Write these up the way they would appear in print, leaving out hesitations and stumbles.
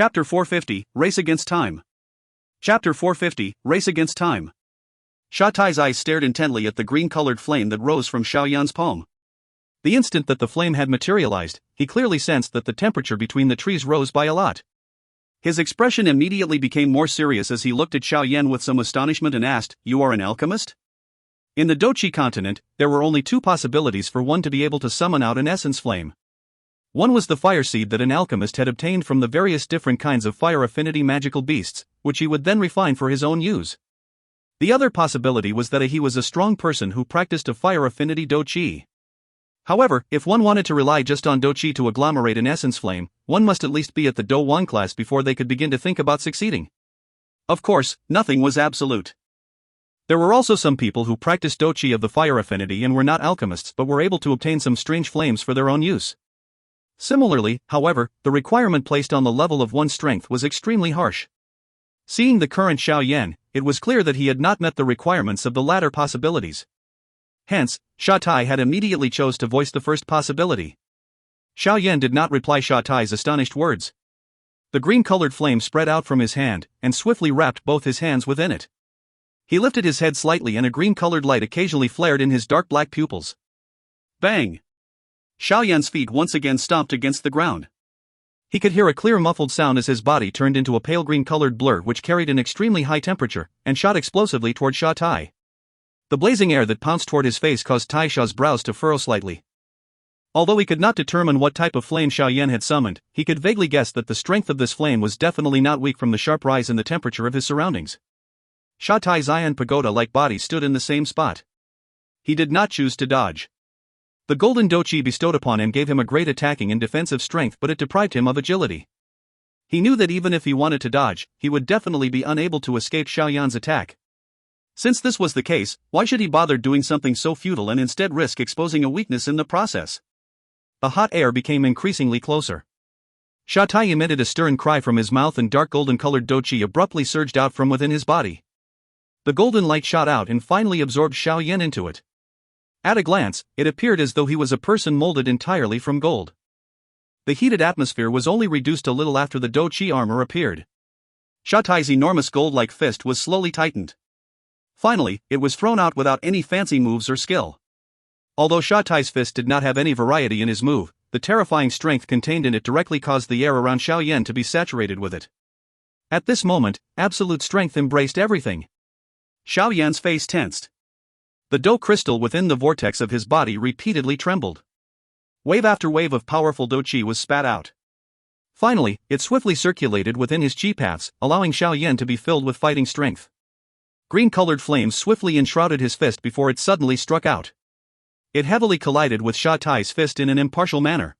Chapter 450, Race Against Time. Chapter 450, Race Against Time. Sha Tai's eyes stared intently at the green-colored flame that rose from Xiao Yan's palm. The instant that the flame had materialized, he clearly sensed that the temperature between the trees rose by a lot. His expression immediately became more serious as he looked at Xiao Yan with some astonishment and asked, "You are an alchemist?" In the Dou Qi continent, there were only two possibilities for one to be able to summon out an essence flame. One was the fire seed that an alchemist had obtained from the various different kinds of fire affinity magical beasts, which he would then refine for his own use. The other possibility was that he was a strong person who practiced a fire affinity Dou Qi. However, if one wanted to rely just on Dou Qi to agglomerate an essence flame, one must at least be at the Dou 1 class before they could begin to think about succeeding. Of course, nothing was absolute. There were also some people who practiced Dou Qi of the fire affinity and were not alchemists but were able to obtain some strange flames for their own use. Similarly, however, the requirement placed on the level of one's strength was extremely harsh. Seeing the current Xiao Yan, it was clear that he had not met the requirements of the latter possibilities. Hence, Sha Tai had immediately chose to voice the first possibility. Xiao Yan did not reply Sha Tai's astonished words. The green-colored flame spread out from his hand, and swiftly wrapped both his hands within it. He lifted his head slightly and a green-colored light occasionally flared in his dark black pupils. Bang! Xiao Yan's feet once again stomped against the ground. He could hear a clear muffled sound as his body turned into a pale green-colored blur which carried an extremely high temperature, and shot explosively toward Sha Tai. The blazing air that pounced toward his face caused Tai Sha's brows to furrow slightly. Although he could not determine what type of flame Xiao Yan had summoned, he could vaguely guess that the strength of this flame was definitely not weak from the sharp rise in the temperature of his surroundings. Sha Tai's iron pagoda-like body stood in the same spot. He did not choose to dodge. The golden Dou Qi bestowed upon him gave him a great attacking and defensive strength, but it deprived him of agility. He knew that even if he wanted to dodge, he would definitely be unable to escape Xiao Yan's attack. Since this was the case, why should he bother doing something so futile and instead risk exposing a weakness in the process? The hot air became increasingly closer. Sha Tai emitted a stern cry from his mouth and dark golden-colored Dou Qi abruptly surged out from within his body. The golden light shot out and finally absorbed Xiao Yan into it. At a glance, it appeared as though he was a person molded entirely from gold. The heated atmosphere was only reduced a little after the Dou Qi armor appeared. Sha Tai's enormous gold-like fist was slowly tightened. Finally, it was thrown out without any fancy moves or skill. Although Sha Tai's fist did not have any variety in his move, the terrifying strength contained in it directly caused the air around Xiao Yan to be saturated with it. At this moment, absolute strength embraced everything. Xiao Yan's face tensed. The Dou crystal within the vortex of his body repeatedly trembled. Wave after wave of powerful Dou Qi was spat out. Finally, it swiftly circulated within his Qi paths, allowing Xiao Yan to be filled with fighting strength. Green-colored flames swiftly enshrouded his fist before it suddenly struck out. It heavily collided with Sha Tai's fist in an impartial manner.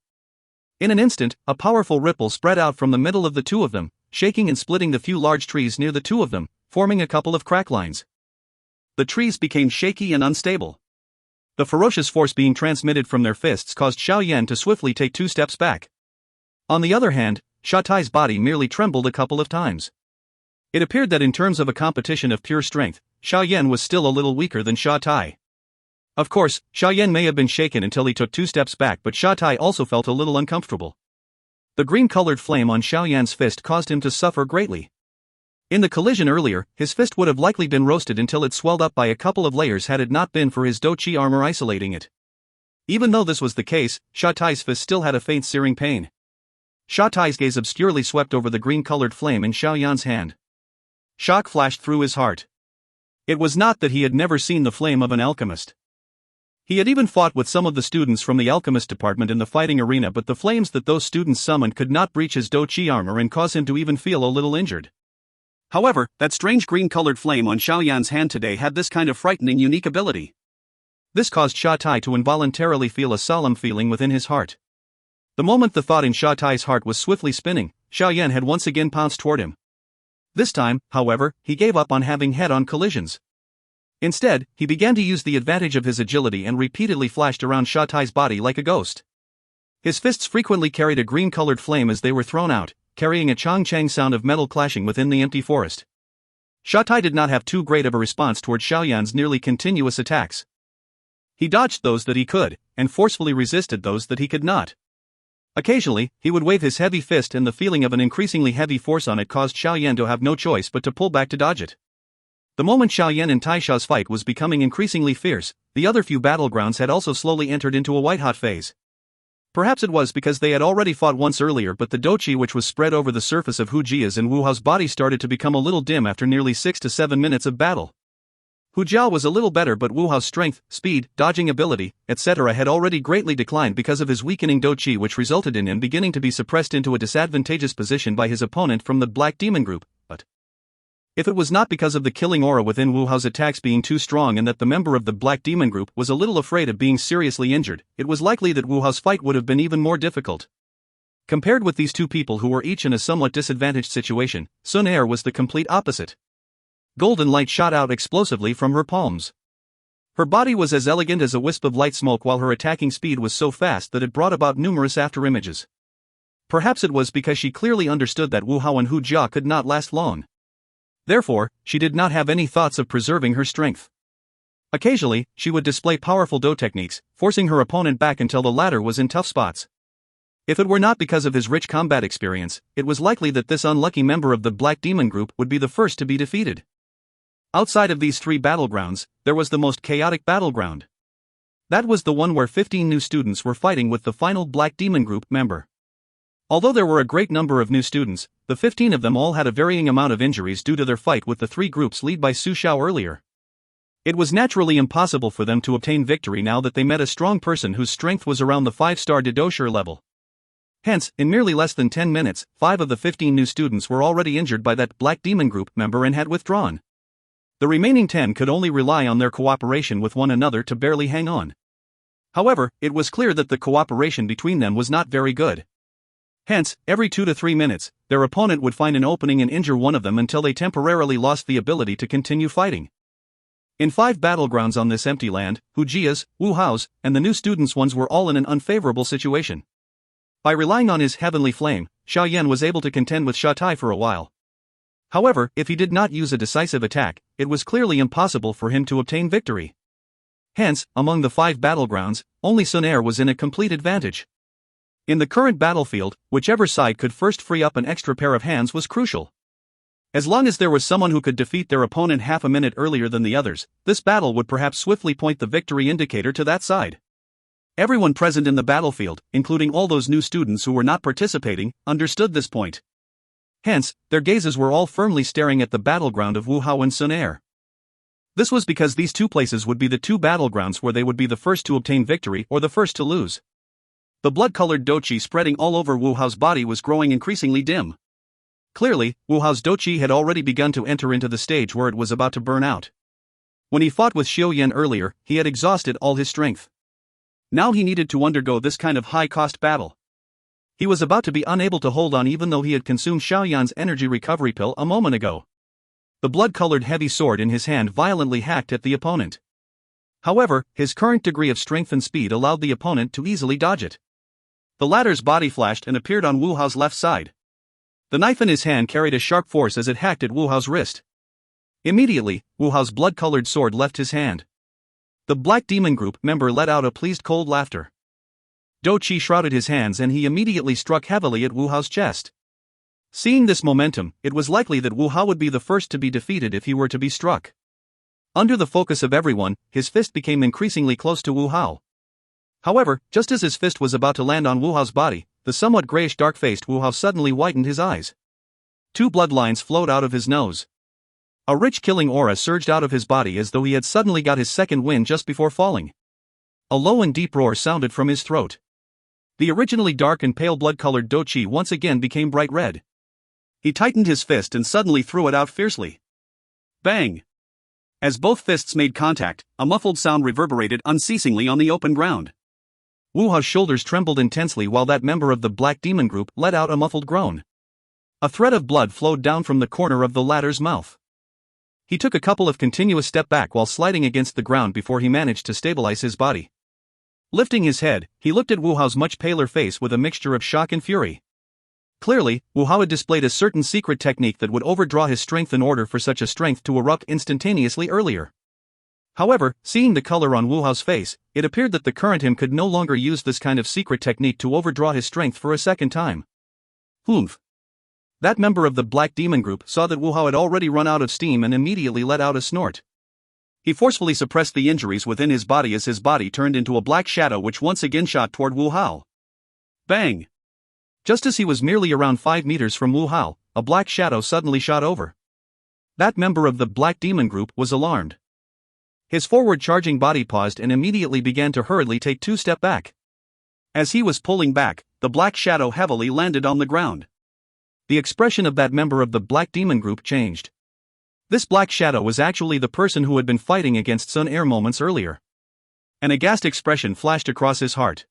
In an instant, a powerful ripple spread out from the middle of the two of them, shaking and splitting the few large trees near the two of them, forming a couple of crack lines. The trees became shaky and unstable. The ferocious force being transmitted from their fists caused Xiao Yan to swiftly take 2 steps back. On the other hand, Sha Tai's body merely trembled a couple of times. It appeared that in terms of a competition of pure strength, Xiao Yan was still a little weaker than Sha Tai. Of course, Xiao Yan may have been shaken until he took 2 steps back, but Sha Tai also felt a little uncomfortable. The green-colored flame on Xiao Yan's fist caused him to suffer greatly. In the collision earlier, his fist would have likely been roasted until it swelled up by a couple of layers had it not been for his Dou Qi armor isolating it. Even though this was the case, Sha Tai's fist still had a faint searing pain. Sha Tai's gaze obscurely swept over the green-colored flame in Xiao Yan's hand. Shock flashed through his heart. It was not that he had never seen the flame of an alchemist. He had even fought with some of the students from the alchemist department in the fighting arena, but the flames that those students summoned could not breach his Dou Qi armor and cause him to even feel a little injured. However, that strange green-colored flame on Xiao Yan's hand today had this kind of frightening unique ability. This caused Sha Tai to involuntarily feel a solemn feeling within his heart. The moment the thought in Sha Tai's heart was swiftly spinning, Xiao Yan had once again pounced toward him. This time, however, he gave up on having head-on collisions. Instead, he began to use the advantage of his agility and repeatedly flashed around Sha Tai's body like a ghost. His fists frequently carried a green-colored flame as they were thrown out, carrying a chong-chang sound of metal clashing within the empty forest. Sha Tai did not have too great of a response toward Xiao Yan's nearly continuous attacks. He dodged those that he could, and forcefully resisted those that he could not. Occasionally, he would wave his heavy fist and the feeling of an increasingly heavy force on it caused Xiao Yan to have no choice but to pull back to dodge it. The moment Xiao Yan and Taisha's fight was becoming increasingly fierce, the other few battlegrounds had also slowly entered into a white-hot phase. Perhaps it was because they had already fought once earlier, but the Dou Qi which was spread over the surface of Hu Jia's and Wu Hao's body started to become a little dim after nearly 6 to 7 minutes of battle. Hu Jia was a little better, but Wu Hao's strength, speed, dodging ability, etc. had already greatly declined because of his weakening Dou Qi, which resulted in him beginning to be suppressed into a disadvantageous position by his opponent from the Black Demon group. But if it was not because of the killing aura within Wu Hao's attacks being too strong and that the member of the Black Demon group was a little afraid of being seriously injured, it was likely that Wu Hao's fight would have been even more difficult. Compared with these two people who were each in a somewhat disadvantaged situation, Xun Er was the complete opposite. Golden light shot out explosively from her palms. Her body was as elegant as a wisp of light smoke, while her attacking speed was so fast that it brought about numerous afterimages. Perhaps it was because she clearly understood that Wu Hao and Hu Jia could not last long. Therefore, she did not have any thoughts of preserving her strength. Occasionally, she would display powerful Dou techniques, forcing her opponent back until the latter was in tough spots. If it were not because of his rich combat experience, it was likely that this unlucky member of the Black Demon group would be the first to be defeated. Outside of these three battlegrounds, there was the most chaotic battleground. That was the one where 15 new students were fighting with the final Black Demon group member. Although there were a great number of new students, the 15 of them all had a varying amount of injuries due to their fight with the three groups led by Su Xiao earlier. It was naturally impossible for them to obtain victory now that they met a strong person whose strength was around the 5-star Dou Qi level. Hence, in merely less than 10 minutes, 5 of the 15 new students were already injured by that Black Demon group member and had withdrawn. The remaining 10 could only rely on their cooperation with one another to barely hang on. However, it was clear that the cooperation between them was not very good. Hence, every 2 to 3 minutes, their opponent would find an opening and injure one of them until they temporarily lost the ability to continue fighting. In 5 battlegrounds on this empty land, Hu Jia's, Wu Hao's, and the new students' ones were all in an unfavorable situation. By relying on his heavenly flame, Xiao Yan was able to contend with Sha Tai for a while. However, if he did not use a decisive attack, it was clearly impossible for him to obtain victory. Hence, among the 5 battlegrounds, only Xun Er was in a complete advantage. In the current battlefield, whichever side could first free up an extra pair of hands was crucial. As long as there was someone who could defeat their opponent half a minute earlier than the others, this battle would perhaps swiftly point the victory indicator to that side. Everyone present in the battlefield, including all those new students who were not participating, understood this point. Hence, their gazes were all firmly staring at the battleground of Wu Hao and Xun Er. This was because these two places would be the two battlegrounds where they would be the first to obtain victory or the first to lose. The blood-colored Dou Qi spreading all over Wu Hao's body was growing increasingly dim. Clearly, Wu Hao's Dou Qi had already begun to enter into the stage where it was about to burn out. When he fought with Xiao Yan earlier, he had exhausted all his strength. Now he needed to undergo this kind of high-cost battle. He was about to be unable to hold on even though he had consumed Xiao Yan's energy recovery pill a moment ago. The blood-colored heavy sword in his hand violently hacked at the opponent. However, his current degree of strength and speed allowed the opponent to easily dodge it. The latter's body flashed and appeared on Wu Hao's left side. The knife in his hand carried a sharp force as it hacked at Wu Hao's wrist. Immediately, Wu Hao's blood-colored sword left his hand. The Black Demon group member let out a pleased cold laughter. Dou Qi shrouded his hands and he immediately struck heavily at Wu Hao's chest. Seeing this momentum, it was likely that Wu Hao would be the first to be defeated if he were to be struck. Under the focus of everyone, his fist became increasingly close to Wu Hao. However, just as his fist was about to land on Wu Hao's body, the somewhat grayish dark-faced Wu Hao suddenly whitened his eyes. 2 bloodlines flowed out of his nose. A rich killing aura surged out of his body as though he had suddenly got his second wind just before falling. A low and deep roar sounded from his throat. The originally dark and pale blood-colored Dou Qi once again became bright red. He tightened his fist and suddenly threw it out fiercely. Bang! As both fists made contact, a muffled sound reverberated unceasingly on the open ground. Wu Hao's shoulders trembled intensely while that member of the Black Demon group let out a muffled groan. A thread of blood flowed down from the corner of the latter's mouth. He took a couple of continuous steps back while sliding against the ground before he managed to stabilize his body. Lifting his head, he looked at Wu Hao's much paler face with a mixture of shock and fury. Clearly, Wu Hao had displayed a certain secret technique that would overdraw his strength in order for such a strength to erupt instantaneously earlier. However, seeing the color on Wu Hao's face, it appeared that the current him could no longer use this kind of secret technique to overdraw his strength for a second time. Humph. That member of the Black Demon group saw that Wu Hao had already run out of steam and immediately let out a snort. He forcefully suppressed the injuries within his body as his body turned into a black shadow which once again shot toward Wu Hao. Bang! Just as he was merely around 5 meters from Wu Hao, a black shadow suddenly shot over. That member of the Black Demon group was alarmed. His forward-charging body paused and immediately began to hurriedly take 2 steps back. As he was pulling back, the black shadow heavily landed on the ground. The expression of that member of the Black Demon group changed. This black shadow was actually the person who had been fighting against Xun Er moments earlier. An aghast expression flashed across his heart.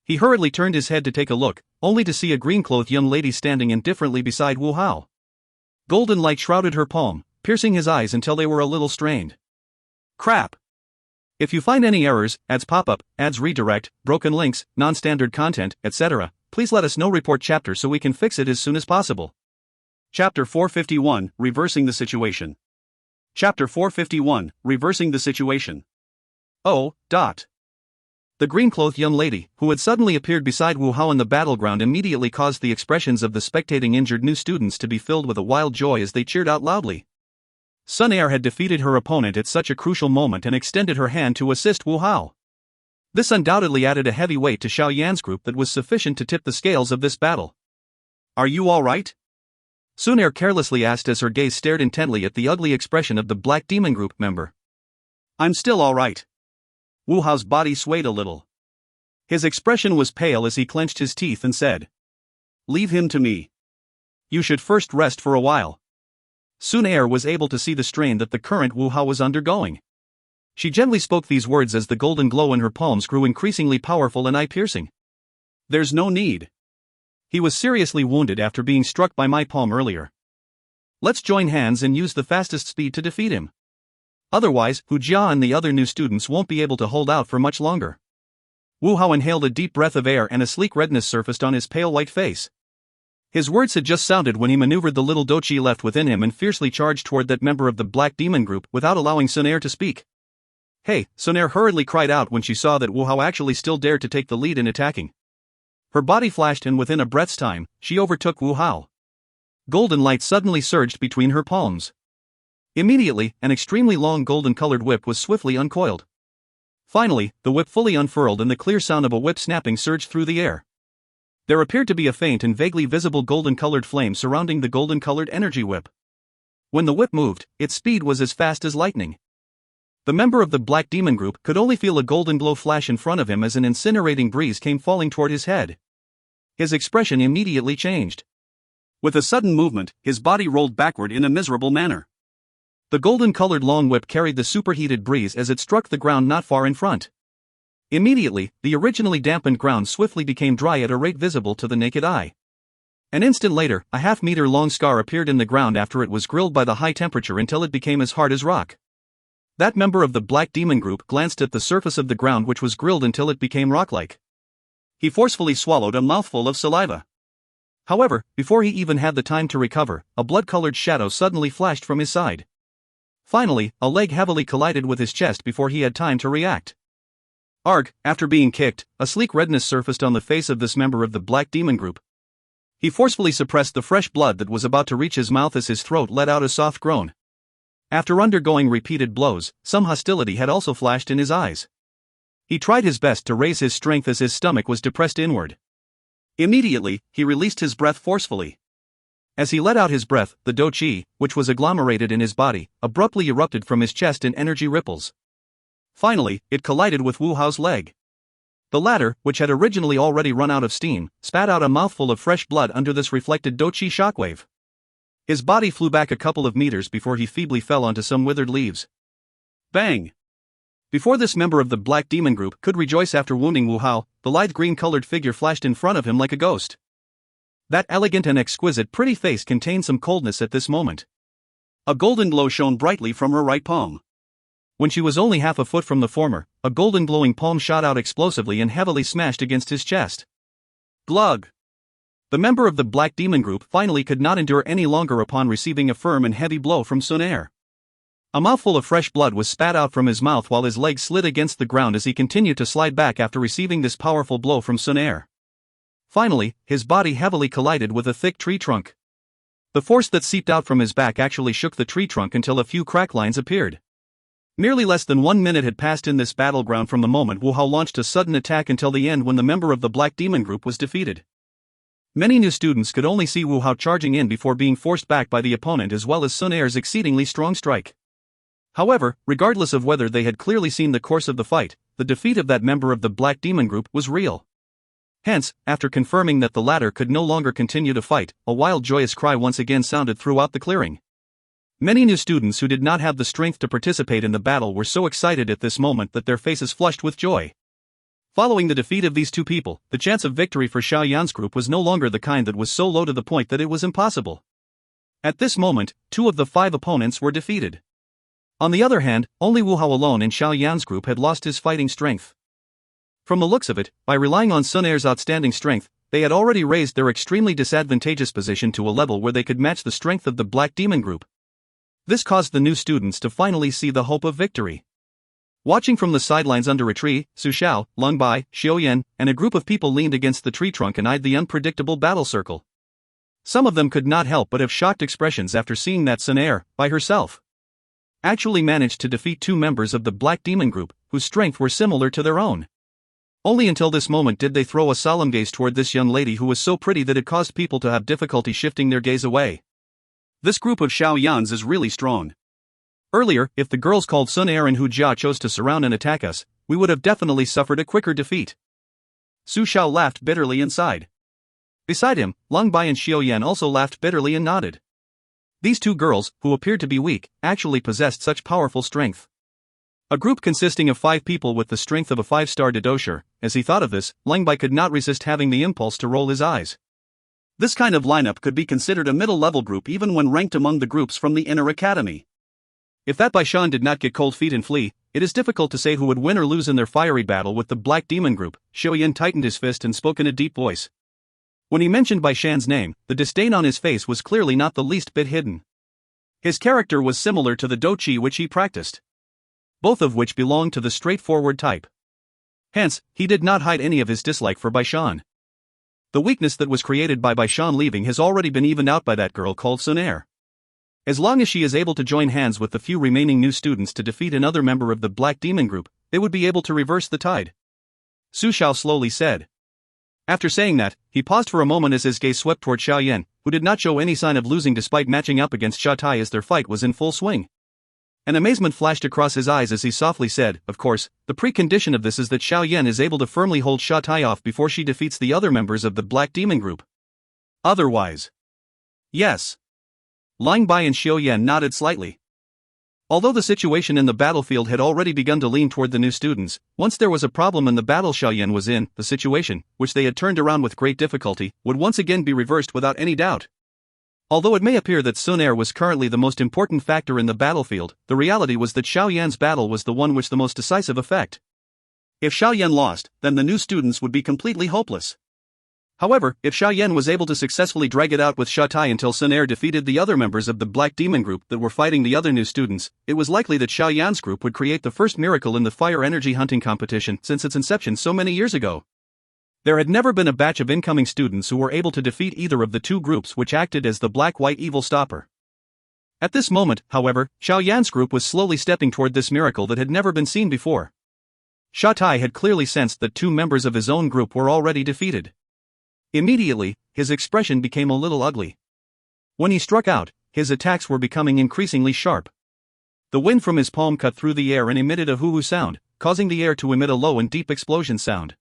He hurriedly turned his head to take a look, only to see a green-clothed young lady standing indifferently beside Wu Hao. Golden light shrouded her palm, piercing his eyes until they were a little strained. Crap! If you find any errors, ads pop-up, ads redirect, broken links, non-standard content, etc., please let us know. Report chapter so we can fix it as soon as possible. Chapter 451, Reversing the Situation. Chapter 451, Reversing the Situation. Oh. The green-clothed young lady, who had suddenly appeared beside Wu Hao in the battleground, immediately caused the expressions of the spectating injured new students to be filled with a wild joy as they cheered out loudly. Xun Er had defeated her opponent at such a crucial moment and extended her hand to assist Wu Hao. This undoubtedly added a heavy weight to Xiao Yan's group that was sufficient to tip the scales of this battle. Are you all right? Xun Er carelessly asked as her gaze stared intently at the ugly expression of the Black Demon group member. I'm still all right. Wu Hao's body swayed a little. His expression was pale as he clenched his teeth and said, "Leave him to me. You should first rest for a while." Xun Er was able to see the strain that the current Wu Hao was undergoing. She gently spoke these words as the golden glow in her palms grew increasingly powerful and eye-piercing. There's no need. He was seriously wounded after being struck by my palm earlier. Let's join hands and use the fastest speed to defeat him. Otherwise, Hu Jia and the other new students won't be able to hold out for much longer. Wu Hao inhaled a deep breath of air and a sleek redness surfaced on his pale white face. His words had just sounded when he maneuvered the little Dou Qi left within him and fiercely charged toward that member of the Black Demon group without allowing Xun Er to speak. Hey, Xun Er hurriedly cried out when she saw that Wu Hao actually still dared to take the lead in attacking. Her body flashed and within a breath's time, she overtook Wu Hao. Golden light suddenly surged between her palms. Immediately, an extremely long golden-colored whip was swiftly uncoiled. Finally, the whip fully unfurled and the clear sound of a whip snapping surged through the air. There appeared to be a faint and vaguely visible golden-colored flame surrounding the golden-colored energy whip. When the whip moved, its speed was as fast as lightning. The member of the Black Demon group could only feel a golden glow flash in front of him as an incinerating breeze came falling toward his head. His expression immediately changed. With a sudden movement, his body rolled backward in a miserable manner. The golden-colored long whip carried the superheated breeze as it struck the ground not far in front. Immediately, the originally dampened ground swiftly became dry at a rate visible to the naked eye. An instant later, a half-meter-long scar appeared in the ground after it was grilled by the high temperature until it became as hard as rock. That member of the Black Demon group glanced at the surface of the ground which was grilled until it became rock-like. He forcefully swallowed a mouthful of saliva. However, before he even had the time to recover, a blood-colored shadow suddenly flashed from his side. Finally, a leg heavily collided with his chest before he had time to react. Arg, after being kicked, a sleek redness surfaced on the face of this member of the Black Demon group. He forcefully suppressed the fresh blood that was about to reach his mouth as his throat let out a soft groan. After undergoing repeated blows, some hostility had also flashed in his eyes. He tried his best to raise his strength as his stomach was depressed inward. Immediately, he released his breath forcefully. As he let out his breath, the Dou Qi, which was agglomerated in his body, abruptly erupted from his chest in energy ripples. Finally, it collided with Wu Hao's leg. The latter, which had originally already run out of steam, spat out a mouthful of fresh blood under this reflected Dou Qi shockwave. His body flew back a couple of meters before he feebly fell onto some withered leaves. Bang! Before this member of the Black Demon group could rejoice after wounding Wu Hao, the lithe green-colored figure flashed in front of him like a ghost. That elegant and exquisite pretty face contained some coldness at this moment. A golden glow shone brightly from her right palm. When she was only half a foot from the former, a golden glowing palm shot out explosively and heavily smashed against his chest. Glug! The member of the Black Demon group finally could not endure any longer upon receiving a firm and heavy blow from Xun Er. A mouthful of fresh blood was spat out from his mouth while his legs slid against the ground as he continued to slide back after receiving this powerful blow from Xun Er. Finally, his body heavily collided with a thick tree trunk. The force that seeped out from his back actually shook the tree trunk until a few crack lines appeared. Nearly less than 1 minute had passed in this battleground from the moment Wu Hao launched a sudden attack until the end when the member of the Black Demon Group was defeated. Many new students could only see Wu Hao charging in before being forced back by the opponent as well as Xun Er's exceedingly strong strike. However, regardless of whether they had clearly seen the course of the fight, the defeat of that member of the Black Demon Group was real. Hence, after confirming that the latter could no longer continue to fight, a wild joyous cry once again sounded throughout the clearing. Many new students who did not have the strength to participate in the battle were so excited at this moment that their faces flushed with joy. Following the defeat of these two people, the chance of victory for Xiao Yan's group was no longer the kind that was so low to the point that it was impossible. At this moment, 2 of the 5 opponents were defeated. On the other hand, only Wu Hao alone in Xiao Yan's group had lost his fighting strength. From the looks of it, by relying on Xun Er's outstanding strength, they had already raised their extremely disadvantageous position to a level where they could match the strength of the Black Demon Group. This caused the new students to finally see the hope of victory. Watching from the sidelines under a tree, Su Xiao, Lung Bai, Xiao Yan, and a group of people leaned against the tree trunk and eyed the unpredictable battle circle. Some of them could not help but have shocked expressions after seeing that Xun Er, by herself, actually managed to defeat 2 members of the Black Demon Group, whose strength were similar to their own. Only until this moment did they throw a solemn gaze toward this young lady who was so pretty that it caused people to have difficulty shifting their gaze away. This group of Xiao Yans is really strong. Earlier, if the girls called Xun Er and Hu Jia chose to surround and attack us, we would have definitely suffered a quicker defeat. Su Xiao laughed bitterly and sighed. Beside him, Lung Bai and Xiao Yan also laughed bitterly and nodded. These 2 girls, who appeared to be weak, actually possessed such powerful strength. A group consisting of 5 people with the strength of a 5-star Dou. As he thought of this, Lung Bai could not resist having the impulse to roll his eyes. This kind of lineup could be considered a middle-level group even when ranked among the groups from the inner academy. If that Baishan did not get cold feet and flee, it is difficult to say who would win or lose in their fiery battle with the Black Demon Group. Xiao Yan tightened his fist and spoke in a deep voice. When he mentioned Baishan's name, the disdain on his face was clearly not the least bit hidden. His character was similar to the Dou Qi which he practiced, both of which belonged to the straightforward type. Hence, he did not hide any of his dislike for Baishan. The weakness that was created by Baishan leaving has already been evened out by that girl called Xun Er. As long as she is able to join hands with the few remaining new students to defeat another member of the Black Demon Group, they would be able to reverse the tide. Su Xiao slowly said. After saying that, he paused for a moment as his gaze swept toward Xiao Yan, who did not show any sign of losing despite matching up against Xia Tai as their fight was in full swing. An amazement flashed across his eyes as he softly said, of course, the precondition of this is that Xiao Yan is able to firmly hold Xia Tai off before she defeats the other members of the Black Demon Group. Otherwise. Yes. Lung Bai and Xiao Yan nodded slightly. Although the situation in the battlefield had already begun to lean toward the new students, once there was a problem in the battle Xiao Yan was in, the situation, which they had turned around with great difficulty, would once again be reversed without any doubt. Although it may appear that Xun Er was currently the most important factor in the battlefield, the reality was that Xiao Yan's battle was the one which the most decisive effect. If Xiao Yan lost, then the new students would be completely hopeless. However, if Xiao Yan was able to successfully drag it out with Xia Tai until Xun Er defeated the other members of the Black Demon Group that were fighting the other new students, it was likely that Xiao Yan's group would create the first miracle in the fire energy hunting competition since its inception so many years ago. There had never been a batch of incoming students who were able to defeat either of the 2 groups which acted as the black-white evil stopper. At this moment, however, Xiao Yan's group was slowly stepping toward this miracle that had never been seen before. Xia Tai had clearly sensed that 2 members of his own group were already defeated. Immediately, his expression became a little ugly. When he struck out, his attacks were becoming increasingly sharp. The wind from his palm cut through the air and emitted a hoo-hoo sound, causing the air to emit a low and deep explosion sound.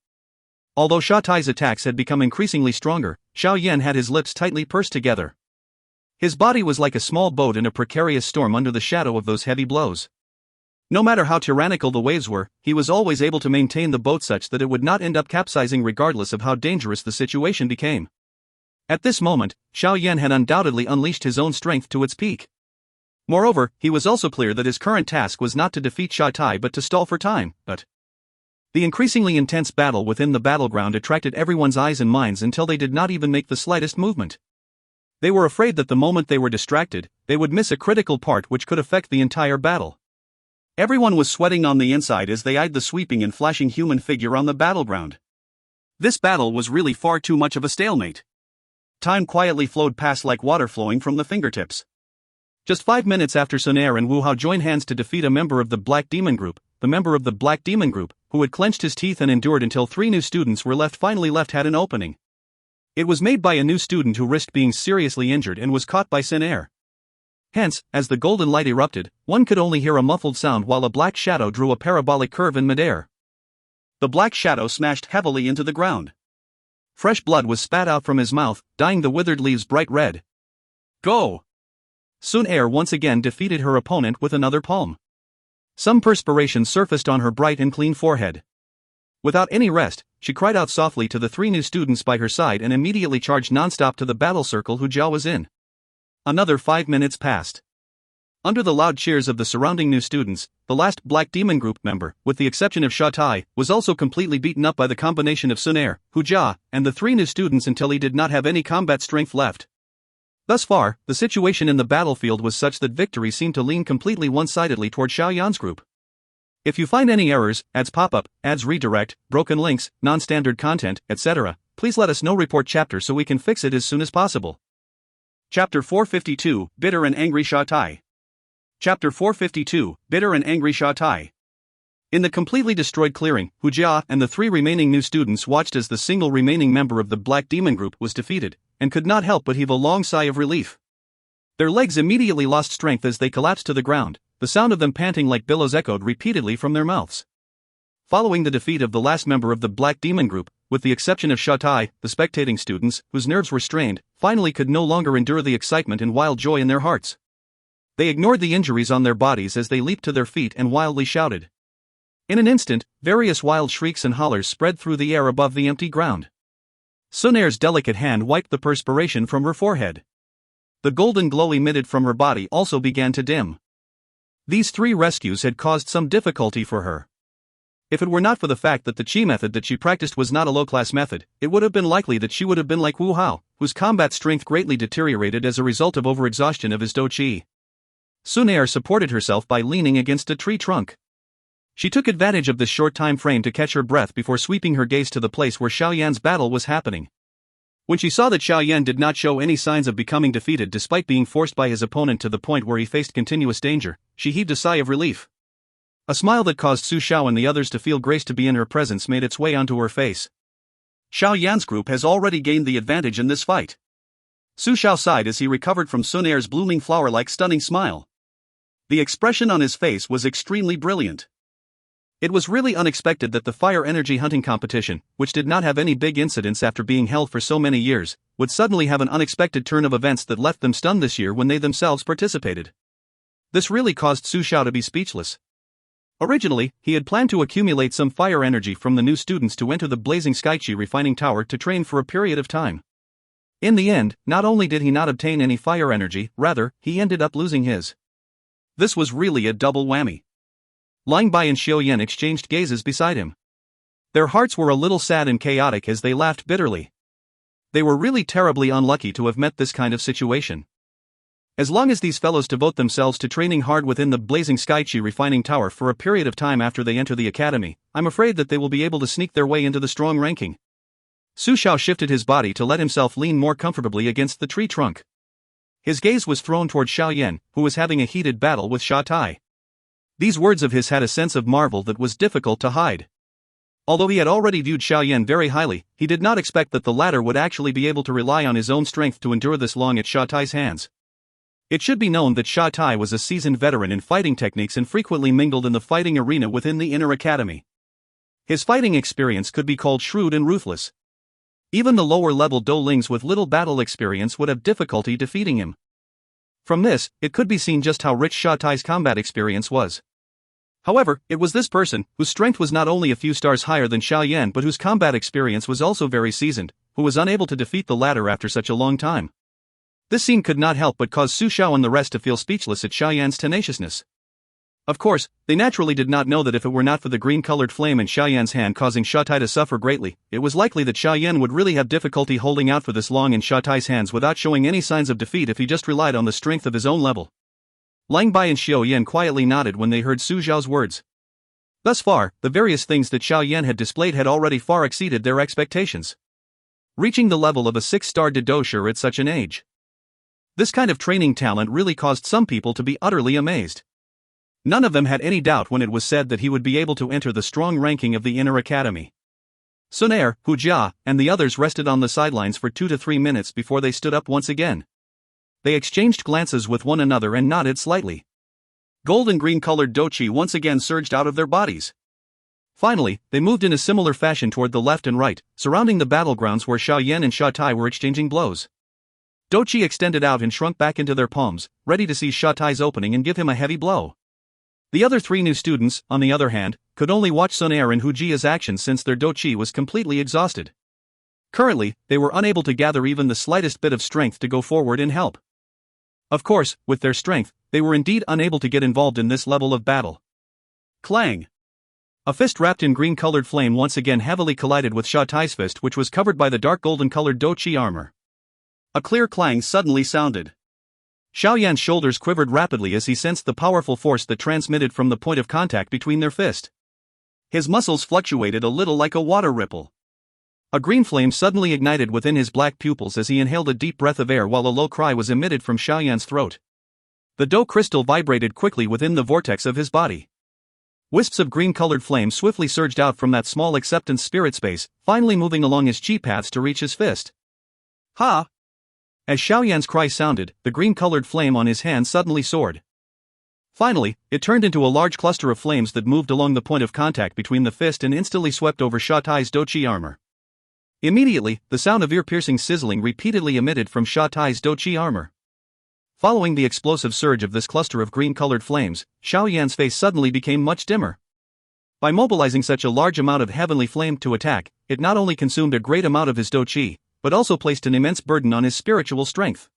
Although Xia Tai's attacks had become increasingly stronger, Xiao Yan had his lips tightly pursed together. His body was like a small boat in a precarious storm under the shadow of those heavy blows. No matter how tyrannical the waves were, he was always able to maintain the boat such that it would not end up capsizing regardless of how dangerous the situation became. At this moment, Xiao Yan had undoubtedly unleashed his own strength to its peak. Moreover, he was also clear that his current task was not to defeat Xia Tai but to stall for time, The increasingly intense battle within the battleground attracted everyone's eyes and minds until they did not even make the slightest movement. They were afraid that the moment they were distracted, they would miss a critical part which could affect the entire battle. Everyone was sweating on the inside as they eyed the sweeping and flashing human figure on the battleground. This battle was really far too much of a stalemate. Time quietly flowed past like water flowing from the fingertips. Just 5 minutes after Xun Er and Wu Hao joined hands to defeat a member of the Black Demon Group, the member of the Black Demon Group, who had clenched his teeth and endured until 3 new students were finally left had an opening. It was made by a new student who risked being seriously injured and was caught by Xun Er. Hence, as the golden light erupted, one could only hear a muffled sound while a black shadow drew a parabolic curve in midair. The black shadow smashed heavily into the ground. Fresh blood was spat out from his mouth, dyeing the withered leaves bright red. Go! Xun Er once again defeated her opponent with another palm. Some perspiration surfaced on her bright and clean forehead. Without any rest, she cried out softly to the 3 new students by her side and immediately charged nonstop to the battle circle Hu Jiao was in. Another 5 minutes passed. Under the loud cheers of the surrounding new students, the last Black Demon Group member, with the exception of Sha Tai, was also completely beaten up by the combination of Xun Er, Hu Jia, and the 3 new students until he did not have any combat strength left. Thus far, the situation in the battlefield was such that victory seemed to lean completely one-sidedly toward Xiao Yan's group. If you find any errors, ads pop-up, ads redirect, broken links, non-standard content, etc., please let us know. Report chapter so we can fix it as soon as possible. Chapter 452, Bitter and Angry Sha Tai. Chapter 452, Bitter and Angry Sha Tai. In the completely destroyed clearing, Hu Jia and the 3 remaining new students watched as the single remaining member of the Black Demon Group was defeated, and could not help but heave a long sigh of relief. Their legs immediately lost strength as they collapsed to the ground, the sound of them panting like billows echoed repeatedly from their mouths. Following the defeat of the last member of the Black Demon Group, with the exception of Sha Tai, the spectating students, whose nerves were strained, finally could no longer endure the excitement and wild joy in their hearts. They ignored the injuries on their bodies as they leaped to their feet and wildly shouted. In an instant, various wild shrieks and hollers spread through the air above the empty ground. Xun Er's delicate hand wiped the perspiration from her forehead. The golden glow emitted from her body also began to dim. These 3 rescues had caused some difficulty for her. If it were not for the fact that the Qi method that she practiced was not a low-class method, it would have been likely that she would have been like Wu Hao, whose combat strength greatly deteriorated as a result of overexhaustion of his Dou Qi. Xun Er supported herself by leaning against a tree trunk. She took advantage of this short time frame to catch her breath before sweeping her gaze to the place where Xiao Yan's battle was happening. When she saw that Xiao Yan did not show any signs of becoming defeated despite being forced by his opponent to the point where he faced continuous danger, she heaved a sigh of relief. A smile that caused Su Xiao and the others to feel grace to be in her presence made its way onto her face. Xiao Yan's group has already gained the advantage in this fight. Su Xiao sighed as he recovered from Xun Er's blooming flower-like stunning smile. The expression on his face was extremely brilliant. It was really unexpected that the fire energy hunting competition, which did not have any big incidents after being held for so many years, would suddenly have an unexpected turn of events that left them stunned this year when they themselves participated. This really caused Su Xiao to be speechless. Originally, he had planned to accumulate some fire energy from the new students to enter the blazing Skychi refining tower to train for a period of time. In the end, not only did he not obtain any fire energy, rather, he ended up losing his. This was really a double whammy. Lying by and Xiao Yan exchanged gazes beside him. Their hearts were a little sad and chaotic as they laughed bitterly. They were really terribly unlucky to have met this kind of situation. As long as these fellows devote themselves to training hard within the blazing Skychi refining tower for a period of time after they enter the academy, I'm afraid that they will be able to sneak their way into the strong ranking. Su Xiao shifted his body to let himself lean more comfortably against the tree trunk. His gaze was thrown toward Xiao Yan, who was having a heated battle with Sha Tai. These words of his had a sense of marvel that was difficult to hide. Although he had already viewed Xiao Yan very highly, he did not expect that the latter would actually be able to rely on his own strength to endure this long at Sha Tai's hands. It should be known that Sha Tai was a seasoned veteran in fighting techniques and frequently mingled in the fighting arena within the inner academy. His fighting experience could be called shrewd and ruthless. Even the lower-level Doulings with little battle experience would have difficulty defeating him. From this, it could be seen just how rich Sha Tai's combat experience was. However, it was this person, whose strength was not only a few stars higher than Xiao Yan but whose combat experience was also very seasoned, who was unable to defeat the latter after such a long time. This scene could not help but cause Su Xiao and the rest to feel speechless at Xiao Yan's tenaciousness. Of course, they naturally did not know that if it were not for the green-colored flame in Xiao Yan's hand causing Sha Tai to suffer greatly, it was likely that Xiao Yan would really have difficulty holding out for this long in Sha Tai's hands without showing any signs of defeat if he just relied on the strength of his own level. Lang Bai and Xiao Yan quietly nodded when they heard Su Zhao's words. Thus far, the various things that Xiao Yan had displayed had already far exceeded their expectations, reaching the level of a 6-star Didosher at such an age. This kind of training talent really caused some people to be utterly amazed. None of them had any doubt when it was said that he would be able to enter the strong ranking of the Inner Academy. Xun Er, Hu Jia, and the others rested on the sidelines for 2 to 3 minutes before they stood up once again. They exchanged glances with one another and nodded slightly. Gold and green-colored Dou Qi once again surged out of their bodies. Finally, they moved in a similar fashion toward the left and right, surrounding the battlegrounds where Xiao Yan and Sha Tai were exchanging blows. Dou Qi extended out and shrunk back into their palms, ready to seize Sha Tai's opening and give him a heavy blow. The other 3 new students, on the other hand, could only watch Xun Er and Hu Jia's actions since their Dou Qi was completely exhausted. Currently, they were unable to gather even the slightest bit of strength to go forward and help. Of course, with their strength, they were indeed unable to get involved in this level of battle. Clang! A fist wrapped in green-colored flame once again heavily collided with Sha Tai's fist, which was covered by the dark golden-colored Dou Qi armor. A clear clang suddenly sounded. Xiao Yan's shoulders quivered rapidly as he sensed the powerful force that transmitted from the point of contact between their fist. His muscles fluctuated a little like a water ripple. A green flame suddenly ignited within his black pupils as he inhaled a deep breath of air while a low cry was emitted from Xiao Yan's throat. The Dou crystal vibrated quickly within the vortex of his body. Wisps of green-colored flame swiftly surged out from that small acceptance spirit space, finally moving along his chi paths to reach his fist. Ha! As Xiao Yan's cry sounded, the green-colored flame on his hand suddenly soared. Finally, it turned into a large cluster of flames that moved along the point of contact between the fist and instantly swept over Sha Tai's Dou Qi armor. Immediately, the sound of ear-piercing sizzling repeatedly emitted from Sha Tai's Dou Qi armor. Following the explosive surge of this cluster of green-colored flames, Xiao Yan's face suddenly became much dimmer. By mobilizing such a large amount of heavenly flame to attack, it not only consumed a great amount of his Dou Qi, but also placed an immense burden on his spiritual strength.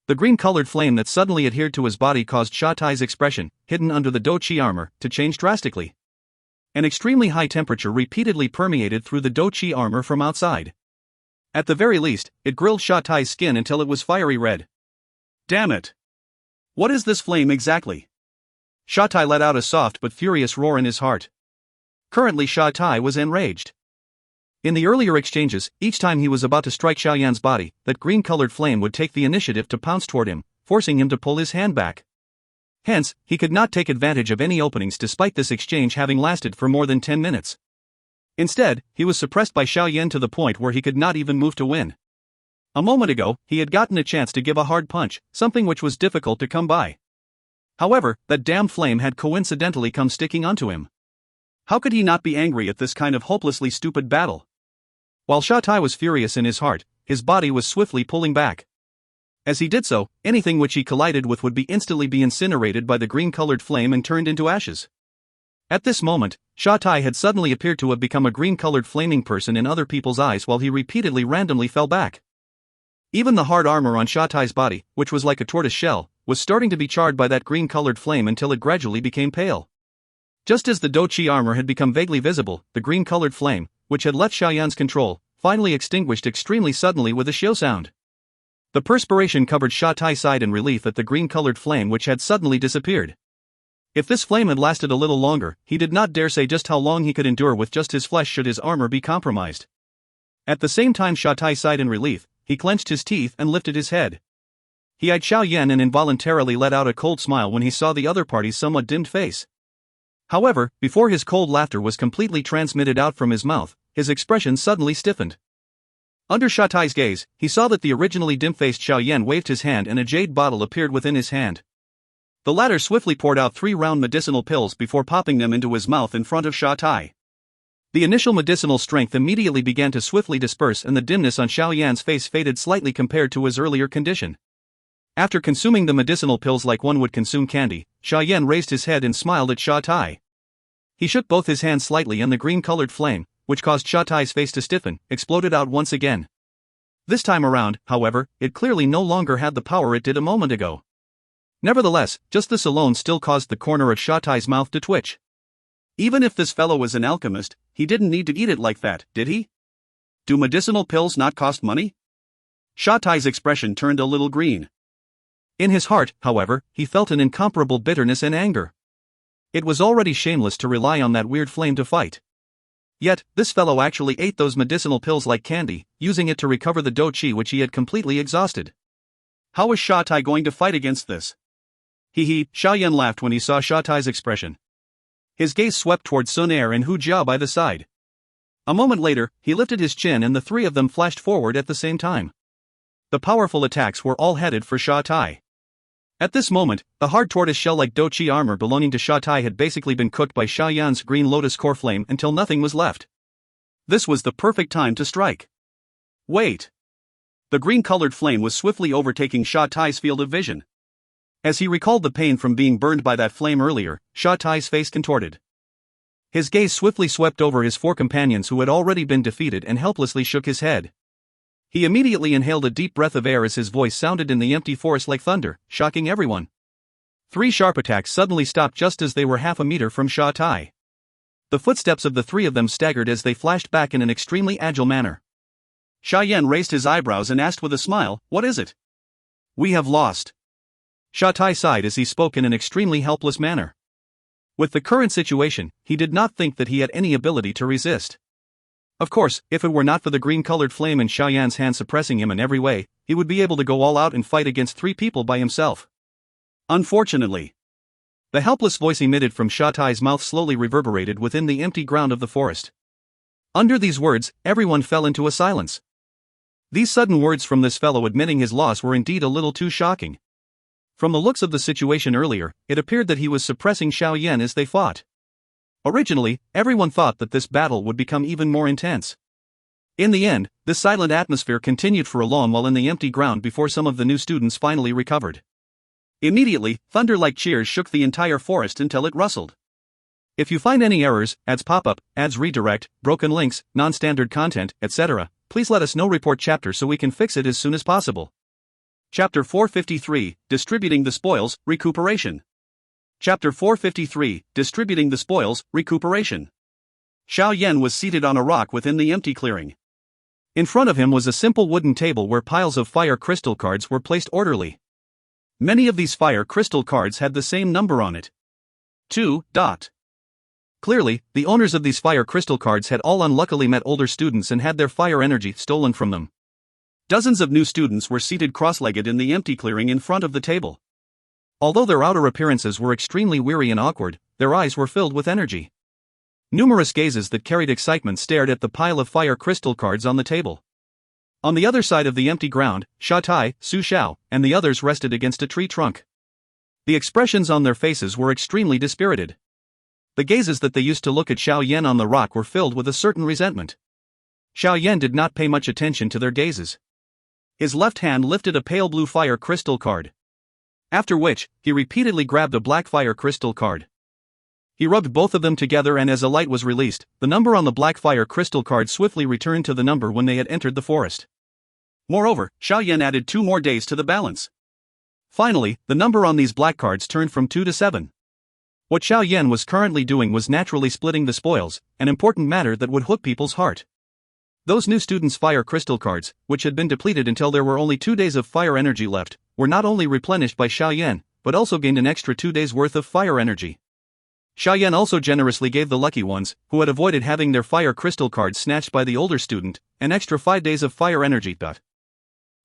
The green-colored flame that suddenly adhered to his body caused Sha Tai's expression, hidden under the Dou Qi armor, to change drastically. An extremely high temperature repeatedly permeated through the Dou Qi armor from outside. At the very least, it grilled Sha Tai's skin until it was fiery red. Damn it! What is this flame exactly? Sha Tai let out a soft but furious roar in his heart. Currently Sha Tai was enraged. In the earlier exchanges, each time he was about to strike Xiao Yan's body, that green-colored flame would take the initiative to pounce toward him, forcing him to pull his hand back. Hence, he could not take advantage of any openings despite this exchange having lasted for more than 10 minutes. Instead, he was suppressed by Xiao Yan to the point where he could not even move to win. A moment ago, he had gotten a chance to give a hard punch, something which was difficult to come by. However, that damned flame had coincidentally come sticking onto him. How could he not be angry at this kind of hopelessly stupid battle? While Sha Tai was furious in his heart, his body was swiftly pulling back. As he did so, anything which he collided with would instantly be incinerated by the green-colored flame and turned into ashes. At this moment, Sha Tai had suddenly appeared to have become a green-colored flaming person in other people's eyes while he repeatedly randomly fell back. Even the hard armor on Sha Tai's body, which was like a tortoise shell, was starting to be charred by that green-colored flame until it gradually became pale. Just as the Dou Qi armor had become vaguely visible, the green-colored flame, which had left Xiao Yan's control, finally extinguished extremely suddenly with a shio sound. The perspiration covered Sha Tai's side in relief at the green-colored flame which had suddenly disappeared. If this flame had lasted a little longer, he did not dare say just how long he could endure with just his flesh should his armor be compromised. At the same time Sha Tai sighed in relief, he clenched his teeth and lifted his head. He eyed Xiao Yan and involuntarily let out a cold smile when he saw the other party's somewhat dimmed face. However, before his cold laughter was completely transmitted out from his mouth, his expression suddenly stiffened. Under Sha Tai's gaze, he saw that the originally dim-faced Xiao Yan waved his hand and a jade bottle appeared within his hand. The latter swiftly poured out 3 round medicinal pills before popping them into his mouth in front of Sha Tai. The initial medicinal strength immediately began to swiftly disperse and the dimness on Xiao Yan's face faded slightly compared to his earlier condition. After consuming the medicinal pills like one would consume candy, Xiao Yan raised his head and smiled at Sha Tai. He shook both his hands slightly and the green-colored flame, which caused Sha Tai's face to stiffen, exploded out once again. This time around, however, it clearly no longer had the power it did a moment ago. Nevertheless, just this alone still caused the corner of Sha Tai's mouth to twitch. Even if this fellow was an alchemist, he didn't need to eat it like that, did he? Do medicinal pills not cost money? Sha Tai's expression turned a little green. In his heart, however, he felt an incomparable bitterness and anger. It was already shameless to rely on that weird flame to fight. Yet, this fellow actually ate those medicinal pills like candy, using it to recover the Dou Qi which he had completely exhausted. How was Sha Tai going to fight against this? Xiao Yan laughed when he saw Sha Tai's expression. His gaze swept towards Xun Er and Hu Jia by the side. A moment later, he lifted his chin and the three of them flashed forward at the same time. The powerful attacks were all headed for Sha Tai. At this moment, the hard tortoise-shell-like Dou Qi armor belonging to Sha Tai had basically been cooked by Xiao Yan's green lotus core flame until nothing was left. This was the perfect time to strike. Wait! The green-colored flame was swiftly overtaking Sha Tai's field of vision. As he recalled the pain from being burned by that flame earlier, Sha Tai's face contorted. His gaze swiftly swept over his four companions who had already been defeated and helplessly shook his head. He immediately inhaled a deep breath of air as his voice sounded in the empty forest like thunder, shocking everyone. Three sharp attacks suddenly stopped just as they were half a meter from Sha Tai. The footsteps of the three of them staggered as they flashed back in an extremely agile manner. Xiao Yan raised his eyebrows and asked with a smile, "What is it?" "We have lost." Sha Tai sighed as he spoke in an extremely helpless manner. With the current situation, he did not think that he had any ability to resist. Of course, if it were not for the green-colored flame in Xiao Yan's hand suppressing him in every way, he would be able to go all out and fight against three people by himself. Unfortunately. The helpless voice emitted from Sha Tai's mouth slowly reverberated within the empty ground of the forest. Under these words, everyone fell into a silence. These sudden words from this fellow admitting his loss were indeed a little too shocking. From the looks of the situation earlier, it appeared that he was suppressing Xiao Yan as they fought. Originally, everyone thought that this battle would become even more intense. In the end, this silent atmosphere continued for a long while in the empty ground before some of the new students finally recovered. Immediately, thunder-like cheers shook the entire forest until it rustled. If you find any errors, ads pop up, ads redirect, broken links, non-standard content, etc., please let us know. Report chapter so we can fix it as soon as possible. Chapter 453, Distributing the Spoils, Recuperation. Chapter 453, Distributing the Spoils, Recuperation. Xiao Yan was seated on a rock within the empty clearing. In front of him was a simple wooden table where piles of fire crystal cards were placed orderly. Many of these fire crystal cards had the same number on it. 2. Clearly, the owners of these fire crystal cards had all unluckily met older students and had their fire energy stolen from them. Dozens of new students were seated cross-legged in the empty clearing in front of the table. Although their outer appearances were extremely weary and awkward, their eyes were filled with energy. Numerous gazes that carried excitement stared at the pile of fire crystal cards on the table. On the other side of the empty ground, Sha Tai, Su Xiao, and the others rested against a tree trunk. The expressions on their faces were extremely dispirited. The gazes that they used to look at Xiao Yan on the rock were filled with a certain resentment. Xiao Yan did not pay much attention to their gazes. His left hand lifted a pale blue fire crystal card. After which, he repeatedly grabbed a black fire crystal card. He rubbed both of them together and as a light was released, the number on the black fire crystal card swiftly returned to the number when they had entered the forest. Moreover, Xiao Yan added 2 more days to the balance. Finally, the number on these black cards turned from 2 to 7. What Xiao Yan was currently doing was naturally splitting the spoils, an important matter that would hook people's heart. Those new students' fire crystal cards, which had been depleted until there were only 2 days of fire energy left, were not only replenished by Xiao Yan, but also gained an extra 2 days' worth of fire energy. Xiao Yan also generously gave the lucky ones, who had avoided having their fire crystal cards snatched by the older student, an extra 5 days of fire energy.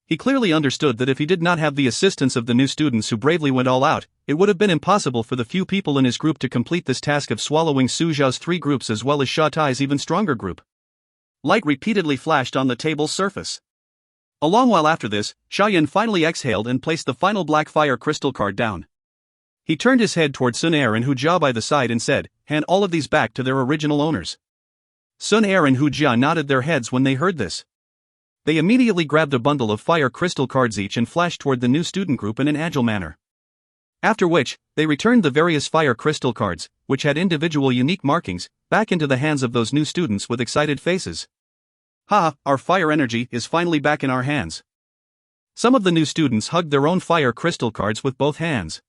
He clearly understood that if he did not have the assistance of the new students who bravely went all out, it would have been impossible for the few people in his group to complete this task of swallowing Su Xiao's 3 groups as well as Sha Tai's even stronger group. Light repeatedly flashed on the table's surface. A long while after this, Xiao Yan finally exhaled and placed the final black fire crystal card down. He turned his head toward Xun Er and Hu Jia by the side and said, "Hand all of these back to their original owners." Xun Er and Hu Jia nodded their heads when they heard this. They immediately grabbed a bundle of fire crystal cards each and flashed toward the new student group in an agile manner. After which, they returned the various fire crystal cards, which had individual unique markings, back into the hands of those new students with excited faces. "Ha, our fire energy is finally back in our hands." Some of the new students hugged their own fire crystal cards with both hands.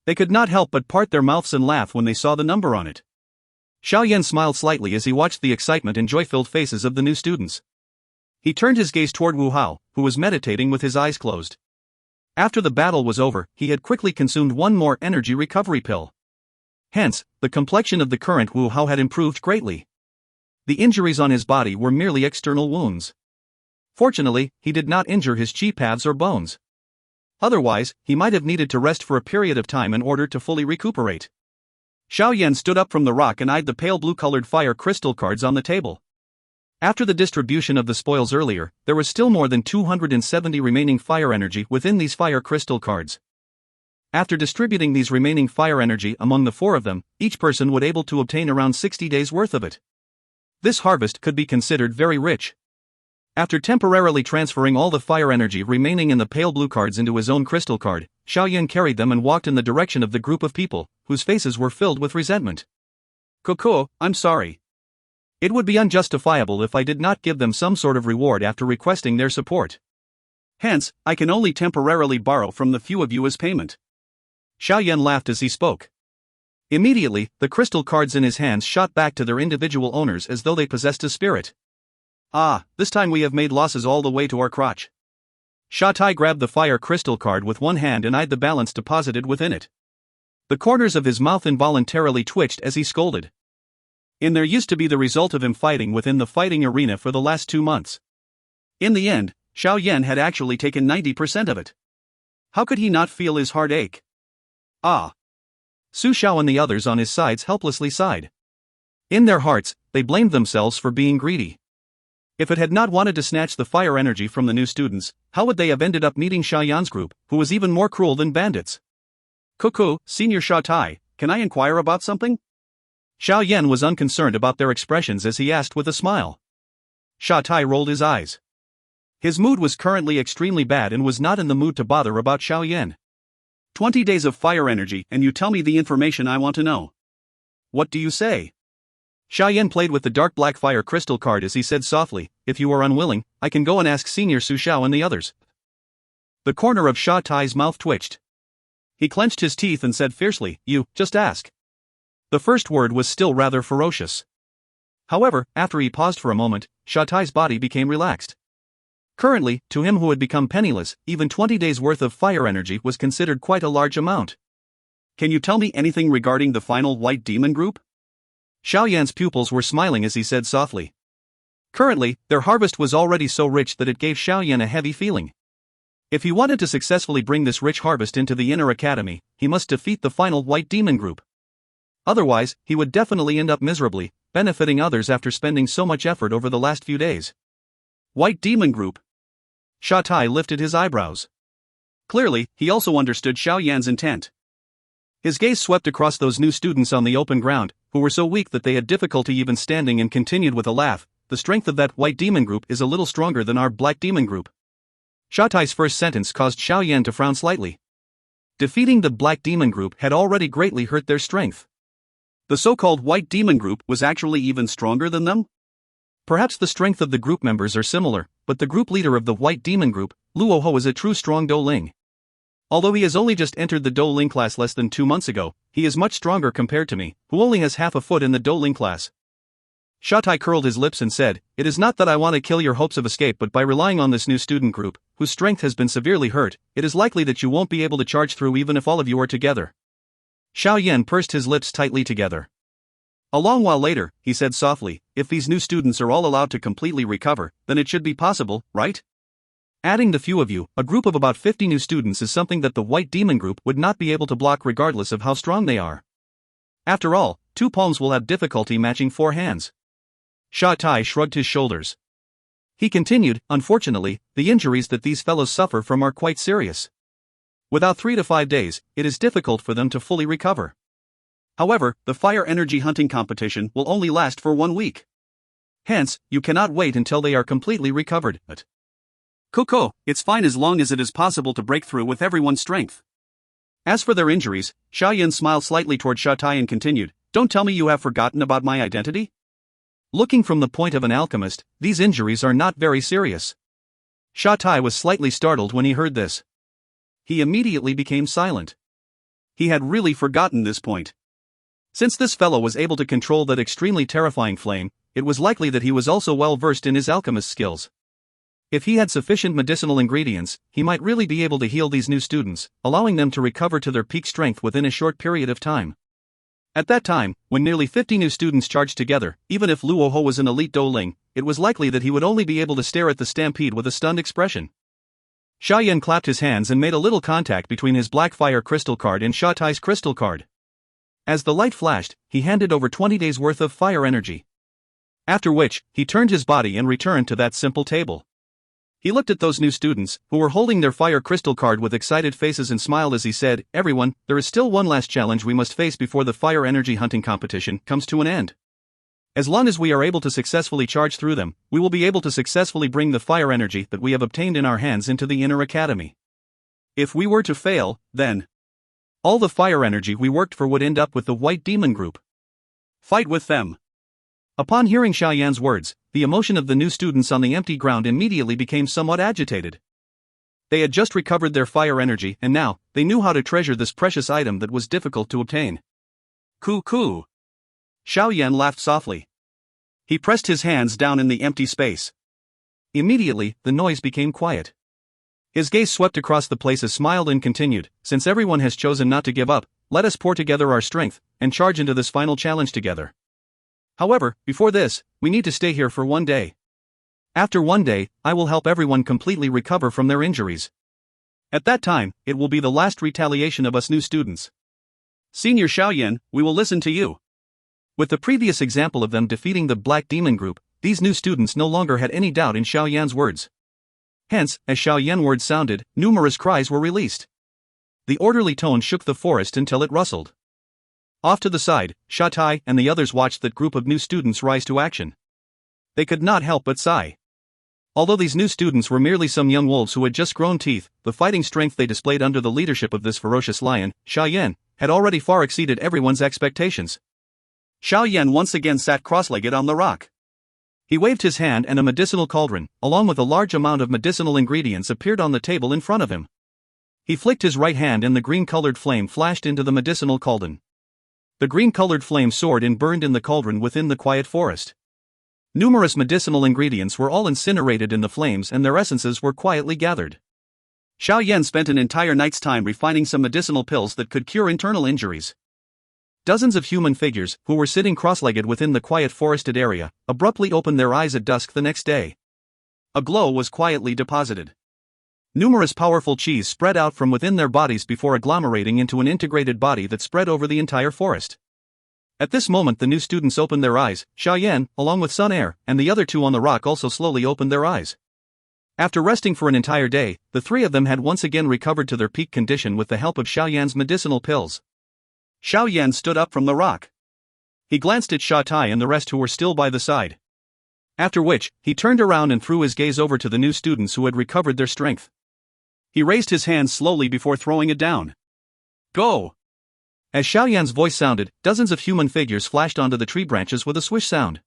They could not help but part their mouths and laugh when they saw the number on it. Xiao Yan smiled slightly as he watched the excitement and joy-filled faces of the new students. He turned his gaze toward Wu Hao, who was meditating with his eyes closed. After the battle was over, he had quickly consumed one more energy recovery pill. Hence, the complexion of the current Wu Hao had improved greatly. The injuries on his body were merely external wounds. Fortunately, he did not injure his chi paths or bones. Otherwise, he might have needed to rest for a period of time in order to fully recuperate. Xiao Yan stood up from the rock and eyed the pale blue-colored fire crystal cards on the table. After the distribution of the spoils earlier, there was still more than 270 remaining fire energy within these fire crystal cards. After distributing these remaining fire energy among the 4 of them, each person would able to obtain around 60 days worth of it. This harvest could be considered very rich. After temporarily transferring all the fire energy remaining in the pale blue cards into his own crystal card, Xiao Yan carried them and walked in the direction of the group of people, whose faces were filled with resentment. "Coco, I'm sorry. It would be unjustifiable if I did not give them some sort of reward after requesting their support. Hence, I can only temporarily borrow from the few of you as payment." Xiao Yan laughed as he spoke. Immediately, the crystal cards in his hands shot back to their individual owners as though they possessed a spirit. "Ah, this time we have made losses all the way to our crotch." Sha Tai grabbed the fire crystal card with one hand and eyed the balance deposited within it. The corners of his mouth involuntarily twitched as he scolded. There used to be the result of him fighting within the fighting arena for the last 2 months. In the end, Xiao Yan had actually taken 90% of it. How could he not feel his heart ache? Ah! Su Xiao and the others on his sides helplessly sighed. In their hearts, they blamed themselves for being greedy. If it had not wanted to snatch the fire energy from the new students, how would they have ended up meeting Xiao Yan's group, who was even more cruel than bandits? "Cuckoo, Senior Sha Tai, can I inquire about something?" Xiao Yan was unconcerned about their expressions as he asked with a smile. Sha Tai rolled his eyes. His mood was currently extremely bad and was not in the mood to bother about Xiao Yan. 20 days of fire energy and you tell me the information I want to know. What do you say? Xiao Yan played with the dark black fire crystal card as he said softly, "If you are unwilling, I can go and ask Senior Su Xiao and the others." The corner of Sha Tai's mouth twitched. He clenched his teeth and said fiercely, "You, just ask." The first word was still rather ferocious. However, after he paused for a moment, Sha Tai's body became relaxed. Currently, to him who had become penniless, even 20 days worth of fire energy was considered quite a large amount. "Can you tell me anything regarding the final white demon group?" Xiao Yan's pupils were smiling as he said softly. Currently, their harvest was already so rich that it gave Xiao Yan a heavy feeling. If he wanted to successfully bring this rich harvest into the inner academy, he must defeat the final white demon group. Otherwise, he would definitely end up miserably, benefiting others after spending so much effort over the last few days. White demon group? Sha Tai lifted his eyebrows. Clearly, he also understood Xiao Yan's intent. His gaze swept across those new students on the open ground, who were so weak that they had difficulty even standing, and continued with a laugh, "The strength of that white demon group is a little stronger than our black demon group." Sha Tai's first sentence caused Xiao Yan to frown slightly. Defeating the black demon group had already greatly hurt their strength. The so-called white demon group was actually even stronger than them? Perhaps the strength of the group members are similar, but the group leader of the white demon group, Luo Ho, is a true strong Dou Ling. Although he has only just entered the Dou Ling class less than 2 months ago, he is much stronger compared to me, who only has half a foot in the Dou Ling class. Sha Tai curled his lips and said, "It is not that I want to kill your hopes of escape, but by relying on this new student group, whose strength has been severely hurt, it is likely that you won't be able to charge through even if all of you are together." Xiao Yan pursed his lips tightly together. A long while later, he said softly, "If these new students are all allowed to completely recover, then it should be possible, right? Adding the few of you, a group of about 50 new students is something that the white demon group would not be able to block regardless of how strong they are. After all, 2 palms will have difficulty matching 4 hands." Sha Tai shrugged his shoulders. He continued, "Unfortunately, the injuries that these fellows suffer from are quite serious. Without 3 to 5 days, it is difficult for them to fully recover. However, the fire energy hunting competition will only last for 1 week. Hence, you cannot wait until they are completely recovered. Coco, it's fine as long as it is possible to break through with everyone's strength." As for their injuries, Xiao Yan smiled slightly toward Sha Tai and continued, "Don't tell me you have forgotten about my identity? Looking from the point of an alchemist, these injuries are not very serious." Sha Tai was slightly startled when he heard this. He immediately became silent. He had really forgotten this point. Since this fellow was able to control that extremely terrifying flame, it was likely that he was also well versed in his alchemist skills. If he had sufficient medicinal ingredients, he might really be able to heal these new students, allowing them to recover to their peak strength within a short period of time. At that time, when nearly 50 new students charged together, even if Luo Ho was an elite Douling, it was likely that he would only be able to stare at the stampede with a stunned expression. Xiao Yan clapped his hands and made a little contact between his black fire crystal card and Sha Tai's crystal card. As the light flashed, he handed over 20 days worth of fire energy. After which, he turned his body and returned to that simple table. He looked at those new students, who were holding their fire crystal card with excited faces and smiled as he said, "Everyone, there is still one last challenge we must face before the fire energy hunting competition comes to an end. As long as we are able to successfully charge through them, we will be able to successfully bring the fire energy that we have obtained in our hands into the inner academy. If we were to fail, then all the fire energy we worked for would end up with the White Demon Group. Fight with them." Upon hearing Xiao Yan's words, the emotion of the new students on the empty ground immediately became somewhat agitated. They had just recovered their fire energy and now, they knew how to treasure this precious item that was difficult to obtain. Coo. Xiao Yan laughed softly. He pressed his hands down in the empty space. Immediately, the noise became quiet. His gaze swept across the places, smiled and continued, "Since everyone has chosen not to give up, let us pour together our strength and charge into this final challenge together. However, before this, we need to stay here for 1 day. After 1 day, I will help everyone completely recover from their injuries. At that time, it will be the last retaliation of us new students. Senior Xiao Yan, we will listen to you." With the previous example of them defeating the Black Demon Group, these new students no longer had any doubt in Xiao Yan's words. Hence, as Xiao Yan's words sounded, numerous cries were released. The orderly tone shook the forest until it rustled. Off to the side, Sha Tai and the others watched that group of new students rise to action. They could not help but sigh. Although these new students were merely some young wolves who had just grown teeth, the fighting strength they displayed under the leadership of this ferocious lion, Xiao Yan, had already far exceeded everyone's expectations. Xiao Yan once again sat cross-legged on the rock. He waved his hand and a medicinal cauldron, along with a large amount of medicinal ingredients, appeared on the table in front of him. He flicked his right hand and the green-colored flame flashed into the medicinal cauldron. The green-colored flame soared and burned in the cauldron within the quiet forest. Numerous medicinal ingredients were all incinerated in the flames and their essences were quietly gathered. Xiao Yan spent an entire night's time refining some medicinal pills that could cure internal injuries. Dozens of human figures, who were sitting cross-legged within the quiet forested area, abruptly opened their eyes at dusk the next day. A glow was quietly deposited. Numerous powerful qis spread out from within their bodies before agglomerating into an integrated body that spread over the entire forest. At this moment the new students opened their eyes. Xiao Yan, along with Xun Er, and the other two on the rock also slowly opened their eyes. After resting for an entire day, the three of them had once again recovered to their peak condition with the help of Xiao Yan's medicinal pills. Xiao Yan stood up from the rock. He glanced at Sha Tai and the rest who were still by the side. After which, he turned around and threw his gaze over to the new students who had recovered their strength. He raised his hands slowly before throwing it down. "Go!" As Xiao Yan's voice sounded, dozens of human figures flashed onto the tree branches with a swish sound.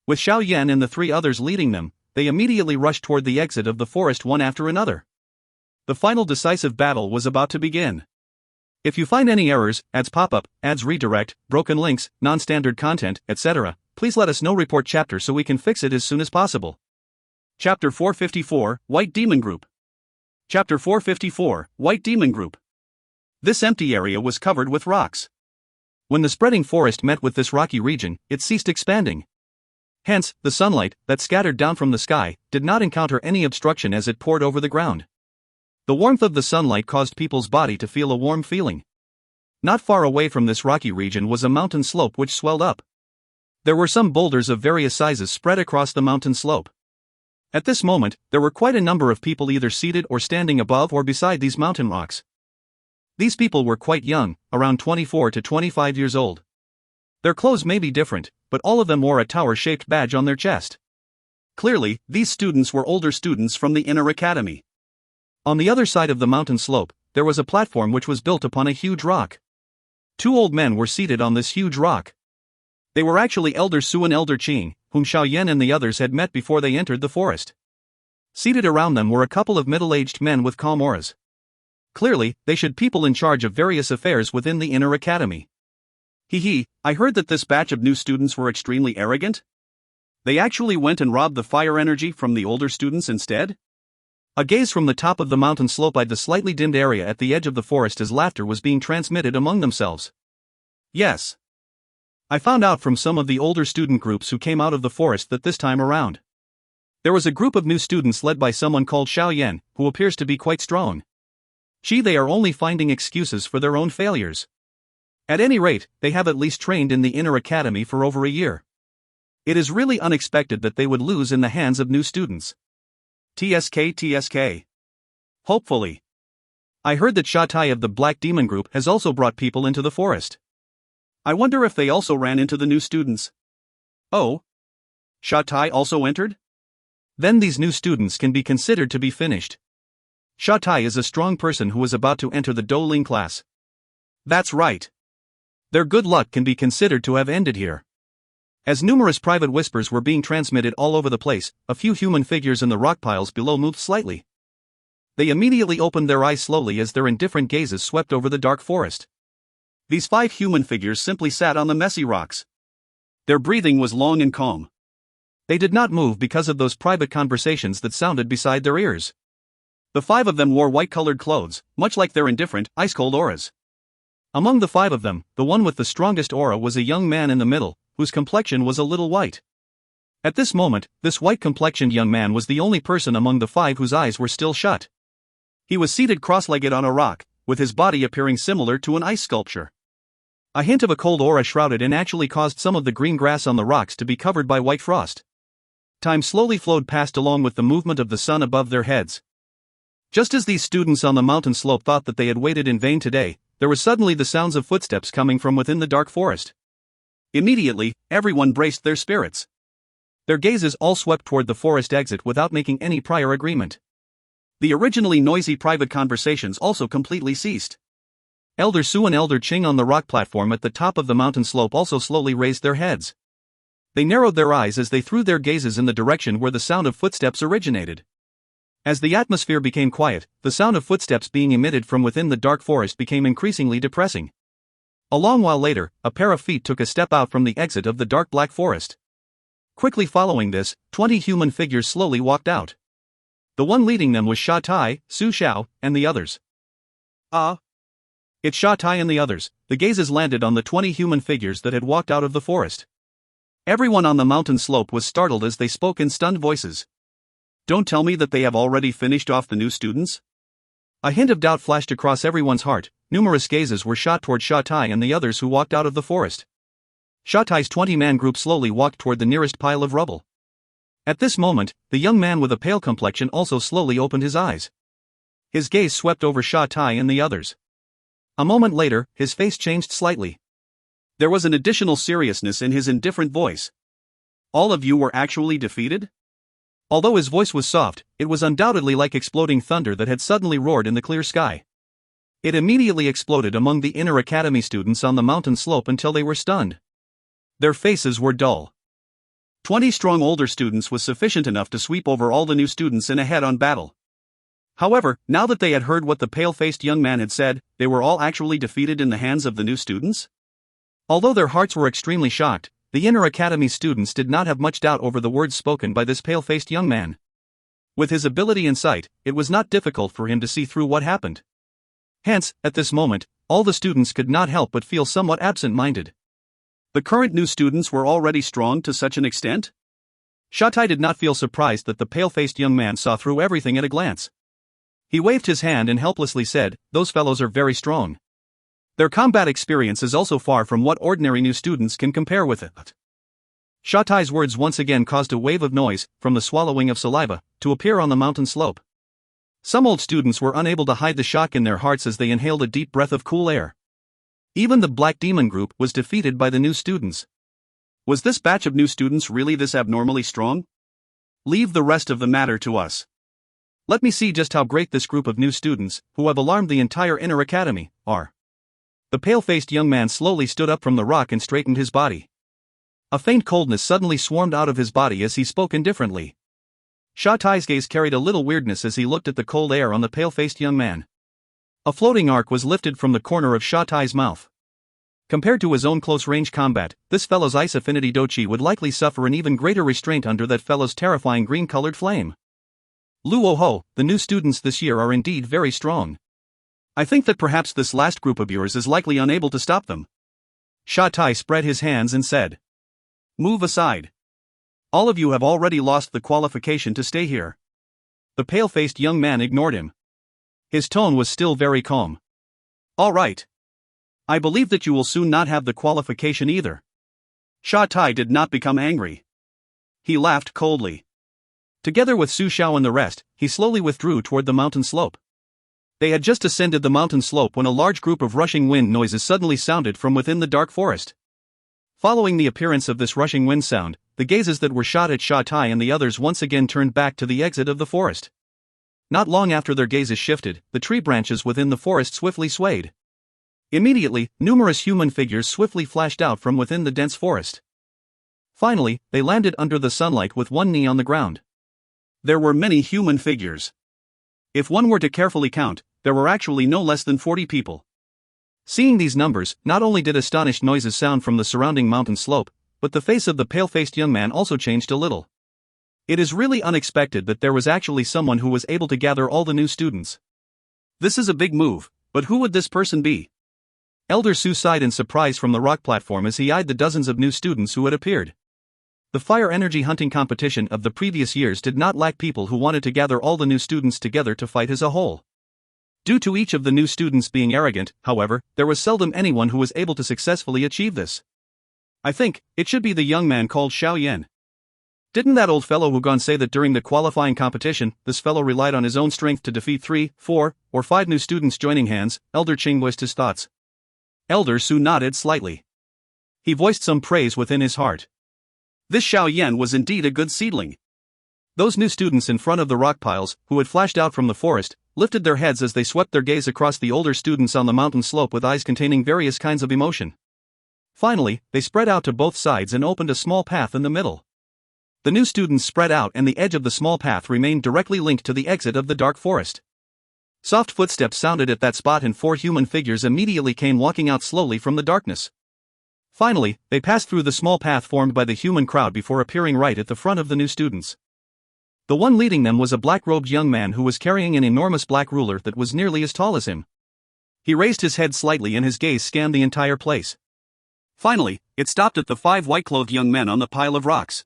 With Xiao Yan and the three others leading them, they immediately rushed toward the exit of the forest one after another. The final decisive battle was about to begin. If you find any errors, ads pop-up, ads redirect, broken links, non-standard content, etc., please let us know. Report chapter so we can fix it as soon as possible. Chapter 454, White Demon Group. Chapter 454, White Demon Group. This empty area was covered with rocks. When the spreading forest met with this rocky region, it ceased expanding. Hence, the sunlight, that scattered down from the sky, did not encounter any obstruction as it poured over the ground. The warmth of the sunlight caused people's body to feel a warm feeling. Not far away from this rocky region was a mountain slope which swelled up. There were some boulders of various sizes spread across the mountain slope. At this moment, there were quite a number of people either seated or standing above or beside these mountain rocks. These people were quite young, around 24 to 25 years old. Their clothes may be different, but all of them wore a tower-shaped badge on their chest. Clearly, these students were older students from the inner academy. On the other side of the mountain slope, there was a platform which was built upon a huge rock. Two old men were seated on this huge rock. They were actually Elder Su and Elder Qing, whom Xiao Yan and the others had met before they entered the forest. Seated around them were a couple of middle-aged men with calm auras. Clearly, they should people in charge of various affairs within the inner academy. I heard that this batch of new students were extremely arrogant? They actually went and robbed the fire energy from the older students instead? A gaze from the top of the mountain slope eyed the slightly dimmed area at the edge of the forest as laughter was being transmitted among themselves. Yes. I found out from some of the older student groups who came out of the forest that this time around there was a group of new students led by someone called Xiao Yan, who appears to be quite strong. They are only finding excuses for their own failures. At any rate, they have at least trained in the inner academy for over a year. It is really unexpected that they would lose in the hands of new students. TSK. Hopefully. I heard that Shatai of the Black Demon Group has also brought people into the forest. I wonder if they also ran into the new students. Oh? Shatai also entered? Then these new students can be considered to be finished. Shatai is a strong person who is about to enter the Douling class. That's right. Their good luck can be considered to have ended here. As numerous private whispers were being transmitted all over the place, a few human figures in the rock piles below moved slightly. They immediately opened their eyes slowly as their indifferent gazes swept over the dark forest. These 5 human figures simply sat on the messy rocks. Their breathing was long and calm. They did not move because of those private conversations that sounded beside their ears. The 5 of them wore white-colored clothes, much like their indifferent, ice-cold auras. Among the 5 of them, the one with the strongest aura was a young man in the middle, whose complexion was a little white. At this moment, this white-complexioned young man was the only person among the 5 whose eyes were still shut. He was seated cross-legged on a rock, with his body appearing similar to an ice sculpture. A hint of a cold aura shrouded and actually caused some of the green grass on the rocks to be covered by white frost. Time slowly flowed past along with the movement of the sun above their heads. Just as these students on the mountain slope thought that they had waited in vain today, there was suddenly the sounds of footsteps coming from within the dark forest. Immediately, everyone braced their spirits. Their gazes all swept toward the forest exit without making any prior agreement. The originally noisy private conversations also completely ceased. Elder Su and Elder Qing on the rock platform at the top of the mountain slope also slowly raised their heads. They narrowed their eyes as they threw their gazes in the direction where the sound of footsteps originated. As the atmosphere became quiet, the sound of footsteps being emitted from within the dark forest became increasingly depressing. A long while later, a pair of feet took a step out from the exit of the dark black forest. Quickly following this, 20 human figures slowly walked out. The one leading them was Sha Tai, Su Xiao, and the others. It's Sha Tai and the others. The gazes landed on the 20 human figures that had walked out of the forest. Everyone on the mountain slope was startled as they spoke in stunned voices. Don't tell me that they have already finished off the new students? A hint of doubt flashed across everyone's heart. Numerous gazes were shot toward Sha Tai and the others who walked out of the forest. Sha Tai's 20-man group slowly walked toward the nearest pile of rubble. At this moment, the young man with a pale complexion also slowly opened his eyes. His gaze swept over Sha Tai and the others. A moment later, his face changed slightly. There was an additional seriousness in his indifferent voice. All of you were actually defeated? Although his voice was soft, it was undoubtedly like exploding thunder that had suddenly roared in the clear sky. It immediately exploded among the inner academy students on the mountain slope until they were stunned. Their faces were dull. 20 strong older students was sufficient enough to sweep over all the new students in a head-on battle. However, now that they had heard what the pale-faced young man had said, they were all actually defeated in the hands of the new students? Although their hearts were extremely shocked, the inner academy students did not have much doubt over the words spoken by this pale-faced young man. With his ability and sight, it was not difficult for him to see through what happened. Hence, at this moment, all the students could not help but feel somewhat absent-minded. The current new students were already strong to such an extent? Shatai did not feel surprised that the pale-faced young man saw through everything at a glance. He waved his hand and helplessly said, "Those fellows are very strong. Their combat experience is also far from what ordinary new students can compare with it." Shatai's words once again caused a wave of noise, from the swallowing of saliva, to appear on the mountain slope. Some old students were unable to hide the shock in their hearts as they inhaled a deep breath of cool air. Even the Black Demon Group was defeated by the new students. Was this batch of new students really this abnormally strong? Leave the rest of the matter to us. Let me see just how great this group of new students, who have alarmed the entire inner academy, are. The pale-faced young man slowly stood up from the rock and straightened his body. A faint coldness suddenly swarmed out of his body as he spoke indifferently. Sha Tai's gaze carried a little weirdness as he looked at the cold air on the pale-faced young man. A floating arc was lifted from the corner of Sha Tai's mouth. Compared to his own close-range combat, this fellow's ice affinity Dou Qi would likely suffer an even greater restraint under that fellow's terrifying green-colored flame. Luo Ho, the new students this year are indeed very strong. I think that perhaps this last group of yours is likely unable to stop them. Sha Tai spread his hands and said. Move aside. All of you have already lost the qualification to stay here. The pale-faced young man ignored him. His tone was still very calm. All right. I believe that you will soon not have the qualification either. Sha Tai did not become angry. He laughed coldly. Together with Su Xiao and the rest, he slowly withdrew toward the mountain slope. They had just ascended the mountain slope when a large group of rushing wind noises suddenly sounded from within the dark forest. Following the appearance of this rushing wind sound, the gazes that were shot at Sha Tai and the others once again turned back to the exit of the forest. Not long after their gazes shifted, the tree branches within the forest swiftly swayed. Immediately, numerous human figures swiftly flashed out from within the dense forest. Finally, they landed under the sunlight with one knee on the ground. There were many human figures. If one were to carefully count, there were actually no less than 40 people. Seeing these numbers, not only did astonished noises sound from the surrounding mountain slope, but the face of the pale-faced young man also changed a little. It is really unexpected that there was actually someone who was able to gather all the new students. This is a big move, but who would this person be? Elder Su sighed in surprise from the rock platform as he eyed the dozens of new students who had appeared. The fire energy hunting competition of the previous years did not lack people who wanted to gather all the new students together to fight as a whole. Due to each of the new students being arrogant, however, there was seldom anyone who was able to successfully achieve this. I think it should be the young man called Xiao Yan. Didn't that old fellow Wugon say that during the qualifying competition, this fellow relied on his own strength to defeat 3, 4, or 5 new students joining hands? Elder Qing voiced his thoughts. Elder Su nodded slightly. He voiced some praise within his heart. This Xiao Yan was indeed a good seedling. Those new students in front of the rock piles, who had flashed out from the forest, lifted their heads as they swept their gaze across the older students on the mountain slope with eyes containing various kinds of emotion. Finally, they spread out to both sides and opened a small path in the middle. The new students spread out and the edge of the small path remained directly linked to the exit of the dark forest. Soft footsteps sounded at that spot and 4 human figures immediately came walking out slowly from the darkness. Finally, they passed through the small path formed by the human crowd before appearing right at the front of the new students. The one leading them was a black-robed young man who was carrying an enormous black ruler that was nearly as tall as him. He raised his head slightly and his gaze scanned the entire place. Finally, it stopped at the 5 white-clothed young men on the pile of rocks.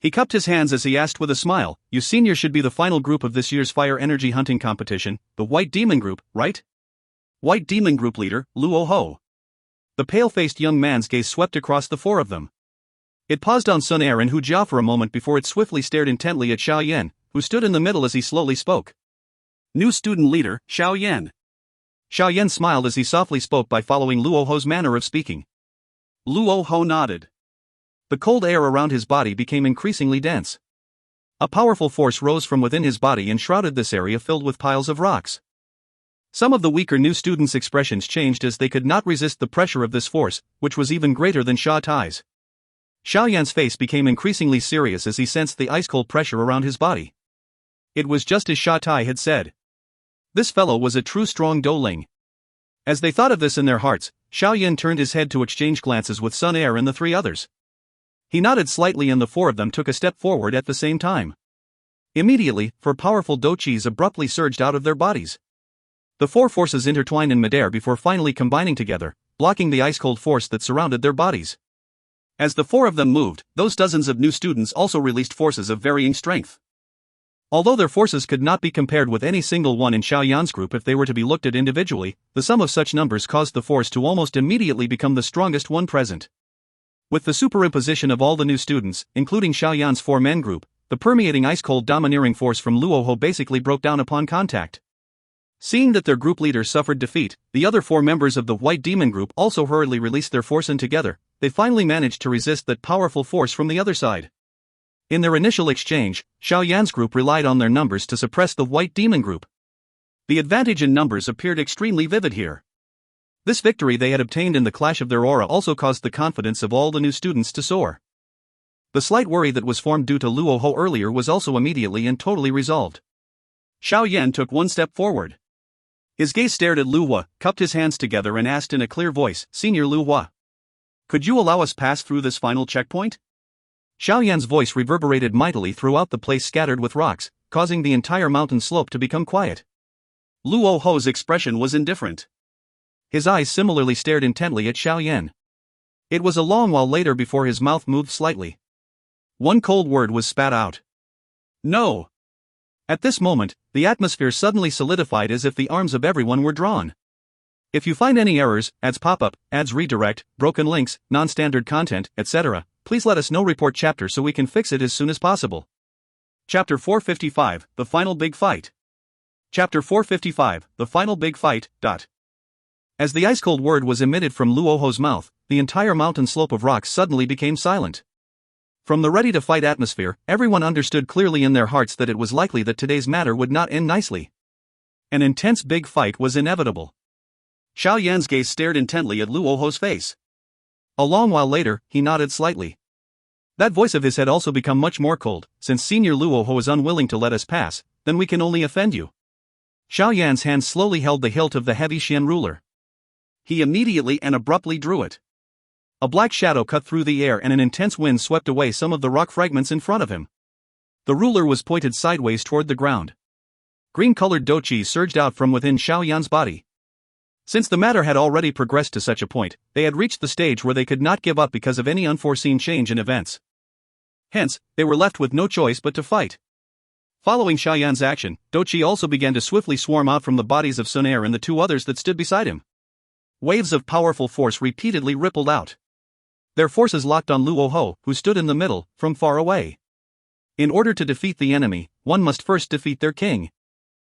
He cupped his hands as he asked with a smile, "You seniors should be the final group of this year's fire energy hunting competition, the White Demon Group, right?" White Demon Group leader, Luo Ho. The pale-faced young man's gaze swept across the 4 of them. It paused on Xun Er and Hu Jia for a moment before it swiftly stared intently at Xiao Yan, who stood in the middle as he slowly spoke. New student leader, Xiao Yan. Xiao Yan smiled as he softly spoke by following Luo Ho's manner of speaking. Luo Ho nodded. The cold air around his body became increasingly dense. A powerful force rose from within his body and shrouded this area filled with piles of rocks. Some of the weaker new students' expressions changed as they could not resist the pressure of this force, which was even greater than Sha Tai's. Xiao Yan's face became increasingly serious as he sensed the ice-cold pressure around his body. It was just as Sha Tai had said. This fellow was a true strong Douling. As they thought of this in their hearts, Xiao Yan turned his head to exchange glances with Xun Er and the 3 others. He nodded slightly and the 4 of them took a step forward at the same time. Immediately, 4 powerful Dou Qis abruptly surged out of their bodies. The 4 forces intertwined in midair before finally combining together, blocking the ice-cold force that surrounded their bodies. As the 4 of them moved, those dozens of new students also released forces of varying strength. Although their forces could not be compared with any single one in Xiao Yan's group if they were to be looked at individually, the sum of such numbers caused the force to almost immediately become the strongest one present. With the superimposition of all the new students, including Xiao Yan's 4-men group, the permeating ice-cold domineering force from Luo Ho basically broke down upon contact. Seeing that their group leader suffered defeat, the other 4 members of the White Demon Group also hurriedly released their force and together, they finally managed to resist that powerful force from the other side. In their initial exchange, Xiao Yan's group relied on their numbers to suppress the White Demon Group. The advantage in numbers appeared extremely vivid here. This victory they had obtained in the clash of their aura also caused the confidence of all the new students to soar. The slight worry that was formed due to Luo Ho earlier was also immediately and totally resolved. Xiao Yan took one step forward. His gaze stared at Lu Hua, cupped his hands together and asked in a clear voice, "Senior Lu Hua, could you allow us pass through this final checkpoint?" Xiao Yan's voice reverberated mightily throughout the place scattered with rocks, causing the entire mountain slope to become quiet. Luo Ho's expression was indifferent. His eyes similarly stared intently at Xiao Yan. It was a long while later before his mouth moved slightly. One cold word was spat out. "No." At this moment, the atmosphere suddenly solidified as if the arms of everyone were drawn. If you find any errors, ads pop up, ads redirect, broken links, non-standard content, etc., please let us know. Report chapter so we can fix it as soon as possible. Chapter 455, The Final Big Fight. Chapter 455, The Final Big Fight. As the ice-cold word was emitted from Luo Ho's mouth, the entire mountain slope of rocks suddenly became silent. From the ready-to-fight atmosphere, everyone understood clearly in their hearts that it was likely that today's matter would not end nicely. An intense big fight was inevitable. Xiao Yan's gaze stared intently at Luo Ho's face. A long while later, he nodded slightly. That voice of his had also become much more cold. "Since Senior Luo Ho is unwilling to let us pass, then we can only offend you." Xiao Yan's hand slowly held the hilt of the heavy Xian ruler. He immediately and abruptly drew it. A black shadow cut through the air and an intense wind swept away some of the rock fragments in front of him. The ruler was pointed sideways toward the ground. Green-colored Dou Qi surged out from within Xiao Yan's body. Since the matter had already progressed to such a point, they had reached the stage where they could not give up because of any unforeseen change in events. Hence, they were left with no choice but to fight. Following Xiao Yan's action, Dou Qi also began to swiftly swarm out from the bodies of Xun Er and the two others that stood beside him. Waves of powerful force repeatedly rippled out. Their forces locked on Luo Ho, who stood in the middle, from far away. In order to defeat the enemy, one must first defeat their king.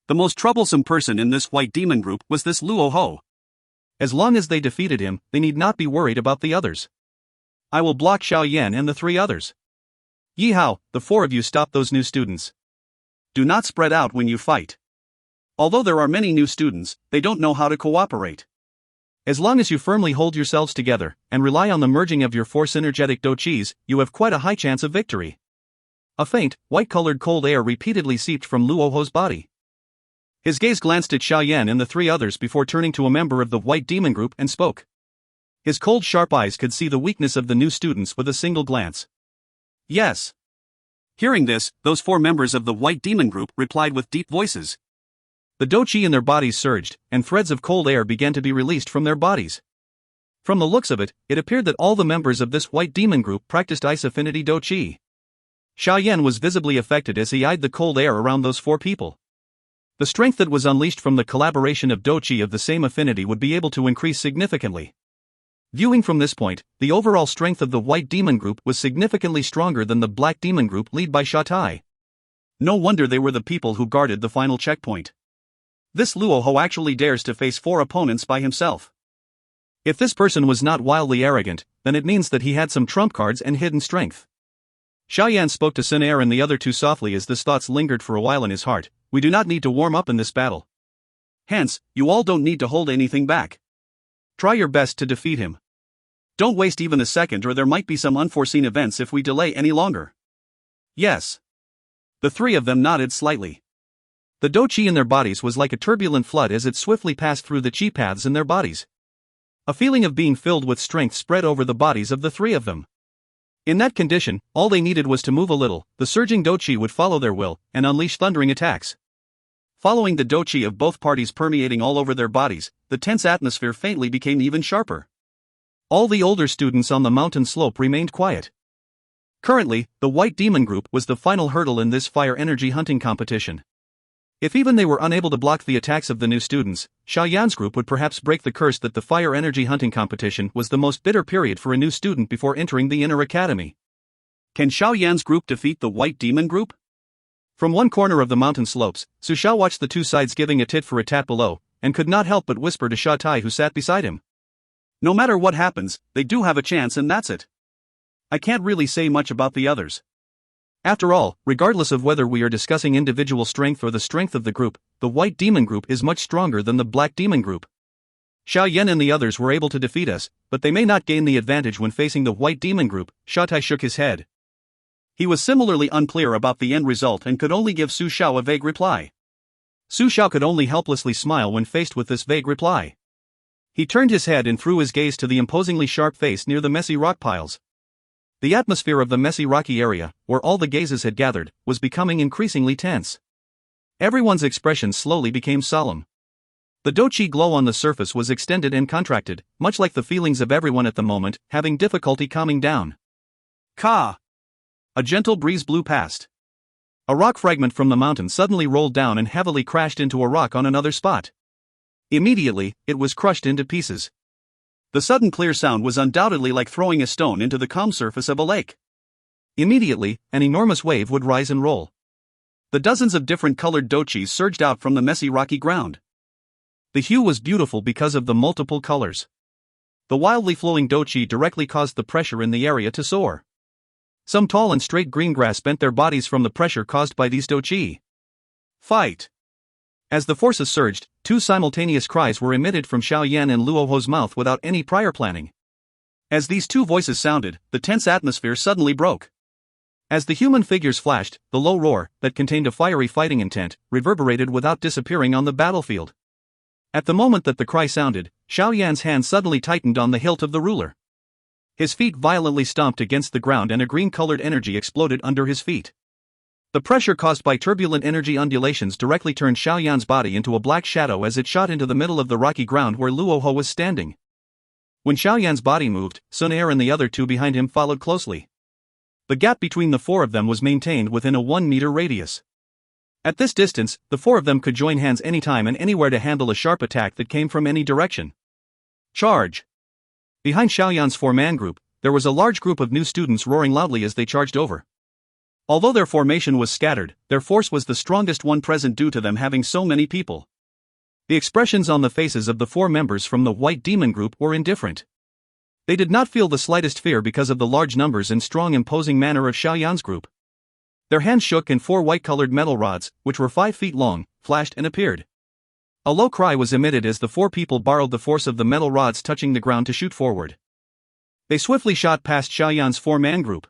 The most troublesome person in this white demon group was this Luo Ho. As long as they defeated him, they need not be worried about the others. I will block Xiao Yan and the three others. Yi Hao, the four of you stop those new students. Do not spread out when you fight. Although there are many new students, they don't know how to cooperate. As long as you firmly hold yourselves together, and rely on the merging of your four synergetic Dou Qis, you have quite a high chance of victory. A faint, white-colored cold air repeatedly seeped from Luo Ho's body. His gaze glanced at Xiao Yan and the three others before turning to a member of the white demon group and spoke. His cold sharp eyes could see the weakness of the new students with a single glance. Yes. Hearing this, those four members of the white demon group replied with deep voices. The Dou Qi in their bodies surged, and threads of cold air began to be released from their bodies. From the looks of it, it appeared that all the members of this white demon group practiced ice affinity Dou Qi. Xiao Yan was visibly affected as he eyed the cold air around those four people. The strength that was unleashed from the collaboration of Dou Qi of the same affinity would be able to increase significantly. Viewing from this point, the overall strength of the white demon group was significantly stronger than the black demon group led by Shatai. No wonder they were the people who guarded the final checkpoint. This Luo Ho actually dares to face four opponents by himself. If this person was not wildly arrogant, then it means that he had some trump cards and hidden strength. Xiao Yan spoke to Xun Er and the other two softly as this thoughts lingered for a while in his heart. We do not need to warm up in this battle. Hence, you all don't need to hold anything back. Try your best to defeat him. Don't waste even a second or there might be some unforeseen events if we delay any longer. Yes. The three of them nodded slightly. The Dou Qi in their bodies was like a turbulent flood as it swiftly passed through the Qi paths in their bodies. A feeling of being filled with strength spread over the bodies of the three of them. In that condition, all they needed was to move a little, the surging Dou Qi would follow their will, and unleash thundering attacks. Following the Dou Qi of both parties permeating all over their bodies, the tense atmosphere faintly became even sharper. All the older students on the mountain slope remained quiet. Currently, the white demon group was the final hurdle in this fire energy hunting competition. If even they were unable to block the attacks of the new students, Xiao Yan's group would perhaps break the curse that the fire energy hunting competition was the most bitter period for a new student before entering the inner academy. Can Xiao Yan's group defeat the white demon group? From one corner of the mountain slopes, Su Xiao watched the two sides giving a tit for a tat below, and could not help but whisper to Shatai who sat beside him. No matter what happens, they do have a chance and that's it. I can't really say much about the others. After all, regardless of whether we are discussing individual strength or the strength of the group, the white demon group is much stronger than the black demon group. Xiao Yan and the others were able to defeat us, but they may not gain the advantage when facing the white demon group. Shatai shook his head. He was similarly unclear about the end result and could only give Su Xiao a vague reply. Su Xiao could only helplessly smile when faced with this vague reply. He turned his head and threw his gaze to the imposingly sharp face near the messy rock piles. The atmosphere of the messy rocky area, where all the gazes had gathered, was becoming increasingly tense. Everyone's expression slowly became solemn. The Dou Qi glow on the surface was extended and contracted, much like the feelings of everyone at the moment, having difficulty calming down. Ka! A gentle breeze blew past. A rock fragment from the mountain suddenly rolled down and heavily crashed into a rock on another spot. Immediately, it was crushed into pieces. The sudden clear sound was undoubtedly like throwing a stone into the calm surface of a lake. Immediately, an enormous wave would rise and roll. The dozens of different colored Dou Qis surged out from the messy rocky ground. The hue was beautiful because of the multiple colors. The wildly flowing Dou Qi directly caused the pressure in the area to soar. Some tall and straight green grass bent their bodies from the pressure caused by these Dou Qi. Fight! As the forces surged, two simultaneous cries were emitted from Xiao Yan and Luoho's mouth without any prior planning. As these two voices sounded, the tense atmosphere suddenly broke. As the human figures flashed, the low roar, that contained a fiery fighting intent, reverberated without disappearing on the battlefield. At the moment that the cry sounded, Xiao Yan's hand suddenly tightened on the hilt of the ruler. His feet violently stomped against the ground and a green-colored energy exploded under his feet. The pressure caused by turbulent energy undulations directly turned Xiao Yan's body into a black shadow as it shot into the middle of the rocky ground where Luoho was standing. When Xiao Yan's body moved, Xun Er and the other two behind him followed closely. The gap between the four of them was maintained within a 1-meter radius. At this distance, the four of them could join hands anytime and anywhere to handle a sharp attack that came from any direction. Charge! Behind Xiao Yan's four-man group, there was a large group of new students roaring loudly as they charged over. Although their formation was scattered, their force was the strongest one present due to them having so many people. The expressions on the faces of the four members from the White Demon group were indifferent. They did not feel the slightest fear because of the large numbers and strong imposing manner of Xiao Yan's group. Their hands shook and four white-colored metal rods, which were 5 feet long, flashed and appeared. A low cry was emitted as the four people borrowed the force of the metal rods touching the ground to shoot forward. They swiftly shot past Xiao Yan's four-man group.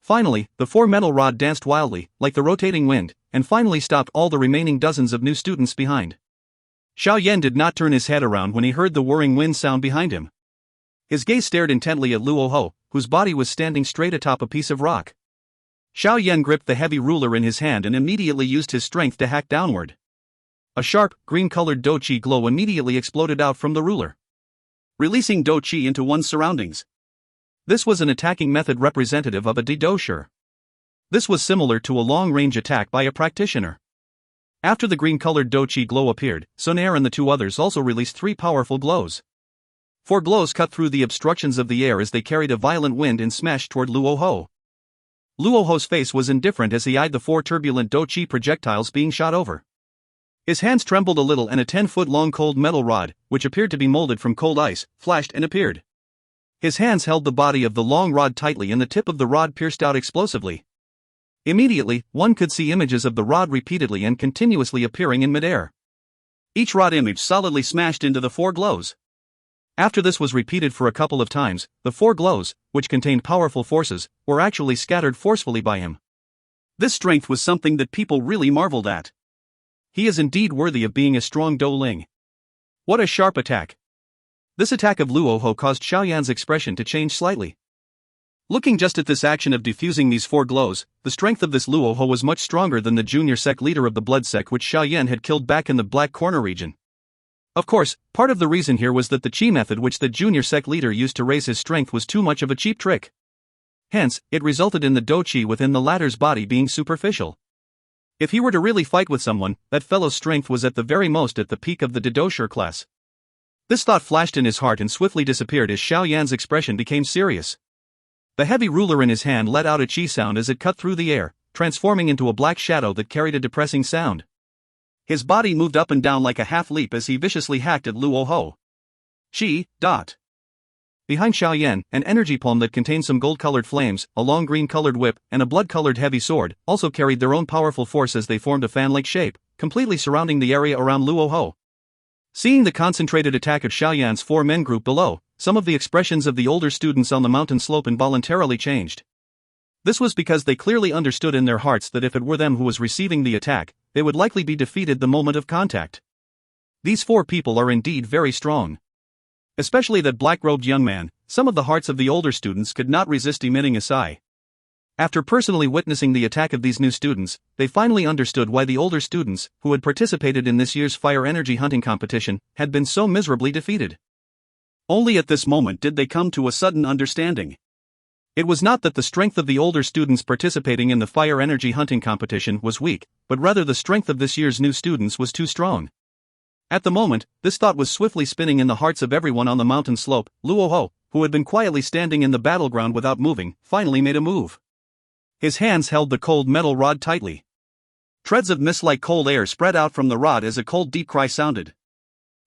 Finally, the four metal rod danced wildly, like the rotating wind, and finally stopped all the remaining dozens of new students behind. Xiao Yan did not turn his head around when he heard the whirring wind sound behind him. His gaze stared intently at Luoho, whose body was standing straight atop a piece of rock. Xiao Yan gripped the heavy ruler in his hand and immediately used his strength to hack downward. A sharp, green-colored Dou Qi glow immediately exploded out from the ruler, releasing Dou Qi into one's surroundings. This was an attacking method representative of a dedoucher. This was similar to a long-range attack by a practitioner. After the green-colored Dou Qi glow appeared, Xun Er and the two others also released 3 powerful glows. 4 glows cut through the obstructions of the air as they carried a violent wind and smashed toward Luoho. Luoho's face was indifferent as he eyed the 4 turbulent Dou Qi projectiles being shot over. His hands trembled a little and a 10-foot-long cold metal rod, which appeared to be molded from cold ice, flashed and appeared. His hands held the body of the long rod tightly and the tip of the rod pierced out explosively. Immediately, one could see images of the rod repeatedly and continuously appearing in midair. Each rod image solidly smashed into the 4 glows. After this was repeated for a couple of times, the 4 glows, which contained powerful forces, were actually scattered forcefully by him. This strength was something that people really marveled at. He is indeed worthy of being a strong Dou Ling. What a sharp attack! This attack of Luoho caused Xiao Yan's expression to change slightly. Looking just at this action of diffusing these 4 glows, the strength of this Luoho was much stronger than the junior sect leader of the blood sect which Xiao Yan had killed back in the Black Corner region. Of course, part of the reason here was that the Qi method which the junior sect leader used to raise his strength was too much of a cheap trick. Hence, it resulted in the Dou Qi within the latter's body being superficial. If he were to really fight with someone, that fellow's strength was at the very most at the peak of the dedoucher class. This thought flashed in his heart and swiftly disappeared as Xiao Yan's expression became serious. The heavy ruler in his hand let out a Qi sound as it cut through the air, transforming into a black shadow that carried a depressing sound. His body moved up and down like a half-leap as he viciously hacked at Luoho. Qi. Behind Xiao Yan, an energy palm that contained some gold-colored flames, a long green-colored whip, and a blood-colored heavy sword, also carried their own powerful force as they formed a fan-like shape, completely surrounding the area around Luoho. Seeing the concentrated attack of Xiao Yan's 4 men group below, some of the expressions of the older students on the mountain slope involuntarily changed. This was because they clearly understood in their hearts that if it were them who was receiving the attack, they would likely be defeated the moment of contact. These 4 people are indeed very strong. Especially that black-robed young man, some of the hearts of the older students could not resist emitting a sigh. After personally witnessing the attack of these new students, they finally understood why the older students, who had participated in this year's fire energy hunting competition, had been so miserably defeated. Only at this moment did they come to a sudden understanding. It was not that the strength of the older students participating in the fire energy hunting competition was weak, but rather the strength of this year's new students was too strong. At the moment, this thought was swiftly spinning in the hearts of everyone on the mountain slope. Luoho, who had been quietly standing in the battleground without moving, finally made a move. His hands held the cold metal rod tightly. Treads of mist-like cold air spread out from the rod as a cold deep cry sounded.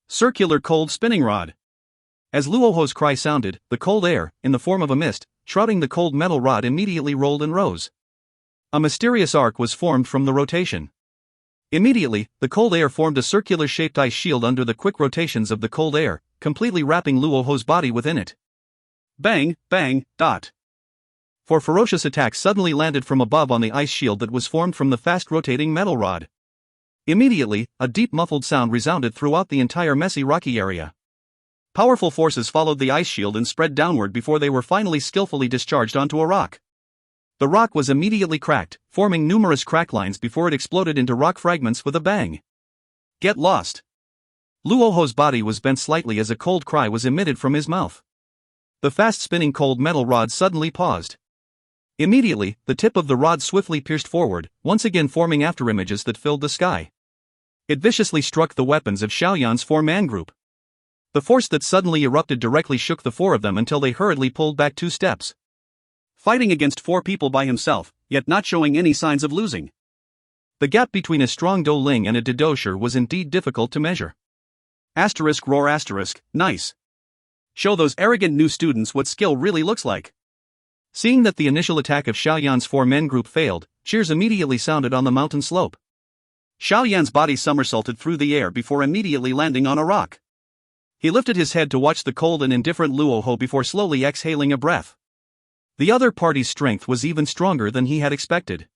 Circular cold spinning rod. As Luoho's cry sounded, the cold air, in the form of a mist, shrouding the cold metal rod immediately rolled and rose. A mysterious arc was formed from the rotation. Immediately, the cold air formed a circular-shaped ice shield under the quick rotations of the cold air, completely wrapping Luoho's body within it. Bang, bang, dot. 4 ferocious attacks suddenly landed from above on the ice shield that was formed from the fast-rotating metal rod. Immediately, a deep muffled sound resounded throughout the entire messy rocky area. Powerful forces followed the ice shield and spread downward before they were finally skillfully discharged onto a rock. The rock was immediately cracked, forming numerous crack lines before it exploded into rock fragments with a bang. Get lost. Luoho's body was bent slightly as a cold cry was emitted from his mouth. The fast-spinning cold metal rod suddenly paused. Immediately, the tip of the rod swiftly pierced forward, once again forming afterimages that filled the sky. It viciously struck the weapons of Xiao Yan's 4-man group. The force that suddenly erupted directly shook the 4 of them until they hurriedly pulled back 2 steps. Fighting against 4 people by himself, yet not showing any signs of losing. The gap between a strong Dou Ling and a Dou was indeed difficult to measure. Roar asterisk, nice. Show those arrogant new students what skill really looks like. Seeing that the initial attack of Xiao Yan's 4-men group failed, cheers immediately sounded on the mountain slope. Xiao Yan's body somersaulted through the air before immediately landing on a rock. He lifted his head to watch the cold and indifferent Luoho before slowly exhaling a breath. The other party's strength was even stronger than he had expected.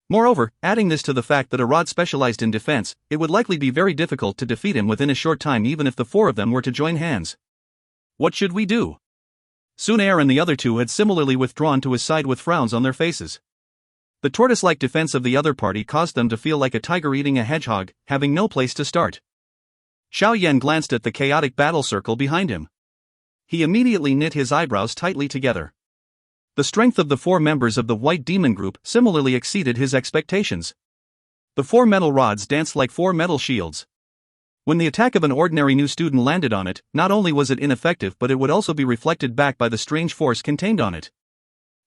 Moreover, adding this to the fact that a rod specialized in defense, it would likely be very difficult to defeat him within a short time even if the 4 of them were to join hands. What should we do? Xun Er and the other 2 had similarly withdrawn to his side with frowns on their faces. The tortoise-like defense of the other party caused them to feel like a tiger eating a hedgehog, having no place to start. Xiao Yan glanced at the chaotic battle circle behind him. He immediately knit his eyebrows tightly together. The strength of the 4 members of the White Demon group similarly exceeded his expectations. The 4 metal rods danced like 4 metal shields. When the attack of an ordinary new student landed on it, not only was it ineffective but it would also be reflected back by the strange force contained on it.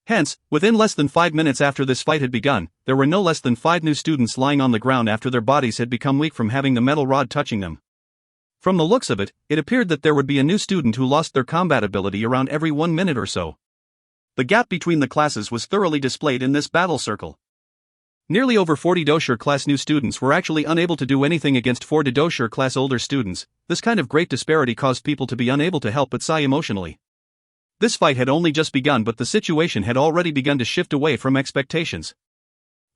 Hence, within less than 5 minutes after this fight had begun, there were no less than 5 new students lying on the ground after their bodies had become weak from having the metal rod touching them. From the looks of it, it appeared that there would be a new student who lost their combat ability around every 1 minute or so. The gap between the classes was thoroughly displayed in this battle circle. Nearly over 40 Dou class new students were actually unable to do anything against 4 Dou class older students. This kind of great disparity caused people to be unable to help but sigh emotionally. This fight had only just begun but the situation had already begun to shift away from expectations.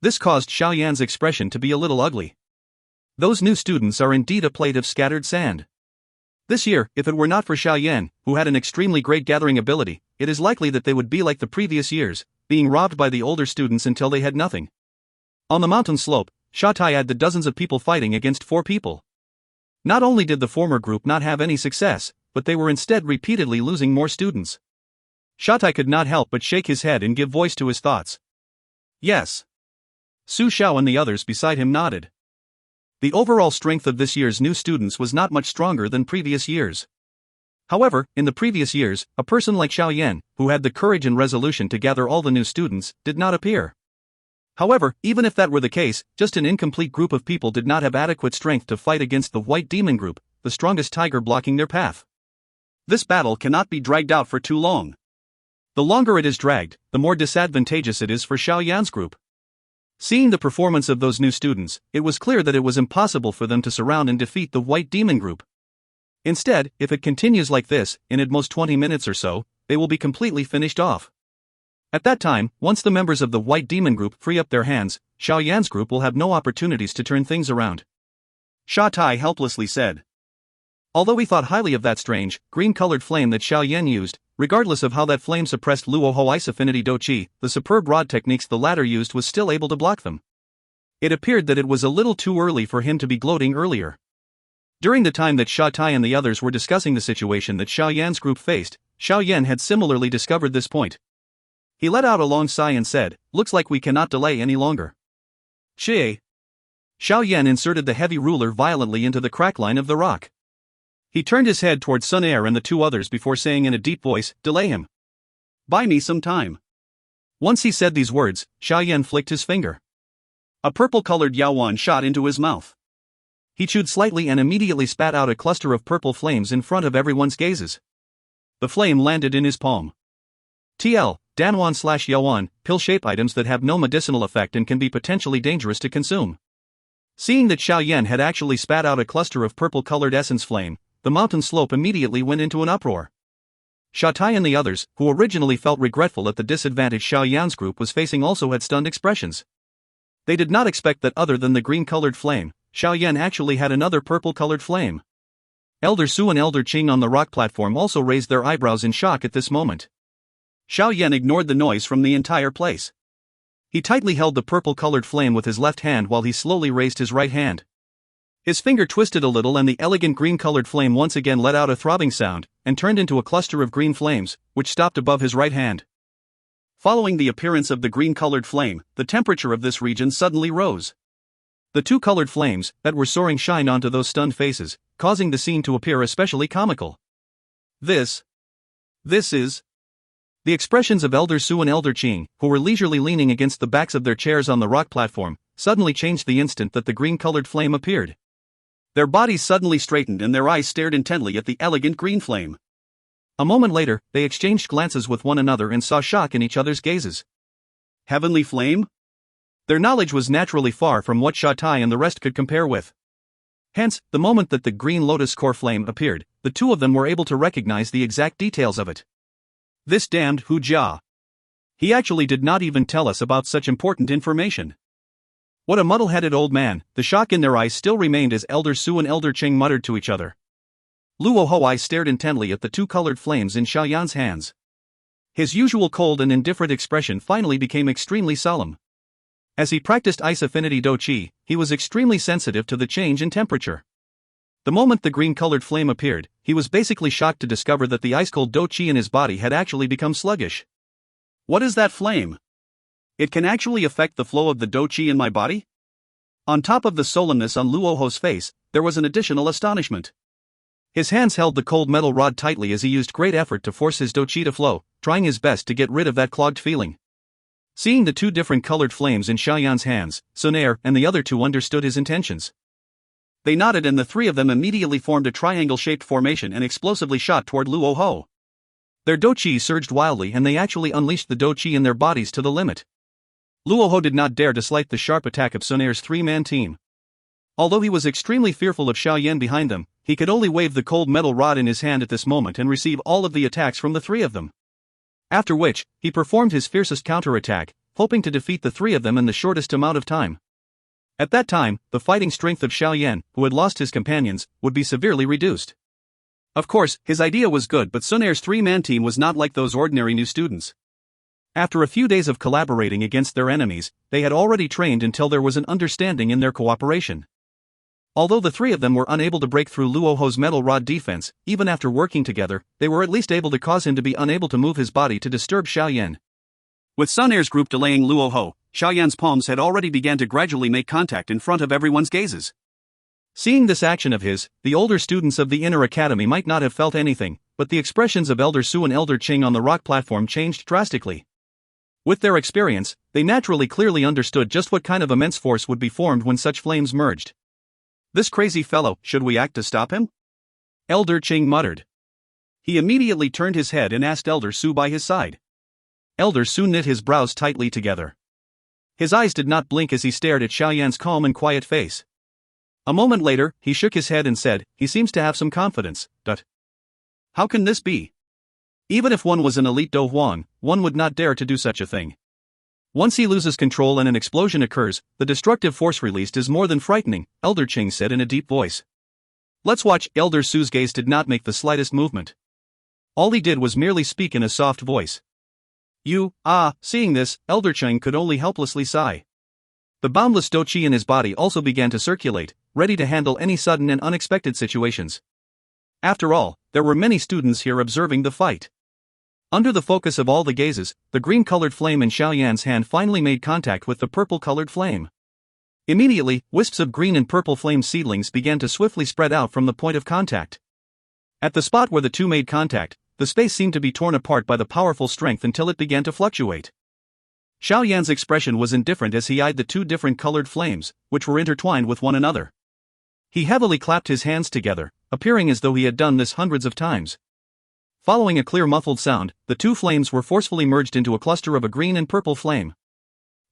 This caused Xiao Yan's expression to be a little ugly. Those new students are indeed a plate of scattered sand. This year, if it were not for Xiao Yan, who had an extremely great gathering ability, it is likely that they would be like the previous years, being robbed by the older students until they had nothing. On the mountain slope, Shatai had the dozens of people fighting against 4 people. Not only did the former group not have any success, but they were instead repeatedly losing more students. Shatai could not help but shake his head and give voice to his thoughts. Yes. Su Xiao and the others beside him nodded. The overall strength of this year's new students was not much stronger than previous years. However, in the previous years, a person like Xiao Yan, who had the courage and resolution to gather all the new students, did not appear. However, even if that were the case, just an incomplete group of people did not have adequate strength to fight against the White Demon group, the strongest tiger blocking their path. This battle cannot be dragged out for too long. The longer it is dragged, the more disadvantageous it is for Xiao Yan's group. Seeing the performance of those new students, it was clear that it was impossible for them to surround and defeat the White Demon group. Instead, if it continues like this, in at most 20 minutes or so, they will be completely finished off. At that time, once the members of the White Demon group free up their hands, Xiao Yan's group will have no opportunities to turn things around. Sha Tai helplessly said. Although he thought highly of that strange, green-colored flame that Xiao Yan used, regardless of how that flame suppressed Luoho Ice Affinity Dou Qi, the superb rod techniques the latter used was still able to block them. It appeared that it was a little too early for him to be gloating earlier. During the time that Sha Tai and the others were discussing the situation that Xiao Yan's group faced, Xiao Yan had similarly discovered this point. He let out a long sigh and said, "Looks like we cannot delay any longer." Xie. Xiao Yan inserted the heavy ruler violently into the crack line of the rock. He turned his head toward Xun Er and the two others before saying in a deep voice, "Delay him. Buy me some time." Once he said these words, Xiao Yan flicked his finger. A purple-colored yaoan shot into his mouth. He chewed slightly and immediately spat out a cluster of purple flames in front of everyone's gazes. The flame landed in his palm. TL, Danwan/Yaoan, pill-shape items that have no medicinal effect and can be potentially dangerous to consume. Seeing that Xiao Yan had actually spat out a cluster of purple-colored essence flame, the mountain slope immediately went into an uproar. Sha Tai and the others, who originally felt regretful at the disadvantage Xiao Yan's group was facing, also had stunned expressions. They did not expect that other than the green-colored flame, Xiao Yan actually had another purple-colored flame. Elder Su and Elder Qing on the rock platform also raised their eyebrows in shock at this moment. Xiao Yan ignored the noise from the entire place. He tightly held the purple-colored flame with his left hand while he slowly raised his right hand. His finger twisted a little and the elegant green-colored flame once again let out a throbbing sound, and turned into a cluster of green flames, which stopped above his right hand. Following the appearance of the green-colored flame, the temperature of this region suddenly rose. The two colored flames, that were soaring, shined onto those stunned faces, causing the scene to appear especially comical. This is... The expressions of Elder Su and Elder Qing, who were leisurely leaning against the backs of their chairs on the rock platform, suddenly changed the instant that the green-colored flame appeared. Their bodies suddenly straightened and their eyes stared intently at the elegant green flame. A moment later, they exchanged glances with one another and saw shock in each other's gazes. Heavenly flame? Their knowledge was naturally far from what Sha Tai and the rest could compare with. Hence, the moment that the green lotus core flame appeared, the two of them were able to recognize the exact details of it. This damned Hu Jia. He actually did not even tell us about such important information. What a muddle-headed old man. The shock in their eyes still remained as Elder Su and Elder Qing muttered to each other. Luo Hoai stared intently at the two colored flames in Xiao Yan's hands. His usual cold and indifferent expression finally became extremely solemn. As he practiced Ice Affinity Dou Qi, he was extremely sensitive to the change in temperature. The moment the green-colored flame appeared, he was basically shocked to discover that the ice-cold Dou Qi in his body had actually become sluggish. What is that flame? It can actually affect the flow of the Dou Qi in my body? On top of the solemnness on Luoho's face, there was an additional astonishment. His hands held the cold metal rod tightly as he used great effort to force his Dou Qi to flow, trying his best to get rid of that clogged feeling. Seeing the two different colored flames in Xiao Yan's hands, Xun Er and the other two understood his intentions. They nodded and the three of them immediately formed a triangle-shaped formation and explosively shot toward Luoho. Their Dou Qi surged wildly and they actually unleashed the Dou Qi in their bodies to the limit. Luoho did not dare to slight the sharp attack of Xun Er's three-man team. Although he was extremely fearful of Xiao Yan behind them, he could only wave the cold metal rod in his hand at this moment and receive all of the attacks from the three of them. After which, he performed his fiercest counterattack, hoping to defeat the three of them in the shortest amount of time. At that time, the fighting strength of Xiao Yan, who had lost his companions, would be severely reduced. Of course, his idea was good, but Xun Er's three-man team was not like those ordinary new students. After a few days of collaborating against their enemies, they had already trained until there was an understanding in their cooperation. Although the three of them were unable to break through Luoho's metal rod defense, even after working together, they were at least able to cause him to be unable to move his body to disturb Xiao Yan. With Xun Er's group delaying Luoho, Xiao Yan's palms had already begun to gradually make contact in front of everyone's gazes. Seeing this action of his, the older students of the inner academy might not have felt anything, but the expressions of Elder Su and Elder Qing on the rock platform changed drastically. With their experience, they naturally clearly understood just what kind of immense force would be formed when such flames merged. This crazy fellow, should we act to stop him? Elder Qing muttered. He immediately turned his head and asked Elder Su by his side. Elder Su knit his brows tightly together. His eyes did not blink as he stared at Xiao Yan's calm and quiet face. A moment later, he shook his head and said, "He seems to have some confidence, but how can this be?" Even if one was an elite Dou Huang, one would not dare to do such a thing. Once he loses control and an explosion occurs, the destructive force released is more than frightening, Elder Qing said in a deep voice. Let's watch. Elder Su's gaze did not make the slightest movement. All he did was merely speak in a soft voice. Seeing this, Elder Qing could only helplessly sigh. The boundless Dou Qi in his body also began to circulate, ready to handle any sudden and unexpected situations. After all, there were many students here observing the fight. Under the focus of all the gazes, the green-colored flame in Xiao Yan's hand finally made contact with the purple-colored flame. Immediately, wisps of green and purple flame seedlings began to swiftly spread out from the point of contact. At the spot where the two made contact, the space seemed to be torn apart by the powerful strength until it began to fluctuate. Xiao Yan's expression was indifferent as he eyed the two different colored flames, which were intertwined with one another. He heavily clapped his hands together, appearing as though he had done this hundreds of times. Following a clear muffled sound, the two flames were forcefully merged into a cluster of a green and purple flame.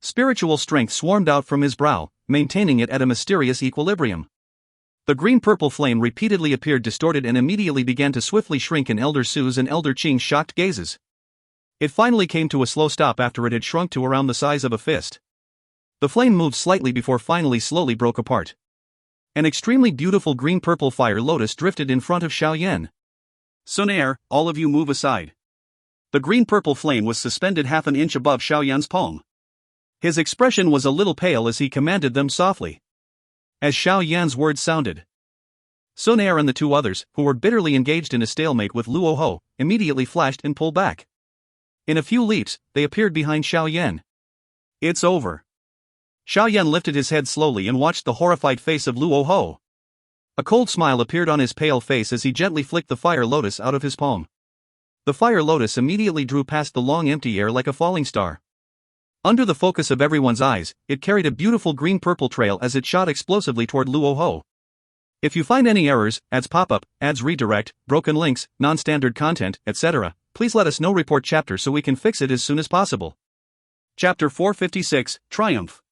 Spiritual strength swarmed out from his brow, maintaining it at a mysterious equilibrium. The green-purple flame repeatedly appeared distorted and immediately began to swiftly shrink in Elder Su's and Elder Qing's shocked gazes. It finally came to a slow stop after it had shrunk to around the size of a fist. The flame moved slightly before finally slowly broke apart. An extremely beautiful green-purple fire lotus drifted in front of Xiao Yan. Xun Er, all of you move aside. The green-purple flame was suspended half an inch above Xiao Yan's palm. His expression was a little pale as he commanded them softly. As Xiao Yan's words sounded, Xun Er and the two others, who were bitterly engaged in a stalemate with Luo Ho, immediately flashed and pulled back. In a few leaps, they appeared behind Xiao Yan. It's over. Xiao Yan lifted his head slowly and watched the horrified face of Luo Ho. A cold smile appeared on his pale face as he gently flicked the fire lotus out of his palm. The fire lotus immediately drew past the long empty air like a falling star. Under the focus of everyone's eyes, it carried a beautiful green-purple trail as it shot explosively toward Luo Ho. If you find any errors, ads pop-up, ads redirect, broken links, non-standard content, etc., please let us know. Report chapter so we can fix it as soon as possible. Chapter 456, Triumph.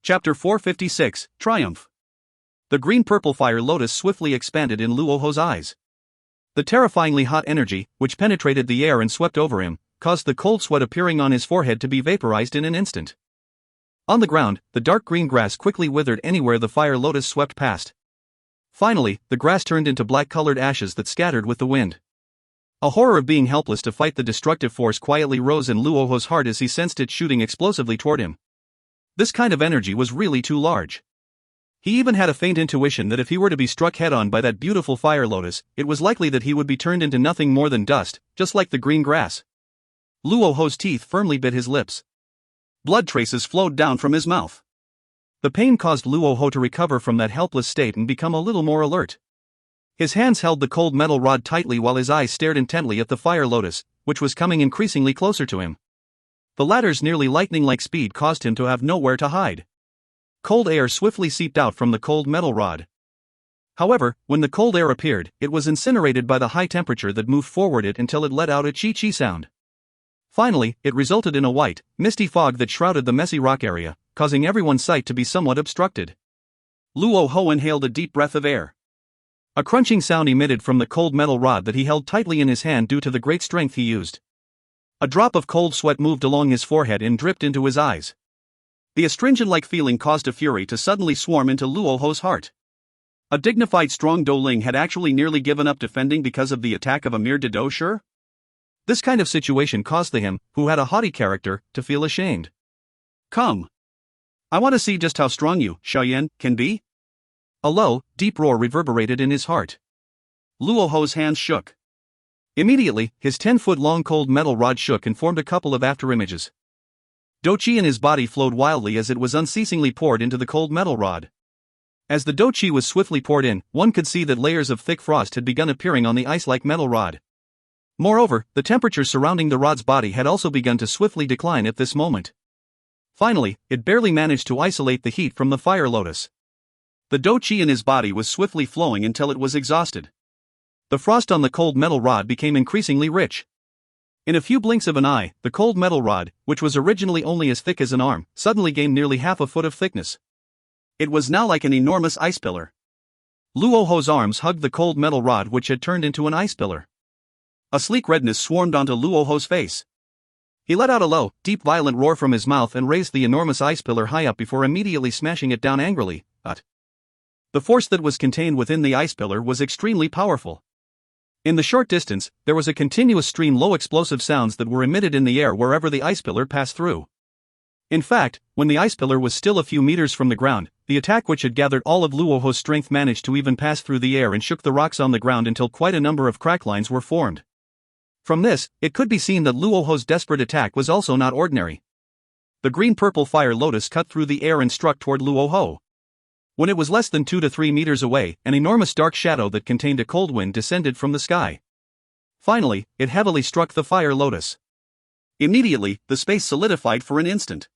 Chapter 456, Triumph. The green-purple fire lotus swiftly expanded in Luo Ho's eyes. The terrifyingly hot energy, which penetrated the air and swept over him, caused the cold sweat appearing on his forehead to be vaporized in an instant. On the ground, the dark green grass quickly withered anywhere the fire lotus swept past. Finally, the grass turned into black-colored ashes that scattered with the wind. A horror of being helpless to fight the destructive force quietly rose in Luo Ho's heart as he sensed it shooting explosively toward him. This kind of energy was really too large. He even had a faint intuition that if he were to be struck head-on by that beautiful fire lotus, it was likely that he would be turned into nothing more than dust, just like the green grass. Luo Ho's teeth firmly bit his lips. Blood traces flowed down from his mouth. The pain caused Luo Ho to recover from that helpless state and become a little more alert. His hands held the cold metal rod tightly while his eyes stared intently at the fire lotus, which was coming increasingly closer to him. The latter's nearly lightning-like speed caused him to have nowhere to hide. Cold air swiftly seeped out from the cold metal rod. However, when the cold air appeared, it was incinerated by the high temperature that moved forward it until it let out a chi-chi sound. Finally, it resulted in a white, misty fog that shrouded the messy rock area, causing everyone's sight to be somewhat obstructed. Luo Ho inhaled a deep breath of air. A crunching sound emitted from the cold metal rod that he held tightly in his hand due to the great strength he used. A drop of cold sweat moved along his forehead and dripped into his eyes. The astringent-like feeling caused a fury to suddenly swarm into Luo Ho's heart. A dignified strong Douling had actually nearly given up defending because of the attack of a mere Dou Qi? This kind of situation caused him, who had a haughty character, to feel ashamed. Come. I want to see just how strong you, Xiao Yan, can be. A low, deep roar reverberated in his heart. Luo Ho's hands shook. Immediately, his 10-foot-long cold metal rod shook and formed a couple of afterimages. Dou Qi in his body flowed wildly as it was unceasingly poured into the cold metal rod. As the Dou Qi was swiftly poured in, one could see that layers of thick frost had begun appearing on the ice-like metal rod. Moreover, the temperature surrounding the rod's body had also begun to swiftly decline at this moment. Finally, it barely managed to isolate the heat from the fire lotus. The Dou Qi in his body was swiftly flowing until it was exhausted. The frost on the cold metal rod became increasingly rich. In a few blinks of an eye, the cold metal rod, which was originally only as thick as an arm, suddenly gained nearly half a foot of thickness. It was now like an enormous ice pillar. Luo Ho's arms hugged the cold metal rod which had turned into an ice pillar. A sleek redness swarmed onto Luoho's face. He let out a low, deep violent roar from his mouth and raised the enormous ice pillar high up before immediately smashing it down angrily. The force that was contained within the ice pillar was extremely powerful. In the short distance, there was a continuous stream of low explosive sounds that were emitted in the air wherever the ice pillar passed through. In fact, when the ice pillar was still a few meters from the ground, the attack which had gathered all of Luoho's strength managed to even pass through the air and shook the rocks on the ground until quite a number of crack lines were formed. From this, it could be seen that Luoho's desperate attack was also not ordinary. The green-purple fire lotus cut through the air and struck toward Luoho. When it was less than 2 to 3 meters away, an enormous dark shadow that contained a cold wind descended from the sky. Finally, it heavily struck the fire lotus. Immediately, the space solidified for an instant.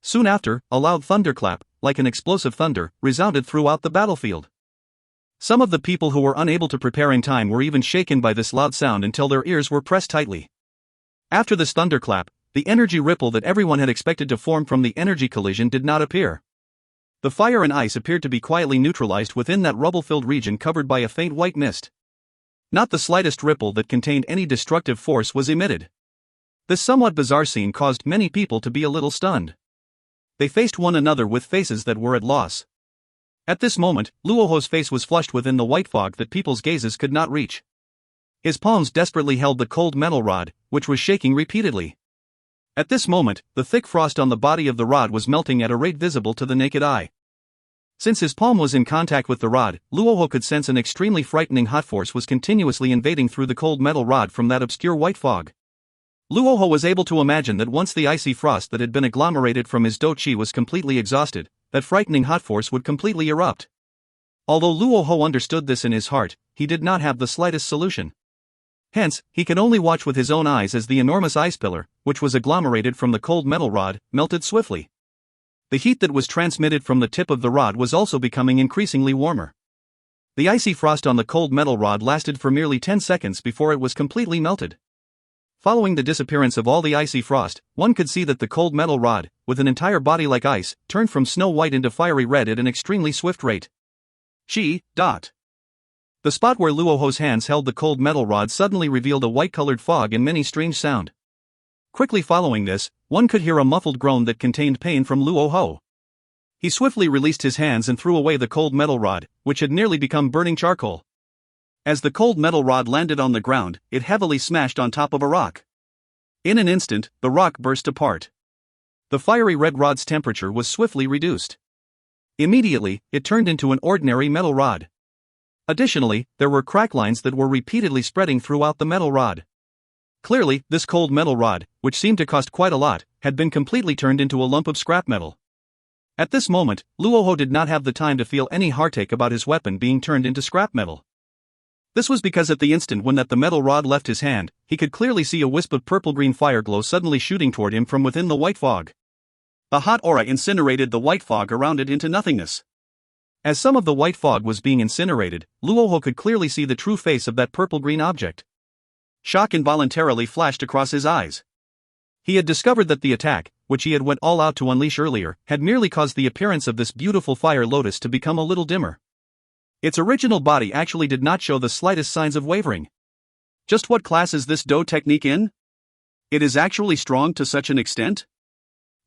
Soon after, a loud thunderclap, like an explosive thunder, resounded throughout the battlefield. Some of the people who were unable to prepare in time were even shaken by this loud sound until their ears were pressed tightly. After this thunderclap, the energy ripple that everyone had expected to form from the energy collision did not appear. The fire and ice appeared to be quietly neutralized within that rubble-filled region covered by a faint white mist. Not the slightest ripple that contained any destructive force was emitted. This somewhat bizarre scene caused many people to be a little stunned. They faced one another with faces that were at loss. At this moment, Luoho's face was flushed within the white fog that people's gazes could not reach. His palms desperately held the cold metal rod, which was shaking repeatedly. At this moment, the thick frost on the body of the rod was melting at a rate visible to the naked eye. Since his palm was in contact with the rod, Luoho could sense an extremely frightening hot force was continuously invading through the cold metal rod from that obscure white fog. Luoho was able to imagine that once the icy frost that had been agglomerated from his Dou Qi was completely exhausted, that frightening hot force would completely erupt. Although Luoho understood this in his heart, he did not have the slightest solution. Hence, he could only watch with his own eyes as the enormous ice pillar, which was agglomerated from the cold metal rod, melted swiftly. The heat that was transmitted from the tip of the rod was also becoming increasingly warmer. The icy frost on the cold metal rod lasted for merely 10 seconds before it was completely melted. Following the disappearance of all the icy frost, one could see that the cold metal rod, with an entire body like ice, turned from snow white into fiery red at an extremely swift rate. The spot where Luoho's hands held the cold metal rod suddenly revealed a white-colored fog and many strange sound. Quickly following this, one could hear a muffled groan that contained pain from Luoho. He swiftly released his hands and threw away the cold metal rod, which had nearly become burning charcoal. As the cold metal rod landed on the ground, it heavily smashed on top of a rock. In an instant, the rock burst apart. The fiery red rod's temperature was swiftly reduced. Immediately, it turned into an ordinary metal rod. Additionally, there were crack lines that were repeatedly spreading throughout the metal rod. Clearly, this cold metal rod, which seemed to cost quite a lot, had been completely turned into a lump of scrap metal. At this moment, Luoho did not have the time to feel any heartache about his weapon being turned into scrap metal. This was because at the instant when the metal rod left his hand, he could clearly see a wisp of purple-green fire glow suddenly shooting toward him from within the white fog. A hot aura incinerated the white fog around it into nothingness. As some of the white fog was being incinerated, Luoho could clearly see the true face of that purple-green object. Shock involuntarily flashed across his eyes. He had discovered that the attack, which he had went all out to unleash earlier, had merely caused the appearance of this beautiful fire lotus to become a little dimmer. Its original body actually did not show the slightest signs of wavering. Just what class is this Dou technique in? It is actually strong to such an extent?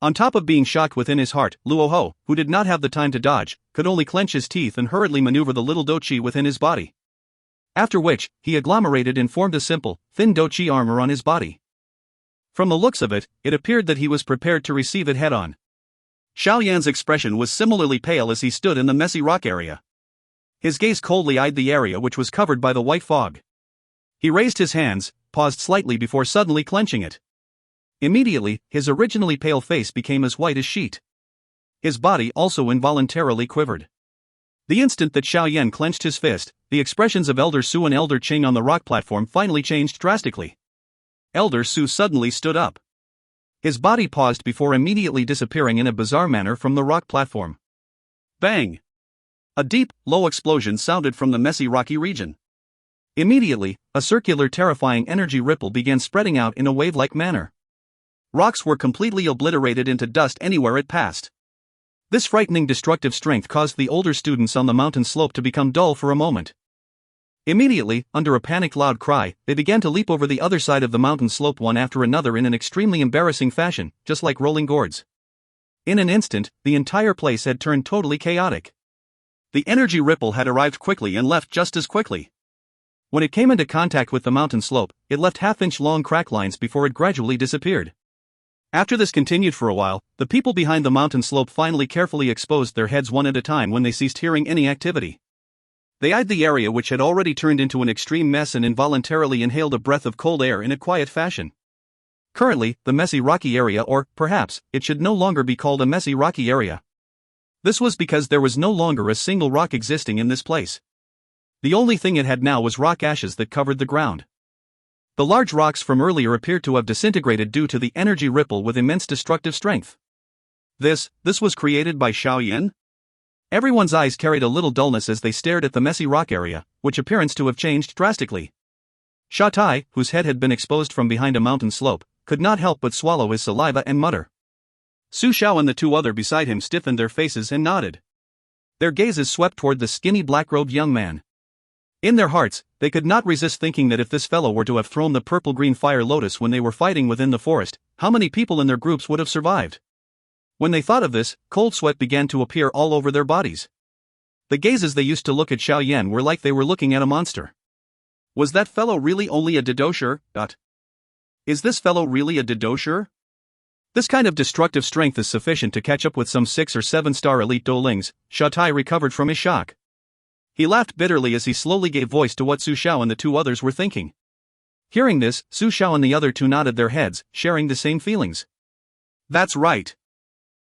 On top of being shocked within his heart, Luoho, who did not have the time to dodge, could only clench his teeth and hurriedly maneuver the little Dou Qi within his body. After which, he agglomerated and formed a simple, thin Dou Qi armor on his body. From the looks of it, it appeared that he was prepared to receive it head-on. Xiao Yan's expression was similarly pale as he stood in the messy rock area. His gaze coldly eyed the area which was covered by the white fog. He raised his hands, paused slightly before suddenly clenching it. Immediately, his originally pale face became as white as sheet. His body also involuntarily quivered. The instant that Xiao Yan clenched his fist, the expressions of Elder Su and Elder Qing on the rock platform finally changed drastically. Elder Su suddenly stood up. His body paused before immediately disappearing in a bizarre manner from the rock platform. Bang! A deep, low explosion sounded from the messy rocky region. Immediately, a circular terrifying energy ripple began spreading out in a wave-like manner. Rocks were completely obliterated into dust anywhere it passed. This frightening destructive strength caused the older students on the mountain slope to become dull for a moment. Immediately, under a panicked loud cry, they began to leap over the other side of the mountain slope one after another in an extremely embarrassing fashion, just like rolling gourds. In an instant, the entire place had turned totally chaotic. The energy ripple had arrived quickly and left just as quickly. When it came into contact with the mountain slope, it left half-inch long crack lines before it gradually disappeared. After this continued for a while, the people behind the mountain slope finally carefully exposed their heads one at a time when they ceased hearing any activity. They eyed the area which had already turned into an extreme mess and involuntarily inhaled a breath of cold air in a quiet fashion. Currently, the messy rocky area, or, perhaps, it should no longer be called a messy rocky area. This was because there was no longer a single rock existing in this place. The only thing it had now was rock ashes that covered the ground. The large rocks from earlier appeared to have disintegrated due to the energy ripple with immense destructive strength. This was created by Xiao Yan? Everyone's eyes carried a little dullness as they stared at the messy rock area, which appears to have changed drastically. Sha Tai, whose head had been exposed from behind a mountain slope, could not help but swallow his saliva and mutter. Su Xiao and the two other beside him stiffened their faces and nodded. Their gazes swept toward the skinny black-robed young man. In their hearts, they could not resist thinking that if this fellow were to have thrown the purple-green fire lotus when they were fighting within the forest, how many people in their groups would have survived? When they thought of this, cold sweat began to appear all over their bodies. The gazes they used to look at Xiao Yan were like they were looking at a monster. Was that fellow really only a didosher? Is this fellow really a didosher? This kind of destructive strength is sufficient to catch up with some 6 or 7-star elite doulings. Sha Tai recovered from his shock. He laughed bitterly as he slowly gave voice to what Su Xiao and the two others were thinking. Hearing this, Su Xiao and the other two nodded their heads, sharing the same feelings. That's right.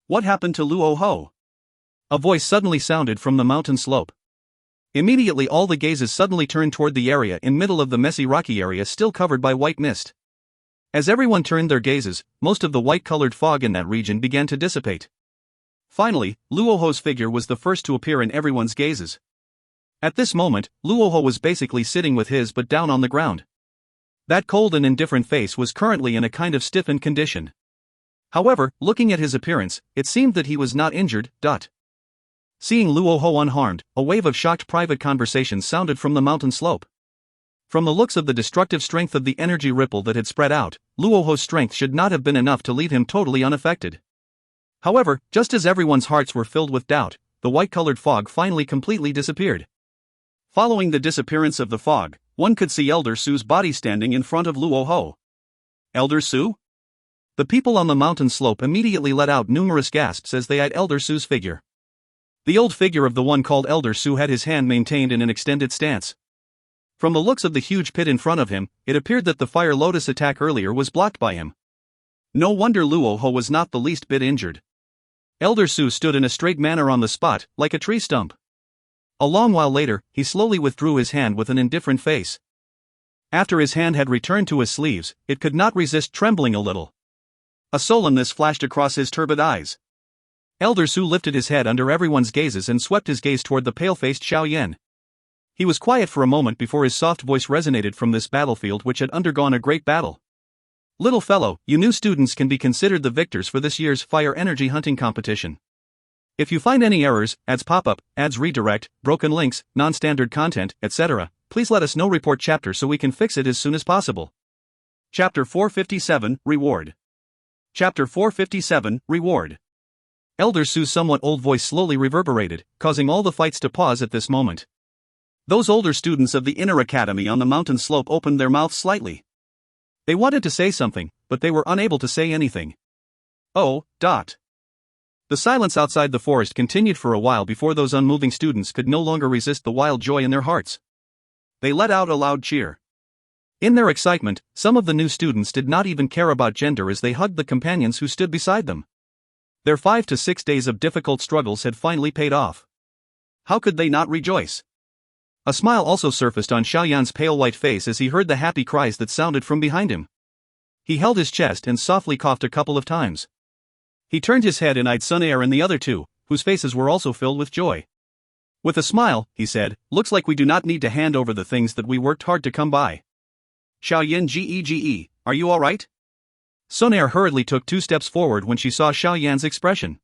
What happened to Luo Ho? A voice suddenly sounded from the mountain slope. Immediately all the gazes suddenly turned toward the area in middle of the messy rocky area still covered by white mist. As everyone turned their gazes, most of the white-colored fog in that region began to dissipate. Finally, Luo Ho's figure was the first to appear in everyone's gazes. At this moment, Luo Ho was basically sitting with his butt down on the ground. That cold and indifferent face was currently in a kind of stiffened condition. However, looking at his appearance, it seemed that he was not injured. Seeing Luo Ho unharmed, a wave of shocked private conversations sounded from the mountain slope. From the looks of the destructive strength of the energy ripple that had spread out, Luo Ho's strength should not have been enough to leave him totally unaffected. However, just as everyone's hearts were filled with doubt, the white-colored fog finally completely disappeared. Following the disappearance of the fog, one could see Elder Su's body standing in front of Luo Ho. Elder Su? The people on the mountain slope immediately let out numerous gasps as they eyed Elder Su's figure. The old figure of the one called Elder Su had his hand maintained in an extended stance. From the looks of the huge pit in front of him, it appeared that the fire lotus attack earlier was blocked by him. No wonder Luo Ho was not the least bit injured. Elder Su stood in a straight manner on the spot, like a tree stump. A long while later, he slowly withdrew his hand with an indifferent face. After his hand had returned to his sleeves, it could not resist trembling a little. A sullenness flashed across his turbid eyes. Elder Su lifted his head under everyone's gazes and swept his gaze toward the pale-faced Xiao Yan. He was quiet for a moment before his soft voice resonated from this battlefield which had undergone a great battle. Little fellow, you new students can be considered the victors for this year's fire energy hunting competition. If you find any errors, ads pop up, ads redirect, broken links, non-standard content, etc., please let us know. Report chapter so we can fix it as soon as possible. Chapter 457, Reward. Chapter 457, Reward. Elder Su's somewhat old voice slowly reverberated, causing all the fights to pause at this moment. Those older students of the inner academy on the mountain slope opened their mouths slightly. They wanted to say something, but they were unable to say anything. The silence outside the forest continued for a while before those unmoving students could no longer resist the wild joy in their hearts. They let out a loud cheer. In their excitement, some of the new students did not even care about gender as they hugged the companions who stood beside them. Their 5 to 6 days of difficult struggles had finally paid off. How could they not rejoice? A smile also surfaced on Xiao Yan's pale white face as he heard the happy cries that sounded from behind him. He held his chest and softly coughed a couple of times. He turned his head and eyed Xun Er and the other two, whose faces were also filled with joy. With a smile, he said, "Looks like we do not need to hand over the things that we worked hard to come by. Xiao Yan Gege, are you alright?" Xun Er hurriedly took 2 steps forward when she saw Xiao Yan's expression.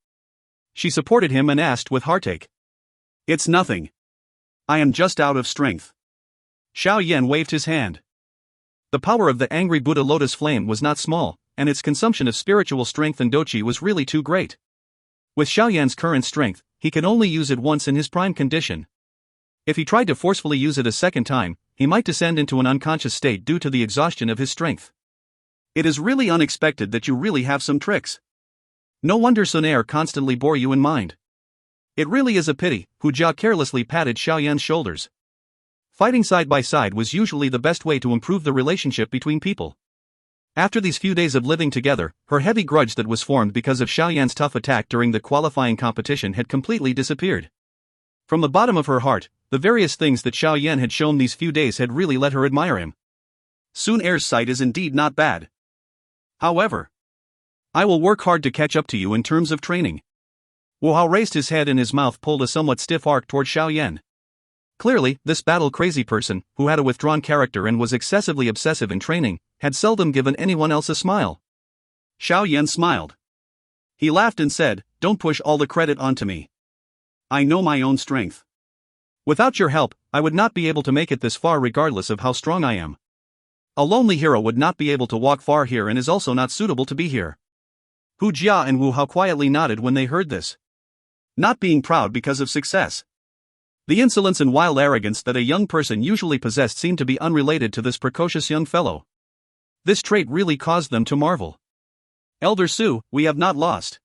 She supported him and asked with heartache. "It's nothing. I am just out of strength." Xiao Yan waved his hand. The power of the angry Buddha lotus flame was not small, and its consumption of spiritual strength and Dou Qi was really too great. With Xiao Yan's current strength, he could only use it once in his prime condition. If he tried to forcefully use it a second time, he might descend into an unconscious state due to the exhaustion of his strength. It is really unexpected that you really have some tricks. No wonder Xun Er constantly bore you in mind. It really is a pity. Hu Jia carelessly patted Xiao Yan's shoulders. Fighting side by side was usually the best way to improve the relationship between people. After these few days of living together, her heavy grudge that was formed because of Xiao Yan's tough attack during the qualifying competition had completely disappeared. From the bottom of her heart, the various things that Xiao Yan had shown these few days had really let her admire him. Xun Er's sight is indeed not bad. However, I will work hard to catch up to you in terms of training. Wu Hao raised his head and his mouth pulled a somewhat stiff arc toward Xiao Yan. Clearly, this battle-crazy person, who had a withdrawn character and was excessively obsessive in training, had seldom given anyone else a smile. Xiao Yan smiled. He laughed and said, "Don't push all the credit onto me. I know my own strength. Without your help, I would not be able to make it this far regardless of how strong I am. A lonely hero would not be able to walk far here and is also not suitable to be here." Hu Jia and Wu Hao quietly nodded when they heard this. Not being proud because of success. The insolence and wild arrogance that a young person usually possessed seemed to be unrelated to this precocious young fellow. This trait really caused them to marvel. "Elder Su, we have not lost."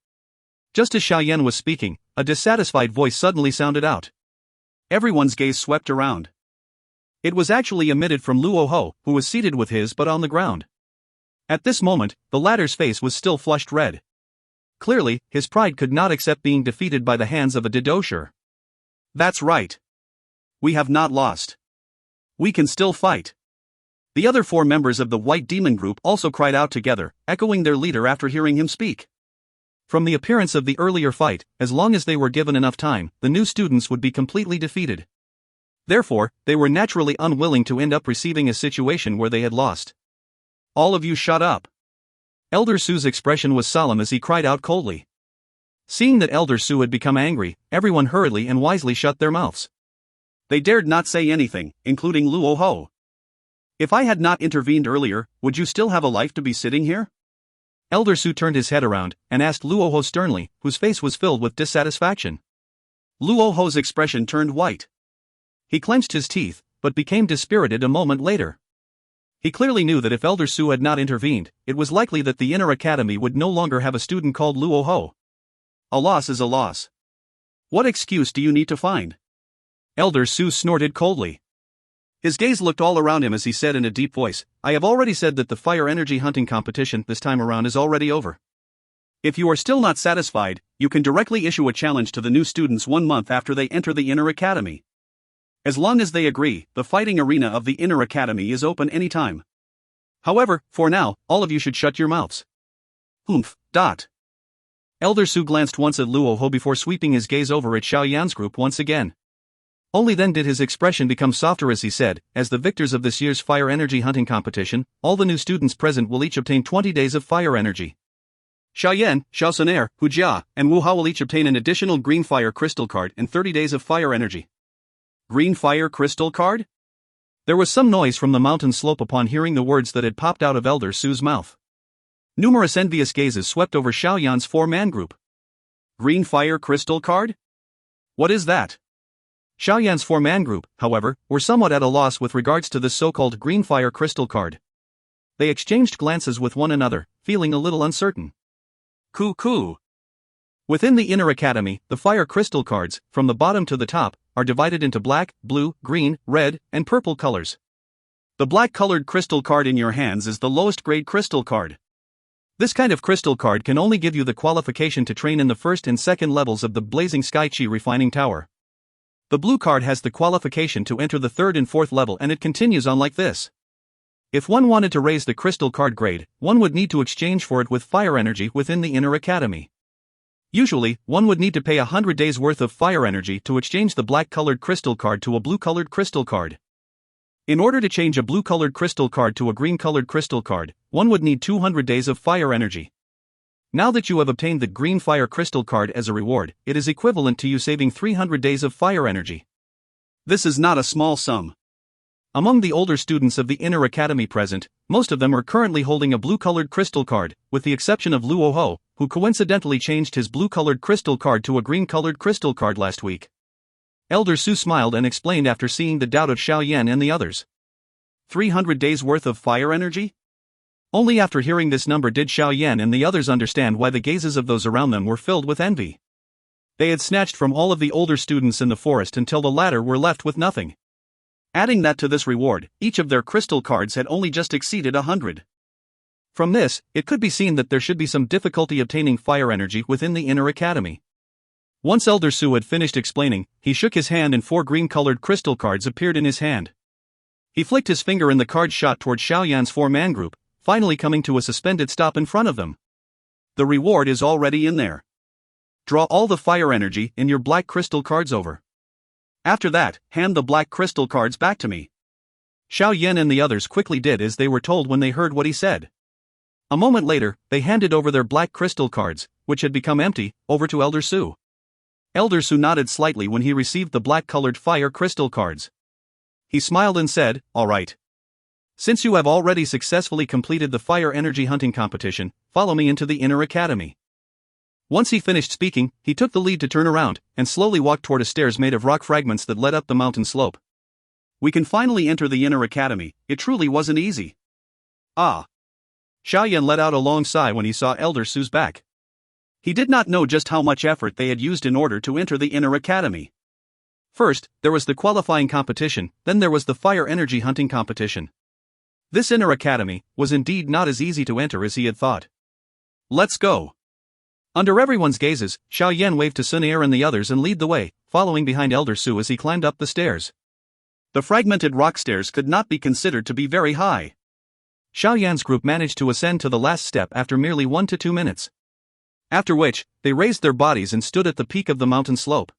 Just as Xiao Yan was speaking, a dissatisfied voice suddenly sounded out. Everyone's gaze swept around. It was actually emitted from Luo Ho, who was seated with his but on the ground. At this moment, the latter's face was still flushed red. Clearly, his pride could not accept being defeated by the hands of a didosher. "That's right. We have not lost. We can still fight." The other 4 members of the White Demon group also cried out together, echoing their leader after hearing him speak. From the appearance of the earlier fight, as long as they were given enough time, the new students would be completely defeated. Therefore, they were naturally unwilling to end up receiving a situation where they had lost. "All of you shut up." Elder Su's expression was solemn as he cried out coldly. Seeing that Elder Su had become angry, everyone hurriedly and wisely shut their mouths. They dared not say anything, including Luo Ho. "If I had not intervened earlier, would you still have a life to be sitting here?" Elder Su turned his head around and asked Luo Ho sternly, whose face was filled with dissatisfaction. Luo Ho's expression turned white. He clenched his teeth, but became dispirited a moment later. He clearly knew that if Elder Su had not intervened, it was likely that the inner academy would no longer have a student called Luo Ho. A loss is a loss. What excuse do you need to find? Elder Su snorted coldly. His gaze looked all around him as he said in a deep voice, "I have already said that the fire energy hunting competition this time around is already over. If you are still not satisfied, you can directly issue a challenge to the new students 1 month after they enter the inner academy. As long as they agree, the fighting arena of the inner academy is open anytime. However, for now, all of you should shut your mouths." Humph. Elder Su glanced once at Luo Ho before sweeping his gaze over at Xiao Yan's group once again. Only then did his expression become softer as he said, "As the victors of this year's fire energy hunting competition, all the new students present will each obtain 20 days of fire energy. Xiao Yan, Xun Er, Hu Jia, and Wu Hao will each obtain an additional green fire crystal card and 30 days of fire energy." Green fire crystal card? There was some noise from the mountain slope upon hearing the words that had popped out of Elder Su's mouth. Numerous envious gazes swept over Xiao Yan's 4-man group. Green fire crystal card? What is that? Xiao Yan's 4-man group, however, were somewhat at a loss with regards to this so-called green fire crystal card. They exchanged glances with one another, feeling a little uncertain. Coo. Within the inner academy, the fire crystal cards, from the bottom to the top, are divided into black, blue, green, red, and purple colors. The black-colored crystal card in your hands is the lowest grade crystal card. This kind of crystal card can only give you the qualification to train in the 1st and 2nd levels of the Blazing Sky Chi Refining Tower. The blue card has the qualification to enter the 3rd and 4th level, and it continues on like this. If one wanted to raise the crystal card grade, one would need to exchange for it with fire energy within the inner academy. Usually, one would need to pay 100 days worth of fire energy to exchange the black-colored crystal card to a blue-colored crystal card. In order to change a blue-colored crystal card to a green-colored crystal card, one would need 200 days of fire energy. Now that you have obtained the green fire crystal card as a reward, it is equivalent to you saving 300 days of fire energy. This is not a small sum. Among the older students of the Inner Academy present, most of them are currently holding a blue-colored crystal card, with the exception of Luo Ho, who coincidentally changed his blue-colored crystal card to a green-colored crystal card last week. Elder Su smiled and explained after seeing the doubt of Xiao Yan and the others. 300 days worth of fire energy? Only after hearing this number did Xiao Yan and the others understand why the gazes of those around them were filled with envy. They had snatched from all of the older students in the forest until the latter were left with nothing. Adding that to this reward, each of their crystal cards had only just exceeded 100. From this, it could be seen that there should be some difficulty obtaining fire energy within the Inner Academy. Once Elder Su had finished explaining, he shook his hand and 4 green-colored crystal cards appeared in his hand. He flicked his finger and the card shot toward Xiao Yan's 4-man group, finally coming to a suspended stop in front of them. The reward is already in there. Draw all the fire energy in your black crystal cards over. After that, hand the black crystal cards back to me. Xiao Yan and the others quickly did as they were told when they heard what he said. A moment later, they handed over their black crystal cards, which had become empty, over to Elder Su. Elder Su nodded slightly when he received the black-colored fire crystal cards. He smiled and said, "All right. Since you have already successfully completed the fire energy hunting competition, follow me into the Inner Academy." Once he finished speaking, he took the lead to turn around, and slowly walked toward a stairs made of rock fragments that led up the mountain slope. We can finally enter the Inner Academy. It truly wasn't easy. Ah. Xiao Yan let out a long sigh when he saw Elder Su's back. He did not know just how much effort they had used in order to enter the Inner Academy. First, there was the qualifying competition, then there was the fire energy hunting competition. This Inner Academy was indeed not as easy to enter as he had thought. Let's go. Under everyone's gazes, Xiao Yan waved to Xun Er and the others and led the way, following behind Elder Su as he climbed up the stairs. The fragmented rock stairs could not be considered to be very high. Xiao Yan's group managed to ascend to the last step after merely 1 to 2 minutes. After which, they raised their bodies and stood at the peak of the mountain slope.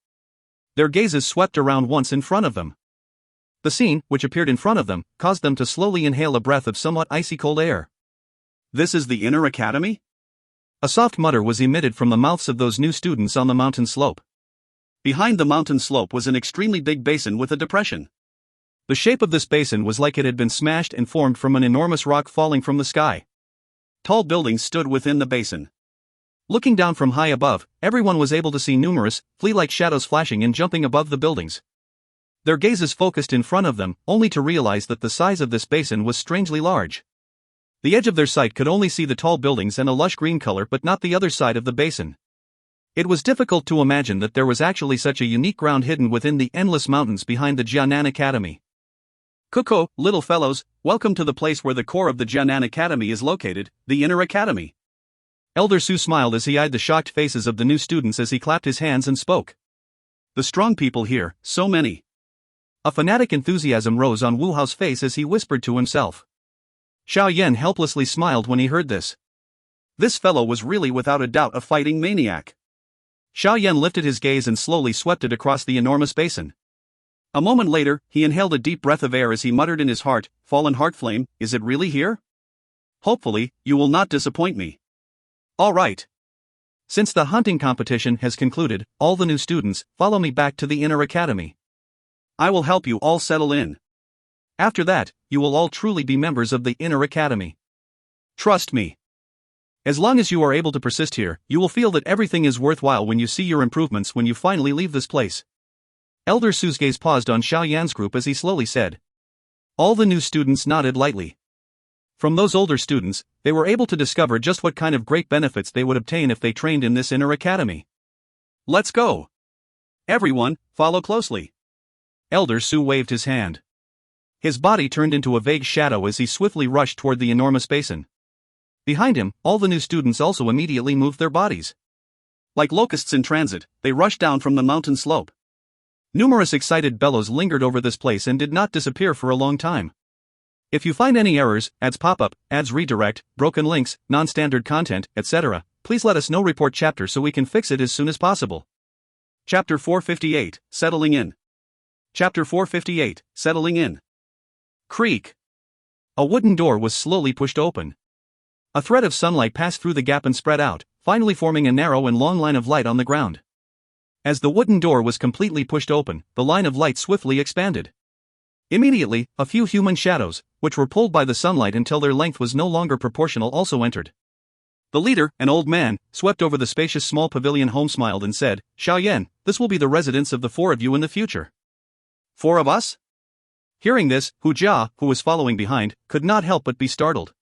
Their gazes swept around once in front of them. The scene, which appeared in front of them, caused them to slowly inhale a breath of somewhat icy cold air. This is the Inner Academy? A soft mutter was emitted from the mouths of those new students on the mountain slope. Behind the mountain slope was an extremely big basin with a depression. The shape of this basin was like it had been smashed and formed from an enormous rock falling from the sky. Tall buildings stood within the basin. Looking down from high above, everyone was able to see numerous, flea-like shadows flashing and jumping above the buildings. Their gazes focused in front of them, only to realize that the size of this basin was strangely large. The edge of their sight could only see the tall buildings and a lush green color but not the other side of the basin. It was difficult to imagine that there was actually such a unique ground hidden within the endless mountains behind the Jianan Academy. Kuko, little fellows, welcome to the place where the core of the Jianan Academy is located, the Inner Academy. Elder Su smiled as he eyed the shocked faces of the new students as he clapped his hands and spoke. The strong people here, so many. A fanatic enthusiasm rose on Wu Hao's face as he whispered to himself. Xiao Yan helplessly smiled when he heard this. This fellow was really without a doubt a fighting maniac. Xiao Yan lifted his gaze and slowly swept it across the enormous basin. A moment later, he inhaled a deep breath of air as he muttered in his heart, "Fallen heart flame, is it really here? Hopefully, you will not disappoint me." All right. Since the hunting competition has concluded, all the new students, follow me back to the Inner Academy. I will help you all settle in. After that, you will all truly be members of the Inner Academy. Trust me. As long as you are able to persist here, you will feel that everything is worthwhile when you see your improvements when you finally leave this place. Elder Su's gaze paused on Xiao Yan's group as he slowly said. All the new students nodded lightly. From those older students, they were able to discover just what kind of great benefits they would obtain if they trained in this Inner Academy. Let's go. Everyone, follow closely. Elder Su waved his hand. His body turned into a vague shadow as he swiftly rushed toward the enormous basin. Behind him, all the new students also immediately moved their bodies. Like locusts in transit, they rushed down from the mountain slope. Numerous excited bellows lingered over this place and did not disappear for a long time. If you find any errors, ads pop up, ads redirect, broken links, non-standard content, etc., please let us know. Report chapter so we can fix it as soon as possible. Chapter 458, Settling In. Chapter 458, Settling In. Creak. A wooden door was slowly pushed open. A thread of sunlight passed through the gap and spread out, finally forming a narrow and long line of light on the ground. As the wooden door was completely pushed open, the line of light swiftly expanded. Immediately, a few human shadows, which were pulled by the sunlight until their length was no longer proportional, also entered. The leader, an old man, swept over the spacious small pavilion home, smiled and said, "Xiao Yan, this will be the residence of the 4 of you in the future." 4 of us? Hearing this, Hu Jia, who was following behind, could not help but be startled.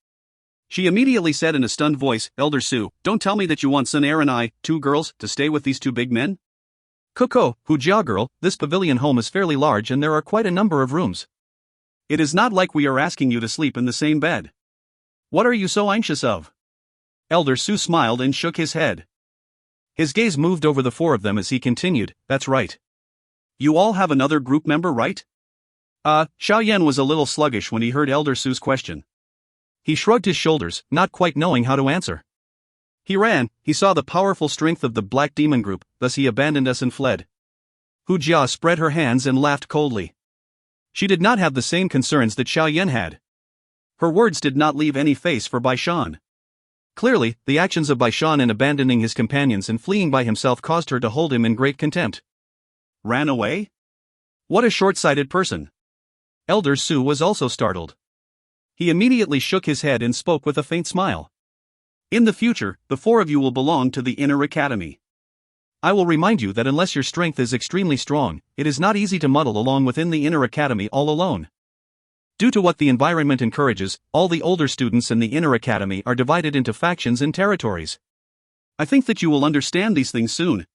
She immediately said in a stunned voice, "Elder Su, don't tell me that you want Xun Er and I, 2 girls, to stay with these 2 big men?" "Coco, Hu Jia girl, this pavilion home is fairly large and there are quite a number of rooms. It is not like we are asking you to sleep in the same bed. What are you so anxious of?" Elder Su smiled and shook his head. His gaze moved over the 4 of them as he continued, "That's right. You all have another group member, right?" Xiao Yan was a little sluggish when he heard Elder Su's question. He shrugged his shoulders, not quite knowing how to answer. He ran, he saw the powerful strength of the Black Demon group, thus he abandoned us and fled. Hu Jia spread her hands and laughed coldly. She did not have the same concerns that Xiao Yan had. Her words did not leave any face for Bai Shan. Clearly, the actions of Bai Shan in abandoning his companions and fleeing by himself caused her to hold him in great contempt. Ran away? What a short-sighted person. Elder Su was also startled. He immediately shook his head and spoke with a faint smile. "In the future, the 4 of you will belong to the Inner Academy. I will remind you that unless your strength is extremely strong, it is not easy to muddle along within the Inner Academy all alone. Due to what the environment encourages, all the older students in the Inner Academy are divided into factions and territories. I think that you will understand these things soon."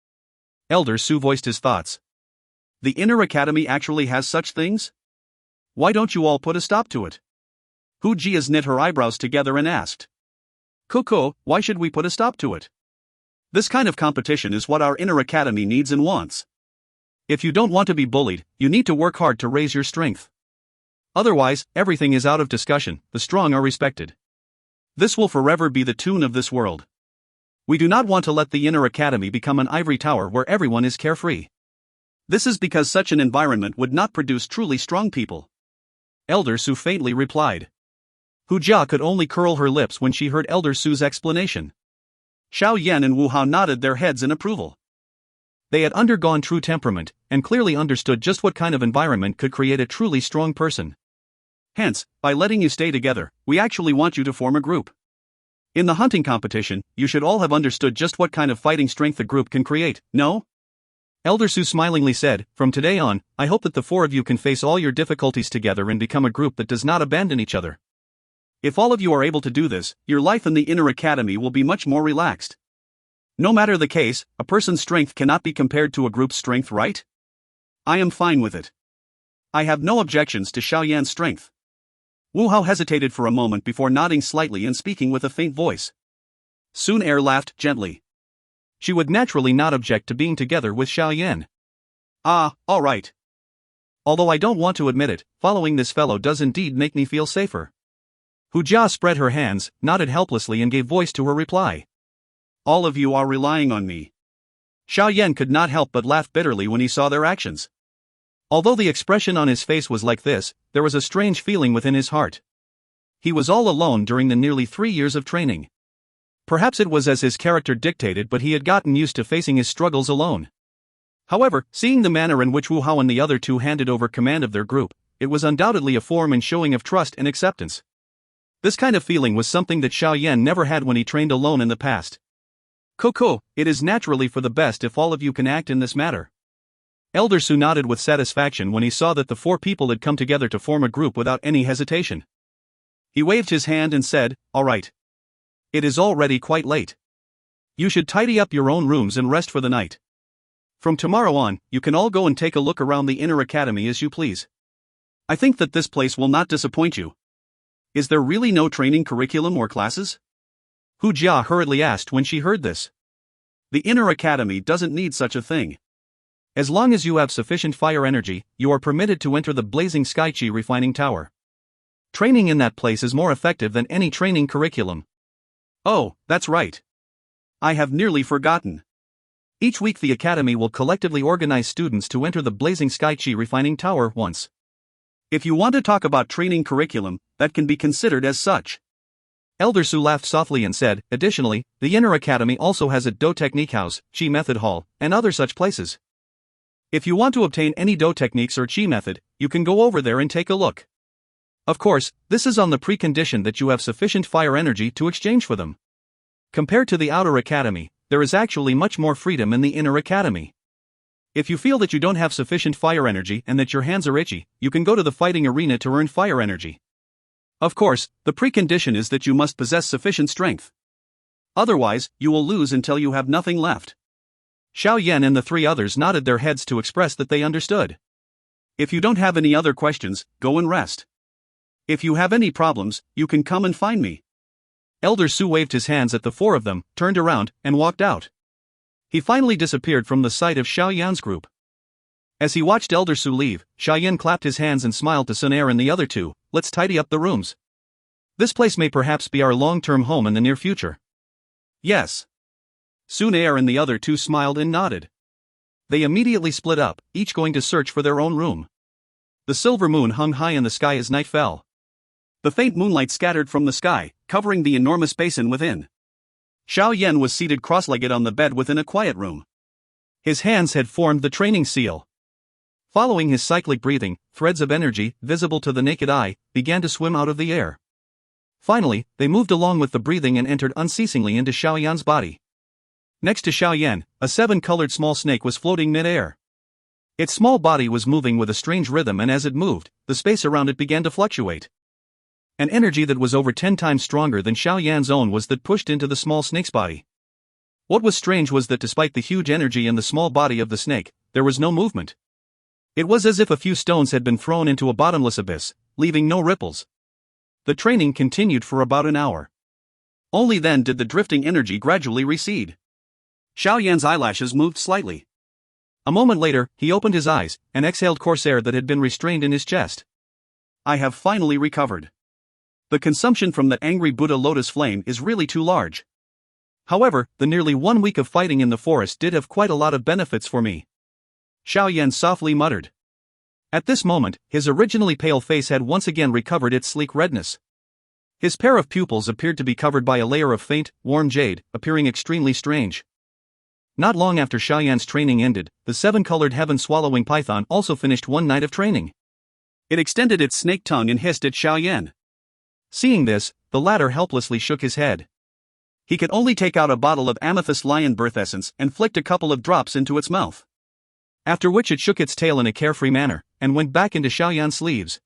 Elder Su voiced his thoughts. "The Inner Academy actually has such things? Why don't you all put a stop to it?" Hu Jia's knit her eyebrows together and asked. "Coco, why should we put a stop to it? This kind of competition is what our Inner Academy needs and wants. If you don't want to be bullied, you need to work hard to raise your strength. Otherwise, everything is out of discussion, the strong are respected. This will forever be the tune of this world. We do not want to let the Inner Academy become an ivory tower where everyone is carefree. This is because such an environment would not produce truly strong people." Elder Su faintly replied. Hu Jia could only curl her lips when she heard Elder Su's explanation. Xiao Yan and Wu Hao nodded their heads in approval. They had undergone true temperament, and clearly understood just what kind of environment could create a truly strong person. Hence, by letting you stay together, we actually want you to form a group. In the hunting competition, you should all have understood just what kind of fighting strength a group can create, no? Elder Su smilingly said, "From today on, I hope that the 4 of you can face all your difficulties together and become a group that does not abandon each other. If all of you are able to do this, your life in the Inner Academy will be much more relaxed. No matter the case, a person's strength cannot be compared to a group's strength, right? I am fine with it. I have no objections to Xiao Yan's strength." Wu Hao hesitated for a moment before nodding slightly and speaking with a faint voice. Xun Er laughed gently. She would naturally not object to being together with Xiao Yan. "Ah, all right. Although I don't want to admit it, following this fellow does indeed make me feel safer." Hu Jia spread her hands, nodded helplessly and gave voice to her reply. "All of you are relying on me." Xiao Yan could not help but laugh bitterly when he saw their actions. Although the expression on his face was like this, there was a strange feeling within his heart. He was all alone during the nearly 3 years of training. Perhaps it was as his character dictated, but he had gotten used to facing his struggles alone. However, seeing the manner in which Wu Hao and the other 2 handed over command of their group, it was undoubtedly a form and showing of trust and acceptance. This kind of feeling was something that Xiao Yan never had when he trained alone in the past. "Coco, it is naturally for the best if all of you can act in this matter." Elder Su nodded with satisfaction when he saw that the 4 people had come together to form a group without any hesitation. He waved his hand and said, "All right. It is already quite late. You should tidy up your own rooms and rest for the night. From tomorrow on, you can all go and take a look around the Inner Academy as you please. I think that this place will not disappoint you. Is there really no training curriculum or classes?" Hu Jia hurriedly asked when she heard this. "The Inner Academy doesn't need such a thing. As long as you have sufficient fire energy, you are permitted to enter the Blazing Sky Qi Refining Tower. Training in that place is more effective than any training curriculum." "Oh, that's right. I have nearly forgotten. Each week the Academy will collectively organize students to enter the Blazing Sky Qi Refining Tower once. If you want to talk about training curriculum, that can be considered as such." Elder Su laughed softly and said, "Additionally, the Inner Academy also has a Dou Technique House, Qi Method Hall, and other such places. If you want to obtain any Dou techniques or Qi method, you can go over there and take a look. Of course, this is on the precondition that you have sufficient fire energy to exchange for them. Compared to the outer academy, there is actually much more freedom in the inner academy. If you feel that you don't have sufficient fire energy and that your hands are itchy, you can go to the fighting arena to earn fire energy. Of course, the precondition is that you must possess sufficient strength. Otherwise, you will lose until you have nothing left. Xiao Yan and the three others nodded their heads to express that they understood. If you don't have any other questions, go and rest. If you have any problems, you can come and find me. Elder Su waved his hands at the four of them, turned around, and walked out. He finally disappeared from the sight of Xiao Yan's group. As he watched Elder Su leave, Xiao Yan clapped his hands and smiled to Xun Er and the other two. Let's tidy up the rooms. This place may perhaps be our long-term home in the near future. Yes. Xun Er and the other two smiled and nodded. They immediately split up, each going to search for their own room. The silver moon hung high in the sky as night fell. The faint moonlight scattered from the sky, covering the enormous basin within. Xiao Yan was seated cross-legged on the bed within a quiet room. His hands had formed the training seal. Following his cyclic breathing, threads of energy, visible to the naked eye, began to swim out of the air. Finally, they moved along with the breathing and entered unceasingly into Xiao Yan's body. Next to Xiao Yan, a 7-colored small snake was floating mid-air. Its small body was moving with a strange rhythm, and as it moved, the space around it began to fluctuate. An energy that was over 10 times stronger than Xiao Yan's own was that pushed into the small snake's body. What was strange was that despite the huge energy in the small body of the snake, there was no movement. It was as if a few stones had been thrown into a bottomless abyss, leaving no ripples. The training continued for about an hour. Only then did the drifting energy gradually recede. Xiao Yan's eyelashes moved slightly. A moment later, he opened his eyes and exhaled coarse air that had been restrained in his chest. I have finally recovered. The consumption from that angry Buddha lotus flame is really too large. However, the nearly 1 week of fighting in the forest did have quite a lot of benefits for me. Xiao Yan softly muttered. At this moment, his originally pale face had once again recovered its sleek redness. His pair of pupils appeared to be covered by a layer of faint, warm jade, appearing extremely strange. Not long after Xiao Yan's training ended, the 7-colored heaven-swallowing python also finished one night of training. It extended its snake tongue and hissed at Xiao Yan. Seeing this, the latter helplessly shook his head. He could only take out a bottle of amethyst lion birth essence and flicked a couple of drops into its mouth. After which it shook its tail in a carefree manner, and went back into Xiao Yan's sleeves.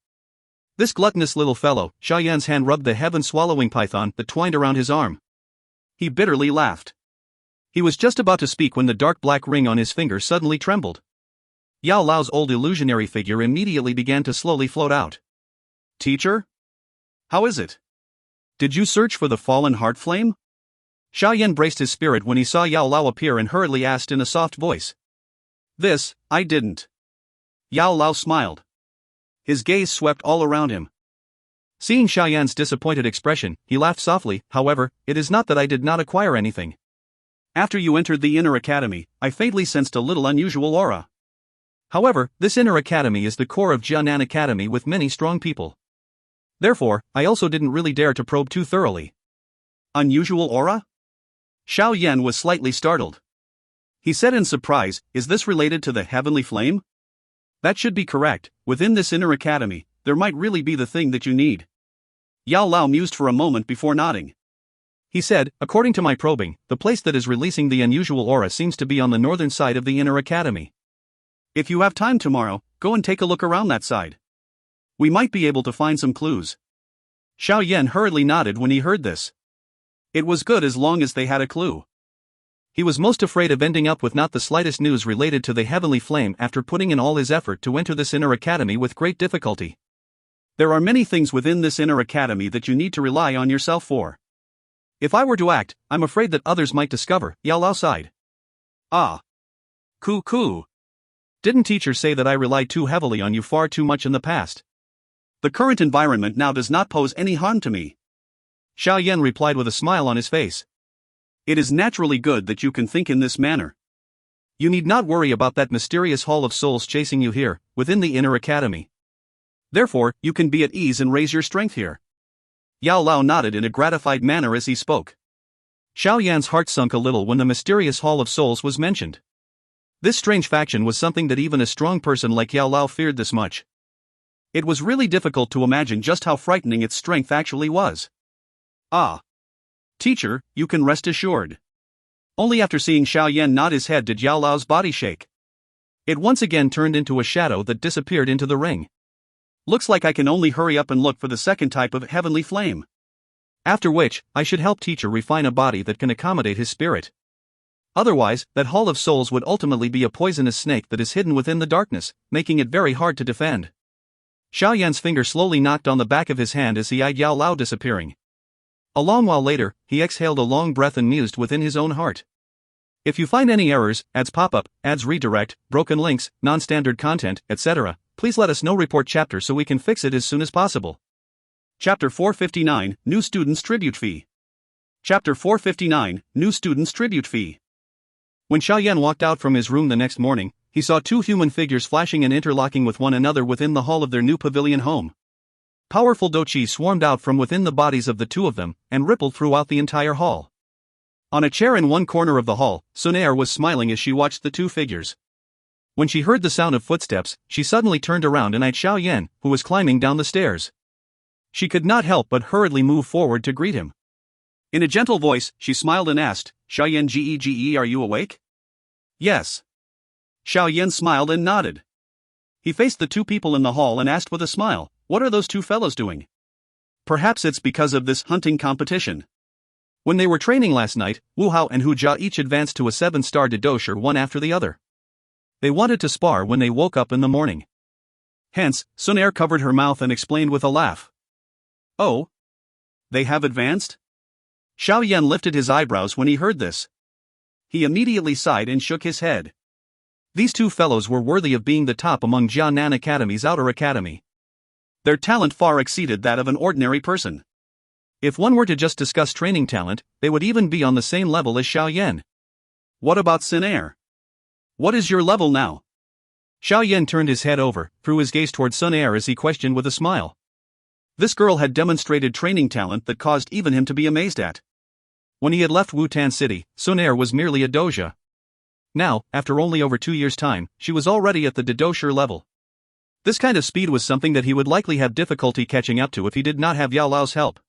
This gluttonous little fellow, Xiao Yan's hand rubbed the heaven-swallowing python that twined around his arm. He bitterly laughed. He was just about to speak when the dark black ring on his finger suddenly trembled. Yao Lao's old illusionary figure immediately began to slowly float out. Teacher? How is it? Did you search for the fallen heart flame? Xiao Yan braced his spirit when he saw Yao Lao appear and hurriedly asked in a soft voice. This, I didn't. Yao Lao smiled. His gaze swept all around him. Seeing Xiao Yan's disappointed expression, he laughed softly. However, it is not that I did not acquire anything. After you entered the inner academy, I faintly sensed a little unusual aura. However, this inner academy is the core of Jianan Academy with many strong people. Therefore, I also didn't really dare to probe too thoroughly. Unusual aura? Xiao Yan was slightly startled. He said in surprise, is this related to the heavenly flame? That should be correct. Within this inner academy, there might really be the thing that you need. Yao Lao mused for a moment before nodding. He said, according to my probing, the place that is releasing the unusual aura seems to be on the northern side of the inner academy. If you have time tomorrow, go and take a look around that side. We might be able to find some clues. Xiao Yan hurriedly nodded when he heard this. It was good as long as they had a clue. He was most afraid of ending up with not the slightest news related to the heavenly flame after putting in all his effort to enter this inner academy with great difficulty. There are many things within this inner academy that you need to rely on yourself for. If I were to act, I'm afraid that others might discover. Yao Lao sighed. Ah. Coo. Didn't teacher say that I relied too heavily on you far too much in the past? The current environment now does not pose any harm to me. Xiao Yan replied with a smile on his face. It is naturally good that you can think in this manner. You need not worry about that mysterious hall of souls chasing you here, within the inner academy. Therefore, you can be at ease and raise your strength here. Yao Lao nodded in a gratified manner as he spoke. Xiao Yan's heart sunk a little when the mysterious hall of souls was mentioned. This strange faction was something that even a strong person like Yao Lao feared this much. It was really difficult to imagine just how frightening its strength actually was. Ah. Teacher, you can rest assured. Only after seeing Xiao Yan nod his head did Yao Lao's body shake. It once again turned into a shadow that disappeared into the ring. Looks like I can only hurry up and look for the second type of heavenly flame. After which, I should help teacher refine a body that can accommodate his spirit. Otherwise, that Hall of Souls would ultimately be a poisonous snake that is hidden within the darkness, making it very hard to defend. Xiao Yan's finger slowly knocked on the back of his hand as he eyed Yao Lao disappearing. A long while later, he exhaled a long breath and mused within his own heart. If you find any errors, ads pop-up, ads redirect, broken links, non-standard content, etc., please let us know. Report chapter so we can fix it as soon as possible. Chapter 459, New Students Tribute Fee. Chapter 459, New Students Tribute Fee. When Xiao Yan walked out from his room the next morning, he saw two human figures flashing and interlocking with one another within the hall of their new pavilion home. Powerful Dou Qi swarmed out from within the bodies of the two of them, and rippled throughout the entire hall. On a chair in one corner of the hall, Xun Er was smiling as she watched the two figures. When she heard the sound of footsteps, she suddenly turned around and eyed Xiao Yan, who was climbing down the stairs. She could not help but hurriedly move forward to greet him. In a gentle voice, she smiled and asked, "Xiao Yan Gege, are you awake?" "Yes." Xiao Yan smiled and nodded. He faced the two people in the hall and asked with a smile, "What are those two fellows doing?" "Perhaps it's because of this hunting competition. When they were training last night, Wu Hao and Hu Jia each advanced to a 7-star didosher one after the other. They wanted to spar when they woke up in the morning." Hence, Xun Er covered her mouth and explained with a laugh. "Oh? They have advanced?" Xiao Yan lifted his eyebrows when he heard this. He immediately sighed and shook his head. These two fellows were worthy of being the top among Jianan Academy's outer academy. Their talent far exceeded that of an ordinary person. If one were to just discuss training talent, they would even be on the same level as Xiao Yan. "What about Xun Er? What is your level now?" Xiao Yan turned his head over, threw his gaze toward Xun Er as he questioned with a smile. This girl had demonstrated training talent that caused even him to be amazed at. When he had left Wutan City, Xun Er was merely a doja. Now, after only over 2 years' time, she was already at the didosher level. This kind of speed was something that he would likely have difficulty catching up to if he did not have Yao Lao's help.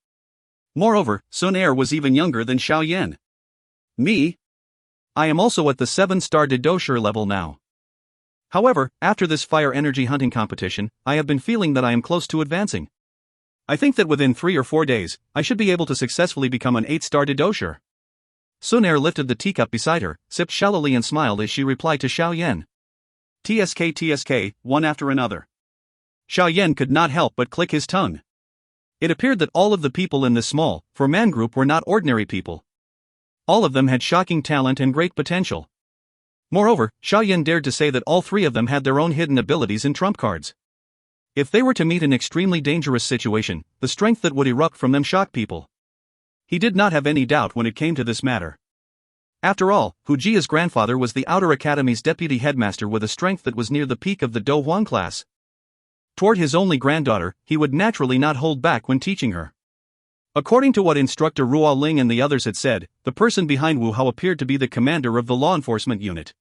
Moreover, Xun Er was even younger than Xiao Yan. "Me? I am also at the 7-star didosher level now. However, after this fire energy hunting competition, I have been feeling that I am close to advancing. I think that within 3 or 4 days, I should be able to successfully become an 8-star didosher." Xun Er lifted the teacup beside her, sipped shallowly and smiled as she replied to Xiao Yan. TSK, one after another. Xiao Yan could not help but click his tongue. It appeared that all of the people in this small, four-man group were not ordinary people. All of them had shocking talent and great potential. Moreover, Xiao Yan dared to say that all three of them had their own hidden abilities and trump cards. If they were to meet an extremely dangerous situation, the strength that would erupt from them shocked people. He did not have any doubt when it came to this matter. After all, Hu Jia's grandfather was the Outer Academy's deputy headmaster with a strength that was near the peak of the Dou Huang class. Toward his only granddaughter, he would naturally not hold back when teaching her. According to what instructor Ruo Ling and the others had said, the person behind Wu Hao appeared to be the commander of the law enforcement unit.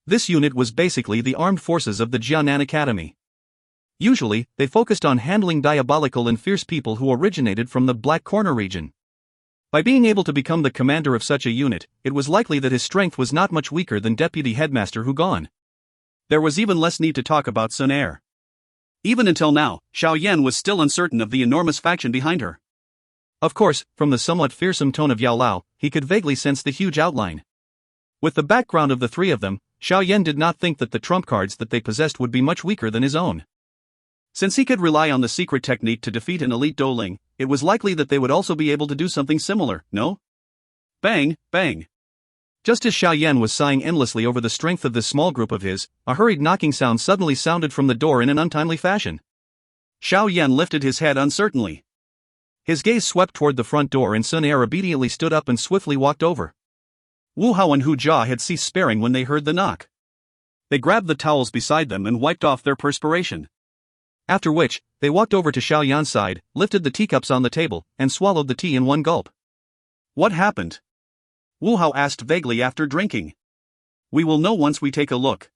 This unit was basically the armed forces of the Jianan Academy. Usually, they focused on handling diabolical and fierce people who originated from the Black Corner region. By being able to become the commander of such a unit, it was likely that his strength was not much weaker than Deputy Headmaster Hu Gan. There was even less need to talk about Xun Er. Even until now, Xiao Yan was still uncertain of the enormous faction behind her. Of course, from the somewhat fearsome tone of Yao Lao, he could vaguely sense the huge outline. With the background of the three of them, Xiao Yan did not think that the trump cards that they possessed would be much weaker than his own. Since he could rely on the secret technique to defeat an elite Douling, it was likely that they would also be able to do something similar, no? Bang, bang. Just as Xiao Yan was sighing endlessly over the strength of this small group of his, a hurried knocking sound suddenly sounded from the door in an untimely fashion. Xiao Yan lifted his head uncertainly. His gaze swept toward the front door and Xun Er obediently stood up and swiftly walked over. Wu Hao and Hu Jia had ceased sparing when they heard the knock. They grabbed the towels beside them and wiped off their perspiration. After which, they walked over to Xiao Yan's side, lifted the teacups on the table, and swallowed the tea in one gulp. "What happened?" Wu Hao asked vaguely after drinking. We will know once we take a look.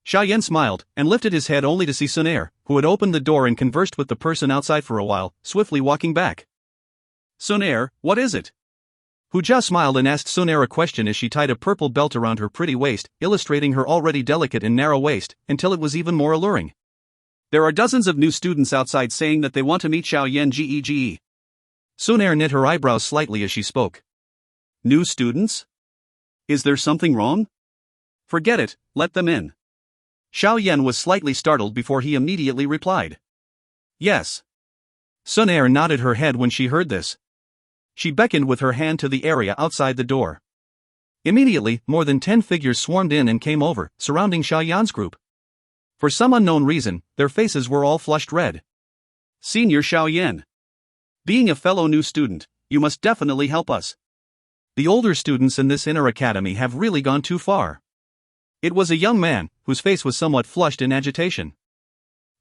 Xiao Yan smiled, and lifted his head only to see Xun Er, who had opened the door and conversed with the person outside for a while, swiftly walking back. Xun Er, what is it? Hu Jia smiled and asked Xun Er a question as she tied a purple belt around her pretty waist, illustrating her already delicate and narrow waist, until it was even more alluring. There are dozens of new students outside saying that they want to meet Xiao Yan Gege. Xun Er knit her eyebrows slightly as she spoke. New students? Is there something wrong? Forget it, let them in. Xiao Yan was slightly startled before he immediately replied. Yes. Xun Er nodded her head when she heard this. She beckoned with her hand to the area outside the door. Immediately, more than 10 figures swarmed in and came over, surrounding Xiao Yan's group. For some unknown reason, their faces were all flushed red. Senior Xiao Yan. Being a fellow new student, you must definitely help us. The older students in this inner academy have really gone too far. It was a young man, whose face was somewhat flushed in agitation.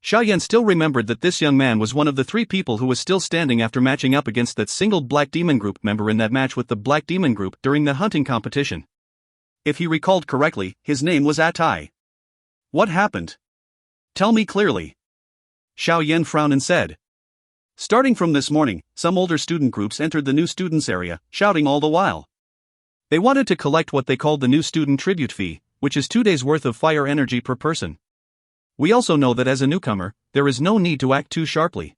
Xiao Yan still remembered that this young man was one of the 3 people who was still standing after matching up against that single Black Demon Group member in that match with the Black Demon Group during the hunting competition. If he recalled correctly, his name was Atai. What happened? Tell me clearly. Xiao Yan frowned and said. Starting from this morning, some older student groups entered the new students area, shouting all the while. They wanted to collect what they called the new student tribute fee, which is 2 days' worth of fire energy per person. We also know that as a newcomer, there is no need to act too sharply.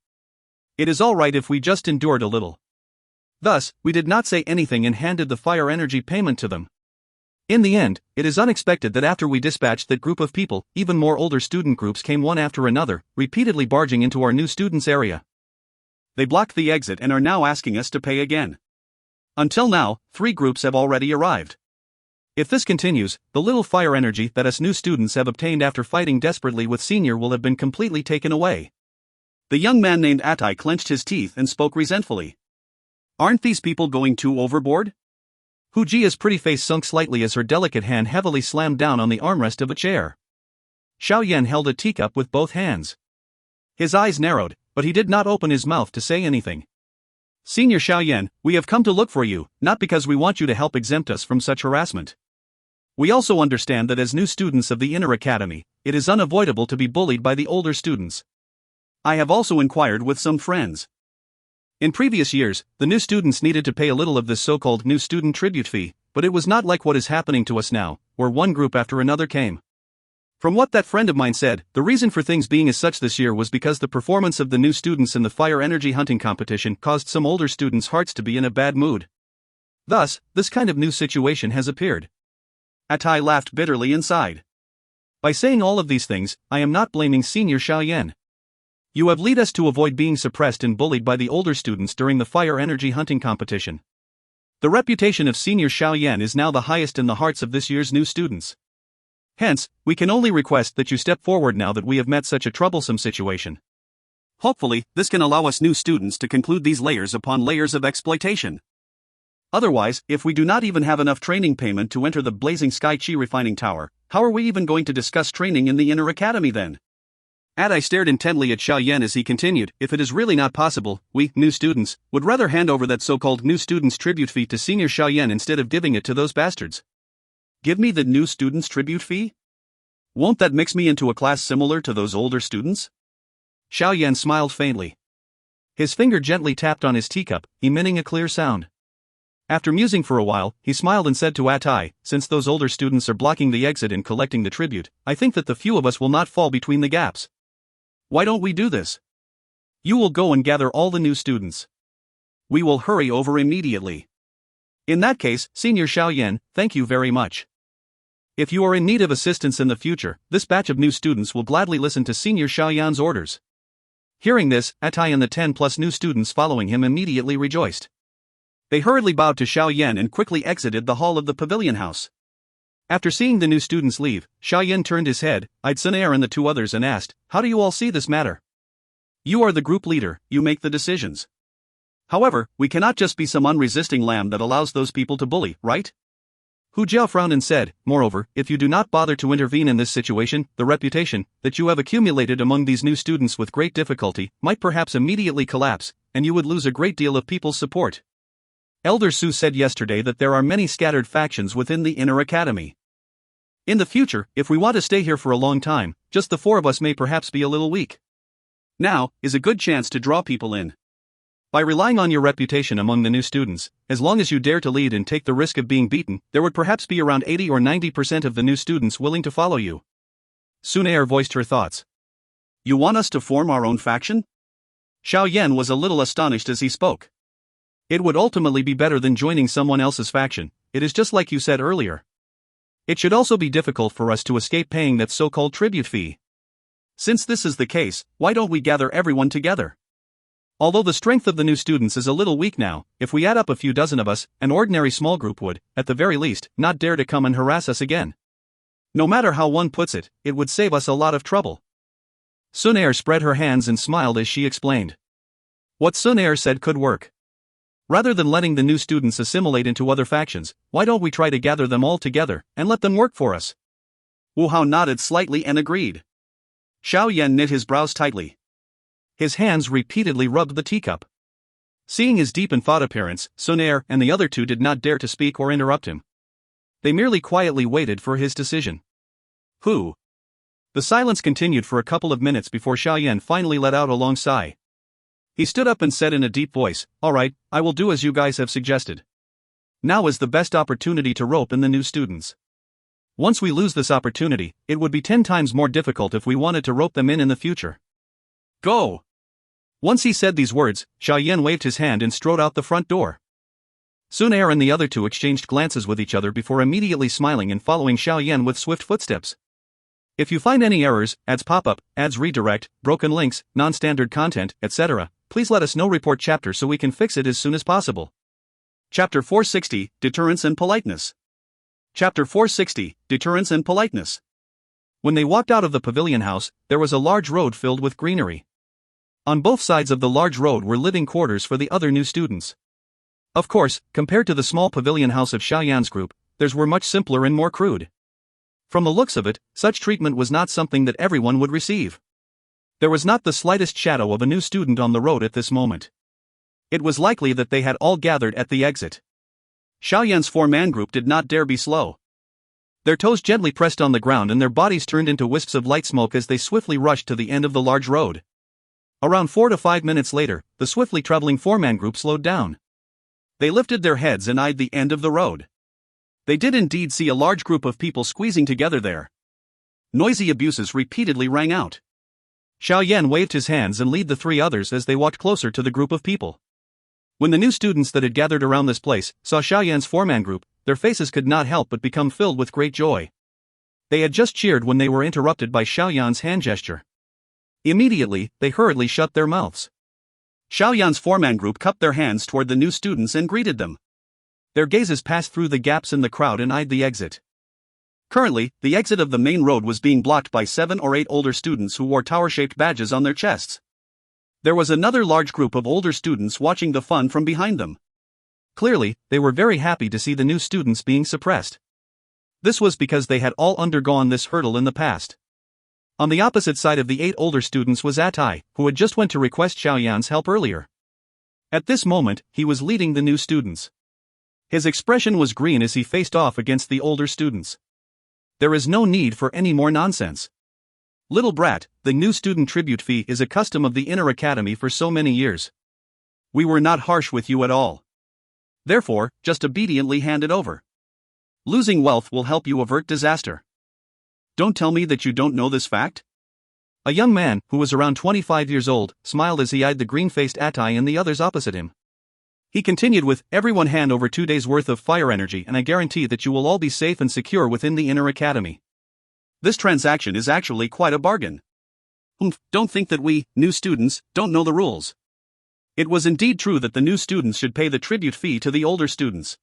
It is all right if we just endured a little. Thus, we did not say anything and handed the fire energy payment to them. In the end, it is unexpected that after we dispatched that group of people, even more older student groups came one after another, repeatedly barging into our new students area. They blocked the exit and are now asking us to pay again. Until now, 3 groups have already arrived. If this continues, the little fire energy that us new students have obtained after fighting desperately with Senior will have been completely taken away. The young man named Atai clenched his teeth and spoke resentfully. Aren't these people going too overboard? Hu Jia's pretty face sunk slightly as her delicate hand heavily slammed down on the armrest of a chair. Xiao Yan held a teacup with both hands. His eyes narrowed, but he did not open his mouth to say anything. Senior Xiao Yan, we have come to look for you, not because we want you to help exempt us from such harassment. We also understand that as new students of the Inner Academy, it is unavoidable to be bullied by the older students. I have also inquired with some friends. In previous years, the new students needed to pay a little of this so-called new student tribute fee, but it was not like what is happening to us now, where one group after another came. From what that friend of mine said, the reason for things being as such this year was because the performance of the new students in the fire energy hunting competition caused some older students' hearts to be in a bad mood. Thus, this kind of new situation has appeared. Atai laughed bitterly and sighed. By saying all of these things, I am not blaming Senior Xiao Yan. You have led us to avoid being suppressed and bullied by the older students during the fire energy hunting competition. The reputation of Senior Xiao Yan is now the highest in the hearts of this year's new students. Hence, we can only request that you step forward now that we have met such a troublesome situation. Hopefully, this can allow us new students to conclude these layers upon layers of exploitation. Otherwise, if we do not even have enough training payment to enter the Blazing Sky Chi Refining Tower, how are we even going to discuss training in the Inner Academy then? Adai stared intently at Xiao Yan as he continued, if it is really not possible, we, new students, would rather hand over that so-called new students' tribute fee to Senior Xiao Yan instead of giving it to those bastards. Give me the new students' tribute fee? Won't that mix me into a class similar to those older students? Xiao Yan smiled faintly. His finger gently tapped on his teacup, emitting a clear sound. After musing for a while, he smiled and said to Atai, since those older students are blocking the exit and collecting the tribute, I think that the few of us will not fall between the gaps. Why don't we do this? You will go and gather all the new students. We will hurry over immediately. In that case, Senior Xiao Yan, thank you very much. If you are in need of assistance in the future, this batch of new students will gladly listen to Senior Xiao Yan's orders. Hearing this, Atai and the 10+ new students following him immediately rejoiced. They hurriedly bowed to Xiao Yan and quickly exited the hall of the pavilion house. After seeing the new students leave, Xiao Yan turned his head, eyed Xun Er and the 2 others and asked, how do you all see this matter? You are the group leader, you make the decisions. However, we cannot just be some unresisting lamb that allows those people to bully, right? Hu Jiao frowned and said, moreover, if you do not bother to intervene in this situation, the reputation that you have accumulated among these new students with great difficulty might perhaps immediately collapse, and you would lose a great deal of people's support. Elder Su said yesterday that there are many scattered factions within the Inner Academy. In the future, if we want to stay here for a long time, just the four of us may perhaps be a little weak. Now is a good chance to draw people in. By relying on your reputation among the new students, as long as you dare to lead and take the risk of being beaten, there would perhaps be around 80 or 90% of the new students willing to follow you. Xun Er voiced her thoughts. You want us to form our own faction? Xiao Yan was a little astonished as he spoke. It would ultimately be better than joining someone else's faction, it is just like you said earlier. It should also be difficult for us to escape paying that so-called tribute fee. Since this is the case, why don't we gather everyone together? Although the strength of the new students is a little weak now, if we add up a few dozen of us, an ordinary small group would, at the very least, not dare to come and harass us again. No matter how one puts it, it would save us a lot of trouble. Xun Er spread her hands and smiled as she explained. What Xun Er said could work. Rather than letting the new students assimilate into other factions, why don't we try to gather them all together, and let them work for us? Wu Hao nodded slightly and agreed. Xiao Yan knit his brows tightly. His hands repeatedly rubbed the teacup. Seeing his deep and thought appearance, Xun Er and the other two did not dare to speak or interrupt him. They merely quietly waited for his decision. Who? The silence continued for a couple of minutes before Xiao Yan finally let out a long sigh. He stood up and said in a deep voice, "All right, I will do as you guys have suggested. Now is the best opportunity to rope in the new students. Once we lose this opportunity, it would be 10 times more difficult if we wanted to rope them in the future. Go!" Once he said these words, Xiao Yan waved his hand and strode out the front door. Xun Er and the other two exchanged glances with each other before immediately smiling and following Xiao Yan with swift footsteps. If you find any errors, ads pop up, ads redirect, broken links, non-standard content, etc., please let us know. Report chapter so we can fix it as soon as possible. Chapter 460, Deterrence and Politeness. Chapter 460, Deterrence and Politeness. When they walked out of the pavilion house, there was a large road filled with greenery. On both sides of the large road were living quarters for the other new students. Of course, compared to the small pavilion house of Xiao Yan's group, theirs were much simpler and more crude. From the looks of it, such treatment was not something that everyone would receive. There was not the slightest shadow of a new student on the road at this moment. It was likely that they had all gathered at the exit. Xiao Yan's four-man group did not dare be slow. Their toes gently pressed on the ground and their bodies turned into wisps of light smoke as they swiftly rushed to the end of the large road. Around 4 to 5 minutes later, the swiftly traveling four-man group slowed down. They lifted their heads and eyed the end of the road. They did indeed see a large group of people squeezing together there. Noisy abuses repeatedly rang out. Xiao Yan waved his hands and led the three others as they walked closer to the group of people. When the new students that had gathered around this place saw Xiao Yan's four-man group, their faces could not help but become filled with great joy. They had just cheered when they were interrupted by Xiao Yan's hand gesture. Immediately, they hurriedly shut their mouths. Xiao Yan's four-man group cupped their hands toward the new students and greeted them. Their gazes passed through the gaps in the crowd and eyed the exit. Currently, the exit of the main road was being blocked by 7 or 8 older students who wore tower-shaped badges on their chests. There was another large group of older students watching the fun from behind them. Clearly, they were very happy to see the new students being suppressed. This was because they had all undergone this hurdle in the past. On the opposite side of the 8 older students was Atai, who had just went to request Xiao Yan's help earlier. At this moment, he was leading the new students. His expression was green as he faced off against the older students. There is no need for any more nonsense. Little brat, the new student tribute fee is a custom of the inner academy for so many years. We were not harsh with you at all. Therefore, just obediently hand it over. Losing wealth will help you avert disaster. Don't tell me that you don't know this fact? A young man, who was around 25 years old, smiled as he eyed the green-faced Atai and the others opposite him. He continued with, "Everyone hand over 2 days' worth of fire energy and I guarantee that you will all be safe and secure within the inner academy. This transaction is actually quite a bargain. Don't think that we, new students, don't know the rules." It was indeed true that the new students should pay the tribute fee to the older students.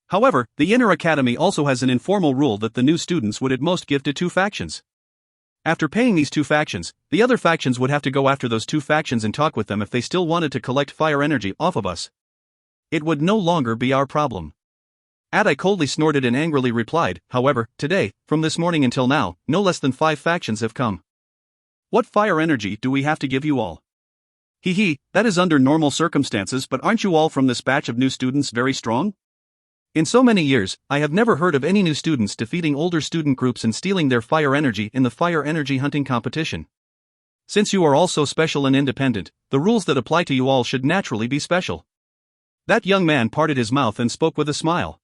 However, the inner academy also has an informal rule that the new students would at most give to 2 factions. After paying these 2 factions, the other factions would have to go after those 2 factions and talk with them if they still wanted to collect fire energy off of us. It would no longer be our problem. Atai coldly snorted and angrily replied, "However, today, from this morning until now, no less than 5 factions have come. What fire energy do we have to give you all? That is under normal circumstances, but aren't you all from this batch of new students very strong? In so many years, I have never heard of any new students defeating older student groups and stealing their fire energy in the fire energy hunting competition. Since you are all so special and independent, the rules that apply to you all should naturally be special. That young man parted his mouth and spoke with a smile.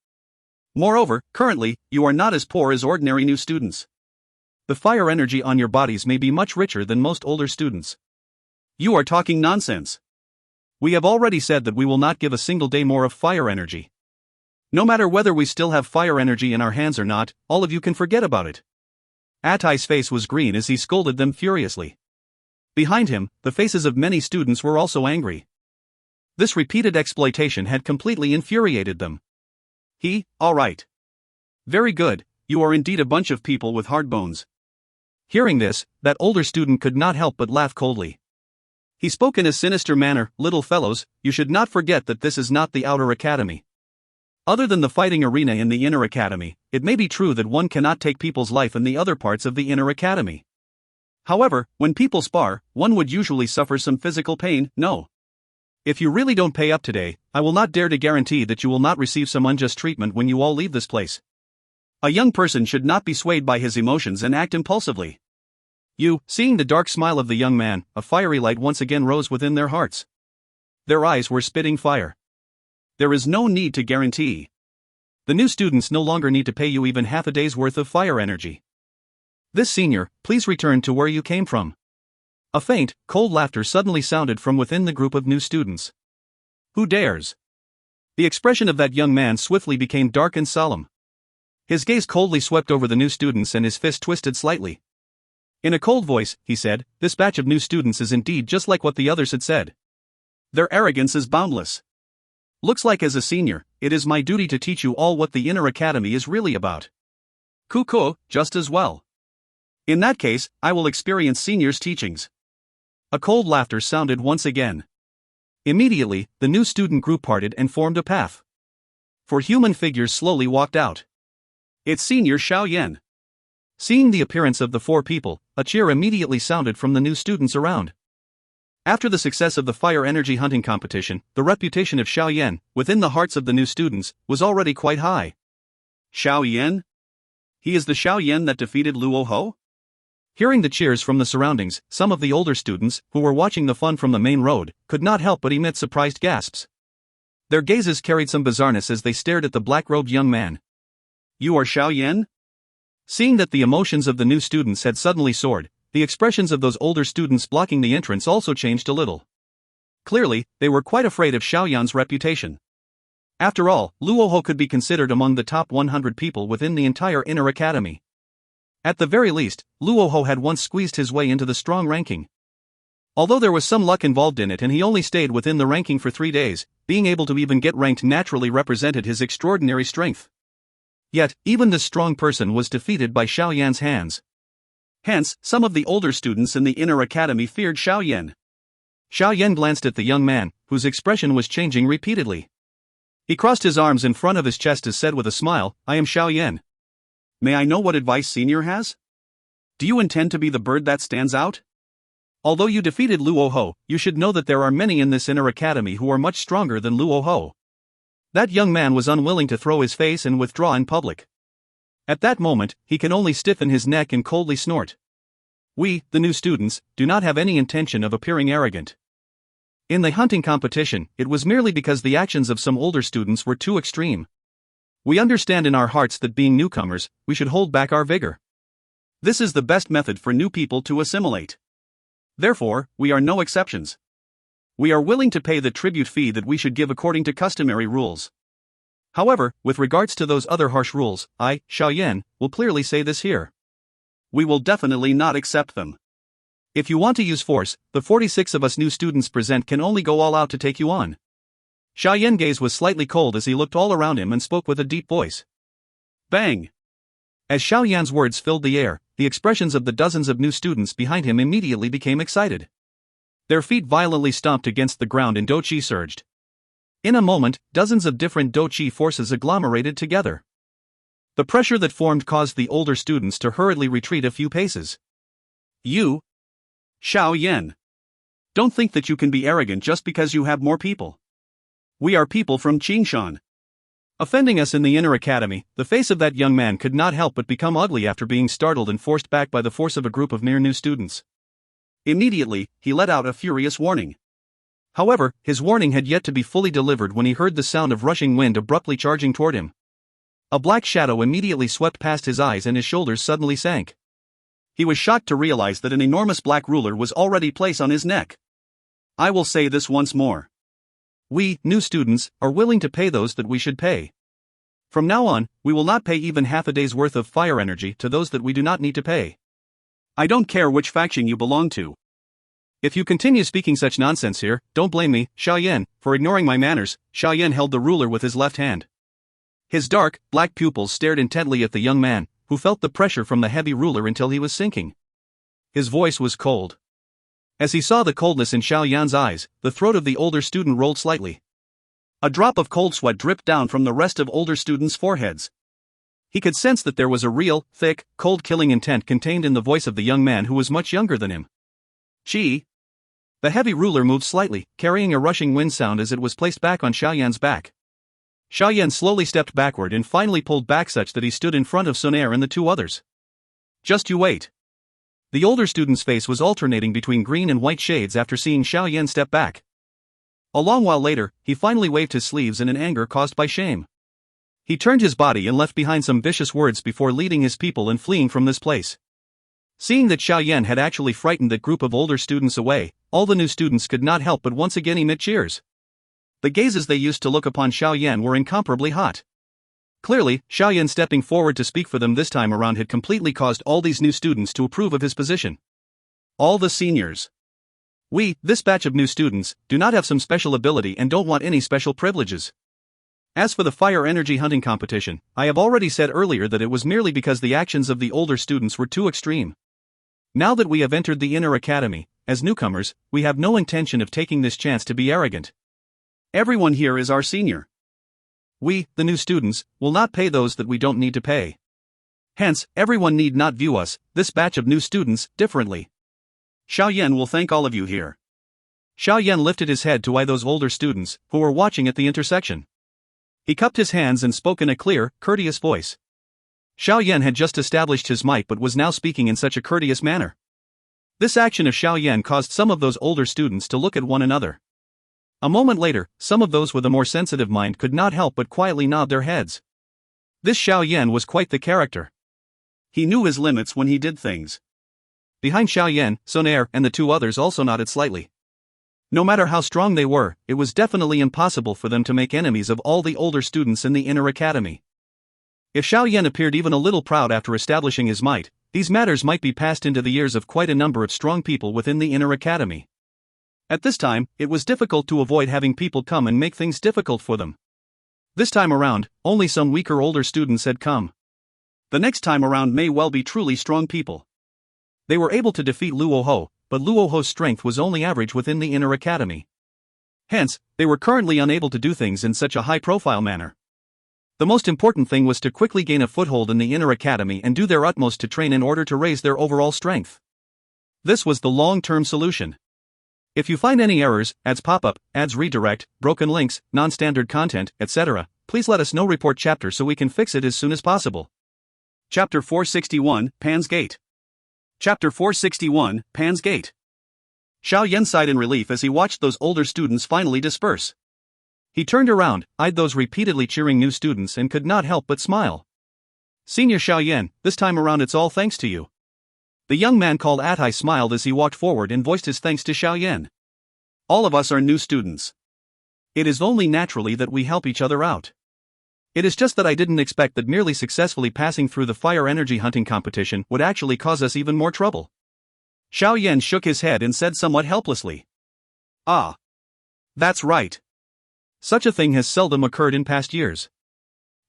Moreover, currently, you are not as poor as ordinary new students. The fire energy on your bodies may be much richer than most older students. You are talking nonsense. We have already said that we will not give a single day more of fire energy. No matter whether we still have fire energy in our hands or not, all of you can forget about it. Attai's face was green as he scolded them furiously. Behind him, the faces of many students were also angry. This repeated exploitation had completely infuriated them. All right. Very good, you are indeed a bunch of people with hard bones. Hearing this, that older student could not help but laugh coldly. He spoke in a sinister manner, little fellows, you should not forget that this is not the outer academy. Other than the fighting arena in the inner academy, it may be true that one cannot take people's life in the other parts of the inner academy. However, when people spar, one would usually suffer some physical pain, no. If you really don't pay up today, I will not dare to guarantee that you will not receive some unjust treatment when you all leave this place. A young person should not be swayed by his emotions and act impulsively. Seeing the dark smile of the young man, a fiery light once again rose within their hearts. Their eyes were spitting fire. There is no need to guarantee. The new students no longer need to pay you even half a day's worth of fire energy. This senior, please return to where you came from. A faint, cold laughter suddenly sounded from within the group of new students. Who dares? The expression of that young man swiftly became dark and solemn. His gaze coldly swept over the new students and his fist twisted slightly. In a cold voice, he said, this batch of new students is indeed just like what the others had said. Their arrogance is boundless. Looks like as a senior, it is my duty to teach you all what the inner academy is really about. Kuko, just as well. In that case, I will experience seniors' teachings. A cold laughter sounded once again. Immediately, the new student group parted and formed a path. 4 human figures slowly walked out. It's Senior Xiao Yan. Seeing the appearance of the 4 people, a cheer immediately sounded from the new students around. After the success of the fire energy hunting competition, the reputation of Xiao Yan, within the hearts of the new students, was already quite high. Xiao Yan? He is the Xiao Yan that defeated Luo Ho? Hearing the cheers from the surroundings, some of the older students, who were watching the fun from the main road, could not help but emit surprised gasps. Their gazes carried some bizarreness as they stared at the black-robed young man. You are Xiao Yan? Seeing that the emotions of the new students had suddenly soared, the expressions of those older students blocking the entrance also changed a little. Clearly, they were quite afraid of Xiao Yan's reputation. After all, Luo Ho could be considered among the top 100 people within the entire inner academy. At the very least, Luo Ho had once squeezed his way into the strong ranking. Although there was some luck involved in it and he only stayed within the ranking for 3 days, being able to even get ranked naturally represented his extraordinary strength. Yet, even this strong person was defeated by Xiao Yan's hands. Hence, some of the older students in the inner academy feared Xiao Yan. Xiao Yan glanced at the young man, whose expression was changing repeatedly. He crossed his arms in front of his chest as said with a smile, I am Xiao Yan. May I know what advice Senior has? Do you intend to be the bird that stands out? Although you defeated Luo Ho, you should know that there are many in this inner academy who are much stronger than Luo Ho. That young man was unwilling to throw his face and withdraw in public. At that moment, he can only stiffen his neck and coldly snort. We, the new students, do not have any intention of appearing arrogant. In the hunting competition, it was merely because the actions of some older students were too extreme. We understand in our hearts that being newcomers, we should hold back our vigor. This is the best method for new people to assimilate. Therefore, we are no exceptions. We are willing to pay the tribute fee that we should give according to customary rules. However, with regards to those other harsh rules, I, Xiao Yan, will clearly say this here. We will definitely not accept them. If you want to use force, the 46 of us new students present can only go all out to take you on. Xiao Yan's gaze was slightly cold as he looked all around him and spoke with a deep voice. Bang! As Xiao Yan's words filled the air, the expressions of the dozens of new students behind him immediately became excited. Their feet violently stomped against the ground and Dou Qi surged. In a moment, dozens of different Dou Qi forces agglomerated together. The pressure that formed caused the older students to hurriedly retreat a few paces. You, Xiao Yan, don't think that you can be arrogant just because you have more people. We are people from Qingshan. Offending us in the inner academy, the face of that young man could not help but become ugly after being startled and forced back by the force of a group of mere new students. Immediately, he let out a furious warning. However, his warning had yet to be fully delivered when he heard the sound of rushing wind abruptly charging toward him. A black shadow immediately swept past his eyes and his shoulders suddenly sank. He was shocked to realize that an enormous black ruler was already placed on his neck. I will say this once more. We, new students, are willing to pay those that we should pay. From now on, we will not pay even half a day's worth of fire energy to those that we do not need to pay. I don't care which faction you belong to. If you continue speaking such nonsense here, don't blame me, Xiao Yan, for ignoring my manners. Xiao Yan held the ruler with his left hand. His dark, black pupils stared intently at the young man, who felt the pressure from the heavy ruler until he was sinking. His voice was cold. As he saw the coldness in Xiao Yan's eyes, the throat of the older student rolled slightly. A drop of cold sweat dripped down from the rest of older students' foreheads. He could sense that there was a real, thick, cold-killing intent contained in the voice of the young man who was much younger than him. Qi. The heavy ruler moved slightly, carrying a rushing wind sound as it was placed back on Xiao Yan's back. Xiao Yan slowly stepped backward and finally pulled back such that he stood in front of Xun Er and the two others. Just you wait. The older student's face was alternating between green and white shades after seeing Xiao Yan step back. A long while later, he finally waved his sleeves in an anger caused by shame. He turned his body and left behind some vicious words before leading his people and fleeing from this place. Seeing that Xiao Yan had actually frightened that group of older students away, all the new students could not help but once again emit cheers. The gazes they used to look upon Xiao Yan were incomparably hot. Clearly, Xiao Yan stepping forward to speak for them this time around had completely caused all these new students to approve of his position. All the seniors. We, this batch of new students, do not have some special ability and don't want any special privileges. As for the fire energy hunting competition, I have already said earlier that it was merely because the actions of the older students were too extreme. Now that we have entered the inner academy, as newcomers, we have no intention of taking this chance to be arrogant. Everyone here is our senior. We, the new students, will not pay those that we don't need to pay. Hence, everyone need not view us, this batch of new students, differently. Xiao Yan will thank all of you here. Xiao Yan lifted his head to eye those older students, who were watching at the intersection. He cupped his hands and spoke in a clear, courteous voice. Xiao Yan had just established his might but was now speaking in such a courteous manner. This action of Xiao Yan caused some of those older students to look at one another. A moment later, some of those with a more sensitive mind could not help but quietly nod their heads. This Xiao Yan was quite the character. He knew his limits when he did things. Behind Xiao Yan, Xun Er and the two others also nodded slightly. No matter how strong they were, it was definitely impossible for them to make enemies of all the older students in the inner academy. If Xiao Yan appeared even a little proud after establishing his might, these matters might be passed into the ears of quite a number of strong people within the inner academy. At this time, it was difficult to avoid having people come and make things difficult for them. This time around, only some weaker older students had come. The next time around may well be truly strong people. They were able to defeat Luo Ho, but Luo Ho's strength was only average within the inner academy. Hence, they were currently unable to do things in such a high-profile manner. The most important thing was to quickly gain a foothold in the inner academy and do their utmost to train in order to raise their overall strength. This was the long-term solution. If you find any errors, ads pop-up, ads redirect, broken links, non-standard content, etc., please let us know. Report chapter so we can fix it as soon as possible. Chapter 461, Pan's Gate. Chapter 461, Pan's Gate. Xiao Yan sighed in relief as he watched those older students finally disperse. He turned around, eyed those repeatedly cheering new students and could not help but smile. Senior Xiao Yan, this time around it's all thanks to you. The young man called Atai smiled as he walked forward and voiced his thanks to Xiao Yan. All of us are new students. It is only naturally that we help each other out. It is just that I didn't expect that merely successfully passing through the fire energy hunting competition would actually cause us even more trouble. Xiao Yan shook his head and said somewhat helplessly. Ah. That's right. Such a thing has seldom occurred in past years.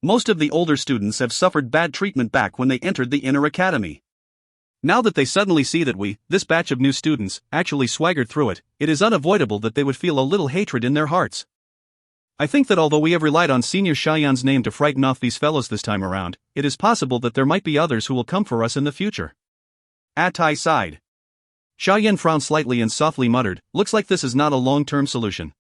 Most of the older students have suffered bad treatment back when they entered the inner academy. Now that they suddenly see that we, this batch of new students, actually swaggered through it, it is unavoidable that they would feel a little hatred in their hearts. I think that although we have relied on Senior Xiao Yan's name to frighten off these fellows this time around, it is possible that there might be others who will come for us in the future. Atai sighed. Xiao Yan frowned slightly and softly muttered, looks like this is not a long-term solution.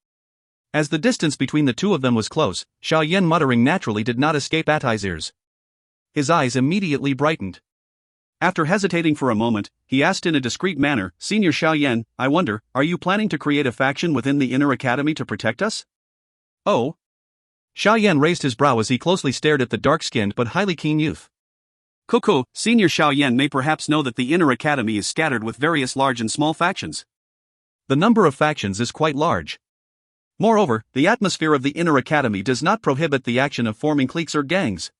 As the distance between the two of them was close, Xiao Yan muttering naturally did not escape Attai's ears. His eyes immediately brightened. After hesitating for a moment, he asked in a discreet manner, "Senior Xiao Yan, I wonder, are you planning to create a faction within the Inner Academy to protect us?" "Oh?" Xiao Yan raised his brow as he closely stared at the dark-skinned but highly keen youth. "Cuckoo, Senior Xiao Yan may perhaps know that the Inner Academy is scattered with various large and small factions. The number of factions is quite large. Moreover, the atmosphere of the Inner Academy does not prohibit the action of forming cliques or gangs.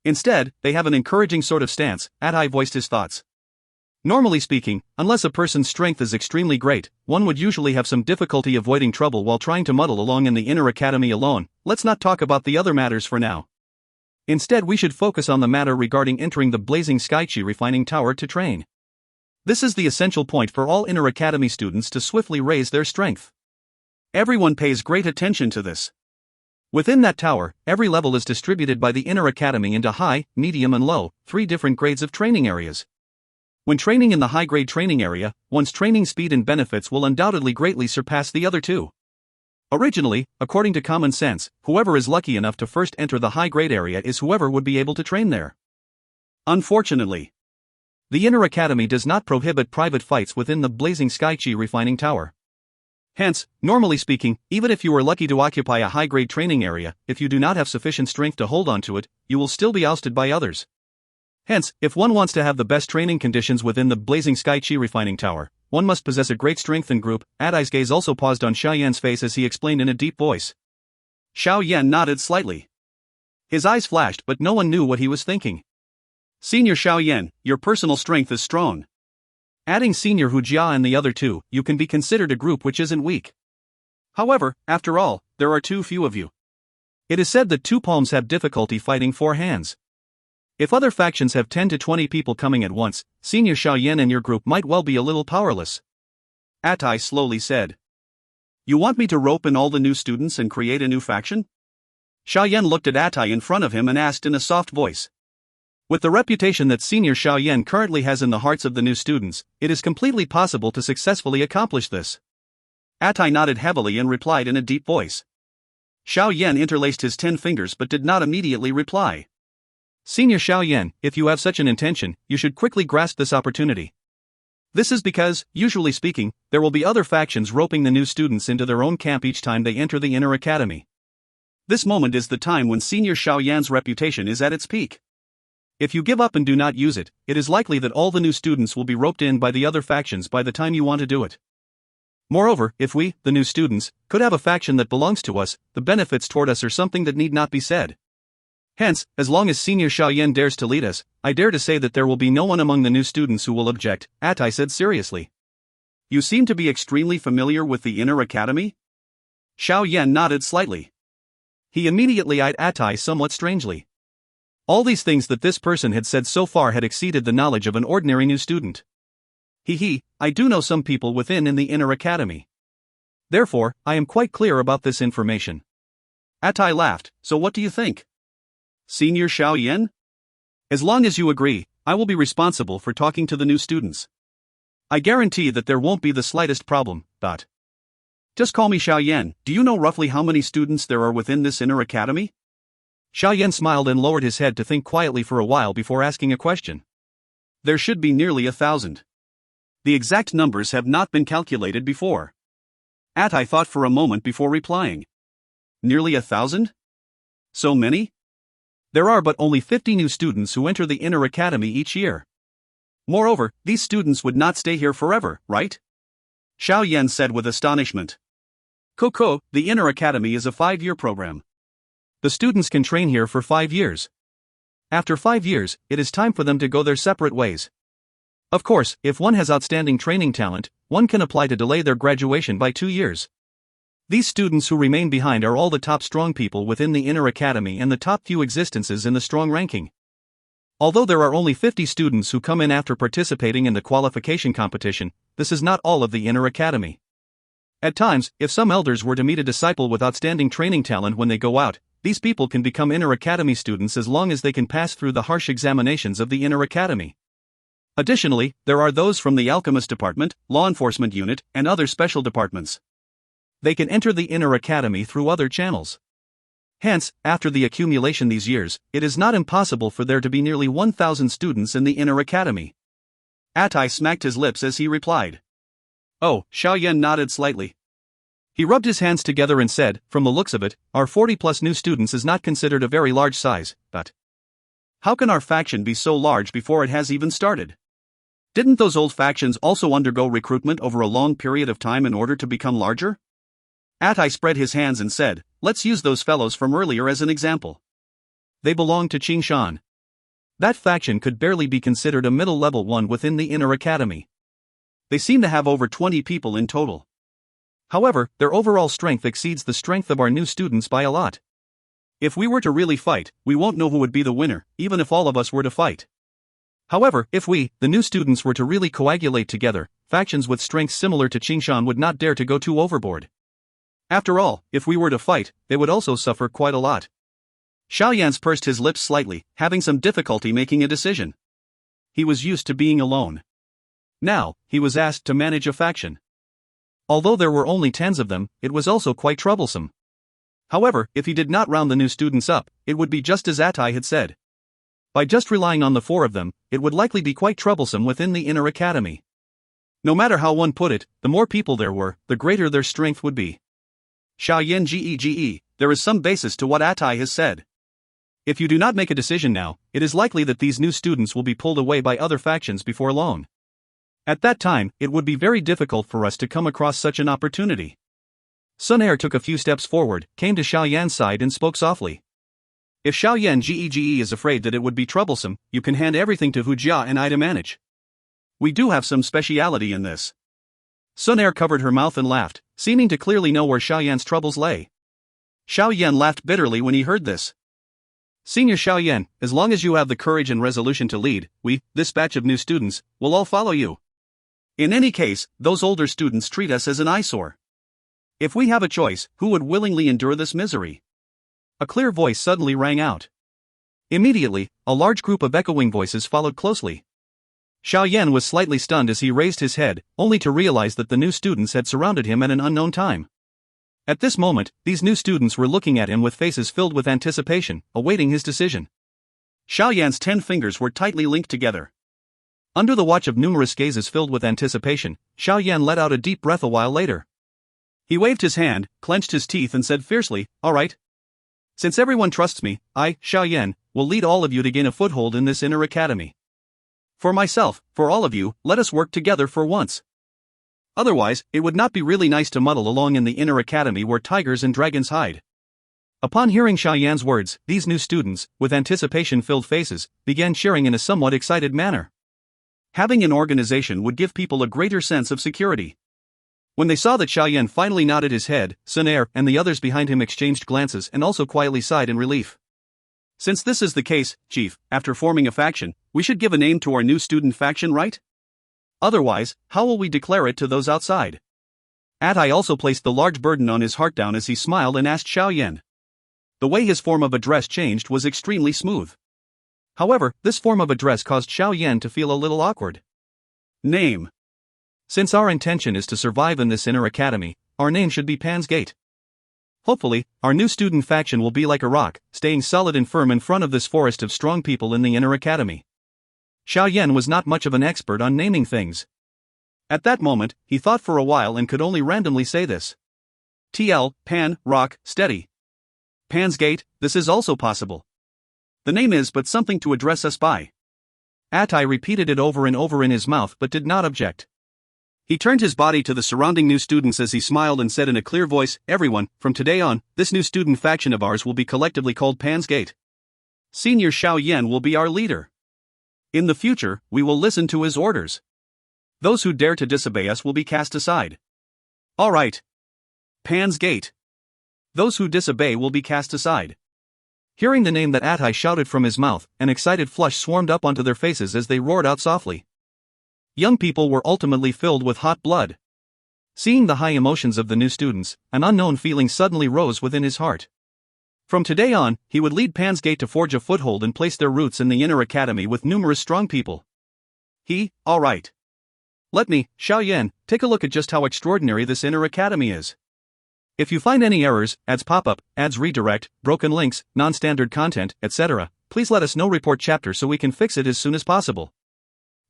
Instead, they have an encouraging sort of stance." Attai voiced his thoughts. Normally speaking, unless a person's strength is extremely great, one would usually have some difficulty avoiding trouble while trying to muddle along in the Inner Academy alone. Let's not talk about the other matters for now. Instead, we should focus on the matter regarding entering the blazing Skychi refining tower to train. This is the essential point for all Inner Academy students to swiftly raise their strength. Everyone pays great attention to this. Within that tower, every level is distributed by the Inner Academy into high, medium and low, 3 different grades of training areas. When training in the high-grade training area, one's training speed and benefits will undoubtedly greatly surpass the other two. Originally, according to common sense, whoever is lucky enough to first enter the high-grade area is whoever would be able to train there. Unfortunately, the Inner Academy does not prohibit private fights within the blazing Skychi refining tower. Hence, normally speaking, even if you are lucky to occupy a high-grade training area, if you do not have sufficient strength to hold on to it, you will still be ousted by others. Hence, if one wants to have the best training conditions within the blazing Skychi refining tower, one must possess a great strength and group. Attai's gaze also paused on Xiao Yan's face as he explained in a deep voice. Xiao Yan nodded slightly. His eyes flashed, but no one knew what he was thinking. "Senior Xiao Yan, your personal strength is strong. Adding Senior Hu Jia and the other two, you can be considered a group which isn't weak. However, after all, there are too few of you. It is said that 2 palms have difficulty fighting 4 hands. If other factions have 10 to 20 people coming at once, Senior Xiao Yan and your group might well be a little powerless." Attai slowly said. "You want me to rope in all the new students and create a new faction?" Xiao Yan looked at Attai in front of him and asked in a soft voice. With the reputation that Senior Xiao Yan currently has in the hearts of the new students, it is completely possible to successfully accomplish this. Attai nodded heavily and replied in a deep voice. Xiao Yan interlaced his 10 fingers but did not immediately reply. "Senior Xiao Yan, if you have such an intention, you should quickly grasp this opportunity. This is because, usually speaking, there will be other factions roping the new students into their own camp each time they enter the Inner Academy. This moment is the time when Senior Xiao Yan's reputation is at its peak. If you give up and do not use it, it is likely that all the new students will be roped in by the other factions by the time you want to do it. Moreover, if we, the new students, could have a faction that belongs to us, the benefits toward us are something that need not be said. Hence, as long as Senior Xiao Yan dares to lead us, I dare to say that there will be no one among the new students who will object," Attai said seriously. "You seem to be extremely familiar with the Inner Academy?" Xiao Yan nodded slightly. He immediately eyed Attai somewhat strangely. All these things that this person had said so far had exceeded the knowledge of an ordinary new student. I do know some people within in the Inner Academy. Therefore, I am quite clear about this information." Attai laughed. "So what do you think? Senior Xiao Yan? As long as you agree, I will be responsible for talking to the new students. I guarantee that there won't be the slightest problem. Just call me Xiao Yan. Do you know roughly how many students there are within this Inner Academy?" Xiao Yan smiled and lowered his head to think quietly for a while before asking a question. "There should be nearly 1,000. The exact numbers have not been calculated before." Attai thought for a moment before replying. "Nearly 1,000? So many? There are but only 50 new students who enter the Inner Academy each year. Moreover, these students would not stay here forever, right?" Xiao Yan said with astonishment. "Coco, the Inner Academy is a 5-year program. The students can train here for 5 years. After 5 years, it is time for them to go their separate ways. Of course, if one has outstanding training talent, one can apply to delay their graduation by 2 years. These students who remain behind are all the top strong people within the Inner Academy and the top few existences in the strong ranking. Although there are only 50 students who come in after participating in the qualification competition, this is not all of the Inner Academy. At times, if some elders were to meet a disciple with outstanding training talent when they go out, these people can become Inner Academy students as long as they can pass through the harsh examinations of the Inner Academy. Additionally, there are those from the Alchemist Department, Law Enforcement Unit, and other special departments. They can enter the inner academy through other channels. Hence, after the accumulation these years, it is not impossible for there to be nearly 1,000 students in the inner academy. Attai smacked his lips as he replied. Oh, Xiao Yan nodded slightly. He rubbed his hands together and said, from the looks of it, our 40+ new students is not considered a very large size, but how can our faction be so large before it has even started? Didn't those old factions also undergo recruitment over a long period of time in order to become larger? Attai spread his hands and said, let's use those fellows from earlier as an example. They belong to Qingshan. That faction could barely be considered a middle-level one within the inner academy. They seem to have over 20 people in total. However, their overall strength exceeds the strength of our new students by a lot. If we were to really fight, we won't know who would be the winner, even if all of us were to fight. However, if we, the new students, were to really coagulate together, factions with strengths similar to Qingshan would not dare to go too overboard. After all, if we were to fight, they would also suffer quite a lot. Xiao Yan pursed his lips slightly, having some difficulty making a decision. He was used to being alone. Now, he was asked to manage a faction. Although there were only 10 of them, it was also quite troublesome. However, if he did not round the new students up, it would be just as Attai had said. By just relying on the 4 of them, it would likely be quite troublesome within the inner academy. No matter how one put it, the more people there were, the greater their strength would be. Xiao Yan Gege, there is some basis to what Attai has said. If you do not make a decision now, it is likely that these new students will be pulled away by other factions before long. At that time, it would be very difficult for us to come across such an opportunity. Xun Er took a few steps forward, came to Xiao Yan's side and spoke softly. If Xiao Yan Gege is afraid that it would be troublesome, you can hand everything to Hu Jia and I to manage. We do have some speciality in this. Xun Er covered her mouth and laughed, seeming to clearly know where Xiao Yan's troubles lay. Xiao Yan laughed bitterly when he heard this. Senior Xiao Yan, as long as you have the courage and resolution to lead, we, this batch of new students, will all follow you. In any case, those older students treat us as an eyesore. If we have a choice, who would willingly endure this misery? A clear voice suddenly rang out. Immediately, a large group of echoing voices followed closely. Xiao Yan was slightly stunned as he raised his head, only to realize that the new students had surrounded him at an unknown time. At this moment, these new students were looking at him with faces filled with anticipation, awaiting his decision. Xiao Yan's 10 fingers were tightly linked together. Under the watch of numerous gazes filled with anticipation, Xiao Yan let out a deep breath a while later. He waved his hand, clenched his teeth and said fiercely, all right. Since everyone trusts me, I, Xiao Yan, will lead all of you to gain a foothold in this inner academy. For myself, for all of you, let us work together for once. Otherwise, it would not be really nice to muddle along in the inner academy where tigers and dragons hide. Upon hearing Xiao Yan's words, these new students, with anticipation-filled faces, began cheering in a somewhat excited manner. Having an organization would give people a greater sense of security. When they saw that Xiao Yan finally nodded his head, Xun Er and the others behind him exchanged glances and also quietly sighed in relief. Since this is the case, Chief, after forming a faction, we should give a name to our new student faction, right? Otherwise, how will we declare it to those outside? Attai also placed the large burden on his heart down as he smiled and asked Xiao Yan. The way his form of address changed was extremely smooth. However, this form of address caused Xiao Yan to feel a little awkward. Name. Since our intention is to survive in this inner academy, our name should be Pan's Gate. Hopefully, our new student faction will be like a rock, staying solid and firm in front of this forest of strong people in the inner academy. Xiao Yan was not much of an expert on naming things. At that moment, he thought for a while and could only randomly say this. TL, Pan, Rock, Steady. Pan's Gate, this is also possible. The name is but something to address us by. Attai repeated it over and over in his mouth but did not object. He turned his body to the surrounding new students as he smiled and said in a clear voice, everyone, from today on, this new student faction of ours will be collectively called Pan's Gate. Senior Xiao Yan will be our leader. In the future, we will listen to his orders. Those who dare to disobey us will be cast aside. All right. Pan's Gate. Those who disobey will be cast aside. Hearing the name that Attai shouted from his mouth, an excited flush swarmed up onto their faces as they roared out softly. Young people were ultimately filled with hot blood. Seeing the high emotions of the new students, an unknown feeling suddenly rose within his heart. From today on, he would lead Pan's Gate to forge a foothold and place their roots in the inner academy with numerous strong people. All right. Let me, Xiao Yan, take a look at just how extraordinary this inner academy is. If you find any errors, ads pop up, ads redirect, broken links, non-standard content, etc., please let us know. Report chapter so we can fix it as soon as possible.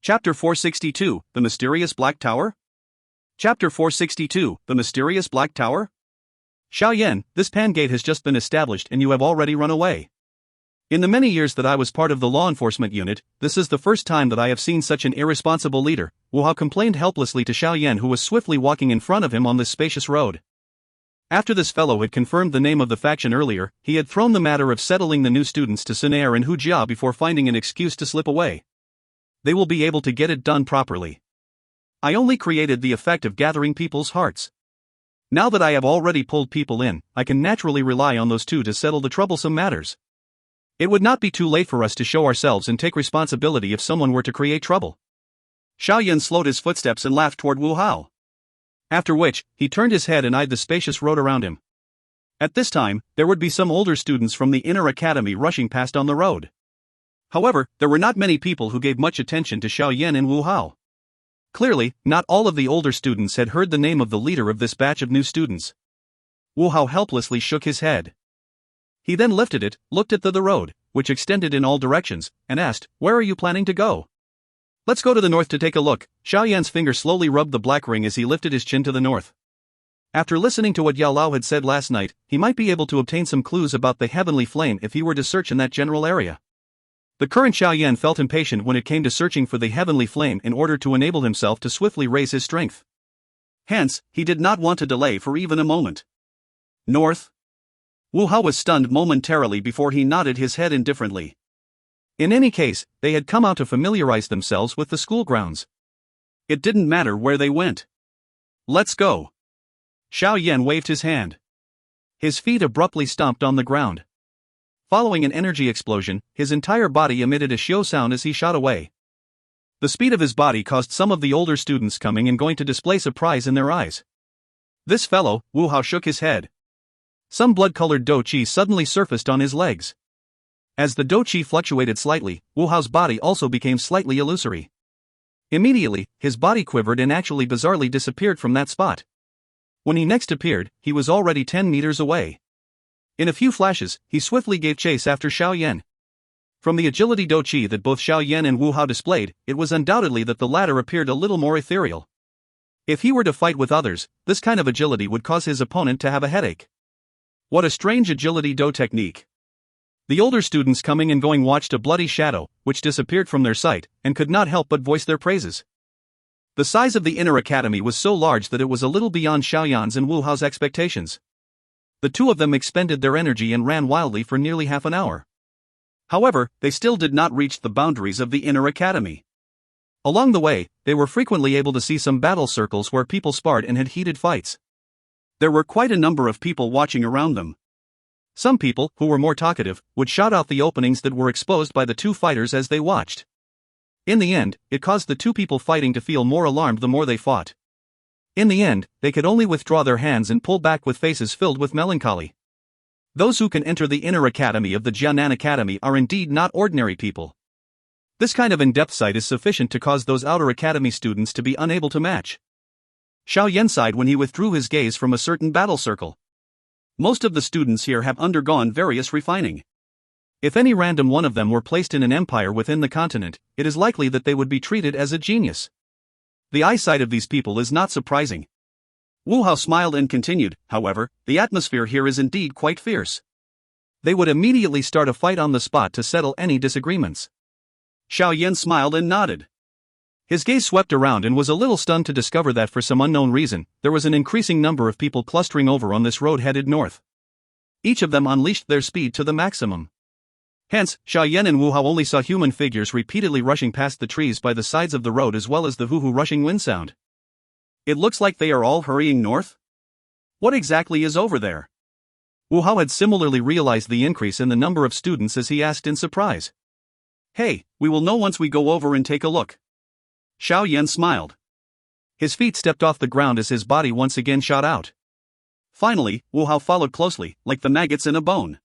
Chapter 462, The Mysterious Black Tower? Chapter 462, The Mysterious Black Tower? Xiao Yan, this pan gate has just been established and you have already run away. In the many years that I was part of the law enforcement unit, this is the first time that I have seen such an irresponsible leader, Wu Hao complained helplessly to Xiao Yan, who was swiftly walking in front of him on this spacious road. After this fellow had confirmed the name of the faction earlier, he had thrown the matter of settling the new students to Xun Er and Hu Jia before finding an excuse to slip away. They will be able to get it done properly. I only created the effect of gathering people's hearts. Now that I have already pulled people in, I can naturally rely on those two to settle the troublesome matters. It would not be too late for us to show ourselves and take responsibility if someone were to create trouble. Xiao Yan slowed his footsteps and laughed toward Wu Hao. After which, he turned his head and eyed the spacious road around him. At this time, there would be some older students from the inner academy rushing past on the road. However, there were not many people who gave much attention to Xiao Yan and Wu Hao. Clearly, not all of the older students had heard the name of the leader of this batch of new students. Wu Hao helplessly shook his head. He then lifted it, looked at the road, which extended in all directions, and asked, "Where are you planning to go?" "Let's go to the north to take a look." Xiao Yan's finger slowly rubbed the black ring as he lifted his chin to the north. After listening to what Yao Lao had said last night, he might be able to obtain some clues about the heavenly flame if he were to search in that general area. The current Xiao Yan felt impatient when it came to searching for the heavenly flame in order to enable himself to swiftly raise his strength. Hence, he did not want to delay for even a moment. North? Wu Hao was stunned momentarily before he nodded his head indifferently. In any case, they had come out to familiarize themselves with the school grounds. It didn't matter where they went. "Let's go." Xiao Yan waved his hand. His feet abruptly stomped on the ground. Following an energy explosion, his entire body emitted a shio sound as he shot away. The speed of his body caused some of the older students coming and going to display surprise in their eyes. This fellow, Wu Hao shook his head. Some blood-colored Dou Qi suddenly surfaced on his legs. As the Dou Qi fluctuated slightly, Wu Hao's body also became slightly illusory. Immediately, his body quivered and actually bizarrely disappeared from that spot. When he next appeared, he was already 10 meters away. In a few flashes, he swiftly gave chase after Xiao Yan. From the agility Dou Qi that both Xiao Yan and Wu Hao displayed, it was undoubtedly that the latter appeared a little more ethereal. If he were to fight with others, this kind of agility would cause his opponent to have a headache. What a strange agility Dou technique. The older students coming and going watched a bloody shadow, which disappeared from their sight, and could not help but voice their praises. The size of the inner academy was so large that it was a little beyond Xiao Yan's and Wu Hao's expectations. The two of them expended their energy and ran wildly for nearly half an hour. However, they still did not reach the boundaries of the inner academy. Along the way, they were frequently able to see some battle circles where people sparred and had heated fights. There were quite a number of people watching around them. Some people, who were more talkative, would shout out the openings that were exposed by the two fighters as they watched. In the end, it caused the two people fighting to feel more alarmed the more they fought. In the end, they could only withdraw their hands and pull back with faces filled with melancholy. Those who can enter the inner academy of the Jianan Academy are indeed not ordinary people. This kind of in-depth sight is sufficient to cause those outer academy students to be unable to match. Xiao Yan sighed when he withdrew his gaze from a certain battle circle. Most of the students here have undergone various refining. If any random one of them were placed in an empire within the continent, it is likely that they would be treated as a genius. The eyesight of these people is not surprising. Wu Hao smiled and continued, "However, the atmosphere here is indeed quite fierce. They would immediately start a fight on the spot to settle any disagreements." Xiao Yan smiled and nodded. His gaze swept around and was a little stunned to discover that for some unknown reason, there was an increasing number of people clustering over on this road headed north. Each of them unleashed their speed to the maximum. Hence, Xiao Yan and Wu Hao only saw human figures repeatedly rushing past the trees by the sides of the road as well as the hoo-hoo rushing wind sound. It looks like they are all hurrying north? What exactly is over there? Wu Hao had similarly realized the increase in the number of students as he asked in surprise. "Hey, we will know once we go over and take a look." Xiao Yan smiled. His feet stepped off the ground as his body once again shot out. Finally, Wu Hao followed closely, like the maggots in a bone.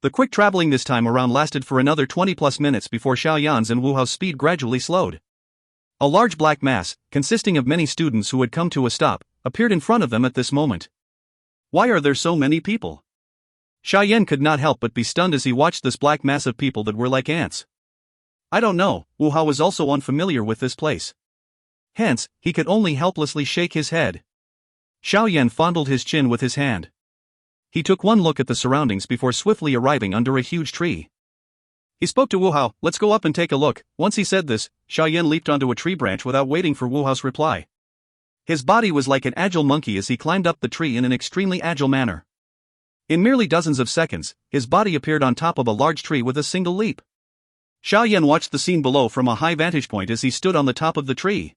The quick traveling this time around lasted for another 20+ minutes before Xiao Yan's and Wu Hao's speed gradually slowed. A large black mass, consisting of many students who had come to a stop, appeared in front of them at this moment. Why are there so many people? Xiao Yan could not help but be stunned as he watched this black mass of people that were like ants. I don't know, Wu Hao was also unfamiliar with this place. Hence, he could only helplessly shake his head. Xiao Yan fondled his chin with his hand. He took one look at the surroundings before swiftly arriving under a huge tree. He spoke to Wu Hao, let's go up and take a look. Once he said this, Xiao Yan leaped onto a tree branch without waiting for Wu Hao's reply. His body was like an agile monkey as he climbed up the tree in an extremely agile manner. In merely dozens of seconds, his body appeared on top of a large tree with a single leap. Xiao Yan watched the scene below from a high vantage point as he stood on the top of the tree.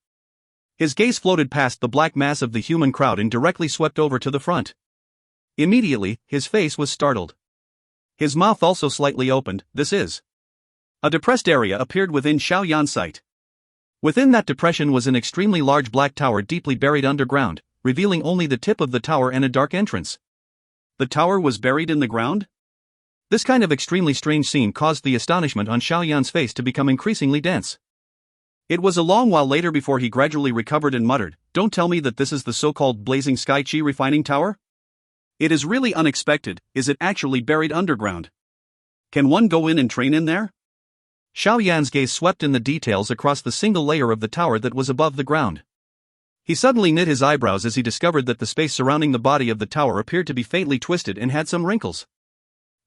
His gaze floated past the black mass of the human crowd and directly swept over to the front. Immediately, his face was startled. His mouth also slightly opened. This is. A depressed area appeared within Xiao Yan's sight. Within that depression was an extremely large black tower deeply buried underground, revealing only the tip of the tower and a dark entrance. The tower was buried in the ground? This kind of extremely strange scene caused the astonishment on Xiao Yan's face to become increasingly dense. It was a long while later before he gradually recovered and muttered, "Don't tell me that this is the so-called Blazing Sky Qi refining tower? It is really unexpected. Is it actually buried underground? Can one go in and train in there?" Xiao Yan's gaze swept in the details across the single layer of the tower that was above the ground. He suddenly knit his eyebrows as he discovered that the space surrounding the body of the tower appeared to be faintly twisted and had some wrinkles.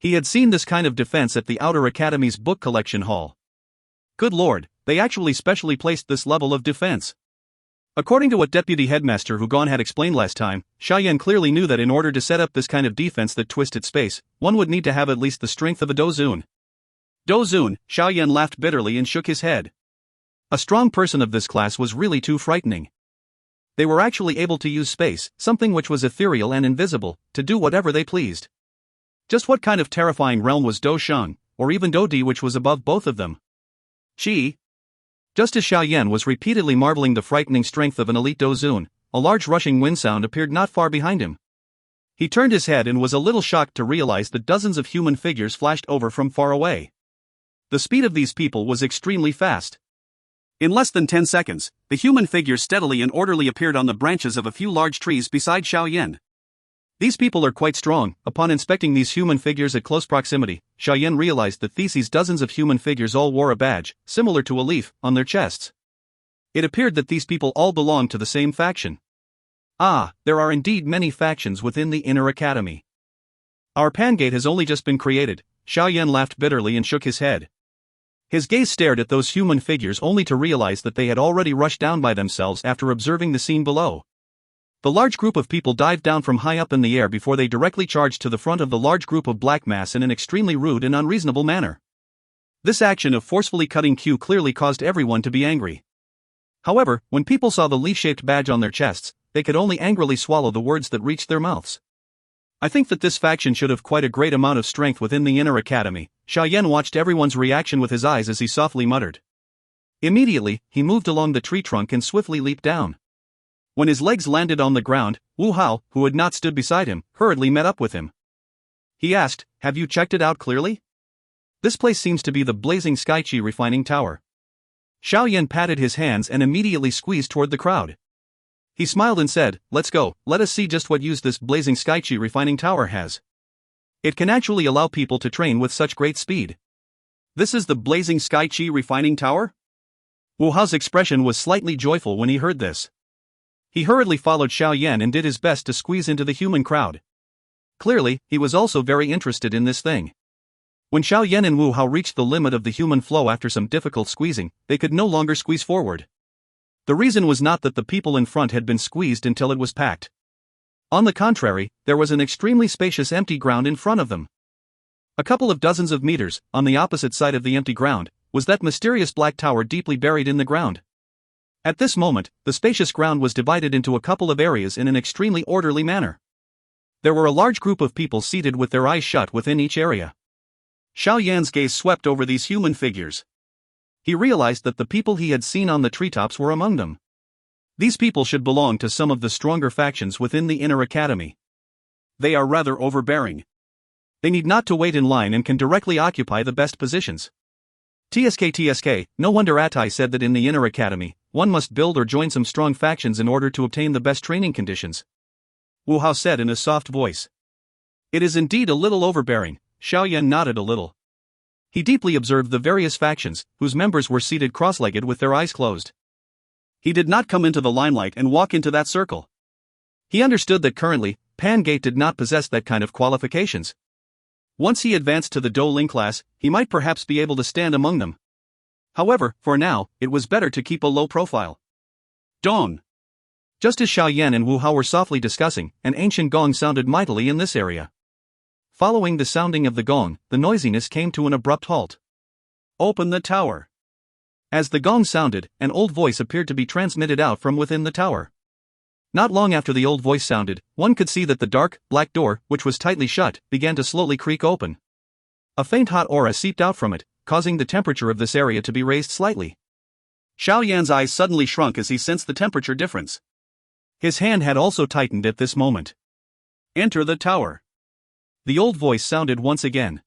He had seen this kind of defense at the Outer Academy's book collection hall. Good lord, they actually specially placed this level of defense. According to what Deputy Headmaster Hugon had explained last time, Xiao Yan clearly knew that in order to set up this kind of defense that twisted space, one would need to have at least the strength of a Dou Qi. Dou Qi, Xiao Yan laughed bitterly and shook his head. A strong person of this class was really too frightening. They were actually able to use space, something which was ethereal and invisible, to do whatever they pleased. Just what kind of terrifying realm was Dou Sheng, or even Dou Di, which was above both of them? Qi. Just as Xiao Yan was repeatedly marveling the frightening strength of an elite Dou Qi, a large rushing wind sound appeared not far behind him. He turned his head and was a little shocked to realize that dozens of human figures flashed over from far away. The speed of these people was extremely fast. In less than 10 seconds, the human figures steadily and orderly appeared on the branches of a few large trees beside Xiao Yan. These people are quite strong. Upon inspecting these human figures at close proximity, Xiao Yan realized that these dozens of human figures all wore a badge, similar to a leaf, on their chests. It appeared that these people all belonged to the same faction. Ah, there are indeed many factions within the Inner Academy. Our Pangate has only just been created. Xiao Yan laughed bitterly and shook his head. His gaze stared at those human figures only to realize that they had already rushed down by themselves after observing the scene below. The large group of people dived down from high up in the air before they directly charged to the front of the large group of black mass in an extremely rude and unreasonable manner. This action of forcefully cutting Q clearly caused everyone to be angry. However, when people saw the leaf-shaped badge on their chests, they could only angrily swallow the words that reached their mouths. I think that this faction should have quite a great amount of strength within the Inner Academy. Xiao Yan watched everyone's reaction with his eyes as he softly muttered. Immediately, he moved along the tree trunk and swiftly leaped down. When his legs landed on the ground, Wu Hao, who had not stood beside him, hurriedly met up with him. He asked, "Have you checked it out clearly? This place seems to be the Blazing Sky Qi refining tower." Xiao Yan patted his hands and immediately squeezed toward the crowd. He smiled and said, "Let's go, let us see just what use this Blazing Sky Qi refining tower has. It can actually allow people to train with such great speed." "This is the Blazing Sky Qi refining tower?" Wu Hao's expression was slightly joyful when he heard this. He hurriedly followed Xiao Yan and did his best to squeeze into the human crowd. Clearly, he was also very interested in this thing. When Xiao Yan and Wu Hao reached the limit of the human flow after some difficult squeezing, they could no longer squeeze forward. The reason was not that the people in front had been squeezed until it was packed. On the contrary, there was an extremely spacious empty ground in front of them. A couple of dozens of meters, on the opposite side of the empty ground, was that mysterious black tower deeply buried in the ground. At this moment, the spacious ground was divided into a couple of areas in an extremely orderly manner. There were a large group of people seated with their eyes shut within each area. Xiao Yan's gaze swept over these human figures. He realized that the people he had seen on the treetops were among them. These people should belong to some of the stronger factions within the Inner Academy. They are rather overbearing. They need not to wait in line and can directly occupy the best positions. TSK, no wonder Atai said that in the Inner Academy, one must build or join some strong factions in order to obtain the best training conditions. Wu Hao said in a soft voice. It is indeed a little overbearing. Xiao Yan nodded a little. He deeply observed the various factions, whose members were seated cross-legged with their eyes closed. He did not come into the limelight and walk into that circle. He understood that currently, Pan Gate did not possess that kind of qualifications. Once he advanced to the Dou Ling class, he might perhaps be able to stand among them. However, for now, it was better to keep a low profile. Dong. Just as Xiao Yan and Wu Hao were softly discussing, an ancient gong sounded mightily in this area. Following the sounding of the gong, the noisiness came to an abrupt halt. Open the tower. As the gong sounded, an old voice appeared to be transmitted out from within the tower. Not long after the old voice sounded, one could see that the dark, black door, which was tightly shut, began to slowly creak open. A faint hot aura seeped out from it, causing the temperature of this area to be raised slightly. Xiao Yan's eyes suddenly shrunk as he sensed the temperature difference. His hand had also tightened at this moment. Enter the tower. The old voice sounded once again.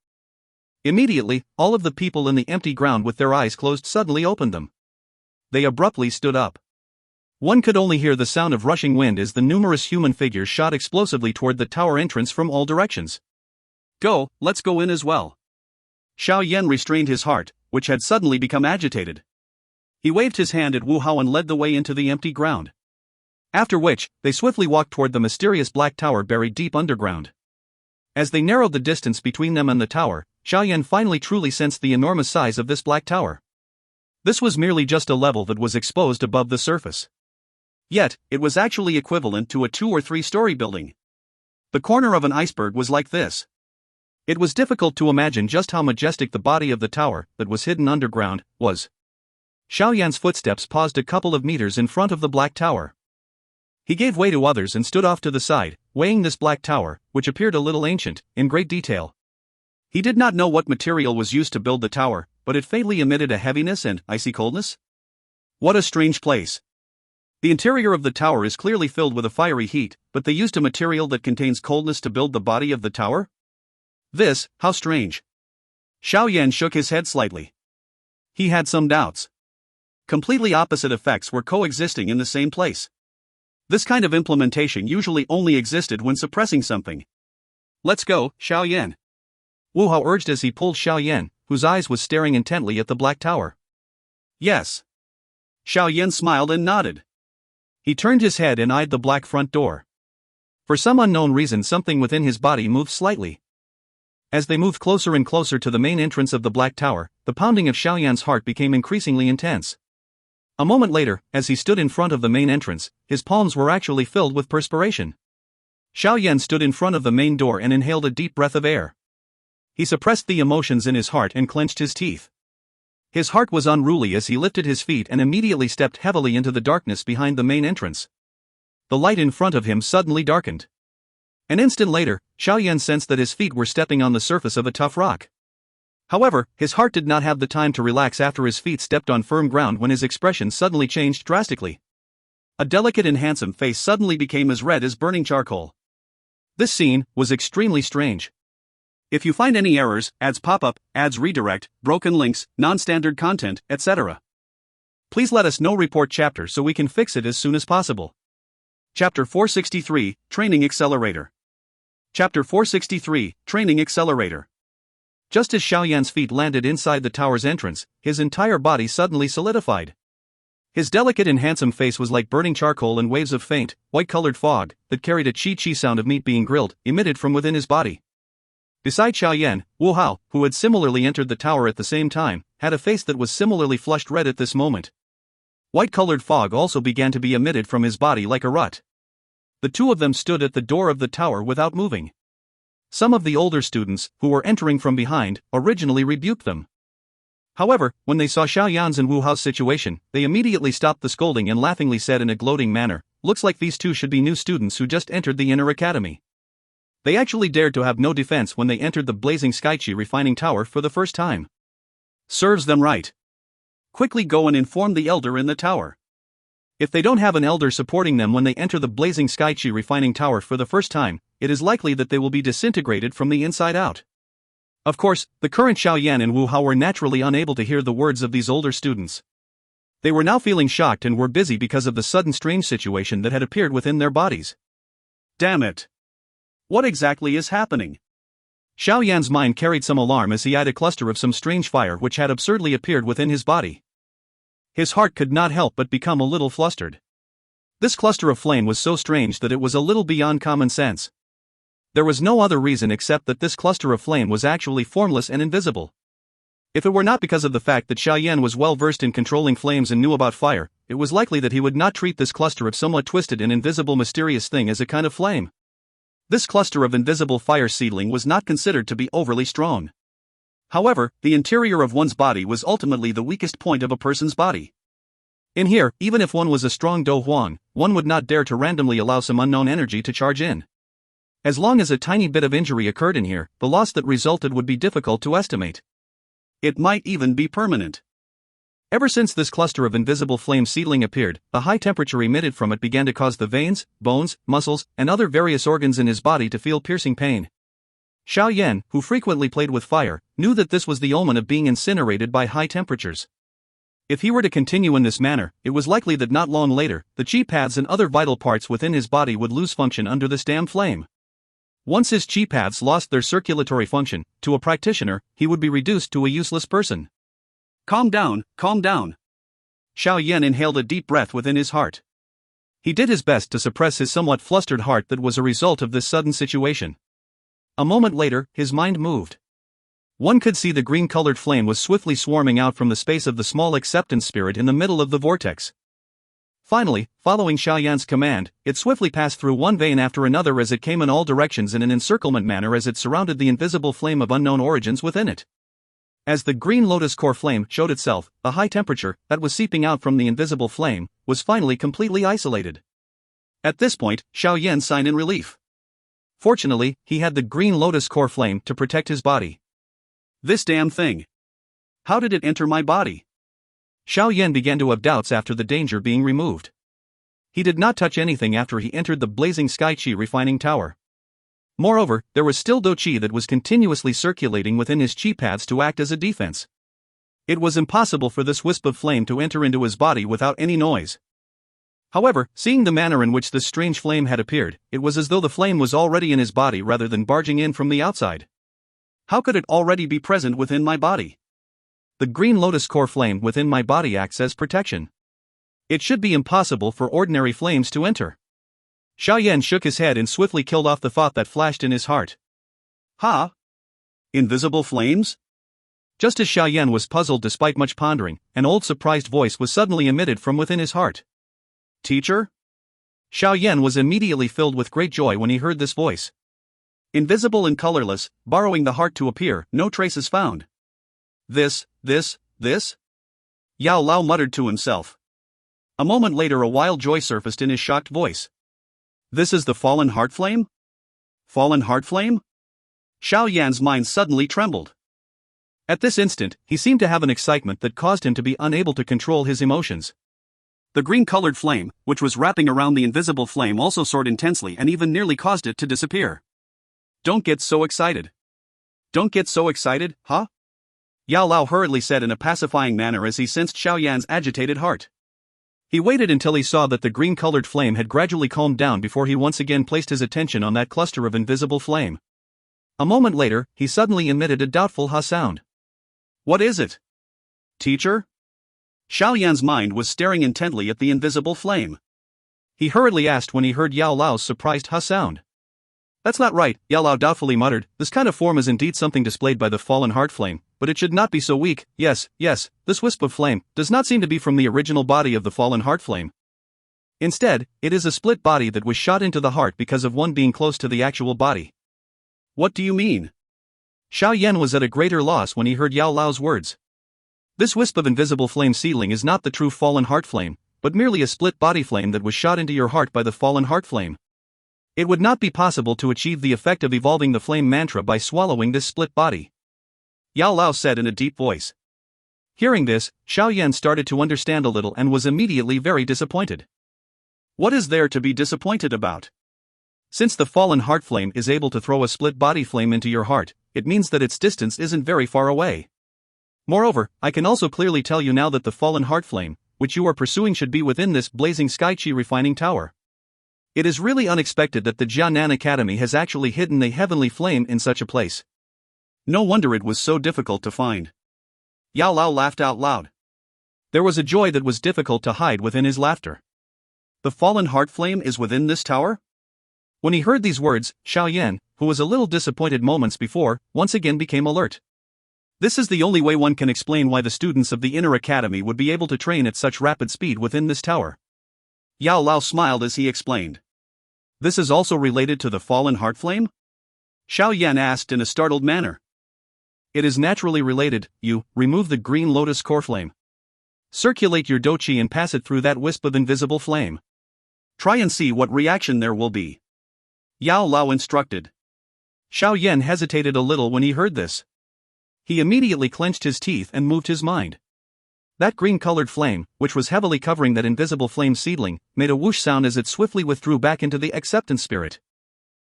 Immediately, all of the people in the empty ground with their eyes closed suddenly opened them. They abruptly stood up. One could only hear the sound of rushing wind as the numerous human figures shot explosively toward the tower entrance from all directions. Go, let's go in as well. Xiao Yan restrained his heart, which had suddenly become agitated. He waved his hand at Wu Hao and led the way into the empty ground. After which, they swiftly walked toward the mysterious black tower buried deep underground. As they narrowed the distance between them and the tower, Xiao Yan finally truly sensed the enormous size of this black tower. This was merely just a level that was exposed above the surface. Yet, it was actually equivalent to a 2- or 3-story building. The corner of an iceberg was like this. It was difficult to imagine just how majestic the body of the tower, that was hidden underground, was. Xiao Yan's footsteps paused a couple of meters in front of the black tower. He gave way to others and stood off to the side, weighing this black tower, which appeared a little ancient, in great detail. He did not know what material was used to build the tower, but it faintly emitted a heaviness and icy coldness. What a strange place. The interior of the tower is clearly filled with a fiery heat, but they used a material that contains coldness to build the body of the tower? How strange. Xiao Yan shook his head slightly. He had some doubts. Completely opposite effects were coexisting in the same place. This kind of implementation usually only existed when suppressing something. Let's go, Xiao Yan. Wu Hao urged as he pulled Xiao Yan, whose eyes was staring intently at the black tower. Yes. Xiao Yan smiled and nodded. He turned his head and eyed the black front door. For some unknown reason, something within his body moved slightly. As they moved closer and closer to the main entrance of the black tower, the pounding of Xiao Yan's heart became increasingly intense. A moment later, as he stood in front of the main entrance, his palms were actually filled with perspiration. Xiao Yan stood in front of the main door and inhaled a deep breath of air. He suppressed the emotions in his heart and clenched his teeth. His heart was unruly as he lifted his feet and immediately stepped heavily into the darkness behind the main entrance. The light in front of him suddenly darkened. An instant later, Xiao Yan sensed that his feet were stepping on the surface of a tough rock. However, his heart did not have the time to relax after his feet stepped on firm ground when his expression suddenly changed drastically. A delicate and handsome face suddenly became as red as burning charcoal. This scene was extremely strange. If you find any errors, ads pop up, ads redirect, broken links, non-standard content, etc., please let us know. Report chapter so we can fix it as soon as possible. Chapter 463, Training Accelerator. Chapter 463, Training Accelerator. Just as Xiao Yan's feet landed inside the tower's entrance, his entire body suddenly solidified. His delicate and handsome face was like burning charcoal, and waves of faint, white-colored fog, that carried a chi-chi sound of meat being grilled, emitted from within his body. Beside Xiao Yan, Wu Hao, who had similarly entered the tower at the same time, had a face that was similarly flushed red at this moment. White-colored fog also began to be emitted from his body like a rut. The two of them stood at the door of the tower without moving. Some of the older students, who were entering from behind, originally rebuked them. However, when they saw Xiao Yan's and Wu Hao's situation, they immediately stopped the scolding and laughingly said in a gloating manner, "Looks like these two should be new students who just entered the inner academy." They actually dared to have no defense when they entered the blazing Skychi refining tower for the first time. Serves them right. Quickly go and inform the elder in the tower. If they don't have an elder supporting them when they enter the blazing Skychi refining tower for the first time, it is likely that they will be disintegrated from the inside out. Of course, the current Xiao Yan and Wu Hao were naturally unable to hear the words of these older students. They were now feeling shocked and were busy because of the sudden strange situation that had appeared within their bodies. Damn it. What exactly is happening? Xiao Yan's mind carried some alarm as he eyed a cluster of some strange fire which had absurdly appeared within his body. His heart could not help but become a little flustered. This cluster of flame was so strange that it was a little beyond common sense. There was no other reason except that this cluster of flame was actually formless and invisible. If it were not because of the fact that Xiao Yan was well versed in controlling flames and knew about fire, it was likely that he would not treat this cluster of somewhat twisted and invisible mysterious thing as a kind of flame. This cluster of invisible fire seedling was not considered to be overly strong. However, the interior of one's body was ultimately the weakest point of a person's body. In here, even if one was a strong Dou Huang, one would not dare to randomly allow some unknown energy to charge in. As long as a tiny bit of injury occurred in here, the loss that resulted would be difficult to estimate. It might even be permanent. Ever since this cluster of invisible flame seedling appeared, the high temperature emitted from it began to cause the veins, bones, muscles, and other various organs in his body to feel piercing pain. Xiao Yan, who frequently played with fire, knew that this was the omen of being incinerated by high temperatures. If he were to continue in this manner, it was likely that not long later, the chi paths and other vital parts within his body would lose function under this damn flame. Once his chi paths lost their circulatory function, to a practitioner, he would be reduced to a useless person. Calm down, calm down. Xiao Yan inhaled a deep breath within his heart. He did his best to suppress his somewhat flustered heart that was a result of this sudden situation. A moment later, his mind moved. One could see the green-colored flame was swiftly swarming out from the space of the small acceptance spirit in the middle of the vortex. Finally, following Xiao Yan's command, it swiftly passed through one vein after another as it came in all directions in an encirclement manner as it surrounded the invisible flame of unknown origins within it. As the green lotus core flame showed itself, the high temperature that was seeping out from the invisible flame was finally completely isolated. At this point, Xiao Yan sighed in relief. Fortunately, he had the green lotus core flame to protect his body. This damn thing. How did it enter my body? Xiao Yan began to have doubts after the danger being removed. He did not touch anything after he entered the blazing sky chi refining tower. Moreover, there was still Dou Qi that was continuously circulating within his chi paths to act as a defense. It was impossible for this wisp of flame to enter into his body without any noise. However, seeing the manner in which this strange flame had appeared, it was as though the flame was already in his body rather than barging in from the outside. How could it already be present within my body? The green lotus core flame within my body acts as protection. It should be impossible for ordinary flames to enter. Xiao Yan shook his head and swiftly killed off the thought that flashed in his heart. Ha! Invisible flames? Just as Xiao Yan was puzzled despite much pondering, an old surprised voice was suddenly emitted from within his heart. Teacher? Xiao Yan was immediately filled with great joy when he heard this voice. Invisible and colorless, borrowing the heart to appear, no traces found. This? Yao Lao muttered to himself. A moment later a wild joy surfaced in his shocked voice. This is the fallen heart flame? Fallen heart flame? Xiao Yan's mind suddenly trembled. At this instant, he seemed to have an excitement that caused him to be unable to control his emotions. The green-colored flame, which was wrapping around the invisible flame, also soared intensely and even nearly caused it to disappear. Don't get so excited. Don't get so excited, huh? Yao Lao hurriedly said in a pacifying manner as he sensed Xiao Yan's agitated heart. He waited until he saw that the green-colored flame had gradually calmed down before he once again placed his attention on that cluster of invisible flame. A moment later, he suddenly emitted a doubtful ha sound. What is it? Teacher? Xiao Yan's mind was staring intently at the invisible flame. He hurriedly asked when he heard Yao Lao's surprised ha sound. That's not right, Yao Lao doubtfully muttered. This kind of form is indeed something displayed by the fallen heart flame, but it should not be so weak. Yes, this wisp of flame does not seem to be from the original body of the fallen heart flame. Instead, it is a split body that was shot into the heart because of one being close to the actual body. What do you mean? Xiao Yan was at a greater loss when he heard Yao Lao's words. This wisp of invisible flame seedling is not the true fallen heart flame, but merely a split body flame that was shot into your heart by the fallen heart flame. It would not be possible to achieve the effect of evolving the flame mantra by swallowing this split body. Yao Lao said in a deep voice. Hearing this, Xiao Yan started to understand a little and was immediately very disappointed. What is there to be disappointed about? Since the fallen heart flame is able to throw a split body flame into your heart, it means that its distance isn't very far away. Moreover, I can also clearly tell you now that the fallen heart flame, which you are pursuing, should be within this blazing sky chi refining tower. It is really unexpected that the Jianan Academy has actually hidden a heavenly flame in such a place. No wonder it was so difficult to find. Yao Lao laughed out loud. There was a joy that was difficult to hide within his laughter. The fallen heart flame is within this tower? When he heard these words, Xiao Yan, who was a little disappointed moments before, once again became alert. This is the only way one can explain why the students of the inner academy would be able to train at such rapid speed within this tower. Yao Lao smiled as he explained. This is also related to the fallen heart flame? Xiao Yan asked in a startled manner. It is naturally related. You remove the green lotus core flame. Circulate your Dou Qi and pass it through that wisp of invisible flame. Try and see what reaction there will be. Yao Lao instructed. Xiao Yan hesitated a little when he heard this. He immediately clenched his teeth and moved his mind. That green-colored flame, which was heavily covering that invisible flame seedling, made a whoosh sound as it swiftly withdrew back into the acceptance spirit.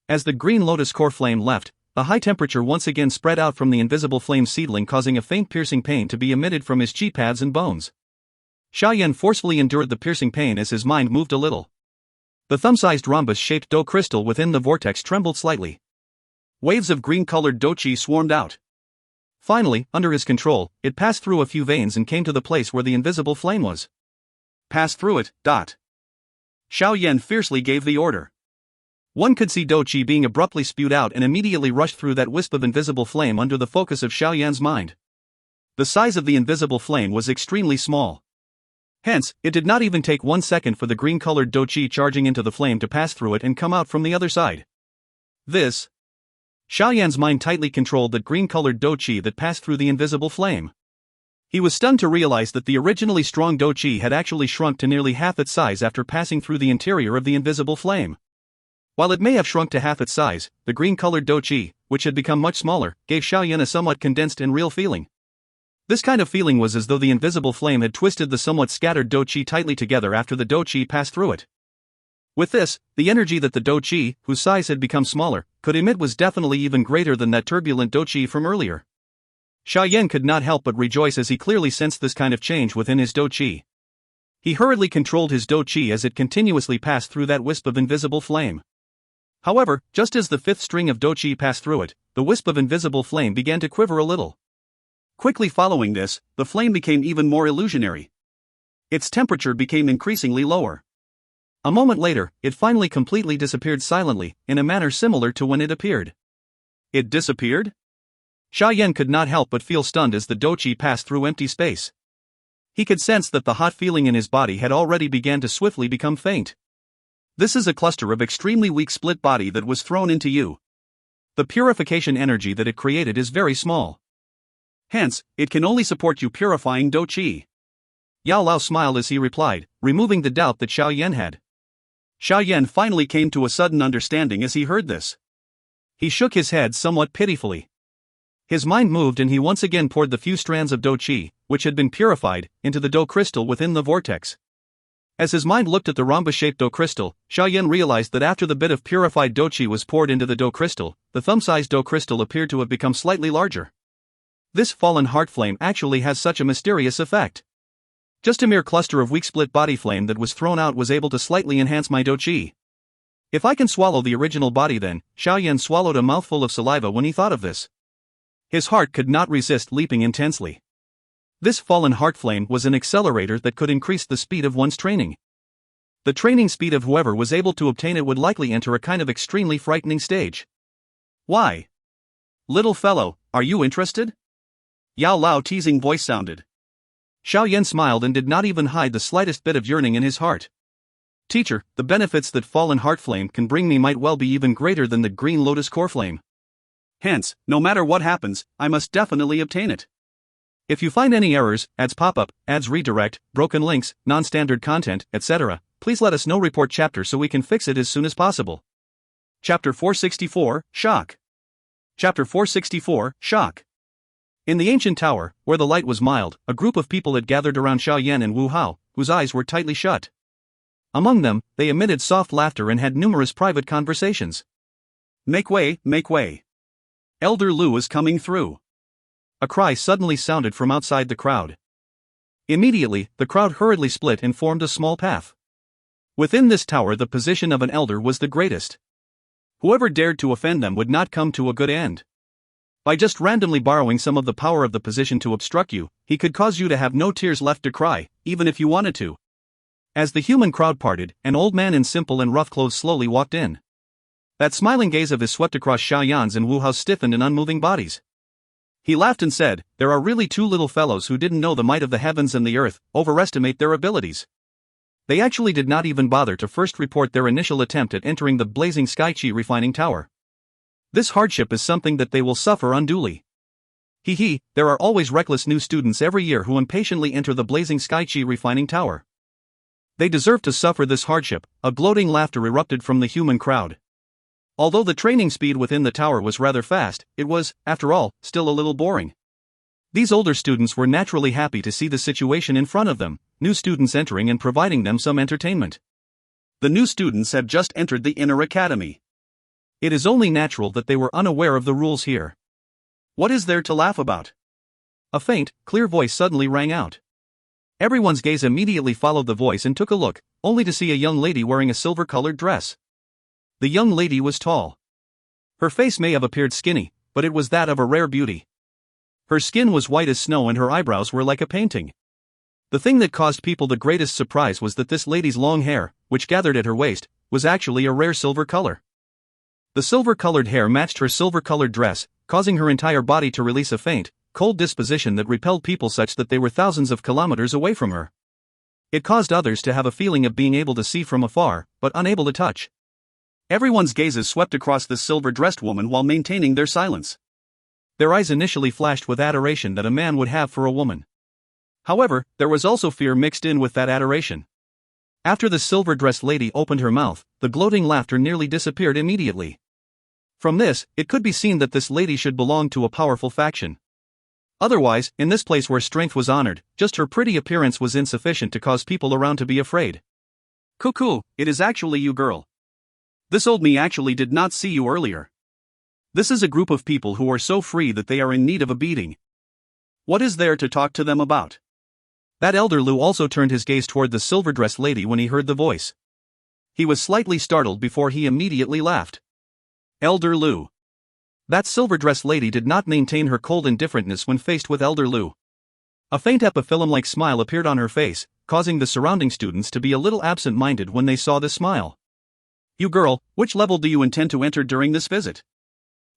As the green lotus core flame left, a high temperature once again spread out from the invisible flame seedling, causing a faint piercing pain to be emitted from his chi pads and bones. Xiao Yan forcefully endured the piercing pain as his mind moved a little. The thumb-sized rhombus-shaped Dou crystal within the vortex trembled slightly. Waves of green-colored Dou Qi swarmed out. Finally, under his control, it passed through a few veins and came to the place where the invisible flame was. Pass through it. Xiao Yan fiercely gave the order. One could see Dou Qi being abruptly spewed out and immediately rushed through that wisp of invisible flame under the focus of Xiao Yan's mind. The size of the invisible flame was extremely small. Hence, it did not even take 1 second for the green-colored Dou Qi charging into the flame to pass through it and come out from the other side. Xiao Yan's mind tightly controlled that green-colored Dou Qi that passed through the invisible flame. He was stunned to realize that the originally strong Dou Qi had actually shrunk to nearly half its size after passing through the interior of the invisible flame. While it may have shrunk to half its size, the green-colored Dou Qi, which had become much smaller, gave Xiao Yan a somewhat condensed and real feeling. This kind of feeling was as though the invisible flame had twisted the somewhat scattered Dou Qi tightly together after the Dou Qi passed through it. With this, the energy that the Dou Qi, whose size had become smaller, could emit was definitely even greater than that turbulent Dou Qi from earlier. Xiao Yan could not help but rejoice as he clearly sensed this kind of change within his Dou Qi. He hurriedly controlled his Dou Qi as it continuously passed through that wisp of invisible flame. However, just as the fifth string of Dou Qi passed through it, the wisp of invisible flame began to quiver a little. Quickly following this, the flame became even more illusionary. Its temperature became increasingly lower. A moment later, it finally completely disappeared silently, in a manner similar to when it appeared. It disappeared? Xiao Yan could not help but feel stunned as the Dou Qi passed through empty space. He could sense that the hot feeling in his body had already begun to swiftly become faint. This is a cluster of extremely weak split body that was thrown into you. The purification energy that it created is very small. Hence, it can only support you purifying Dou Qi. Yao Lao smiled as he replied, removing the doubt that Xiao Yan had. Xiao Yan finally came to a sudden understanding as he heard this. He shook his head somewhat pitifully. His mind moved and he once again poured the few strands of Dou Qi, which had been purified, into the Dou crystal within the vortex. As his mind looked at the rhombus-shaped Dou crystal, Xiao Yan realized that after the bit of purified Dou Qi was poured into the Dou crystal, the thumb-sized Dou crystal appeared to have become slightly larger. This fallen heart flame actually has such a mysterious effect. Just a mere cluster of weak split body flame that was thrown out was able to slightly enhance my Dou Qi. If I can swallow the original body then, Xiao Yan swallowed a mouthful of saliva when he thought of this. His heart could not resist leaping intensely. This fallen heart flame was an accelerator that could increase the speed of one's training. The training speed of whoever was able to obtain it would likely enter a kind of extremely frightening stage. Why? Little fellow, are you interested? Yao Lao teasing voice sounded. Xiao Yan smiled and did not even hide the slightest bit of yearning in his heart. Teacher, the benefits that fallen heart flame can bring me might well be even greater than the green lotus core flame. Hence, no matter what happens, I must definitely obtain it. If you find any errors, ads pop-up, ads redirect, broken links, non-standard content, etc., please let us know. Report chapter so we can fix it as soon as possible. Chapter 464, Shock. Chapter 464, Shock. In the ancient tower, where the light was mild, a group of people had gathered around Xiao Yan and Wu Hao, whose eyes were tightly shut. Among them, they emitted soft laughter and had numerous private conversations. Make way, make way. Elder Lu is coming through. A cry suddenly sounded from outside the crowd. Immediately, the crowd hurriedly split and formed a small path. Within this tower, the position of an elder was the greatest. Whoever dared to offend them would not come to a good end. By just randomly borrowing some of the power of the position to obstruct you, he could cause you to have no tears left to cry, even if you wanted to. As the human crowd parted, an old man in simple and rough clothes slowly walked in. That smiling gaze of his swept across Xiao Yan's and Wu Hao's stiffened and unmoving bodies. He laughed and said, "There are really two little fellows who didn't know the might of the heavens and the earth, overestimate their abilities." They actually did not even bother to first report their initial attempt at entering the blazing Sky-Chi refining tower. This hardship is something that they will suffer unduly. There are always reckless new students every year who impatiently enter the blazing Sky-Chi refining tower. They deserve to suffer this hardship. A gloating laughter erupted from the human crowd. Although the training speed within the tower was rather fast, it was, after all, still a little boring. These older students were naturally happy to see the situation in front of them, new students entering and providing them some entertainment. The new students had just entered the inner academy. It is only natural that they were unaware of the rules here. What is there to laugh about? A faint, clear voice suddenly rang out. Everyone's gaze immediately followed the voice and took a look, only to see a young lady wearing a silver-colored dress. The young lady was tall. Her face may have appeared skinny, but it was that of a rare beauty. Her skin was white as snow and her eyebrows were like a painting. The thing that caused people the greatest surprise was that this lady's long hair, which gathered at her waist, was actually a rare silver color. The silver-colored hair matched her silver-colored dress, causing her entire body to release a faint, cold disposition that repelled people such that they were thousands of kilometers away from her. It caused others to have a feeling of being able to see from afar, but unable to touch. Everyone's gazes swept across this silver-dressed woman while maintaining their silence. Their eyes initially flashed with adoration that a man would have for a woman. However, there was also fear mixed in with that adoration. After the silver-dressed lady opened her mouth, the gloating laughter nearly disappeared immediately. From this, it could be seen that this lady should belong to a powerful faction. Otherwise, in this place where strength was honored, just her pretty appearance was insufficient to cause people around to be afraid. "Cuckoo, it is actually you, girl. This old me actually did not see you earlier. This is a group of people who are so free that they are in need of a beating. What is there to talk to them about?" That elder Lu also turned his gaze toward the silver-dressed lady when he heard the voice. He was slightly startled before he immediately laughed. Elder Lu. That silver-dressed lady did not maintain her cold indifferentness when faced with Elder Lu. A faint epithelum-like smile appeared on her face, causing the surrounding students to be a little absent-minded when they saw this smile. "You girl, which level do you intend to enter during this visit?"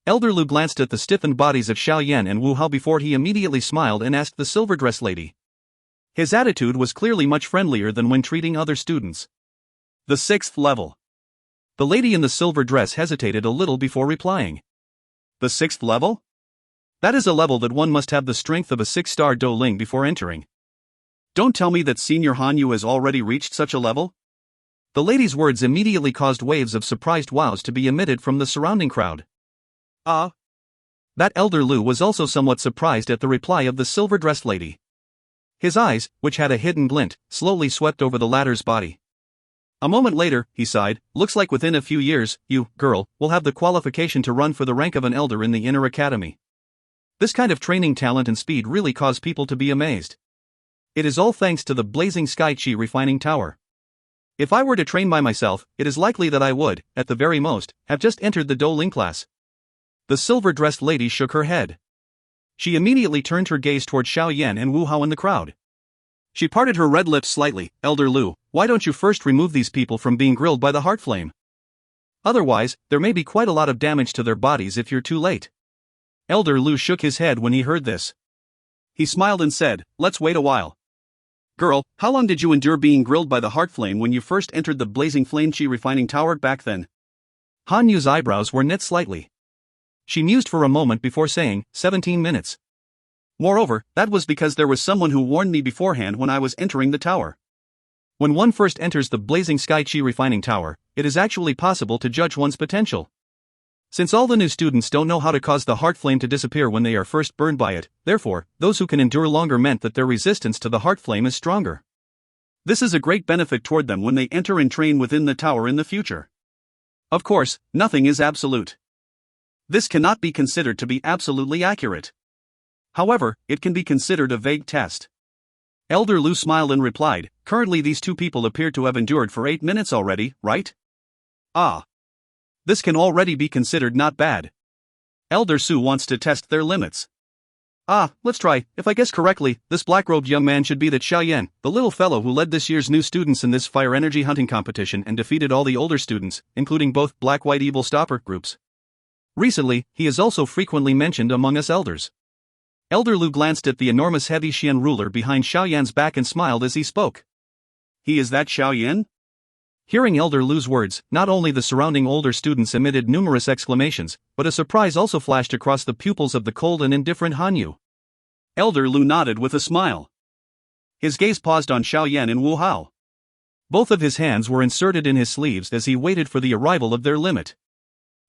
Elder Lu glanced at the stiffened bodies of Xiao Yan and Wu Hao before he immediately smiled and asked the silver-dressed lady. His attitude was clearly much friendlier than when treating other students. "The 6th level." The lady in the silver dress hesitated a little before replying. "The 6th level? That is a level that one must have the strength of a 6-star Dou Ling before entering. Don't tell me that Senior Han Yu has already reached such a level?" The lady's words immediately caused waves of surprised wows to be emitted from the surrounding crowd. That elder Lu was also somewhat surprised at the reply of the silver-dressed lady. His eyes, which had a hidden glint, slowly swept over the latter's body. A moment later, he sighed, "Looks like within a few years, you, girl, will have the qualification to run for the rank of an elder in the inner academy." This kind of training talent and speed really caused people to be amazed. It is all thanks to the blazing Sky-Chi refining tower. If I were to train by myself, it is likely that I would, at the very most, have just entered the Dou Ling class. The silver-dressed lady shook her head. She immediately turned her gaze toward Xiao Yan and Wu Hao in the crowd. She parted her red lips slightly. "Elder Lu, why don't you first remove these people from being grilled by the heart flame? Otherwise, there may be quite a lot of damage to their bodies if you're too late." Elder Lu shook his head when he heard this. He smiled and said, "Let's wait a while. Girl, how long did you endure being grilled by the heart flame when you first entered the blazing flame chi refining tower back then?" Han Yu's eyebrows were knit slightly. She mused for a moment before saying, 17 minutes. Moreover, that was because there was someone who warned me beforehand when I was entering the tower. When one first enters the blazing Sky-Chi refining tower, it is actually possible to judge one's potential. Since all the new students don't know how to cause the heart flame to disappear when they are first burned by it, therefore, those who can endure longer meant that their resistance to the heart flame is stronger. This is a great benefit toward them when they enter and train within the tower in the future. Of course, nothing is absolute. This cannot be considered to be absolutely accurate. However, it can be considered a vague test. Elder Lu smiled and replied, currently these two people appear to have endured for 8 minutes already, right? Ah. This can already be considered not bad. Elder Su wants to test their limits. Ah, let's try. If I guess correctly, this black-robed young man should be that Xiao Yan, the little fellow who led this year's new students in this fire energy hunting competition and defeated all the older students, including both black-white evil stopper groups. Recently, he is also frequently mentioned among us elders. Elder Lu glanced at the enormous heavy Xian ruler behind Xiao Yan's back and smiled as he spoke. He is that Xiao Yan? Hearing Elder Lu's words, not only the surrounding older students emitted numerous exclamations, but a surprise also flashed across the pupils of the cold and indifferent Hanyu. Elder Lu nodded with a smile. His gaze paused on Xiao Yan and Wu Hao. Both of his hands were inserted in his sleeves as he waited for the arrival of their limit.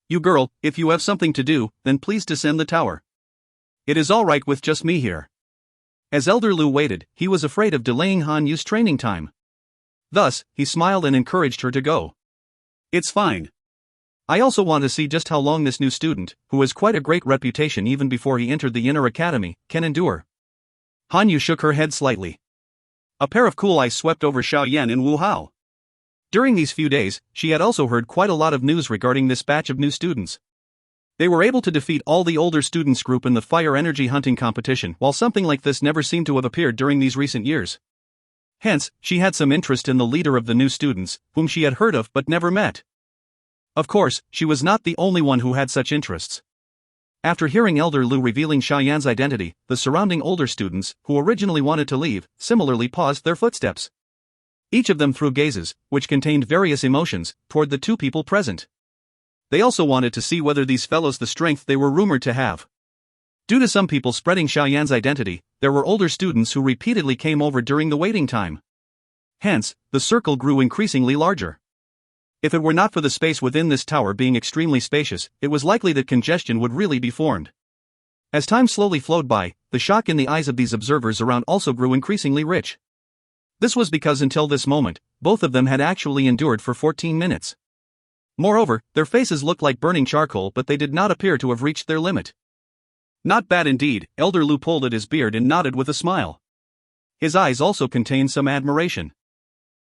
You girl, if you have something to do, then please descend the tower. It is all right with just me here. As Elder Lu waited, he was afraid of delaying Hanyu's training time. Thus, he smiled and encouraged her to go. It's fine. I also want to see just how long this new student, who has quite a great reputation even before he entered the inner academy, can endure. Hanyu shook her head slightly. A pair of cool eyes swept over Xiao Yan and Wu Hao. During these few days, she had also heard quite a lot of news regarding this batch of new students. They were able to defeat all the older students group in the fire energy hunting competition, while something like this never seemed to have appeared during these recent years. Hence, she had some interest in the leader of the new students, whom she had heard of but never met. Of course, she was not the only one who had such interests. After hearing Elder Lu revealing Xiao Yan's identity, the surrounding older students, who originally wanted to leave, similarly paused their footsteps. Each of them threw gazes, which contained various emotions, toward the two people present. They also wanted to see whether these fellows the strength they were rumored to have. Due to some people spreading Xiao Yan's identity, there were older students who repeatedly came over during the waiting time. Hence, the circle grew increasingly larger. If it were not for the space within this tower being extremely spacious, it was likely that congestion would really be formed. As time slowly flowed by, the shock in the eyes of these observers around also grew increasingly rich. This was because until this moment, both of them had actually endured for 14 minutes. Moreover, their faces looked like burning charcoal, but they did not appear to have reached their limit. Not bad indeed, Elder Lu pulled at his beard and nodded with a smile. His eyes also contained some admiration.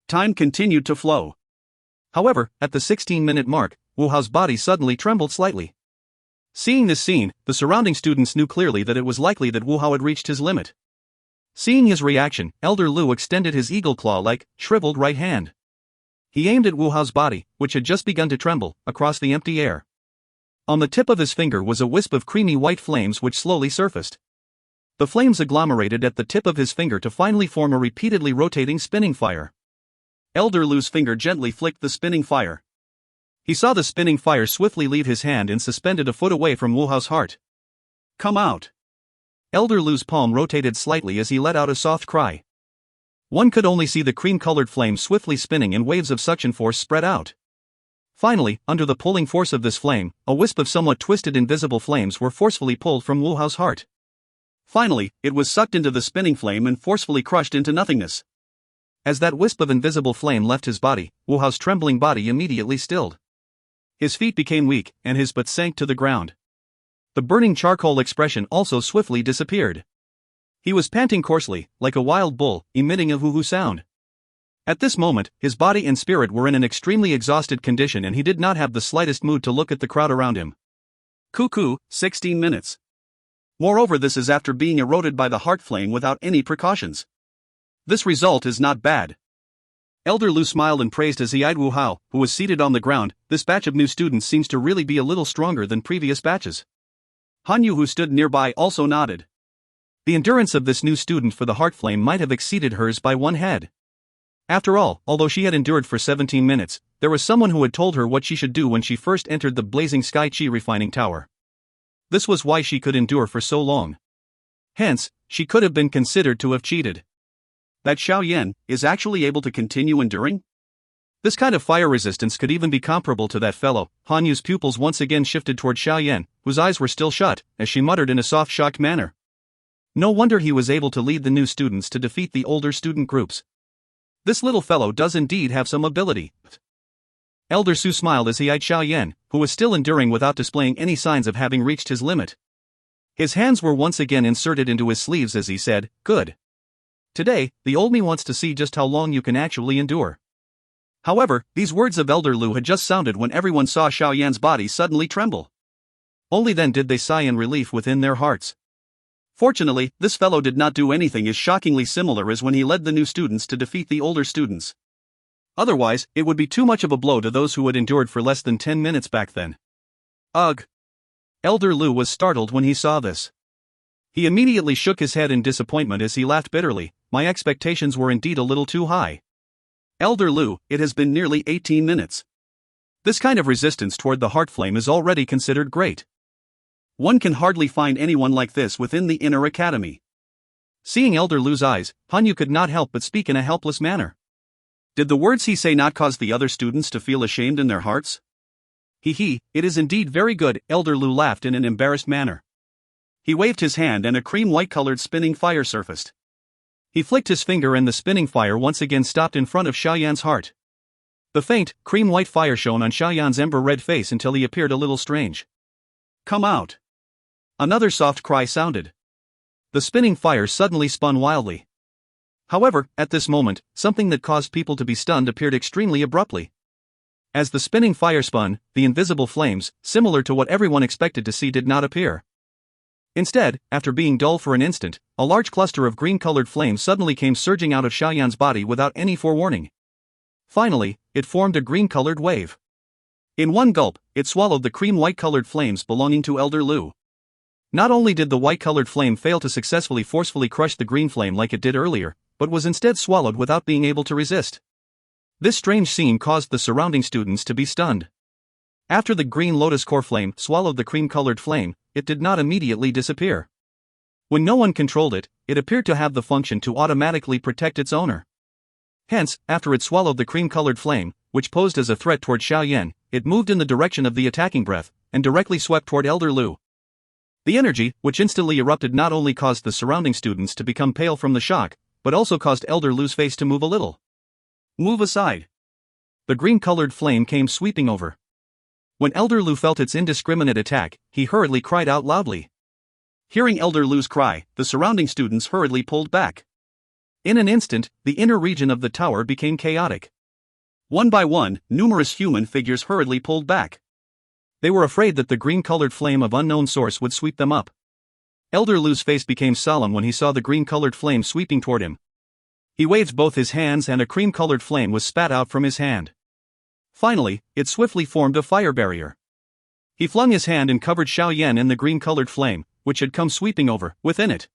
Time continued to flow. However, at the 16-minute mark, Wu Hao's body suddenly trembled slightly. Seeing this scene, the surrounding students knew clearly that it was likely that Wu Hao had reached his limit. Seeing his reaction, Elder Lu extended his eagle claw-like, shriveled right hand. He aimed at Wu Hao's body, which had just begun to tremble, across the empty air. On the tip of his finger was a wisp of creamy white flames which slowly surfaced. The flames agglomerated at the tip of his finger to finally form a repeatedly rotating spinning fire. Elder Lu's finger gently flicked the spinning fire. He saw the spinning fire swiftly leave his hand and suspended a foot away from Wu Hao's heart. Come out! Elder Lu's palm rotated slightly as he let out a soft cry. One could only see the cream-colored flame swiftly spinning and waves of suction force spread out. Finally, under the pulling force of this flame, a wisp of somewhat twisted invisible flames were forcefully pulled from Wu Hao's heart. Finally, it was sucked into the spinning flame and forcefully crushed into nothingness. As that wisp of invisible flame left his body, Wu Hao's trembling body immediately stilled. His feet became weak, and his butt sank to the ground. The burning charcoal expression also swiftly disappeared. He was panting coarsely, like a wild bull, emitting a hoo-hoo sound. At this moment, his body and spirit were in an extremely exhausted condition and he did not have the slightest mood to look at the crowd around him. Cuckoo, 16 minutes. Moreover, this is after being eroded by the heart flame without any precautions. This result is not bad. Elder Lu smiled and praised as he eyed Wu Hao, who was seated on the ground. This batch of new students seems to really be a little stronger than previous batches. Hanyu, who stood nearby, also nodded. The endurance of this new student for the heart flame might have exceeded hers by one head. After all, although she had endured for 17 minutes, there was someone who had told her what she should do when she first entered the blazing Sky Qi refining tower. This was why she could endure for so long. Hence, she could have been considered to have cheated. That Xiao Yan is actually able to continue enduring? This kind of fire resistance could even be comparable to that fellow. Hanyu's pupils once again shifted toward Xiao Yan, whose eyes were still shut, as she muttered in a soft, shocked manner. No wonder he was able to lead the new students to defeat the older student groups. This little fellow does indeed have some ability. Elder Su smiled as he eyed Xiao Yan, who was still enduring without displaying any signs of having reached his limit. His hands were once again inserted into his sleeves as he said, "Good. Today, the old me wants to see just how long you can actually endure. However, these words of Elder Lu had just sounded when everyone saw Xiao Yan's body suddenly tremble. Only then did they sigh in relief within their hearts. Fortunately, this fellow did not do anything as shockingly similar as when he led the new students to defeat the older students. Otherwise, it would be too much of a blow to those who had endured for less than 10 minutes back then. Ugh! Elder Lu was startled when he saw this. He immediately shook his head in disappointment as he laughed bitterly. My expectations were indeed a little too high. Elder Lu, it has been nearly 18 minutes. This kind of resistance toward the heart flame is already considered great. One can hardly find anyone like this within the inner academy. Seeing Elder Lu's eyes, Hanyu could not help but speak in a helpless manner. Did the words he say not cause the other students to feel ashamed in their hearts? It is indeed very good, Elder Lu laughed in an embarrassed manner. He waved his hand and a cream-white-colored spinning fire surfaced. He flicked his finger and the spinning fire once again stopped in front of Xiao Yan's heart. The faint, cream-white fire shone on Xiao Yan's ember-red face until he appeared a little strange. Come out! Another soft cry sounded. The spinning fire suddenly spun wildly. However, at this moment, something that caused people to be stunned appeared extremely abruptly. As the spinning fire spun, the invisible flames, similar to what everyone expected to see, did not appear. Instead, after being dull for an instant, a large cluster of green-colored flames suddenly came surging out of Xiao Yan's body without any forewarning. Finally, it formed a green-colored wave. In one gulp, it swallowed the cream-white-colored flames belonging to Elder Lu. Not only did the white-colored flame fail to successfully forcefully crush the green flame like it did earlier, but was instead swallowed without being able to resist. This strange scene caused the surrounding students to be stunned. After the green lotus core flame swallowed the cream-colored flame, it did not immediately disappear. When no one controlled it, it appeared to have the function to automatically protect its owner. Hence, after it swallowed the cream-colored flame, which posed as a threat toward Xiao Yan, it moved in the direction of the attacking breath, and directly swept toward Elder Lu. The energy, which instantly erupted, not only caused the surrounding students to become pale from the shock, but also caused Elder Lu's face to move a little. Move aside. The green-colored flame came sweeping over. When Elder Lu felt its indiscriminate attack, he hurriedly cried out loudly. Hearing Elder Lu's cry, the surrounding students hurriedly pulled back. In an instant, the inner region of the tower became chaotic. One by one, numerous human figures hurriedly pulled back. They were afraid that the green-colored flame of unknown source would sweep them up. Elder Lu's face became solemn when he saw the green-colored flame sweeping toward him. He waved both his hands and a cream-colored flame was spat out from his hand. Finally, it swiftly formed a fire barrier. He flung his hand and covered Xiao Yan in the green-colored flame, which had come sweeping over, within it.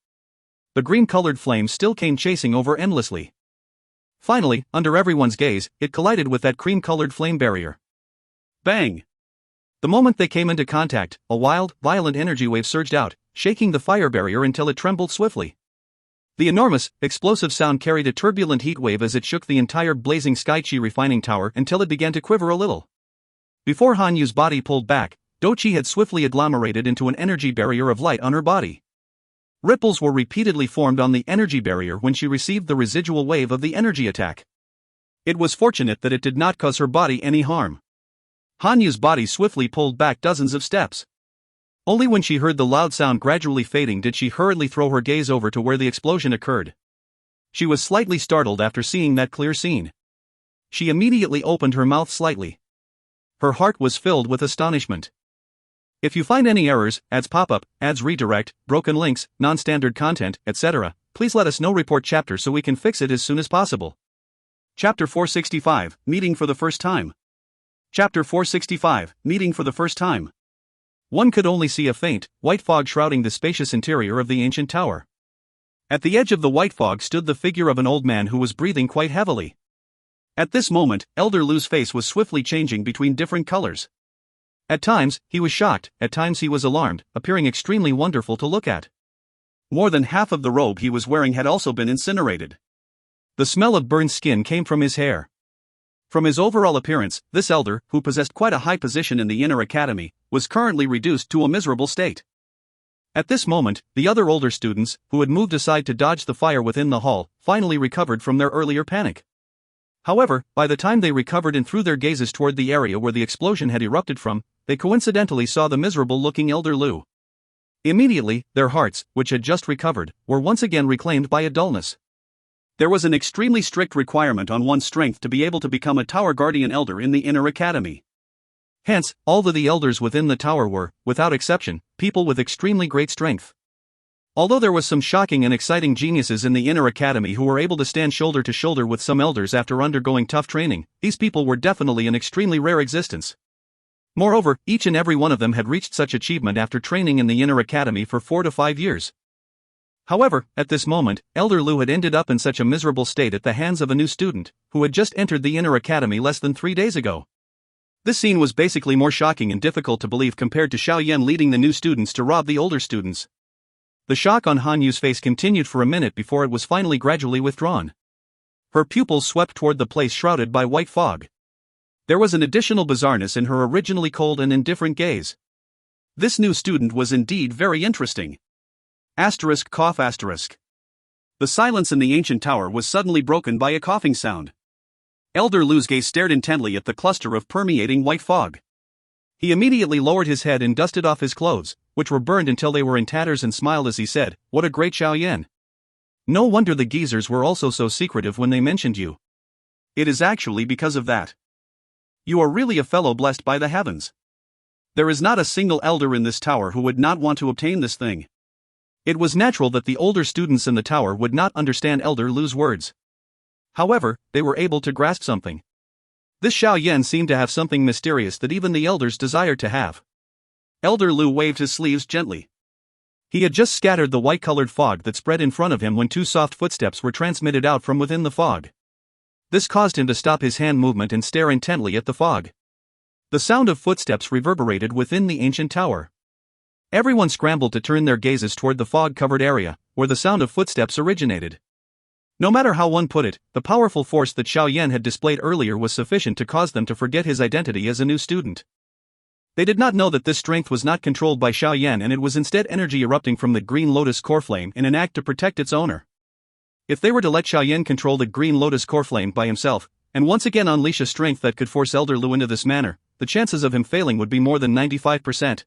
The green-colored flame still came chasing over endlessly. Finally, under everyone's gaze, it collided with that cream-colored flame barrier. Bang! The moment they came into contact, a wild, violent energy wave surged out, shaking the fire barrier until it trembled swiftly. The enormous, explosive sound carried a turbulent heat wave as it shook the entire blazing Sky-Chi refining tower until it began to quiver a little. Before Hanyu's body pulled back, Dou Qi had swiftly agglomerated into an energy barrier of light on her body. Ripples were repeatedly formed on the energy barrier when she received the residual wave of the energy attack. It was fortunate that it did not cause her body any harm. Hanyu's body swiftly pulled back dozens of steps. Only when she heard the loud sound gradually fading did she hurriedly throw her gaze over to where the explosion occurred. She was slightly startled after seeing that clear scene. She immediately opened her mouth slightly. Her heart was filled with astonishment. If you find any errors, ads pop-up, ads redirect, broken links, non-standard content, etc., please let us know. Report chapter so we can fix it as soon as possible. Chapter 465, Meeting for the First Time. Chapter 465, Meeting for the First Time. One could only see a faint, white fog shrouding the spacious interior of the ancient tower. At the edge of the white fog stood the figure of an old man who was breathing quite heavily. At this moment, Elder Lu's face was swiftly changing between different colors. At times, he was shocked, at times he was alarmed, appearing extremely wonderful to look at. More than half of the robe he was wearing had also been incinerated. The smell of burned skin came from his hair. From his overall appearance, this elder, who possessed quite a high position in the inner academy, was currently reduced to a miserable state. At this moment, the other older students, who had moved aside to dodge the fire within the hall, finally recovered from their earlier panic. However, by the time they recovered and threw their gazes toward the area where the explosion had erupted from, they coincidentally saw the miserable-looking Elder Lu. Immediately, their hearts, which had just recovered, were once again reclaimed by a dullness. There was an extremely strict requirement on one's strength to be able to become a Tower Guardian Elder in the Inner Academy. Hence, all the elders within the tower were, without exception, people with extremely great strength. Although there was some shocking and exciting geniuses in the Inner Academy who were able to stand shoulder to shoulder with some elders after undergoing tough training, these people were definitely an extremely rare existence. Moreover, each and every one of them had reached such achievement after training in the Inner Academy for 4 to 5 years. However, at this moment, Elder Lu had ended up in such a miserable state at the hands of a new student, who had just entered the Inner Academy less than 3 days ago. This scene was basically more shocking and difficult to believe compared to Xiao Yan leading the new students to rob the older students. The shock on Han Yu's face continued for a minute before it was finally gradually withdrawn. Her pupils swept toward the place shrouded by white fog. There was an additional bizarreness in her originally cold and indifferent gaze. This new student was indeed very interesting. ****. The silence in the ancient tower was suddenly broken by a coughing sound. Elder Lu's gaze stared intently at the cluster of permeating white fog. He immediately lowered his head and dusted off his clothes, which were burned until they were in tatters, and smiled as he said, "What a great Xiao Yan. No wonder the geezers were also so secretive when they mentioned you. It is actually because of that. You are really a fellow blessed by the heavens. There is not a single elder in this tower who would not want to obtain this thing." It was natural that the older students in the tower would not understand Elder Lu's words. However, they were able to grasp something. This Xiao Yan seemed to have something mysterious that even the elders desired to have. Elder Lu waved his sleeves gently. He had just scattered the white-colored fog that spread in front of him when 2 soft footsteps were transmitted out from within the fog. This caused him to stop his hand movement and stare intently at the fog. The sound of footsteps reverberated within the ancient tower. Everyone scrambled to turn their gazes toward the fog-covered area, where the sound of footsteps originated. No matter how one put it, the powerful force that Xiao Yan had displayed earlier was sufficient to cause them to forget his identity as a new student. They did not know that this strength was not controlled by Xiao Yan, and it was instead energy erupting from the green lotus core flame in an act to protect its owner. If they were to let Xiao Yan control the green lotus core flame by himself, and once again unleash a strength that could force Elder Lu into this manner, the chances of him failing would be more than 95%.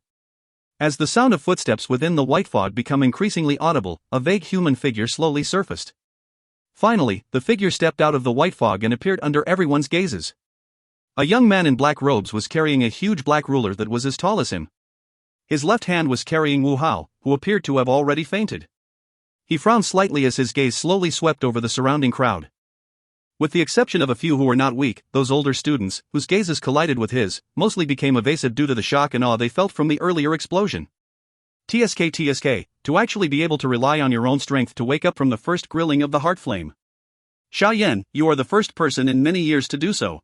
As the sound of footsteps within the white fog became increasingly audible, a vague human figure slowly surfaced. Finally, the figure stepped out of the white fog and appeared under everyone's gazes. A young man in black robes was carrying a huge black ruler that was as tall as him. His left hand was carrying Wu Hao, who appeared to have already fainted. He frowned slightly as his gaze slowly swept over the surrounding crowd. With the exception of a few who were not weak, those older students, whose gazes collided with his, mostly became evasive due to the shock and awe they felt from the earlier explosion. TSK, to actually be able to rely on your own strength to wake up from the first grilling of the heart flame. Xiao Yan, you are the first person in many years to do so.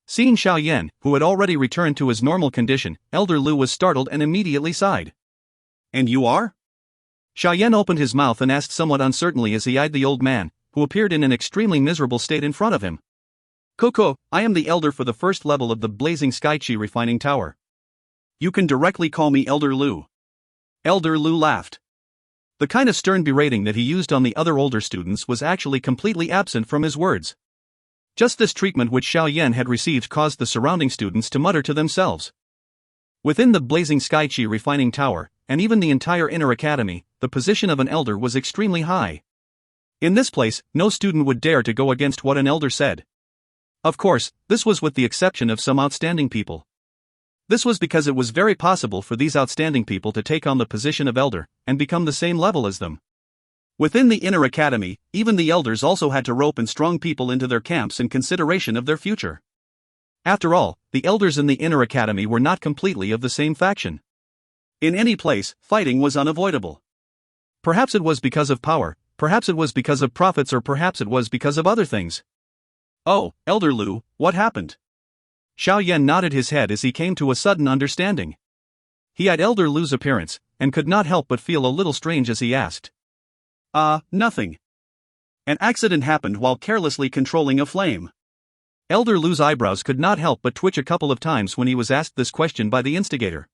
Seeing Xiao Yan, who had already returned to his normal condition, Elder Lu was startled and immediately sighed. "And you are?" Xiao Yan opened his mouth and asked somewhat uncertainly as he eyed the old man, who appeared in an extremely miserable state in front of him. "Coco, I am the elder for the first level of the Blazing Sky Qi Refining Tower. You can directly call me Elder Lu." Elder Lu laughed. The kind of stern berating that he used on the other older students was actually completely absent from his words. Just this treatment which Xiao Yan had received caused the surrounding students to mutter to themselves. Within the Blazing Sky Qi Refining Tower, and even the entire Inner Academy, the position of an elder was extremely high. In this place, no student would dare to go against what an elder said. Of course, this was with the exception of some outstanding people. This was because it was very possible for these outstanding people to take on the position of elder, and become the same level as them. Within the Inner Academy, even the elders also had to rope and strong people into their camps in consideration of their future. After all, the elders in the Inner Academy were not completely of the same faction. In any place, fighting was unavoidable. Perhaps it was because of power, perhaps it was because of profits, or perhaps it was because of other things. "Oh, Elder Lu, what happened?" Xiao Yan nodded his head as he came to a sudden understanding. He had Elder Lu's appearance, and could not help but feel a little strange as he asked. Nothing. An accident happened while carelessly controlling a flame." Elder Lu's eyebrows could not help but twitch a couple of times when he was asked this question by the instigator.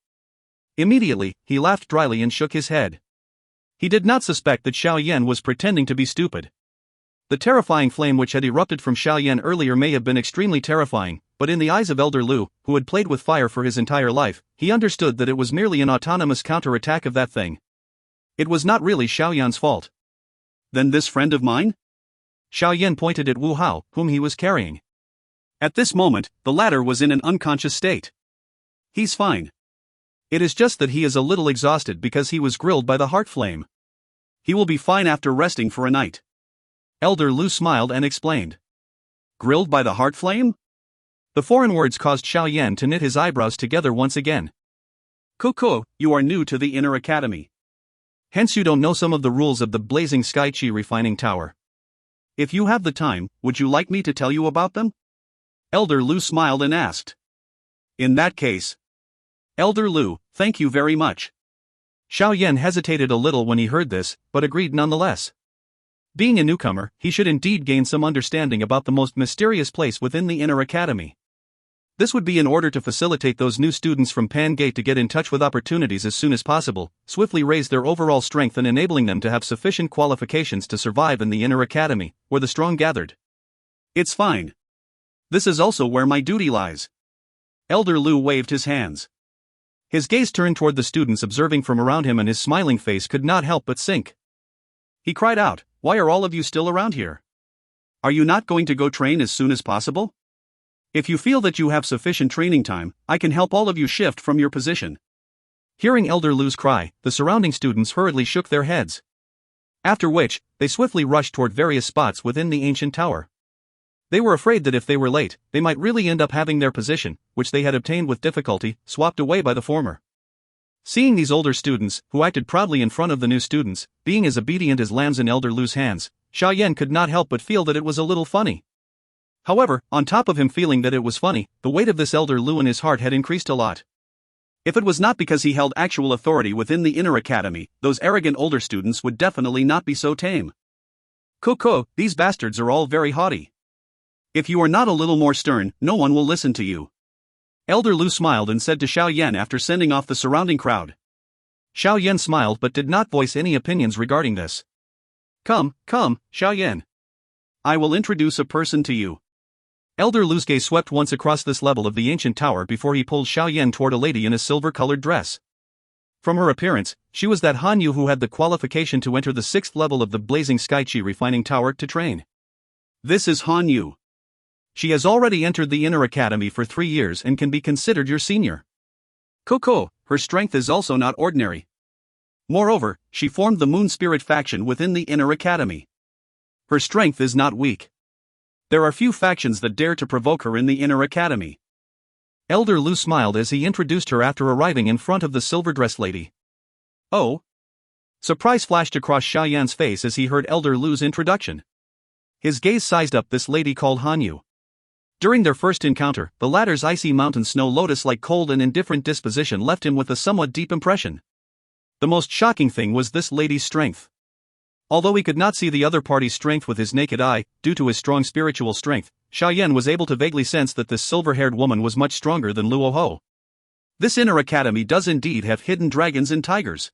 Immediately, he laughed dryly and shook his head. He did not suspect that Xiao Yan was pretending to be stupid. The terrifying flame which had erupted from Xiao Yan earlier may have been extremely terrifying, but in the eyes of Elder Lu, who had played with fire for his entire life, he understood that it was merely an autonomous counterattack of that thing. It was not really Xiao Yan's fault. "Then this friend of mine?" Xiao Yan pointed at Wu Hao, whom he was carrying. At this moment, the latter was in an unconscious state. He's fine. It is just that he is a little exhausted because he was grilled by the heart flame. He will be fine after resting for a night. Elder Lu smiled and explained. Grilled by the heart flame? The foreign words caused Xiao Yan to knit his eyebrows together once again. Coco, you are new to the Inner Academy. Hence you don't know some of the rules of the blazing sky qi refining tower. If you have the time, would you like me to tell you about them? Elder Lu smiled and asked. In that case. Elder Lu, thank you very much. Xiao Yan hesitated a little when he heard this, but agreed nonetheless. Being a newcomer, he should indeed gain some understanding about the most mysterious place within the Inner Academy. This would be in order to facilitate those new students from Pan Gate to get in touch with opportunities as soon as possible, swiftly raise their overall strength and enabling them to have sufficient qualifications to survive in the Inner Academy, where the strong gathered. It's fine. This is also where my duty lies. Elder Lu waved his hands. His gaze turned toward the students observing from around him and his smiling face could not help but sink. He cried out, "Why are all of you still around here? Are you not going to go train as soon as possible? If you feel that you have sufficient training time, I can help all of you shift from your position." Hearing Elder Lu's cry, the surrounding students hurriedly shook their heads. After which, they swiftly rushed toward various spots within the ancient tower. They were afraid that if they were late, they might really end up having their position, which they had obtained with difficulty, swapped away by the former. Seeing these older students, who acted proudly in front of the new students, being as obedient as lambs in Elder Lu's hands, Xiao Yan could not help but feel that it was a little funny. However, on top of him feeling that it was funny, the weight of this Elder Lu in his heart had increased a lot. If it was not because he held actual authority within the Inner Academy, those arrogant older students would definitely not be so tame. Coco, these bastards are all very haughty. If you are not a little more stern, no one will listen to you. Elder Lu smiled and said to Xiao Yan after sending off the surrounding crowd. Xiao Yan smiled but did not voice any opinions regarding this. Come, Xiao Yan. I will introduce a person to you. Elder Lu's gaze swept once across this level of the ancient tower before he pulled Xiao Yan toward a lady in a silver-colored dress. From her appearance, she was that Han Yu who had the qualification to enter the 6th level of the blazing sky qi refining tower to train. This is Han Yu. She has already entered the Inner Academy for 3 years and can be considered your senior. Coco, her strength is also not ordinary. Moreover, she formed the Moon Spirit faction within the Inner Academy. Her strength is not weak. There are few factions that dare to provoke her in the Inner Academy. Elder Lu smiled as he introduced her after arriving in front of the silver-dressed lady. Oh! Surprise flashed across Xiao Yan's face as he heard Elder Lu's introduction. His gaze sized up this lady called Han Yu. During their first encounter, the latter's icy mountain snow lotus-like cold and indifferent disposition left him with a somewhat deep impression. The most shocking thing was this lady's strength. Although he could not see the other party's strength with his naked eye, due to his strong spiritual strength, Xiao Yan was able to vaguely sense that this silver-haired woman was much stronger than Luo Ho. This Inner Academy does indeed have hidden dragons and tigers.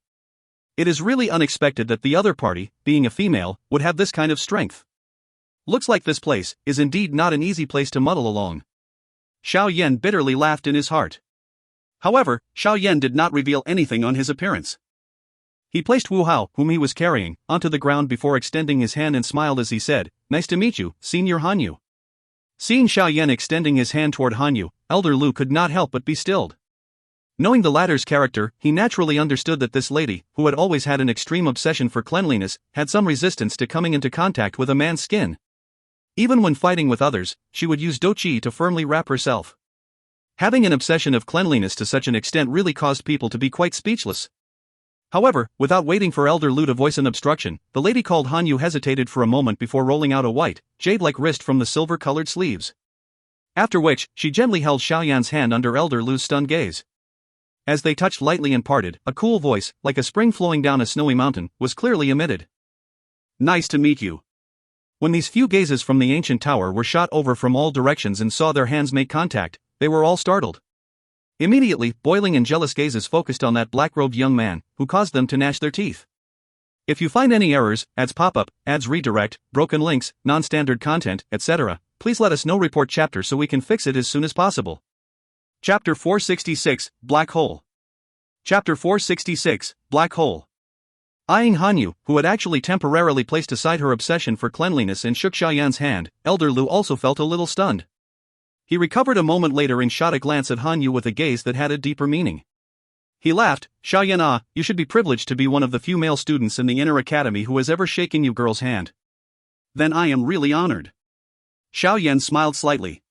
It is really unexpected that the other party, being a female, would have this kind of strength. Looks like this place is indeed not an easy place to muddle along. Xiao Yan bitterly laughed in his heart. However, Xiao Yan did not reveal anything on his appearance. He placed Wu Hao, whom he was carrying, onto the ground before extending his hand and smiled as he said, "Nice to meet you, Senior Han Yu." Seeing Xiao Yan extending his hand toward Han Yu, Elder Lu could not help but be stilled. Knowing the latter's character, he naturally understood that this lady, who had always had an extreme obsession for cleanliness, had some resistance to coming into contact with a man's skin. Even when fighting with others, she would use Dou Qi to firmly wrap herself. Having an obsession of cleanliness to such an extent really caused people to be quite speechless. However, without waiting for Elder Lu to voice an obstruction, the lady called Han Yu hesitated for a moment before rolling out a white, jade-like wrist from the silver-colored sleeves. After which, she gently held Xiao Yan's hand under Elder Lu's stunned gaze. As they touched lightly and parted, a cool voice, like a spring flowing down a snowy mountain, was clearly emitted. "Nice to meet you." When these few gazes from the ancient tower were shot over from all directions and saw their hands make contact, they were all startled. Immediately, boiling and jealous gazes focused on that black-robed young man, who caused them to gnash their teeth. If you find any errors, ads pop-up, ads redirect, broken links, non-standard content, etc., please let us know. Report chapter so we can fix it as soon as possible. Chapter 466, Black Hole. Chapter 466, Black Hole. Eyeing Hanyu, who had actually temporarily placed aside her obsession for cleanliness and shook Xiao Yan's hand, Elder Lu also felt a little stunned. He recovered a moment later and shot a glance at Hanyu with a gaze that had a deeper meaning. He laughed. Xiao Yan, you should be privileged to be one of the few male students in the Inner Academy who has ever shaken you girl's hand. Then I am really honored. Xiao Yan smiled slightly.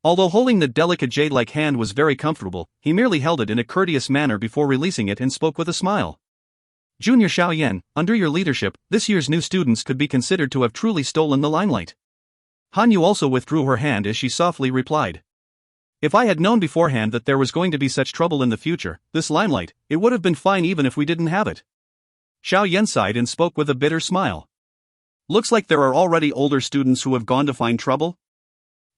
Although holding the delicate jade-like hand was very comfortable, he merely held it in a courteous manner before releasing it and spoke with a smile. Junior Xiao Yan, under your leadership, this year's new students could be considered to have truly stolen the limelight. Hanyu also withdrew her hand as she softly replied. If I had known beforehand that there was going to be such trouble in the future, this limelight, it would have been fine even if we didn't have it. Xiao Yan sighed and spoke with a bitter smile. Looks like there are already older students who have gone to find trouble?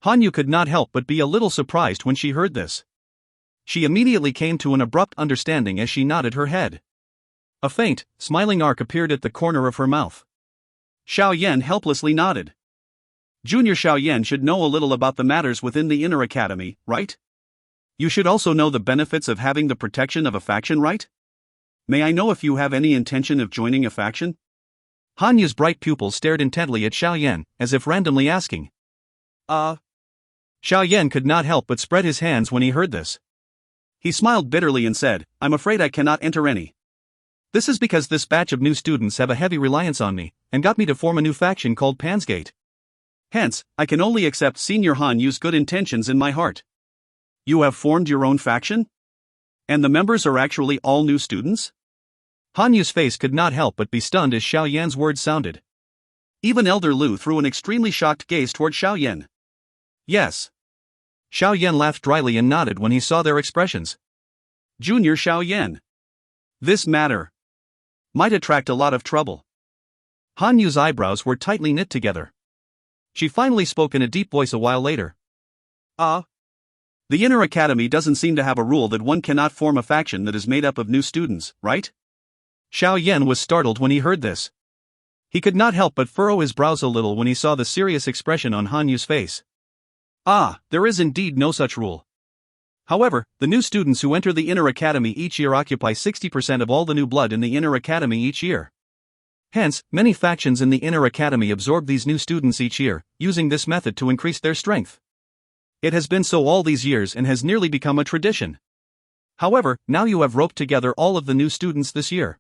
Hanyu could not help but be a little surprised when she heard this. She immediately came to an abrupt understanding as she nodded her head. A faint, smiling arc appeared at the corner of her mouth. Xiao Yan helplessly nodded. Junior Xiao Yan should know a little about the matters within the Inner Academy, right? You should also know the benefits of having the protection of a faction, right? May I know if you have any intention of joining a faction? Hanyu's bright pupils stared intently at Xiao Yan, as if randomly asking. Xiao Yan could not help but spread his hands when he heard this. He smiled bitterly and said, I'm afraid I cannot enter any. This is because this batch of new students have a heavy reliance on me, and got me to form a new faction called Pansgate. Hence, I can only accept Senior Hanyu's good intentions in my heart. You have formed your own faction? And the members are actually all new students? Hanyu's face could not help but be stunned as Xiao Yan's words sounded. Even Elder Lu threw an extremely shocked gaze toward Xiao Yan. Yes. Xiao Yan laughed dryly and nodded when he saw their expressions. Junior Xiao Yan. This matter might attract a lot of trouble. Hanyu's eyebrows were tightly knit together. She finally spoke in a deep voice a while later. The Inner Academy doesn't seem to have a rule that one cannot form a faction that is made up of new students, right? Xiao Yan was startled when he heard this. He could not help but furrow his brows a little when he saw the serious expression on Hanyu's face. There is indeed no such rule. However, the new students who enter the Inner Academy each year occupy 60% of all the new blood in the Inner Academy each year. Hence, many factions in the Inner Academy absorb these new students each year, using this method to increase their strength. It has been so all these years and has nearly become a tradition. However, now you have roped together all of the new students this year.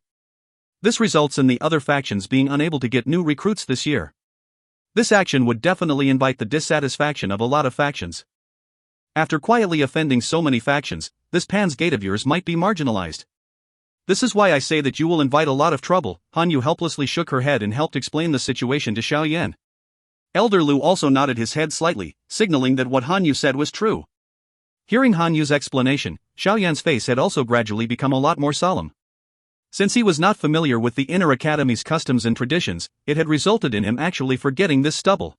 This results in the other factions being unable to get new recruits this year. This action would definitely invite the dissatisfaction of a lot of factions. After quietly offending so many factions, this Pansgate of yours might be marginalized. This is why I say that you will invite a lot of trouble. Hanyu helplessly shook her head and helped explain the situation to Xiao Yan. Elder Lu also nodded his head slightly, signaling that what Hanyu said was true. Hearing Hanyu's explanation, Xiao Yan's face had also gradually become a lot more solemn. Since he was not familiar with the Inner Academy's customs and traditions, it had resulted in him actually forgetting this stubble.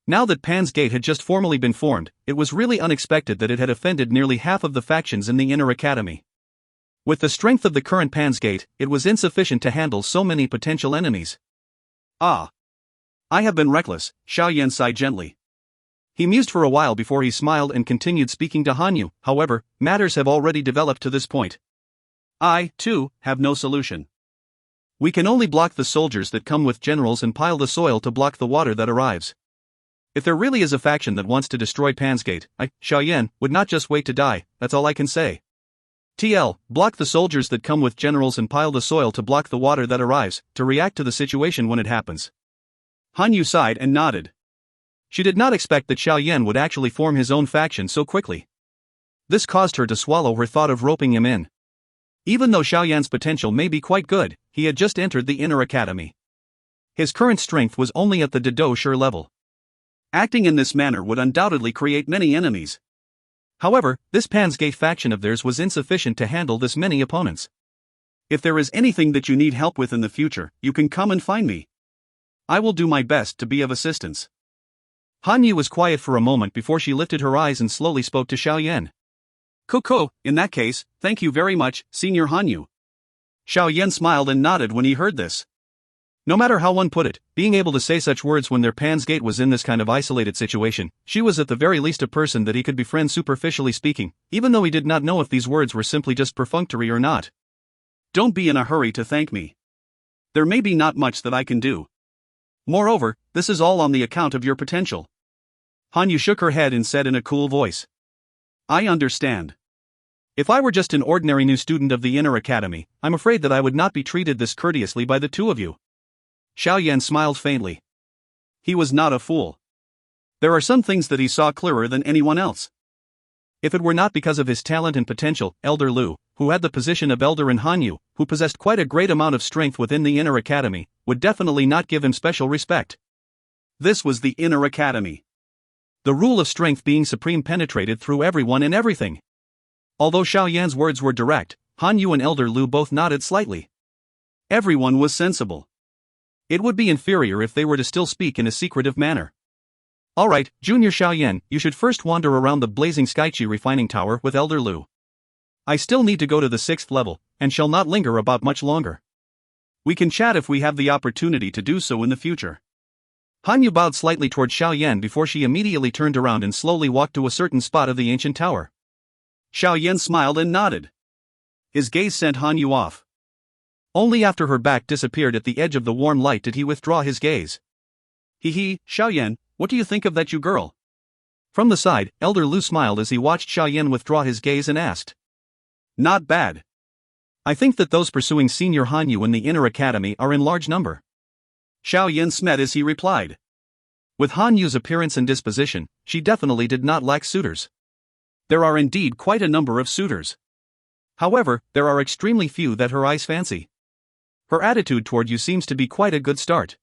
Now that Pansgate had just formally been formed, it was really unexpected that it had offended nearly half of the factions in the Inner Academy. With the strength of the current Pansgate, it was insufficient to handle so many potential enemies. I have been reckless, Xiao Yan sighed gently. He mused for a while before he smiled and continued speaking to Hanyu. However, matters have already developed to this point. I, too, have no solution. We can only block the soldiers that come with generals and pile the soil to block the water that arrives. If there really is a faction that wants to destroy Pansgate, I, Xiao Yan, would not just wait to die, that's all I can say. Block the soldiers that come with generals and pile the soil to block the water that arrives, to react to the situation when it happens. Hanyu sighed and nodded. She did not expect that Xiao Yan would actually form his own faction so quickly. This caused her to swallow her thought of roping him in. Even though Xiao Yan's potential may be quite good, he had just entered the Inner Academy. His current strength was only at the Dou Qi level. Acting in this manner would undoubtedly create many enemies. However, this Pansgate faction of theirs was insufficient to handle this many opponents. If there is anything that you need help with in the future, you can come and find me. I will do my best to be of assistance. Hanyu was quiet for a moment before she lifted her eyes and slowly spoke to Xiao Yan. In that case, thank you very much, Senior Hanyu. Xiao Yan smiled and nodded when he heard this. No matter how one put it, being able to say such words when their Pansgate was in this kind of isolated situation, she was at the very least a person that he could befriend superficially speaking, even though he did not know if these words were simply just perfunctory or not. Don't be in a hurry to thank me. There may be not much that I can do. Moreover, this is all on the account of your potential. Han Yu shook her head and said in a cool voice. I understand. If I were just an ordinary new student of the Inner Academy, I'm afraid that I would not be treated this courteously by the two of you. Xiao Yan smiled faintly. He was not a fool. There are some things that he saw clearer than anyone else. If it were not because of his talent and potential, Elder Lu, who had the position of elder in Han Yu, who possessed quite a great amount of strength within the Inner Academy, would definitely not give him special respect. This was the Inner Academy. The rule of strength being supreme penetrated through everyone and everything. Although Xiao Yan's words were direct, Han Yu and Elder Lu both nodded slightly. Everyone was sensible. It would be inferior if they were to still speak in a secretive manner. Alright, Junior Xiao Yan, you should first wander around the blazing Skychi refining tower with Elder Lu. I still need to go to the 6th level, and shall not linger about much longer. We can chat if we have the opportunity to do so in the future. Han Yu bowed slightly toward Xiao Yan before she immediately turned around and slowly walked to a certain spot of the ancient tower. Xiao Yan smiled and nodded. His gaze sent Han Yu off. Only after her back disappeared at the edge of the warm light did he withdraw his gaze. Xiao Yan, what do you think of that girl? From the side, Elder Lu smiled as he watched Xiao Yan withdraw his gaze and asked. Not bad. I think that those pursuing Senior Han Yu in the Inner Academy are in large number. Xiao Yan smiled as he replied. With Han Yu's appearance and disposition, she definitely did not lack suitors. There are indeed quite a number of suitors. However, there are extremely few that her eyes fancy. Her attitude toward you seems to be quite a good start.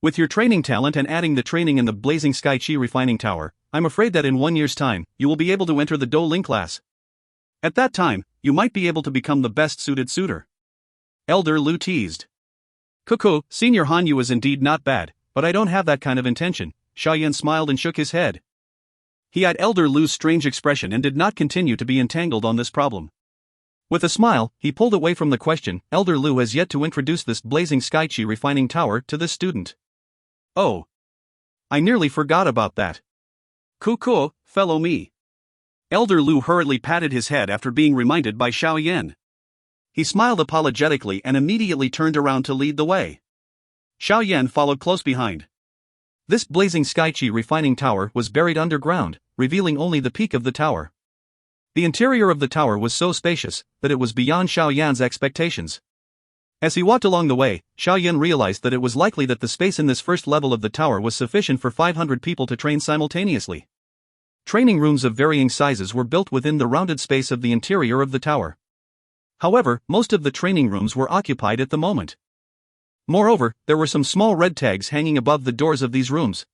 With your training talent and adding the training in the blazing Sky Chi refining tower, I'm afraid that in 1 year's time, you will be able to enter the Dou Ling class. At that time, you might be able to become the best suited suitor. Elder Lu teased. Cuckoo, Senior Han Yu is indeed not bad, but I don't have that kind of intention. Xiao Yan smiled and shook his head. He had Elder Lu's strange expression and did not continue to be entangled on this problem. With a smile, he pulled away from the question. Elder Lu has yet to introduce this blazing Sky Chi refining tower to this student. Oh. I nearly forgot about that. Cuckoo, fellow me. Elder Lu hurriedly patted his head after being reminded by Xiao Yan. He smiled apologetically and immediately turned around to lead the way. Xiao Yan followed close behind. This blazing Sky Chi refining tower was buried underground, revealing only the peak of the tower. The interior of the tower was so spacious that it was beyond Xiao Yan's expectations. As he walked along the way, Xiao Yan realized that it was likely that the space in this first level of the tower was sufficient for 500 people to train simultaneously. Training rooms of varying sizes were built within the rounded space of the interior of the tower. However, most of the training rooms were occupied at the moment. Moreover, there were some small red tags hanging above the doors of these rooms.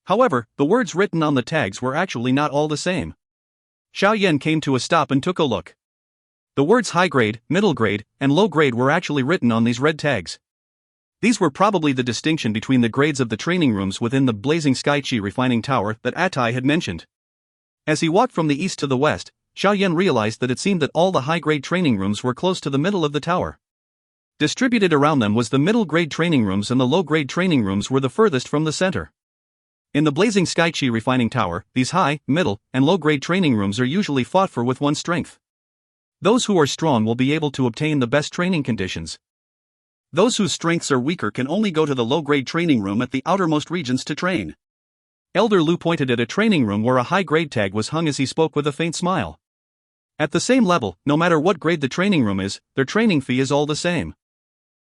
However, the words written on the tags were actually not all the same. Xiao Yan came to a stop and took a look. The words high grade, middle grade, and low grade were actually written on these red tags. These were probably the distinction between the grades of the training rooms within the blazing Sky Chi refining tower that Atai had mentioned. As he walked from the east to the west, Xiao Yan realized that it seemed that all the high-grade training rooms were close to the middle of the tower. Distributed around them was the middle-grade training rooms and the low-grade training rooms were the furthest from the center. In the blazing Sky Chi refining tower, these high, middle, and low-grade training rooms are usually fought for with one's strength. Those who are strong will be able to obtain the best training conditions. Those whose strengths are weaker can only go to the low-grade training room at the outermost regions to train. Elder Lu pointed at a training room where a high-grade tag was hung as he spoke with a faint smile. At the same level, no matter what grade the training room is, their training fee is all the same.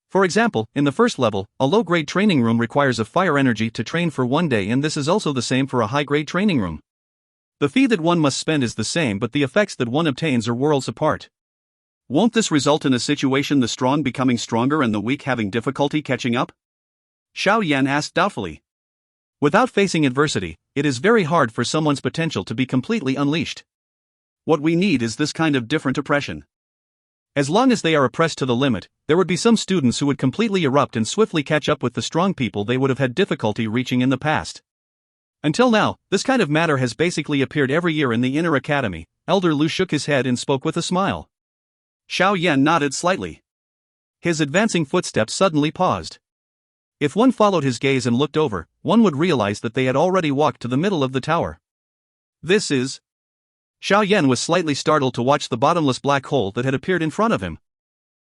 For example, in the first level, a low-grade training room requires a fire energy to train for 1 day, and this is also the same for a high-grade training room. The fee that one must spend is the same, but the effects that one obtains are worlds apart. Won't this result in a situation the strong becoming stronger and the weak having difficulty catching up? Xiao Yan asked doubtfully. Without facing adversity, it is very hard for someone's potential to be completely unleashed. What we need is this kind of different oppression. As long as they are oppressed to the limit, there would be some students who would completely erupt and swiftly catch up with the strong people they would have had difficulty reaching in the past. Until now, this kind of matter has basically appeared every year in the Inner Academy. Elder Lu shook his head and spoke with a smile. Xiao Yan nodded slightly. His advancing footsteps suddenly paused. If one followed his gaze and looked over, one would realize that they had already walked to the middle of the tower. This is... Xiao Yan was slightly startled to watch the bottomless black hole that had appeared in front of him.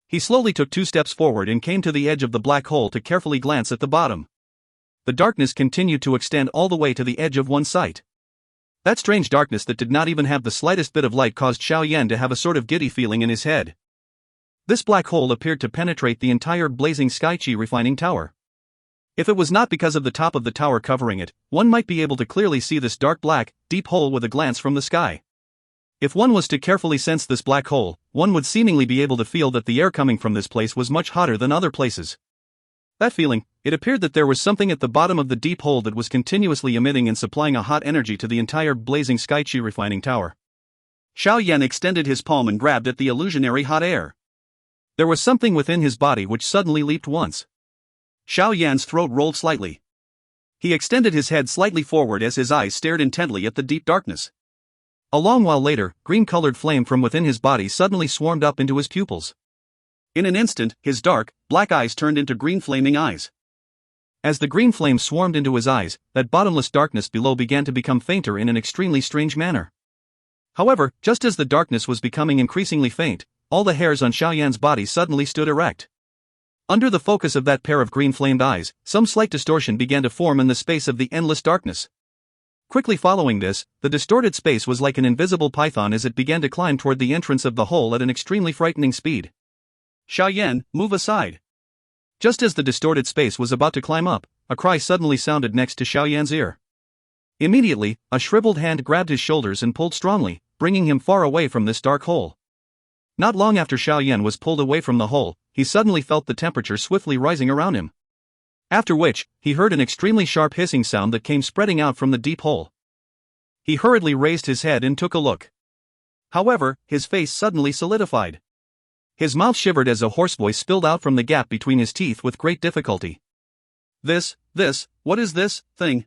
He slowly took 2 steps forward and came to the edge of the black hole to carefully glance at the bottom. The darkness continued to extend all the way to the edge of one's sight. That strange darkness that did not even have the slightest bit of light caused Xiao Yan to have a sort of giddy feeling in his head. This black hole appeared to penetrate the entire blazing sky Qi refining tower. If it was not because of the top of the tower covering it, one might be able to clearly see this dark black, deep hole with a glance from the sky. If one was to carefully sense this black hole, one would seemingly be able to feel that the air coming from this place was much hotter than other places. That feeling, it appeared that there was something at the bottom of the deep hole that was continuously emitting and supplying a hot energy to the entire blazing sky Qi refining tower. Xiao Yan extended his palm and grabbed at the illusionary hot air. There was something within his body which suddenly leaped once. Xiao Yan's throat rolled slightly. He extended his head slightly forward as his eyes stared intently at the deep darkness. A long while later, green-colored flame from within his body suddenly swarmed up into his pupils. In an instant, his dark, black eyes turned into green flaming eyes. As the green flame swarmed into his eyes, that bottomless darkness below began to become fainter in an extremely strange manner. However, just as the darkness was becoming increasingly faint, all the hairs on Xiao Yan's body suddenly stood erect. Under the focus of that pair of green-flamed eyes, some slight distortion began to form in the space of the endless darkness. Quickly following this, the distorted space was like an invisible python as it began to climb toward the entrance of the hole at an extremely frightening speed. Xiao Yan, move aside. Just as the distorted space was about to climb up, a cry suddenly sounded next to Xiao Yan's ear. Immediately, a shriveled hand grabbed his shoulders and pulled strongly, bringing him far away from this dark hole. Not long after Xiao Yan was pulled away from the hole, he suddenly felt the temperature swiftly rising around him. After which, he heard an extremely sharp hissing sound that came spreading out from the deep hole. He hurriedly raised his head and took a look. However, his face suddenly solidified. His mouth shivered as a hoarse voice spilled out from the gap between his teeth with great difficulty. What is this thing?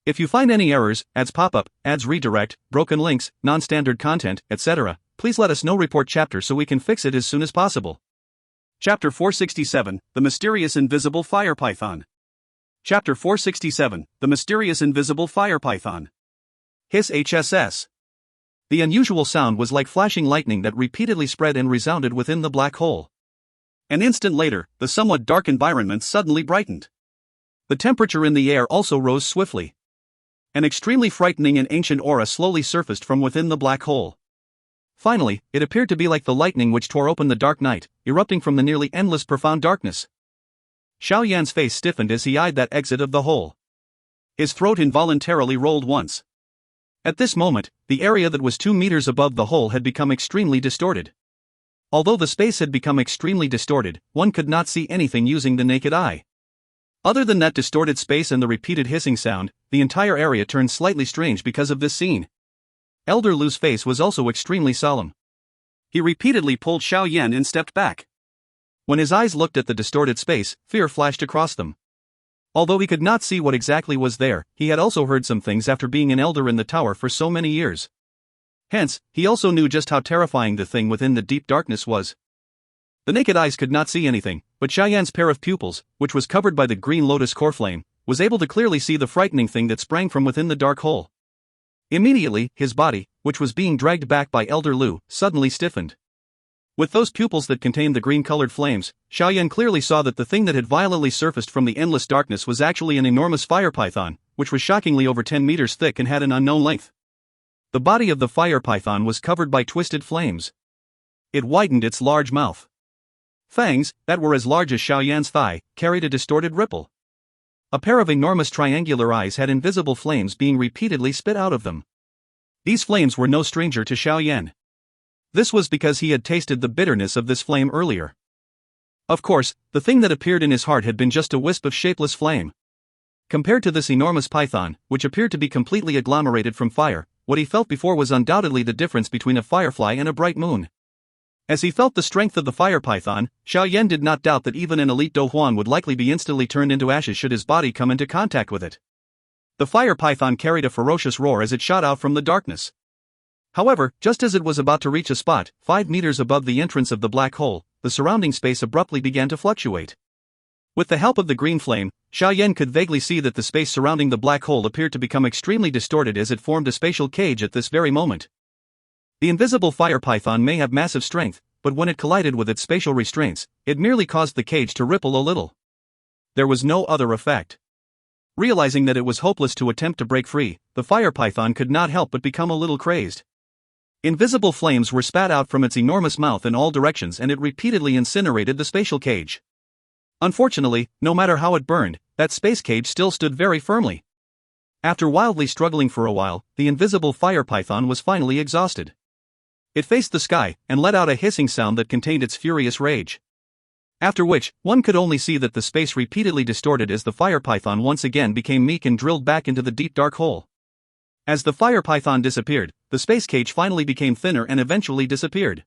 If you find any errors, ads pop up, ads redirect, broken links, non-standard content, etc., please let us know. Report chapter so we can fix it as soon as possible. Chapter 467, The Mysterious Invisible Fire Python. Chapter 467, The Mysterious Invisible Fire Python. Hiss HSS. The unusual sound was like flashing lightning that repeatedly spread and resounded within the black hole. An instant later, the somewhat dark environment suddenly brightened. The temperature in the air also rose swiftly. An extremely frightening and ancient aura slowly surfaced from within the black hole. Finally, it appeared to be like the lightning which tore open the dark night, erupting from the nearly endless profound darkness. Xiao Yan's face stiffened as he eyed that exit of the hole. His throat involuntarily rolled once. At this moment, the area that was 2 meters above the hole had become extremely distorted. Although the space had become extremely distorted, one could not see anything using the naked eye. Other than that distorted space and the repeated hissing sound, the entire area turned slightly strange because of this scene. Elder Lu's face was also extremely solemn. He repeatedly pulled Xiao Yan and stepped back. When his eyes looked at the distorted space, fear flashed across them. Although he could not see what exactly was there, he had also heard some things after being an elder in the tower for so many years. Hence, he also knew just how terrifying the thing within the deep darkness was. The naked eyes could not see anything, but Xiao Yan's pair of pupils, which was covered by the green lotus core flame, was able to clearly see the frightening thing that sprang from within the dark hole. Immediately, his body, which was being dragged back by Elder Lu, suddenly stiffened. With those pupils that contained the green-colored flames, Xiao Yan clearly saw that the thing that had violently surfaced from the endless darkness was actually an enormous fire python, which was shockingly over 10 meters thick and had an unknown length. The body of the fire python was covered by twisted flames. It widened its large mouth. Fangs, that were as large as Xiao Yan's thigh, carried a distorted ripple. A pair of enormous triangular eyes had invisible flames being repeatedly spit out of them. These flames were no stranger to Xiao Yan. This was because he had tasted the bitterness of this flame earlier. Of course, the thing that appeared in his heart had been just a wisp of shapeless flame. Compared to this enormous python, which appeared to be completely agglomerated from fire, what he felt before was undoubtedly the difference between a firefly and a bright moon. As he felt the strength of the fire python, Xiao Yan did not doubt that even an elite Dou Huan would likely be instantly turned into ashes should his body come into contact with it. The fire python carried a ferocious roar as it shot out from the darkness. However, just as it was about to reach a spot 5 meters above the entrance of the black hole, the surrounding space abruptly began to fluctuate. With the help of the green flame, Xiao Yan could vaguely see that the space surrounding the black hole appeared to become extremely distorted as it formed a spatial cage at this very moment. The invisible fire python may have massive strength, but when it collided with its spatial restraints, it merely caused the cage to ripple a little. There was no other effect. Realizing that it was hopeless to attempt to break free, the fire python could not help but become a little crazed. Invisible flames were spat out from its enormous mouth in all directions and it repeatedly incinerated the spatial cage. Unfortunately, no matter how it burned, that space cage still stood very firmly. After wildly struggling for a while, the invisible fire python was finally exhausted. It faced the sky and let out a hissing sound that contained its furious rage. After which, one could only see that the space repeatedly distorted as the fire python once again became meek and drilled back into the deep dark hole. As the fire python disappeared, the space cage finally became thinner and eventually disappeared.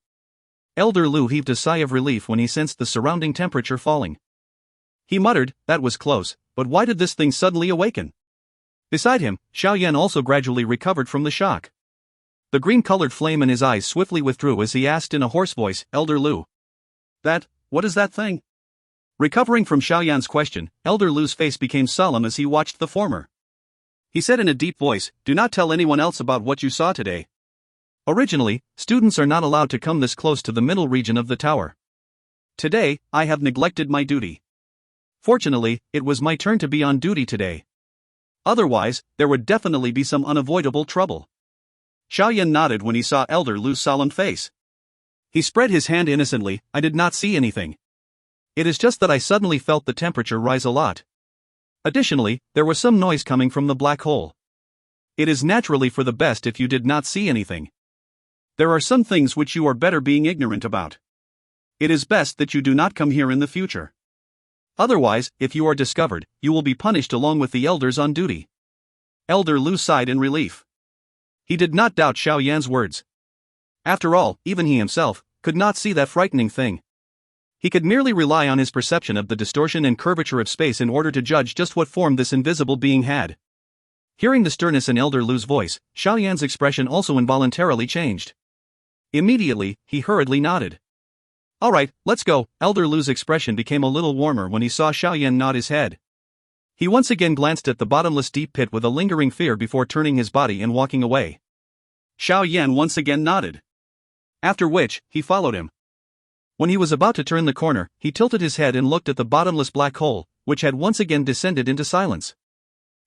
Elder Lu heaved a sigh of relief when he sensed the surrounding temperature falling. He muttered, "That was close, but why did this thing suddenly awaken?" Beside him, Xiao Yan also gradually recovered from the shock. The green-colored flame in his eyes swiftly withdrew as he asked in a hoarse voice, "Elder Lu. What is that thing?" Recovering from Xiao Yan's question, Elder Lu's face became solemn as he watched the former. He said in a deep voice, "Do not tell anyone else about what you saw today. Originally, students are not allowed to come this close to the middle region of the tower. Today, I have neglected my duty. Fortunately, it was my turn to be on duty today. Otherwise, there would definitely be some unavoidable trouble." Xiao Yan nodded when he saw Elder Lu's solemn face. He spread his hand innocently, "I did not see anything. It is just that I suddenly felt the temperature rise a lot. Additionally, there was some noise coming from the black hole. It is naturally for the best if you did not see anything. There are some things which you are better being ignorant about. It is best that you do not come here in the future. Otherwise, if you are discovered, you will be punished along with the elders on duty." Elder Lu sighed in relief. He did not doubt Xiao Yan's words. After all, even he himself could not see that frightening thing. He could merely rely on his perception of the distortion and curvature of space in order to judge just what form this invisible being had. Hearing the sternness in Elder Lu's voice, Xiao Yan's expression also involuntarily changed. Immediately, he hurriedly nodded. "All right, let's go." Elder Lu's expression became a little warmer when he saw Xiao Yan nod his head. He once again glanced at the bottomless deep pit with a lingering fear before turning his body and walking away. Xiao Yan once again nodded. After which, he followed him. When he was about to turn the corner, he tilted his head and looked at the bottomless black hole, which had once again descended into silence.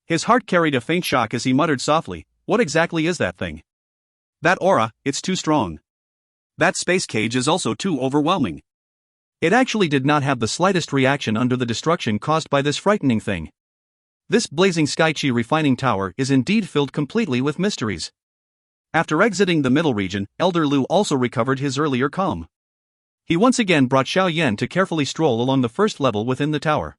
His heart carried a faint shock as he muttered softly, "What exactly is that thing? That aura, it's too strong. That space cage is also too overwhelming." It actually did not have the slightest reaction under the destruction caused by this frightening thing. This blazing sky chi refining tower is indeed filled completely with mysteries. After exiting the middle region, Elder Lu also recovered his earlier calm. He once again brought Xiao Yan to carefully stroll along the first level within the tower.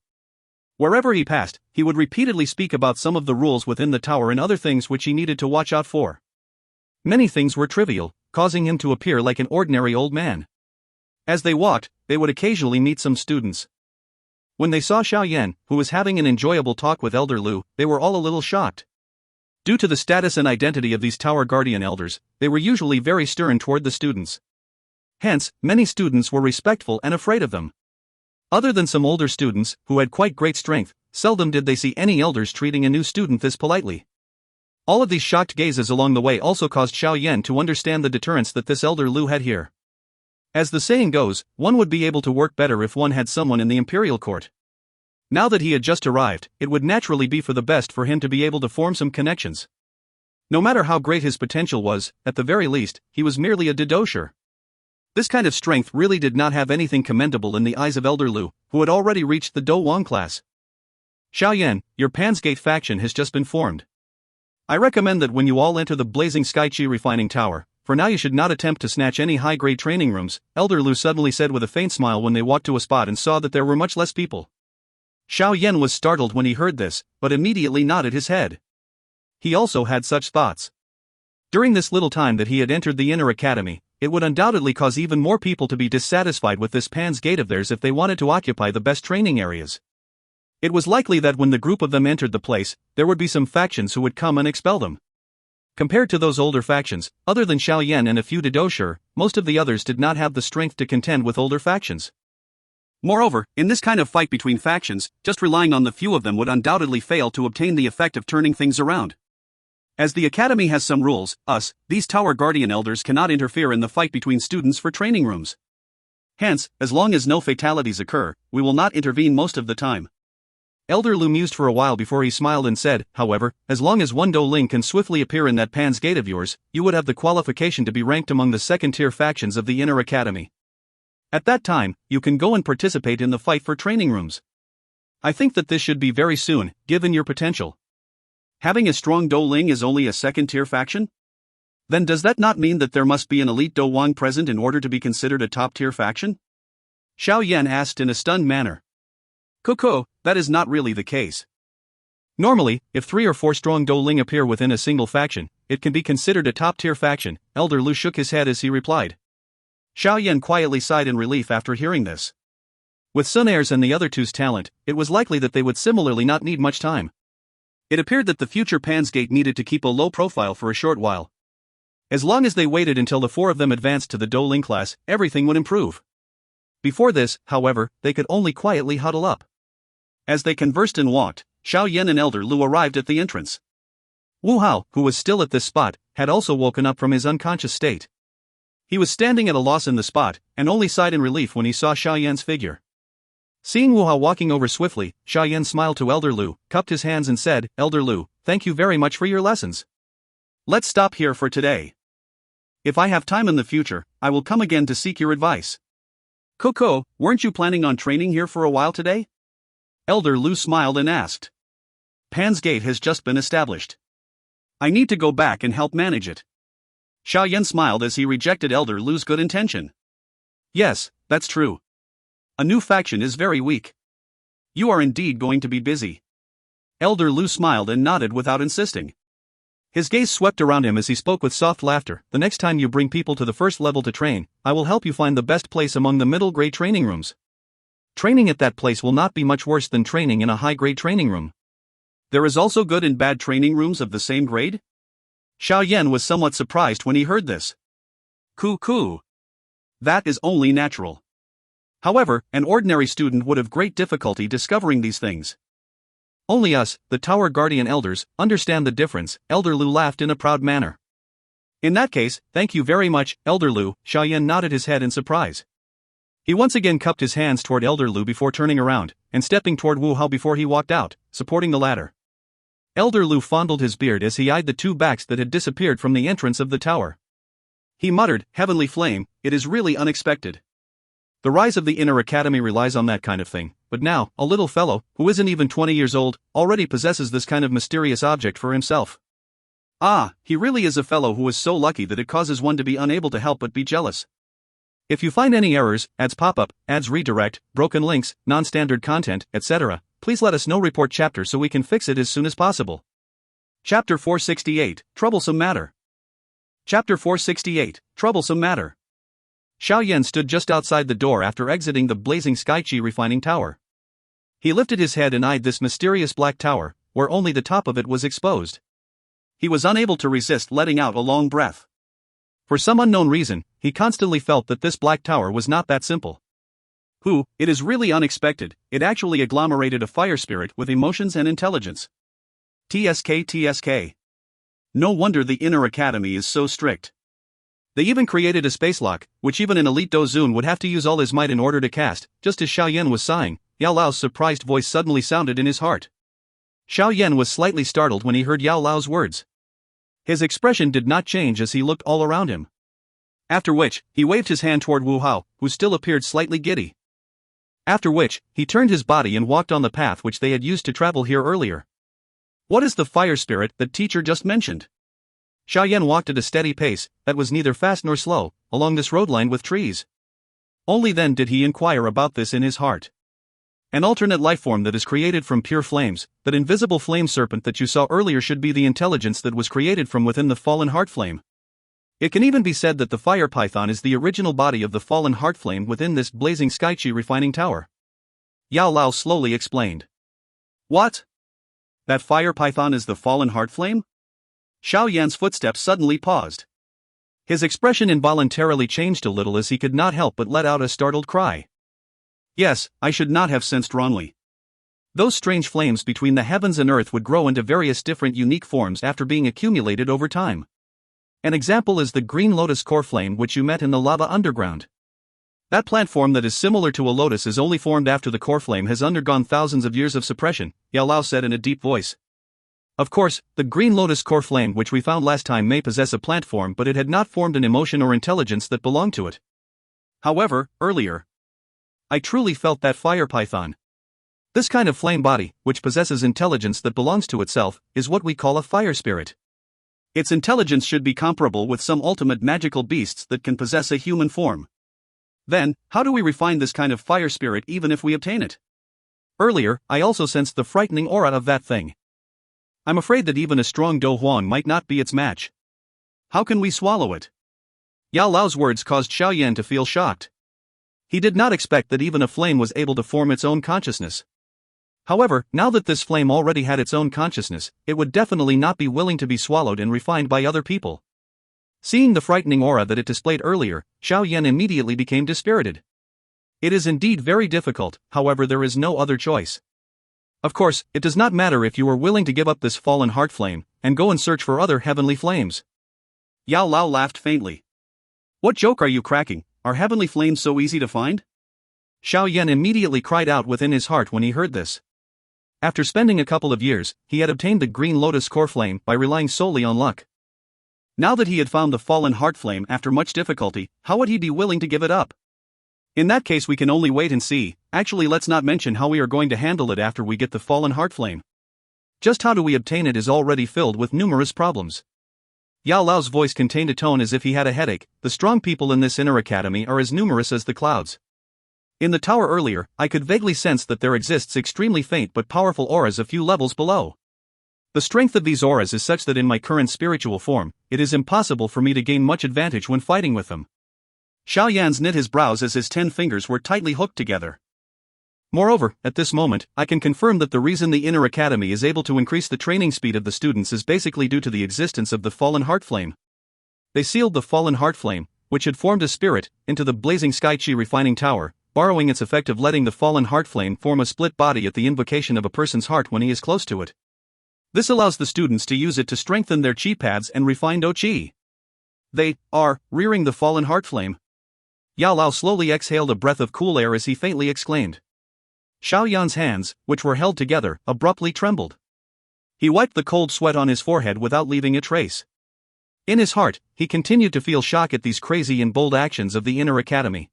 Wherever he passed, he would repeatedly speak about some of the rules within the tower and other things which he needed to watch out for. Many things were trivial, causing him to appear like an ordinary old man. As they walked, they would occasionally meet some students. When they saw Xiao Yan, who was having an enjoyable talk with Elder Lu, they were all a little shocked. Due to the status and identity of these tower guardian elders, they were usually very stern toward the students. Hence, many students were respectful and afraid of them. Other than some older students, who had quite great strength, seldom did they see any elders treating a new student this politely. All of these shocked gazes along the way also caused Xiao Yan to understand the deterrence that this Elder Lu had here. As the saying goes, one would be able to work better if one had someone in the imperial court. Now that he had just arrived, it would naturally be for the best for him to be able to form some connections. No matter how great his potential was, at the very least, he was merely a didosher. This kind of strength really did not have anything commendable in the eyes of Elder Lu, who had already reached the Dou Wang class. "Xiao Yan, your Pansgate faction has just been formed. I recommend that when you all enter the blazing Sky Chi refining tower, for now you should not attempt to snatch any high-grade training rooms," Elder Lu suddenly said with a faint smile when they walked to a spot and saw that there were much less people. Xiao Yan was startled when he heard this, but immediately nodded his head. He also had such thoughts. During this little time that he had entered the inner academy, it would undoubtedly cause even more people to be dissatisfied with this Pan's Gate of theirs if they wanted to occupy the best training areas. It was likely that when the group of them entered the place, there would be some factions who would come and expel them. Compared to those older factions, other than Xiao Yan and a few didosher, most of the others did not have the strength to contend with older factions. Moreover, in this kind of fight between factions, just relying on the few of them would undoubtedly fail to obtain the effect of turning things around. As the academy has some rules, these tower guardian elders cannot interfere in the fight between students for training rooms. Hence, as long as no fatalities occur, we will not intervene most of the time. Elder Lu mused for a while before he smiled and said, however, as long as one Dou Ling can swiftly appear in that Pan's Gate of yours, you would have the qualification to be ranked among the second-tier factions of the Inner Academy. At that time, you can go and participate in the fight for training rooms. I think that this should be very soon, given your potential. Having a strong Dou Ling is only a second-tier faction? Then does that not mean that there must be an elite Dou Wang present in order to be considered a top-tier faction? Xiao Yan asked in a stunned manner. Coco, that is not really the case. Normally, if 3 or 4 strong Dou Ling appear within a single faction, it can be considered a top-tier faction. Elder Lu shook his head as he replied. Xiao Yan quietly sighed in relief after hearing this. With Xun Er's and the other two's talent, it was likely that they would similarly not need much time. It appeared that the future Pan's Gate needed to keep a low profile for a short while. As long as they waited until the 4 of them advanced to the Dou Ling class, everything would improve. Before this, however, they could only quietly huddle up. As they conversed and walked, Xiao Yan and Elder Lu arrived at the entrance. Wu Hao, who was still at this spot, had also woken up from his unconscious state. He was standing at a loss in the spot, and only sighed in relief when he saw Xiao Yan's figure. Seeing Wu Hao walking over swiftly, Xiao Yan smiled to Elder Lu, cupped his hands and said, Elder Lu, thank you very much for your lessons. Let's stop here for today. If I have time in the future, I will come again to seek your advice. Coco, weren't you planning on training here for a while today? Elder Lu smiled and asked. Pan's Gate has just been established. I need to go back and help manage it. Xiao Yan smiled as he rejected Elder Lu's good intention. Yes, that's true. A new faction is very weak. You are indeed going to be busy. Elder Lu smiled and nodded without insisting. His gaze swept around him as he spoke with soft laughter. The next time you bring people to the first level to train, I will help you find the best place among the middle-grade training rooms. Training at that place will not be much worse than training in a high-grade training room. There is also good and bad training rooms of the same grade? Xiao Yan was somewhat surprised when he heard this. Coo. That is only natural. However, an ordinary student would have great difficulty discovering these things. Only us, the Tower Guardian Elders, understand the difference. Elder Lu laughed in a proud manner. In that case, thank you very much, Elder Lu. Xiao Yan nodded his head in surprise. He once again cupped his hands toward Elder Lu before turning around, and stepping toward Wu Hao before he walked out, supporting the latter. Elder Lu fondled his beard as he eyed the 2 backs that had disappeared from the entrance of the tower. He muttered, Heavenly Flame, it is really unexpected. The rise of the Inner Academy relies on that kind of thing, but now, a little fellow, who isn't even 20 years old, already possesses this kind of mysterious object for himself. Ah, he really is a fellow who is so lucky that it causes one to be unable to help but be jealous. If you find any errors, ads pop-up, ads redirect, broken links, non-standard content, etc., please let us know. Report chapter so we can fix it as soon as possible. Chapter 468, Troublesome Matter. Chapter 468, Troublesome Matter. Xiao Yan stood just outside the door after exiting the blazing Sky Qi refining tower. He lifted his head and eyed this mysterious black tower, where only the top of it was exposed. He was unable to resist letting out a long breath. For some unknown reason, he constantly felt that this black tower was not that simple. It is really unexpected, it actually agglomerated a fire spirit with emotions and intelligence. TSK. No wonder the Inner Academy is so strict. They even created a space lock, which even an elite Dozun would have to use all his might in order to cast. Just as Xiao Yan was sighing, Yao Lao's surprised voice suddenly sounded in his heart. Xiao Yan was slightly startled when he heard Yao Lao's words. His expression did not change as he looked all around him. After which, he waved his hand toward Wu Hao, who still appeared slightly giddy. After which, he turned his body and walked on the path which they had used to travel here earlier. What is the fire spirit that teacher just mentioned? Xiao Yan walked at a steady pace, that was neither fast nor slow, along this road lined with trees. Only then did he inquire about this in his heart. An alternate lifeform that is created from pure flames, that invisible flame serpent that you saw earlier should be the intelligence that was created from within the fallen heart flame. It can even be said that the fire python is the original body of the fallen heart flame within this blazing Sky Qi refining tower. Yao Lao slowly explained. What? That fire python is the fallen heart flame? Xiao Yan's footsteps suddenly paused. His expression involuntarily changed a little as he could not help but let out a startled cry. Yes, I should not have sensed wrongly. Those strange flames between the heavens and earth would grow into various different unique forms after being accumulated over time. An example is the green lotus core flame which you met in the lava underground. That plant form that is similar to a lotus is only formed after the core flame has undergone thousands of years of suppression, Yao Lao said in a deep voice. Of course, the green lotus core flame which we found last time may possess a plant form, but it had not formed an emotion or intelligence that belonged to it. However, earlier, I truly felt that fire python. This kind of flame body, which possesses intelligence that belongs to itself, is what we call a fire spirit. Its intelligence should be comparable with some ultimate magical beasts that can possess a human form. Then, how do we refine this kind of fire spirit even if we obtain it? Earlier, I also sensed the frightening aura of that thing. I'm afraid that even a strong Dou Huang might not be its match. How can we swallow it? Yao Lao's words caused Xiao Yan to feel shocked. He did not expect that even a flame was able to form its own consciousness. However, now that this flame already had its own consciousness, it would definitely not be willing to be swallowed and refined by other people. Seeing the frightening aura that it displayed earlier, Xiao Yan immediately became dispirited. It is indeed very difficult, however there is no other choice. Of course, it does not matter if you are willing to give up this fallen heart flame, and go and search for other heavenly flames. Yao Lao laughed faintly. What joke are you cracking? Are heavenly flames so easy to find? Xiao Yan immediately cried out within his heart when he heard this. After spending a couple of years, he had obtained the green lotus core flame by relying solely on luck. Now that he had found the fallen heart flame after much difficulty, how would he be willing to give it up? In that case we can only wait and see. Actually, let's not mention how we are going to handle it after we get the fallen heart flame. Just how do we obtain it is already filled with numerous problems. Yao Lao's voice contained a tone as if he had a headache. The strong people in this inner academy are as numerous as the clouds. In the tower earlier, I could vaguely sense that there exists extremely faint but powerful auras a few levels below. The strength of these auras is such that in my current spiritual form, it is impossible for me to gain much advantage when fighting with them. Xiao Yan's knit his brows as his 10 fingers were tightly hooked together. Moreover, at this moment, I can confirm that the reason the inner academy is able to increase the training speed of the students is basically due to the existence of the fallen heart flame. They sealed the fallen heart flame, which had formed a spirit, into the blazing sky chi refining tower, borrowing its effect of letting the fallen heart flame form a split body at the invocation of a person's heart when he is close to it. This allows the students to use it to strengthen their chi pads and refine Dou Qi. They are rearing the fallen heart flame. Yao Lao slowly exhaled a breath of cool air as he faintly exclaimed. Xiao Yan's hands, which were held together, abruptly trembled. He wiped the cold sweat on his forehead without leaving a trace. In his heart, he continued to feel shock at these crazy and bold actions of the inner academy.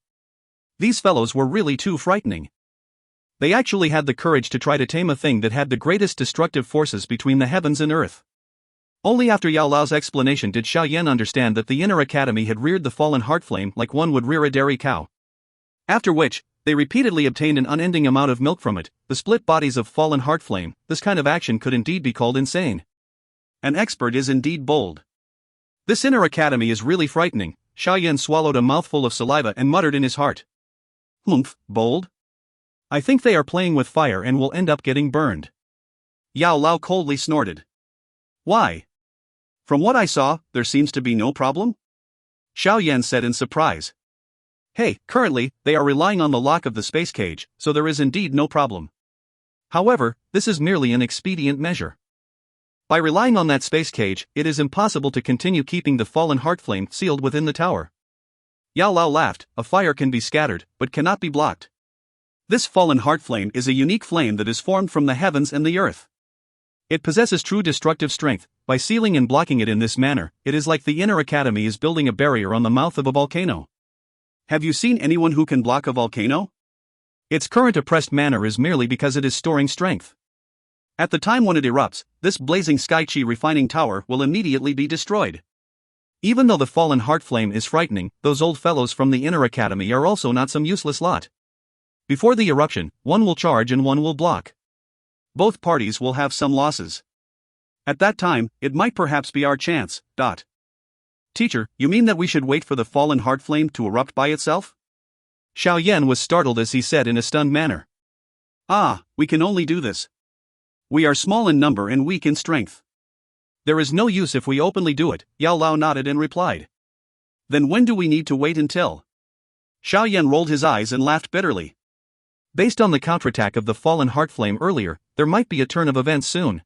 These fellows were really too frightening. They actually had the courage to try to tame a thing that had the greatest destructive forces between the heavens and earth. Only after Yao Lao's explanation did Xiao Yan understand that the inner academy had reared the fallen heart flame like one would rear a dairy cow. After which, they repeatedly obtained an unending amount of milk from it, the split bodies of fallen heart flame. This kind of action could indeed be called insane. An expert is indeed bold. This inner academy is really frightening. Xiao Yan swallowed a mouthful of saliva and muttered in his heart. Humph, bold? I think they are playing with fire and will end up getting burned. Yao Lao coldly snorted. Why? From what I saw, there seems to be no problem? Xiao Yan said in surprise. Hey, currently, they are relying on the lock of the space cage, so there is indeed no problem. However, this is merely an expedient measure. By relying on that space cage, it is impossible to continue keeping the fallen heart flame sealed within the tower. Yao Lao laughed. A fire can be scattered, but cannot be blocked. This fallen heart flame is a unique flame that is formed from the heavens and the earth. It possesses true destructive strength. By sealing and blocking it in this manner, it is like the inner academy is building a barrier on the mouth of a volcano. Have you seen anyone who can block a volcano? Its current oppressed manner is merely because it is storing strength. At the time when it erupts, this blazing sky chi refining tower will immediately be destroyed. Even though the fallen heart flame is frightening, those old fellows from the inner academy are also not some useless lot. Before the eruption, one will charge and one will block. Both parties will have some losses. At that time, it might perhaps be our chance. Teacher, you mean that we should wait for the fallen heart flame to erupt by itself? Xiao Yan was startled as he said in a stunned manner. We can only do this. We are small in number and weak in strength. There is no use if we openly do it, Yao Lao nodded and replied. Then when do we need to wait until? Xiao Yan rolled his eyes and laughed bitterly. Based on the counterattack of the fallen heart flame earlier, there might be a turn of events soon.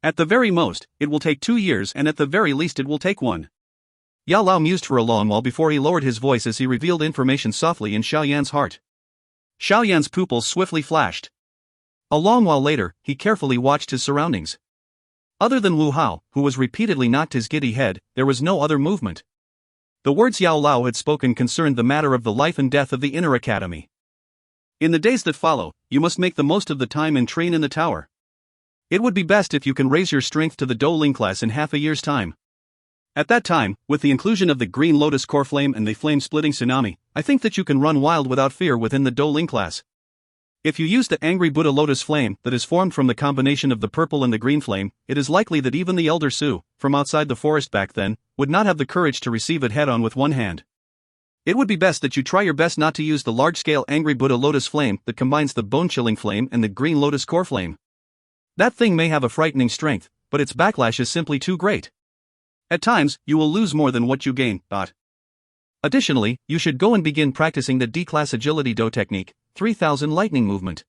At the very most, it will take 2 years and at the very least it will take 1. Yao Lao mused for a long while before he lowered his voice as he revealed information softly in Xiao Yan's heart. Xiao Yan's pupils swiftly flashed. A long while later, he carefully watched his surroundings. Other than Wu Hao, who was repeatedly knocked his giddy head, there was no other movement. The words Yao Lao had spoken concerned the matter of the life and death of the inner academy. In the days that follow, you must make the most of the time and train in the tower. It would be best if you can raise your strength to the Dou Ling class in half a year's time. At that time, with the inclusion of the Green Lotus Core Flame and the Flame-Splitting Tsunami, I think that you can run wild without fear within the Dou Ling class. If you use the Angry Buddha Lotus Flame that is formed from the combination of the purple and the green flame, it is likely that even the Elder Su, from outside the forest back then, would not have the courage to receive it head-on with one hand. It would be best that you try your best not to use the large-scale Angry Buddha Lotus Flame that combines the Bone-Chilling Flame and the Green Lotus Core Flame. That thing may have a frightening strength, but its backlash is simply too great. At times, you will lose more than what you gain. Additionally, you should go and begin practicing the D-Class Agility Do technique, 3000 Lightning Movement.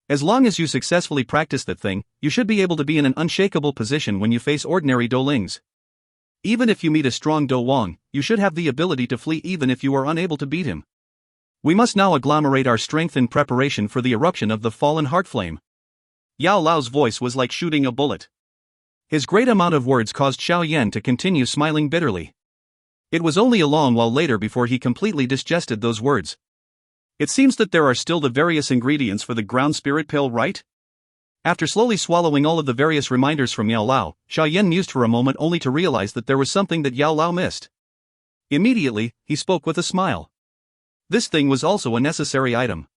As long as you successfully practice that thing, you should be able to be in an unshakable position when you face ordinary Dou Lings. Even if you meet a strong Dou Wang, you should have the ability to flee even if you are unable to beat him. We must now agglomerate our strength in preparation for the eruption of the fallen heart flame. Yao Lao's voice was like shooting a bullet. His great amount of words caused Xiao Yan to continue smiling bitterly. It was only a long while later before he completely digested those words. It seems that there are still the various ingredients for the ground spirit pill, right? After slowly swallowing all of the various reminders from Yao Lao, Xiao Yan mused for a moment only to realize that there was something that Yao Lao missed. Immediately, he spoke with a smile. This thing was also a necessary item.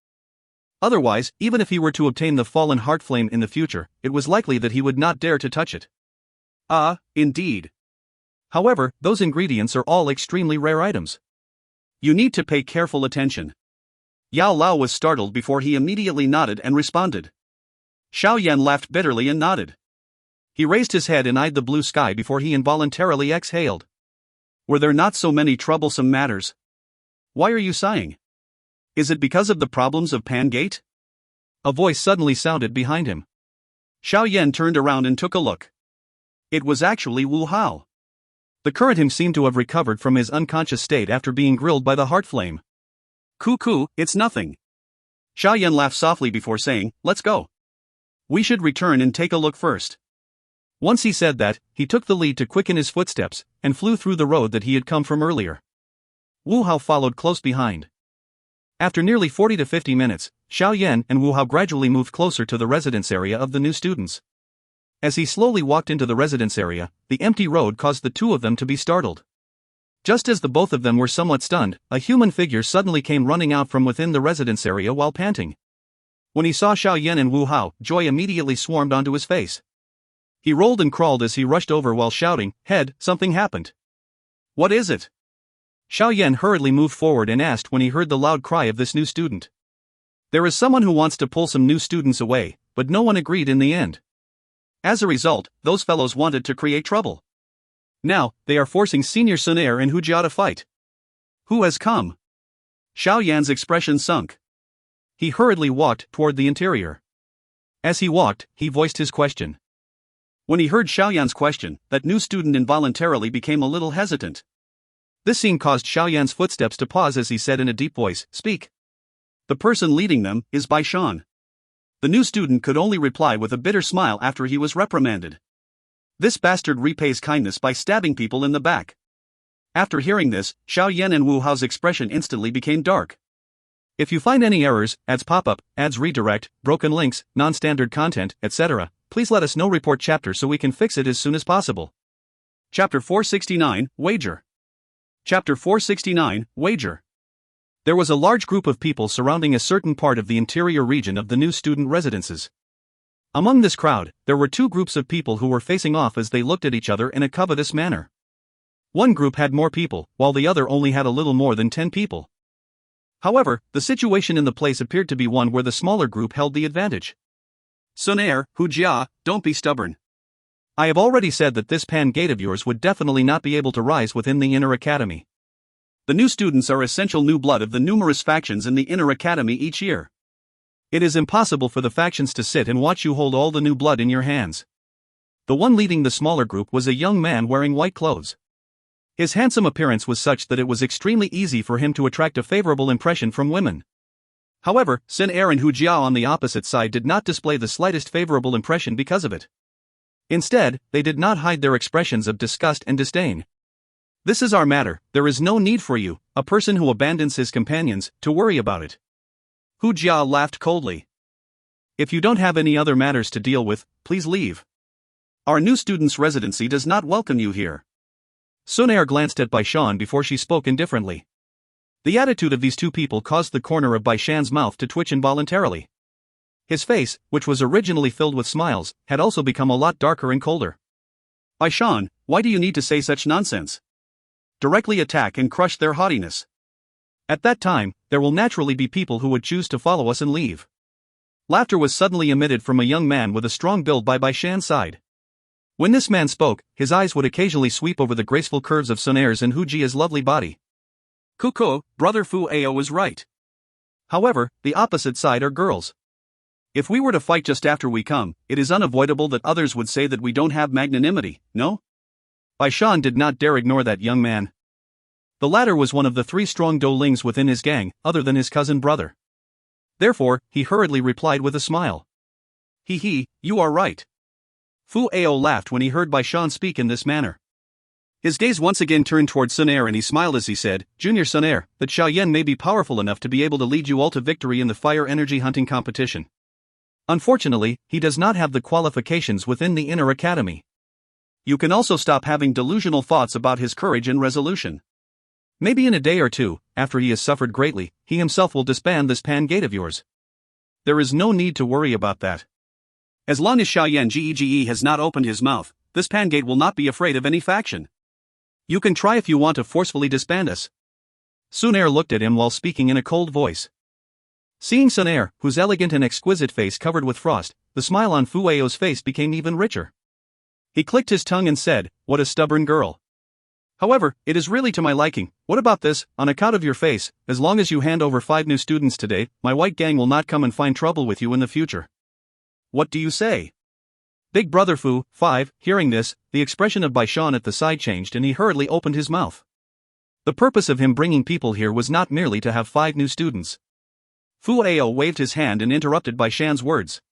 Otherwise, even if he were to obtain the fallen heart flame in the future, it was likely that he would not dare to touch it. Indeed. However, those ingredients are all extremely rare items. You need to pay careful attention. Yao Lao was startled before he immediately nodded and responded. Xiao Yan laughed bitterly and nodded. He raised his head and eyed the blue sky before he involuntarily exhaled. Were there not so many troublesome matters? Why are you sighing? Is it because of the problems of Pan Gate? A voice suddenly sounded behind him. Xiao Yan turned around and took a look. It was actually Wu Hao. The current him seemed to have recovered from his unconscious state after being grilled by the heart flame. Cuckoo, it's nothing. Xiao Yan laughed softly before saying, let's go. We should return and take a look first. Once he said that, he took the lead to quicken his footsteps, and flew through the road that he had come from earlier. Wu Hao followed close behind. After nearly 40 to 50 minutes, Xiao Yan and Wu Hao gradually moved closer to the residence area of the new students. As he slowly walked into the residence area, the empty road caused the two of them to be startled. Just as the both of them were somewhat stunned, a human figure suddenly came running out from within the residence area while panting. When he saw Xiao Yan and Wu Hao, joy immediately swarmed onto his face. He rolled and crawled as he rushed over while shouting, "Head, something happened." "What is it?" Xiao Yan hurriedly moved forward and asked when he heard the loud cry of this new student. "There is someone who wants to pull some new students away, but no one agreed in the end. As a result, those fellows wanted to create trouble. Now, they are forcing Senior Xun Er and Hu Jia to fight. Who has come?" Xiao Yan's expression sunk. He hurriedly walked toward the interior. As he walked, he voiced his question. When he heard Xiao Yan's question, that new student involuntarily became a little hesitant. This scene caused Xiao Yan's footsteps to pause as he said in a deep voice, "Speak." The person leading them is Bai Shan. The new student could only reply with a bitter smile after he was reprimanded. This bastard repays kindness by stabbing people in the back. After hearing this, Xiao Yan and Wu Hao's expression instantly became dark. If you find any errors, ads pop-up, ads redirect, broken links, non-standard content, etc., please let us know. Report chapter so we can fix it as soon as possible. Chapter 469, Wager. Chapter 469, Wager. There was a large group of people surrounding a certain part of the interior region of the new student residences. Among this crowd, there were two groups of people who were facing off as they looked at each other in a covetous manner. One group had more people, while the other only had a little more than 10 people. However, the situation in the place appeared to be one where the smaller group held the advantage. "Xun Er, Hu Jia, don't be stubborn. I have already said that this Pan Gate of yours would definitely not be able to rise within the Inner Academy. The new students are essential new blood of the numerous factions in the Inner Academy each year. It is impossible for the factions to sit and watch you hold all the new blood in your hands." The one leading the smaller group was a young man wearing white clothes. His handsome appearance was such that it was extremely easy for him to attract a favorable impression from women. However, Xun Er and Hu Jiao on the opposite side did not display the slightest favorable impression because of it. Instead, they did not hide their expressions of disgust and disdain. "This is our matter, there is no need for you, a person who abandons his companions, to worry about it." Hu Jiao laughed coldly. "If you don't have any other matters to deal with, please leave. Our new student's residency does not welcome you here." Xun Er glanced at Bai Shan before she spoke indifferently. The attitude of these two people caused the corner of Bai Shan's mouth to twitch involuntarily. His face, which was originally filled with smiles, had also become a lot darker and colder. "Bai Shan, why do you need to say such nonsense? Directly attack and crush their haughtiness. At that time, there will naturally be people who would choose to follow us and leave." Laughter was suddenly emitted from a young man with a strong build by Bai Shan's side. When this man spoke, his eyes would occasionally sweep over the graceful curves of Xun Er's and Hu Jia's lovely body. "Kuko, brother Fu Ao is right. However, the opposite side are girls. If we were to fight just after we come, it is unavoidable that others would say that we don't have magnanimity, no?" Bai Shan did not dare ignore that young man. The latter was one of the 3 strong Dou Lings within his gang, other than his cousin brother. Therefore, he hurriedly replied with a smile. "He, you are right." Fu Ao laughed when he heard Bai Shan speak in this manner. His gaze once again turned toward Xun Er and he smiled as he said, "Junior Xun Er, that Xiao Yan may be powerful enough to be able to lead you all to victory in the fire energy hunting competition. Unfortunately, he does not have the qualifications within the inner academy. You can also stop having delusional thoughts about his courage and resolution. Maybe in a day or two, after he has suffered greatly, he himself will disband this pan gate of yours. There is no need to worry about that. As long as Xiao Yan Gege has not opened his mouth, this pan gate will not be afraid of any faction. You can try if you want to forcefully disband us." Xun Er looked at him while speaking in a cold voice. Seeing Xun Er, whose elegant and exquisite face covered with frost, the smile on Fu Ao's face became even richer. He clicked his tongue and said, "What a stubborn girl. However, it is really to my liking. What about this? On account of your face, as long as you hand over 5 new students today, my white gang will not come and find trouble with you in the future. What do you say?" Big brother Fu, 5, hearing this, the expression of Bai Shan at the side changed and he hurriedly opened his mouth. The purpose of him bringing people here was not merely to have 5 new students. Fu Ao waved his hand and interrupted Bai Shan's words.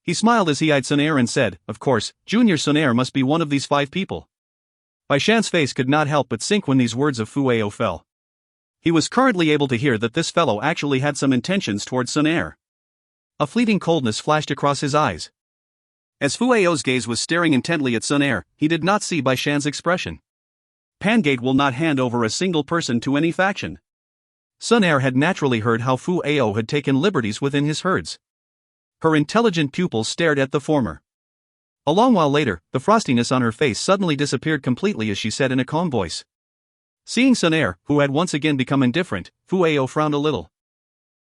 He smiled as he eyed Xun Er and said, "Of course, Junior Xun Er must be one of these 5 people." Bai Shan's face could not help but sink when these words of Fu Ao fell. He was currently able to hear that this fellow actually had some intentions towards Xun Er. A fleeting coldness flashed across his eyes. As Fu Ao's gaze was staring intently at Xun Er, he did not see Bai Shan's expression. Pangate will not hand over a single person to any faction. Xun Er had naturally heard how Fu Ao had taken liberties within his herds. Her intelligent pupils stared at the former. A long while later, the frostiness on her face suddenly disappeared completely as she said in a calm voice. Seeing Xun Er, who had once again become indifferent, Fu Ao frowned a little.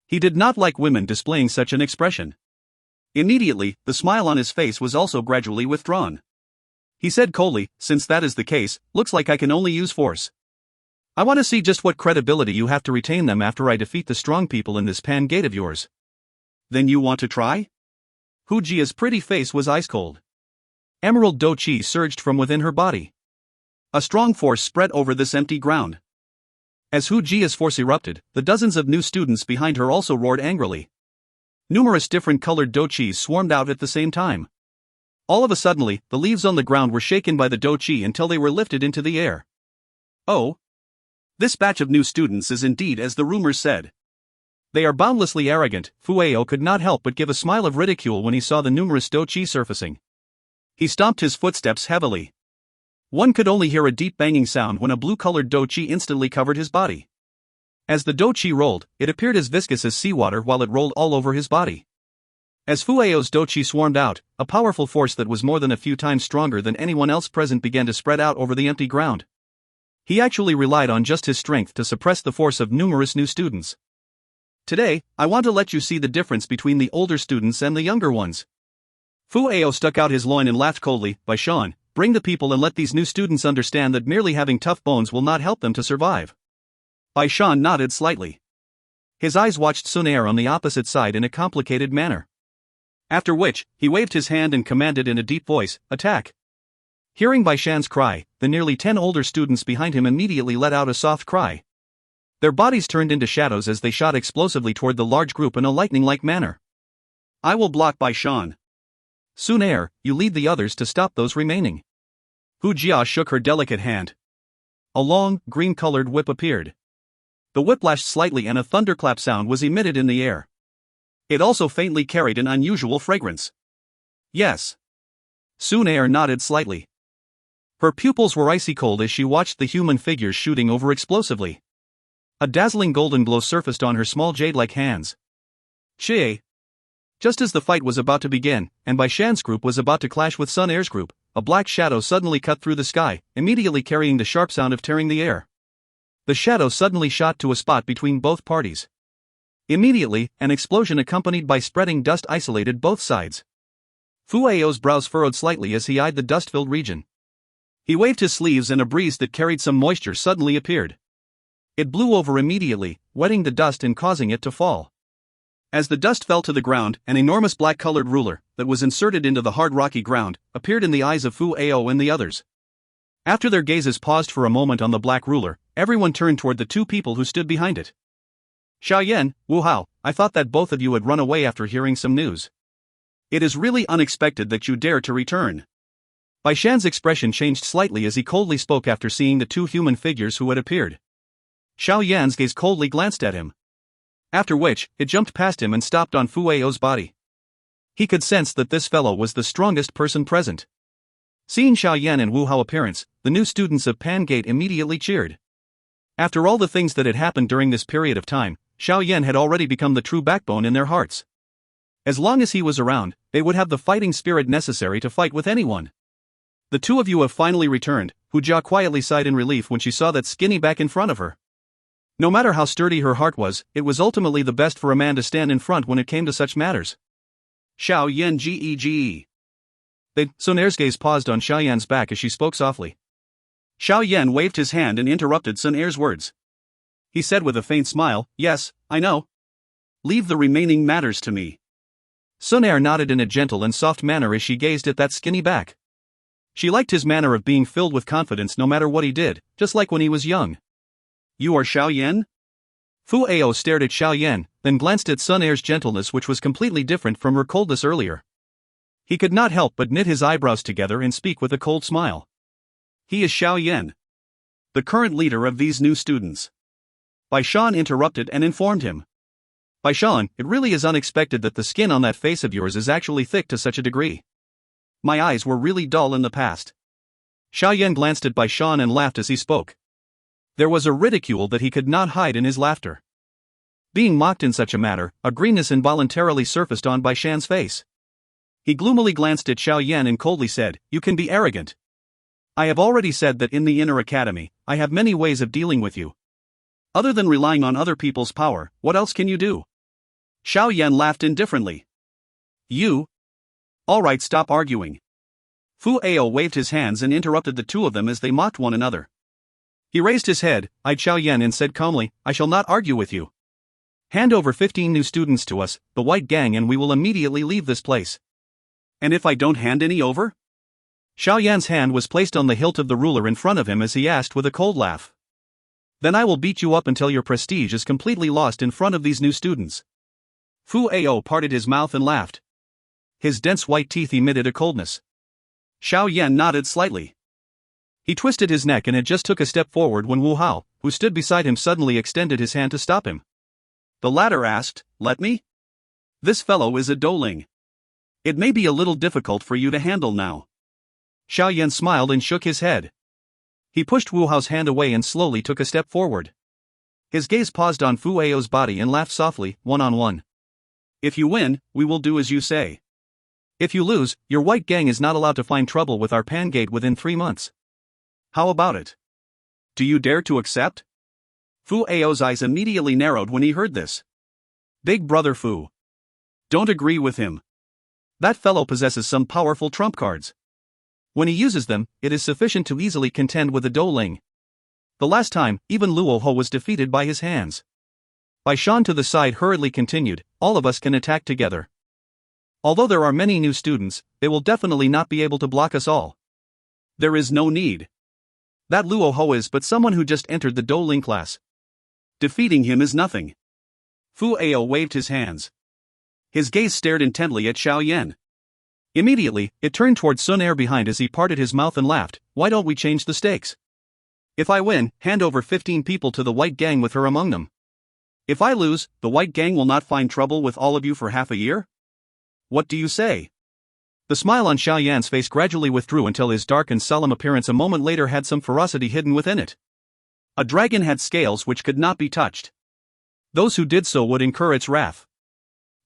He did not like women displaying such an expression. Immediately, the smile on his face was also gradually withdrawn. He said coldly, "Since that is the case, looks like I can only use force. I want to see just what credibility you have to retain them after I defeat the strong people in this pan gate of yours." "Then you want to try?" Hu Jia's pretty face was ice cold. Emerald Dou Qi surged from within her body. A strong force spread over this empty ground. As Hu Jia's force erupted, the dozens of new students behind her also roared angrily. Numerous different colored Dou Qis swarmed out at the same time. All of a suddenly, the leaves on the ground were shaken by the Dou Qi until they were lifted into the air. "Oh! This batch of new students is indeed as the rumors said. They are boundlessly arrogant." Fu Ao could not help but give a smile of ridicule when he saw the numerous Dou Qi surfacing. He stomped his footsteps heavily. One could only hear a deep banging sound when a blue-colored Dou Qi instantly covered his body. As the Dou Qi rolled, it appeared as viscous as seawater while it rolled all over his body. As Fu Ao's Dou Qi swarmed out, a powerful force that was more than a few times stronger than anyone else present began to spread out over the empty ground. He actually relied on just his strength to suppress the force of numerous new students. "Today, I want to let you see the difference between the older students and the younger ones." Fu Ao stuck out his loin and laughed coldly. "Bai Shan, bring the people and let these new students understand that merely having tough bones will not help them to survive." Bai Shan nodded slightly. His eyes watched Xun Er on the opposite side in a complicated manner. After which, he waved his hand and commanded in a deep voice, "Attack!" Hearing Bai Shan's cry, the nearly 10 older students behind him immediately let out a soft cry. Their bodies turned into shadows as they shot explosively toward the large group in a lightning-like manner. I will block Bai Shan. Xun Er, you lead the others to stop those remaining. Hu Jia shook her delicate hand. A long, green-colored whip appeared. The whip lashed slightly and a thunderclap sound was emitted in the air. It also faintly carried an unusual fragrance. Yes. Xun Er nodded slightly. Her pupils were icy cold as she watched the human figures shooting over explosively. A dazzling golden glow surfaced on her small jade-like hands. Xie. Just as the fight was about to begin, and Bai Shan's group was about to clash with Xun Er's group, a black shadow suddenly cut through the sky, immediately carrying the sharp sound of tearing the air. The shadow suddenly shot to a spot between both parties. Immediately, an explosion accompanied by spreading dust isolated both sides. Fu Ao's brows furrowed slightly as he eyed the dust-filled region. He waved his sleeves and a breeze that carried some moisture suddenly appeared. It blew over immediately, wetting the dust and causing it to fall. As the dust fell to the ground, an enormous black-colored ruler, that was inserted into the hard rocky ground, appeared in the eyes of Fu Ao and the others. After their gazes paused for a moment on the black ruler, everyone turned toward the two people who stood behind it. Xiao Yan, Wu Hao, I thought that both of you had run away after hearing some news. It is really unexpected that you dare to return. Bai Shan's expression changed slightly as he coldly spoke after seeing the two human figures who had appeared. Xiao Yan's gaze coldly glanced at him. After which, it jumped past him and stopped on Fu Ao's body. He could sense that this fellow was the strongest person present. Seeing Xiao Yan and Wu Hao appearance, the new students of Pan Gate immediately cheered. After all the things that had happened during this period of time, Xiao Yan had already become the true backbone in their hearts. As long as he was around, they would have the fighting spirit necessary to fight with anyone. The two of you have finally returned, Hu Jia quietly sighed in relief when she saw that skinny back in front of her. No matter how sturdy her heart was, it was ultimately the best for a man to stand in front when it came to such matters. Xiao Yan Gege. Xun Er's gaze paused on Xiao Yan's back as she spoke softly. Xiao Yan waved his hand and interrupted Xun Er's words. He said with a faint smile, yes, I know. Leave the remaining matters to me. Xun Er nodded in a gentle and soft manner as she gazed at that skinny back. She liked his manner of being filled with confidence no matter what he did, just like when he was young. You are Xiao Yan? Fu Ao stared at Xiao Yan, then glanced at Xun Er's gentleness, which was completely different from her coldness earlier. He could not help but knit his eyebrows together and speak with a cold smile. He is Xiao Yan, the current leader of these new students. Bai Shan interrupted and informed him. Bai Shan, it really is unexpected that the skin on that face of yours is actually thick to such a degree. My eyes were really dull in the past. Xiao Yan glanced at Bai Shan and laughed as he spoke. There was a ridicule that he could not hide in his laughter. Being mocked in such a matter, a greenness involuntarily surfaced on Bai Shan's face. He gloomily glanced at Xiao Yan and coldly said, You can be arrogant. I have already said that in the inner academy, I have many ways of dealing with you. Other than relying on other people's power, what else can you do? Xiao Yan laughed indifferently. You? Alright, stop arguing. Fu Ao waved his hands and interrupted the two of them as they mocked one another. He raised his head, eyed Xiao Yan and said calmly, I shall not argue with you. Hand over 15 new students to us, the White Gang, and we will immediately leave this place. And if I don't hand any over? Xiao Yan's hand was placed on the hilt of the ruler in front of him as he asked with a cold laugh. Then I will beat you up until your prestige is completely lost in front of these new students. Fu Ao parted his mouth and laughed. His dense white teeth emitted a coldness. Xiao Yan nodded slightly. He twisted his neck and had just took a step forward when Wu Hao, who stood beside him, suddenly extended his hand to stop him. The latter asked, Let me? This fellow is a Douling. It may be a little difficult for you to handle now. Xiao Yan smiled and shook his head. He pushed Wu Hao's hand away and slowly took a step forward. His gaze paused on Fu Ao's body and laughed softly, one-on-one. If you win, we will do as you say. If you lose, your White Gang is not allowed to find trouble with our Pan Gate within 3 months. How about it? Do you dare to accept? Fu Ao's eyes immediately narrowed when he heard this. Big brother Fu. Don't agree with him. That fellow possesses some powerful trump cards. When he uses them, it is sufficient to easily contend with a Douling. The last time, even Luo Ho was defeated by his hands. Bai Shan to the side hurriedly continued, all of us can attack together. Although there are many new students, they will definitely not be able to block us all. There is no need. That Luo Ho is but someone who just entered the Dou Ling class. Defeating him is nothing. Fu Ao waved his hands. His gaze stared intently at Xiao Yan. Immediately, it turned toward Xun Er behind as he parted his mouth and laughed. Why don't we change the stakes? If I win, hand over 15 people to the White Gang with her among them. If I lose, the White Gang will not find trouble with all of you for half a year? What do you say? The smile on Xiao Yan's face gradually withdrew until his dark and solemn appearance a moment later had some ferocity hidden within it. A dragon had scales which could not be touched. Those who did so would incur its wrath.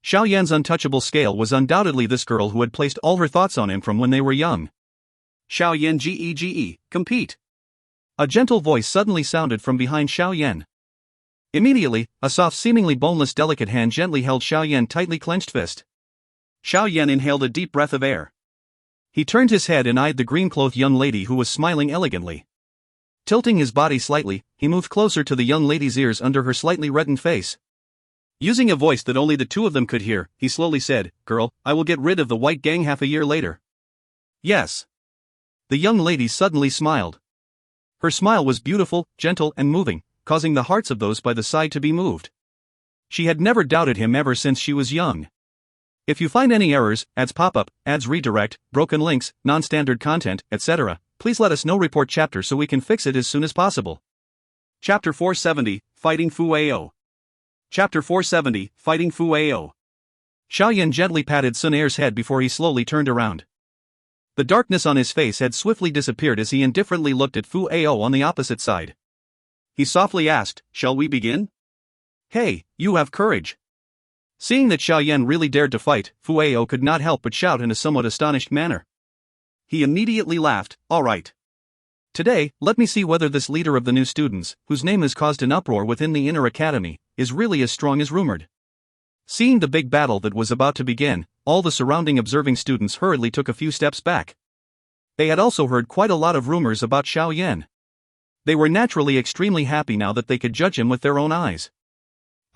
Xiao Yan's untouchable scale was undoubtedly this girl who had placed all her thoughts on him from when they were young. Xiao Yan Gege, compete. A gentle voice suddenly sounded from behind Xiao Yan. Immediately, a soft, seemingly boneless, delicate hand gently held Xiao Yan tightly clenched fist. Xiao Yan inhaled a deep breath of air. He turned his head and eyed the green-clothed young lady who was smiling elegantly. Tilting his body slightly, he moved closer to the young lady's ears under her slightly reddened face. Using a voice that only the two of them could hear, he slowly said, "Girl, I will get rid of the White Gang half a year later." Yes. The young lady suddenly smiled. Her smile was beautiful, gentle, and moving, causing the hearts of those by the side to be moved. She had never doubted him ever since she was young. If you find any errors, ads pop up, ads redirect, broken links, non-standard content, etc., please let us know. Report chapter so we can fix it as soon as possible. Chapter 470, Fighting Fu Ao. Chapter 470, Fighting Fu Ao. Xiao Yan gently patted Xun Er's head before he slowly turned around. The darkness on his face had swiftly disappeared as he indifferently looked at Fu Ao on the opposite side. He softly asked, "Shall we begin?" "Hey, you have courage." Seeing that Xiao Yan really dared to fight, Fu Ao could not help but shout in a somewhat astonished manner. He immediately laughed, "All right. Today, let me see whether this leader of the new students, whose name has caused an uproar within the inner academy, is really as strong as rumored." Seeing the big battle that was about to begin, all the surrounding observing students hurriedly took a few steps back. They had also heard quite a lot of rumors about Xiao Yan. They were naturally extremely happy now that they could judge him with their own eyes.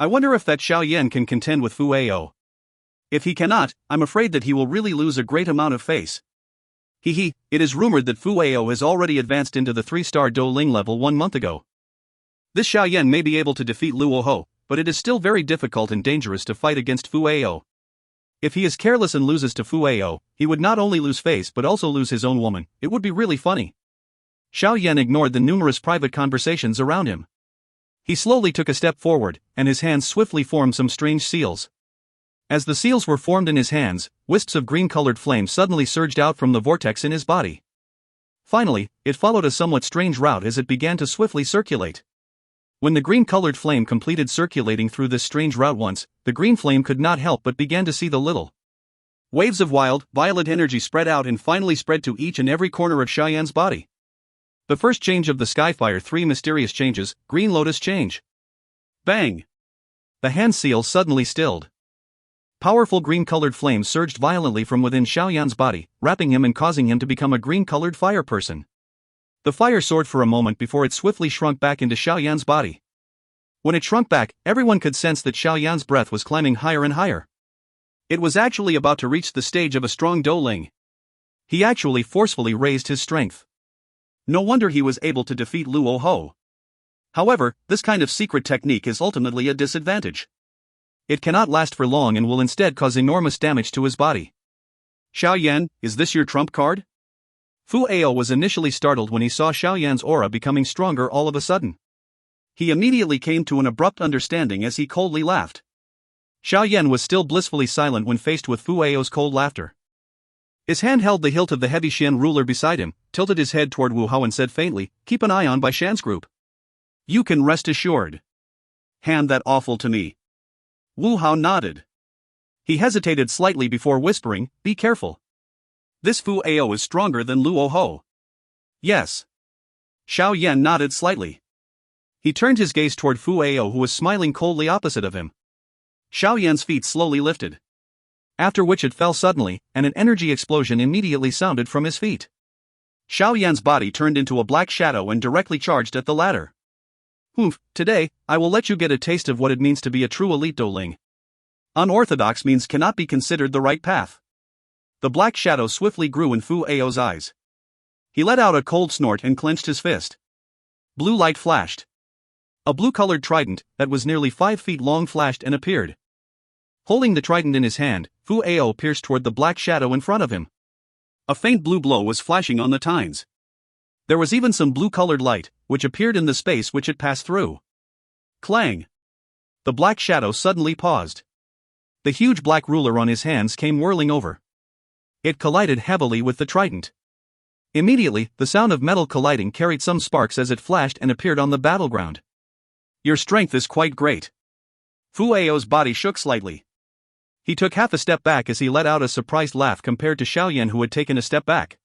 I wonder if that Xiao Yan can contend with Fu Ao. If he cannot, I'm afraid that he will really lose a great amount of face. It is rumored that Fu Ao has already advanced into the 3-star Dou Ling level 1 month ago. This Xiao Yan may be able to defeat Luo Ho, but it is still very difficult and dangerous to fight against Fu Ao. If he is careless and loses to Fu Ao, he would not only lose face but also lose his own woman. It would be really funny. Xiao Yan ignored the numerous private conversations around him. He slowly took a step forward, and his hands swiftly formed some strange seals. As the seals were formed in his hands, wisps of green-colored flame suddenly surged out from the vortex in his body. Finally, it followed a somewhat strange route as it began to swiftly circulate. When the green-colored flame completed circulating through this strange route once, the green flame could not help but began to see the little waves of wild, violet energy spread out and finally spread to each and every corner of Xiao Yan's body. The first change of the Skyfire 3 mysterious changes, Green Lotus change. Bang! The hand seal suddenly stilled. Powerful green-colored flames surged violently from within Xiao Yan's body, wrapping him and causing him to become a green-colored fire person. The fire soared for a moment before it swiftly shrunk back into Xiao Yan's body. When it shrunk back, everyone could sense that Xiao Yan's breath was climbing higher and higher. It was actually about to reach the stage of a strong Dou Ling. He actually forcefully raised his strength. No wonder he was able to defeat Luo Ho. However, this kind of secret technique is ultimately a disadvantage. It cannot last for long and will instead cause enormous damage to his body. Xiao Yan, is this your trump card? Fu Ao was initially startled when he saw Xiao Yan's aura becoming stronger all of a sudden. He immediately came to an abrupt understanding as he coldly laughed. Xiao Yan was still blissfully silent when faced with Fu Ao's cold laughter. His hand held the hilt of the heavy Xian ruler beside him, tilted his head toward Wu Hao and said faintly, "Keep an eye on Bai Shan's group. You can rest assured. Hand that offal to me." Wu Hao nodded. He hesitated slightly before whispering, "Be careful. This Fu Ao is stronger than Luo Ho." "Yes." Xiao Yan nodded slightly. He turned his gaze toward Fu Ao who was smiling coldly opposite of him. Xiao Yan's feet slowly lifted. After which it fell suddenly, and an energy explosion immediately sounded from his feet. Xiao Yan's body turned into a black shadow and directly charged at the latter. "Humph, today, I will let you get a taste of what it means to be a true elite Dou Ling. Unorthodox means cannot be considered the right path." The black shadow swiftly grew in Fu Ao's eyes. He let out a cold snort and clenched his fist. Blue light flashed. A blue-colored trident, that was nearly 5 feet long, flashed and appeared. Holding the trident in his hand, Fu Ao pierced toward the black shadow in front of him. A faint blue glow was flashing on the tines. There was even some blue-colored light, which appeared in the space which it passed through. Clang! The black shadow suddenly paused. The huge black ruler on his hands came whirling over. It collided heavily with the trident. Immediately, the sound of metal colliding carried some sparks as it flashed and appeared on the battleground. Your strength is quite great. Fu Ao's body shook slightly. He took half a step back as he let out a surprised laugh compared to Xiao Yan, who had taken a step back.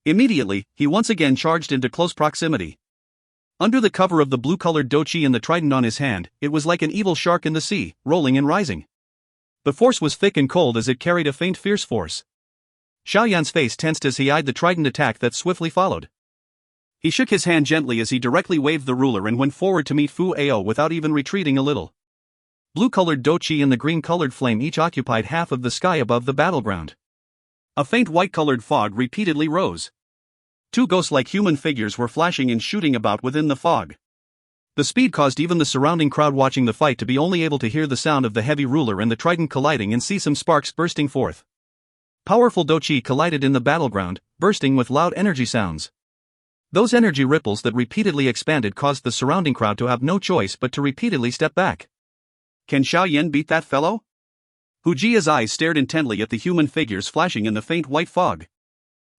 Immediately, he once again charged into close proximity. Under the cover of the blue-colored Dou Qi and the trident on his hand, it was like an evil shark in the sea, rolling and rising. The force was thick and cold as it carried a faint fierce force. Xiao Yan's face tensed as he eyed the trident attack that swiftly followed. He shook his hand gently as he directly waved the ruler and went forward to meet Fu Ao without even retreating a little. Blue-colored Dou Qi and the green-colored flame each occupied half of the sky above the battleground. A faint white-colored fog repeatedly rose. 2 ghost-like human figures were flashing and shooting about within the fog. The speed caused even the surrounding crowd watching the fight to be only able to hear the sound of the heavy ruler and the trident colliding and see some sparks bursting forth. Powerful Dou Qi collided in the battleground, bursting with loud energy sounds. Those energy ripples that repeatedly expanded caused the surrounding crowd to have no choice but to repeatedly step back. Can Xiao Yan beat that fellow? Hu Jia's eyes stared intently at the human figures flashing in the faint white fog.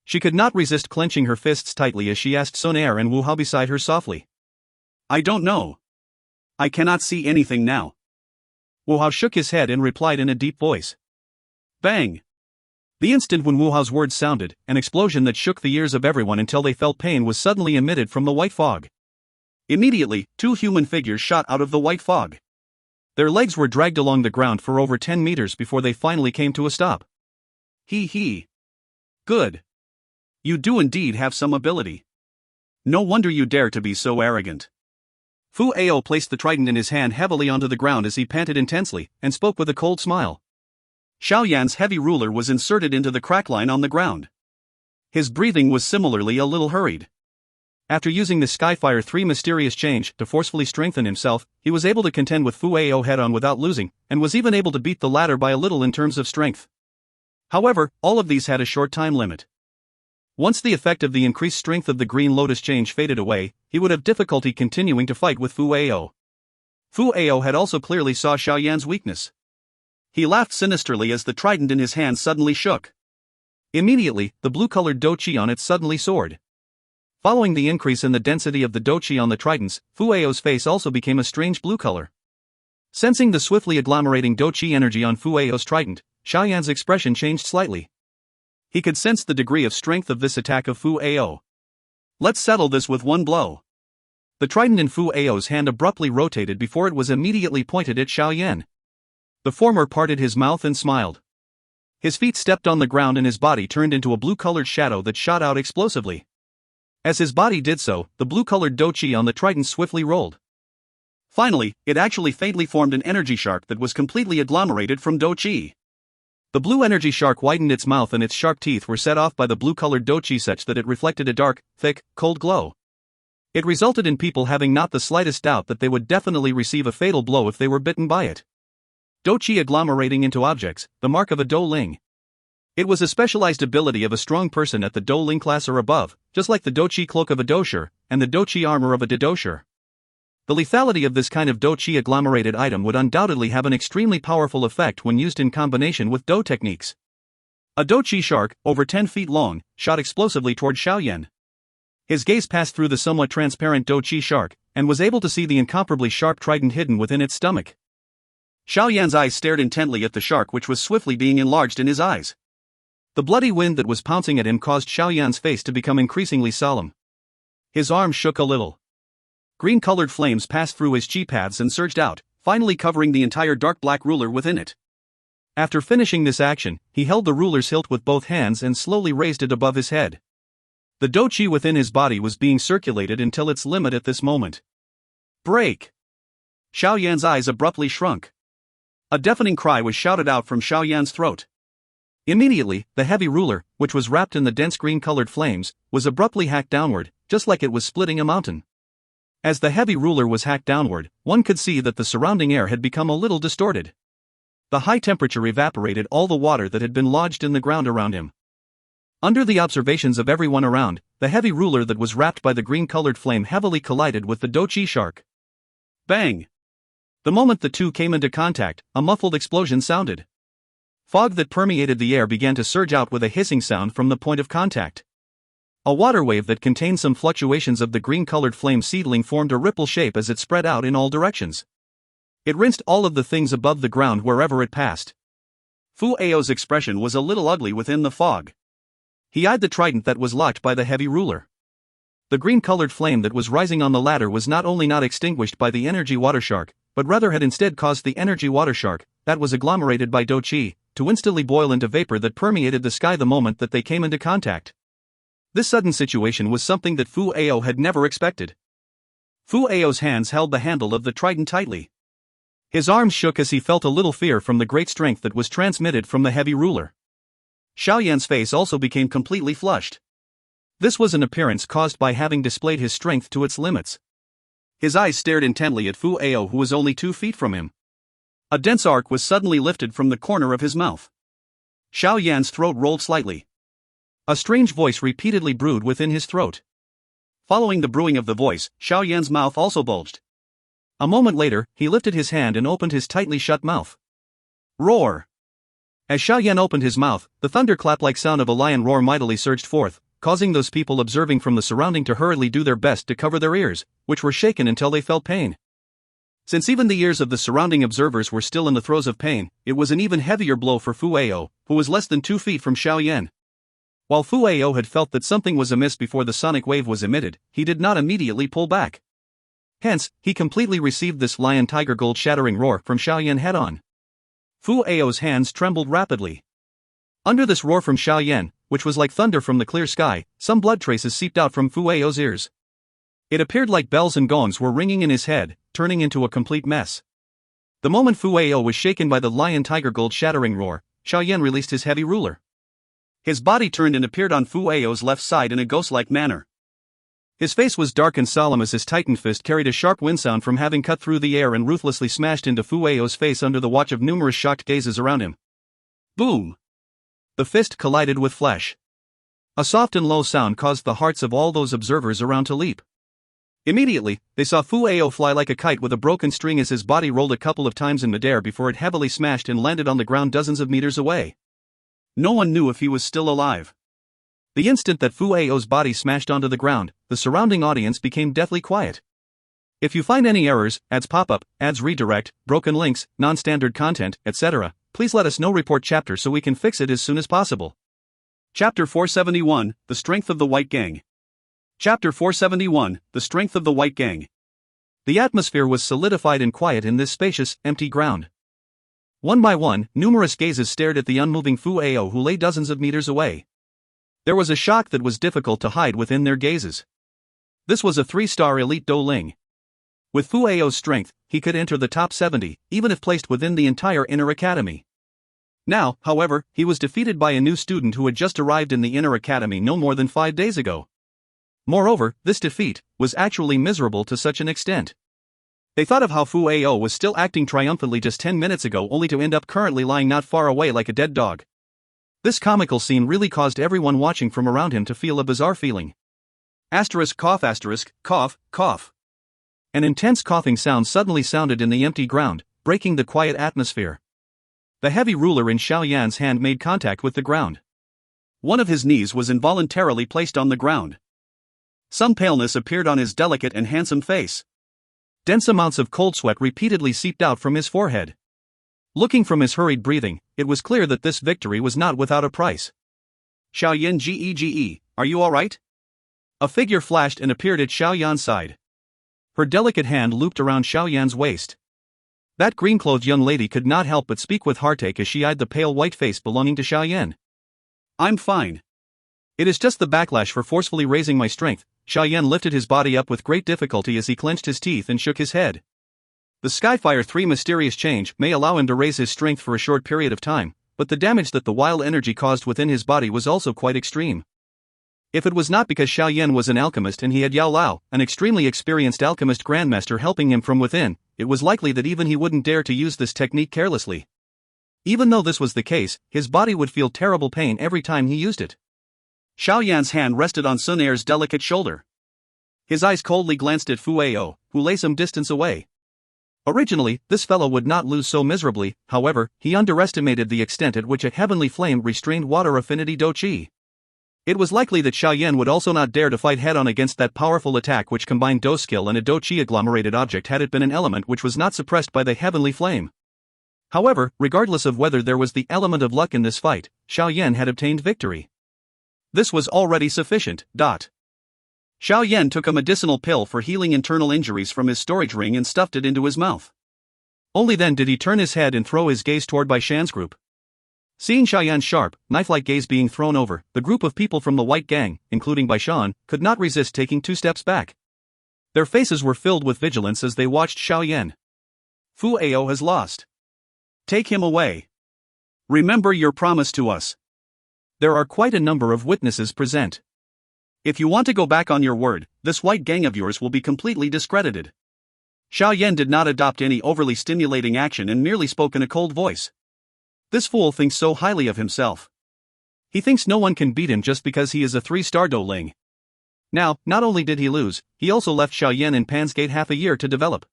She could not resist clenching her fists tightly as she asked Xun Er and Wu Hao beside her softly. I don't know. I cannot see anything now. Wu Hao shook his head and replied in a deep voice. Bang! The instant when Wu Hao's words sounded, an explosion that shook the ears of everyone until they felt pain was suddenly emitted from the white fog. Immediately, 2 human figures shot out of the white fog. Their legs were dragged along the ground for over 10 meters before they finally came to a stop. He. Good. You do indeed have some ability. No wonder you dare to be so arrogant. Fu Ao placed the trident in his hand heavily onto the ground as he panted intensely, and spoke with a cold smile. Xiao Yan's heavy ruler was inserted into the crack line on the ground. His breathing was similarly a little hurried. After using the Skyfire 3 mysterious change to forcefully strengthen himself, he was able to contend with Fu Ao head-on without losing, and was even able to beat the latter by a little in terms of strength. However, all of these had a short time limit. Once the effect of the increased strength of the Green Lotus change faded away, he would have difficulty continuing to fight with Fu Ao. Fu Ao had also clearly saw Xiao Yan's weakness. He laughed sinisterly as the trident in his hand suddenly shook. Immediately, the blue-colored Dou Qi on it suddenly soared. Following the increase in the density of the Dou Qi on the tridents, Fu Ao's face also became a strange blue color. Sensing the swiftly agglomerating Dou Qi energy on Fu Ao's trident, Xiao Yan's expression changed slightly. He could sense the degree of strength of this attack of Fu Ao. Let's settle this with one blow. The trident in Fu Ao's hand abruptly rotated before it was immediately pointed at Xiao Yan. The former parted his mouth and smiled. His feet stepped on the ground and his body turned into a blue-colored shadow that shot out explosively. As his body did so, the blue-colored Dou Qi on the trident swiftly rolled. Finally, it actually faintly formed an energy shark that was completely agglomerated from Dou Qi. The blue energy shark widened its mouth and its sharp teeth were set off by the blue-colored Dou Qi such that it reflected a dark, thick, cold glow. It resulted in people having not the slightest doubt that they would definitely receive a fatal blow if they were bitten by it. Dou Qi agglomerating into objects, the mark of a Dou Ling. It was a specialized ability of a strong person at the Dou Ling class or above, just like the Dou Qi cloak of a Doushi, and the Dou Qi armor of a Doushi. The lethality of this kind of Dou Qi agglomerated item would undoubtedly have an extremely powerful effect when used in combination with Dou techniques. A Dou Qi shark, over 10 feet long, shot explosively toward Xiao Yan. His gaze passed through the somewhat transparent Dou Qi shark, and was able to see the incomparably sharp trident hidden within its stomach. Xiao Yan's eyes stared intently at the shark, which was swiftly being enlarged in his eyes. The bloody wind that was pouncing at him caused Xiao Yan's face to become increasingly solemn. His arm shook a little. Green-colored flames passed through his chi paths and surged out, finally covering the entire dark black ruler within it. After finishing this action, he held the ruler's hilt with both hands and slowly raised it above his head. The Dou Qi within his body was being circulated until its limit at this moment. Break! Xiao Yan's eyes abruptly shrunk. A deafening cry was shouted out from Xiao Yan's throat. Immediately, the heavy ruler, which was wrapped in the dense green-colored flames, was abruptly hacked downward, just like it was splitting a mountain. As the heavy ruler was hacked downward, one could see that the surrounding air had become a little distorted. The high temperature evaporated all the water that had been lodged in the ground around him. Under the observations of everyone around, the heavy ruler that was wrapped by the green-colored flame heavily collided with the Dou Qi shark. Bang! The moment the two came into contact, a muffled explosion sounded. Fog that permeated the air began to surge out with a hissing sound from the point of contact. A water wave that contained some fluctuations of the green-colored flame seedling formed a ripple shape as it spread out in all directions. It rinsed all of the things above the ground wherever it passed. Fu Ao's expression was a little ugly within the fog. He eyed the trident that was locked by the heavy ruler. The green-colored flame that was rising on the ladder was not only not extinguished by the energy water shark, but rather had instead caused the energy water shark, that was agglomerated by Dou Qi, to instantly boil into vapor that permeated the sky the moment that they came into contact. This sudden situation was something that Fu Ao had never expected. Fu Ao's hands held the handle of the trident tightly. His arms shook as he felt a little fear from the great strength that was transmitted from the heavy ruler. Xiao Yan's face also became completely flushed. This was an appearance caused by having displayed his strength to its limits. His eyes stared intently at Fu Ao, who was only 2 feet from him. A dense arc was suddenly lifted from the corner of his mouth. Xiao Yan's throat rolled slightly. A strange voice repeatedly brewed within his throat. Following the brewing of the voice, Xiao Yan's mouth also bulged. A moment later, he lifted his hand and opened his tightly shut mouth. Roar! As Xiao Yan opened his mouth, the thunderclap-like sound of a lion roar mightily surged forth, causing those people observing from the surrounding to hurriedly do their best to cover their ears, which were shaken until they felt pain. Since even the ears of the surrounding observers were still in the throes of pain, it was an even heavier blow for Fu Ao, who was less than 2 feet from Xiao Yan. While Fu Ao had felt that something was amiss before the sonic wave was emitted, he did not immediately pull back. Hence, he completely received this lion-tiger gold-shattering roar from Xiao Yan head-on. Fu Ao's hands trembled rapidly. Under this roar from Xiao Yan, which was like thunder from the clear sky, some blood traces seeped out from Fu Ao's ears. It appeared like bells and gongs were ringing in his head, turning into a complete mess. The moment Fu Ao was shaken by the lion-tiger gold-shattering roar, Xiao Yan released his heavy ruler. His body turned and appeared on Fu Ao's left side in a ghost-like manner. His face was dark and solemn as his tightened fist carried a sharp wind sound from having cut through the air and ruthlessly smashed into Fu Ao's face under the watch of numerous shocked gazes around him. Boom! The fist collided with flesh. A soft and low sound caused the hearts of all those observers around to leap. Immediately, they saw Fu Ao fly like a kite with a broken string as his body rolled a couple of times in midair before it heavily smashed and landed on the ground dozens of meters away. No one knew if he was still alive. The instant that Fu Ao's body smashed onto the ground, the surrounding audience became deathly quiet. If you find any errors, ads pop up, ads redirect, broken links, non-standard content, etc., please let us know. Report chapter so we can fix it as soon as possible. Chapter 471, The Strength of the White Gang. Chapter 471, The Strength of the White Gang. The atmosphere was solidified and quiet in this spacious, empty ground. One by one, numerous gazes stared at the unmoving Fu Ao who lay dozens of meters away. There was a shock that was difficult to hide within their gazes. This was a 3-star elite Dou Ling. With Fu Ao's strength, he could enter the top 70, even if placed within the entire inner academy. Now, however, he was defeated by a new student who had just arrived in the inner academy no more than 5 days ago. Moreover, this defeat was actually miserable to such an extent. They thought of how Fu Ao was still acting triumphantly just 10 minutes ago, only to end up currently lying not far away like a dead dog. This comical scene really caused everyone watching from around him to feel a bizarre feeling. Cough, cough. An intense coughing sound suddenly sounded in the empty ground, breaking the quiet atmosphere. The heavy ruler in Xiao Yan's hand made contact with the ground. One of his knees was involuntarily placed on the ground. Some paleness appeared on his delicate and handsome face. Dense amounts of cold sweat repeatedly seeped out from his forehead. Looking from his hurried breathing, it was clear that this victory was not without a price. Xiao Yan Gege, are you alright? A figure flashed and appeared at Xiao Yan's side. Her delicate hand looped around Xiao Yan's waist. That green-clothed young lady could not help but speak with heartache as she eyed the pale white face belonging to Xiao Yan. I'm fine. It is just the backlash for forcefully raising my strength. Xiao Yan lifted his body up with great difficulty as he clenched his teeth and shook his head. The Skyfire 3 mysterious change may allow him to raise his strength for a short period of time, but the damage that the wild energy caused within his body was also quite extreme. If it was not because Xiao Yan was an alchemist and he had Yao Lao, an extremely experienced alchemist grandmaster helping him from within, it was likely that even he wouldn't dare to use this technique carelessly. Even though this was the case, his body would feel terrible pain every time he used it. Xiao Yan's hand rested on Xun Er's delicate shoulder. His eyes coldly glanced at Fu Ao, who lay some distance away. Originally, this fellow would not lose so miserably, however, he underestimated the extent at which a heavenly flame restrained water affinity Dou Qi. It was likely that Xiao Yan would also not dare to fight head-on against that powerful attack which combined Dou skill and a Dou Qi agglomerated object had it been an element which was not suppressed by the heavenly flame. However, regardless of whether there was the element of luck in this fight, Xiao Yan had obtained victory. This was already sufficient. Xiao Yan took a medicinal pill for healing internal injuries from his storage ring and stuffed it into his mouth. Only then did he turn his head and throw his gaze toward Bai Shan's group. Seeing Xiao Yan's sharp, knife-like gaze being thrown over, the group of people from the White Gang, including Bai Shan, could not resist taking 2 steps back. Their faces were filled with vigilance as they watched Xiao Yan. Fu Ao has lost. Take him away. Remember your promise to us. There are quite a number of witnesses present. If you want to go back on your word, this White Gang of yours will be completely discredited. Xiao Yan did not adopt any overly stimulating action and merely spoke in a cold voice. This fool thinks so highly of himself. He thinks no one can beat him just because he is a 3-star Dou Ling. Now, not only did he lose, he also left Xiao Yan in Pan's Gate half a year to develop.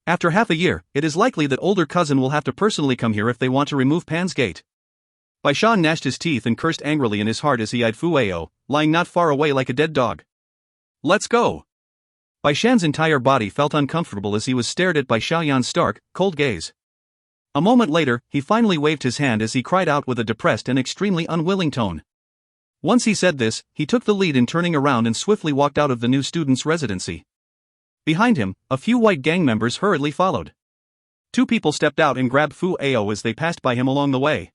After half a year, it is likely that older cousin will have to personally come here if they want to remove Pan's Gate. Bai Shan gnashed his teeth and cursed angrily in his heart as he eyed Fu Ao, lying not far away like a dead dog. Let's go. Bai Shan's entire body felt uncomfortable as he was stared at by Xiao Yan's stark, cold gaze. A moment later, he finally waved his hand as he cried out with a depressed and extremely unwilling tone. Once he said this, he took the lead in turning around and swiftly walked out of the new student's residency. Behind him, a few White Gang members hurriedly followed. 2 people stepped out and grabbed Fu Ao as they passed by him along the way.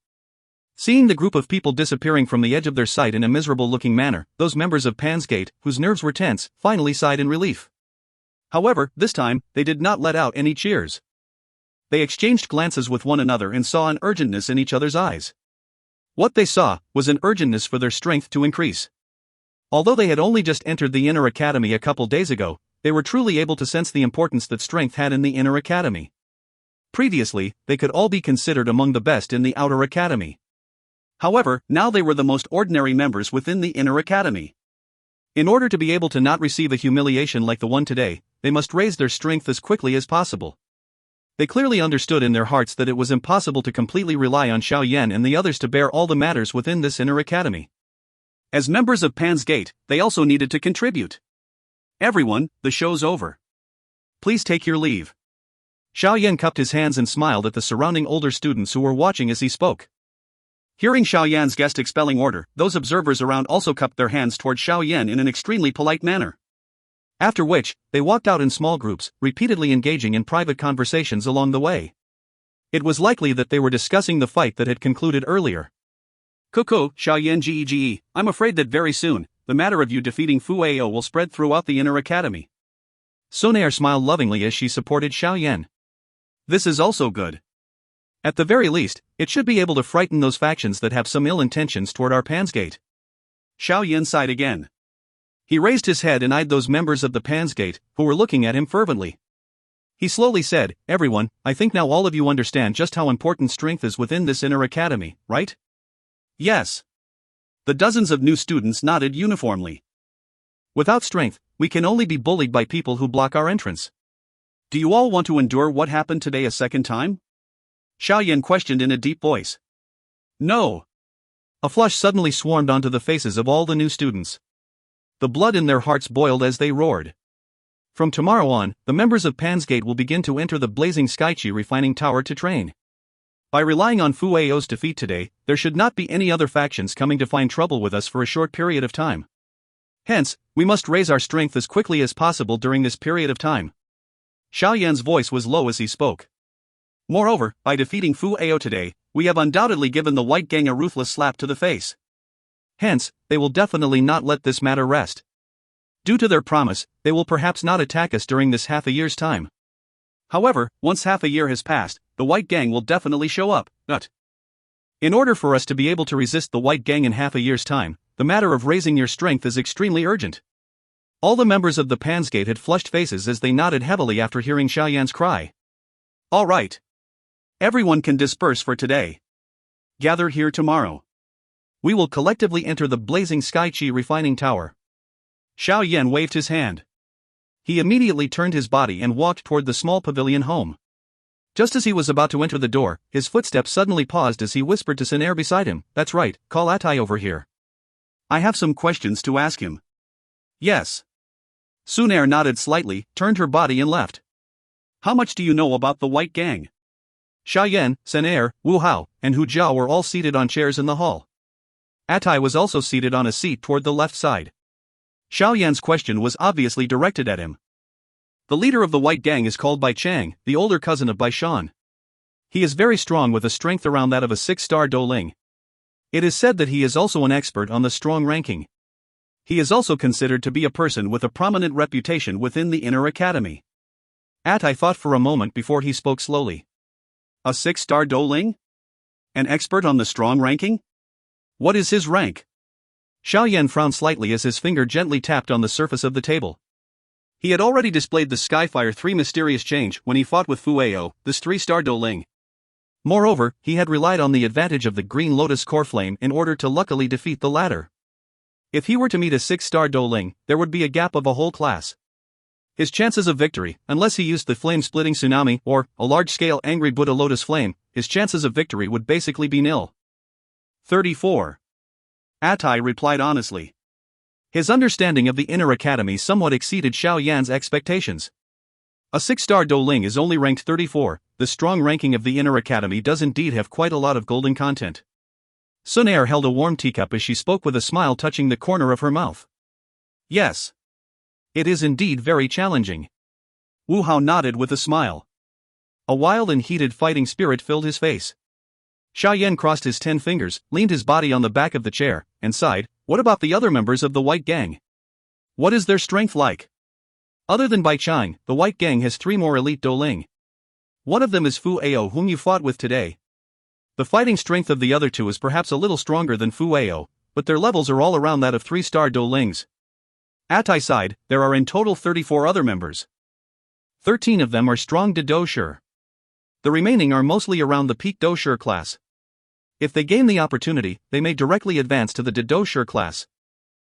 Seeing the group of people disappearing from the edge of their sight in a miserable-looking manner, those members of Pan's Gate, whose nerves were tense, finally sighed in relief. However, this time, they did not let out any cheers. They exchanged glances with one another and saw an urgentness in each other's eyes. What they saw was an urgentness for their strength to increase. Although they had only just entered the Inner Academy a couple days ago, they were truly able to sense the importance that strength had in the Inner Academy. Previously, they could all be considered among the best in the Outer Academy. However, now they were the most ordinary members within the Inner Academy. In order to be able to not receive a humiliation like the one today, they must raise their strength as quickly as possible. They clearly understood in their hearts that it was impossible to completely rely on Xiao Yan and the others to bear all the matters within this Inner Academy. As members of Pan's Gate, they also needed to contribute. Everyone, the show's over. Please take your leave. Xiao Yan cupped his hands and smiled at the surrounding older students who were watching as he spoke. Hearing Xiao Yan's guest expelling order, those observers around also cupped their hands toward Xiao Yan in an extremely polite manner. After which, they walked out in small groups, repeatedly engaging in private conversations along the way. It was likely that they were discussing the fight that had concluded earlier. Kuku, Xiao Yan Gege, I'm afraid that very soon, the matter of you defeating Fu Ao will spread throughout the Inner Academy. Xun Er smiled lovingly as she supported Xiao Yan. This is also good. At the very least, it should be able to frighten those factions that have some ill intentions toward our Pan's Gate. Xiao Yan sighed again. He raised his head and eyed those members of the Pan's Gate, who were looking at him fervently. He slowly said, Everyone, I think now all of you understand just how important strength is within this Inner Academy, right? Yes. The dozens of new students nodded uniformly. Without strength, we can only be bullied by people who block our entrance. Do you all want to endure what happened today a second time? Xiao Yan questioned in a deep voice. No. A flush suddenly swarmed onto the faces of all the new students. The blood in their hearts boiled as they roared. From tomorrow on, the members of Pan's Gate will begin to enter the blazing Skychi refining tower to train. By relying on Fu Ao's defeat today, there should not be any other factions coming to find trouble with us for a short period of time. Hence, we must raise our strength as quickly as possible during this period of time. Xiao Yan's voice was low as he spoke. Moreover, by defeating Fu Ao today, we have undoubtedly given the White Gang a ruthless slap to the face. Hence, they will definitely not let this matter rest. Due to their promise, they will perhaps not attack us during this half a year's time. However, once half a year has passed, the White Gang will definitely show up. In order for us to be able to resist the White Gang in half a year's time, the matter of raising your strength is extremely urgent. All the members of the Pansgate had flushed faces as they nodded heavily after hearing Xiao Yan's cry. All right. Everyone can disperse for today. Gather here tomorrow. We will collectively enter the blazing Sky Qi refining tower. Xiao Yan waved his hand. He immediately turned his body and walked toward the small pavilion home. Just as he was about to enter the door, his footsteps suddenly paused as he whispered to Xun Er beside him, "That's right, call Atai over here. I have some questions to ask him." "Yes." Xun Er nodded slightly, turned her body and left. "How much do you know about the White Gang?" Xiao Yan, Xun Er, Wu Hao, and Hu Jiao were all seated on chairs in the hall. Atai was also seated on a seat toward the left side. Xiao Yan's question was obviously directed at him. The leader of the White Gang is called Bai Chang, the older cousin of Bai Shan. He is very strong with a strength around that of a 6-star Douling. It is said that he is also an expert on the strong ranking. He is also considered to be a person with a prominent reputation within the inner academy. Atai thought for a moment before he spoke slowly. A 6-star Douling? An expert on the strong ranking? What is his rank? Xiao Yan frowned slightly as his finger gently tapped on the surface of the table. He had already displayed the Skyfire 3 mysterious change when he fought with Fu Ao, this 3-star Douling. Moreover, he had relied on the advantage of the Green Lotus Core Flame in order to luckily defeat the latter. If he were to meet a 6-star Douling, there would be a gap of a whole class. His chances of victory, unless he used the flame-splitting tsunami or a large-scale angry Buddha Lotus Flame, his chances of victory would basically be nil. 34. Atai replied honestly. His understanding of the inner academy somewhat exceeded Xiao Yan's expectations. A 6-star Douling is only ranked 34, the strong ranking of the inner academy does indeed have quite a lot of golden content. Xun Er held a warm teacup as she spoke with a smile touching the corner of her mouth. Yes. It is indeed very challenging. Wu Hao nodded with a smile. A wild and heated fighting spirit filled his face. Xiao Yan crossed his 10 fingers, leaned his body on the back of the chair, and sighed. What about the other members of the White Gang? What is their strength like? Other than Bai Chang, the White Gang has 3 more elite Douling. One of them is Fu Ao, whom you fought with today. The fighting strength of the other 2 is perhaps a little stronger than Fu Ao, but their levels are all around that of 3-star Doulings. Atai sighed. There are in total 34 other members. 13 of them are strong Dou Qi. The remaining are mostly around the peak Dou Qi class. If they gain the opportunity, they may directly advance to the Dou Qi class.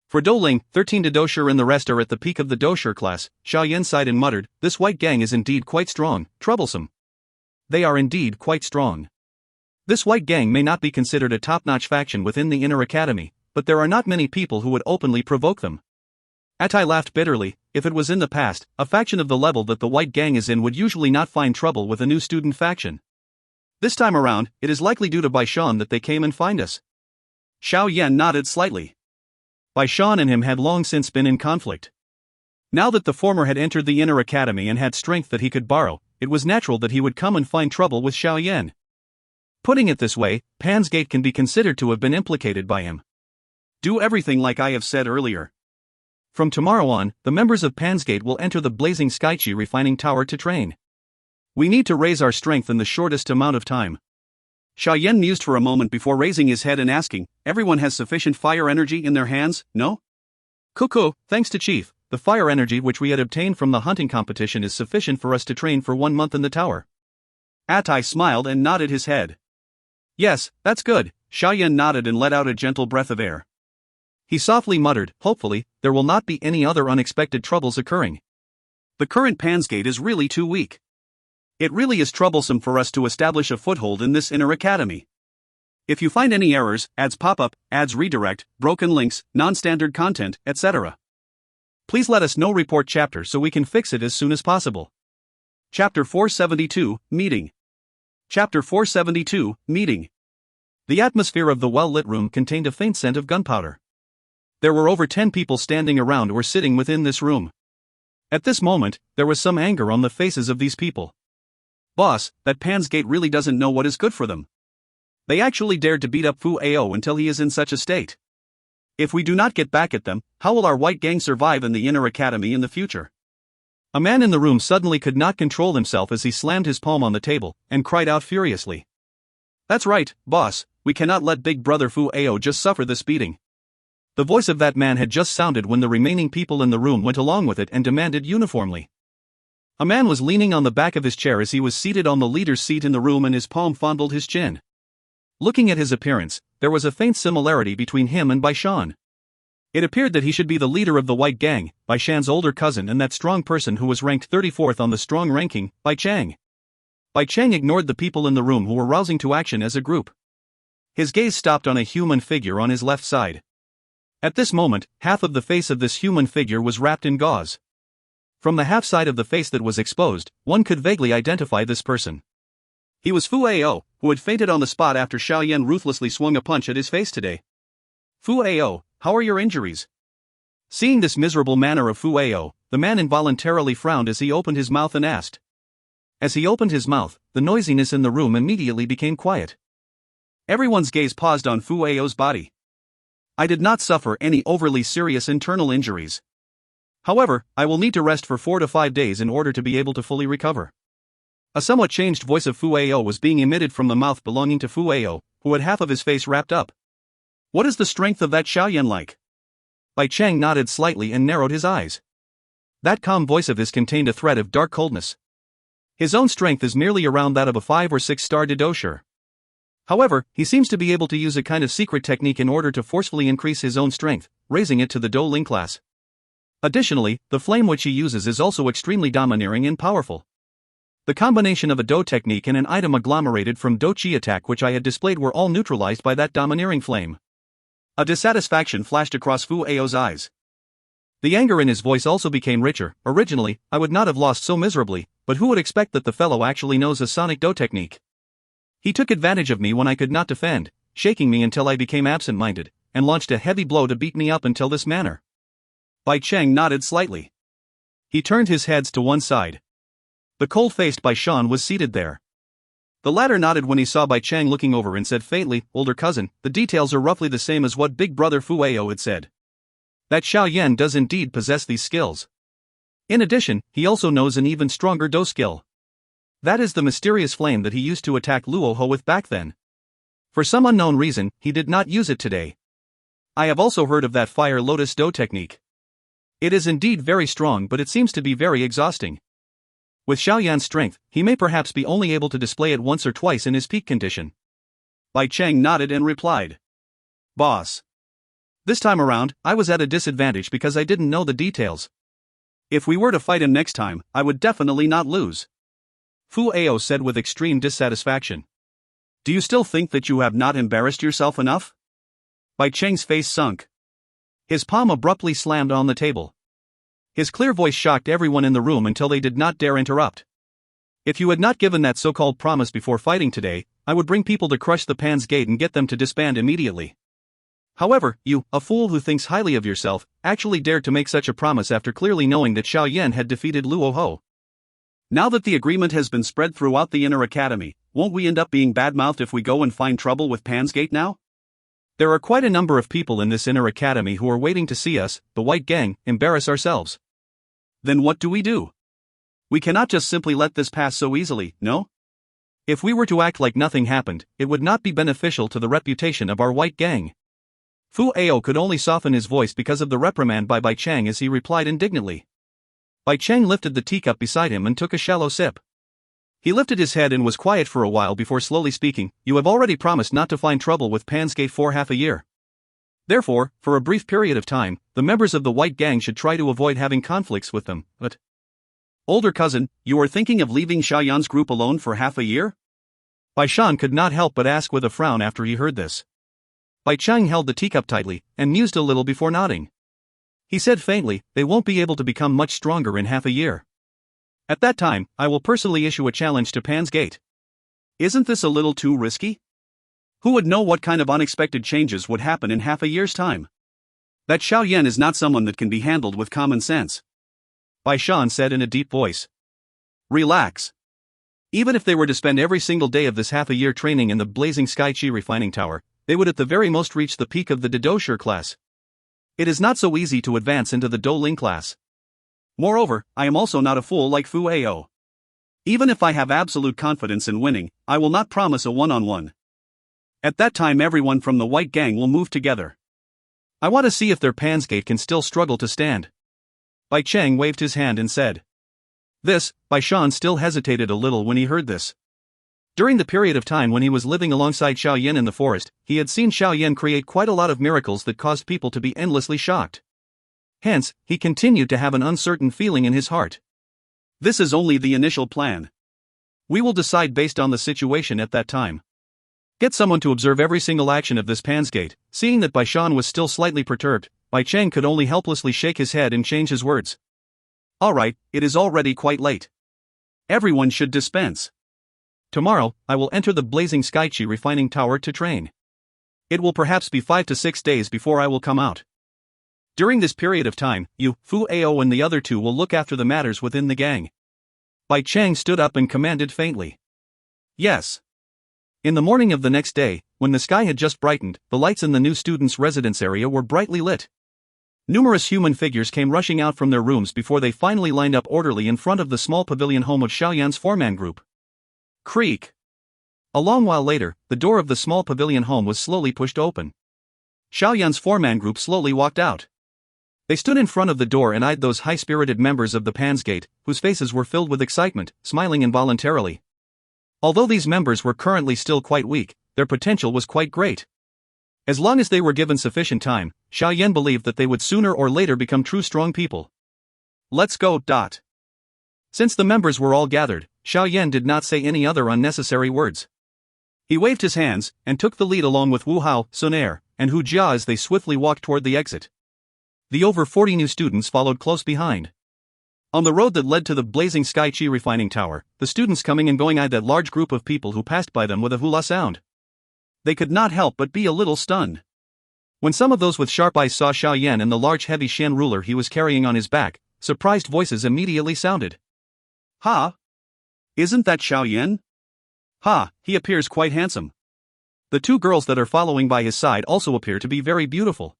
For Douling, 13 Dou Qi and the rest are at the peak of the Dou Qi class. Xiao Yan sighed and muttered, "This White Gang is indeed quite strong, troublesome." They are indeed quite strong. This White Gang may not be considered a top-notch faction within the inner academy, but there are not many people who would openly provoke them. Atai laughed bitterly. If it was in the past, a faction of the level that the White Gang is in would usually not find trouble with a new student faction. This time around, it is likely due to Bai Shan that they came and find us. Xiao Yan nodded slightly. Bai Shan and him had long since been in conflict. Now that the former had entered the inner academy and had strength that he could borrow, it was natural that he would come and find trouble with Xiao Yan. Putting it this way, Pansgate can be considered to have been implicated by him. Do everything like I have said earlier. From tomorrow on, the members of Pansgate will enter the blazing Sky Qi refining tower to train. We need to raise our strength in the shortest amount of time. Xiao Yan mused for a moment before raising his head and asking, everyone has sufficient fire energy in their hands, no? Cuckoo, thanks to Chief, the fire energy which we had obtained from the hunting competition is sufficient for us to train for 1 month in the tower. Atai smiled and nodded his head. Yes, that's good. Xiao Yan nodded and let out a gentle breath of air. He softly muttered, hopefully, there will not be any other unexpected troubles occurring. The current Pansgate is really too weak. It really is troublesome for us to establish a foothold in this inner academy. If you find any errors, ads pop up, ads redirect, broken links, non-standard content, etc., please let us know. Report chapter so we can fix it as soon as possible. Chapter 472, Meeting. Chapter 472, Meeting. The atmosphere of the well-lit room contained a faint scent of gunpowder. There were over 10 people standing around or sitting within this room. At this moment, there was some anger on the faces of these people. Boss, that Pansgate really doesn't know what is good for them. They actually dared to beat up Fu Ao until he is in such a state. If we do not get back at them, how will our White Gang survive in the inner academy in the future? A man in the room suddenly could not control himself as he slammed his palm on the table and cried out furiously. That's right, boss, We cannot let Big Brother Fu Ao just suffer this beating. The voice of that man had just sounded when the remaining people in the room went along with it and demanded uniformly. A man was leaning on the back of his chair as he was seated on the leader's seat in the room, and his palm fondled his chin. Looking at his appearance, there was a faint similarity between him and Bai Shan. It appeared that he should be the leader of the White Gang, Bai Shan's older cousin and that strong person who was ranked 34th on the strong ranking, Bai Chang. Bai Chang ignored the people in the room who were rousing to action as a group. His gaze stopped on a human figure on his left side. At this moment, half of the face of this human figure was wrapped in gauze. From the half side of the face that was exposed, one could vaguely identify this person. He was Fu Ao, who had fainted on the spot after Xiao Yan ruthlessly swung a punch at his face today. Fu Ao, how are your injuries? Seeing this miserable manner of Fu Ao, the man involuntarily frowned as he opened his mouth and asked. As he opened his mouth, the noisiness in the room immediately became quiet. Everyone's gaze paused on Fu Ao's body. I did not suffer any overly serious internal injuries. However, I will need to rest for 4 to 5 days in order to be able to fully recover. A somewhat changed voice of Fu Ao was being emitted from the mouth belonging to Fu Ao, who had half of his face wrapped up. What is the strength of that Xiao Yan like? Bai Chang nodded slightly and narrowed his eyes. That calm voice of his contained a thread of dark coldness. His own strength is merely around that of a 5 or 6 star Dou Qi. However, he seems to be able to use a kind of secret technique in order to forcefully increase his own strength, raising it to the Dou Ling class. Additionally, the flame which he uses is also extremely domineering and powerful. The combination of a Dou technique and an item agglomerated from Dou Qi attack which I had displayed were all neutralized by that domineering flame. A dissatisfaction flashed across Fu Ao's eyes. The anger in his voice also became richer. Originally, I would not have lost so miserably, but who would expect that the fellow actually knows a sonic Dou technique? He took advantage of me when I could not defend, shaking me until I became absent-minded, and launched a heavy blow to beat me up until this manner. Bai Chang nodded slightly. He turned his head to one side. The cold-faced Bai Shan was seated there. The latter nodded when he saw Bai Chang looking over and said faintly, older cousin, the details are roughly the same as what Big Brother Fu Ao had said. That Xiao Yan does indeed possess these skills. In addition, he also knows an even stronger Dou skill. That is the mysterious flame that he used to attack Luo Ho with back then. For some unknown reason, he did not use it today. I have also heard of that Fire Lotus Dou technique. It is indeed very strong, but it seems to be very exhausting. With Xiao Yan's strength, he may perhaps be only able to display it once or twice in his peak condition. Bai Chang nodded and replied. Boss. This time around, I was at a disadvantage because I didn't know the details. If we were to fight him next time, I would definitely not lose. Fu Ao said with extreme dissatisfaction. Do you still think that you have not embarrassed yourself enough? Bai Chang's face sunk. His palm abruptly slammed on the table. His clear voice shocked everyone in the room until they did not dare interrupt. If you had not given that so-called promise before fighting today, I would bring people to crush the Pan's Gate and get them to disband immediately. However, you, a fool who thinks highly of yourself, actually dared to make such a promise after clearly knowing that Xiao Yan had defeated Luo Ho. Now that the agreement has been spread throughout the inner academy, won't we end up being badmouthed if we go and find trouble with Pan's Gate now? There are quite a number of people in this inner academy who are waiting to see us, the White Gang, embarrass ourselves. Then what do? We cannot just simply let this pass so easily, no? If we were to act like nothing happened, it would not be beneficial to the reputation of our White Gang. Fu Ao could only soften his voice because of the reprimand by Bai Chang as he replied indignantly. Bai Chang lifted the teacup beside him and took a shallow sip. He lifted his head and was quiet for a while before slowly speaking. You have already promised not to find trouble with Pan's Gate for half a year. Therefore, for a brief period of time, the members of the White Gang should try to avoid having conflicts with them, but... Older cousin, you are thinking of leaving Xiao Yan's group alone for half a year? Bai Shan could not help but ask with a frown after he heard this. Bai Chang held the teacup tightly, and mused a little before nodding. He said faintly, they won't be able to become much stronger in half a year. At that time, I will personally issue a challenge to Pan's Gate. Isn't this a little too risky? Who would know what kind of unexpected changes would happen in half a year's time? That Xiao Yan is not someone that can be handled with common sense. Bai Shan said in a deep voice. Relax. Even if they were to spend every single day of this half a year training in the blazing Sky Chi refining tower, they would at the very most reach the peak of the Dou Qi class. It is not so easy to advance into the Dou Ling class. Moreover, I am also not a fool like Fu Ao. Even if I have absolute confidence in winning, I will not promise a one-on-one. At that time everyone from the White Gang will move together. I want to see if their Pansgate can still struggle to stand. Bai Cheng waved his hand and said. This, Bai Shan still hesitated a little when he heard this. During the period of time when he was living alongside Xiao Yan in the forest, he had seen Xiao Yan create quite a lot of miracles that caused people to be endlessly shocked. Hence, he continued to have an uncertain feeling in his heart. This is only the initial plan. We will decide based on the situation at that time. Get someone to observe every single action of this Pansgate. Seeing that Bai Shan was still slightly perturbed, Bai Cheng could only helplessly shake his head and change his words. Alright, it is already quite late. Everyone should dispense. Tomorrow, I will enter the blazing Skychi refining tower to train. It will perhaps be 5 to 6 days before I will come out. During this period of time, you, Fu Ao and the other two will look after the matters within the gang. Bai Cheng stood up and commanded faintly. Yes. In the morning of the next day, when the sky had just brightened, the lights in the new students' residence area were brightly lit. Numerous human figures came rushing out from their rooms before they finally lined up orderly in front of the small pavilion home of Xiao Yan's four-man group. Creak. A long while later, the door of the small pavilion home was slowly pushed open. Xiao Yan's four-man group slowly walked out. They stood in front of the door and eyed those high-spirited members of the Pansgate, whose faces were filled with excitement, smiling involuntarily. Although these members were currently still quite weak, their potential was quite great. As long as they were given sufficient time, Xiao Yan believed that they would sooner or later become true strong people. Let's go. Since the members were all gathered, Xiao Yan did not say any other unnecessary words. He waved his hands, and took the lead along with Wu Hao, Xun Er, and Hu Jia as they swiftly walked toward the exit. The over 40 new students followed close behind. On the road that led to the blazing Skychi refining tower, the students coming and going eyed that large group of people who passed by them with a hula sound. They could not help but be a little stunned. When some of those with sharp eyes saw Xiao Yan and the large heavy Shen ruler he was carrying on his back, surprised voices immediately sounded. Ha! Isn't that Xiao Yan? Ha, he appears quite handsome. The two girls that are following by his side also appear to be very beautiful.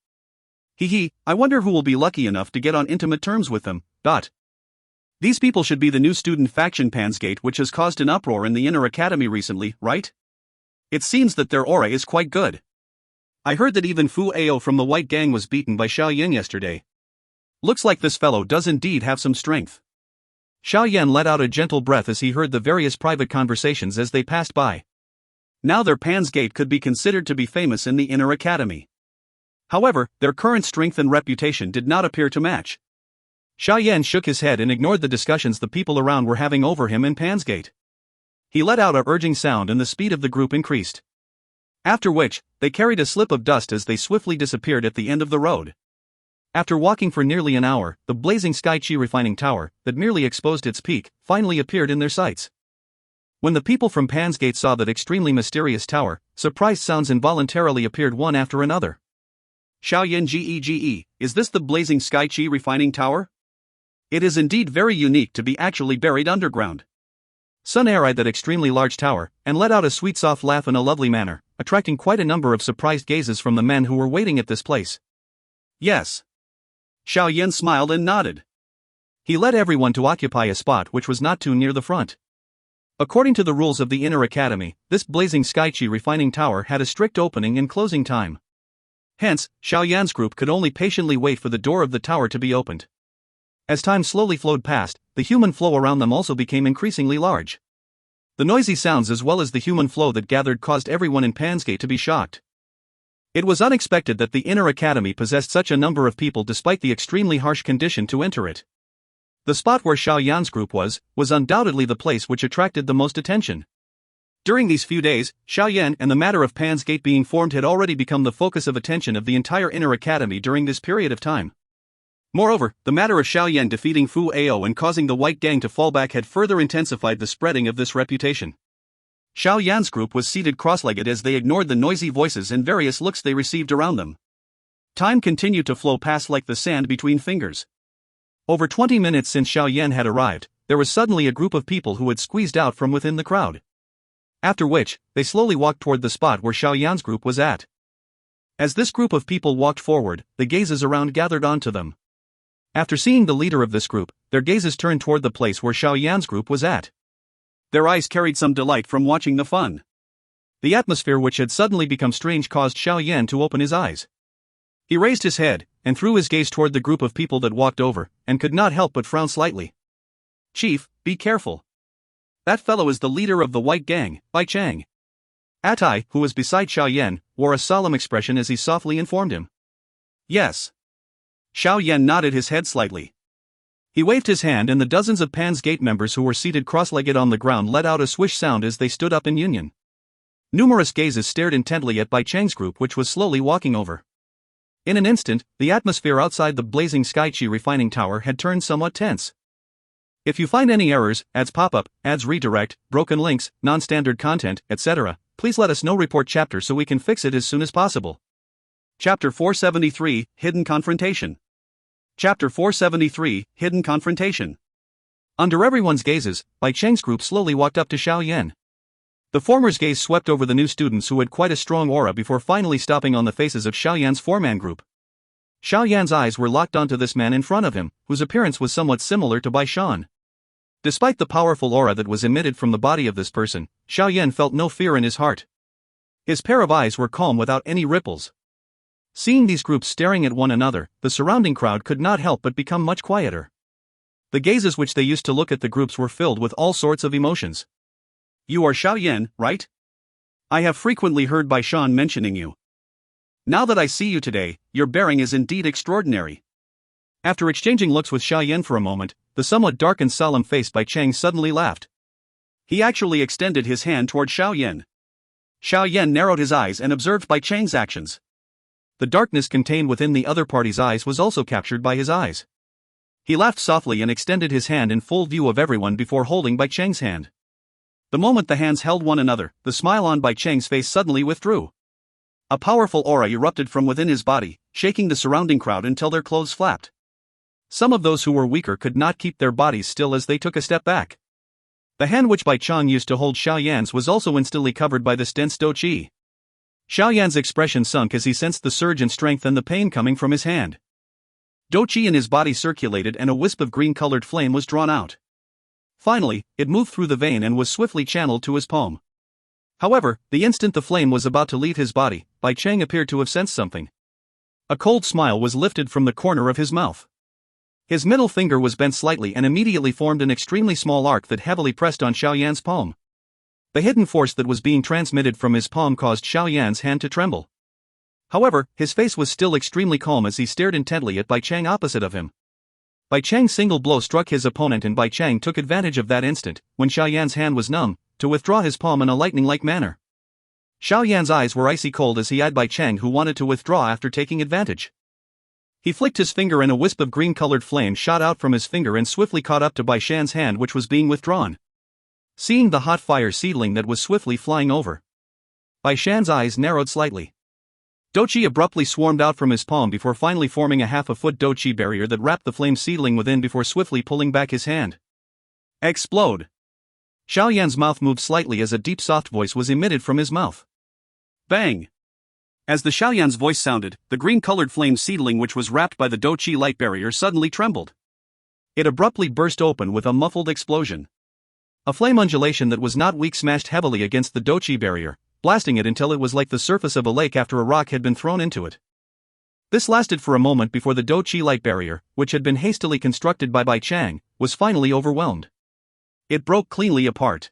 I wonder who will be lucky enough to get on intimate terms with them. These people should be the new student faction Pansgate which has caused an uproar in the inner academy recently, right? It seems that their aura is quite good. I heard that even Fu Ao from the White Gang was beaten by Xiao Yan yesterday. Looks like this fellow does indeed have some strength. Xiao Yan let out a gentle breath as he heard the various private conversations as they passed by. Now their Pansgate could be considered to be famous in the inner academy. However, their current strength and reputation did not appear to match. Xiao Yan shook his head and ignored the discussions the people around were having over him in Pansgate. He let out a urging sound and the speed of the group increased. After which, they carried a slip of dust as they swiftly disappeared at the end of the road. After walking for nearly an hour, the blazing Skychi refining tower, that merely exposed its peak, finally appeared in their sights. When the people from Pansgate saw that extremely mysterious tower, surprised sounds involuntarily appeared one after another. Xiao Yan Gege, is this the blazing Skychi refining tower? It is indeed very unique to be actually buried underground. Xun Er eyed that extremely large tower, and let out a sweet soft laugh in a lovely manner, attracting quite a number of surprised gazes from the men who were waiting at this place. Yes. Xiao Yan smiled and nodded. He led everyone to occupy a spot which was not too near the front. According to the rules of the inner academy, this blazing Skychi refining tower had a strict opening and closing time. Hence, Xiao Yan's group could only patiently wait for the door of the tower to be opened. As time slowly flowed past, the human flow around them also became increasingly large. The noisy sounds as well as the human flow that gathered caused everyone in Pansgate to be shocked. It was unexpected that the inner academy possessed such a number of people despite the extremely harsh condition to enter it. The spot where Xiao Yan's group was undoubtedly the place which attracted the most attention. During these few days, Xiao Yan and the matter of Pansgate being formed had already become the focus of attention of the entire inner academy during this period of time. Moreover, the matter of Xiao Yan defeating Fu Ao and causing the White Gang to fall back had further intensified the spreading of this reputation. Xiao Yan's group was seated cross-legged as they ignored the noisy voices and various looks they received around them. Time continued to flow past like the sand between fingers. Over 20 minutes since Xiao Yan had arrived, there was suddenly a group of people who had squeezed out from within the crowd. After which, they slowly walked toward the spot where Xiao Yan's group was at. As this group of people walked forward, the gazes around gathered onto them. After seeing the leader of this group, their gazes turned toward the place where Xiao Yan's group was at. Their eyes carried some delight from watching the fun. The atmosphere which had suddenly become strange caused Xiao Yan to open his eyes. He raised his head, and threw his gaze toward the group of people that walked over, and could not help but frown slightly. "Chief, be careful. That fellow is the leader of the White Gang, Bai Chang." Atai, who was beside Xiao Yan, wore a solemn expression as he softly informed him. "Yes." Xiao Yan nodded his head slightly. He waved his hand, and the dozens of Pan's Gate members who were seated cross-legged on the ground let out a swish sound as they stood up in union. Numerous gazes stared intently at Bai Chang's group, which was slowly walking over. In an instant, the atmosphere outside the blazing Skychi refining tower had turned somewhat tense. If you find any errors, ads pop up, ads redirect, broken links, non-standard content, etc., please let us know. Report chapter so we can fix it as soon as possible. Chapter 473, Hidden Confrontation. Chapter 473, Hidden Confrontation. Under everyone's gazes, Bai Chang's group slowly walked up to Xiao Yan. The former's gaze swept over the new students who had quite a strong aura before finally stopping on the faces of Xiao Yan's four-man group. Xiao Yan's eyes were locked onto this man in front of him, whose appearance was somewhat similar to Bai Shan. Despite the powerful aura that was emitted from the body of this person, Xiao Yan felt no fear in his heart. His pair of eyes were calm without any ripples. Seeing these groups staring at one another, the surrounding crowd could not help but become much quieter. The gazes which they used to look at the groups were filled with all sorts of emotions. "You are Xiao Yan, right? I have frequently heard Bai Shan mentioning you. Now that I see you today, your bearing is indeed extraordinary." After exchanging looks with Xiao Yan for a moment, the somewhat dark and solemn face Bai Chang suddenly laughed. He actually extended his hand toward Xiao Yan. Xiao Yan narrowed his eyes and observed Bai Chang's actions. The darkness contained within the other party's eyes was also captured by his eyes. He laughed softly and extended his hand in full view of everyone before holding Bai Chang's hand. The moment the hands held one another, the smile on Bai Chang's face suddenly withdrew. A powerful aura erupted from within his body, shaking the surrounding crowd until their clothes flapped. Some of those who were weaker could not keep their bodies still as they took a step back. The hand which Bai Chang used to hold Xiao Yan's was also instantly covered by this dense Dou Qi. Xiao Yan's expression sunk as he sensed the surge in strength and the pain coming from his hand. Dou Qi in his body circulated and a wisp of green-colored flame was drawn out. Finally, it moved through the vein and was swiftly channeled to his palm. However, the instant the flame was about to leave his body, Bai Chang appeared to have sensed something. A cold smile was lifted from the corner of his mouth. His middle finger was bent slightly and immediately formed an extremely small arc that heavily pressed on Xiao Yan's palm. The hidden force that was being transmitted from his palm caused Xiao Yan's hand to tremble. However, his face was still extremely calm as he stared intently at Bai Chang opposite of him. Bai Chang's single blow struck his opponent and Bai Chang took advantage of that instant, when Xiao Yan's hand was numb, to withdraw his palm in a lightning-like manner. Xiao Yan's eyes were icy cold as he eyed Bai Chang, who wanted to withdraw after taking advantage. He flicked his finger and a wisp of green-colored flame shot out from his finger and swiftly caught up to Bai Shan's hand, which was being withdrawn. Seeing the hot fire seedling that was swiftly flying over, Bai Shan's eyes narrowed slightly. Dou Qi abruptly swarmed out from his palm before finally forming a half-a-foot Dou Qi barrier that wrapped the flame seedling within before swiftly pulling back his hand. Explode! Xiao Yan's mouth moved slightly as a deep soft voice was emitted from his mouth. Bang! As the Xiao Yan's voice sounded, the green-colored flame seedling which was wrapped by the Dou Qi light barrier suddenly trembled. It abruptly burst open with a muffled explosion. A flame undulation that was not weak smashed heavily against the Dou Qi barrier, blasting it until it was like the surface of a lake after a rock had been thrown into it. This lasted for a moment before the Dou Qi light barrier, which had been hastily constructed by Bai Chang, was finally overwhelmed. It broke cleanly apart.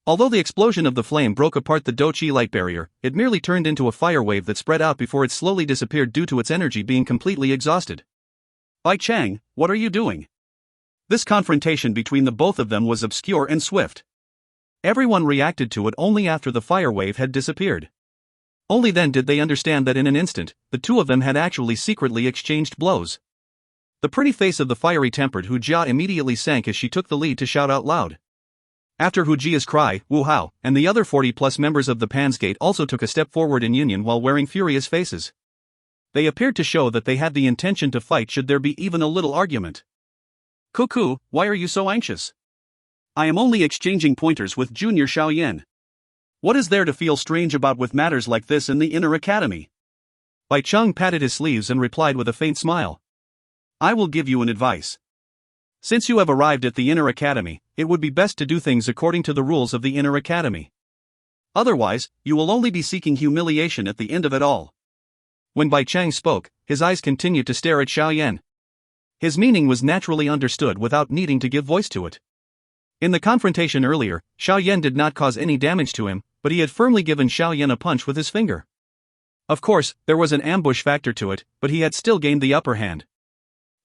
Although the explosion of the flame broke apart the Dou Qi light barrier, it merely turned into a fire wave that spread out before it slowly disappeared due to its energy being completely exhausted. Bai Chang, what are you doing? This confrontation between the both of them was obscure and swift. Everyone reacted to it only after the fire wave had disappeared. Only then did they understand that in an instant, the two of them had actually secretly exchanged blows. The pretty face of the fiery-tempered Hu Jia immediately sank as she took the lead to shout out loud. After Hu Jia's cry, Wu Hao, and the other 40-plus members of the Pan's Gate also took a step forward in union while wearing furious faces. They appeared to show that they had the intention to fight should there be even a little argument. Cuckoo, why are you so anxious? I am only exchanging pointers with Junior Xiao Yan. What is there to feel strange about with matters like this in the inner academy? Bai Chang patted his sleeves and replied with a faint smile. I will give you an advice. Since you have arrived at the inner academy, it would be best to do things according to the rules of the inner academy. Otherwise, you will only be seeking humiliation at the end of it all. When Bai Chang spoke, his eyes continued to stare at Xiao Yan. His meaning was naturally understood without needing to give voice to it. In the confrontation earlier, Xiao Yan did not cause any damage to him, but he had firmly given Xiao Yan a punch with his finger. Of course, there was an ambush factor to it, but he had still gained the upper hand.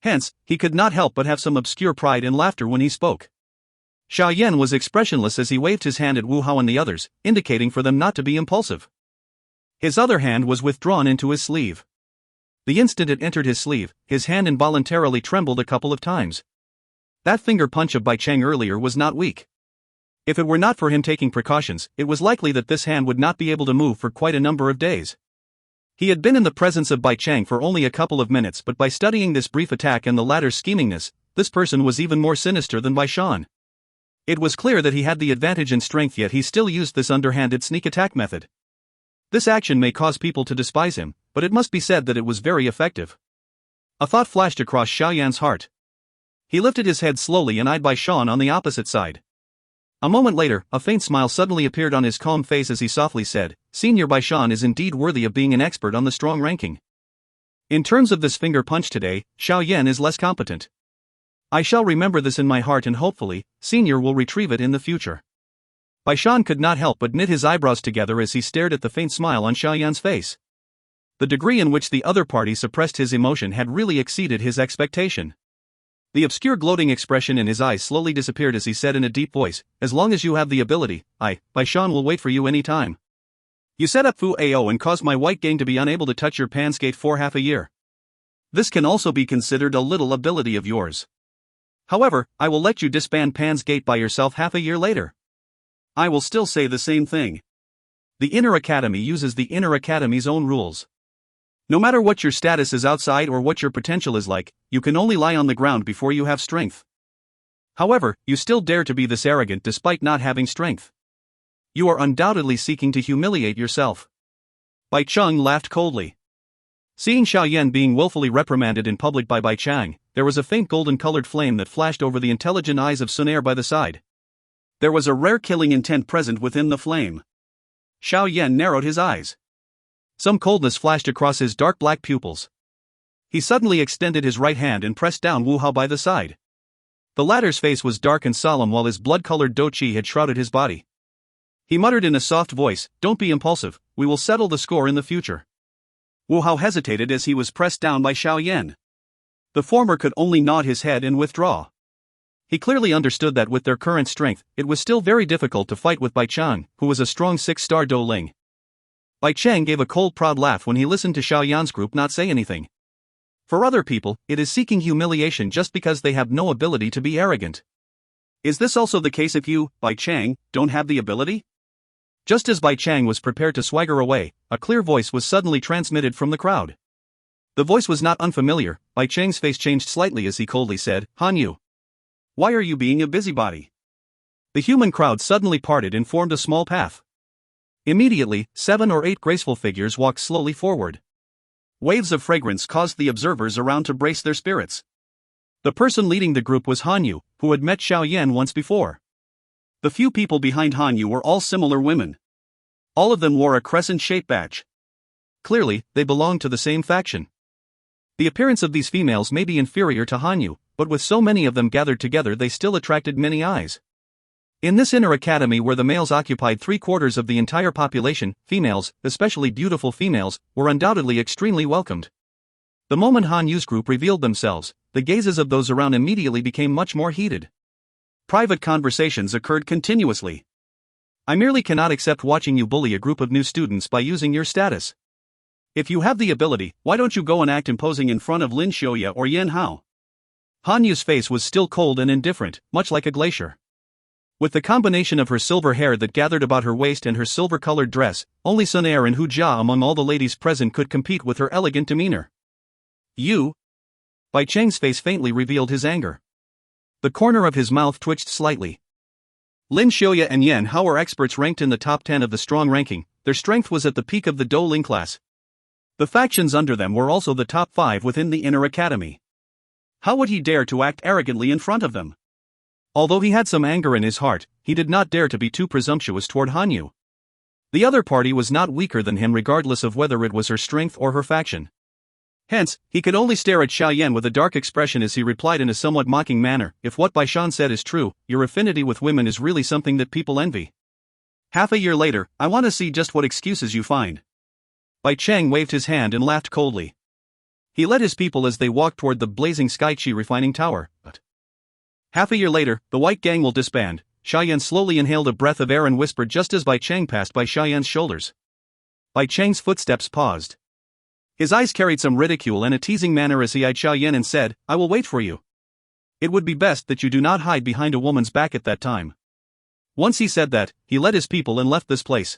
Hence, he could not help but have some obscure pride and laughter when he spoke. Xiao Yan was expressionless as he waved his hand at Wu Hao and the others, indicating for them not to be impulsive. His other hand was withdrawn into his sleeve. The instant it entered his sleeve, his hand involuntarily trembled a couple of times. That finger punch of Bai Chang earlier was not weak. If it were not for him taking precautions, it was likely that this hand would not be able to move for quite a number of days. He had been in the presence of Bai Chang for only a couple of minutes, but by studying this brief attack and the latter's schemingness, this person was even more sinister than Bai Shan. It was clear that he had the advantage in strength, yet he still used this underhanded sneak attack method. This action may cause people to despise him, but it must be said that it was very effective. A thought flashed across Xiao Yan's heart. He lifted his head slowly and eyed Bai Shan on the opposite side. A moment later, a faint smile suddenly appeared on his calm face as he softly said, "Senior Bai Shan is indeed worthy of being an expert on the strong ranking. In terms of this finger punch today, Xiao Yan is less competent. I shall remember this in my heart and hopefully, Senior will retrieve it in the future." Bai Shan could not help but knit his eyebrows together as he stared at the faint smile on Xiao Yan's face. The degree in which the other party suppressed his emotion had really exceeded his expectation. The obscure gloating expression in his eyes slowly disappeared as he said in a deep voice, "As long as you have the ability, Bai Shan will wait for you any time. You set up Fu Ao and caused my white gang to be unable to touch your Pan's Gate for half a year. This can also be considered a little ability of yours. However, I will let you disband Pan's Gate by yourself half a year later. I will still say the same thing. The Inner Academy uses the Inner Academy's own rules. No matter what your status is outside or what your potential is like, you can only lie on the ground before you have strength. However, you still dare to be this arrogant despite not having strength. You are undoubtedly seeking to humiliate yourself." Bai Chang laughed coldly. Seeing Xiao Yan being willfully reprimanded in public by Bai Chang, there was a faint golden-colored flame that flashed over the intelligent eyes of Xun Er by the side. There was a rare killing intent present within the flame. Xiao Yan narrowed his eyes. Some coldness flashed across his dark black pupils. He suddenly extended his right hand and pressed down Wu Hao by the side. The latter's face was dark and solemn while his blood-colored Dou Qi had shrouded his body. He muttered in a soft voice, "Don't be impulsive, we will settle the score in the future." Wu Hao hesitated as he was pressed down by Xiao Yan. The former could only nod his head and withdraw. He clearly understood that with their current strength, it was still very difficult to fight with Bai Chang, who was a strong 6-star Dou Ling. Bai Chang gave a cold proud laugh when he listened to Xiao Yan's group not say anything. For other people, it is seeking humiliation just because they have no ability to be arrogant. Is this also the case if you, Bai Chang, don't have the ability? Just as Bai Chang was prepared to swagger away, a clear voice was suddenly transmitted from the crowd. The voice was not unfamiliar. Bai Chang's face changed slightly as he coldly said, "Han Yu. Why are you being a busybody?" The human crowd suddenly parted and formed a small path. Immediately, 7 or 8 graceful figures walked slowly forward. Waves of fragrance caused the observers around to brace their spirits. The person leading the group was Han Yu, who had met Xiao Yan once before. The few people behind Han Yu were all similar women. All of them wore a crescent-shaped badge. Clearly, they belonged to the same faction. The appearance of these females may be inferior to Han Yu, but with so many of them gathered together they still attracted many eyes. In this inner academy where the males occupied 3/4 of the entire population, females, especially beautiful females, were undoubtedly extremely welcomed. The moment Han Yu's group revealed themselves, the gazes of those around immediately became much more heated. Private conversations occurred continuously. "I merely cannot accept watching you bully a group of new students by using your status. If you have the ability, why don't you go and act imposing in front of Lin Xiuya or Yan Hao?" Han Yu's face was still cold and indifferent, much like a glacier. With the combination of her silver hair that gathered about her waist and her silver-colored dress, only Xun Er and Hu Jia among all the ladies present could compete with her elegant demeanor. "You?" Bai Chang's face faintly revealed his anger. The corner of his mouth twitched slightly. Lin Xiuya and Yan Hao were experts ranked in the top 10 of the strong ranking. Their strength was at the peak of the Dou Ling class. The factions under them were also the top 5 within the Inner Academy. How would he dare to act arrogantly in front of them? Although he had some anger in his heart, he did not dare to be too presumptuous toward Han Yu. The other party was not weaker than him regardless of whether it was her strength or her faction. Hence, he could only stare at Xiao Yan with a dark expression as he replied in a somewhat mocking manner, "If what Bai Shan said is true, your affinity with women is really something that people envy. Half a year later, I want to see just what excuses you find." Bai Cheng waved his hand and laughed coldly. He led his people as they walked toward the blazing Sky Qi refining tower, but half a year later, the White Gang will disband. Xiao Yan slowly inhaled a breath of air and whispered just as Bai Cheng passed by Xiao Yan's shoulders. Bai Cheng's footsteps paused. His eyes carried some ridicule and a teasing manner as he eyed Xiao Yan and said, "I will wait for you. It would be best that you do not hide behind a woman's back at that time." Once he said that, he led his people and left this place.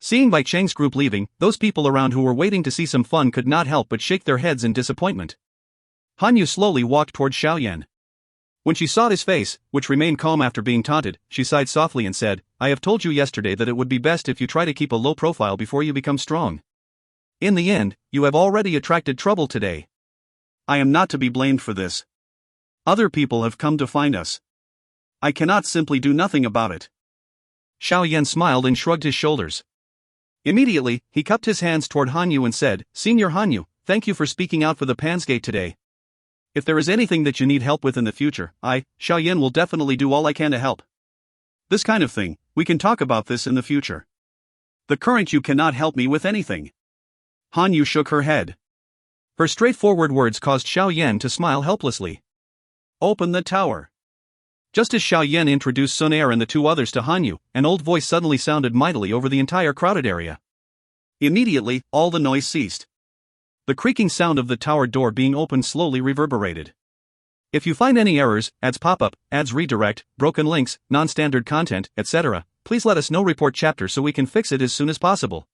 Seeing Bai Cheng's group leaving, those people around who were waiting to see some fun could not help but shake their heads in disappointment. Han Yu slowly walked toward Xiao Yan. When she saw his face, which remained calm after being taunted, she sighed softly and said, "I have told you yesterday that it would be best if you try to keep a low profile before you become strong. In the end, you have already attracted trouble today. I am not to be blamed for this. Other people have come to find us. I cannot simply do nothing about it." Xiao Yan smiled and shrugged his shoulders. Immediately, he cupped his hands toward Han Yu and said, "Senior Han Yu, thank you for speaking out for the Pansgate today. If there is anything that you need help with in the future, I, Xiao Yan, will definitely do all I can to help. This kind of thing, we can talk about this in the future. The current you cannot help me with anything." Han Yu shook her head. Her straightforward words caused Xiao Yan to smile helplessly. "Open the tower." Just as Xiao Yan introduced Xun Er and the two others to Han Yu, an old voice suddenly sounded mightily over the entire crowded area. Immediately, all the noise ceased. The creaking sound of the tower door being opened slowly reverberated. If you find any errors, ads pop up, ads redirect, broken links, non-standard content, etc., please let us know. Report chapter so we can fix it as soon as possible.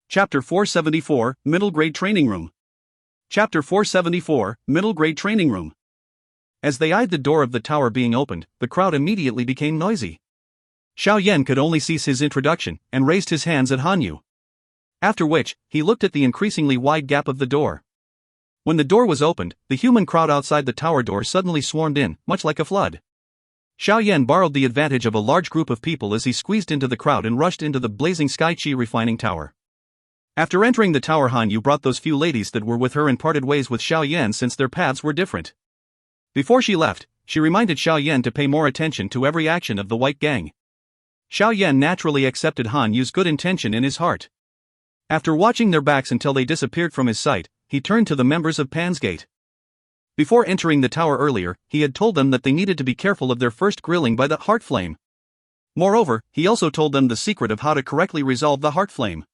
Chapter 474, Middle Grade Training Room. Chapter 474, Middle Grade Training Room. As they eyed the door of the tower being opened, the crowd immediately became noisy. Xiao Yan could only cease his introduction, and raised his hands at Han Yu. After which, he looked at the increasingly wide gap of the door. When the door was opened, the human crowd outside the tower door suddenly swarmed in, much like a flood. Xiao Yan borrowed the advantage of a large group of people as he squeezed into the crowd and rushed into the blazing Sky Qi refining tower. After entering the tower, Han Yu brought those few ladies that were with her and parted ways with Xiao Yan since their paths were different. Before she left, she reminded Xiao Yan to pay more attention to every action of the White Gang. Xiao Yan naturally accepted Han Yu's good intention in his heart. After watching their backs until they disappeared from his sight, he turned to the members of Pansgate. Before entering the tower earlier, he had told them that they needed to be careful of their first grilling by the heart flame. Moreover, he also told them the secret of how to correctly resolve the heart flame.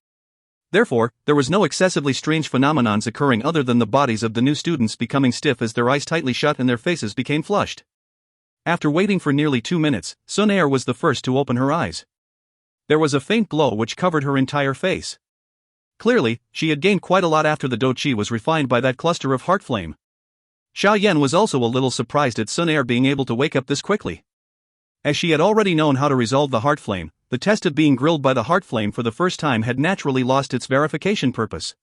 Therefore, there was no excessively strange phenomenons occurring other than the bodies of the new students becoming stiff as their eyes tightly shut and their faces became flushed. After waiting for nearly 2 minutes, Xun Er was the first to open her eyes. There was a faint glow which covered her entire face. Clearly, she had gained quite a lot after the Dou Qi was refined by that cluster of heart flame. Xiao Yan was also a little surprised at Xun Er being able to wake up this quickly. As she had already known how to resolve the heart flame, the test of being grilled by the heart flame for the first time had naturally lost its verification purpose.